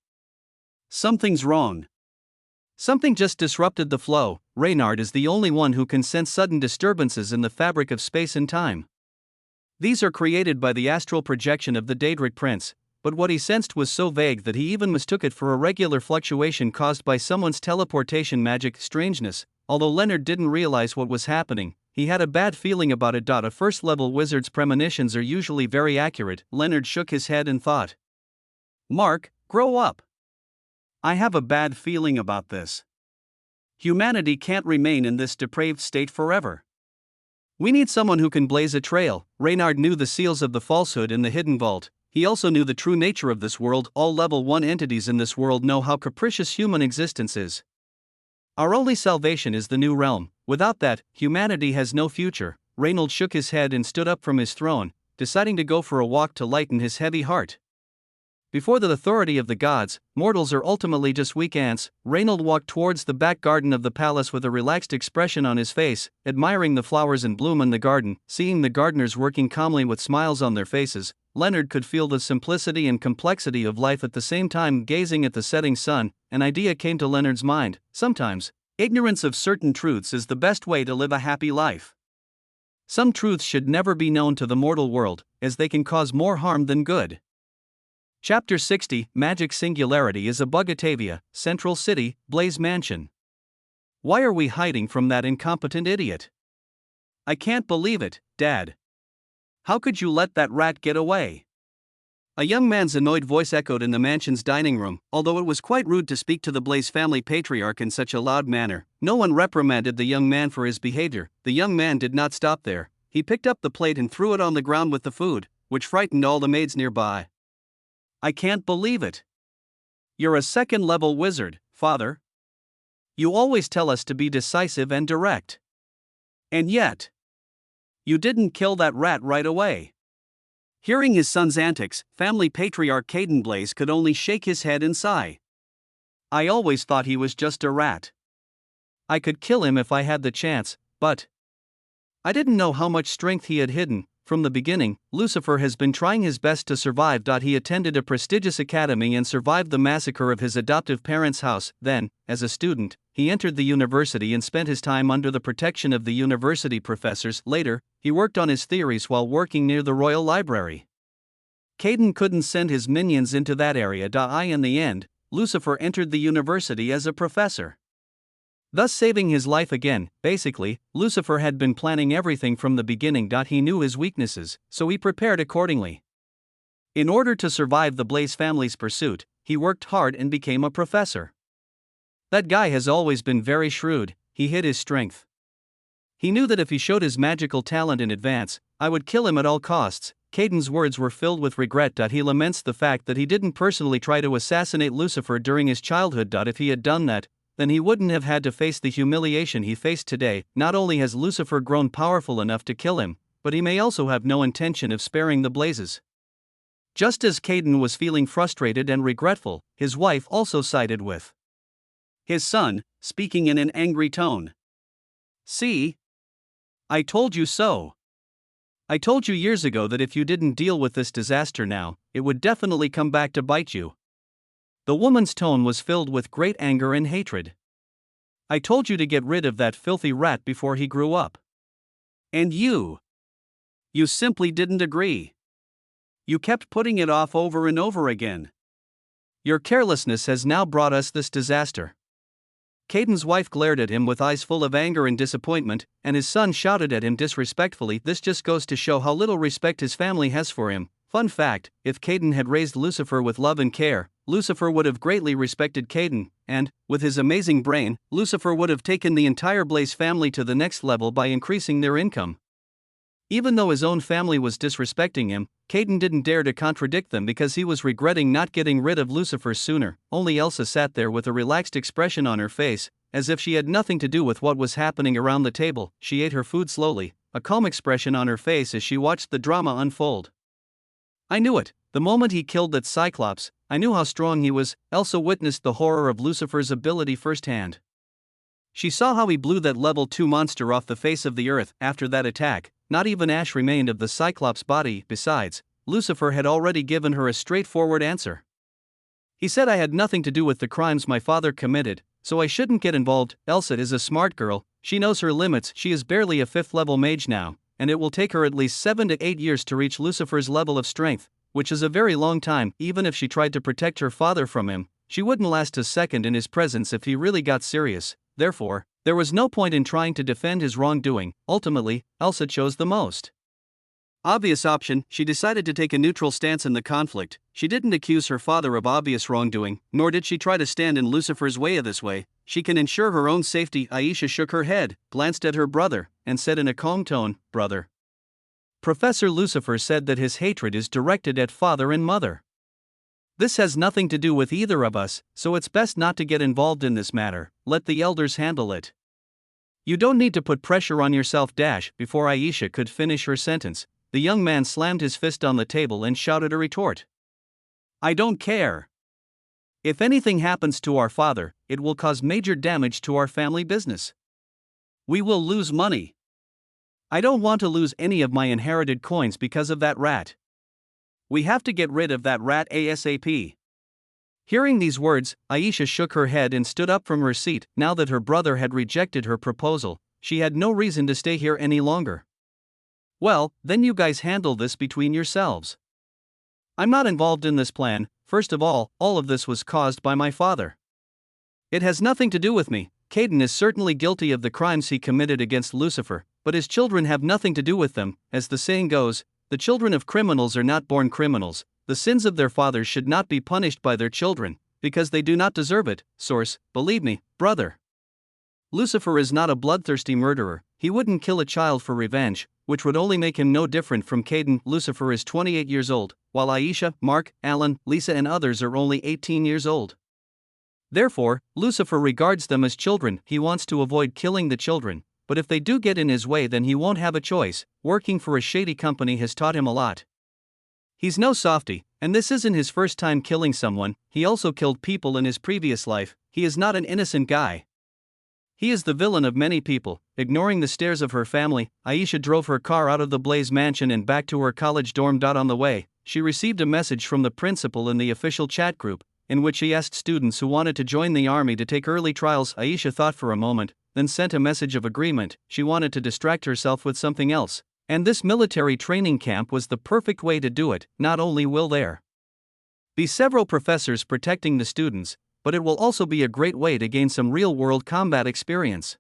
Something's wrong. Something just disrupted the flow. Reynard is the only one who can sense sudden disturbances in the fabric of space and time. These are created by the astral projection of the Daedric Prince, but what he sensed was so vague that he even mistook it for a regular fluctuation caused by someone's teleportation magic. Strangeness, although Leonard didn't realize what was happening, he had a bad feeling about it. A first-level wizard's premonitions are usually very accurate. Leonard shook his head and thought. Mark, grow up. I have a bad feeling about this. Humanity can't remain in this depraved state forever. We need someone who can blaze a trail. Reynard knew the seals of the falsehood in the hidden vault. He also knew the true nature of this world. All level 1 entities in this world know how capricious human existence is. Our only salvation is the new realm. Without that, humanity has no future. Reynald shook his head and stood up from his throne, deciding to go for a walk to lighten his heavy heart. Before the authority of the gods, mortals are ultimately just weak ants. Reynald walked towards the back garden of the palace with a relaxed expression on his face, admiring the flowers in bloom in the garden. Seeing the gardeners working calmly with smiles on their faces, Leonard could feel the simplicity and complexity of life at the same time. Gazing at the setting sun, an idea came to Leonard's mind. Sometimes, ignorance of certain truths is the best way to live a happy life. Some truths should never be known to the mortal world, as they can cause more harm than good. Chapter 60, Magic Singularity is a Bugatavia, Central City, Blaze Mansion. Why are we hiding from that incompetent idiot? I can't believe it, Dad. How could you let that rat get away? A young man's annoyed voice echoed in the mansion's dining room. Although it was quite rude to speak to the Blaze family patriarch in such a loud manner, no one reprimanded the young man for his behavior. The young man did not stop there. He picked up the plate and threw it on the ground with the food, which frightened all the maids nearby. I can't believe it. You're a second-level wizard, Father. You always tell us to be decisive and direct. And yet, you didn't kill that rat right away. Hearing his son's antics, family patriarch Caden Blaze could only shake his head and sigh. I always thought he was just a rat. I could kill him if I had the chance, but I didn't know how much strength he had hidden. from the beginning, Lucifer has been trying his best to survive. He attended a prestigious academy and survived the massacre of his adoptive parents' house. Then, as a student, he entered the university and spent his time under the protection of the university professors. Later, he worked on his theories while working near the Royal Library. Caden couldn't send his minions into that area. In the end, Lucifer entered the university as a professor, thus saving his life again. Basically, Lucifer had been planning everything from the beginning. He knew his weaknesses, so he prepared accordingly. In order to survive the Blaze family's pursuit, he worked hard and became a professor. That guy has always been very shrewd. He hid his strength. He knew that if he showed his magical talent in advance, I would kill him at all costs. Caden's words were filled with regret. He laments the fact that he didn't personally try to assassinate Lucifer during his childhood. If he had done that, then he wouldn't have had to face the humiliation he faced today. Not only has Lucifer grown powerful enough to kill him, but he may also have no intention of sparing the Blazes. Just as Caden was feeling frustrated and regretful, his wife also sided with his son, speaking in an angry tone. "See? I told you so. I told you years ago that if you didn't deal with this disaster now, it would definitely come back to bite you." The woman's tone was filled with great anger and hatred. "I told you to get rid of that filthy rat before he grew up. And you simply didn't agree. You kept putting it off over and over again. Your carelessness has now brought us this disaster." Caden's wife glared at him with eyes full of anger and disappointment, and his son shouted at him disrespectfully. This just goes to show how little respect his family has for him. Fun fact, if Caden had raised Lucifer with love and care, Lucifer would have greatly respected Caden, and, with his amazing brain, Lucifer would have taken the entire Blaze family to the next level by increasing their income. Even though his own family was disrespecting him, Caden didn't dare to contradict them because he was regretting not getting rid of Lucifer sooner. Only Elsa sat there with a relaxed expression on her face, as if she had nothing to do with what was happening around the table. She ate her food slowly, a calm expression on her face as she watched the drama unfold. "I knew it. The moment he killed that Cyclops, I knew how strong he was." Elsa witnessed the horror of Lucifer's ability firsthand. She saw how he blew that level 2 monster off the face of the earth. After that attack, not even ash remained of the Cyclops' body. Besides, Lucifer had already given her a straightforward answer. He said, "I had nothing to do with the crimes my father committed, so I shouldn't get involved." Elsa is a smart girl. She knows her limits. She is barely a 5th level mage now, and it will take her at least 7 to 8 years to reach Lucifer's level of strength, which is a very long time. Even if she tried to protect her father from him, she wouldn't last a second in his presence if he really got serious. Therefore, there was no point in trying to defend his wrongdoing. Ultimately, Elsa chose the most obvious option. She decided to take a neutral stance in the conflict. She didn't accuse her father of obvious wrongdoing, nor did she try to stand in Lucifer's way. This way, she can ensure her own safety. Aisha shook her head, glanced at her brother, and said in a calm tone, "Brother, Professor Lucifer said that his hatred is directed at father and mother. This has nothing to do with either of us, so it's best not to get involved in this matter. Let the elders handle it. You don't need to put pressure on yourself." Before Aisha could finish her sentence, the young man slammed his fist on the table and shouted a retort. "I don't care. If anything happens to our father, it will cause major damage to our family business. We will lose money. I don't want to lose any of my inherited coins because of that rat. We have to get rid of that rat ASAP." Hearing these words, Aisha shook her head and stood up from her seat. Now that her brother had rejected her proposal, she had no reason to stay here any longer. "Well, then you guys handle this between yourselves. I'm not involved in this plan. First of all of this was caused by my father. It has nothing to do with me. Caden is certainly guilty of the crimes he committed against Lucifer, but his children have nothing to do with them. As the saying goes, the children of criminals are not born criminals. The sins of their fathers should not be punished by their children, because they do not deserve it." Source: believe me, brother. Lucifer is not a bloodthirsty murderer. He wouldn't kill a child for revenge, which would only make him no different from Caden. Lucifer is 28 years old, while Aisha, Mark, Alan, Lisa and others are only 18 years old. Therefore, Lucifer regards them as children. He wants to avoid killing the children, but if they do get in his way then he won't have a choice. Working for a shady company has taught him a lot. He's no softy, and this isn't his first time killing someone. He also killed people in his previous life. He is not an innocent guy. He is the villain of many people. Ignoring the stares of her family, Aisha drove her car out of the Blaze mansion and back to her college dorm. On the way, she received a message from the principal in the official chat group, in which he asked students who wanted to join the army to take early trials. Aisha thought for a moment, then sent a message of agreement. She wanted to distract herself with something else, and this military training camp was the perfect way to do it. Not only will there be several professors protecting the students, but it will also be a great way to gain some real-world combat experience.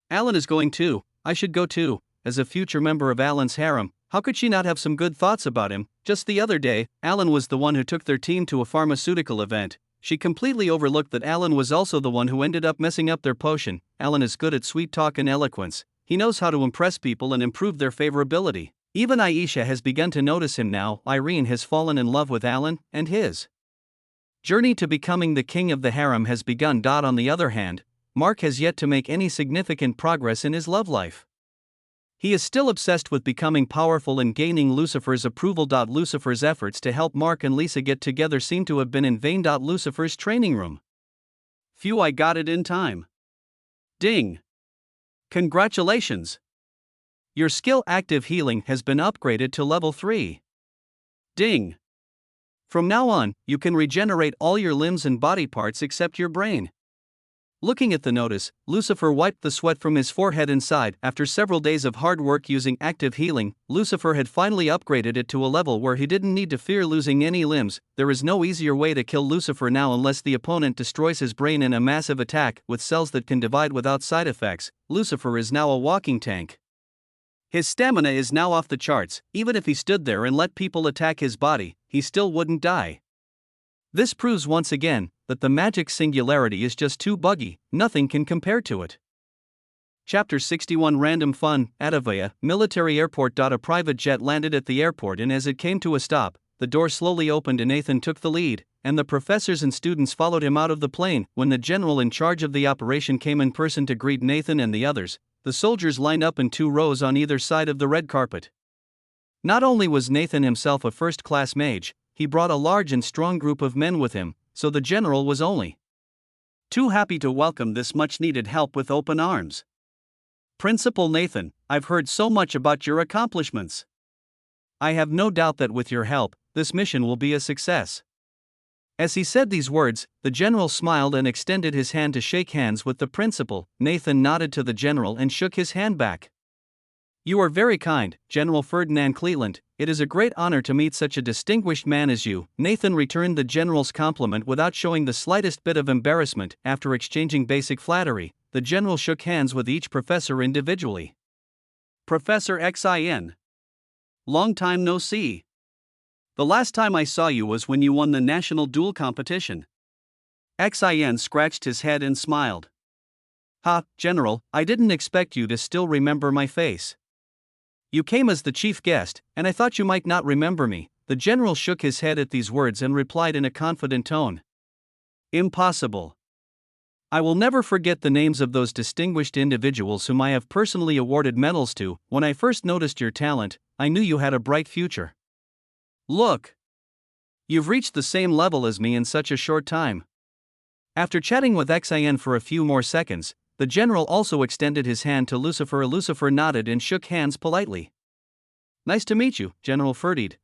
Alan is going too. I should go too. As a future member of Alan's harem, how could she not have some good thoughts about him? Just the other day, Alan was the one who took their team to a pharmaceutical event. She completely overlooked that Alan was also the one who ended up messing up their potion. Alan is good at sweet talk and eloquence. He knows how to impress people and improve their favorability. Even Aisha has begun to notice him now. Irene has fallen in love with Alan, and his journey to becoming the king of the harem has begun. On the other hand, Mark has yet to make any significant progress in his love life. He is still obsessed with becoming powerful and gaining Lucifer's approval. Lucifer's efforts to help Mark and Lisa get together seem to have been in vain. Lucifer's training room. Phew, I got it in time. Ding. Congratulations. Your skill active healing has been upgraded to level 3. Ding. From now on, you can regenerate all your limbs and body parts except your brain. Looking at the notice, Lucifer wiped the sweat from his forehead and sighed. After several days of hard work using active healing, Lucifer had finally upgraded it to a level where he didn't need to fear losing any limbs. There is no easier way to kill Lucifer now unless the opponent destroys his brain in a massive attack with cells that can divide without side effects. Lucifer is now a walking tank. His stamina is now off the charts. Even if he stood there and let people attack his body, he still wouldn't die. This proves once again that the magic singularity is just too buggy, nothing can compare to it. Chapter 61 Random Fun. Atavaya, military airport. A private jet landed at the airport, and as it came to a stop, the door slowly opened and Nathan took the lead, and the professors and students followed him out of the plane. When the general in charge of the operation came in person to greet Nathan and the others, the soldiers lined up in 2 rows on either side of the red carpet. Not only was Nathan himself a first-class mage, he brought a large and strong group of men with him, so the general was only too happy to welcome this much-needed help with open arms. Principal Nathan, I've heard so much about your accomplishments. I have no doubt that with your help, this mission will be a success. As he said these words, the general smiled and extended his hand to shake hands with the principal. Nathan nodded to the general and shook his hand back. You are very kind, General Ferdinand Cleveland. It is a great honor to meet such a distinguished man as you. Nathan returned the general's compliment without showing the slightest bit of embarrassment. After exchanging basic flattery, the general shook hands with each professor individually. Professor Xin. Long time no see. The last time I saw you was when you won the national duel competition. Xin scratched his head and smiled. Ha, General, I didn't expect you to still remember my face. You came as the chief guest, and I thought you might not remember me. The general shook his head at these words and replied in a confident tone. Impossible. I will never forget the names of those distinguished individuals whom I have personally awarded medals to. When I first noticed your talent, I knew you had a bright future. Look. You've reached the same level as me in such a short time. After chatting with Xin for a few more seconds, the general also extended his hand to Lucifer. Lucifer nodded and shook hands politely. Nice to meet you, General Ferdinand.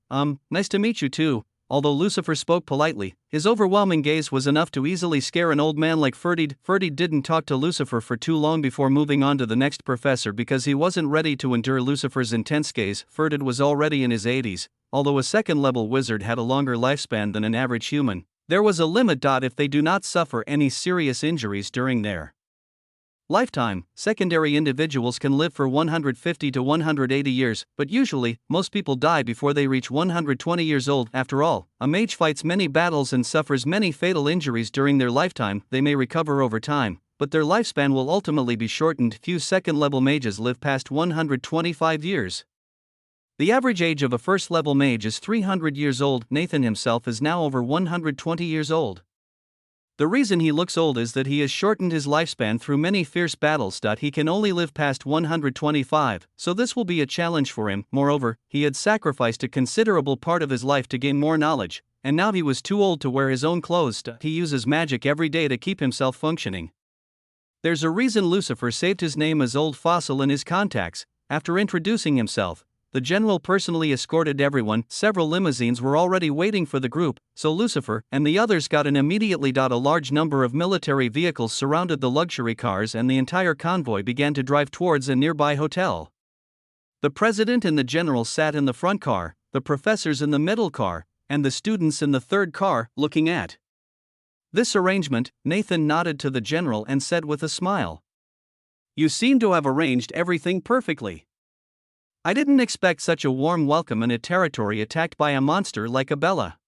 Nice to meet you too. Although Lucifer spoke politely, his overwhelming gaze was enough to easily scare an old man like Ferdinand. Ferdinand didn't talk to Lucifer for too long before moving on to the next professor because he wasn't ready to endure Lucifer's intense gaze. Ferdinand was already in his 80s, although a second-level wizard had a longer lifespan than an average human. There was a limit. If they do not suffer any serious injuries during their lifetime, secondary individuals can live for 150 to 180 years, but usually, most people die before they reach 120 years old. After all, a mage fights many battles and suffers many fatal injuries during their lifetime. They may recover over time, but their lifespan will ultimately be shortened. Few second-level mages live past 125 years. The average age of a first-level mage is 300 years old. Nathan himself is now over 120 years old. The reason he looks old is that he has shortened his lifespan through many fierce battles. He can only live past 125, so this will be a challenge for him. Moreover, he had sacrificed a considerable part of his life to gain more knowledge, and now he was too old to wear his own clothes. He uses magic every day to keep himself functioning. There's a reason Lucifer saved his name as Old Fossil in his contacts. After introducing himself, the general personally escorted everyone. Several limousines were already waiting for the group, so Lucifer and the others got in immediately. A large number of military vehicles surrounded the luxury cars and the entire convoy began to drive towards a nearby hotel. The president and the general sat in the front car, the professors in the middle car, and the students in the third car, looking at this arrangement. Nathan nodded to the general and said with a smile, "You seem to have arranged everything perfectly. I didn't expect such a warm welcome in a territory attacked by a monster like Abella."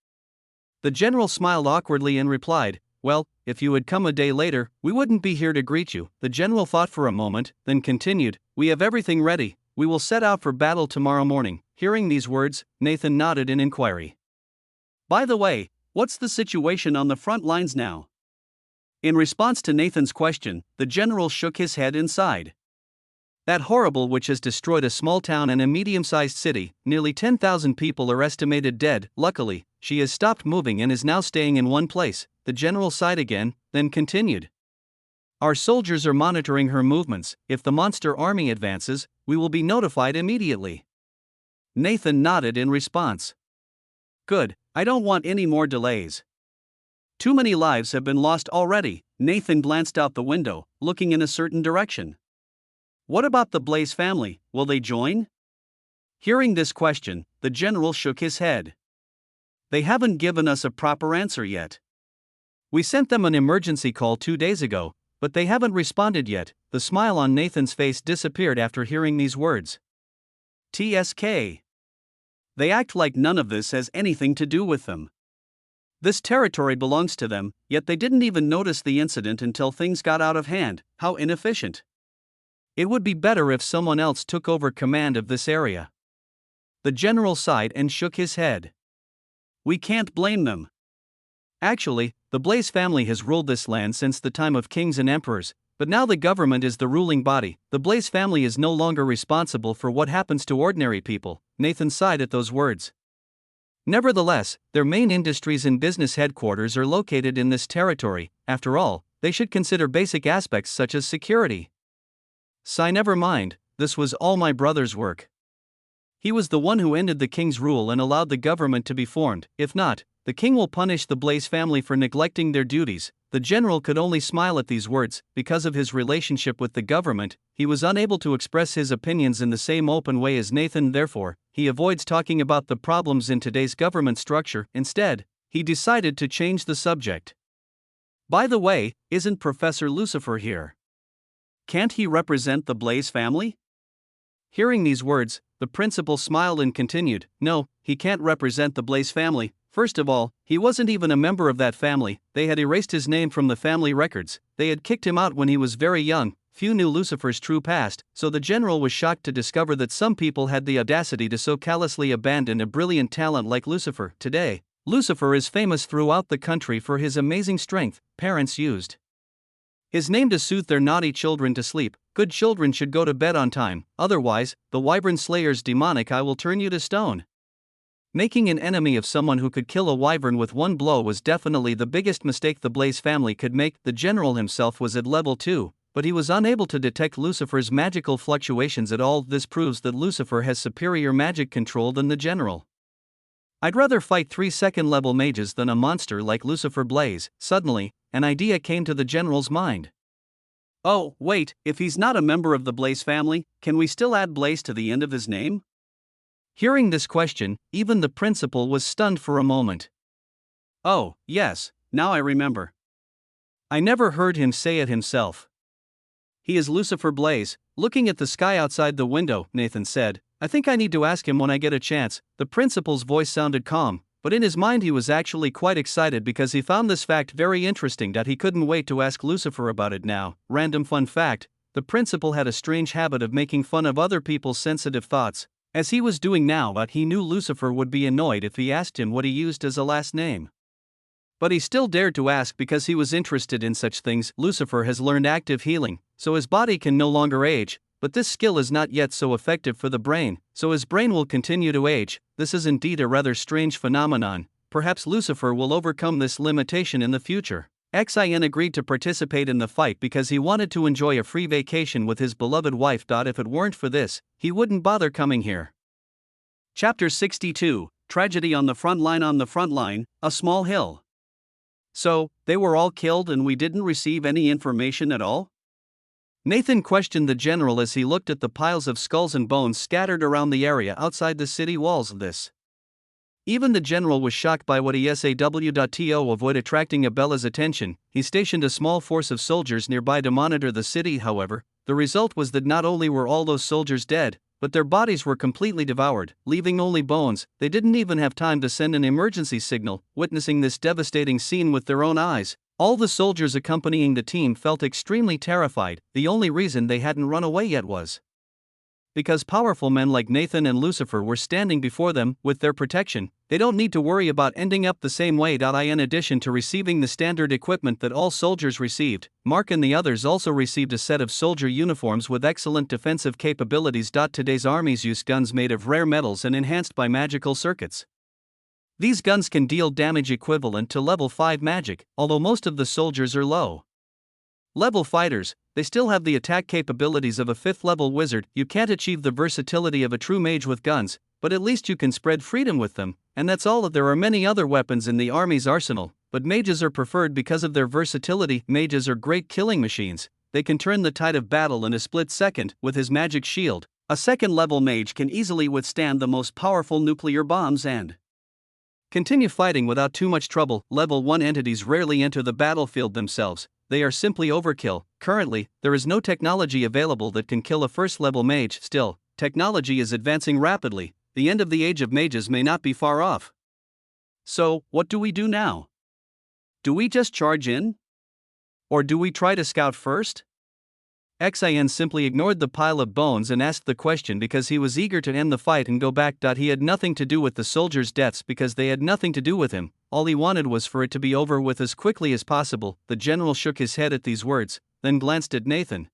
The general smiled awkwardly and replied, "Well, if you had come a day later, we wouldn't be here to greet you." The general thought for a moment, then continued, "We have everything ready. We will set out for battle tomorrow morning." Hearing these words, Nathan nodded in inquiry. "By the way, what's the situation on the front lines now?" In response to Nathan's question, the general shook his head and sighed. "That horrible witch has destroyed a small town and a medium-sized city. Nearly 10,000 people are estimated dead. Luckily, she has stopped moving and is now staying in one place." The general sighed again, then continued, "Our soldiers are monitoring her movements. If the monster army advances, we will be notified immediately." Nathan nodded in response. "Good, I don't want any more delays. Too many lives have been lost already." Nathan glanced out the window, looking in a certain direction. "What about the Blaze family, will they join?" Hearing this question, the general shook his head. "They haven't given us a proper answer yet. We sent them an emergency call 2 days ago, but they haven't responded yet." The smile on Nathan's face disappeared after hearing these words. TSK. They act like none of this has anything to do with them. This territory belongs to them, yet they didn't even notice the incident until things got out of hand. How inefficient. It would be better if someone else took over command of this area. The general sighed and shook his head. "We can't blame them. Actually, the Blaze family has ruled this land since the time of kings and emperors, but now the government is the ruling body. The Blaze family is no longer responsible for what happens to ordinary people." Nathan sighed at those words. Nevertheless, their main industries and business headquarters are located in this territory. After all, they should consider basic aspects such as security. Sigh, never mind, this was all my brother's work. He was the one who ended the king's rule and allowed the government to be formed. If not, the king will punish the Blaze family for neglecting their duties. The general could only smile at these words. Because of his relationship with the government, he was unable to express his opinions in the same open way as Nathan. Therefore, he avoids talking about the problems in today's government structure. Instead, he decided to change the subject. "By the way, isn't Professor Lucifer here? Can't he represent the Blaze family?" Hearing these words, the principal smiled and continued, "No, he can't represent the Blaze family. First of all, he wasn't even a member of that family. They had erased his name from the family records. They had kicked him out when he was very young. Few knew Lucifer's true past, so the general was shocked to discover that some people had the audacity to so callously abandon a brilliant talent like Lucifer. Today, Lucifer is famous throughout the country for his amazing strength. Parents used his name to soothe their naughty children to sleep. Good children should go to bed on time, otherwise, the Wyvern Slayer's demonic eye will turn you to stone." Making an enemy of someone who could kill a wyvern with one blow was definitely the biggest mistake the Blaze family could make. The general himself was at level 2, but he was unable to detect Lucifer's magical fluctuations at all. This proves that Lucifer has superior magic control than the general. "I'd rather fight 3 second-level mages than a monster like Lucifer Blaze." Suddenly, an idea came to the general's mind. "Oh, wait, if he's not a member of the Blaze family, can we still add Blaze to the end of his name?" Hearing this question, even the principal was stunned for a moment. "Oh, yes, now I remember. I never heard him say it himself. He is Lucifer Blaze." Looking at the sky outside the window, Nathan said, "I think I need to ask him when I get a chance." The principal's voice sounded calm, but in his mind he was actually quite excited because he found this fact very interesting that he couldn't wait to ask Lucifer about it now. Random fun fact: the principal had a strange habit of making fun of other people's sensitive thoughts, as he was doing now, but he knew Lucifer would be annoyed if he asked him what he used as a last name. But he still dared to ask because he was interested in such things. Lucifer has learned active healing, so his body can no longer age, but this skill is not yet so effective for the brain, so his brain will continue to age. This is indeed a rather strange phenomenon. Perhaps Lucifer will overcome this limitation in the future. Xin agreed to participate in the fight because he wanted to enjoy a free vacation with his beloved wife. If it weren't for this, he wouldn't bother coming here. Chapter 62, Tragedy on the Front Line. On the front line, a small hill. So, they were all killed and we didn't receive any information at all? Nathan questioned the general as he looked at the piles of skulls and bones scattered around the area outside the city walls. Even the general was shocked by what he saw. To avoid attracting Abella's attention, he stationed a small force of soldiers nearby to monitor the city. However, the result was that not only were all those soldiers dead, but their bodies were completely devoured, leaving only bones. They didn't even have time to send an emergency signal. Witnessing this devastating scene with their own eyes, all the soldiers accompanying the team felt extremely terrified. The only reason they hadn't run away yet was because powerful men like Nathan and Lucifer were standing before them. With their protection, they don't need to worry about ending up the same way. In addition to receiving the standard equipment that all soldiers received, Mark and the others also received a set of soldier uniforms with excellent defensive capabilities. Today's armies use guns made of rare metals and enhanced by magical circuits. These guns can deal damage equivalent to level 5 magic, although most of the soldiers are low level fighters. They still have the attack capabilities of a 5th level wizard. You can't achieve the versatility of a true mage with guns, but at least you can spread freedom with them, and that's all. There are many other weapons in the army's arsenal, but mages are preferred because of their versatility. Mages are great killing machines. They can turn the tide of battle in a split second. With his magic shield, a 2nd level mage can easily withstand the most powerful nuclear bombs and continue fighting without too much trouble. Level 1 entities rarely enter the battlefield themselves. They are simply overkill. Currently, there is no technology available that can kill a 1st level mage. Still, technology is advancing rapidly. The end of the age of mages may not be far off. So, what do we do now? Do we just charge in? Or do we try to scout first? Xin simply ignored the pile of bones and asked the question because he was eager to end the fight and go back. He had nothing to do with the soldiers' deaths because they had nothing to do with him. All he wanted was for it to be over with as quickly as possible. The general shook his head at these words, then glanced at Nathan.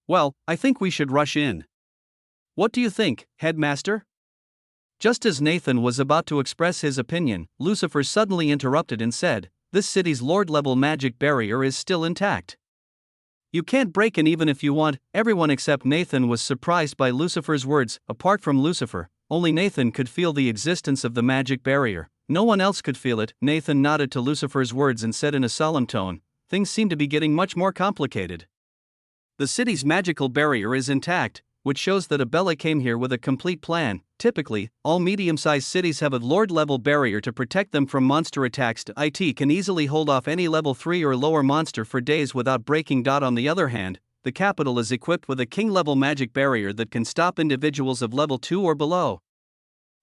Well, I think we should rush in. What do you think, headmaster? Just as Nathan was about to express his opinion, Lucifer suddenly interrupted and said, "This city's Lord-level magic barrier is still intact. You can't break it even if you want." Everyone except Nathan was surprised by Lucifer's words. Apart from Lucifer, only Nathan could feel the existence of the magic barrier. No one else could feel it. Nathan nodded to Lucifer's words and said in a solemn tone, "Things seem to be getting much more complicated. The city's magical barrier is intact, which shows that Abella came here with a complete plan. Typically, all medium-sized cities have a Lord-level barrier to protect them from monster attacks. It can easily hold off any level 3 or lower monster for days without breaking. On the other hand, the capital is equipped with a king-level magic barrier that can stop individuals of level 2 or below.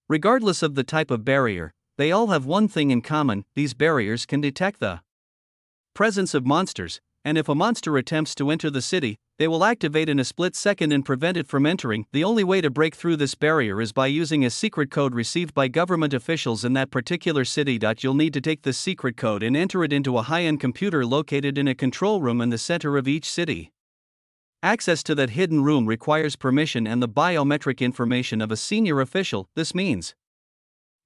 Regardless of the type of barrier, they all have one thing in common: these barriers can detect the presence of monsters, and if a monster attempts to enter the city, they will activate in a split second and prevent it from entering. The only way to break through this barrier is by using a secret code received by government officials in that particular city. You'll need to take this secret code and enter it into a high-end computer located in a control room in the center of each city. Access to that hidden room requires permission and the biometric information of a senior official. This means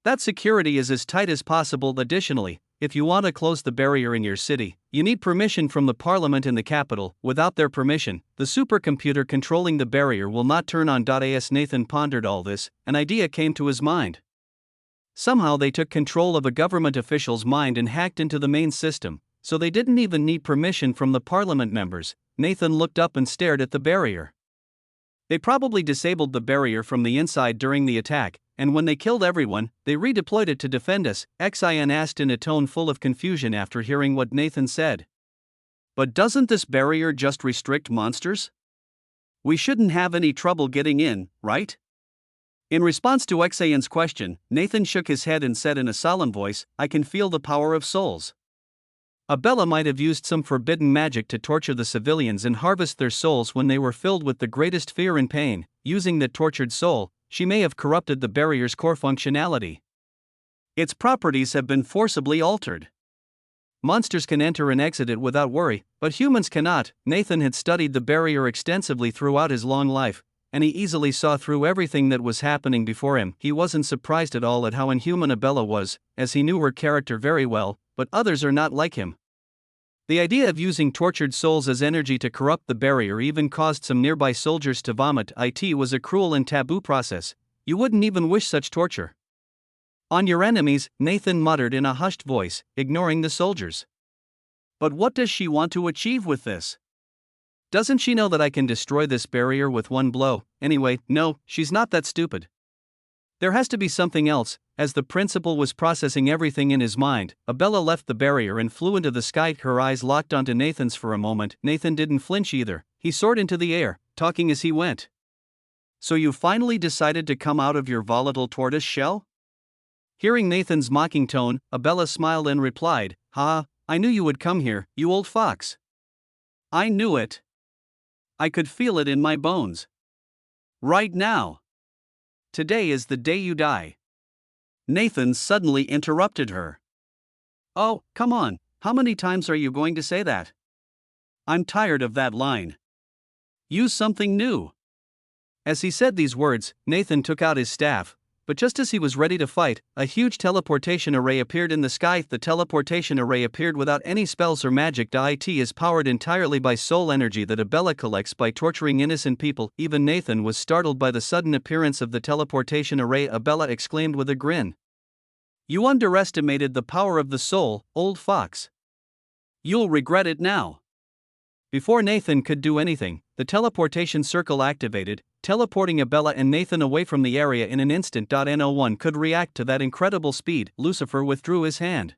that security is as tight as possible. Additionally, if you want to close the barrier in your city, you need permission from the parliament in the capital. Without their permission, the supercomputer controlling the barrier will not turn on. As Nathan pondered all this, an idea came to his mind. Somehow they took control of a government official's mind and hacked into the main system, so they didn't even need permission from the parliament members. Nathan looked up and stared at the barrier. They probably disabled the barrier from the inside during the attack, and when they killed everyone, they redeployed it to defend us. Xin asked in a tone full of confusion after hearing what Nathan said. But doesn't this barrier just restrict monsters? We shouldn't have any trouble getting in, right? In response to Xion's question, Nathan shook his head and said in a solemn voice, "I can feel the power of souls." Abella might have used some forbidden magic to torture the civilians and harvest their souls when they were filled with the greatest fear and pain. Using that tortured soul, she may have corrupted the barrier's core functionality. Its properties have been forcibly altered. Monsters can enter and exit it without worry, but humans cannot. Nathan had studied the barrier extensively throughout his long life, and he easily saw through everything that was happening before him. He wasn't surprised at all at how inhuman Abella was, as he knew her character very well, but others are not like him. The idea of using tortured souls as energy to corrupt the barrier even caused some nearby soldiers to vomit. It was a cruel and taboo process. You wouldn't even wish such torture on your enemies, Nathan muttered in a hushed voice, ignoring the soldiers. But what does she want to achieve with this? Doesn't she know that I can destroy this barrier with one blow? Anyway, no, she's not that stupid. There has to be something else. As the principal was processing everything in his mind, Abella left the barrier and flew into the sky. Her eyes locked onto Nathan's for a moment. Nathan didn't flinch either. He soared into the air, talking as he went. So you finally decided to come out of your volatile tortoise shell? Hearing Nathan's mocking tone, Abella smiled and replied, "Ha, I knew you would come here, you old fox. I knew it. I could feel it in my bones. Right now. Today is the day you die." Nathan suddenly interrupted her. "Oh, come on, how many times are you going to say that? I'm tired of that line. Use something new." As he said these words, Nathan took out his staff, but just as he was ready to fight, a huge teleportation array appeared in the sky. The teleportation array appeared without any spells or magic. It is powered entirely by soul energy that Abella collects by torturing innocent people. Even Nathan was startled by the sudden appearance of the teleportation array. Abella exclaimed with a grin, "You underestimated the power of the soul, old fox. You'll regret it now." Before Nathan could do anything, the teleportation circle activated, teleporting Abella and Nathan away from the area in an instant. No one could react to that incredible speed. Lucifer withdrew his hand.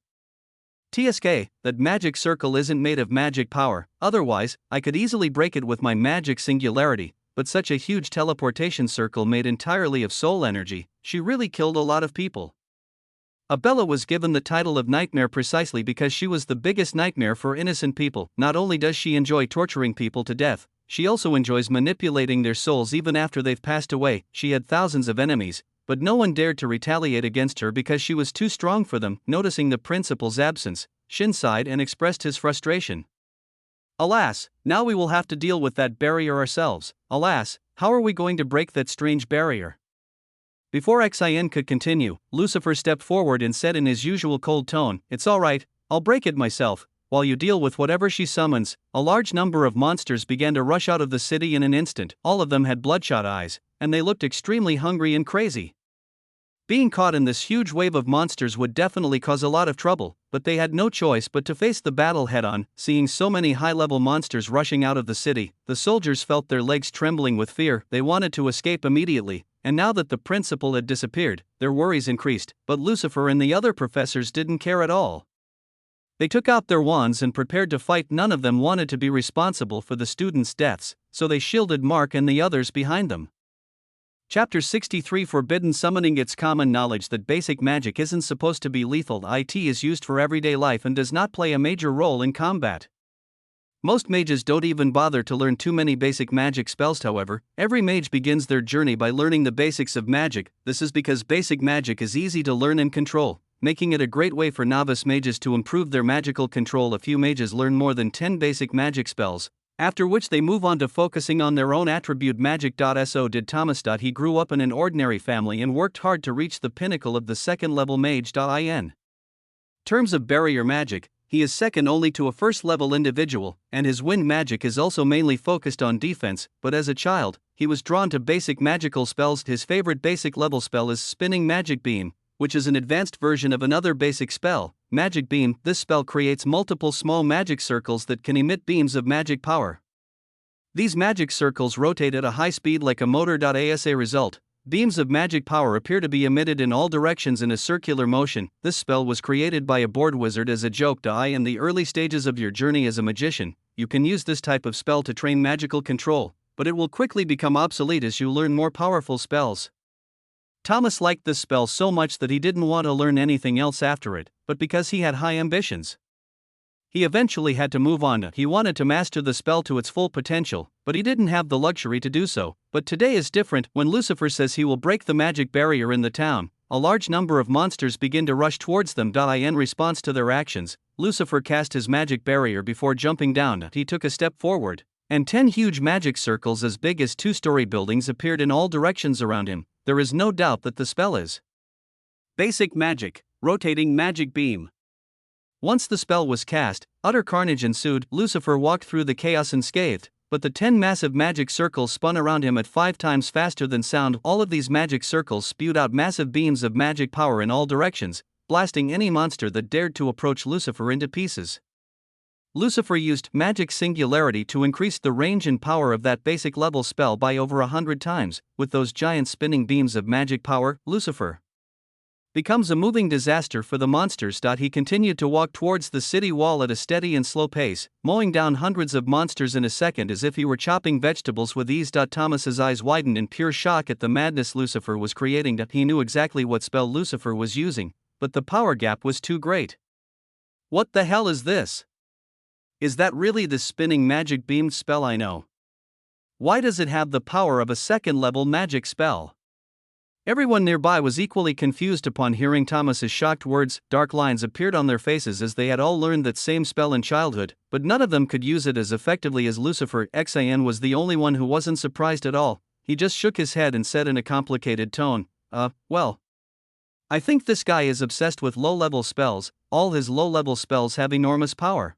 "TSK, that magic circle isn't made of magic power, otherwise, I could easily break it with my magic singularity, but such a huge teleportation circle made entirely of soul energy, she really killed a lot of people." Abella was given the title of Nightmare precisely because she was the biggest nightmare for innocent people. Not only does she enjoy torturing people to death, she also enjoys manipulating their souls even after they've passed away. She had thousands of enemies, but no one dared to retaliate against her because she was too strong for them. Noticing the principal's absence, Shin sighed and expressed his frustration. "Alas, now we will have to deal with that barrier ourselves. Alas, how are we going to break that strange barrier?" Before Xin could continue, Lucifer stepped forward and said in his usual cold tone, "It's all right, I'll break it myself. While you deal with whatever she summons." A large number of monsters began to rush out of the city in an instant. All of them had bloodshot eyes, and they looked extremely hungry and crazy. Being caught in this huge wave of monsters would definitely cause a lot of trouble, but they had no choice but to face the battle head-on. Seeing so many high-level monsters rushing out of the city, the soldiers felt their legs trembling with fear. They wanted to escape immediately, and now that the principal had disappeared, their worries increased. But Lucifer and the other professors didn't care at all. They took out their wands and prepared to fight. None of them wanted to be responsible for the students' deaths, so they shielded Mark and the others behind them. Chapter 63 Forbidden Summoning. It's common knowledge that basic magic isn't supposed to be lethal. It is used for everyday life and does not play a major role in combat. Most mages don't even bother to learn too many basic magic spells. However, every mage begins their journey by learning the basics of magic. This is because basic magic is easy to learn and control, making it a great way for novice mages to improve their magical control. A few mages learn more than 10 basic magic spells, after which they move on to focusing on their own attribute magic. So did Thomas. He grew up in an ordinary family and worked hard to reach the pinnacle of the second-level mage. In terms of barrier magic, he is second only to a first-level individual, and his wind magic is also mainly focused on defense. But as a child, he was drawn to basic magical spells. His favorite basic level spell is Spinning Magic Beam, which is an advanced version of another basic spell, Magic Beam. This spell creates multiple small magic circles that can emit beams of magic power. These magic circles rotate at a high speed like a motor. As a result, beams of magic power appear to be emitted in all directions in a circular motion. This spell was created by a board wizard as a joke. In the early stages of your journey as a magician, you can use this type of spell to train magical control, but it will quickly become obsolete as you learn more powerful spells. Thomas liked this spell so much that he didn't want to learn anything else after it, but because he had high ambitions, he eventually had to move on. He wanted to master the spell to its full potential, but he didn't have the luxury to do so. But today is different. When Lucifer says he will break the magic barrier in the town, a large number of monsters begin to rush towards them. In response to their actions, Lucifer cast his magic barrier before jumping down. He took a step forward, and 10 huge magic circles as big as 2-story buildings appeared in all directions around him. There is no doubt that the spell is basic magic, rotating magic beam. Once the spell was cast, utter carnage ensued. Lucifer walked through the chaos unscathed, but the 10 massive magic circles spun around him at 5 times faster than sound. All of these magic circles spewed out massive beams of magic power in all directions, blasting any monster that dared to approach Lucifer into pieces. Lucifer used Magic Singularity to increase the range and power of that basic level spell by over 100 times. With those giant spinning beams of magic power, Lucifer becomes a moving disaster for the monsters. He continued to walk towards the city wall at a steady and slow pace, mowing down hundreds of monsters in a second as if he were chopping vegetables with ease. Thomas's eyes widened in pure shock at the madness Lucifer was creating. He knew exactly what spell Lucifer was using, but the power gap was too great. What the hell is this? Is that really the spinning magic beamed spell I know? Why does it have the power of a second-level magic spell? Everyone nearby was equally confused upon hearing Thomas's shocked words. Dark lines appeared on their faces as they had all learned that same spell in childhood, but none of them could use it as effectively as Lucifer. Xin was the only one who wasn't surprised at all. He just shook his head and said in a complicated tone, well, I think this guy is obsessed with low-level spells. All his low-level spells have enormous power.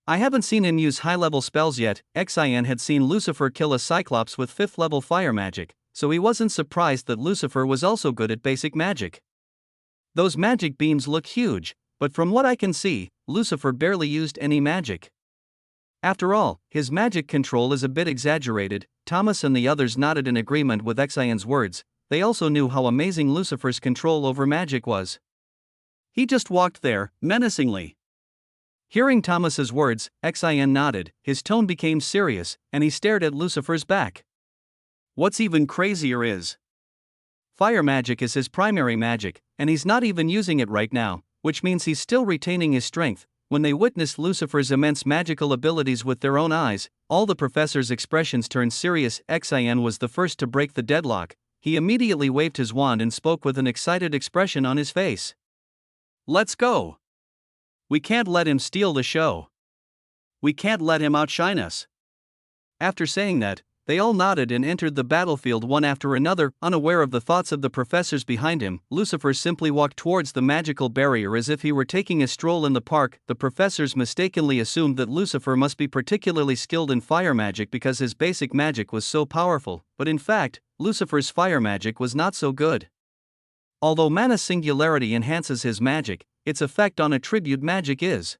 I haven't seen him use high-level spells yet. Xin had seen Lucifer kill a Cyclops with 5th-level fire magic, so he wasn't surprised that Lucifer was also good at basic magic. Those magic beams look huge, but from what I can see, Lucifer barely used any magic. After all, his magic control is a bit exaggerated. Thomas and the others nodded in agreement with Xion's words. They also knew how amazing Lucifer's control over magic was. He just walked there, menacingly. Hearing Thomas's words, Xion nodded, his tone became serious, and he stared at Lucifer's back. What's even crazier is, fire magic is his primary magic, and he's not even using it right now, which means he's still retaining his strength. When they witnessed Lucifer's immense magical abilities with their own eyes, all the professor's expressions turned serious. Xion was the first to break the deadlock. He immediately waved his wand and spoke with an excited expression on his face. Let's go! We can't let him steal the show. We can't let him outshine us. After saying that, they all nodded and entered the battlefield one after another, unaware of the thoughts of the professors behind him. Lucifer simply walked towards the magical barrier as if he were taking a stroll in the park. The professors mistakenly assumed that Lucifer must be particularly skilled in fire magic because his basic magic was so powerful, but in fact, Lucifer's fire magic was not so good. Although Mana Singularity enhances his magic, its effect on attribute magic is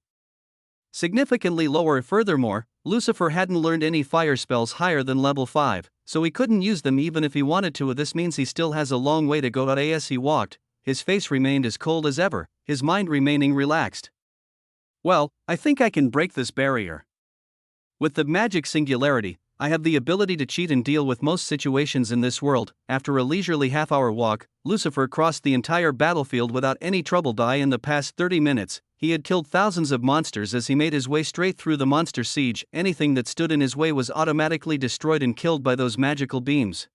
significantly lower. Furthermore, Lucifer hadn't learned any fire spells higher than level 5, so he couldn't use them even if he wanted to. This means he still has a long way to go. As he walked, his face remained as cold as ever, his mind remaining relaxed. Well, I think I can break this barrier. With the Magic Singularity, I have the ability to cheat and deal with most situations in this world. After a leisurely half-hour walk, Lucifer crossed the entire battlefield without any trouble. In the past 30 minutes, he had killed thousands of monsters as he made his way straight through the monster siege. Anything that stood in his way was automatically destroyed and killed by those magical beams.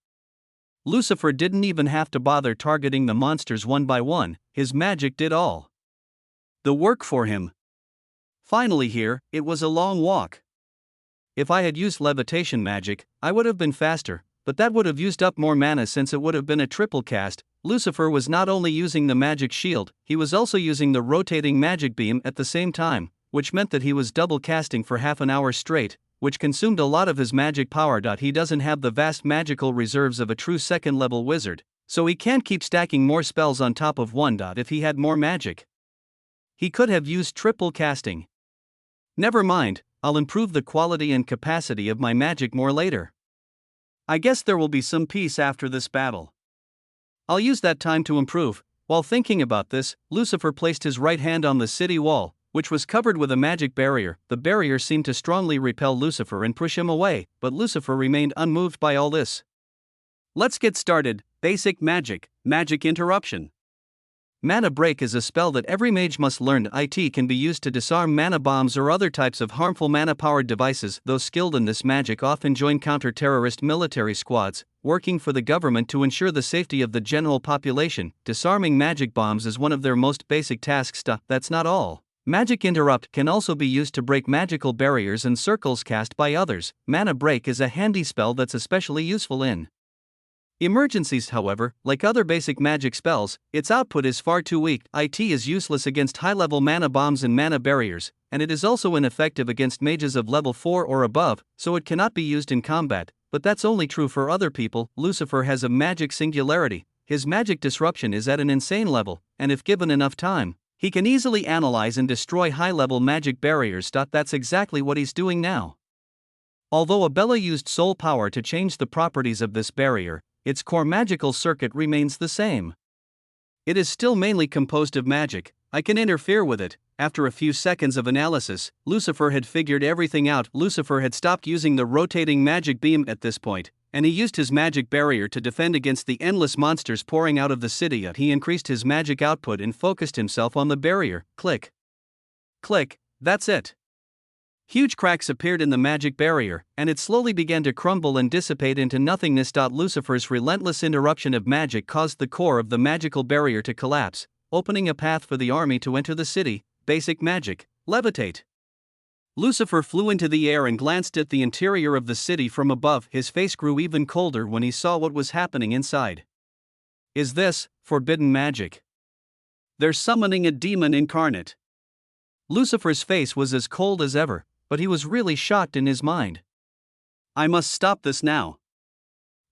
Lucifer didn't even have to bother targeting the monsters one by one, his magic did all the work for him. Finally here, it was a long walk. If I had used levitation magic, I would have been faster, but that would have used up more mana since it would have been a triple cast. Lucifer was not only using the magic shield, he was also using the rotating magic beam at the same time, which meant that he was double casting for half an hour straight, which consumed a lot of his magic power. He doesn't have the vast magical reserves of a true second-level wizard, so he can't keep stacking more spells on top of one. If he had more magic, he could have used triple casting. Never mind, I'll improve the quality and capacity of my magic more later. I guess there will be some peace after this battle. I'll use that time to improve. While thinking about this, Lucifer placed his right hand on the city wall, which was covered with a magic barrier. The barrier seemed to strongly repel Lucifer and push him away, but Lucifer remained unmoved by all this. Let's get started. Basic magic, magic interruption. Mana Break is a spell that every mage must learn. It can be used to disarm mana bombs or other types of harmful mana-powered devices. Those skilled in this magic often join counter-terrorist military squads, working for the government to ensure the safety of the general population. Disarming magic bombs is one of their most basic tasks. That's not all. Magic Interrupt can also be used to break magical barriers and circles cast by others. Mana Break is a handy spell that's especially useful in Emergencies, however, like other basic magic spells, its output is far too weak. It is useless against high-level mana bombs and mana barriers, and it is also ineffective against mages of level 4 or above, so it cannot be used in combat, but that's only true for other people. Lucifer has a magic singularity. His magic disruption is at an insane level, and if given enough time, he can easily analyze and destroy high-level magic barriers. That's exactly what he's doing now. Although Abella used soul power to change the properties of this barrier, its core magical circuit remains the same. It is still mainly composed of magic. I can interfere with it. After a few seconds of analysis, Lucifer had figured everything out. Lucifer had stopped using the rotating magic beam at this point, and he used his magic barrier to defend against the endless monsters pouring out of the city. He increased his magic output and focused himself on the barrier. Click. Click, that's it. Huge cracks appeared in the magic barrier, and it slowly began to crumble and dissipate into nothingness. Lucifer's relentless interruption of magic caused the core of the magical barrier to collapse, opening a path for the army to enter the city. Basic magic, levitate. Lucifer flew into the air and glanced at the interior of the city from above. His face grew even colder when he saw what was happening inside. Is this forbidden magic? They're summoning a demon incarnate. Lucifer's face was as cold as ever, but he was really shocked in his mind. I must stop this now.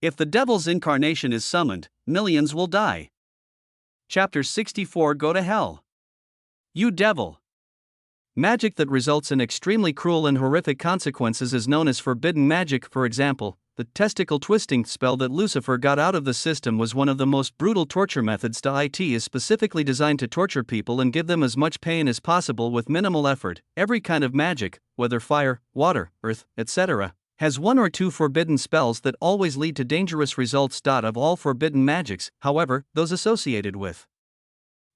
If the devil's incarnation is summoned, millions will die. Chapter 64. Go to hell. You devil. Magic that results in extremely cruel and horrific consequences is known as forbidden magic. For example, the testicle twisting spell that Lucifer got out of the system was one of the most brutal torture methods. It is specifically designed to torture people and give them as much pain as possible with minimal effort. Every kind of magic, whether fire, water, earth, etc., has one or two forbidden spells that always lead to dangerous results. Of all forbidden magics, however, those associated with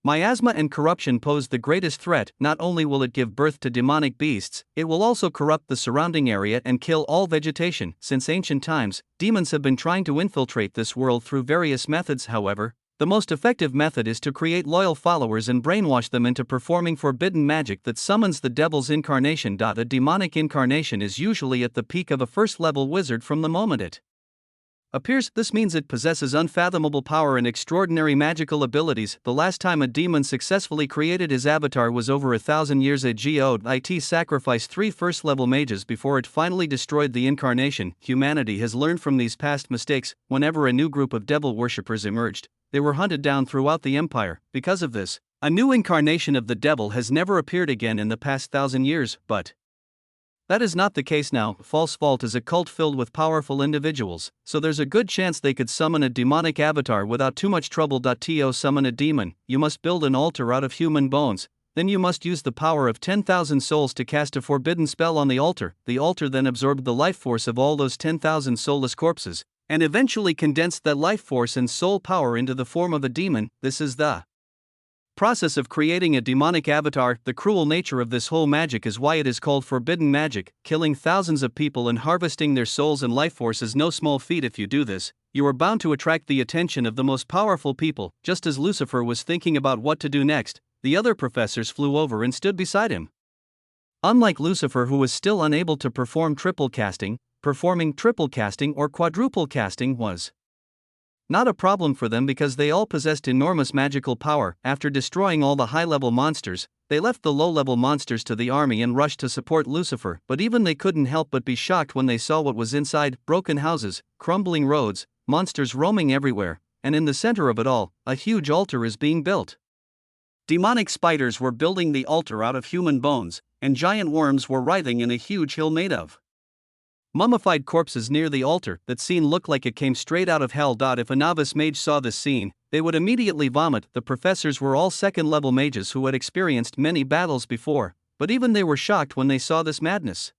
miasma and corruption pose the greatest threat. Not only will it give birth to demonic beasts, it will also corrupt the surrounding area and kill all vegetation. Since ancient times, demons have been trying to infiltrate this world through various methods. However, the most effective method is to create loyal followers and brainwash them into performing forbidden magic that summons the devil's incarnation. A demonic incarnation is usually at the peak of a first-level wizard from the moment it appears. This means it possesses unfathomable power and extraordinary magical abilities. The last time a demon successfully created his avatar was over 1,000 years ago. It sacrificed 3 first-level mages before it finally destroyed the incarnation. Humanity has learned from these past mistakes. Whenever a new group of devil worshippers emerged, they were hunted down throughout the empire. Because of this, a new incarnation of the devil has never appeared again in the past 1,000 years, but that is not the case now. False Vault is a cult filled with powerful individuals, so there's a good chance they could summon a demonic avatar without too much trouble. To summon a demon, you must build an altar out of human bones. Then you must use the power of 10,000 souls to cast a forbidden spell on the altar. The altar then absorbed the life force of all those 10,000 soulless corpses, and eventually condensed that life force and soul power into the form of a demon. This is the process of creating a demonic avatar. The cruel nature of this whole magic is why it is called forbidden magic. Killing thousands of people and harvesting their souls and life force is no small feat. If you do this, you are bound to attract the attention of the most powerful people. Just as Lucifer was thinking about what to do next, the other professors flew over and stood beside him. Unlike Lucifer, who was still unable to perform triple casting, performing triple casting or quadruple casting was not a problem for them because they all possessed enormous magical power. After destroying all the high-level monsters, they left the low-level monsters to the army and rushed to support Lucifer. But even they couldn't help but be shocked when they saw what was inside: broken houses, crumbling roads, monsters roaming everywhere, and in the center of it all, a huge altar is being built. Demonic spiders were building the altar out of human bones, and giant worms were writhing in a huge hill made of mummified corpses near the altar. That scene looked like it came straight out of hell. If a novice mage saw this scene, they would immediately vomit. The professors were all second-level mages who had experienced many battles before, but even they were shocked when they saw this madness.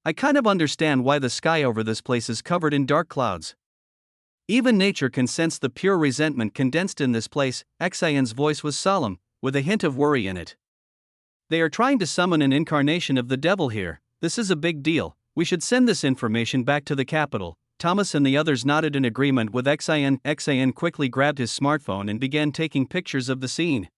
I kind of understand why the sky over this place is covered in dark clouds. Even nature can sense the pure resentment condensed in this place. Xian's voice was solemn, with a hint of worry in it. They are trying to summon an incarnation of the devil here. This is a big deal. We should send this information back to the capital. Thomas and the others nodded in agreement with Xian. Xian quickly grabbed his smartphone and began taking pictures of the scene.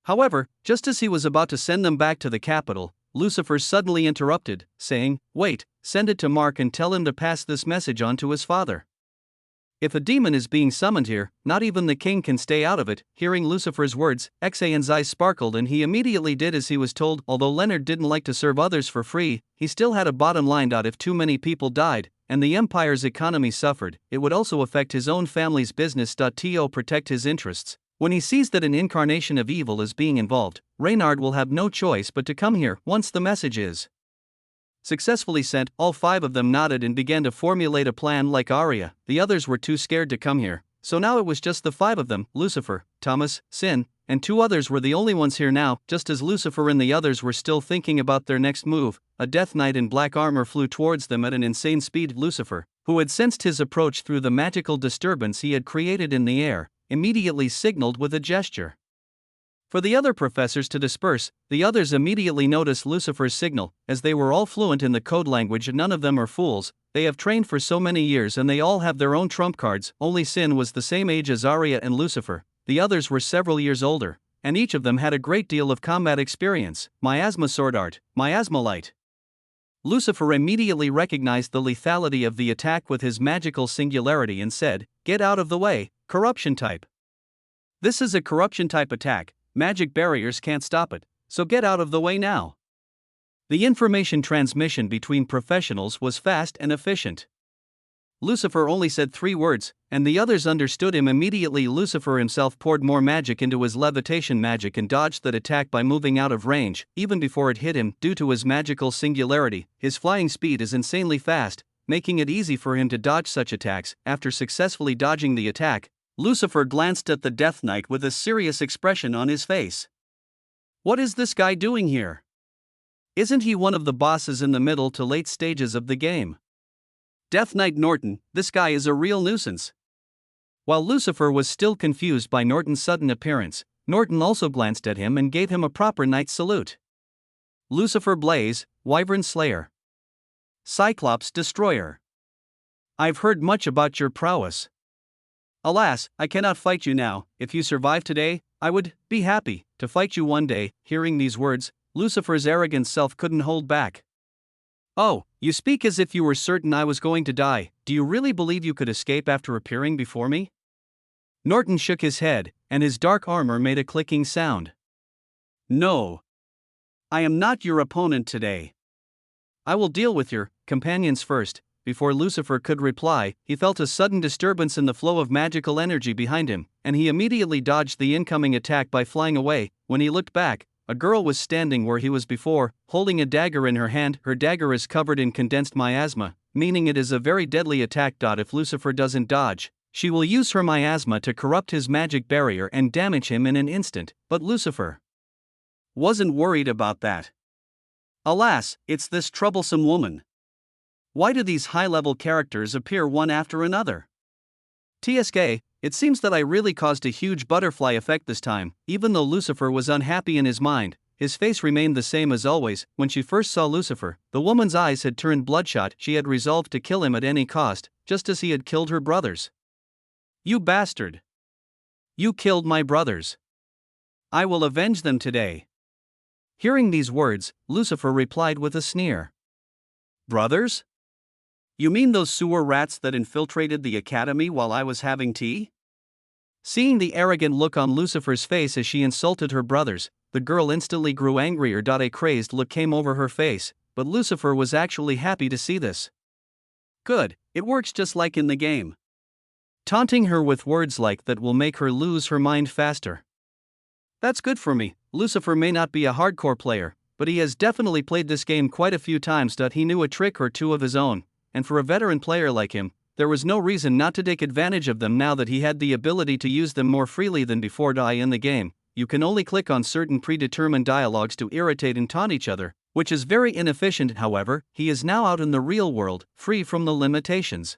However, just as he was about to send them back to the capital, Lucifer suddenly interrupted, saying, "Wait, send it to Mark and tell him to pass this message on to his father." If a demon is being summoned here, not even the king can stay out of it. Hearing Lucifer's words, Xan's eyes sparkled and he immediately did as he was told. Although Leonard didn't like to serve others for free, he still had a bottom line. If too many people died, and the empire's economy suffered, it would also affect his own family's business. To protect his interests. When he sees that an incarnation of evil is being involved, Reynard will have no choice but to come here once the message is successfully sent. All 5 of them nodded and began to formulate a plan like Arya. The others were too scared to come here, so now it was just the 5 of them. Lucifer, Thomas, Sin, and 2 others were the only ones here now. Just as Lucifer and the others were still thinking about their next move, a Death Knight in black armor flew towards them at an insane speed. Lucifer, who had sensed his approach through the magical disturbance he had created in the air, immediately signaled with a gesture for the other professors to disperse. The others immediately noticed Lucifer's signal, as they were all fluent in the code language. None of them are fools, they have trained for so many years and they all have their own trump cards. Only Sin was the same age as Arya and Lucifer, the others were several years older, and each of them had a great deal of combat experience. Miasma sword art, miasma light. Lucifer immediately recognized the lethality of the attack with his magical singularity and said, "Get out of the way, corruption type. This is a corruption type attack. Magic barriers can't stop it, so get out of the way now." The information transmission between professionals was fast and efficient. Lucifer only said 3 words, and the others understood him immediately. Lucifer himself poured more magic into his levitation magic and dodged that attack by moving out of range, even before it hit him. Due to his magical singularity, his flying speed is insanely fast, making it easy for him to dodge such attacks. After successfully dodging the attack, Lucifer glanced at the Death Knight with a serious expression on his face. What is this guy doing here? Isn't he one of the bosses in the middle to late stages of the game? Death Knight Norton, this guy is a real nuisance. While Lucifer was still confused by Norton's sudden appearance, Norton also glanced at him and gave him a proper knight's salute. Lucifer Blaze, Wyvern Slayer. Cyclops Destroyer. I've heard much about your prowess. Alas, I cannot fight you now. If you survive today, I would be happy to fight you one day. Hearing these words, Lucifer's arrogant self couldn't hold back. Oh, you speak as if you were certain I was going to die. Do you really believe you could escape after appearing before me? Norton shook his head, and his dark armor made a clicking sound. No. I am not your opponent today. I will deal with your companions first. Before Lucifer could reply, he felt a sudden disturbance in the flow of magical energy behind him, and he immediately dodged the incoming attack by flying away. When he looked back, a girl was standing where he was before, holding a dagger in her hand. Her dagger is covered in condensed miasma, meaning it is a very deadly attack. If Lucifer doesn't dodge, she will use her miasma to corrupt his magic barrier and damage him in an instant. But Lucifer wasn't worried about that. Alas, it's this troublesome woman. Why do these high-level characters appear one after another? TSK, it seems that I really caused a huge butterfly effect this time. Even though Lucifer was unhappy in his mind, his face remained the same as always. When she first saw Lucifer, the woman's eyes had turned bloodshot. She had resolved to kill him at any cost, just as he had killed her brothers. You bastard! You killed my brothers. I will avenge them today. Hearing these words, Lucifer replied with a sneer. Brothers? You mean those sewer rats that infiltrated the academy while I was having tea? Seeing the arrogant look on Lucifer's face as she insulted her brothers, the girl instantly grew angrier. A crazed look came over her face, but Lucifer was actually happy to see this. Good, it works just like in the game. Taunting her with words like that will make her lose her mind faster. That's good for me. Lucifer may not be a hardcore player, but he has definitely played this game quite a few times. He knew a trick or two of his own, and for a veteran player like him, there was no reason not to take advantage of them now that he had the ability to use them more freely than before. In the game, you can only click on certain predetermined dialogues to irritate and taunt each other, which is very inefficient. However, he is now out in the real world, free from the limitations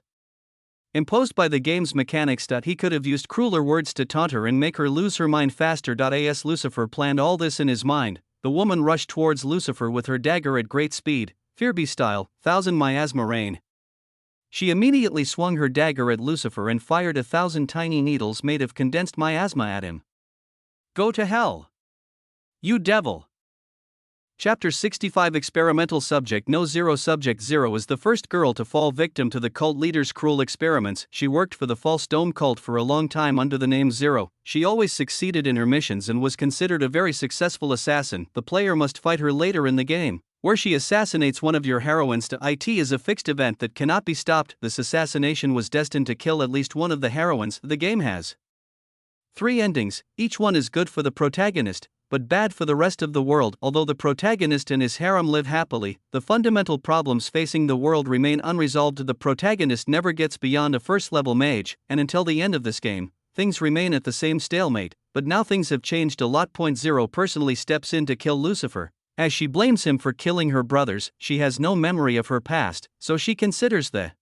imposed by the game's mechanics. He could have used crueler words to taunt her and make her lose her mind faster. As Lucifer planned all this in his mind, the woman rushed towards Lucifer with her dagger at great speed, Fearby style, 1000 miasma rain. She immediately swung her dagger at Lucifer and fired 1,000 tiny needles made of condensed miasma at him. Go to hell! You devil! Chapter 65 Experimental Subject No 0 Subject 0 is the first girl to fall victim to the cult leader's cruel experiments. She worked for the False Dome cult for a long time under the name Zero. She always succeeded in her missions and was considered a very successful assassin. The player must fight her later in the game, where she assassinates one of your heroines. It is a fixed event that cannot be stopped. This assassination was destined to kill at least one of the heroines. The game has 3 endings, each one is good for the protagonist, but bad for the rest of the world. Although the protagonist and his harem live happily, the fundamental problems facing the world remain unresolved. The protagonist never gets beyond a first-level mage, and until the end of this game, things remain at the same stalemate, but now things have changed a lot. Zero personally steps in to kill Lucifer. As she blames him for killing her brothers, she has no memory of her past, so she considers the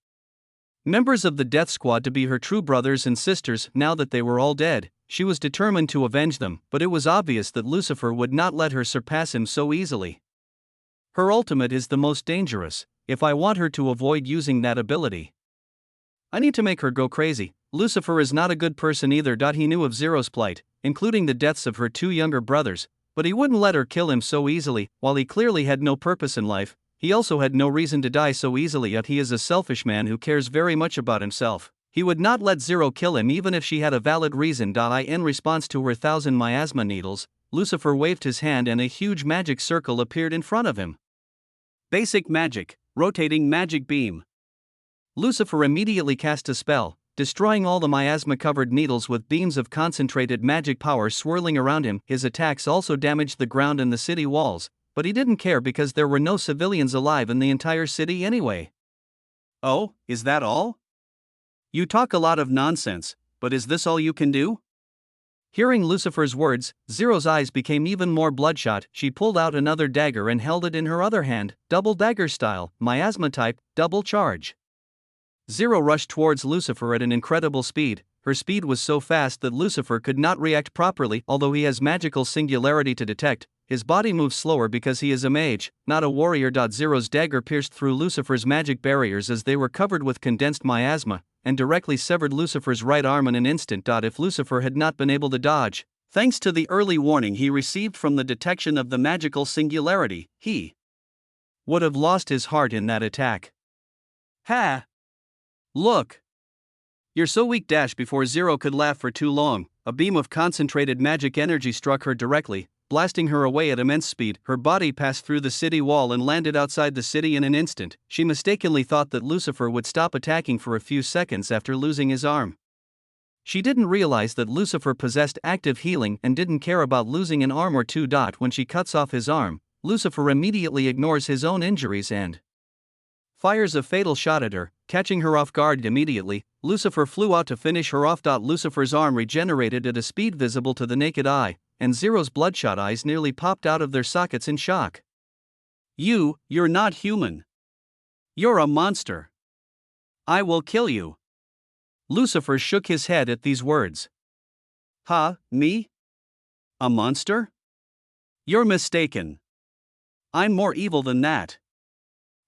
members of the Death Squad to be her true brothers and sisters. Now that they were all dead, she was determined to avenge them, but it was obvious that Lucifer would not let her surpass him so easily. Her ultimate is the most dangerous. If I want her to avoid using that ability, I need to make her go crazy. Lucifer is not a good person either. He knew of Zero's plight, including the deaths of her 2 younger brothers, but he wouldn't let her kill him so easily. While he clearly had no purpose in life, he also had no reason to die so easily. Yet he is a selfish man who cares very much about himself. He would not let Zero kill him even if she had a valid reason. In response to her 1,000 miasma needles, Lucifer waved his hand and a huge magic circle appeared in front of him. Basic magic, rotating magic beam. Lucifer immediately cast a spell, destroying all the miasma-covered needles with beams of concentrated magic power swirling around him. His attacks also damaged the ground and the city walls, but he didn't care because there were no civilians alive in the entire city anyway. Oh, is that all? You talk a lot of nonsense, but is this all you can do? Hearing Lucifer's words, Zero's eyes became even more bloodshot. She pulled out another dagger and held it in her other hand, double dagger style, miasma type, double charge. Zero rushed towards Lucifer at an incredible speed. Her speed was so fast that Lucifer could not react properly. Although he has magical singularity to detect, his body moves slower because he is a mage, not a warrior. Zero's dagger pierced through Lucifer's magic barriers as they were covered with condensed miasma, and directly severed Lucifer's right arm in an instant. If Lucifer had not been able to dodge, thanks to the early warning he received from the detection of the magical singularity, he would have lost his heart in that attack. Ha! Look! You're so weak. Before Zero could laugh for too long, a beam of concentrated magic energy struck her directly, blasting her away at immense speed. Her body passed through the city wall and landed outside the city in an instant. She mistakenly thought that Lucifer would stop attacking for a few seconds after losing his arm. She didn't realize that Lucifer possessed active healing and didn't care about losing an arm or two. When she cuts off his arm, Lucifer immediately ignores his own injuries and fires a fatal shot at her, catching her off guard. Immediately, Lucifer flew out to finish her off. Lucifer's arm regenerated at a speed visible to the naked eye, and Zero's bloodshot eyes nearly popped out of their sockets in shock. You're not human. You're a monster. I will kill you. Lucifer shook his head at these words. Me? A monster? You're mistaken. I'm more evil than that.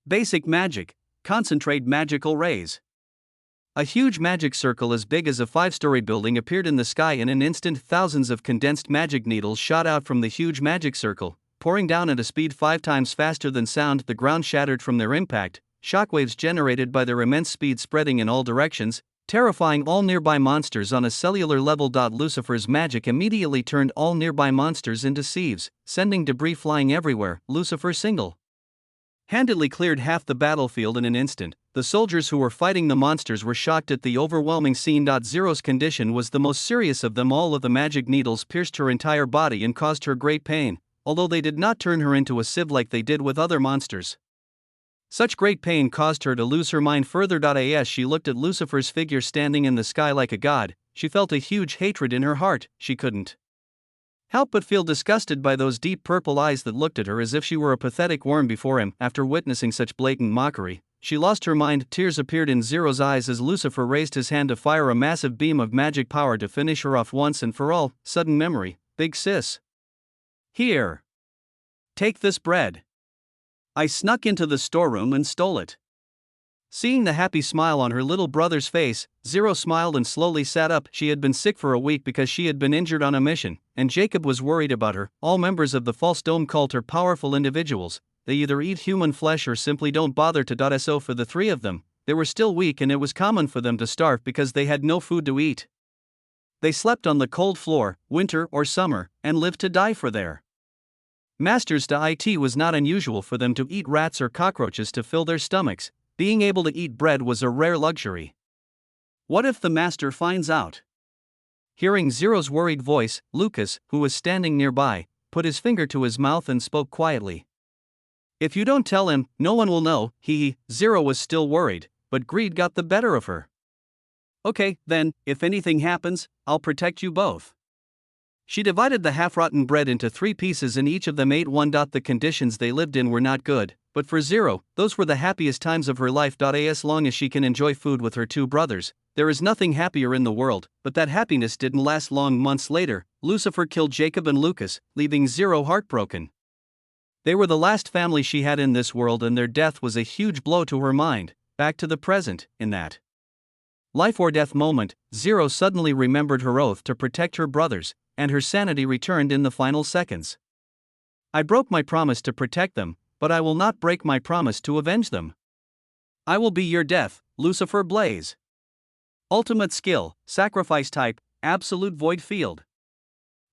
Basic magic, concentrate magical rays. A huge magic circle as big as a 5-story building appeared in the sky in an instant. Thousands of condensed magic needles shot out from the huge magic circle, pouring down at a speed 5 times faster than sound. The ground shattered from their impact, shockwaves generated by their immense speed spreading in all directions, terrifying all nearby monsters on a cellular level. Lucifer's magic immediately turned all nearby monsters into sieves, sending debris flying everywhere. Lucifer single-handedly cleared half the battlefield in an instant. The soldiers who were fighting the monsters were shocked at the overwhelming scene. Zero's condition was the most serious of them all. Of the magic needles pierced her entire body and caused her great pain, although they did not turn her into a sieve like they did with other monsters. Such great pain caused her to lose her mind further. As she looked at Lucifer's figure standing in the sky like a god, she felt a huge hatred in her heart. She couldn't help but feel disgusted by those deep purple eyes that looked at her as if she were a pathetic worm before him. After witnessing such blatant mockery, she lost her mind. Tears appeared in Zero's eyes as Lucifer raised his hand to fire a massive beam of magic power to finish her off once and for all. Sudden memory. Big sis. Here. Take this bread. I snuck into the storeroom and stole it. Seeing the happy smile on her little brother's face, Zero smiled and slowly sat up. She had been sick for a week because she had been injured on a mission, and Jacob was worried about her. All members of the False Dome cult are powerful individuals. They either eat human flesh or simply don't bother to. So for the three of them, they were still weak and it was common for them to starve because they had no food to eat. They slept on the cold floor, winter or summer, and lived to die for their masters. It was not unusual for them to eat rats or cockroaches to fill their stomachs. Being able to eat bread was a rare luxury. What if the master finds out? Hearing Zero's worried voice, Lucas, who was standing nearby, put his finger to his mouth and spoke quietly. If you don't tell him, no one will know. Zero was still worried, but greed got the better of her. Okay, then, if anything happens, I'll protect you both. She divided the half-rotten bread into 3 pieces and each of them ate one. The conditions they lived in were not good, but for Zero, those were the happiest times of her life. As long as she can enjoy food with her 2 brothers, there is nothing happier in the world. But that happiness didn't last long. Months later, Lucifer killed Jacob and Lucas, leaving Zero heartbroken. They were the last family she had in this world and their death was a huge blow to her mind. Back to the present, in that life or death moment, Zero suddenly remembered her oath to protect her brothers, and her sanity returned in the final seconds. I broke my promise to protect them, but I will not break my promise to avenge them. I will be your death, Lucifer Blaze. Ultimate skill, sacrifice type, absolute void field.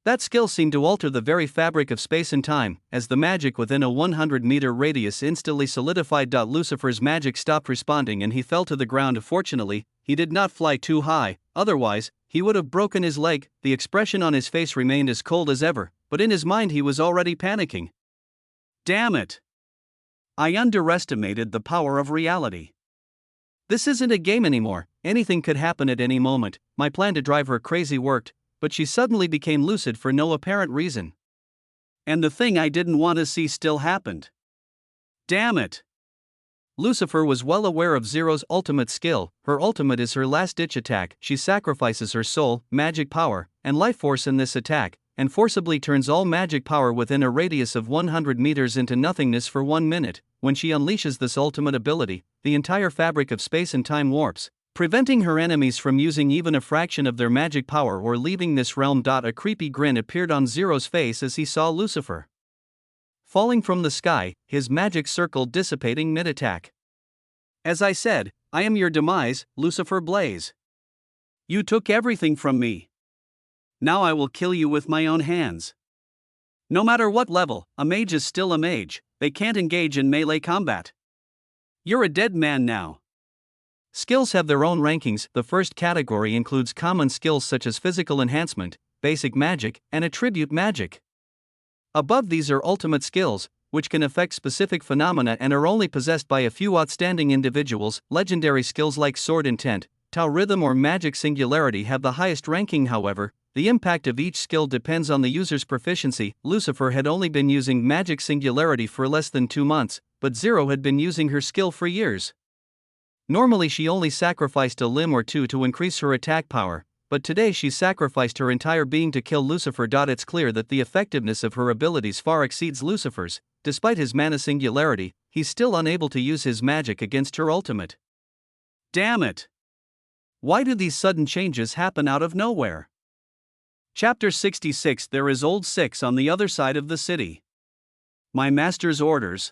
That skill seemed to alter the very fabric of space and time, as the magic within a 100-meter radius instantly solidified. Lucifer's magic stopped responding and he fell to the ground. Fortunately, he did not fly too high, otherwise, he would have broken his leg. The expression on his face remained as cold as ever, but in his mind he was already panicking. Damn it! I underestimated the power of reality. This isn't a game anymore, anything could happen at any moment. My plan to drive her crazy worked, but she suddenly became lucid for no apparent reason. And the thing I didn't want to see still happened. Damn it! Lucifer was well aware of Zero's ultimate skill. Her ultimate is her last-ditch attack. She sacrifices her soul, magic power, and life force in this attack, and forcibly turns all magic power within a radius of 100 meters into nothingness for 1 minute. When she unleashes this ultimate ability, the entire fabric of space and time warps, preventing her enemies from using even a fraction of their magic power or leaving this realm. A creepy grin appeared on Zero's face as he saw Lucifer falling from the sky, his magic circle dissipating mid-attack. As I said, I am your demise, Lucifer Blaze. You took everything from me. Now I will kill you with my own hands. No matter what level, a mage is still a mage, they can't engage in melee combat. You're a dead man now. Skills have their own rankings. The first category includes common skills such as physical enhancement, basic magic, and attribute magic. Above these are ultimate skills, which can affect specific phenomena and are only possessed by a few outstanding individuals. Legendary skills like Sword Intent, Tau Rhythm or Magic Singularity have the highest ranking. However, the impact of each skill depends on the user's proficiency. Lucifer had only been using Magic Singularity for less than 2 months, but Zero had been using her skill for years. Normally she only sacrificed a limb or 2 to increase her attack power, but today she sacrificed her entire being to kill Lucifer. It's clear that the effectiveness of her abilities far exceeds Lucifer's. Despite his mana singularity, he's still unable to use his magic against her ultimate. Damn it! Why do these sudden changes happen out of nowhere? Chapter 66. There is Old 6 on the other side of the city. My master's orders.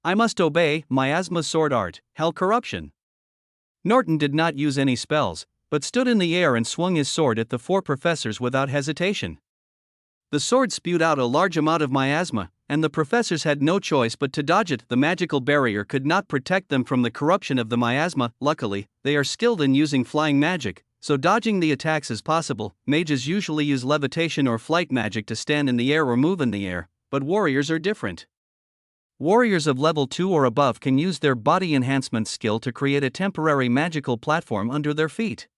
I must obey. Miasma Sword Art, Hell Corruption. Norton did not use any spells, but stood in the air and swung his sword at the 4 professors without hesitation. The sword spewed out a large amount of miasma, and the professors had no choice but to dodge it. The magical barrier could not protect them from the corruption of the miasma. Luckily, they are skilled in using flying magic, so dodging the attacks is possible. Mages usually use levitation or flight magic to stand in the air or move in the air, but warriors are different. Warriors of level 2 or above can use their body enhancement skill to create a temporary magical platform under their feet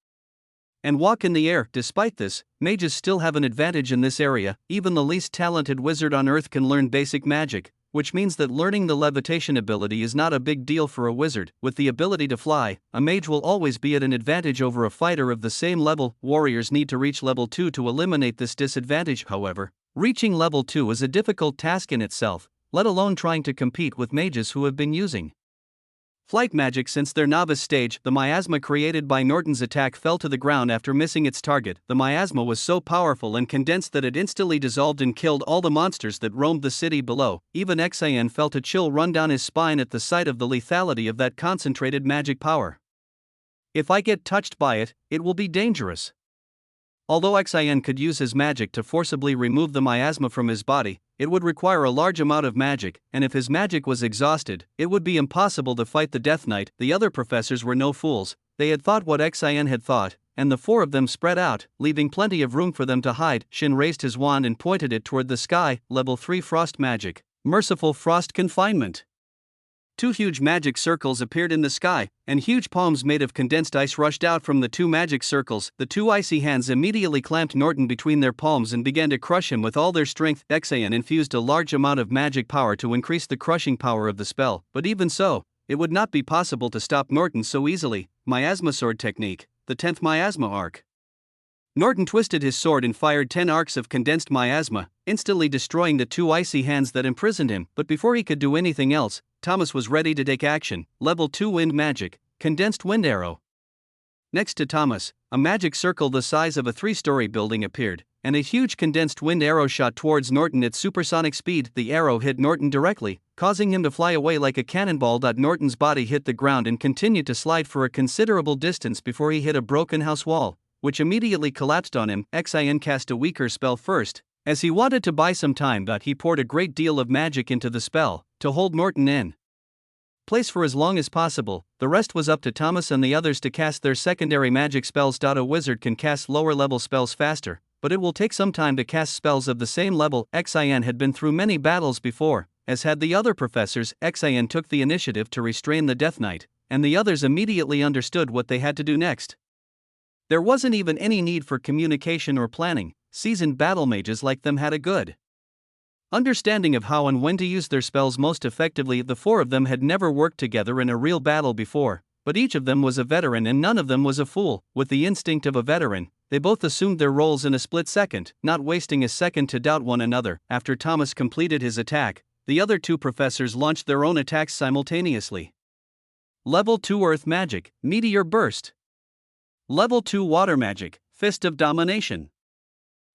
and walk in the air. Despite this, mages still have an advantage in this area. Even the least talented wizard on Earth can learn basic magic, which means that learning the levitation ability is not a big deal for a wizard. With the ability to fly, a mage will always be at an advantage over a fighter of the same level. Warriors need to reach level 2 to eliminate this disadvantage. However, reaching level 2 is a difficult task in itself, let alone trying to compete with mages who have been using Flight magic. Since their novice stage, the miasma created by Norton's attack fell to the ground after missing its target. The miasma was so powerful and condensed that it instantly dissolved and killed all the monsters that roamed the city below. Even Xian felt a chill run down his spine at the sight of the lethality of that concentrated magic power. If I get touched by it, it will be dangerous. Although Xian could use his magic to forcibly remove the miasma from his body, it would require a large amount of magic, and if his magic was exhausted, it would be impossible to fight the Death Knight. The other professors were no fools. They had thought what Xian had thought, and the four of them spread out, leaving plenty of room for them to hide. Shin raised his wand and pointed it toward the sky. Level 3 Frost Magic. Merciful Frost Confinement. Two huge magic circles appeared in the sky, and huge palms made of condensed ice rushed out from the two magic circles. The two icy hands immediately clamped Norton between their palms and began to crush him with all their strength. Xian infused a large amount of magic power to increase the crushing power of the spell, but even so, it would not be possible to stop Norton so easily. Miasma Sword Technique, the 10th Miasma Arc. Norton twisted his sword and fired 10 arcs of condensed miasma, instantly destroying the two icy hands that imprisoned him. But before he could do anything else, Thomas was ready to take action. Level 2 Wind Magic, Condensed Wind Arrow. Next to Thomas, a magic circle the size of a 3-story building appeared, and a huge condensed wind arrow shot towards Norton at supersonic speed. The arrow hit Norton directly, causing him to fly away like a cannonball. Norton's body hit the ground and continued to slide for a considerable distance before he hit a broken house wall, which immediately collapsed on him. Xian cast a weaker spell first, as he wanted to buy some time, but he poured a great deal of magic into the spell to hold Norton in place for as long as possible. The rest was up to Thomas and the others to cast their secondary magic spells. A wizard can cast lower level spells faster, but it will take some time to cast spells of the same level. Xian had been through many battles before, as had the other professors. Xian took the initiative to restrain the Death Knight, and the others immediately understood what they had to do next. There wasn't even any need for communication or planning. Seasoned battle mages like them had a good understanding of how and when to use their spells most effectively. The four of them had never worked together in a real battle before, but each of them was a veteran and none of them was a fool. With the instinct of a veteran, they both assumed their roles in a split second, not wasting a second to doubt one another. After Thomas completed his attack, the other two professors launched their own attacks simultaneously. Level 2 Earth Magic, Meteor Burst. Level 2 Water Magic, Fist of Domination.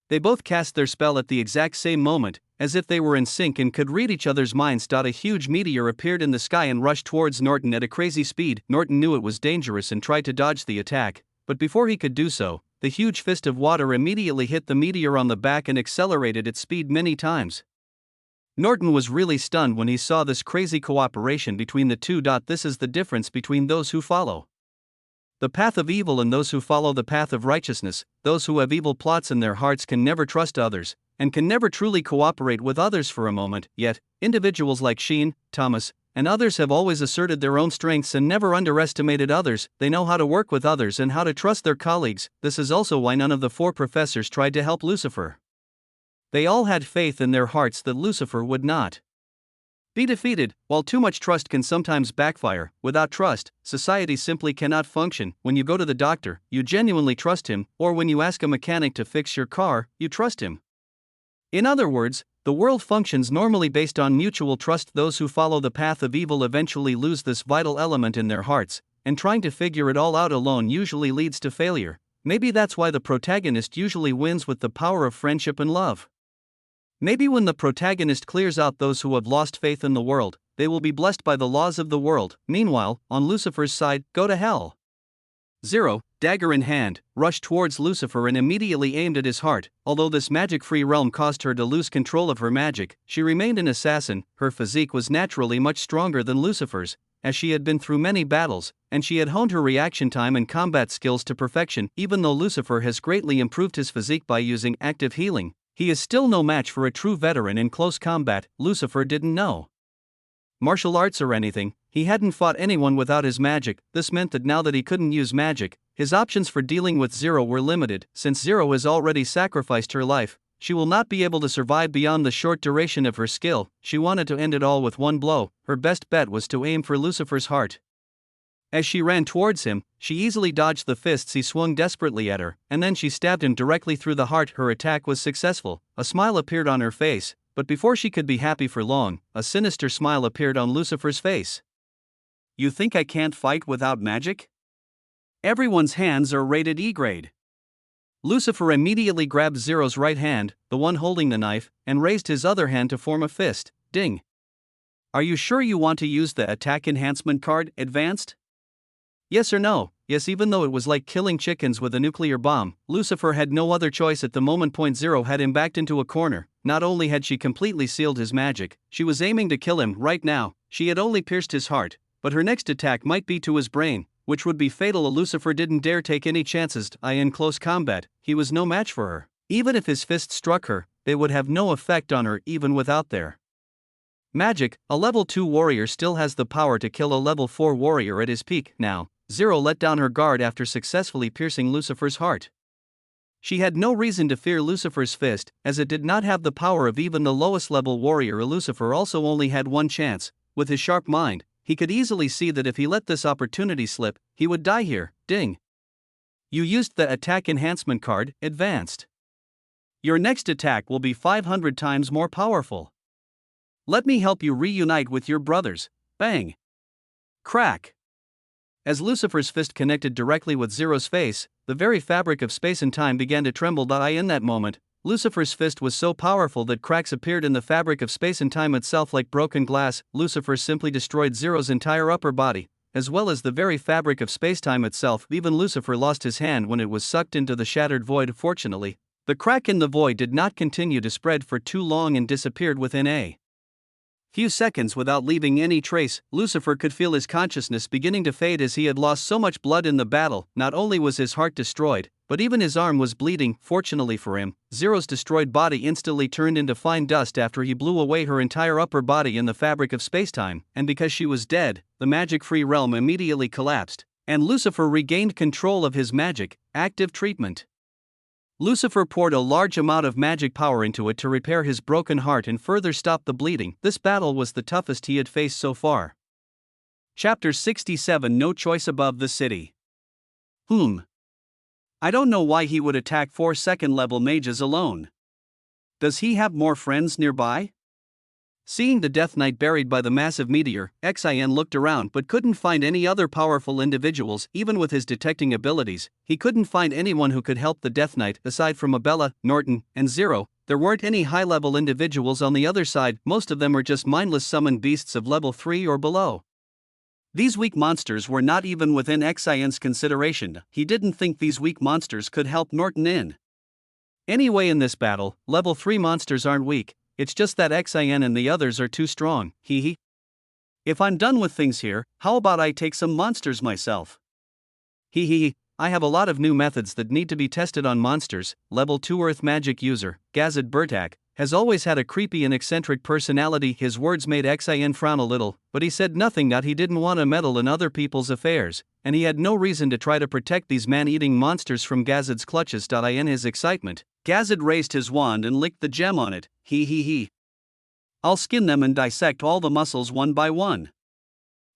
They both cast their spell at the exact same moment, as if they were in sync and could read each other's minds. A huge meteor appeared in the sky and rushed towards Norton at a crazy speed. Norton knew it was dangerous and tried to dodge the attack, but before he could do so, the huge fist of water immediately hit the meteor on the back and accelerated its speed many times. Norton was really stunned when he saw this crazy cooperation between the two. This is the difference between those who follow the path of evil and those who follow the path of righteousness. Those who have evil plots in their hearts can never trust others, and can never truly cooperate with others for a moment. Yet, individuals like Sheen, Thomas, and others have always asserted their own strengths and never underestimated others. They know how to work with others and how to trust their colleagues. This is also why none of the four professors tried to help Lucifer. They all had faith in their hearts that Lucifer would not be defeated. While too much trust can sometimes backfire, without trust, society simply cannot function. When you go to the doctor, you genuinely trust him, or when you ask a mechanic to fix your car, you trust him. In other words, the world functions normally based on mutual trust. Those who follow the path of evil eventually lose this vital element in their hearts, and trying to figure it all out alone usually leads to failure. Maybe that's why the protagonist usually wins with the power of friendship and love. Maybe when the protagonist clears out those who have lost faith in the world, they will be blessed by the laws of the world. Meanwhile, on Lucifer's side, go to hell. Zero, dagger in hand, rushed towards Lucifer and immediately aimed at his heart. Although this magic-free realm caused her to lose control of her magic, she remained an assassin. Her physique was naturally much stronger than Lucifer's, as she had been through many battles, and she had honed her reaction time and combat skills to perfection. Even though Lucifer has greatly improved his physique by using active healing, he is still no match for a true veteran in close combat. Lucifer didn't know martial arts or anything. He hadn't fought anyone without his magic. This meant that now that he couldn't use magic, his options for dealing with Zero were limited. Since Zero has already sacrificed her life, she will not be able to survive beyond the short duration of her skill. She wanted to end it all with one blow. Her best bet was to aim for Lucifer's heart. As she ran towards him, she easily dodged the fists he swung desperately at her, and then she stabbed him directly through the heart. Her attack was successful. A smile appeared on her face, but before she could be happy for long, a sinister smile appeared on Lucifer's face. You think I can't fight without magic? Everyone's hands are rated E grade. Lucifer immediately grabbed Zero's right hand, the one holding the knife, and raised his other hand to form a fist. Ding. Are you sure you want to use the attack enhancement card, Advanced? Yes or no? Yes, even though it was like killing chickens with a nuclear bomb, Lucifer had no other choice at the moment. Zero had him backed into a corner. Not only had she completely sealed his magic, she was aiming to kill him right now. She had only pierced his heart, but her next attack might be to his brain, which would be fatal. Lucifer didn't dare take any chances. In close combat, he was no match for her. Even if his fist struck her, it would have no effect on her even without their magic. A level 2 warrior still has the power to kill a level 4 warrior at his peak. Now, Zero let down her guard after successfully piercing Lucifer's heart. She had no reason to fear Lucifer's fist, as it did not have the power of even the lowest level warrior. Lucifer also only had one chance. With his sharp mind, he could easily see that if he let this opportunity slip, he would die here. Ding. You used the attack enhancement card, Advanced. Your next attack will be 500 times more powerful. Let me help you reunite with your brothers. Bang. Crack. As Lucifer's fist connected directly with Zero's face, the very fabric of space and time began to tremble. In that moment, Lucifer's fist was so powerful that cracks appeared in the fabric of space and time itself like broken glass. Lucifer simply destroyed Zero's entire upper body, as well as the very fabric of space-time itself. Even Lucifer lost his hand when it was sucked into the shattered void. Fortunately, the crack in the void did not continue to spread for too long and disappeared within a few seconds without leaving any trace. Lucifer could feel his consciousness beginning to fade as he had lost so much blood in the battle. Not only was his heart destroyed, but even his arm was bleeding. Fortunately for him, Zero's destroyed body instantly turned into fine dust after he blew away her entire upper body in the fabric of spacetime, and because she was dead, the magic-free realm immediately collapsed, and Lucifer regained control of his magic. Active treatment. Lucifer poured a large amount of magic power into it to repair his broken heart and further stop the bleeding. This battle was the toughest he had faced so far. Chapter 67. No choice above the city. I don't know why he would attack 4 second-level mages alone. Does he have more friends nearby? Seeing the Death Knight buried by the massive meteor, Xin looked around but couldn't find any other powerful individuals. Even with his detecting abilities, he couldn't find anyone who could help the Death Knight. Aside from Abella, Norton, and Zero, there weren't any high-level individuals on the other side. Most of them were just mindless summoned beasts of level 3 or below. These weak monsters were not even within Xin's consideration. He didn't think these weak monsters could help Norton in any way in this battle. Level 3 monsters aren't weak. It's just that Xin and the others are too strong. If I'm done with things here, how about I take some monsters myself? I have a lot of new methods that need to be tested on monsters. Level 2 Earth magic user, Gazed Burtak, has always had a creepy and eccentric personality. His words made Xin frown a little, but he said nothing. That he didn't want to meddle in other people's affairs, and he had no reason to try to protect these man-eating monsters from Gazed's clutches. In his excitement, Gazed raised his wand and licked the gem on it. I'll skin them and dissect all the muscles one by one.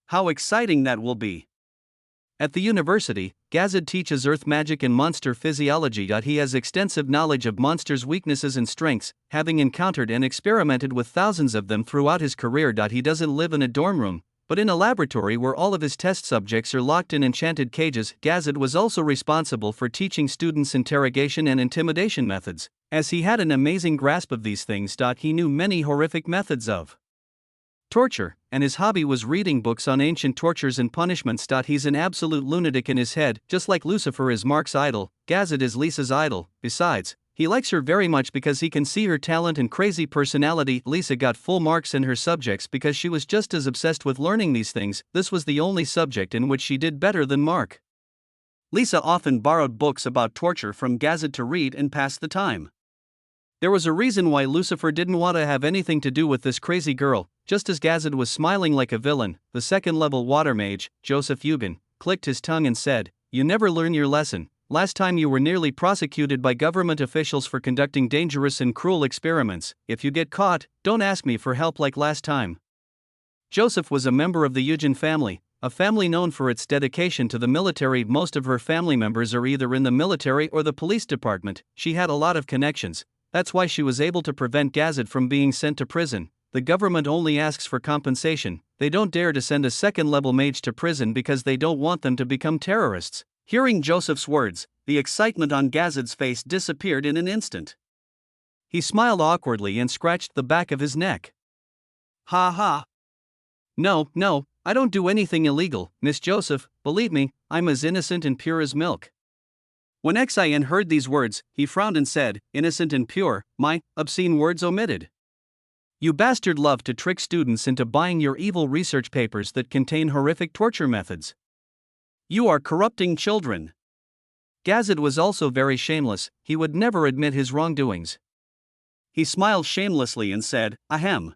How exciting that will be! At the university, Gazed teaches earth magic and monster physiology. He has extensive knowledge of monsters' weaknesses and strengths, having encountered and experimented with thousands of them throughout his career. He doesn't live in a dorm room, but in a laboratory where all of his test subjects are locked in enchanted cages. Gazed was also responsible for teaching students interrogation and intimidation methods. As he had an amazing grasp of these things, he knew many horrific methods of torture, and his hobby was reading books on ancient tortures and punishments. He's an absolute lunatic in his head. Just like Lucifer is Mark's idol, Gazed is Lisa's idol. Besides, he likes her very much because he can see her talent and crazy personality. Lisa got full marks in her subjects because she was just as obsessed with learning these things. This was the only subject in which she did better than Mark. Lisa often borrowed books about torture from Gazed to read and pass the time. There was a reason why Lucifer didn't want to have anything to do with this crazy girl. Just as Gazed was smiling like a villain, the second-level water mage, Joseph Eugen, clicked his tongue and said, "You never learn your lesson. Last time you were nearly prosecuted by government officials for conducting dangerous and cruel experiments. If you get caught, don't ask me for help like last time." Joseph was a member of the Eugen family, a family known for its dedication to the military. Most of her family members are either in the military or the police department. She had a lot of connections. That's why she was able to prevent Gazed from being sent to prison. The government only asks for compensation, they don't dare to send a second-level mage to prison because they don't want them to become terrorists. Hearing Joseph's words, the excitement on Gazad's face disappeared in an instant. He smiled awkwardly and scratched the back of his neck. Ha ha. No, I don't do anything illegal, Miss Joseph, believe me, I'm as innocent and pure as milk. When Xin heard these words, he frowned and said, innocent and pure, my, obscene words omitted. You bastard love to trick students into buying your evil research papers that contain horrific torture methods. You are corrupting children. Gazad was also very shameless, he would never admit his wrongdoings. He smiled shamelessly and said, ahem.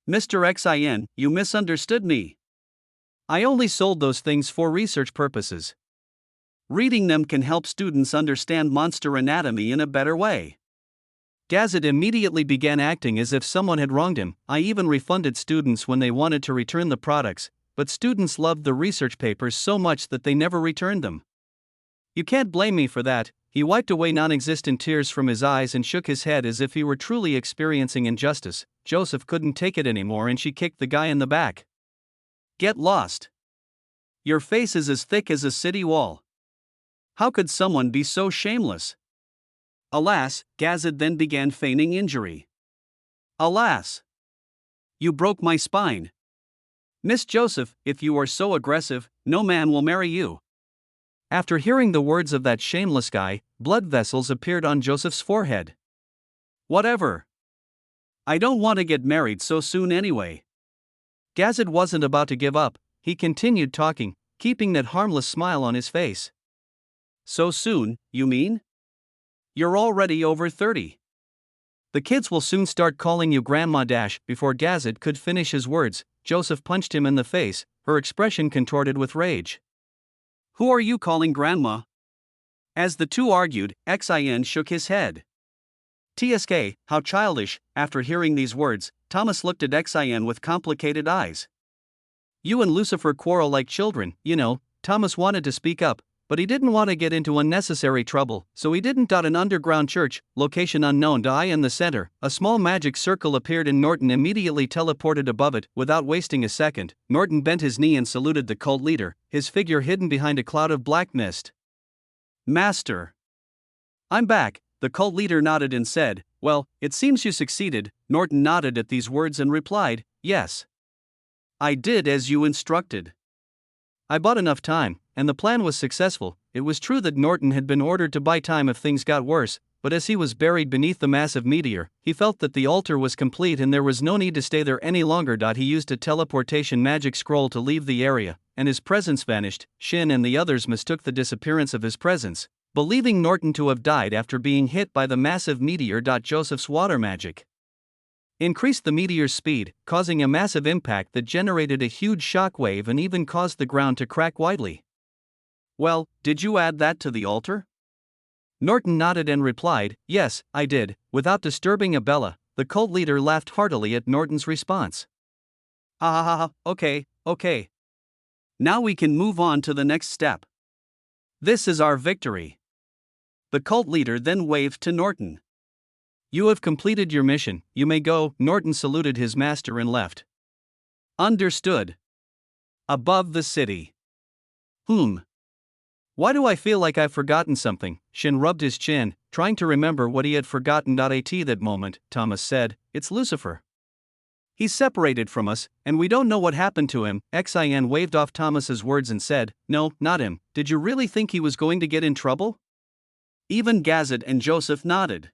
Mr. Xin, you misunderstood me. I only sold those things for research purposes. Reading them can help students understand monster anatomy in a better way. Gazad immediately began acting as if someone had wronged him. I even refunded students when they wanted to return the products, but students loved the research papers so much that they never returned them. You can't blame me for that. He wiped away non-existent tears from his eyes and shook his head as if he were truly experiencing injustice. Joseph couldn't take it anymore and she kicked the guy in the back. Get lost. Your face is as thick as a city wall. How could someone be so shameless? Alas, Gazad then began feigning injury. Alas! You broke my spine. Miss Joseph, if you are so aggressive, no man will marry you. After hearing the words of that shameless guy, blood vessels appeared on Joseph's forehead. Whatever. I don't want to get married so soon anyway. Gazad wasn't about to give up, he continued talking, keeping that harmless smile on his face. So soon, you mean? You're already over 30. The kids will soon start calling you Grandma Dash. Before Gazad could finish his words, Joseph punched him in the face, her expression contorted with rage. Who are you calling Grandma? As the two argued, Xin shook his head. TSK, how childish. After hearing these words, Thomas looked at Xin with complicated eyes. You and Lucifer quarrel like children, you know. Thomas wanted to speak up, but he didn't want to get into unnecessary trouble, so he didn't. An underground church, location unknown. In the center, a small magic circle appeared and Norton immediately teleported above it. Without wasting a second, Norton bent his knee and saluted the cult leader, his figure hidden behind a cloud of black mist. Master. I'm back, the cult leader nodded and said, well, it seems you succeeded. Norton nodded at these words and replied, yes. I did as you instructed. I bought enough time, and the plan was successful. It was true that Norton had been ordered to buy time if things got worse, but as he was buried beneath the massive meteor, he felt that the altar was complete and there was no need to stay there any longer. He used a teleportation magic scroll to leave the area, and his presence vanished. Shin and the others mistook the disappearance of his presence, believing Norton to have died after being hit by the massive meteor. Joseph's water magic increased the meteor's speed, causing a massive impact that generated a huge shockwave and even caused the ground to crack widely. Well, did you add that to the altar? Norton nodded and replied, yes, I did. Without disturbing Abella, the cult leader laughed heartily at Norton's response. Okay. Now we can move on to the next step. This is our victory. The cult leader then waved to Norton. You have completed your mission, you may go. Norton saluted his master and left. Understood. Above the city. Why do I feel like I've forgotten something? Shin rubbed his chin, trying to remember what he had forgotten. At that moment, Thomas said, it's Lucifer. He's separated from us, and we don't know what happened to him. Xin waved off Thomas's words and said, no, not him. Did you really think he was going to get in trouble? Even Gazad and Joseph nodded.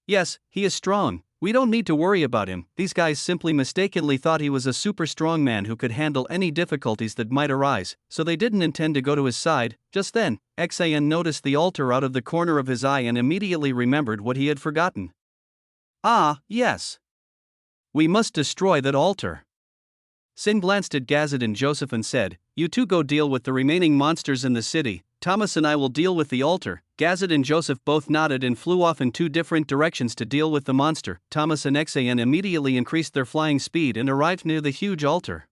Yes, he is strong. We don't need to worry about him. These guys simply mistakenly thought he was a super strong man who could handle any difficulties that might arise, so they didn't intend to go to his side. Just then, Xin noticed the altar out of the corner of his eye and immediately remembered what he had forgotten. Ah, yes. We must destroy that altar. Sin glanced at Gazad and Joseph and said, you two go deal with the remaining monsters in the city. Thomas and I will deal with the altar. Gazad and Joseph both nodded and flew off in two different directions to deal with the monster. Thomas and Xin immediately increased their flying speed and arrived near the huge altar.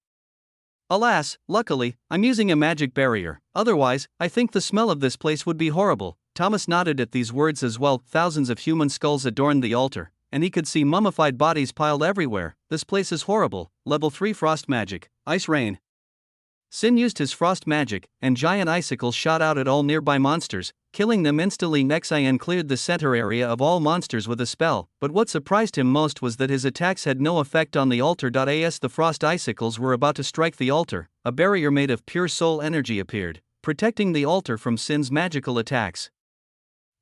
Alas, luckily, I'm using a magic barrier, otherwise, I think the smell of this place would be horrible. Thomas nodded at these words as well. Thousands of human skulls adorned the altar, and he could see mummified bodies piled everywhere. This place is horrible. Level 3 Frost Magic, Ice Rain. Sin used his frost magic, and giant icicles shot out at all nearby monsters, killing them instantly. Nexian cleared the center area of all monsters with a spell, but what surprised him most was that his attacks had no effect on the altar. As the frost icicles were about to strike the altar, a barrier made of pure soul energy appeared, protecting the altar from Sin's magical attacks.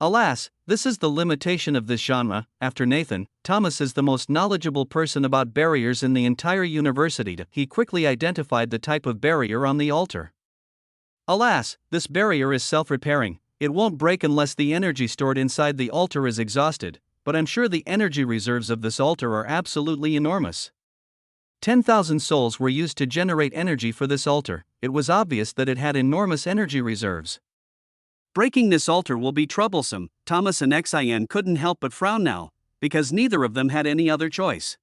Alas, this is the limitation of this genre. After Nathan, Thomas is the most knowledgeable person about barriers in the entire university. He quickly identified the type of barrier on the altar. Alas, this barrier is self-repairing. It won't break unless the energy stored inside the altar is exhausted, but I'm sure the energy reserves of this altar are absolutely enormous. 10,000 souls were used to generate energy for this altar. It was obvious that it had enormous energy reserves. Breaking this altar will be troublesome. Thomas and Xian couldn't help but frown now, because neither of them had any other choice.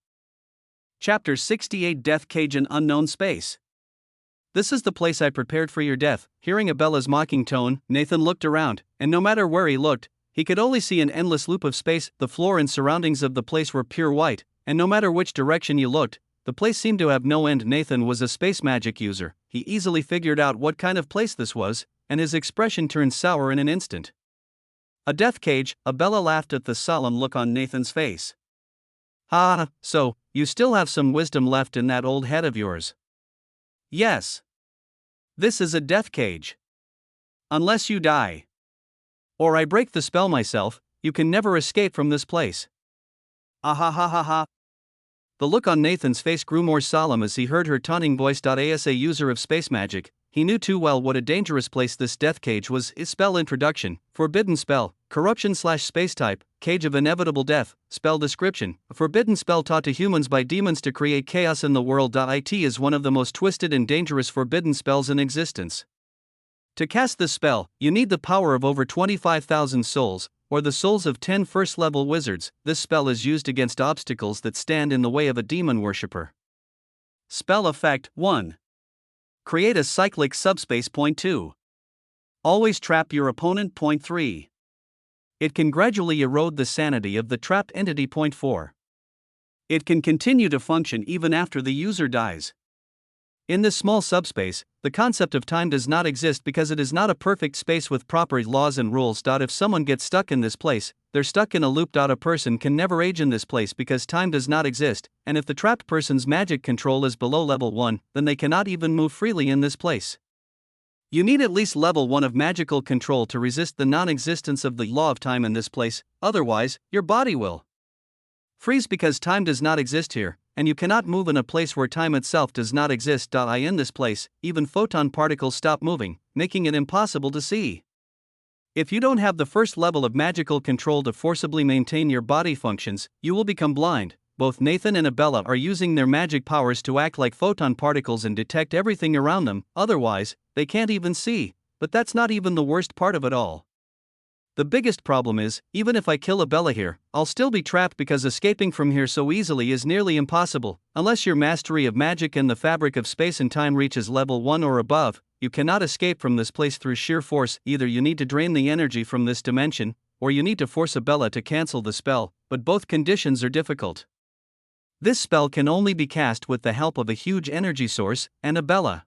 Chapter 68 Death Cage in Unknown Space. This is the place I prepared for your death. Hearing Abella's mocking tone, Nathan looked around, and no matter where he looked, he could only see an endless loop of space. The floor and surroundings of the place were pure white, and no matter which direction you looked, the place seemed to have no end. Nathan was a space magic user. He easily figured out what kind of place this was, and his expression turned sour in an instant. A death cage, Abella laughed at the solemn look on Nathan's face. Ah, so, you still have some wisdom left in that old head of yours. Yes. This is a death cage. Unless you die, or I break the spell myself, you can never escape from this place. Ah ha ha ha ha. The look on Nathan's face grew more solemn as he heard her taunting voice. As a user of space magic, he knew too well what a dangerous place this death cage was. His spell introduction, forbidden spell, corruption/space type, cage of inevitable death, spell description, a forbidden spell taught to humans by demons to create chaos in the world. It is one of the most twisted and dangerous forbidden spells in existence. To cast this spell, you need the power of over 25,000 souls, or the souls of 10 first-level wizards. This spell is used against obstacles that stand in the way of a demon worshipper. Spell effect 1. Create a cyclic subspace. Point 2. Always trap your opponent. Point 3. It can gradually erode the sanity of the trapped entity. Point 4. It can continue to function even after the user dies. In this small subspace, the concept of time does not exist because it is not a perfect space with proper laws and rules. If someone gets stuck in this place, they're stuck in a loop. A person can never age in this place because time does not exist, and if the trapped person's magic control is below level 1, then they cannot even move freely in this place. You need at least level 1 of magical control to resist the non-existence of the law of time in this place, otherwise, your body will freeze because time does not exist here, and you cannot move in a place where time itself does not exist. In this place, even photon particles stop moving, making it impossible to see. If you don't have the first level of magical control to forcibly maintain your body functions, you will become blind. Both Nathan and Abella are using their magic powers to act like photon particles and detect everything around them, otherwise, they can't even see. But that's not even the worst part of it all. The biggest problem is, even if I kill Abella here, I'll still be trapped because escaping from here so easily is nearly impossible. Unless your mastery of magic and the fabric of space and time reaches level 1 or above, you cannot escape from this place through sheer force. Either you need to drain the energy from this dimension, or you need to force Abella to cancel the spell, but both conditions are difficult. This spell can only be cast with the help of a huge energy source, and Abella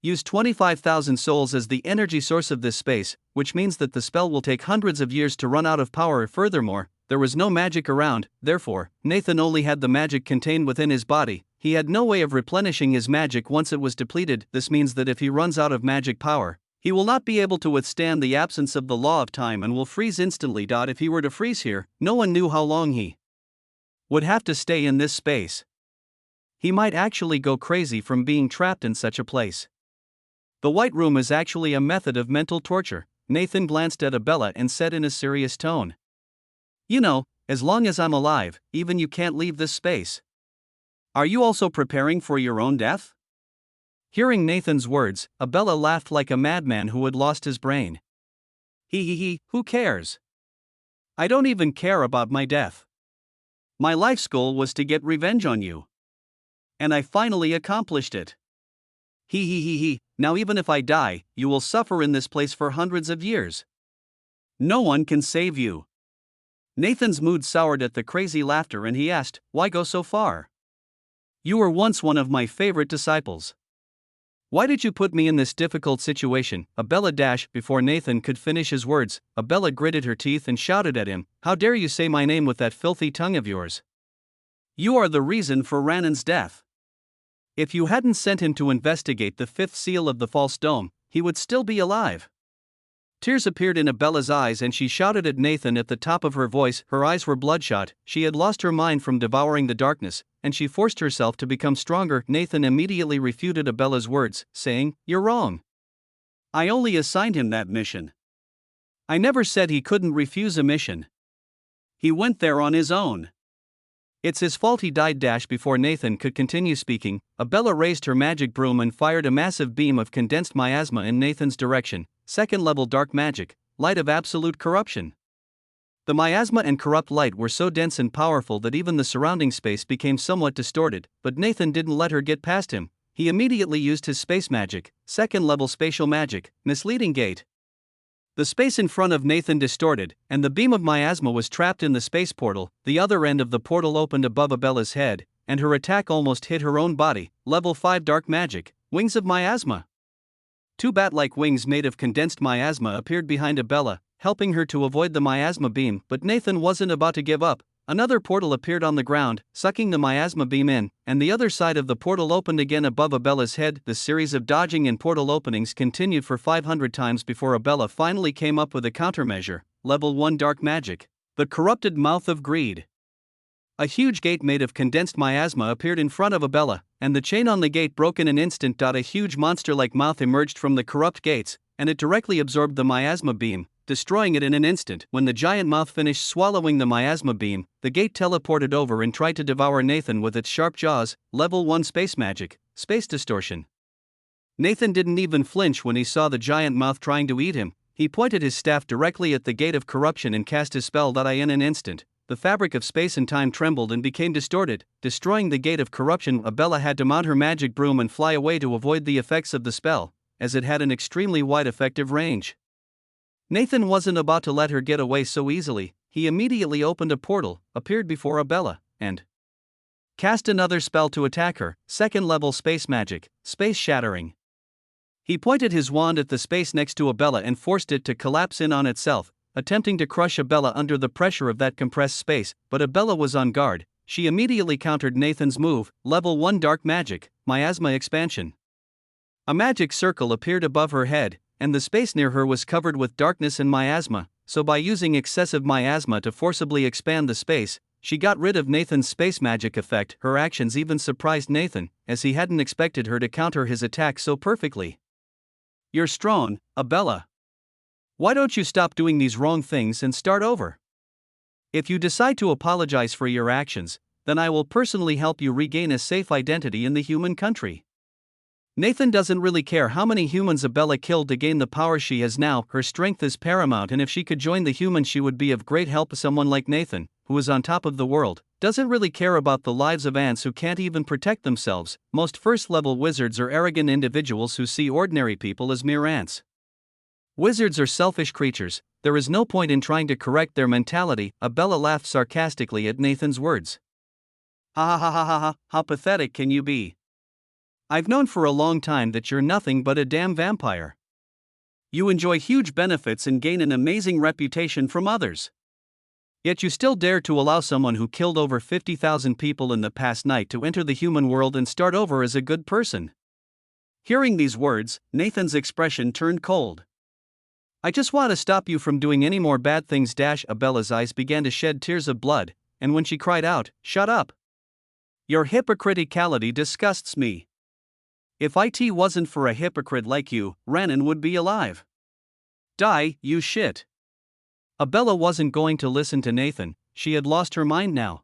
use 25,000 souls as the energy source of this space, which means that the spell will take hundreds of years to run out of power. Furthermore, there was no magic around, therefore, Nathan only had the magic contained within his body. He had no way of replenishing his magic once it was depleted. This means that if he runs out of magic power, he will not be able to withstand the absence of the law of time and will freeze instantly. If he were to freeze here, no one knew how long he would have to stay in this space. He might actually go crazy from being trapped in such a place. The White Room is actually a method of mental torture. Nathan glanced at Abella and said in a serious tone, "You know, as long as I'm alive, even you can't leave this space. Are you also preparing for your own death?" Hearing Nathan's words, Abella laughed like a madman who had lost his brain. He, who cares? I don't even care about my death. My life's goal was to get revenge on you. And I finally accomplished it. He. Now even if I die, you will suffer in this place for hundreds of years. No one can save you. Nathan's mood soured at the crazy laughter and he asked, "Why go so far? You were once one of my favorite disciples. Why did you put me in this difficult situation?" Abella dash. Before Nathan could finish his words, Abella gritted her teeth and shouted at him, "How dare you say my name with that filthy tongue of yours? You are the reason for Ranan's death. If you hadn't sent him to investigate the fifth seal of the false dome, he would still be alive." Tears appeared in Abella's eyes and she shouted at Nathan at the top of her voice. Her eyes were bloodshot, she had lost her mind from devouring the darkness, and she forced herself to become stronger. Nathan immediately refuted Abella's words, saying, "You're wrong. I only assigned him that mission. I never said he couldn't refuse a mission. He went there on his own. It's his fault he died." Before Nathan could continue speaking, Abella raised her magic broom and fired a massive beam of condensed miasma in Nathan's direction. Second level dark magic, light of absolute corruption. The miasma and corrupt light were so dense and powerful that even the surrounding space became somewhat distorted, but Nathan didn't let her get past him. He immediately used his space magic, second level spatial magic, misleading gate. The space in front of Nathan distorted, and the beam of miasma was trapped in the space portal. The other end of the portal opened above Abella's head, and her attack almost hit her own body. Level 5 dark magic, wings of miasma. Two bat-like wings made of condensed miasma appeared behind Abella, helping her to avoid the miasma beam, but Nathan wasn't about to give up. Another portal appeared on the ground, sucking the miasma beam in, and the other side of the portal opened again above Abella's head. The series of dodging and portal openings continued for 500 times before Abella finally came up with a countermeasure, level 1 dark magic, the corrupted mouth of greed. A huge gate made of condensed miasma appeared in front of Abella, and the chain on the gate broke in an instant. A huge monster-like mouth emerged from the corrupt gates, and it directly absorbed the miasma beam, destroying it in an instant. When the giant mouth finished swallowing the miasma beam, the gate teleported over and tried to devour Nathan with its sharp jaws. Level 1 space magic, space distortion. Nathan didn't even flinch when he saw the giant mouth trying to eat him. He pointed his staff directly at the gate of corruption and cast his spell. In an instant, the fabric of space and time trembled and became distorted, destroying the gate of corruption. Abella had to mount her magic broom and fly away to avoid the effects of the spell, as it had an extremely wide effective range. Nathan wasn't about to let her get away so easily. He immediately opened a portal, appeared before Abella, and cast another spell to attack her, second level space magic, space shattering. He pointed his wand at the space next to Abella and forced it to collapse in on itself, attempting to crush Abella under the pressure of that compressed space, but Abella was on guard. She immediately countered Nathan's move, level 1 dark magic, miasma expansion. A magic circle appeared above her head, and the space near her was covered with darkness and miasma, so by using excessive miasma to forcibly expand the space, she got rid of Nathan's space magic effect. Her actions even surprised Nathan, as he hadn't expected her to counter his attack so perfectly. "You're strong, Abella. Why don't you stop doing these wrong things and start over? If you decide to apologize for your actions, then I will personally help you regain a safe identity in the human country." Nathan doesn't really care how many humans Abella killed to gain the power she has now. Her strength is paramount, and if she could join the humans she would be of great help. Someone like Nathan, who is on top of the world, doesn't really care about the lives of ants who can't even protect themselves. Most first-level wizards are arrogant individuals who see ordinary people as mere ants. Wizards are selfish creatures, there is no point in trying to correct their mentality. Abella laughed sarcastically at Nathan's words. "Ha ha ha ha ha ha, how pathetic can you be? I've known for a long time that you're nothing but a damn vampire. You enjoy huge benefits and gain an amazing reputation from others. Yet you still dare to allow someone who killed over 50,000 people in the past night to enter the human world and start over as a good person." Hearing these words, Nathan's expression turned cold. "I just want to stop you from doing any more bad things." Abella's eyes began to shed tears of blood, and when she cried out, "Shut up! Your hypocriticality disgusts me. If it wasn't for a hypocrite like you, Ranan would be alive. Die, you shit." Abella wasn't going to listen to Nathan, she had lost her mind now.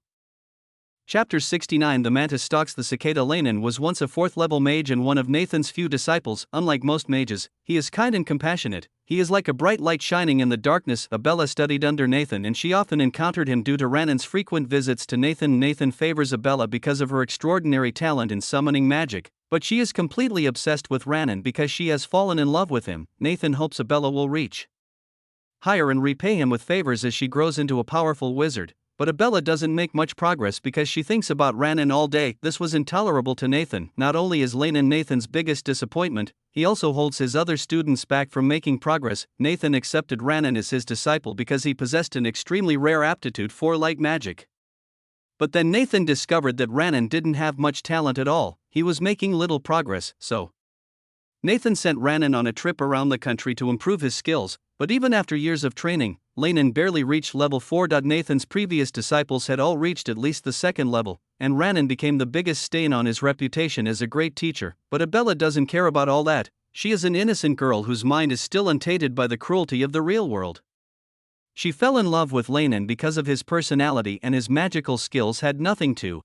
Chapter 69. The Mantis stalks the cicada. Lanan was once a 4th-level mage and one of Nathan's few disciples. Unlike most mages, he is kind and compassionate. He is like a bright light shining in the darkness. Abella studied under Nathan and she often encountered him due to Ranan's frequent visits to Nathan. Nathan favors Abella because of her extraordinary talent in summoning magic, but she is completely obsessed with Ranan because she has fallen in love with him. Nathan hopes Abella will reach hire and repay him with favors as she grows into a powerful wizard. But Abella doesn't make much progress because she thinks about Ranan all day. This was intolerable to Nathan. Not only is Lanan Nathan's biggest disappointment, he also holds his other students back from making progress. Nathan accepted Ranan as his disciple because he possessed an extremely rare aptitude for light magic. But then Nathan discovered that Ranan didn't have much talent at all. He was making little progress, so Nathan sent Ranan on a trip around the country to improve his skills, but even after years of training, Lanan barely reached level 4. Nathan's previous disciples had all reached at least the second level, and Ranan became the biggest stain on his reputation as a great teacher. But Abella doesn't care about all that. She is an innocent girl whose mind is still untainted by the cruelty of the real world. She fell in love with Lanan because of his personality, and his magical skills had nothing to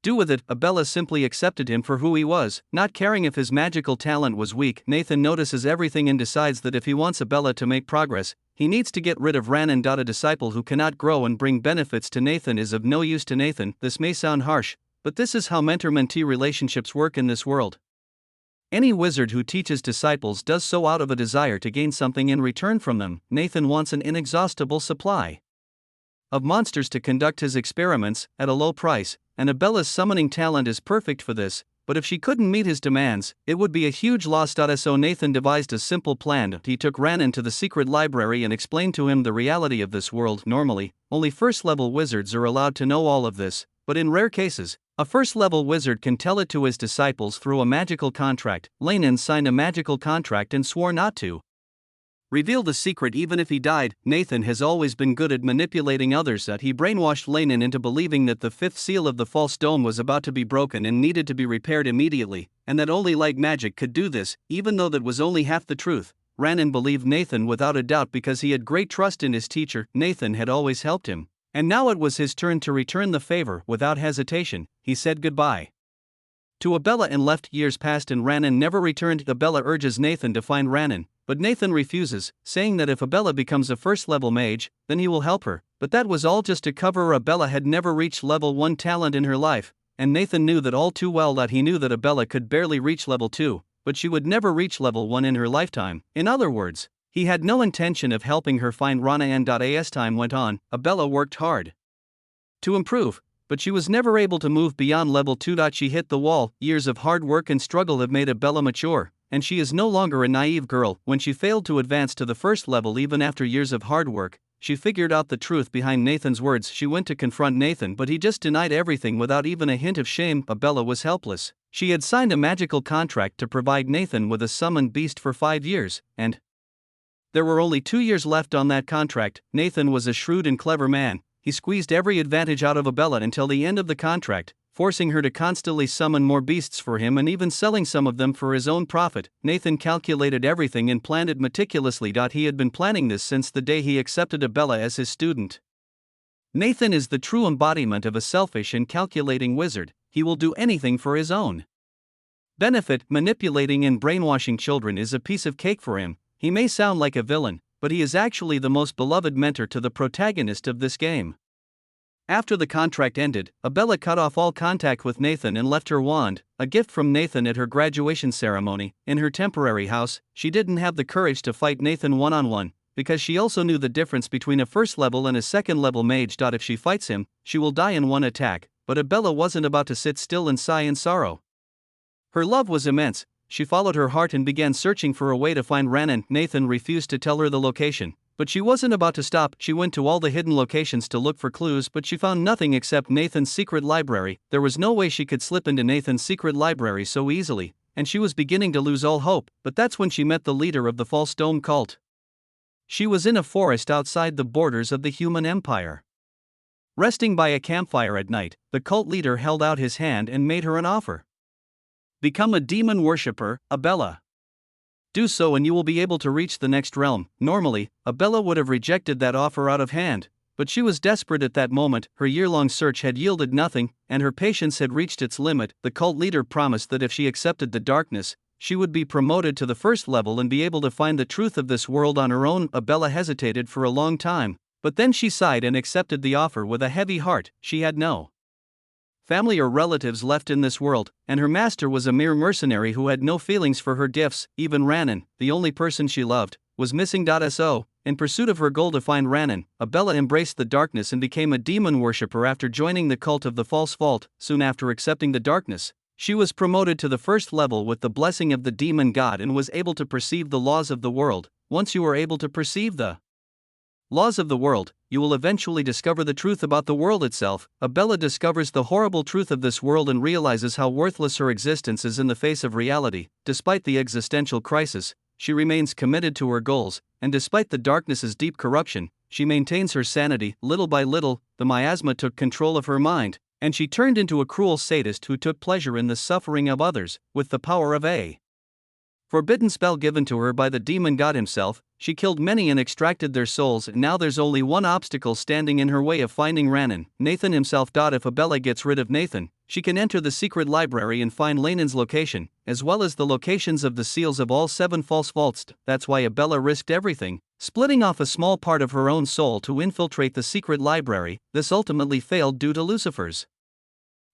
do with it. Abella simply accepted him for who he was, not caring if his magical talent was weak. Nathan notices everything and decides that if he wants Abella to make progress, he needs to get rid of Ranan. A disciple who cannot grow and bring benefits to Nathan is of no use to Nathan. This may sound harsh, but this is how mentor-mentee relationships work in this world. Any wizard who teaches disciples does so out of a desire to gain something in return from them. Nathan wants an inexhaustible supply of monsters to conduct his experiments at a low price, and Abella's summoning talent is perfect for this, but if she couldn't meet his demands, it would be a huge loss. So Nathan devised a simple plan. He took Ranan to the secret library and explained to him the reality of this world. Normally, only first-level wizards are allowed to know all of this, but in rare cases, a first-level wizard can tell it to his disciples through a magical contract. Lanan signed a magical contract and swore not to reveal the secret even if he died. Nathan has always been good at manipulating others. He brainwashed Lanan into believing that the fifth seal of the false dome was about to be broken and needed to be repaired immediately, and that only light magic could do this, even though that was only half the truth. Ranan believed Nathan without a doubt because he had great trust in his teacher. Nathan had always helped him, and now it was his turn to return the favor. Without hesitation, he said goodbye to Abella and left. Years passed and Ranan never returned. Abella urges Nathan to find Ranan, but Nathan refuses, saying that if Abella becomes a first-level mage, then he will help her. But that was all just to cover her. Abella had never reached level 1 talent in her life, and Nathan knew that all too well. That he knew that Abella could barely reach level 2, but she would never reach level 1 in her lifetime. In other words, he had no intention of helping her find Ranan. As time went on, Abella worked hard to improve, but she was never able to move beyond level 2. She hit the wall. Years of hard work and struggle have made Abella mature, and she is no longer a naive girl. When she failed to advance to the first level even after years of hard work, she figured out the truth behind Nathan's words. She went to confront Nathan, but he just denied everything without even a hint of shame. Abella was helpless. She had signed a magical contract to provide Nathan with a summoned beast for 5 years, and there were only 2 years left on that contract. Nathan was a shrewd and clever man. He squeezed every advantage out of Abella until the end of the contract, forcing her to constantly summon more beasts for him and even selling some of them for his own profit. Nathan calculated everything and planned it meticulously. He had been planning this since the day he accepted Abella as his student. Nathan is the true embodiment of a selfish and calculating wizard. He will do anything for his own benefit. Manipulating and brainwashing children is a piece of cake for him. He may sound like a villain, but he is actually the most beloved mentor to the protagonist of this game. After the contract ended, Abella cut off all contact with Nathan and left her wand, a gift from Nathan at her graduation ceremony, in her temporary house. She didn't have the courage to fight Nathan one-on-one, because she also knew the difference between a first-level and a second-level mage. If she fights him, she will die in one attack, but Abella wasn't about to sit still and sigh in sorrow. Her love was immense. She followed her heart and began searching for a way to find Ranan. Nathan refused to tell her the location, but she wasn't about to stop. She went to all the hidden locations to look for clues, but she found nothing except Nathan's secret library. There was no way she could slip into Nathan's secret library so easily, and she was beginning to lose all hope. But that's when she met the leader of the False Dome cult. She was in a forest outside the borders of the human empire. Resting by a campfire at night, the cult leader held out his hand and made her an offer. Become a demon worshipper, Abella. Do so and you will be able to reach the next realm. Normally, Abella would have rejected that offer out of hand, but she was desperate at that moment. Her year-long search had yielded nothing, and her patience had reached its limit. The cult leader promised that if she accepted the darkness, she would be promoted to the first level and be able to find the truth of this world on her own. Abella hesitated for a long time, but then she sighed and accepted the offer with a heavy heart. She had no family or relatives left in this world, and her master was a mere mercenary who had no feelings for her gifts. Even Ranan, the only person she loved, was missing. So, in pursuit of her goal to find Ranan, Abella embraced the darkness and became a demon worshipper after joining the cult of the false vault. Soon after accepting the darkness, she was promoted to the first level with the blessing of the demon god and was able to perceive the laws of the world. Once you are able to perceive the laws of the world, you will eventually discover the truth about the world itself. Abella discovers the horrible truth of this world and realizes how worthless her existence is in the face of reality. Despite the existential crisis, she remains committed to her goals, and despite the darkness's deep corruption, she maintains her sanity. Little by little, the miasma took control of her mind, and she turned into a cruel sadist who took pleasure in the suffering of others. With the power of a forbidden spell given to her by the demon god himself, she killed many and extracted their souls. Now there's only one obstacle standing in her way of finding Ranan, Nathan himself. If Abella gets rid of Nathan, she can enter the secret library and find Lanan's location, as well as the locations of the seals of all 7 false vaults. That's why Abella risked everything, splitting off a small part of her own soul to infiltrate the secret library. This ultimately failed due to Lucifer's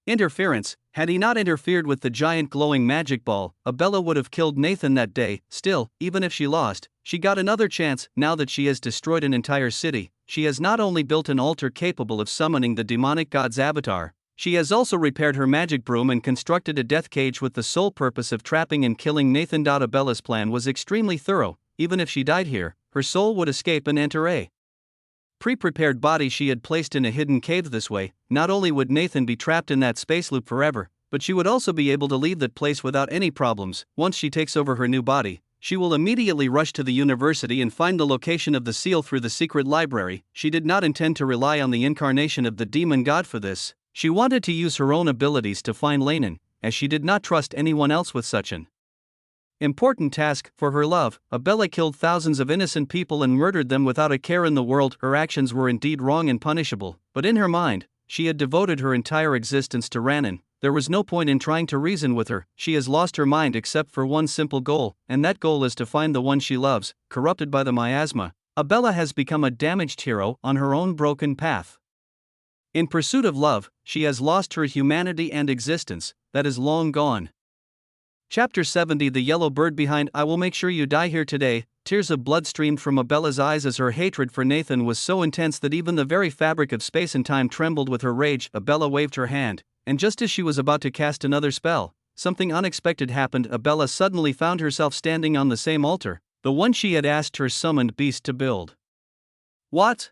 interference. Had he not interfered with the giant glowing magic ball, Abella would have killed Nathan that day. Still, even if she lost, she got another chance. Now that she has destroyed an entire city, she has not only built an altar capable of summoning the demonic god's avatar, she has also repaired her magic broom and constructed a death cage with the sole purpose of trapping and killing Nathan. Abella's plan was extremely thorough. Even if she died here, her soul would escape and enter a pre-prepared body she had placed in a hidden cave. This way, not only would Nathan be trapped in that space loop forever, but she would also be able to leave that place without any problems. Once she takes over her new body, she will immediately rush to the university and find the location of the seal through the secret library. She did not intend to rely on the incarnation of the demon god for this. She wanted to use her own abilities to find Lanan, as she did not trust anyone else with such an important task. For her love, Abella killed thousands of innocent people and murdered them without a care in the world. Her actions were indeed wrong and punishable, but in her mind, she had devoted her entire existence to Ranan. There was no point in trying to reason with her. She has lost her mind except for one simple goal, and that goal is to find the one she loves. Corrupted by the miasma, Abella has become a damaged hero on her own broken path. In pursuit of love, she has lost her humanity and existence that is long gone. Chapter 70. The Yellow Bird Behind. I will make sure you die here today. Tears of blood streamed from Abella's eyes as her hatred for Nathan was so intense that even the very fabric of space and time trembled with her rage. Abella waved her hand, and just as she was about to cast another spell, something unexpected happened. Abella suddenly found herself standing on the same altar, the one she had asked her summoned beast to build. What?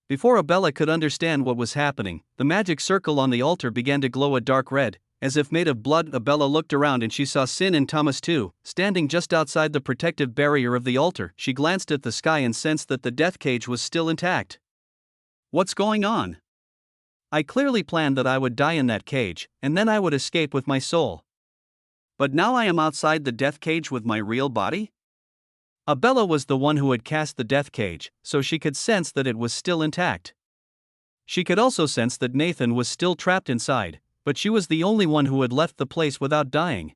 Before Abella could understand what was happening, the magic circle on the altar began to glow a dark red, as if made of blood. Abella looked around and she saw Sin and Thomas too, standing just outside the protective barrier of the altar. She glanced at the sky and sensed that the death cage was still intact. What's going on? I clearly planned that I would die in that cage, and then I would escape with my soul. But now I am outside the death cage with my real body? Abella was the one who had cast the death cage, so she could sense that it was still intact. She could also sense that Nathan was still trapped inside, but she was the only one who had left the place without dying.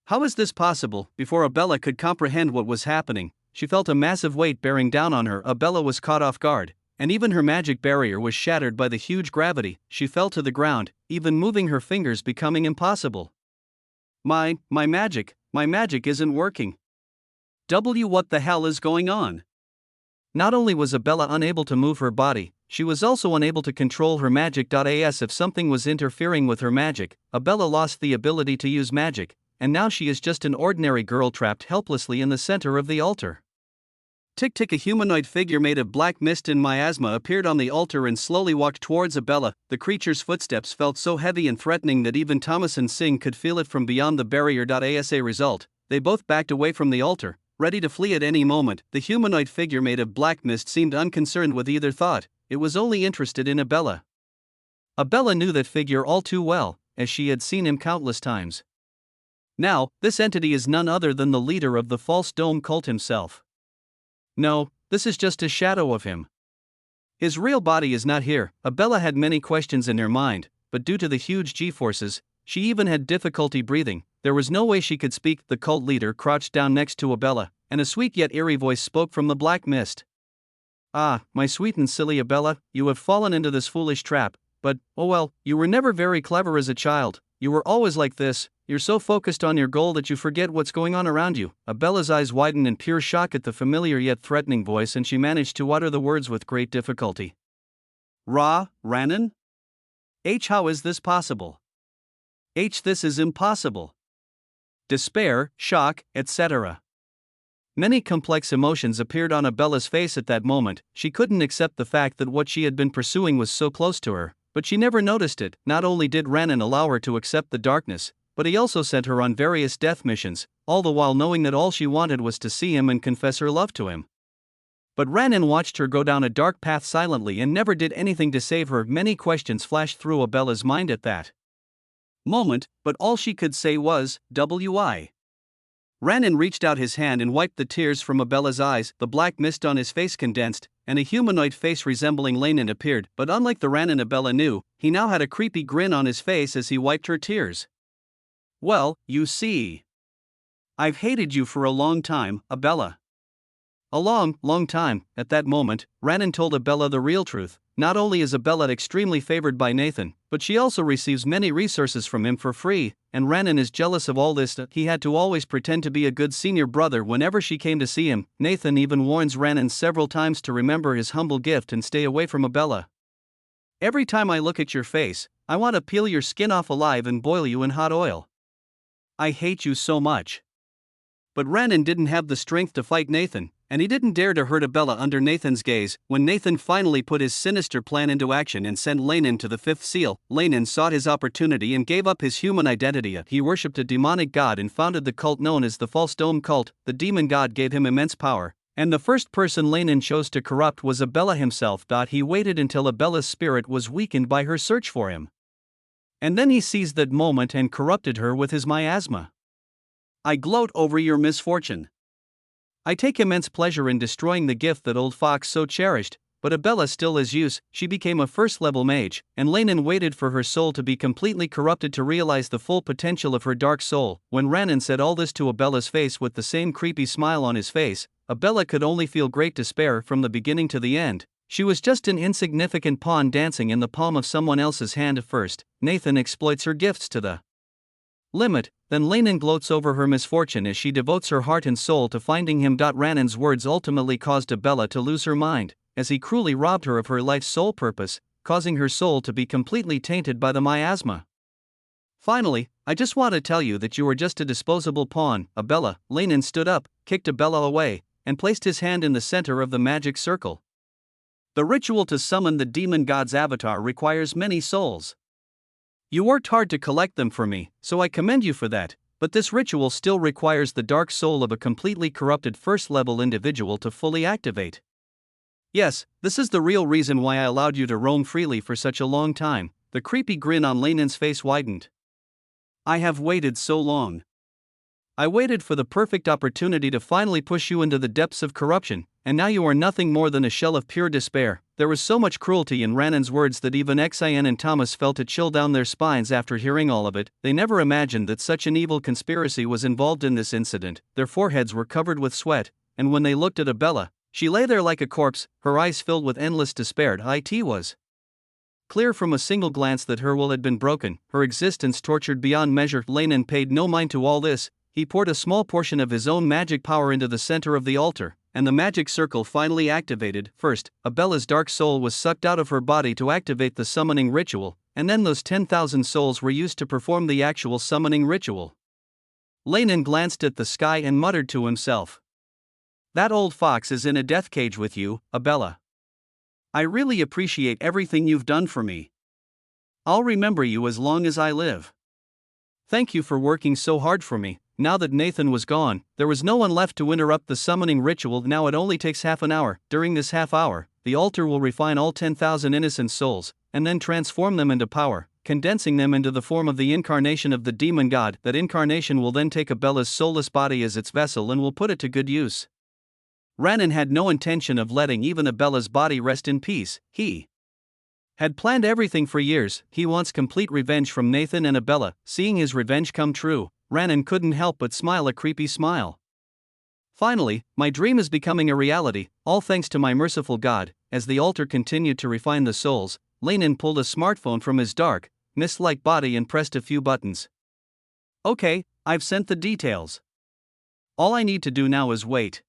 How is this possible? Before Abella could comprehend what was happening, she felt a massive weight bearing down on her. Abella was caught off guard, and even her magic barrier was shattered by the huge gravity. She fell to the ground, even moving her fingers becoming impossible. My magic isn't working. What the hell is going on? Not only was Abella unable to move her body, she was also unable to control her magic. As if something was interfering with her magic, Abella lost the ability to use magic, and now she is just an ordinary girl trapped helplessly in the center of the altar. Tick tick. A humanoid figure made of black mist and miasma appeared on the altar and slowly walked towards Abella. The creature's footsteps felt so heavy and threatening that even Thomas and Singh could feel it from beyond the barrier. As a result, they both backed away from the altar, ready to flee at any moment. The humanoid figure made of black mist seemed unconcerned with either thought. It was only interested in Abella. Abella knew that figure all too well, as she had seen him countless times. Now, this entity is none other than the leader of the false dome cult himself. No, this is just a shadow of him. His real body is not here. Abella had many questions in her mind, but due to the huge G-forces, she even had difficulty breathing. There was no way she could speak. The cult leader crouched down next to Abella, and a sweet yet eerie voice spoke from the black mist. Ah, my sweet and silly Abella, you have fallen into this foolish trap. But, oh well, you were never very clever as a child, you were always like this, you're so focused on your goal that you forget what's going on around you. Bella's eyes widened in pure shock at the familiar yet threatening voice, and she managed to utter the words with great difficulty. Ranan? How is this possible? This is impossible. Despair, shock, etc. Many complex emotions appeared on Bella's face at that moment. She couldn't accept the fact that what she had been pursuing was so close to her, but she never noticed it. Not only did Ranan allow her to accept the darkness, but he also sent her on various death missions, all the while knowing that all she wanted was to see him and confess her love to him. But Ranan watched her go down a dark path silently and never did anything to save her. Many questions flashed through Bella's mind at that moment, but all she could say was, "Why?" Ranan reached out his hand and wiped the tears from Bella's eyes. The black mist on his face condensed, and a humanoid face resembling Lanan appeared, but unlike the Ranan Bella knew, he now had a creepy grin on his face as he wiped her tears. "Well, you see. I've hated you for a long time, Bella." A long time. At that moment, Ranan told Bella the real truth. Not only is Bella extremely favored by Nathan, but she also receives many resources from him for free, and Ranan is jealous of all this. He had to always pretend to be a good senior brother whenever she came to see him. Nathan even warns Ranan several times to remember his humble gift and stay away from Bella. "Every time I look at your face, I want to peel your skin off alive and boil you in hot oil. I hate you so much." But Ranan didn't have the strength to fight Nathan, and he didn't dare to hurt Bella under Nathan's gaze. When Nathan finally put his sinister plan into action and sent Lanan to the fifth seal, Lanan sought his opportunity and gave up his human identity. He worshipped a demonic god and founded the cult known as the False Dome Cult. The demon god gave him immense power, and the first person Lanan chose to corrupt was Bella himself. He waited until Bella's spirit was weakened by her search for him, and then he seized that moment and corrupted her with his miasma. "I gloat over your misfortune. I take immense pleasure in destroying the gift that old fox so cherished." But Bella still has use. She became a first-level mage, and Lanan waited for her soul to be completely corrupted to realize the full potential of her dark soul. When Ranan said all this to Bella's face with the same creepy smile on his face, Bella could only feel great despair from the beginning to the end. She was just an insignificant pawn dancing in the palm of someone else's hand. First, Nathan exploits her gifts to the limit, then Lanan gloats over her misfortune as she devotes her heart and soul to finding him. Ranan's words ultimately caused Bella to lose her mind, as he cruelly robbed her of her life's sole purpose, causing her soul to be completely tainted by the miasma. "Finally, I just want to tell you that you are just a disposable pawn, Bella." Lanan stood up, kicked Bella away, and placed his hand in the center of the magic circle. "The ritual to summon the demon god's avatar requires many souls. You worked hard to collect them for me, so I commend you for that, but this ritual still requires the dark soul of a completely corrupted first-level individual to fully activate. Yes, this is the real reason why I allowed you to roam freely for such a long time." The creepy grin on Lanan's face widened. "I have waited so long. I waited for the perfect opportunity to finally push you into the depths of corruption, and now you are nothing more than a shell of pure despair." There was so much cruelty in Ranan's words that even Xian and Thomas felt a chill down their spines after hearing all of it. They never imagined that such an evil conspiracy was involved in this incident. Their foreheads were covered with sweat, and when they looked at Bella, she lay there like a corpse, her eyes filled with endless despair. It was clear from a single glance that her will had been broken, her existence tortured beyond measure. Lanan paid no mind to all this. He poured a small portion of his own magic power into the center of the altar, and the magic circle finally activated. First, Bella's dark soul was sucked out of her body to activate the summoning ritual, and then those 10,000 souls were used to perform the actual summoning ritual. Lanan glanced at the sky and muttered to himself, "That old fox is in a death cage with you, Bella. I really appreciate everything you've done for me. I'll remember you as long as I live. Thank you for working so hard for me." Now that Nathan was gone, there was no one left to interrupt the summoning ritual. Now it only takes half an hour. During this half hour, the altar will refine all 10,000 innocent souls, and then transform them into power, condensing them into the form of the incarnation of the demon god. That incarnation will then take Bella's soulless body as its vessel and will put it to good use. Ranan had no intention of letting even Bella's body rest in peace. He had planned everything for years. He wants complete revenge from Nathan and Bella. Seeing his revenge come true, Ranan couldn't help but smile a creepy smile. "Finally, my dream is becoming a reality, all thanks to my merciful God." As the altar continued to refine the souls, Lanin pulled a smartphone from his dark, mist-like body and pressed a few buttons. Okay, I've sent the details. All I need to do now is wait.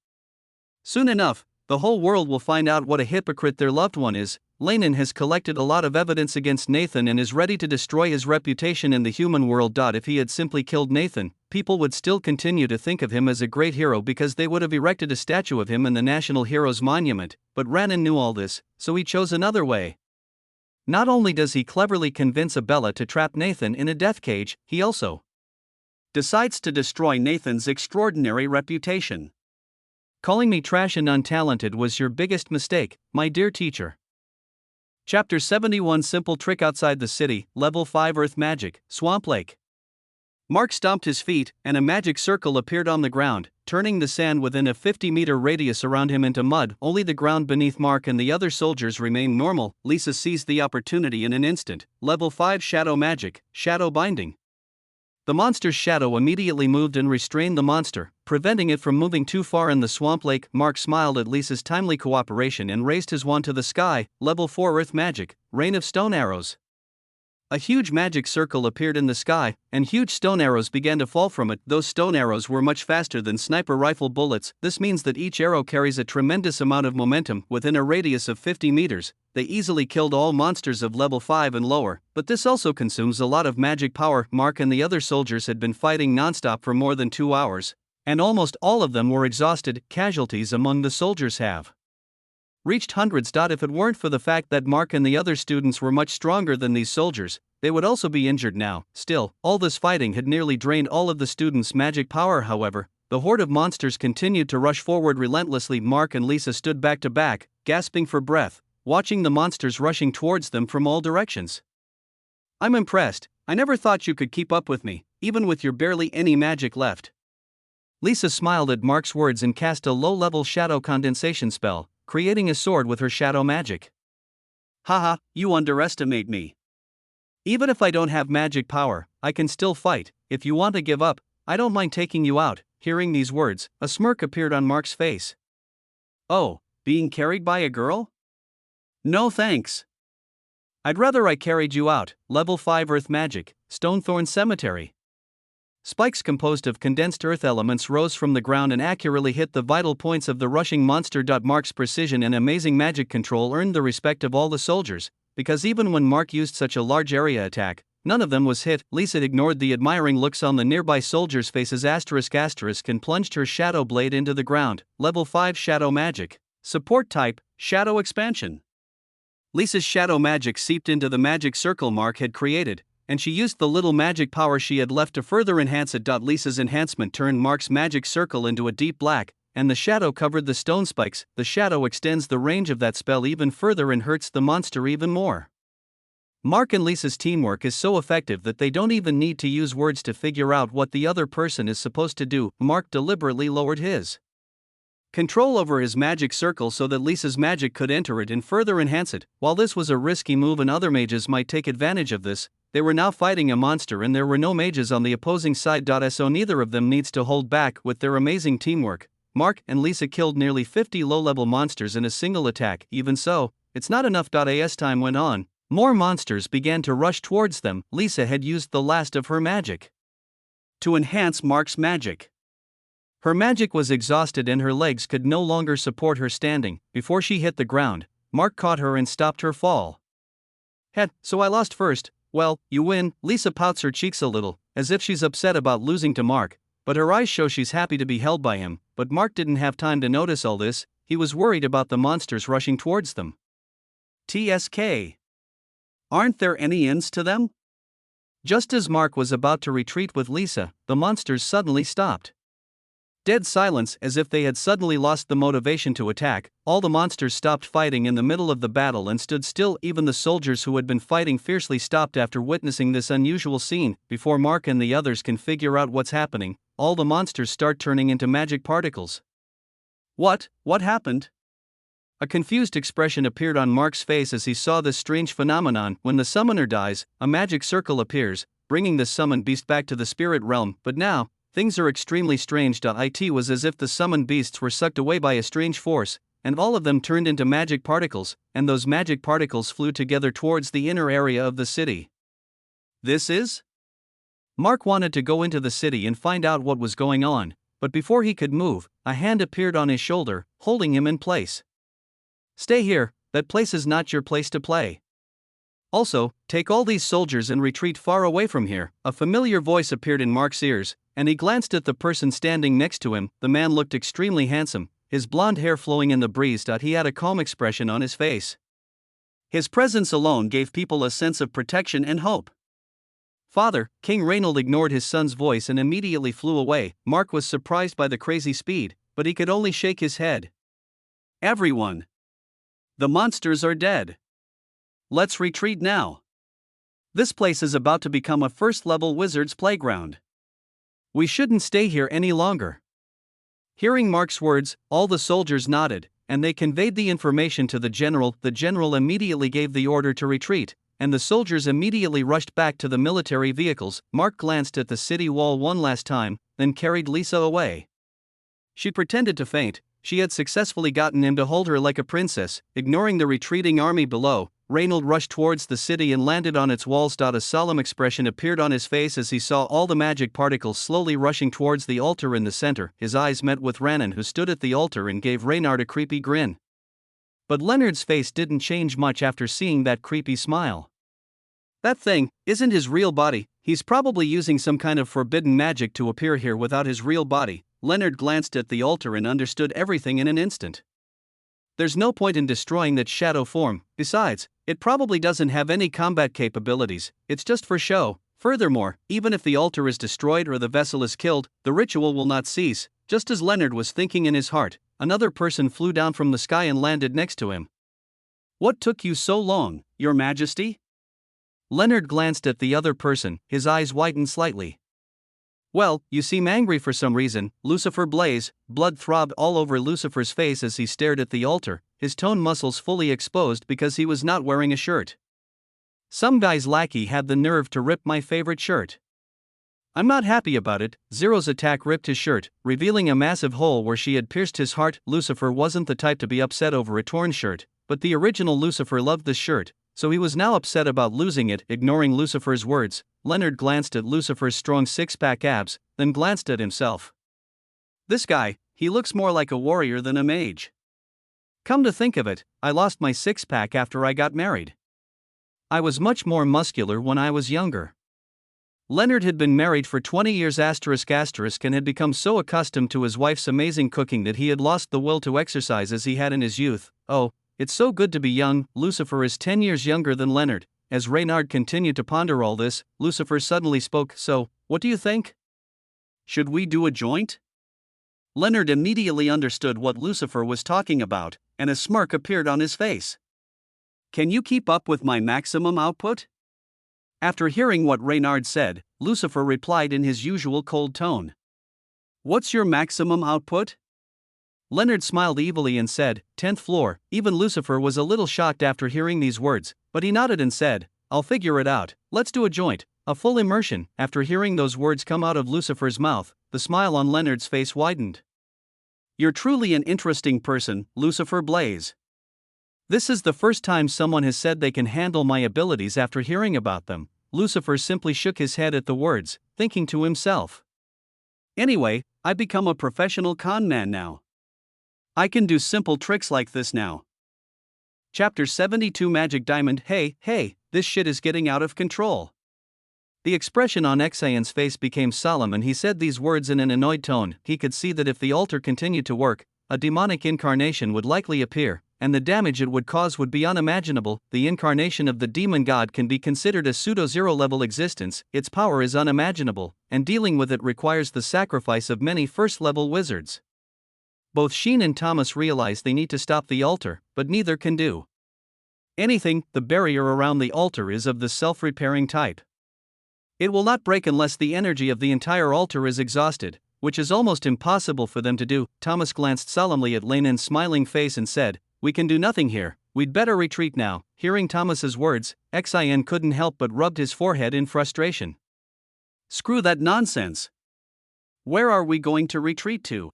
Soon enough, the whole world will find out what a hypocrite their loved one is. Lanin has collected a lot of evidence against Nathan and is ready to destroy his reputation in the human world. If he had simply killed Nathan, people would still continue to think of him as a great hero because they would have erected a statue of him in the National Heroes Monument, but Ranin knew all this, so he chose another way. Not only does he cleverly convince Abella to trap Nathan in a death cage, he also decides to destroy Nathan's extraordinary reputation. Calling me trash and untalented was your biggest mistake, my dear teacher. Chapter 71 Simple Trick Outside the City, Level 5 Earth Magic, Swamp Lake. Mark stomped his feet, and a magic circle appeared on the ground, turning the sand within a 50-meter radius around him into mud. Only the ground beneath Mark and the other soldiers remained normal. Lisa seized the opportunity in an instant. Level 5 Shadow Magic, Shadow Binding. The monster's shadow immediately moved and restrained the monster, preventing it from moving too far in the swamp lake. Mark smiled at Lisa's timely cooperation and raised his wand to the sky. Level 4 Earth Magic, Rain of Stone Arrows. A huge magic circle appeared in the sky, and huge stone arrows began to fall from it. Those stone arrows were much faster than sniper rifle bullets. This means that each arrow carries a tremendous amount of momentum. Within a radius of 50 meters, they easily killed all monsters of level 5 and lower, but this also consumes a lot of magic power. Mark and the other soldiers had been fighting nonstop for more than 2 hours, and almost all of them were exhausted. Casualties among the soldiers have reached hundreds. If it weren't for the fact that Mark and the other students were much stronger than these soldiers, they would also be injured now. Still, all this fighting had nearly drained all of the students' magic power. However, the horde of monsters continued to rush forward relentlessly. Mark and Lisa stood back to back, gasping for breath, watching the monsters rushing towards them from all directions. I'm impressed. I never thought you could keep up with me, even with your barely any magic left. Lisa smiled at Mark's words and cast a low-level shadow condensation spell, creating a sword with her shadow magic. Haha, you underestimate me. Even if I don't have magic power, I can still fight. If you want to give up, I don't mind taking you out. Hearing these words, a smirk appeared on Mark's face. Oh, being carried by a girl? No thanks. I'd rather I carried you out. Level 5 Earth Magic, Stonethorn Cemetery. Spikes composed of condensed earth elements rose from the ground and accurately hit the vital points of the rushing monster. Mark's precision and amazing magic control earned the respect of all the soldiers, because even when Mark used such a large area attack, none of them was hit. Lisa ignored the admiring looks on the nearby soldiers' faces. And plunged her shadow blade into the ground. Level 5 Shadow Magic. Support type, Shadow Expansion. Lisa's shadow magic seeped into the magic circle Mark had created, and she used the little magic power she had left to further enhance it. Lisa's enhancement turned Mark's magic circle into a deep black, and the shadow covered the stone spikes. The shadow extends the range of that spell even further and hurts the monster even more. Mark and Lisa's teamwork is so effective that they don't even need to use words to figure out what the other person is supposed to do. Mark deliberately lowered his control over his magic circle so that Lisa's magic could enter it and further enhance it. While this was a risky move and other mages might take advantage of this, they were now fighting a monster and there were no mages on the opposing side. So neither of them needs to hold back. With their amazing teamwork, Mark and Lisa killed nearly 50 low-level monsters in a single attack. Even so, it's not enough. As time went on, more monsters began to rush towards them. Lisa had used the last of her magic to enhance Mark's magic. Her magic was exhausted and her legs could no longer support her standing. Before she hit the ground, Mark caught her and stopped her fall. So I lost first. Well, you win. Lisa pouts her cheeks a little, as if she's upset about losing to Mark, but her eyes show she's happy to be held by him. But Mark didn't have time to notice all this. He was worried about the monsters rushing towards them. TSK. Aren't there any ends to them? Just as Mark was about to retreat with Lisa, the monsters suddenly stopped. Dead silence, as if they had suddenly lost the motivation to attack. All the monsters stopped fighting in the middle of the battle and stood still. Even the soldiers who had been fighting fiercely stopped after witnessing this unusual scene. Before Mark and the others can figure out what's happening, all the monsters start turning into magic particles. What happened? A confused expression appeared on Mark's face as he saw this strange phenomenon. When the summoner dies, a magic circle appears, bringing the summoned beast back to the spirit realm. But now, things are extremely strange. It was as if the summoned beasts were sucked away by a strange force, and all of them turned into magic particles, and those magic particles flew together towards the inner area of the city. This is? Mark wanted to go into the city and find out what was going on, but before he could move, a hand appeared on his shoulder, holding him in place. Stay here, that place is not your place to play. Also, take all these soldiers and retreat far away from here. A familiar voice appeared in Mark's ears, and he glanced at the person standing next to him. The man looked extremely handsome, his blonde hair flowing in the breeze. He had a calm expression on his face. His presence alone gave people a sense of protection and hope. Father, King Reynold ignored his son's voice and immediately flew away. Mark was surprised by the crazy speed, but he could only shake his head. Everyone! The monsters are dead. Let's retreat now. This place is about to become a first-level wizard's playground. We shouldn't stay here any longer. Hearing Mark's words, all the soldiers nodded, and they conveyed the information to the general. The general immediately gave the order to retreat, and the soldiers immediately rushed back to the military vehicles. Mark glanced at the city wall one last time, then carried Lisa away. She pretended to faint. She had successfully gotten him to hold her like a princess. Ignoring the retreating army below, Reynold rushed towards the city and landed on its walls. A solemn expression appeared on his face as he saw all the magic particles slowly rushing towards the altar in the center. His eyes met with Ranon, who stood at the altar and gave Reynard a creepy grin. But Leonard's face didn't change much after seeing that creepy smile. That thing isn't his real body. He's probably using some kind of forbidden magic to appear here without his real body. Leonard glanced at the altar and understood everything in an instant. There's no point in destroying that shadow form. Besides, it probably doesn't have any combat capabilities. It's just for show. Furthermore, even if the altar is destroyed or the vessel is killed, the ritual will not cease. Just as Leonard was thinking in his heart, another person flew down from the sky and landed next to him. What took you so long, Your Majesty? Leonard glanced at the other person, his eyes widened slightly. Well, you seem angry for some reason, Lucifer Blaze. Blood throbbed all over Lucifer's face as he stared at the altar, his toned muscles fully exposed because he was not wearing a shirt. Some guy's lackey had the nerve to rip my favorite shirt. I'm not happy about it. Zero's attack ripped his shirt, revealing a massive hole where she had pierced his heart. Lucifer wasn't the type to be upset over a torn shirt, but the original Lucifer loved this shirt, so he was now upset about losing it. Ignoring Lucifer's words, Leonard glanced at Lucifer's strong six-pack abs, then glanced at himself. This guy, he looks more like a warrior than a mage. Come to think of it, I lost my six-pack after I got married. I was much more muscular when I was younger. Leonard had been married for 20 years and had become so accustomed to his wife's amazing cooking that he had lost the will to exercise as he had in his youth. Oh, it's so good to be young. Lucifer is 10 years younger than Leonard. As Reynard continued to ponder all this, Lucifer suddenly spoke. So, what do you think? Should we do a joint? Leonard immediately understood what Lucifer was talking about, and a smirk appeared on his face. Can you keep up with my maximum output? After hearing what Reynard said, Lucifer replied in his usual cold tone. What's your maximum output? Leonard smiled evilly and said, 10th floor. Even Lucifer was a little shocked after hearing these words, but he nodded and said, I'll figure it out. Let's do a joint, a full immersion. After hearing those words come out of Lucifer's mouth, the smile on Leonard's face widened. You're truly an interesting person, Lucifer Blaze. This is the first time someone has said they can handle my abilities after hearing about them. Lucifer simply shook his head at the words, thinking to himself. Anyway, I've become a professional con man now. I can do simple tricks like this now. Chapter 72 Magic Diamond. Hey, this shit is getting out of control. The expression on Xian's face became solemn and he said these words in an annoyed tone. He could see that if the altar continued to work, a demonic incarnation would likely appear, and the damage it would cause would be unimaginable. The incarnation of the demon god can be considered a pseudo-zero-level existence. Its power is unimaginable, and dealing with it requires the sacrifice of many first-level wizards. Both Sheen and Thomas realize they need to stop the altar, but neither can do anything. The barrier around the altar is of the self-repairing type. It will not break unless the energy of the entire altar is exhausted, which is almost impossible for them to do. Thomas glanced solemnly at Lainen's smiling face and said, We can do nothing here, we'd better retreat now. Hearing Thomas's words, Xian couldn't help but rubbed his forehead in frustration. Screw that nonsense. Where are we going to retreat to?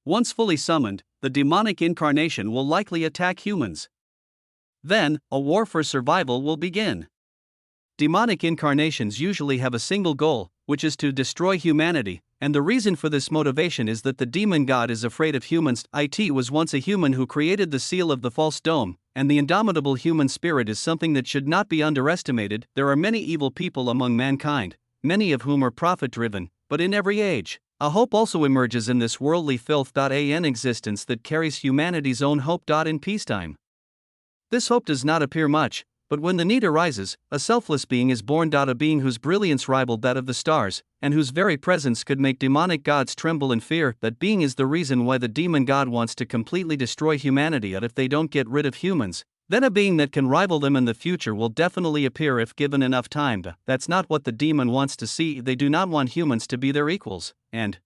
Once fully summoned, the demonic incarnation will likely attack humans. Then, a war for survival will begin. Demonic incarnations usually have a single goal, which is to destroy humanity, and the reason for this motivation is that the demon god is afraid of humans. It was once a human who created the seal of the false dome, and the indomitable human spirit is something that should not be underestimated. There are many evil people among mankind, many of whom are profit-driven, but in every age, a hope also emerges in this worldly filth. An existence that carries humanity's own hope. In peacetime, this hope does not appear much, but when the need arises, a selfless being is born. A being whose brilliance rivaled that of the stars, and whose very presence could make demonic gods tremble in fear. That being is the reason why the demon god wants to completely destroy humanity. If they don't get rid of humans, then a being that can rival them in the future will definitely appear if given enough time. That's not what the demon wants to see. They do not want humans to be their equals, and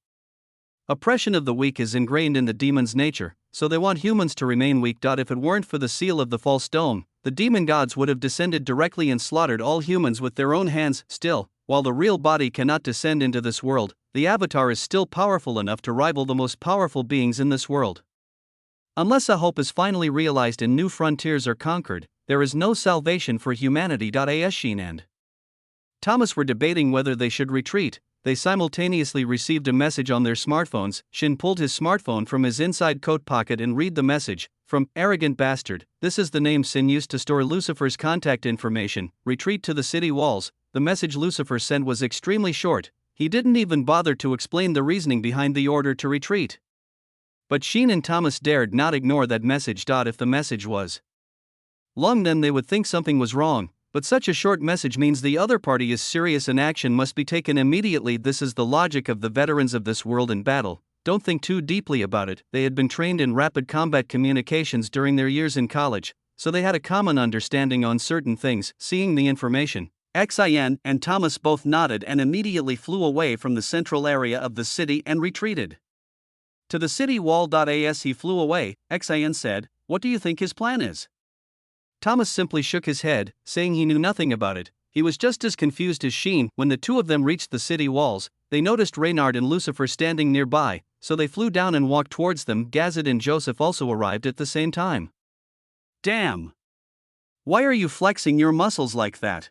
oppression of the weak is ingrained in the demon's nature, so they want humans to remain weak. If it weren't for the seal of the false dome, the demon gods would have descended directly and slaughtered all humans with their own hands. Still, while the real body cannot descend into this world, the avatar is still powerful enough to rival the most powerful beings in this world. Unless a hope is finally realized and new frontiers are conquered, there is no salvation for humanity. As Sheen and Thomas were debating whether they should retreat, they simultaneously received a message on their smartphones. Shin pulled his smartphone from his inside coat pocket and read the message, from arrogant bastard. This is the name Sin used to store Lucifer's contact information. Retreat to the city walls. The message Lucifer sent was extremely short. He didn't even bother to explain the reasoning behind the order to retreat. But Sheen and Thomas dared not ignore that message. If the message was long, then they would think something was wrong. But such a short message means the other party is serious and action must be taken immediately. This is the logic of the veterans of this world in battle. Don't think too deeply about it. They had been trained in rapid combat communications during their years in college, so they had a common understanding on certain things. Seeing the information, Xin and Thomas both nodded and immediately flew away from the central area of the city and retreated to the city wall. As he flew away, Xin said, "What do you think his plan is?" Thomas simply shook his head, saying he knew nothing about it. He was just as confused as Sheen. When the two of them reached the city walls, they noticed Reynard and Lucifer standing nearby, so they flew down and walked towards them. Gazet and Joseph also arrived at the same time. "Damn! Why are you flexing your muscles like that?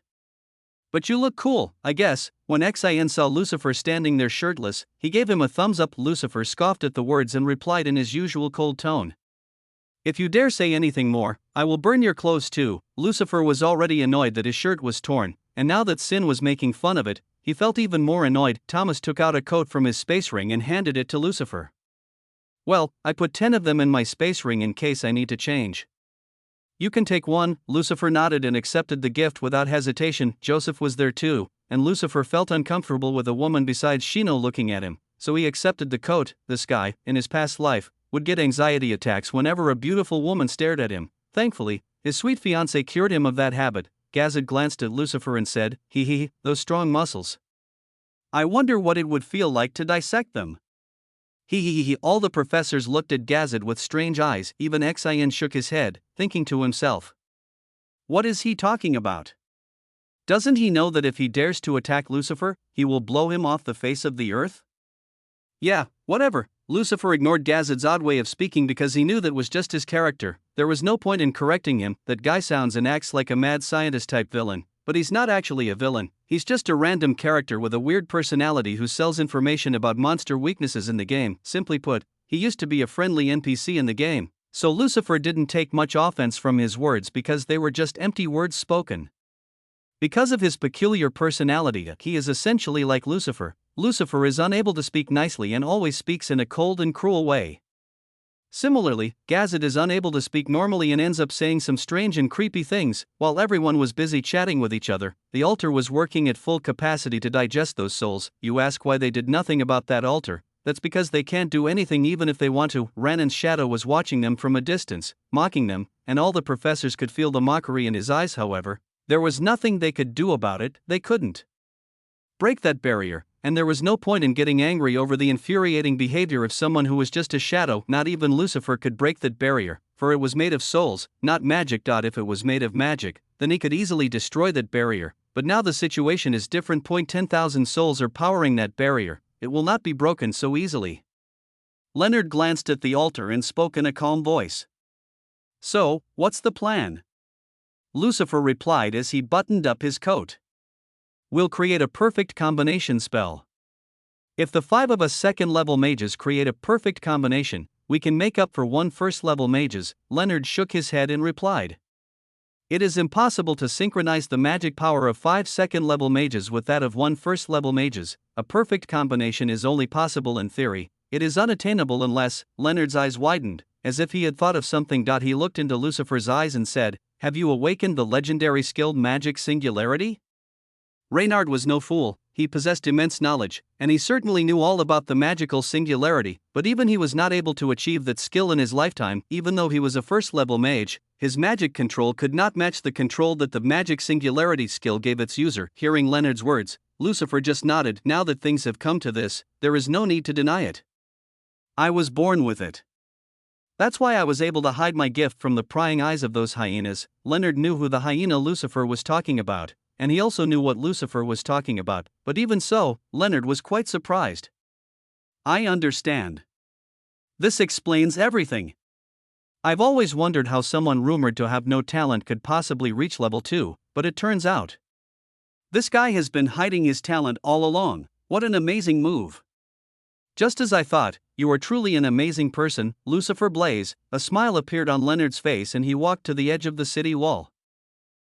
But you look cool, I guess." When Xin saw Lucifer standing there shirtless, he gave him a thumbs up. Lucifer scoffed at the words and replied in his usual cold tone, "If you dare say anything more, I will burn your clothes too." Lucifer was already annoyed that his shirt was torn, and now that Sin was making fun of it, he felt even more annoyed. Thomas took out a coat from his space ring and handed it to Lucifer. "Well, I put 10 of them in my space ring in case I need to change." "You can take one." Lucifer nodded and accepted the gift without hesitation. Joseph was there too, and Lucifer felt uncomfortable with a woman besides Shino looking at him, so he accepted the coat. This guy, in his past life, would get anxiety attacks whenever a beautiful woman stared at him. Thankfully, his sweet fiancée cured him of that habit. Gazet glanced at Lucifer and said, "Hee, those strong muscles. I wonder what it would feel like to dissect them." Hee. All the professors looked at Gazet with strange eyes. Even Xin shook his head, thinking to himself, "What is he talking about? Doesn't he know that if he dares to attack Lucifer, he will blow him off the face of the earth?" "Yeah, whatever." Lucifer ignored Gazet's odd way of speaking because he knew that was just his character. There was no point in correcting him. That guy sounds and acts like a mad scientist type villain, but he's not actually a villain. He's just a random character with a weird personality who sells information about monster weaknesses in the game. Simply put, he used to be a friendly NPC in the game, so Lucifer didn't take much offense from his words because they were just empty words spoken. Because of his peculiar personality, he is essentially like Lucifer. Lucifer is unable to speak nicely and always speaks in a cold and cruel way. Similarly, Gazet is unable to speak normally and ends up saying some strange and creepy things. While everyone was busy chatting with each other, the altar was working at full capacity to digest those souls. You ask why they did nothing about that altar? That's because they can't do anything even if they want to. Ranan's shadow was watching them from a distance, mocking them, and all the professors could feel the mockery in his eyes. However, there was nothing they could do about it. They couldn't break that barrier, and there was no point in getting angry over the infuriating behavior of someone who was just a shadow. Not even Lucifer could break that barrier, for it was made of souls, not magic. If it was made of magic, then he could easily destroy that barrier, but now the situation is different. 10,000 souls are powering that barrier. It will not be broken so easily. Leonard glanced at the altar and spoke in a calm voice. So, what's the plan? Lucifer replied as he buttoned up his coat. We'll create a perfect combination spell. If the 5 of us second-level mages create a perfect combination, we can make up for 1 first-level mages. Leonard shook his head and replied. It is impossible to synchronize the magic power of 5 second-level mages with that of 1 first-level mages. A perfect combination is only possible in theory. It is unattainable unless. Leonard's eyes widened, as if he had thought of something. He looked into Lucifer's eyes and said, Have you awakened the legendary skilled magic singularity? Reynard was no fool. He possessed immense knowledge, and he certainly knew all about the magical singularity, but even he was not able to achieve that skill in his lifetime. Even though he was a first-level mage, his magic control could not match the control that the magic singularity skill gave its user. Hearing Leonard's words, Lucifer just nodded. Now that things have come to this, there is no need to deny it. I was born with it. That's why I was able to hide my gift from the prying eyes of those hyenas. Leonard knew who the hyena Lucifer was talking about, and he also knew what Lucifer was talking about, but even so, Leonard was quite surprised. I understand. This explains everything. I've always wondered how someone rumored to have no talent could possibly reach level 2, but it turns out this guy has been hiding his talent all along. What an amazing move. Just as I thought, you are truly an amazing person, Lucifer Blaze. A smile appeared on Leonard's face and he walked to the edge of the city wall.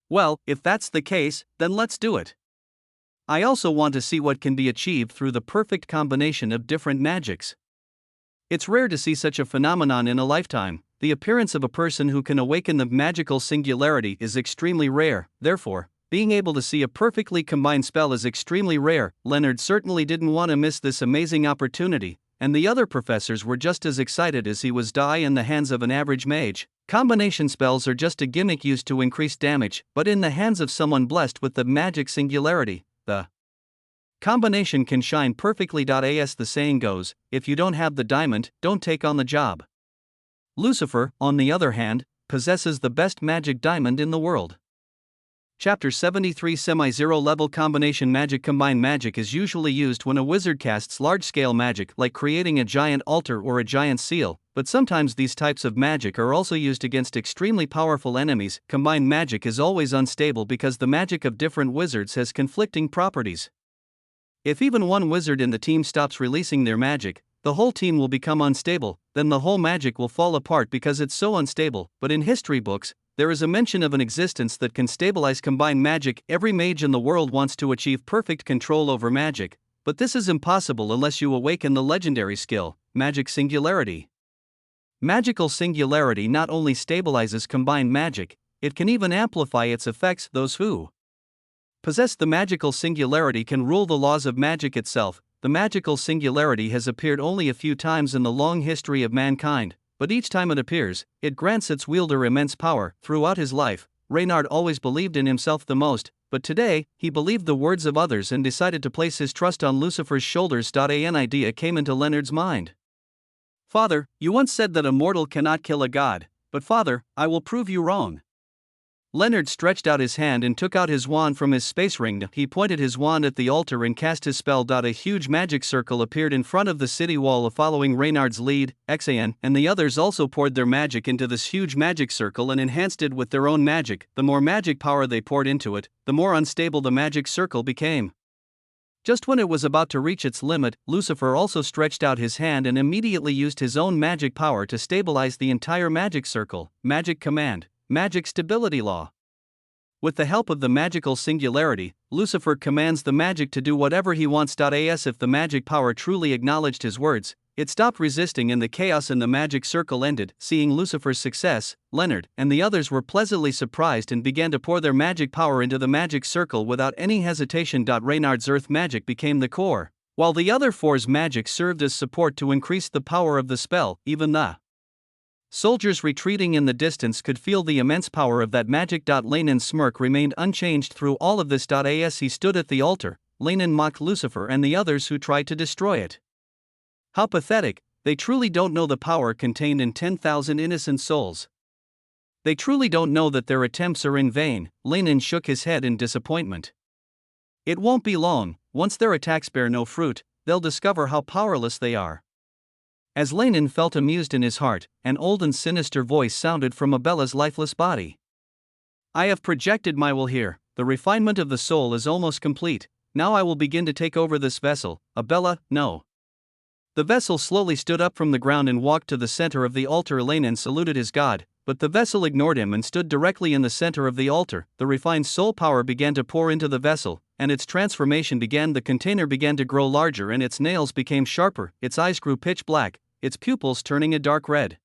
Well, if that's the case, then let's do it. I also want to see what can be achieved through the perfect combination of different magics. It's rare to see such a phenomenon in a lifetime. The appearance of a person who can awaken the magical singularity is extremely rare, therefore, being able to see a perfectly combined spell is extremely rare. Leonard certainly didn't want to miss this amazing opportunity, and the other professors were just as excited as he was. In the hands of an average mage, combination spells are just a gimmick used to increase damage, but in the hands of someone blessed with the magic singularity, the combination can shine perfectly. As the saying goes, if you don't have the diamond, don't take on the job. Lucifer, on the other hand, possesses the best magic diamond in the world. Chapter 73 Semi-Zero Level Combination Magic. Combined magic is usually used when a wizard casts large-scale magic like creating a giant altar or a giant seal, but sometimes these types of magic are also used against extremely powerful enemies. Combined magic is always unstable because the magic of different wizards has conflicting properties. If even one wizard in the team stops releasing their magic, the whole team will become unstable, then the whole magic will fall apart because it's so unstable. But in history books, there is a mention of an existence that can stabilize combined magic. Every mage in the world wants to achieve perfect control over magic, but this is impossible unless you awaken the legendary skill, Magic Singularity. Magical Singularity not only stabilizes combined magic, it can even amplify its effects. Those who possess the Magical Singularity can rule the laws of magic itself. The Magical Singularity has appeared only a few times in the long history of mankind, but each time it appears, it grants its wielder immense power. Throughout his life, Reynard always believed in himself the most, but today, he believed the words of others and decided to place his trust on Lucifer's shoulders. An idea came into Leonard's mind. Father, you once said that a mortal cannot kill a god, but Father, I will prove you wrong. Leonard stretched out his hand and took out his wand from his space ring. He pointed his wand at the altar and cast his spell. A huge magic circle appeared in front of the city wall. Following Reynard's lead, Xan and the others also poured their magic into this huge magic circle and enhanced it with their own magic. The more magic power they poured into it, the more unstable the magic circle became. Just when it was about to reach its limit, Lucifer also stretched out his hand and immediately used his own magic power to stabilize the entire magic circle. Magic command. Magic stability law. With the help of the magical singularity, Lucifer commands the magic to do whatever he wants. As if the magic power truly acknowledged his words, it stopped resisting and the chaos in the magic circle ended. Seeing Lucifer's success, Leonard and the others were pleasantly surprised and began to pour their magic power into the magic circle without any hesitation. Reynard's earth magic became the core, while the other four's magic served as support to increase the power of the spell. Even the soldiers retreating in the distance could feel the immense power of that magic. Lanon's smirk remained unchanged through all of this. As he stood at the altar, Lanon mocked Lucifer and the others who tried to destroy it. How pathetic, they truly don't know the power contained in 10,000 innocent souls. They truly don't know that their attempts are in vain. Lanon shook his head in disappointment. It won't be long, once their attacks bear no fruit, they'll discover how powerless they are. As Lanin felt amused in his heart, an old and sinister voice sounded from Abella's lifeless body. I have projected my will here, the refinement of the soul is almost complete, now I will begin to take over this vessel, Abella, no. The vessel slowly stood up from the ground and walked to the center of the altar. Lanin saluted his god, but the vessel ignored him and stood directly in the center of the altar. The refined soul power began to pour into the vessel, and its transformation began. The container began to grow larger and its nails became sharper, its eyes grew pitch black, its pupils turning a dark red.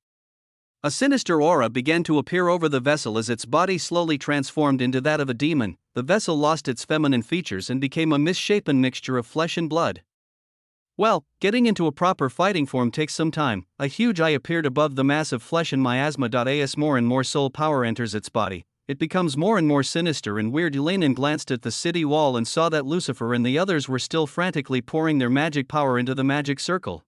A sinister aura began to appear over the vessel as its body slowly transformed into that of a demon. The vessel lost its feminine features and became a misshapen mixture of flesh and blood. Well, getting into a proper fighting form takes some time. A huge eye appeared above the mass of flesh and miasma. As more and more soul power enters its body, it becomes more and more sinister and weird. Lanin glanced at the city wall and saw that Lucifer and the others were still frantically pouring their magic power into the magic circle.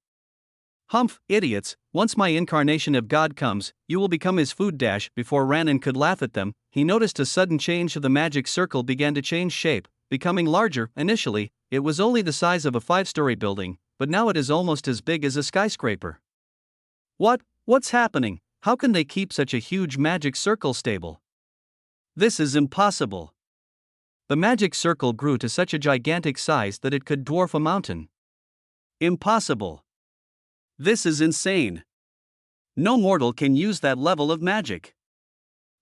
Humph, idiots, once my incarnation of God comes, you will become his food. Before Ranin could laugh at them, he noticed a sudden change. The magic circle began to change shape, becoming larger. Initially, it was only the size of a 5-story building, but now it is almost as big as a skyscraper. What's happening? How can they keep such a huge magic circle stable? This is impossible. The magic circle grew to such a gigantic size that it could dwarf a mountain. Impossible. This is insane. No mortal can use that level of magic.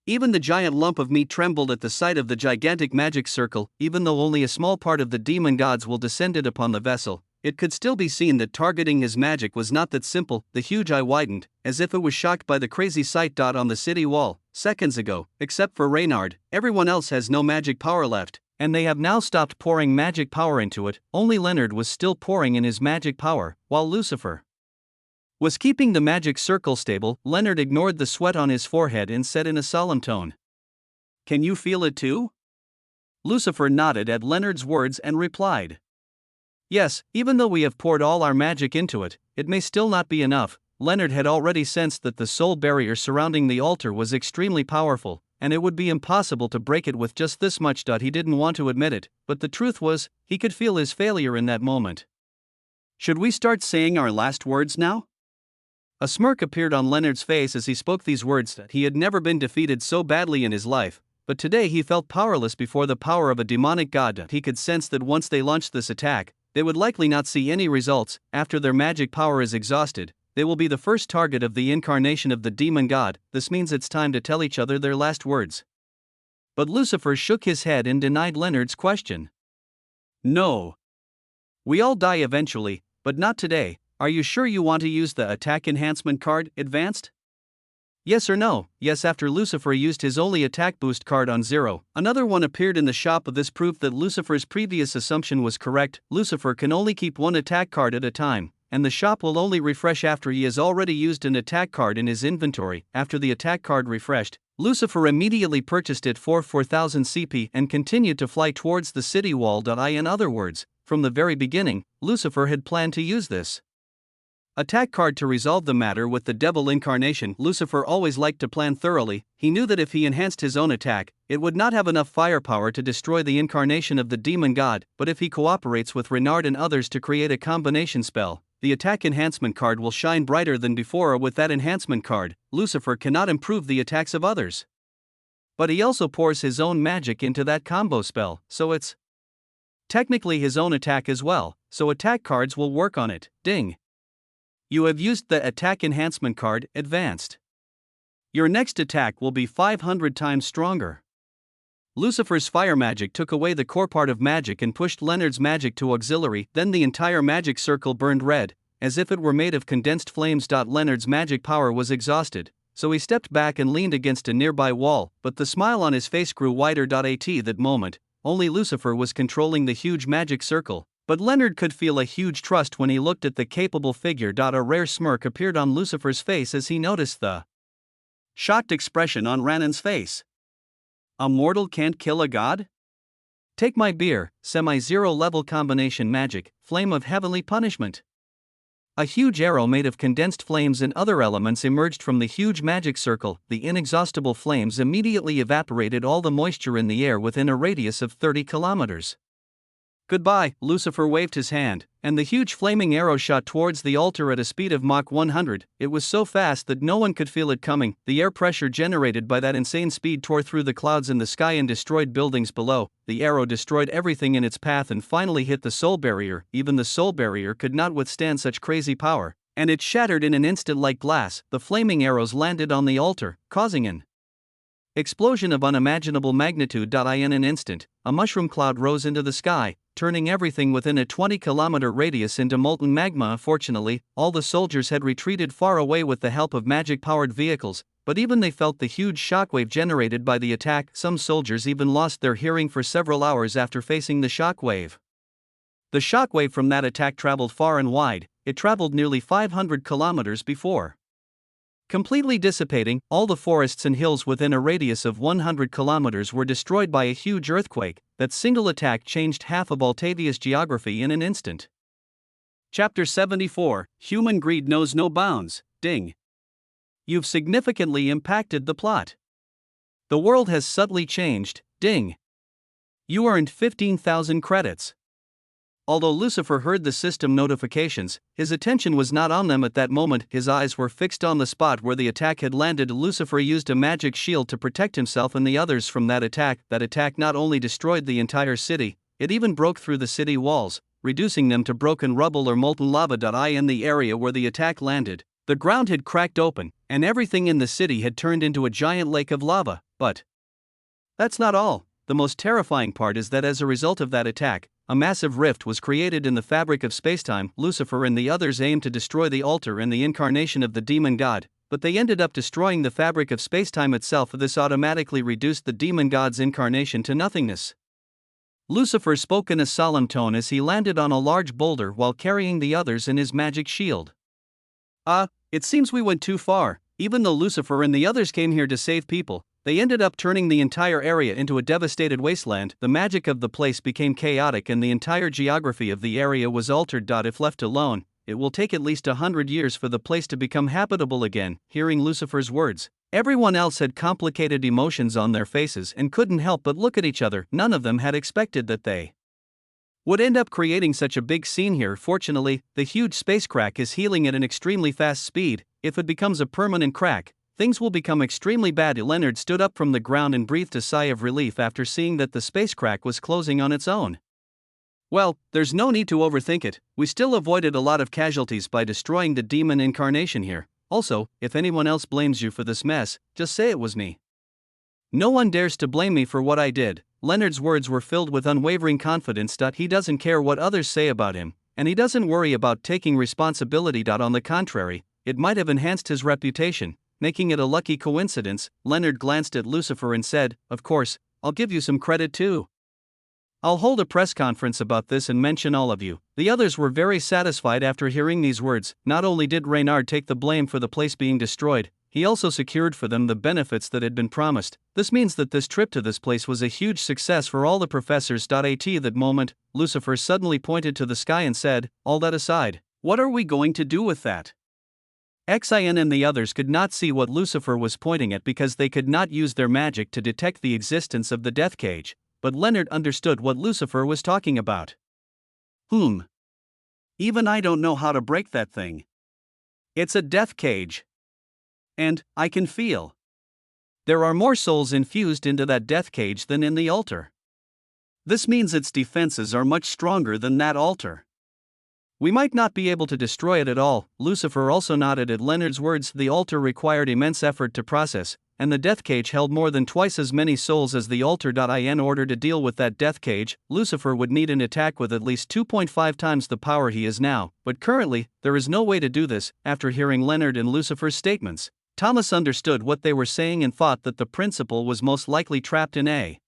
Even the giant lump of meat trembled at the sight of the gigantic magic circle. Even though only a small part of the demon gods will descended upon the vessel, it could still be seen that targeting his magic was not that simple. The huge eye widened, as if it was shocked by the crazy sight. On the city wall, seconds ago, except for Reynard, everyone else has no magic power left, and they have now stopped pouring magic power into it. Only Leonard was still pouring in his magic power, while Lucifer was keeping the magic circle stable. Leonard ignored the sweat on his forehead and said in a solemn tone, "Can you feel it too?" Lucifer nodded at Leonard's words and replied, "Yes, even though we have poured all our magic into it, it may still not be enough." Leonard had already sensed that the soul barrier surrounding the altar was extremely powerful, and it would be impossible to break it with just this much. He didn't want to admit it, but the truth was, he could feel his failure in that moment. Should we start saying our last words now? A smirk appeared on Leonard's face as he spoke these words. He had never been defeated so badly in his life, but today he felt powerless before the power of a demonic god. He could sense that once they launched this attack, they would likely not see any results. After their magic power is exhausted, they will be the first target of the incarnation of the demon god. This means it's time to tell each other their last words. But Lucifer shook his head and denied Leonard's question. No. We all die eventually, but not today. Are you sure you want to use the attack enhancement card, advanced? Yes or no? Yes. After Lucifer used his only attack boost card on Zero, another one appeared in the shop. This proved that Lucifer's previous assumption was correct. Lucifer can only keep one attack card at a time, and the shop will only refresh after he has already used an attack card in his inventory. After the attack card refreshed, Lucifer immediately purchased it for 4,000 CP and continued to fly towards the city wall. In other words, from the very beginning, Lucifer had planned to use this attack card to resolve the matter with the devil incarnation. Lucifer always liked to plan thoroughly. He knew that if he enhanced his own attack, it would not have enough firepower to destroy the incarnation of the demon god, but if he cooperates with Renard and others to create a combination spell, the attack enhancement card will shine brighter than before. With that enhancement card, Lucifer cannot improve the attacks of others, but he also pours his own magic into that combo spell, so it's technically his own attack as well, so attack cards will work on it. Ding. You have used the attack enhancement card, advanced. Your next attack will be 500 times stronger. Lucifer's fire magic took away the core part of magic and pushed Leonard's magic to auxiliary. Then the entire magic circle burned red, as if it were made of condensed flames. Leonard's magic power was exhausted, so he stepped back and leaned against a nearby wall, but the smile on his face grew wider. At that moment, only Lucifer was controlling the huge magic circle. But Leonard could feel a huge trust when he looked at the capable figure. A rare smirk appeared on Lucifer's face as he noticed the shocked expression on Ranin's face. A mortal can't kill a god? Take my beer, semi-zero level combination magic, flame of heavenly punishment. A huge arrow made of condensed flames and other elements emerged from the huge magic circle. The inexhaustible flames immediately evaporated all the moisture in the air within a radius of 30 kilometers. Goodbye, Lucifer waved his hand, and the huge flaming arrow shot towards the altar at a speed of Mach 100. It was so fast that no one could feel it coming. The air pressure generated by that insane speed tore through the clouds in the sky and destroyed buildings below. The arrow destroyed everything in its path and finally hit the soul barrier. Even the soul barrier could not withstand such crazy power, and it shattered in an instant like glass. The flaming arrows landed on the altar, causing an explosion of unimaginable magnitude. In an instant, a mushroom cloud rose into the sky, turning everything within a 20-kilometer radius into molten magma. Fortunately, all the soldiers had retreated far away with the help of magic-powered vehicles, but even they felt the huge shockwave generated by the attack. Some soldiers even lost their hearing for several hours after facing the shockwave. The shockwave from that attack traveled far and wide. It traveled nearly 500 kilometers before completely dissipating. All the forests and hills within a radius of 100 kilometers were destroyed by a huge earthquake. That single attack changed half of Altavia's geography in an instant. Chapter 74, Human Greed Knows No Bounds. Ding. You've significantly impacted the plot. The world has subtly changed. Ding. You earned 15,000 credits. Although Lucifer heard the system notifications, his attention was not on them at that moment. His eyes were fixed on the spot where the attack had landed. Lucifer used a magic shield to protect himself and the others from that attack. That attack not only destroyed the entire city, it even broke through the city walls, reducing them to broken rubble or molten lava. In the area where the attack landed, the ground had cracked open, and everything in the city had turned into a giant lake of lava. But that's not all. The most terrifying part is that as a result of that attack, a massive rift was created in the fabric of spacetime. Lucifer and the others aimed to destroy the altar and the incarnation of the demon god, but they ended up destroying the fabric of spacetime itself. This automatically reduced the demon god's incarnation to nothingness. Lucifer spoke in a solemn tone as he landed on a large boulder while carrying the others in his magic shield. It seems we went too far. Even though Lucifer and the others came here to save people, they ended up turning the entire area into a devastated wasteland. The magic of the place became chaotic and the entire geography of the area was altered. If left alone, it will take at least 100 years for the place to become habitable again. Hearing Lucifer's words, everyone else had complicated emotions on their faces and couldn't help but look at each other. None of them had expected that they would end up creating such a big scene here. Fortunately, the huge space crack is healing at an extremely fast speed. If it becomes a permanent crack, things will become extremely bad. Leonard stood up from the ground and breathed a sigh of relief after seeing that the space crack was closing on its own. Well, there's no need to overthink it. We still avoided a lot of casualties by destroying the demon incarnation here. Also, if anyone else blames you for this mess, just say it was me. No one dares to blame me for what I did. Leonard's words were filled with unwavering confidence. He doesn't care what others say about him, and he doesn't worry about taking responsibility. On the contrary, it might have enhanced his reputation, making it a lucky coincidence. Leonard glanced at Lucifer and said, "Of course, I'll give you some credit too. I'll hold a press conference about this and mention all of you." The others were very satisfied after hearing these words. Not only did Reynard take the blame for the place being destroyed, he also secured for them the benefits that had been promised. This means that this trip to this place was a huge success for all the professors. At that moment, Lucifer suddenly pointed to the sky and said, "All that aside, what are we going to do with that?" Xin and the others could not see what Lucifer was pointing at because they could not use their magic to detect the existence of the death cage, but Leonard understood what Lucifer was talking about. Even I don't know how to break that thing. It's a death cage. And I can feel there are more souls infused into that death cage than in the altar. This means its defenses are much stronger than that altar. We might not be able to destroy it at all. Lucifer also nodded at Leonard's words. The altar required immense effort to process, and the death cage held more than twice as many souls as the altar. In order to deal with that death cage, Lucifer would need an attack with at least 2.5 times the power he is now, but currently, there is no way to do this. After hearing Leonard and Lucifer's statements, Thomas understood what they were saying and thought that the principal was most likely trapped in a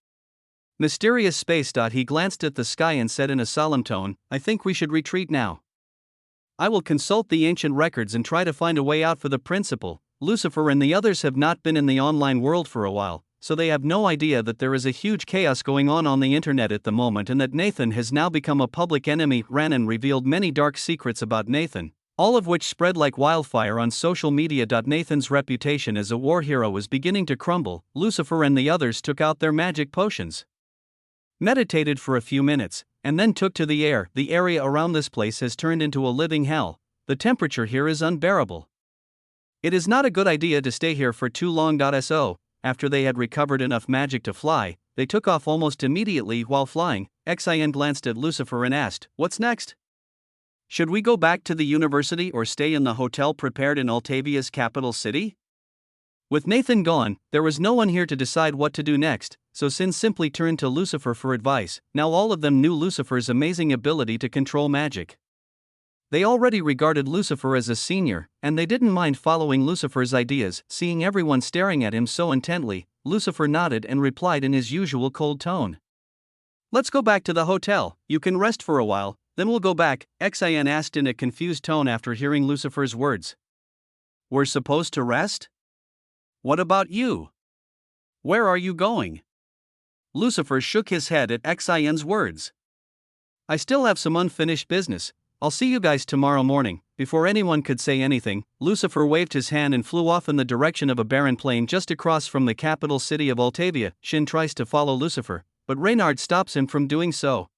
mysterious space. He glanced at the sky and said in a solemn tone, "I think we should retreat now. I will consult the ancient records and try to find a way out for the principal." Lucifer and the others have not been in the online world for a while, so they have no idea that there is a huge chaos going on the internet at the moment and that Nathan has now become a public enemy. Ranan revealed many dark secrets about Nathan, all of which spread like wildfire on social media. Nathan's reputation as a war hero was beginning to crumble. Lucifer and the others took out their magic potions. meditated for a few minutes, and then took to the air. The area around this place has turned into a living hell. The temperature here is unbearable. It is not a good idea to stay here for too long. So, after they had recovered enough magic to fly, they took off almost immediately. While flying, Xin glanced at Lucifer and asked, "What's next? Should we go back to the university or stay in the hotel prepared in Altavia's capital city?" With Nathan gone, there was no one here to decide what to do next, so Sin simply turned to Lucifer for advice. Now all of them knew Lucifer's amazing ability to control magic. They already regarded Lucifer as a senior, and they didn't mind following Lucifer's ideas. Seeing everyone staring at him so intently, Lucifer nodded and replied in his usual cold tone. "Let's go back to the hotel. You can rest for a while, then we'll go back," Xin asked in a confused tone after hearing Lucifer's words. "We're supposed to rest? What about you? Where are you going?" Lucifer shook his head at Xin's words. "I still have some unfinished business. I'll see you guys tomorrow morning." Before anyone could say anything, Lucifer waved his hand and flew off in the direction of a barren plain just across from the capital city of Altavia. Shin tries to follow Lucifer, but Reynard stops him from doing so.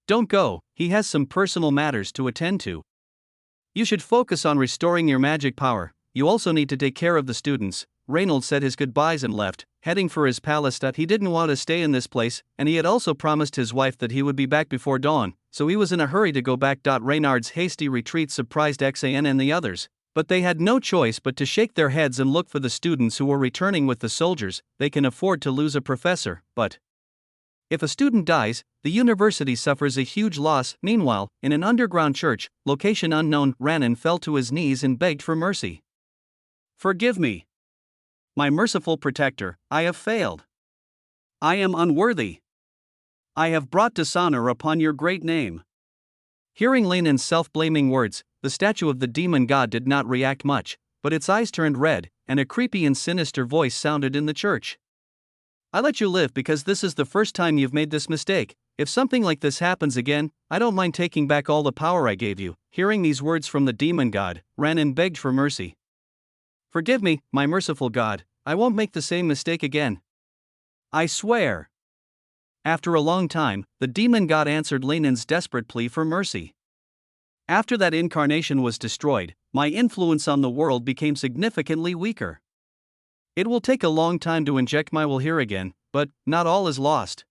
"Don't go, he has some personal matters to attend to. You should focus on restoring your magic power. You also need to take care of the students." Reynald said his goodbyes and left, heading for his palace. He didn't want to stay in this place, and he had also promised his wife that he would be back before dawn, so he was in a hurry to go back. Reynard's hasty retreat surprised Xin and the others, but they had no choice but to shake their heads and look for the students who were returning with the soldiers. They can afford to lose a professor, but if a student dies, the university suffers a huge loss. Meanwhile, in an underground church, location unknown, Ranon fell to his knees and begged for mercy. "Forgive me. My merciful protector, I have failed. I am unworthy. I have brought dishonor upon your great name." Hearing Lanon's self-blaming words, the statue of the demon god did not react much, but its eyes turned red, and a creepy and sinister voice sounded in the church. "I let you live because this is the first time you've made this mistake. If something like this happens again, I don't mind taking back all the power I gave you." Hearing these words from the demon god, Ranon begged for mercy. "Forgive me, my merciful God, I won't make the same mistake again. I swear." After a long time, the demon god answered Lanon's desperate plea for mercy. "After that incarnation was destroyed, my influence on the world became significantly weaker. It will take a long time to inject my will here again, but not all is lost.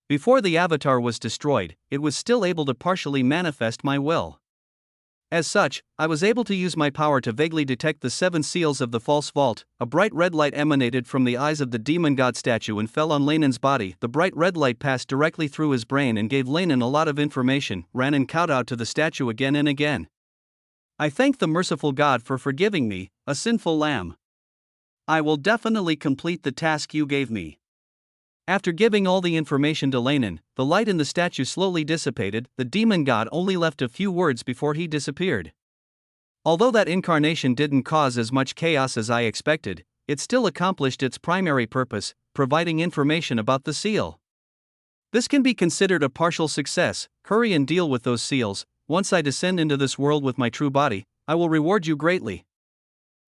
Before the avatar was destroyed, it was still able to partially manifest my will. As such, I was able to use my power to vaguely detect the 7 seals of the false vault." A bright red light emanated from the eyes of the demon god statue and fell on Lanon's body. The bright red light passed directly through his brain and gave Lanon a lot of information. Ranon kowtowed to the statue again and again. "I thank the merciful God for forgiving me, a sinful lamb. I will definitely complete the task you gave me." After giving all the information to Lanon, the light in the statue slowly dissipated. The demon god only left a few words before he disappeared. "Although that incarnation didn't cause as much chaos as I expected, it still accomplished its primary purpose, providing information about the seal. This can be considered a partial success. Hurry and deal with those seals. Once I descend into this world with my true body, I will reward you greatly."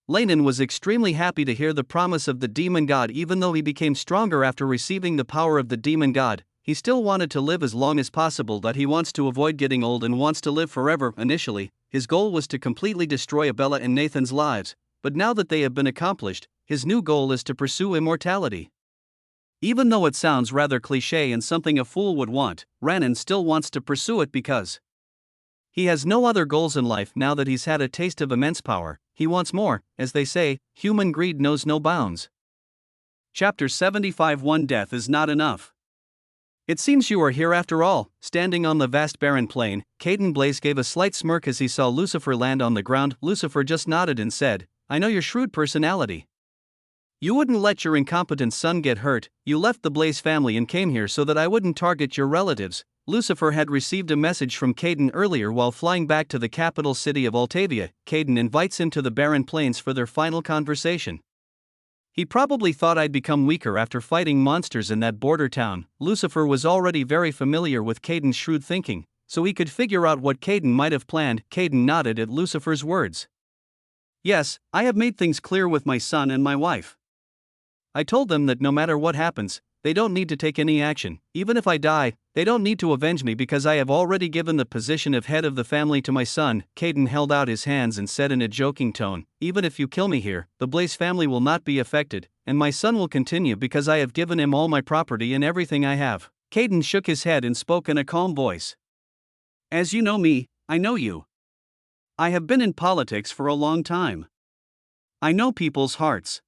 Lanon was extremely happy to hear the promise of the demon god. Even though he became stronger after receiving the power of the demon god, he still wanted to live as long as possible. He wants to avoid getting old and wants to live forever. Initially, his goal was to completely destroy Abella and Nathan's lives, but now that they have been accomplished, his new goal is to pursue immortality. Even though it sounds rather cliché and something a fool would want, Ranon still wants to pursue it because he has no other goals in life. Now that he's had a taste of immense power, he wants more. As they say, human greed knows no bounds. Chapter 75. One death is not enough. "It seems you are here after all." Standing on the vast barren plain, Caden Blaze gave a slight smirk as he saw Lucifer land on the ground. Lucifer just nodded and said, "I know your shrewd personality. You wouldn't let your incompetent son get hurt. You left the Blaze family and came here so that I wouldn't target your relatives." Lucifer had received a message from Caden earlier while flying back to the capital city of Altavia. Caden invites him to the barren plains for their final conversation. "He probably thought I'd become weaker after fighting monsters in that border town." Lucifer was already very familiar with Caden's shrewd thinking, so he could figure out what Caden might have planned. Caden nodded at Lucifer's words. "Yes, I have made things clear with my son and my wife. I told them that no matter what happens, they don't need to take any action. Even if I die, they don't need to avenge me because I have already given the position of head of the family to my son." Caden held out his hands and said in a joking tone, "Even if you kill me here, the Blaze family will not be affected, and my son will continue because I have given him all my property and everything I have." Caden shook his head and spoke in a calm voice. "As you know me, I know you. I have been in politics for a long time. I know people's hearts.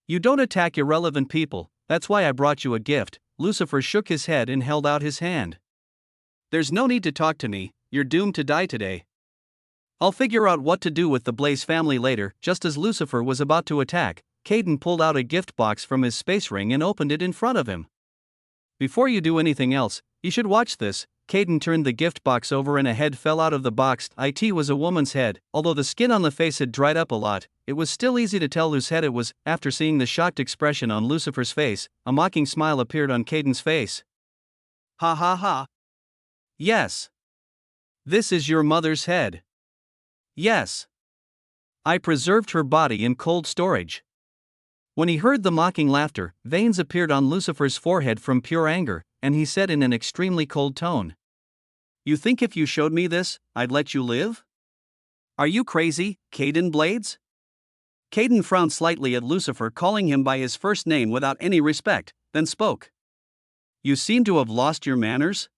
You don't attack irrelevant people, that's why I brought you a gift." Lucifer shook his head and held out his hand. "There's no need to talk to me, you're doomed to die today. I'll figure out what to do with the Blaze family later." Just as Lucifer was about to attack, Caden pulled out a gift box from his space ring and opened it in front of him. "Before you do anything else, you should watch this." Caden turned the gift box over and a head fell out of the box. It was a woman's head. Although the skin on the face had dried up a lot, it was still easy to tell whose head it was. After seeing the shocked expression on Lucifer's face, a mocking smile appeared on Caden's face. "Ha ha ha. Yes. This is your mother's head. Yes. I preserved her body in cold storage." When he heard the mocking laughter, veins appeared on Lucifer's forehead from pure anger, and he said in an extremely cold tone, "You think if you showed me this, I'd let you live? Are you crazy, Caden Blades?" Caden frowned slightly at Lucifer calling him by his first name without any respect, then spoke. "You seem to have lost your manners?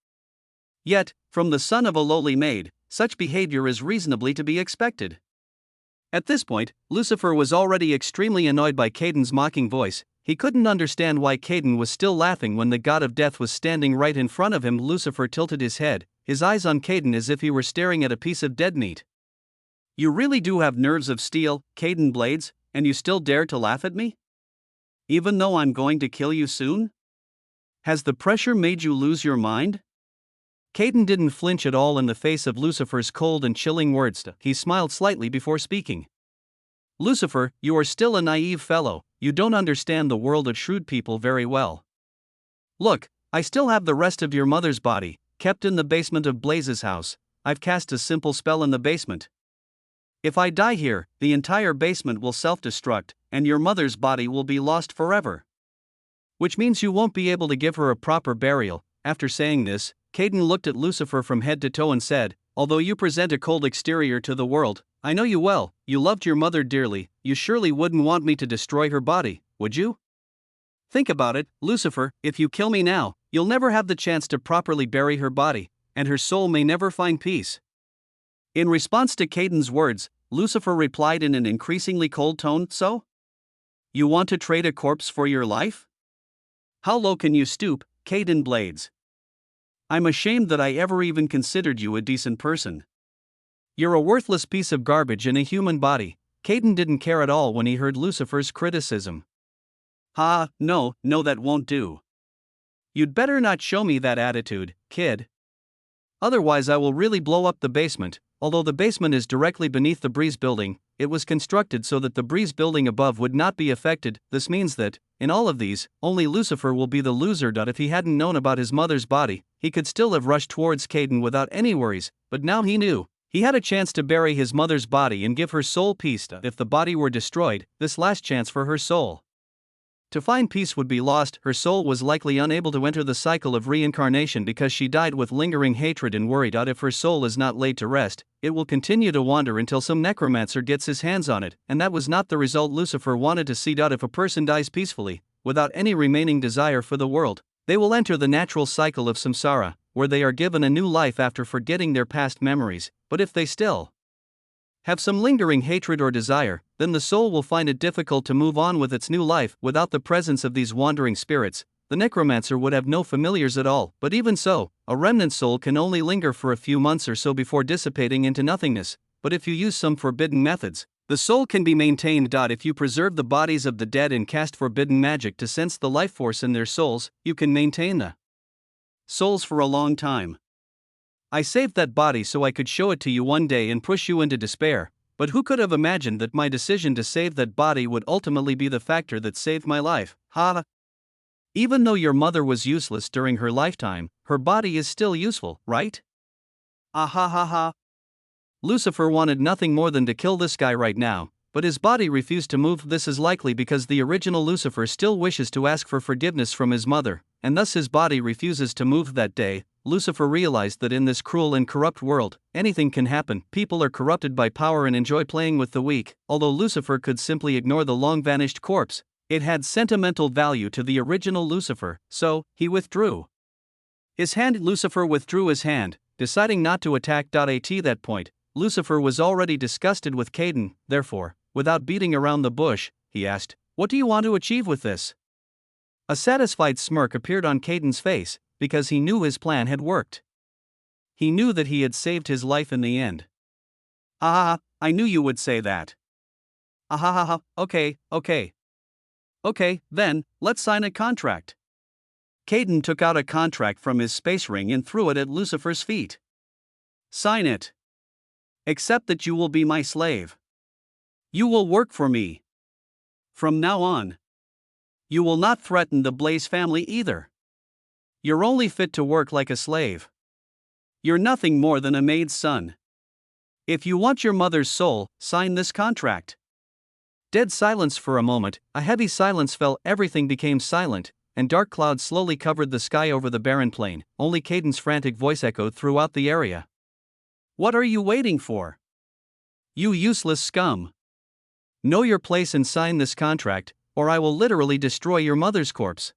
Yet, from the son of a lowly maid, such behavior is reasonably to be expected." At this point, Lucifer was already extremely annoyed by Caden's mocking voice. He couldn't understand why Caden was still laughing when the god of death was standing right in front of him. Lucifer tilted his head, his eyes on Caden as if he were staring at a piece of dead meat. "You really do have nerves of steel, Caden Blades, and you still dare to laugh at me? Even though I'm going to kill you soon? Has the pressure made you lose your mind?" Caden didn't flinch at all in the face of Lucifer's cold and chilling words. He smiled slightly before speaking. "Lucifer, you are still a naive fellow, you don't understand the world of shrewd people very well. Look, I still have the rest of your mother's body, kept in the basement of Blaze's house. I've cast a simple spell in the basement. If I die here, the entire basement will self-destruct, and your mother's body will be lost forever. Which means you won't be able to give her a proper burial." After saying this, Caden looked at Lucifer from head to toe and said, "Although you present a cold exterior to the world, I know you well, you loved your mother dearly, you surely wouldn't want me to destroy her body, would you? Think about it, Lucifer, if you kill me now, you'll never have the chance to properly bury her body, and her soul may never find peace." In response to Caden's words, Lucifer replied in an increasingly cold tone, "So? You want to trade a corpse for your life? How low can you stoop, Caden Blades? I'm ashamed that I ever even considered you a decent person. You're a worthless piece of garbage in a human body." Caden didn't care at all when he heard Lucifer's criticism. "Ha, no, that won't do. You'd better not show me that attitude, kid. Otherwise I will really blow up the basement." Although the basement is directly beneath the Breeze building, it was constructed so that the Breeze building above would not be affected. This means that, in all of these, only Lucifer will be the loser. If he hadn't known about his mother's body, he could still have rushed towards Caden without any worries, but now he knew. He had a chance to bury his mother's body and give her soul peace. If the body were destroyed, this last chance for her soul to find peace would be lost. Her soul was likely unable to enter the cycle of reincarnation because she died with lingering hatred and worried. If her soul is not laid to rest, it will continue to wander until some necromancer gets his hands on it, and that was not the result Lucifer wanted to see. If a person dies peacefully, without any remaining desire for the world, they will enter the natural cycle of samsara, where they are given a new life after forgetting their past memories. But if they still have some lingering hatred or desire, then the soul will find it difficult to move on with its new life. Without the presence of these wandering spirits, the necromancer would have no familiars at all. But even so, a remnant soul can only linger for a few months or so before dissipating into nothingness. But if you use some forbidden methods, the soul can be maintained. If you preserve the bodies of the dead and cast forbidden magic to sense the life force in their souls, you can maintain the souls for a long time. I saved that body so I could show it to you one day and push you into despair, but who could have imagined that my decision to save that body would ultimately be the factor that saved my life? Ha! Even though your mother was useless during her lifetime, her body is still useful, right? Ah ha ha ha! Lucifer wanted nothing more than to kill this guy right now, but his body refused to move. This is likely because the original Lucifer still wishes to ask for forgiveness from his mother, and thus his body refuses to move that day. Lucifer realized that in this cruel and corrupt world, anything can happen. People are corrupted by power and enjoy playing with the weak. Although Lucifer could simply ignore the long-vanished corpse, it had sentimental value to the original Lucifer, so he withdrew his hand. Lucifer withdrew his hand, deciding not to attack. At that point, Lucifer was already disgusted with Caden. Therefore, without beating around the bush, he asked, "What do you want to achieve with this?" A satisfied smirk appeared on Caden's face, because he knew his plan had worked. He knew that he had saved his life in the end. "Ah, I knew you would say that." "Ah, okay. Okay, then, let's sign a contract." Caden took out a contract from his space ring and threw it at Lucifer's feet. "Sign it. Accept that you will be my slave. You will work for me. From now on. You will not threaten the Blaze family either. You're only fit to work like a slave. You're nothing more than a maid's son. If you want your mother's soul, sign this contract." Dead silence for a moment. A heavy silence fell. Everything became silent, and dark clouds slowly covered the sky over the barren plain. Only Caden's frantic voice echoed throughout the area. "What are you waiting for? You useless scum. Know your place and sign this contract, or I will literally destroy your mother's corpse."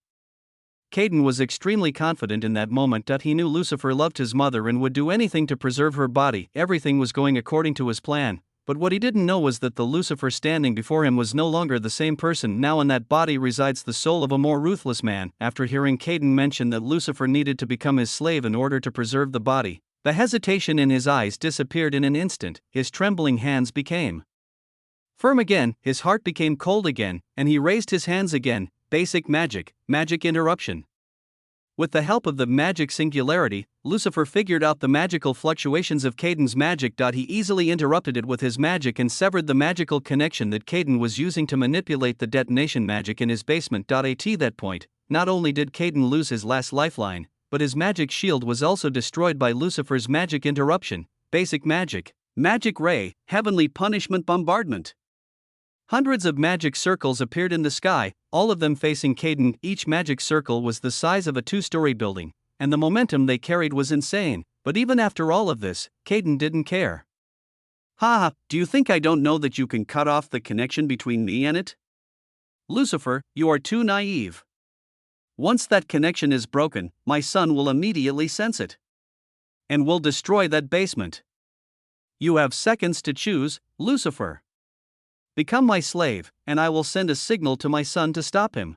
Caden was extremely confident in that moment that he knew Lucifer loved his mother and would do anything to preserve her body. Everything was going according to his plan, but what he didn't know was that the Lucifer standing before him was no longer the same person. Now in that body resides the soul of a more ruthless man. After hearing Caden mention that Lucifer needed to become his slave in order to preserve the body, the hesitation in his eyes disappeared in an instant. His trembling hands became firm again, his heart became cold again, and he raised his hands again. Basic magic, magic interruption. With the help of the magic singularity, Lucifer figured out the magical fluctuations of Caden's magic. He easily interrupted it with his magic and severed the magical connection that Caden was using to manipulate the detonation magic in his basement. At that point, not only did Caden lose his last lifeline, but his magic shield was also destroyed by Lucifer's magic interruption. Basic magic, magic ray, heavenly punishment bombardment. Hundreds of magic circles appeared in the sky, all of them facing Caden. Each magic circle was the size of a two-story building, and the momentum they carried was insane. But even after all of this, Caden didn't care. "Ha, do you think I don't know that you can cut off the connection between me and it? Lucifer, you are too naive. Once that connection is broken, my son will immediately sense it and will destroy that basement. You have seconds to choose, Lucifer. Become my slave, and I will send a signal to my son to stop him."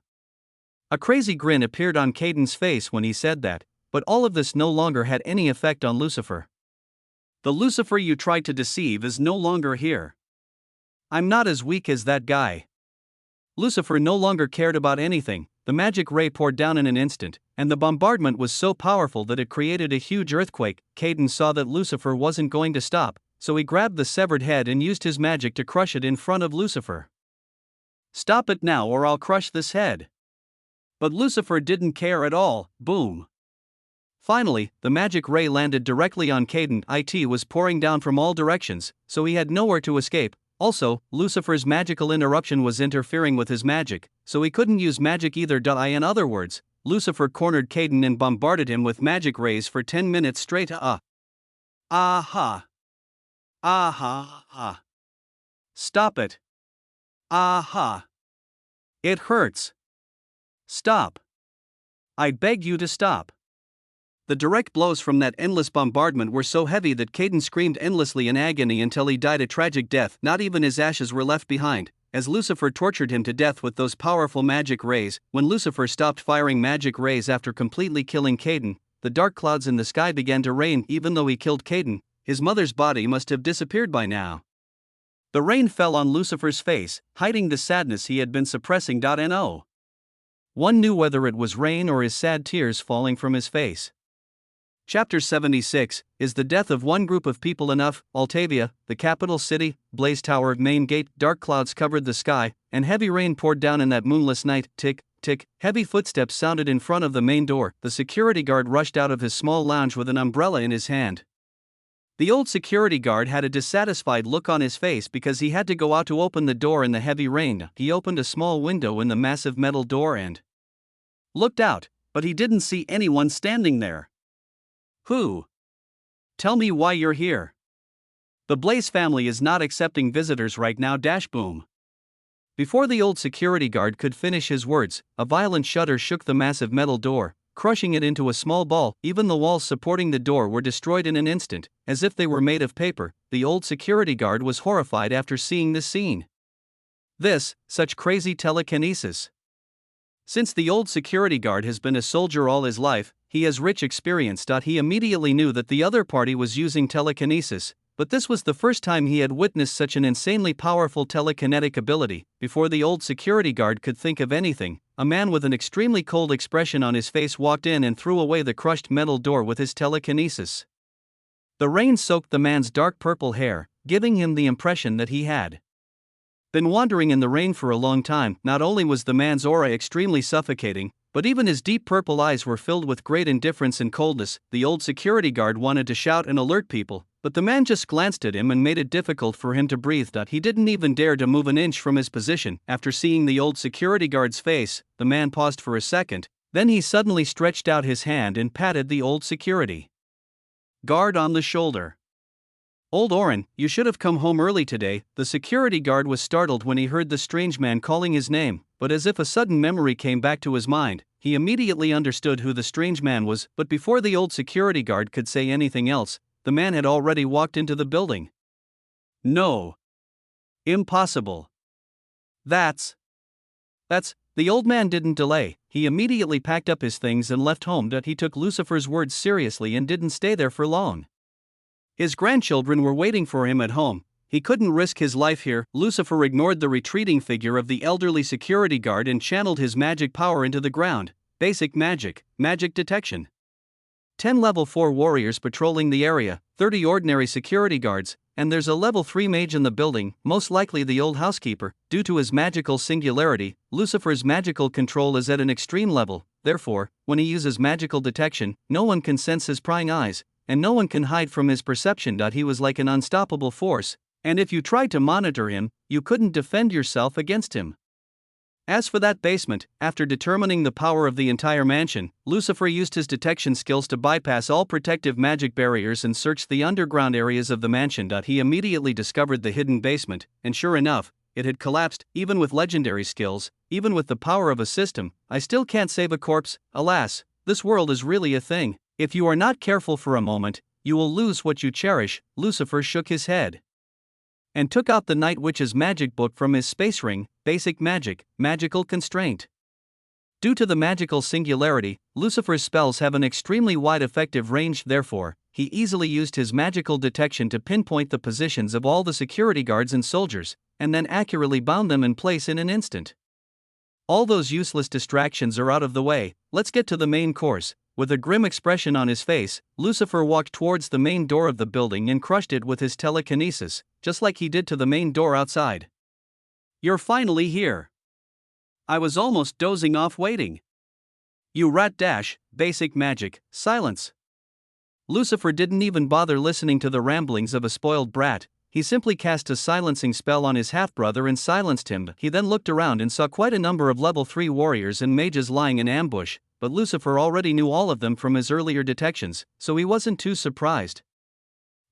A crazy grin appeared on Caden's face when he said that, but all of this no longer had any effect on Lucifer. "The Lucifer you tried to deceive is no longer here. I'm not as weak as that guy." Lucifer no longer cared about anything. The magic ray poured down in an instant, and the bombardment was so powerful that it created a huge earthquake. Caden saw that Lucifer wasn't going to stop, so he grabbed the severed head and used his magic to crush it in front of Lucifer. "Stop it now or I'll crush this head." But Lucifer didn't care at all. Boom. Finally, the magic ray landed directly on Caden. It was pouring down from all directions, so he had nowhere to escape. Also, Lucifer's magical interruption was interfering with his magic, so he couldn't use magic either. In other words, Lucifer cornered Caden and bombarded him with magic rays for 10 minutes straight. Aha. Aha. Stop it. Aha. It hurts. Stop. I beg you to stop. The direct blows from that endless bombardment were so heavy that Caden screamed endlessly in agony until he died a tragic death. Not even his ashes were left behind, as Lucifer tortured him to death with those powerful magic rays. When Lucifer stopped firing magic rays after completely killing Caden, the dark clouds in the sky began to rain. Even though he killed Caden, his mother's body must have disappeared by now. The rain fell on Lucifer's face, hiding the sadness he had been suppressing. No one knew whether it was rain or his sad tears falling from his face. Chapter 76, Is the death of one group of people enough? Altavia, the capital city, Blaze Tower, main gate. Dark clouds covered the sky, and heavy rain poured down in that moonless night. Tick, tick, heavy footsteps sounded in front of the main door. The security guard rushed out of his small lounge with an umbrella in his hand. The old security guard had a dissatisfied look on his face because he had to go out to open the door in the heavy rain. He opened a small window in the massive metal door and looked out, but he didn't see anyone standing there. Who? Tell me why you're here. The Blaze family is not accepting visitors right now. Boom. Before the old security guard could finish his words, a violent shudder shook the massive metal door, crushing it into a small ball. Even the walls supporting the door were destroyed in an instant, as if they were made of paper. The old security guard was horrified after seeing this scene. Such crazy telekinesis. Since the old security guard has been a soldier all his life, he has rich experience. He immediately knew that the other party was using telekinesis, but this was the first time he had witnessed such an insanely powerful telekinetic ability. Before the old security guard could think of anything, a man with an extremely cold expression on his face walked in and threw away the crushed metal door with his telekinesis. The rain soaked the man's dark purple hair, giving him the impression that he had been wandering in the rain for a long time. Not only was the man's aura extremely suffocating, but even his deep purple eyes were filled with great indifference and coldness. The old security guard wanted to shout and alert people, but the man just glanced at him and made it difficult for him to breathe. He didn't even dare to move an inch from his position. After seeing the old security guard's face, the man paused for a second, then he suddenly stretched out his hand and patted the old security guard on the shoulder. Old Oren, you should have come home early today. The security guard was startled when he heard the strange man calling his name, but as if a sudden memory came back to his mind, he immediately understood who the strange man was. But before the old security guard could say anything else, the man had already walked into the building. No. Impossible. That's. The old man didn't delay. He immediately packed up his things and left home. He took Lucifer's words seriously and didn't stay there for long. His grandchildren were waiting for him at home. He couldn't risk his life here. Lucifer ignored the retreating figure of the elderly security guard and channeled his magic power into the ground. Basic magic, magic detection. 10 level 4 warriors patrolling the area, 30 ordinary security guards, and there's a level 3 mage in the building, most likely the old housekeeper. Due to his magical singularity, Lucifer's magical control is at an extreme level. Therefore, when he uses magical detection, no one can sense his prying eyes, and no one can hide from his perception. He was like an unstoppable force, and if you tried to monitor him, you couldn't defend yourself against him. As for that basement, after determining the power of the entire mansion, Lucifer used his detection skills to bypass all protective magic barriers and search the underground areas of the mansion. He immediately discovered the hidden basement, and sure enough, it had collapsed. Even with legendary skills, even with the power of a system, I still can't save a corpse. Alas, this world is really a thing. If you are not careful for a moment, you will lose what you cherish. Lucifer shook his head and took out the Night Witch's magic book from his space ring. Basic magic, magical constraint. Due to the magical singularity, Lucifer's spells have an extremely wide effective range. Therefore, he easily used his magical detection to pinpoint the positions of all the security guards and soldiers, and then accurately bound them in place in an instant. All those useless distractions are out of the way. Let's get to the main course. With a grim expression on his face, Lucifer walked towards the main door of the building and crushed it with his telekinesis, just like he did to the main door outside. You're finally here. I was almost dozing off waiting. You rat. Basic magic, silence. Lucifer didn't even bother listening to the ramblings of a spoiled brat. He simply cast a silencing spell on his half-brother and silenced him. He then looked around and saw quite a number of level 3 warriors and mages lying in ambush, but Lucifer already knew all of them from his earlier detections, so he wasn't too surprised.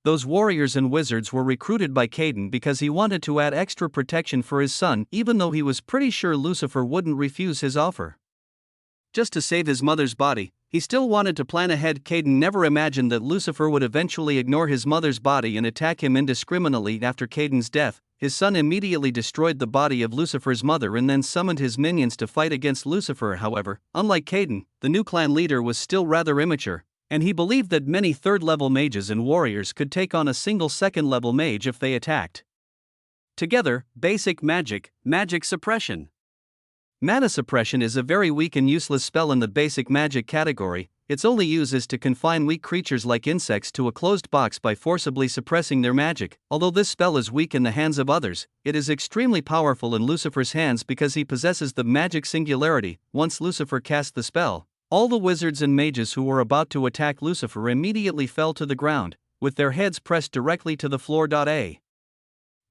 Those warriors and wizards were recruited by Caden because he wanted to add extra protection for his son, even though he was pretty sure Lucifer wouldn't refuse his offer. Just to save his mother's body, he still wanted to plan ahead. Caden never imagined that Lucifer would eventually ignore his mother's body and attack him indiscriminately. After Caden's death, his son immediately destroyed the body of Lucifer's mother and then summoned his minions to fight against Lucifer. However, unlike Caden, the new clan leader was still rather immature, and he believed that many third-level mages and warriors could take on a single second-level mage if they attacked. Together, basic magic, magic suppression. Mana suppression is a very weak and useless spell in the basic magic category. Its only use is to confine weak creatures like insects to a closed box by forcibly suppressing their magic. Although this spell is weak in the hands of others, it is extremely powerful in Lucifer's hands because he possesses the magic singularity. Once Lucifer cast the spell, all the wizards and mages who were about to attack Lucifer immediately fell to the ground. with their heads pressed directly to the floor. A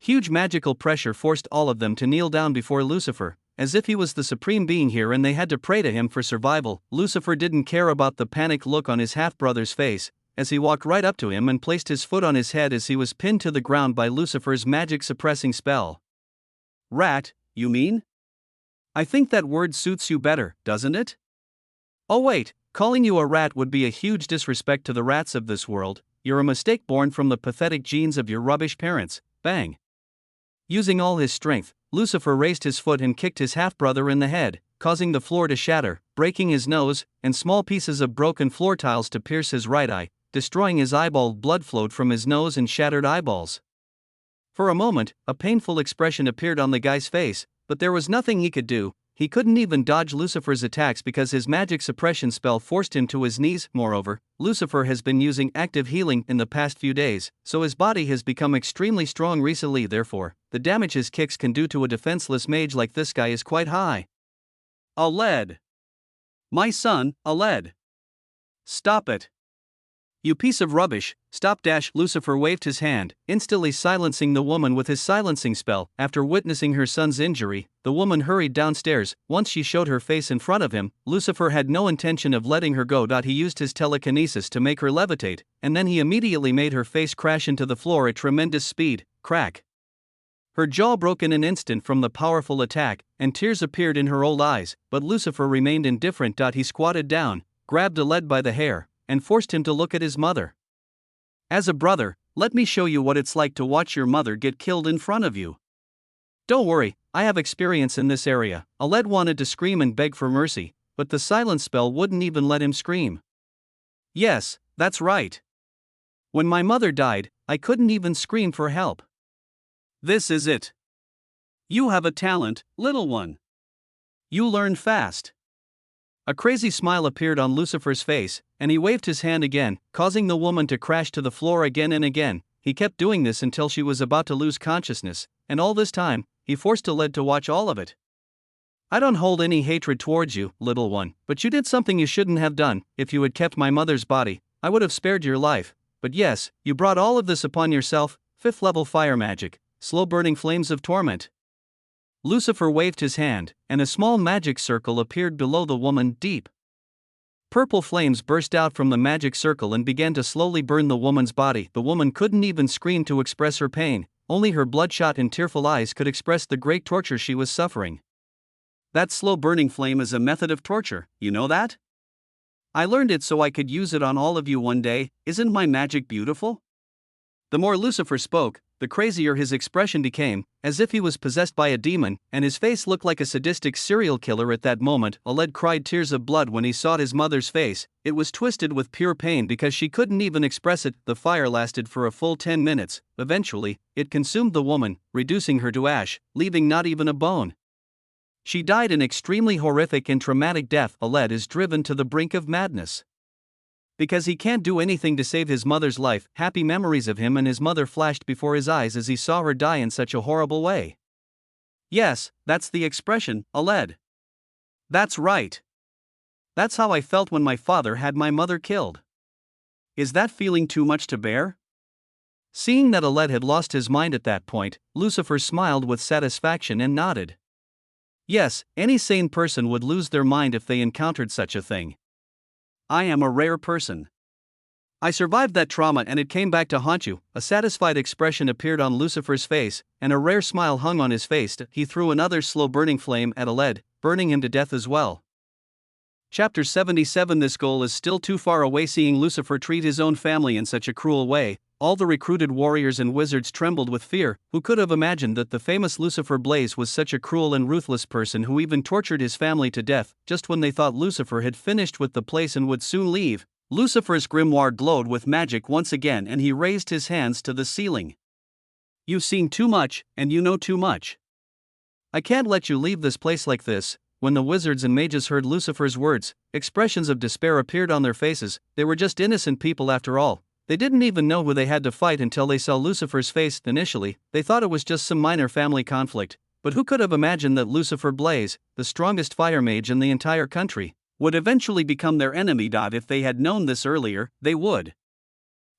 huge magical pressure forced all of them to kneel down before Lucifer, as if he was the supreme being here and they had to pray to him for survival. Lucifer didn't care about the panicked look on his half-brother's face, as he walked right up to him and placed his foot on his head as he was pinned to the ground by Lucifer's magic-suppressing spell. Rat, you mean? I think that word suits you better, doesn't it? Oh wait, calling you a rat would be a huge disrespect to the rats of this world. You're a mistake born from the pathetic genes of your rubbish parents. Bang! Using all his strength, Lucifer raised his foot and kicked his half-brother in the head, causing the floor to shatter, breaking his nose, and small pieces of broken floor tiles to pierce his right eye, destroying his eyeball. Blood flowed from his nose and shattered eyeballs. For a moment, a painful expression appeared on the guy's face, but there was nothing he could do. He couldn't even dodge Lucifer's attacks because his magic suppression spell forced him to his knees. Moreover, Lucifer has been using active healing in the past few days, so his body has become extremely strong recently. Therefore, the damage his kicks can do to a defenseless mage like this guy is quite high. Aled! My son, Aled! Stop it! You piece of rubbish, stop! Lucifer waved his hand, instantly silencing the woman with his silencing spell. After witnessing her son's injury, the woman hurried downstairs. Once she showed her face in front of him, Lucifer had no intention of letting her go. He used his telekinesis to make her levitate, and then he immediately made her face crash into the floor at tremendous speed. Crack! Her jaw broke in an instant from the powerful attack, and tears appeared in her old eyes, but Lucifer remained indifferent. He squatted down, grabbed Aled by the hair, and forced him to look at his mother. As a brother, let me show you what it's like to watch your mother get killed in front of you. Don't worry, I have experience in this area. Aled wanted to scream and beg for mercy, but the silence spell wouldn't even let him scream. Yes, that's right. When my mother died, I couldn't even scream for help. This is it. You have a talent, little one. You learn fast. A crazy smile appeared on Lucifer's face, and he waved his hand again, causing the woman to crash to the floor again and again. He kept doing this until she was about to lose consciousness, and all this time, he forced Aled to watch all of it. I don't hold any hatred towards you, little one, but you did something you shouldn't have done. If you had kept my mother's body, I would have spared your life. But yes, you brought all of this upon yourself. 5th level fire magic, slow burning flames of torment. Lucifer waved his hand, and a small magic circle appeared below the woman. Deep purple flames burst out from the magic circle and began to slowly burn the woman's body. The woman couldn't even scream to express her pain, only her bloodshot and tearful eyes could express the great torture she was suffering. That slow burning flame is a method of torture, you know that? I learned it so I could use it on all of you one day. Isn't my magic beautiful? The more Lucifer spoke, the crazier his expression became, as if he was possessed by a demon, and his face looked like a sadistic serial killer at that moment. Aled cried tears of blood when he saw his mother's face. It was twisted with pure pain because she couldn't even express it. The fire lasted for a full 10 minutes. Eventually, it consumed the woman, reducing her to ash, leaving not even a bone. She died an extremely horrific and traumatic death. Aled is driven to the brink of madness. Because he can't do anything to save his mother's life. Happy memories of him and his mother flashed before his eyes as he saw her die in such a horrible way. Yes, that's the expression, Aled. That's right. That's how I felt when my father had my mother killed. Is that feeling too much to bear? Seeing that Aled had lost his mind at that point, Lucifer smiled with satisfaction and nodded. Yes, any sane person would lose their mind if they encountered such a thing. I am a rare person. I survived that trauma and it came back to haunt you. A satisfied expression appeared on Lucifer's face, and a rare smile hung on his face. He threw another slow burning flame at Aled, burning him to death as well. Chapter 77. This goal is still too far away. Seeing Lucifer treat his own family in such a cruel way, all the recruited warriors and wizards trembled with fear. Who could have imagined that the famous Lucifer Blaze was such a cruel and ruthless person who even tortured his family to death, just when they thought Lucifer had finished with the place and would soon leave? Lucifer's grimoire glowed with magic once again and he raised his hands to the ceiling. You've seen too much, and you know too much. I can't let you leave this place like this. When the wizards and mages heard Lucifer's words, expressions of despair appeared on their faces. They were just innocent people after all. They didn't even know who they had to fight until they saw Lucifer's face. Initially, they thought it was just some minor family conflict, but who could have imagined that Lucifer Blaze, the strongest fire mage in the entire country, would eventually become their enemy. If they had known this earlier, they would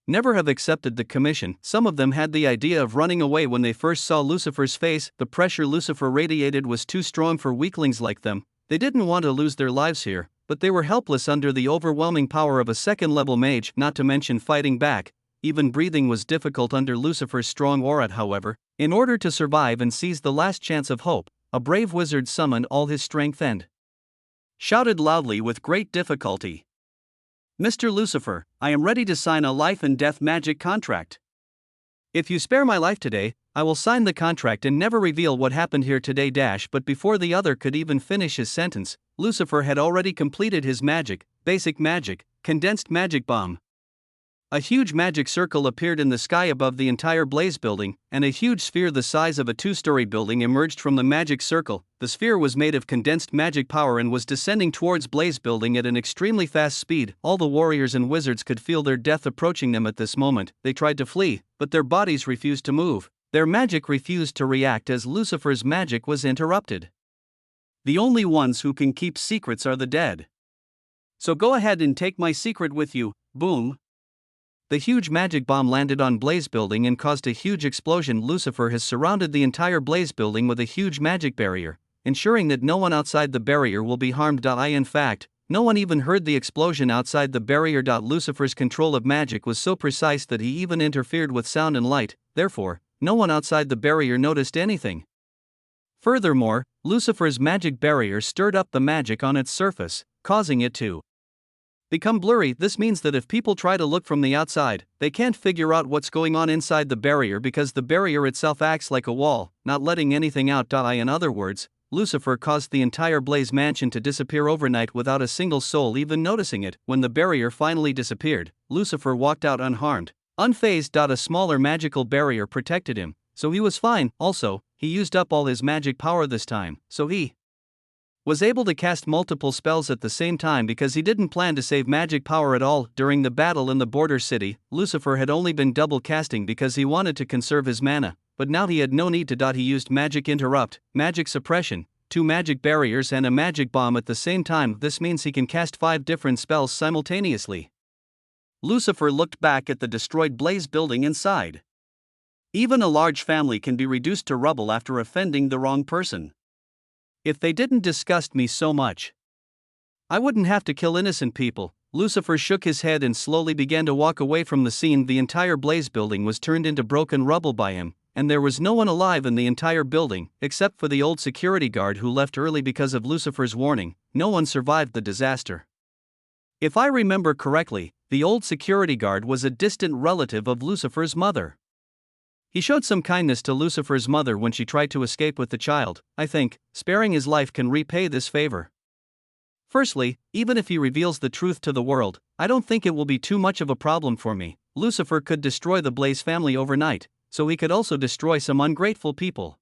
never have accepted the commission. Some of them had the idea of running away when they first saw Lucifer's face. The pressure Lucifer radiated was too strong for weaklings like them. They didn't want to lose their lives here, but they were helpless under the overwhelming power of a second-level mage, not to mention fighting back. Even breathing was difficult under Lucifer's strong aura. However, in order to survive and seize the last chance of hope, a brave wizard summoned all his strength and shouted loudly with great difficulty, "Mr. Lucifer, I am ready to sign a life and death magic contract. If you spare my life today, I will sign the contract and never reveal what happened here today." But before the other could even finish his sentence, Lucifer had already completed his basic magic, condensed magic bomb. A huge magic circle appeared in the sky above the entire Blaze building, and a huge sphere the size of a two-story building emerged from the magic circle. The sphere was made of condensed magic power and was descending towards Blaze building at an extremely fast speed. All the warriors and wizards could feel their death approaching them at this moment. They tried to flee, but their bodies refused to move. Their magic refused to react as Lucifer's magic was interrupted. The only ones who can keep secrets are the dead. So go ahead and take my secret with you. Boom. The huge magic bomb landed on Blaze building and caused a huge explosion. Lucifer has surrounded the entire Blaze building with a huge magic barrier, ensuring that no one outside the barrier will be harmed. In fact, no one even heard the explosion outside the barrier. Lucifer's control of magic was so precise that he even interfered with sound and light, therefore, no one outside the barrier noticed anything. Furthermore, Lucifer's magic barrier stirred up the magic on its surface, causing it to become blurry. This means that if people try to look from the outside, they can't figure out what's going on inside the barrier because the barrier itself acts like a wall, not letting anything out. In other words, Lucifer caused the entire Blaze mansion to disappear overnight without a single soul even noticing it. When the barrier finally disappeared, Lucifer walked out unharmed, unfazed. A smaller magical barrier protected him, so he was fine. Also, he used up all his magic power this time, so he was able to cast multiple spells at the same time because he didn't plan to save magic power at all. During the battle in the border city, Lucifer had only been double casting because he wanted to conserve his mana, but now he had no need to. He used magic interrupt, magic suppression, 2 magic barriers and a magic bomb at the same time. This means he can cast 5 different spells simultaneously. Lucifer looked back at the destroyed Blaze building and sighed. Even a large family can be reduced to rubble after offending the wrong person. If they didn't disgust me so much, I wouldn't have to kill innocent people. Lucifer shook his head and slowly began to walk away from the scene. The entire Blaze building was turned into broken rubble by him, and there was no one alive in the entire building, except for the old security guard who left early because of Lucifer's warning. No one survived the disaster. If I remember correctly, the old security guard was a distant relative of Lucifer's mother. He showed some kindness to Lucifer's mother when she tried to escape with the child. I think sparing his life can repay this favor. Firstly, even if he reveals the truth to the world, I don't think it will be too much of a problem for me. Lucifer could destroy the Blaze family overnight, so he could also destroy some ungrateful people.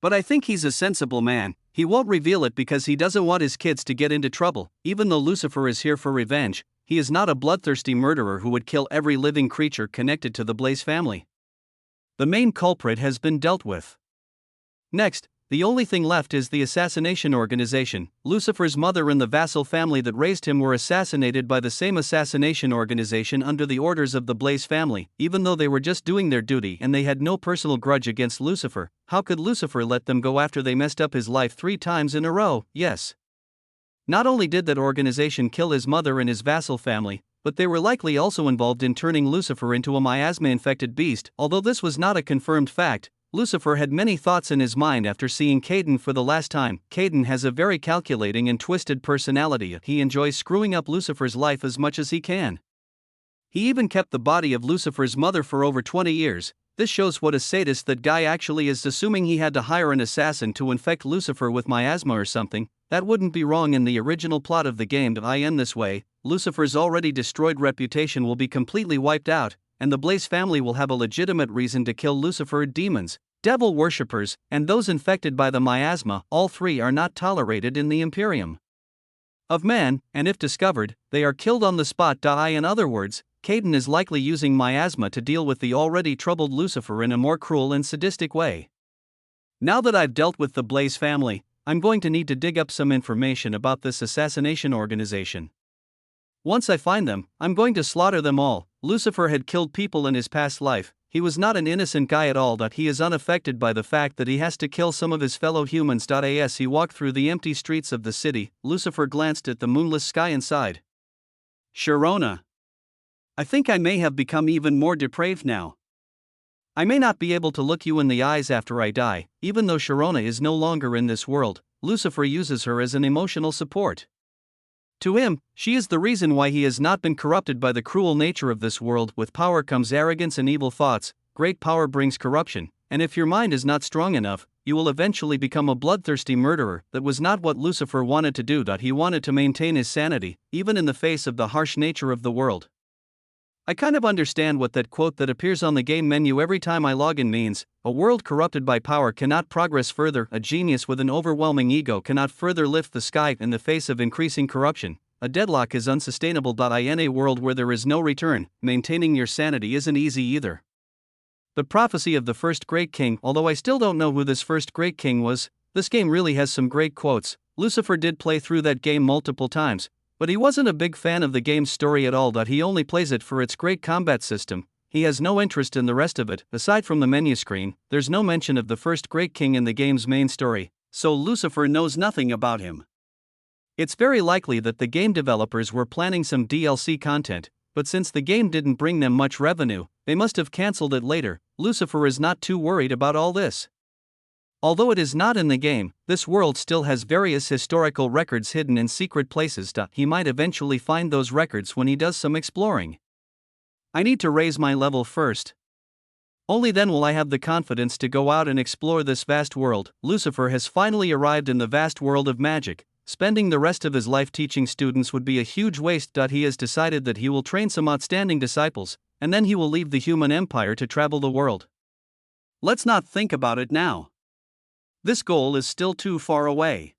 But I think he's a sensible man. He won't reveal it because he doesn't want his kids to get into trouble. Even though Lucifer is here for revenge, he is not a bloodthirsty murderer who would kill every living creature connected to the Blaze family. The main culprit has been dealt with. Next, the only thing left is the assassination organization. Lucifer's mother and the vassal family that raised him were assassinated by the same assassination organization under the orders of the Blaze family. Even though they were just doing their duty and they had no personal grudge against Lucifer, how could Lucifer let them go after they messed up his life 3 times in a row? Yes. Not only did that organization kill his mother and his vassal family, but they were likely also involved in turning Lucifer into a miasma-infected beast. Although this was not a confirmed fact, Lucifer had many thoughts in his mind after seeing Caden for the last time. Caden has a very calculating and twisted personality. He enjoys screwing up Lucifer's life as much as he can. He even kept the body of Lucifer's mother for over 20 years. This shows what a sadist that guy actually is. Assuming he had to hire an assassin to infect Lucifer with miasma or something, that wouldn't be wrong in the original plot of the game. In this way, Lucifer's already destroyed reputation will be completely wiped out, and the Blaze family will have a legitimate reason to kill Lucifer. Demons, devil worshippers, and those infected by the miasma, all 3 are not tolerated in the Imperium of Man, and if discovered, they are killed on the spot. In other words, Caden is likely using miasma to deal with the already troubled Lucifer in a more cruel and sadistic way. Now that I've dealt with the Blaze family, I'm going to need to dig up some information about this assassination organization. Once I find them, I'm going to slaughter them all. Lucifer had killed people in his past life. He was not an innocent guy at all. That he is unaffected by the fact that he has to kill some of his fellow humans. As he walked through the empty streets of the city, Lucifer glanced at the moonless sky and sighed. Sharona. I think I may have become even more depraved now. I may not be able to look you in the eyes after I die. Even though Sharona is no longer in this world, Lucifer uses her as an emotional support. To him, she is the reason why he has not been corrupted by the cruel nature of this world. With power comes arrogance and evil thoughts. Great power brings corruption, and if your mind is not strong enough, you will eventually become a bloodthirsty murderer. That was not what Lucifer wanted to do. He wanted to maintain his sanity, even in the face of the harsh nature of the world. I kind of understand what that quote that appears on the game menu every time I log in means. A world corrupted by power cannot progress further. A genius with an overwhelming ego cannot further lift the sky in the face of increasing corruption. A deadlock is unsustainable. In a world where there is no return, maintaining your sanity isn't easy either. The prophecy of the first great king. Although I still don't know who this first great king was, this game really has some great quotes. Lucifer did play through that game multiple times, but he wasn't a big fan of the game's story at all. He only plays it for its great combat system. He has no interest in the rest of it. Aside from the menu screen, there's no mention of the first great king in the game's main story, so Lucifer knows nothing about him. It's very likely that the game developers were planning some DLC content, but since the game didn't bring them much revenue, they must have cancelled it later. Lucifer is not too worried about all this. Although it is not in the game, this world still has various historical records hidden in secret places. He might eventually find those records when he does some exploring. I need to raise my level first. Only then will I have the confidence to go out and explore this vast world. Lucifer has finally arrived in the vast world of magic. Spending the rest of his life teaching students would be a huge waste. He has decided that he will train some outstanding disciples, and then he will leave the human empire to travel the world. Let's not think about it now. This goal is still too far away.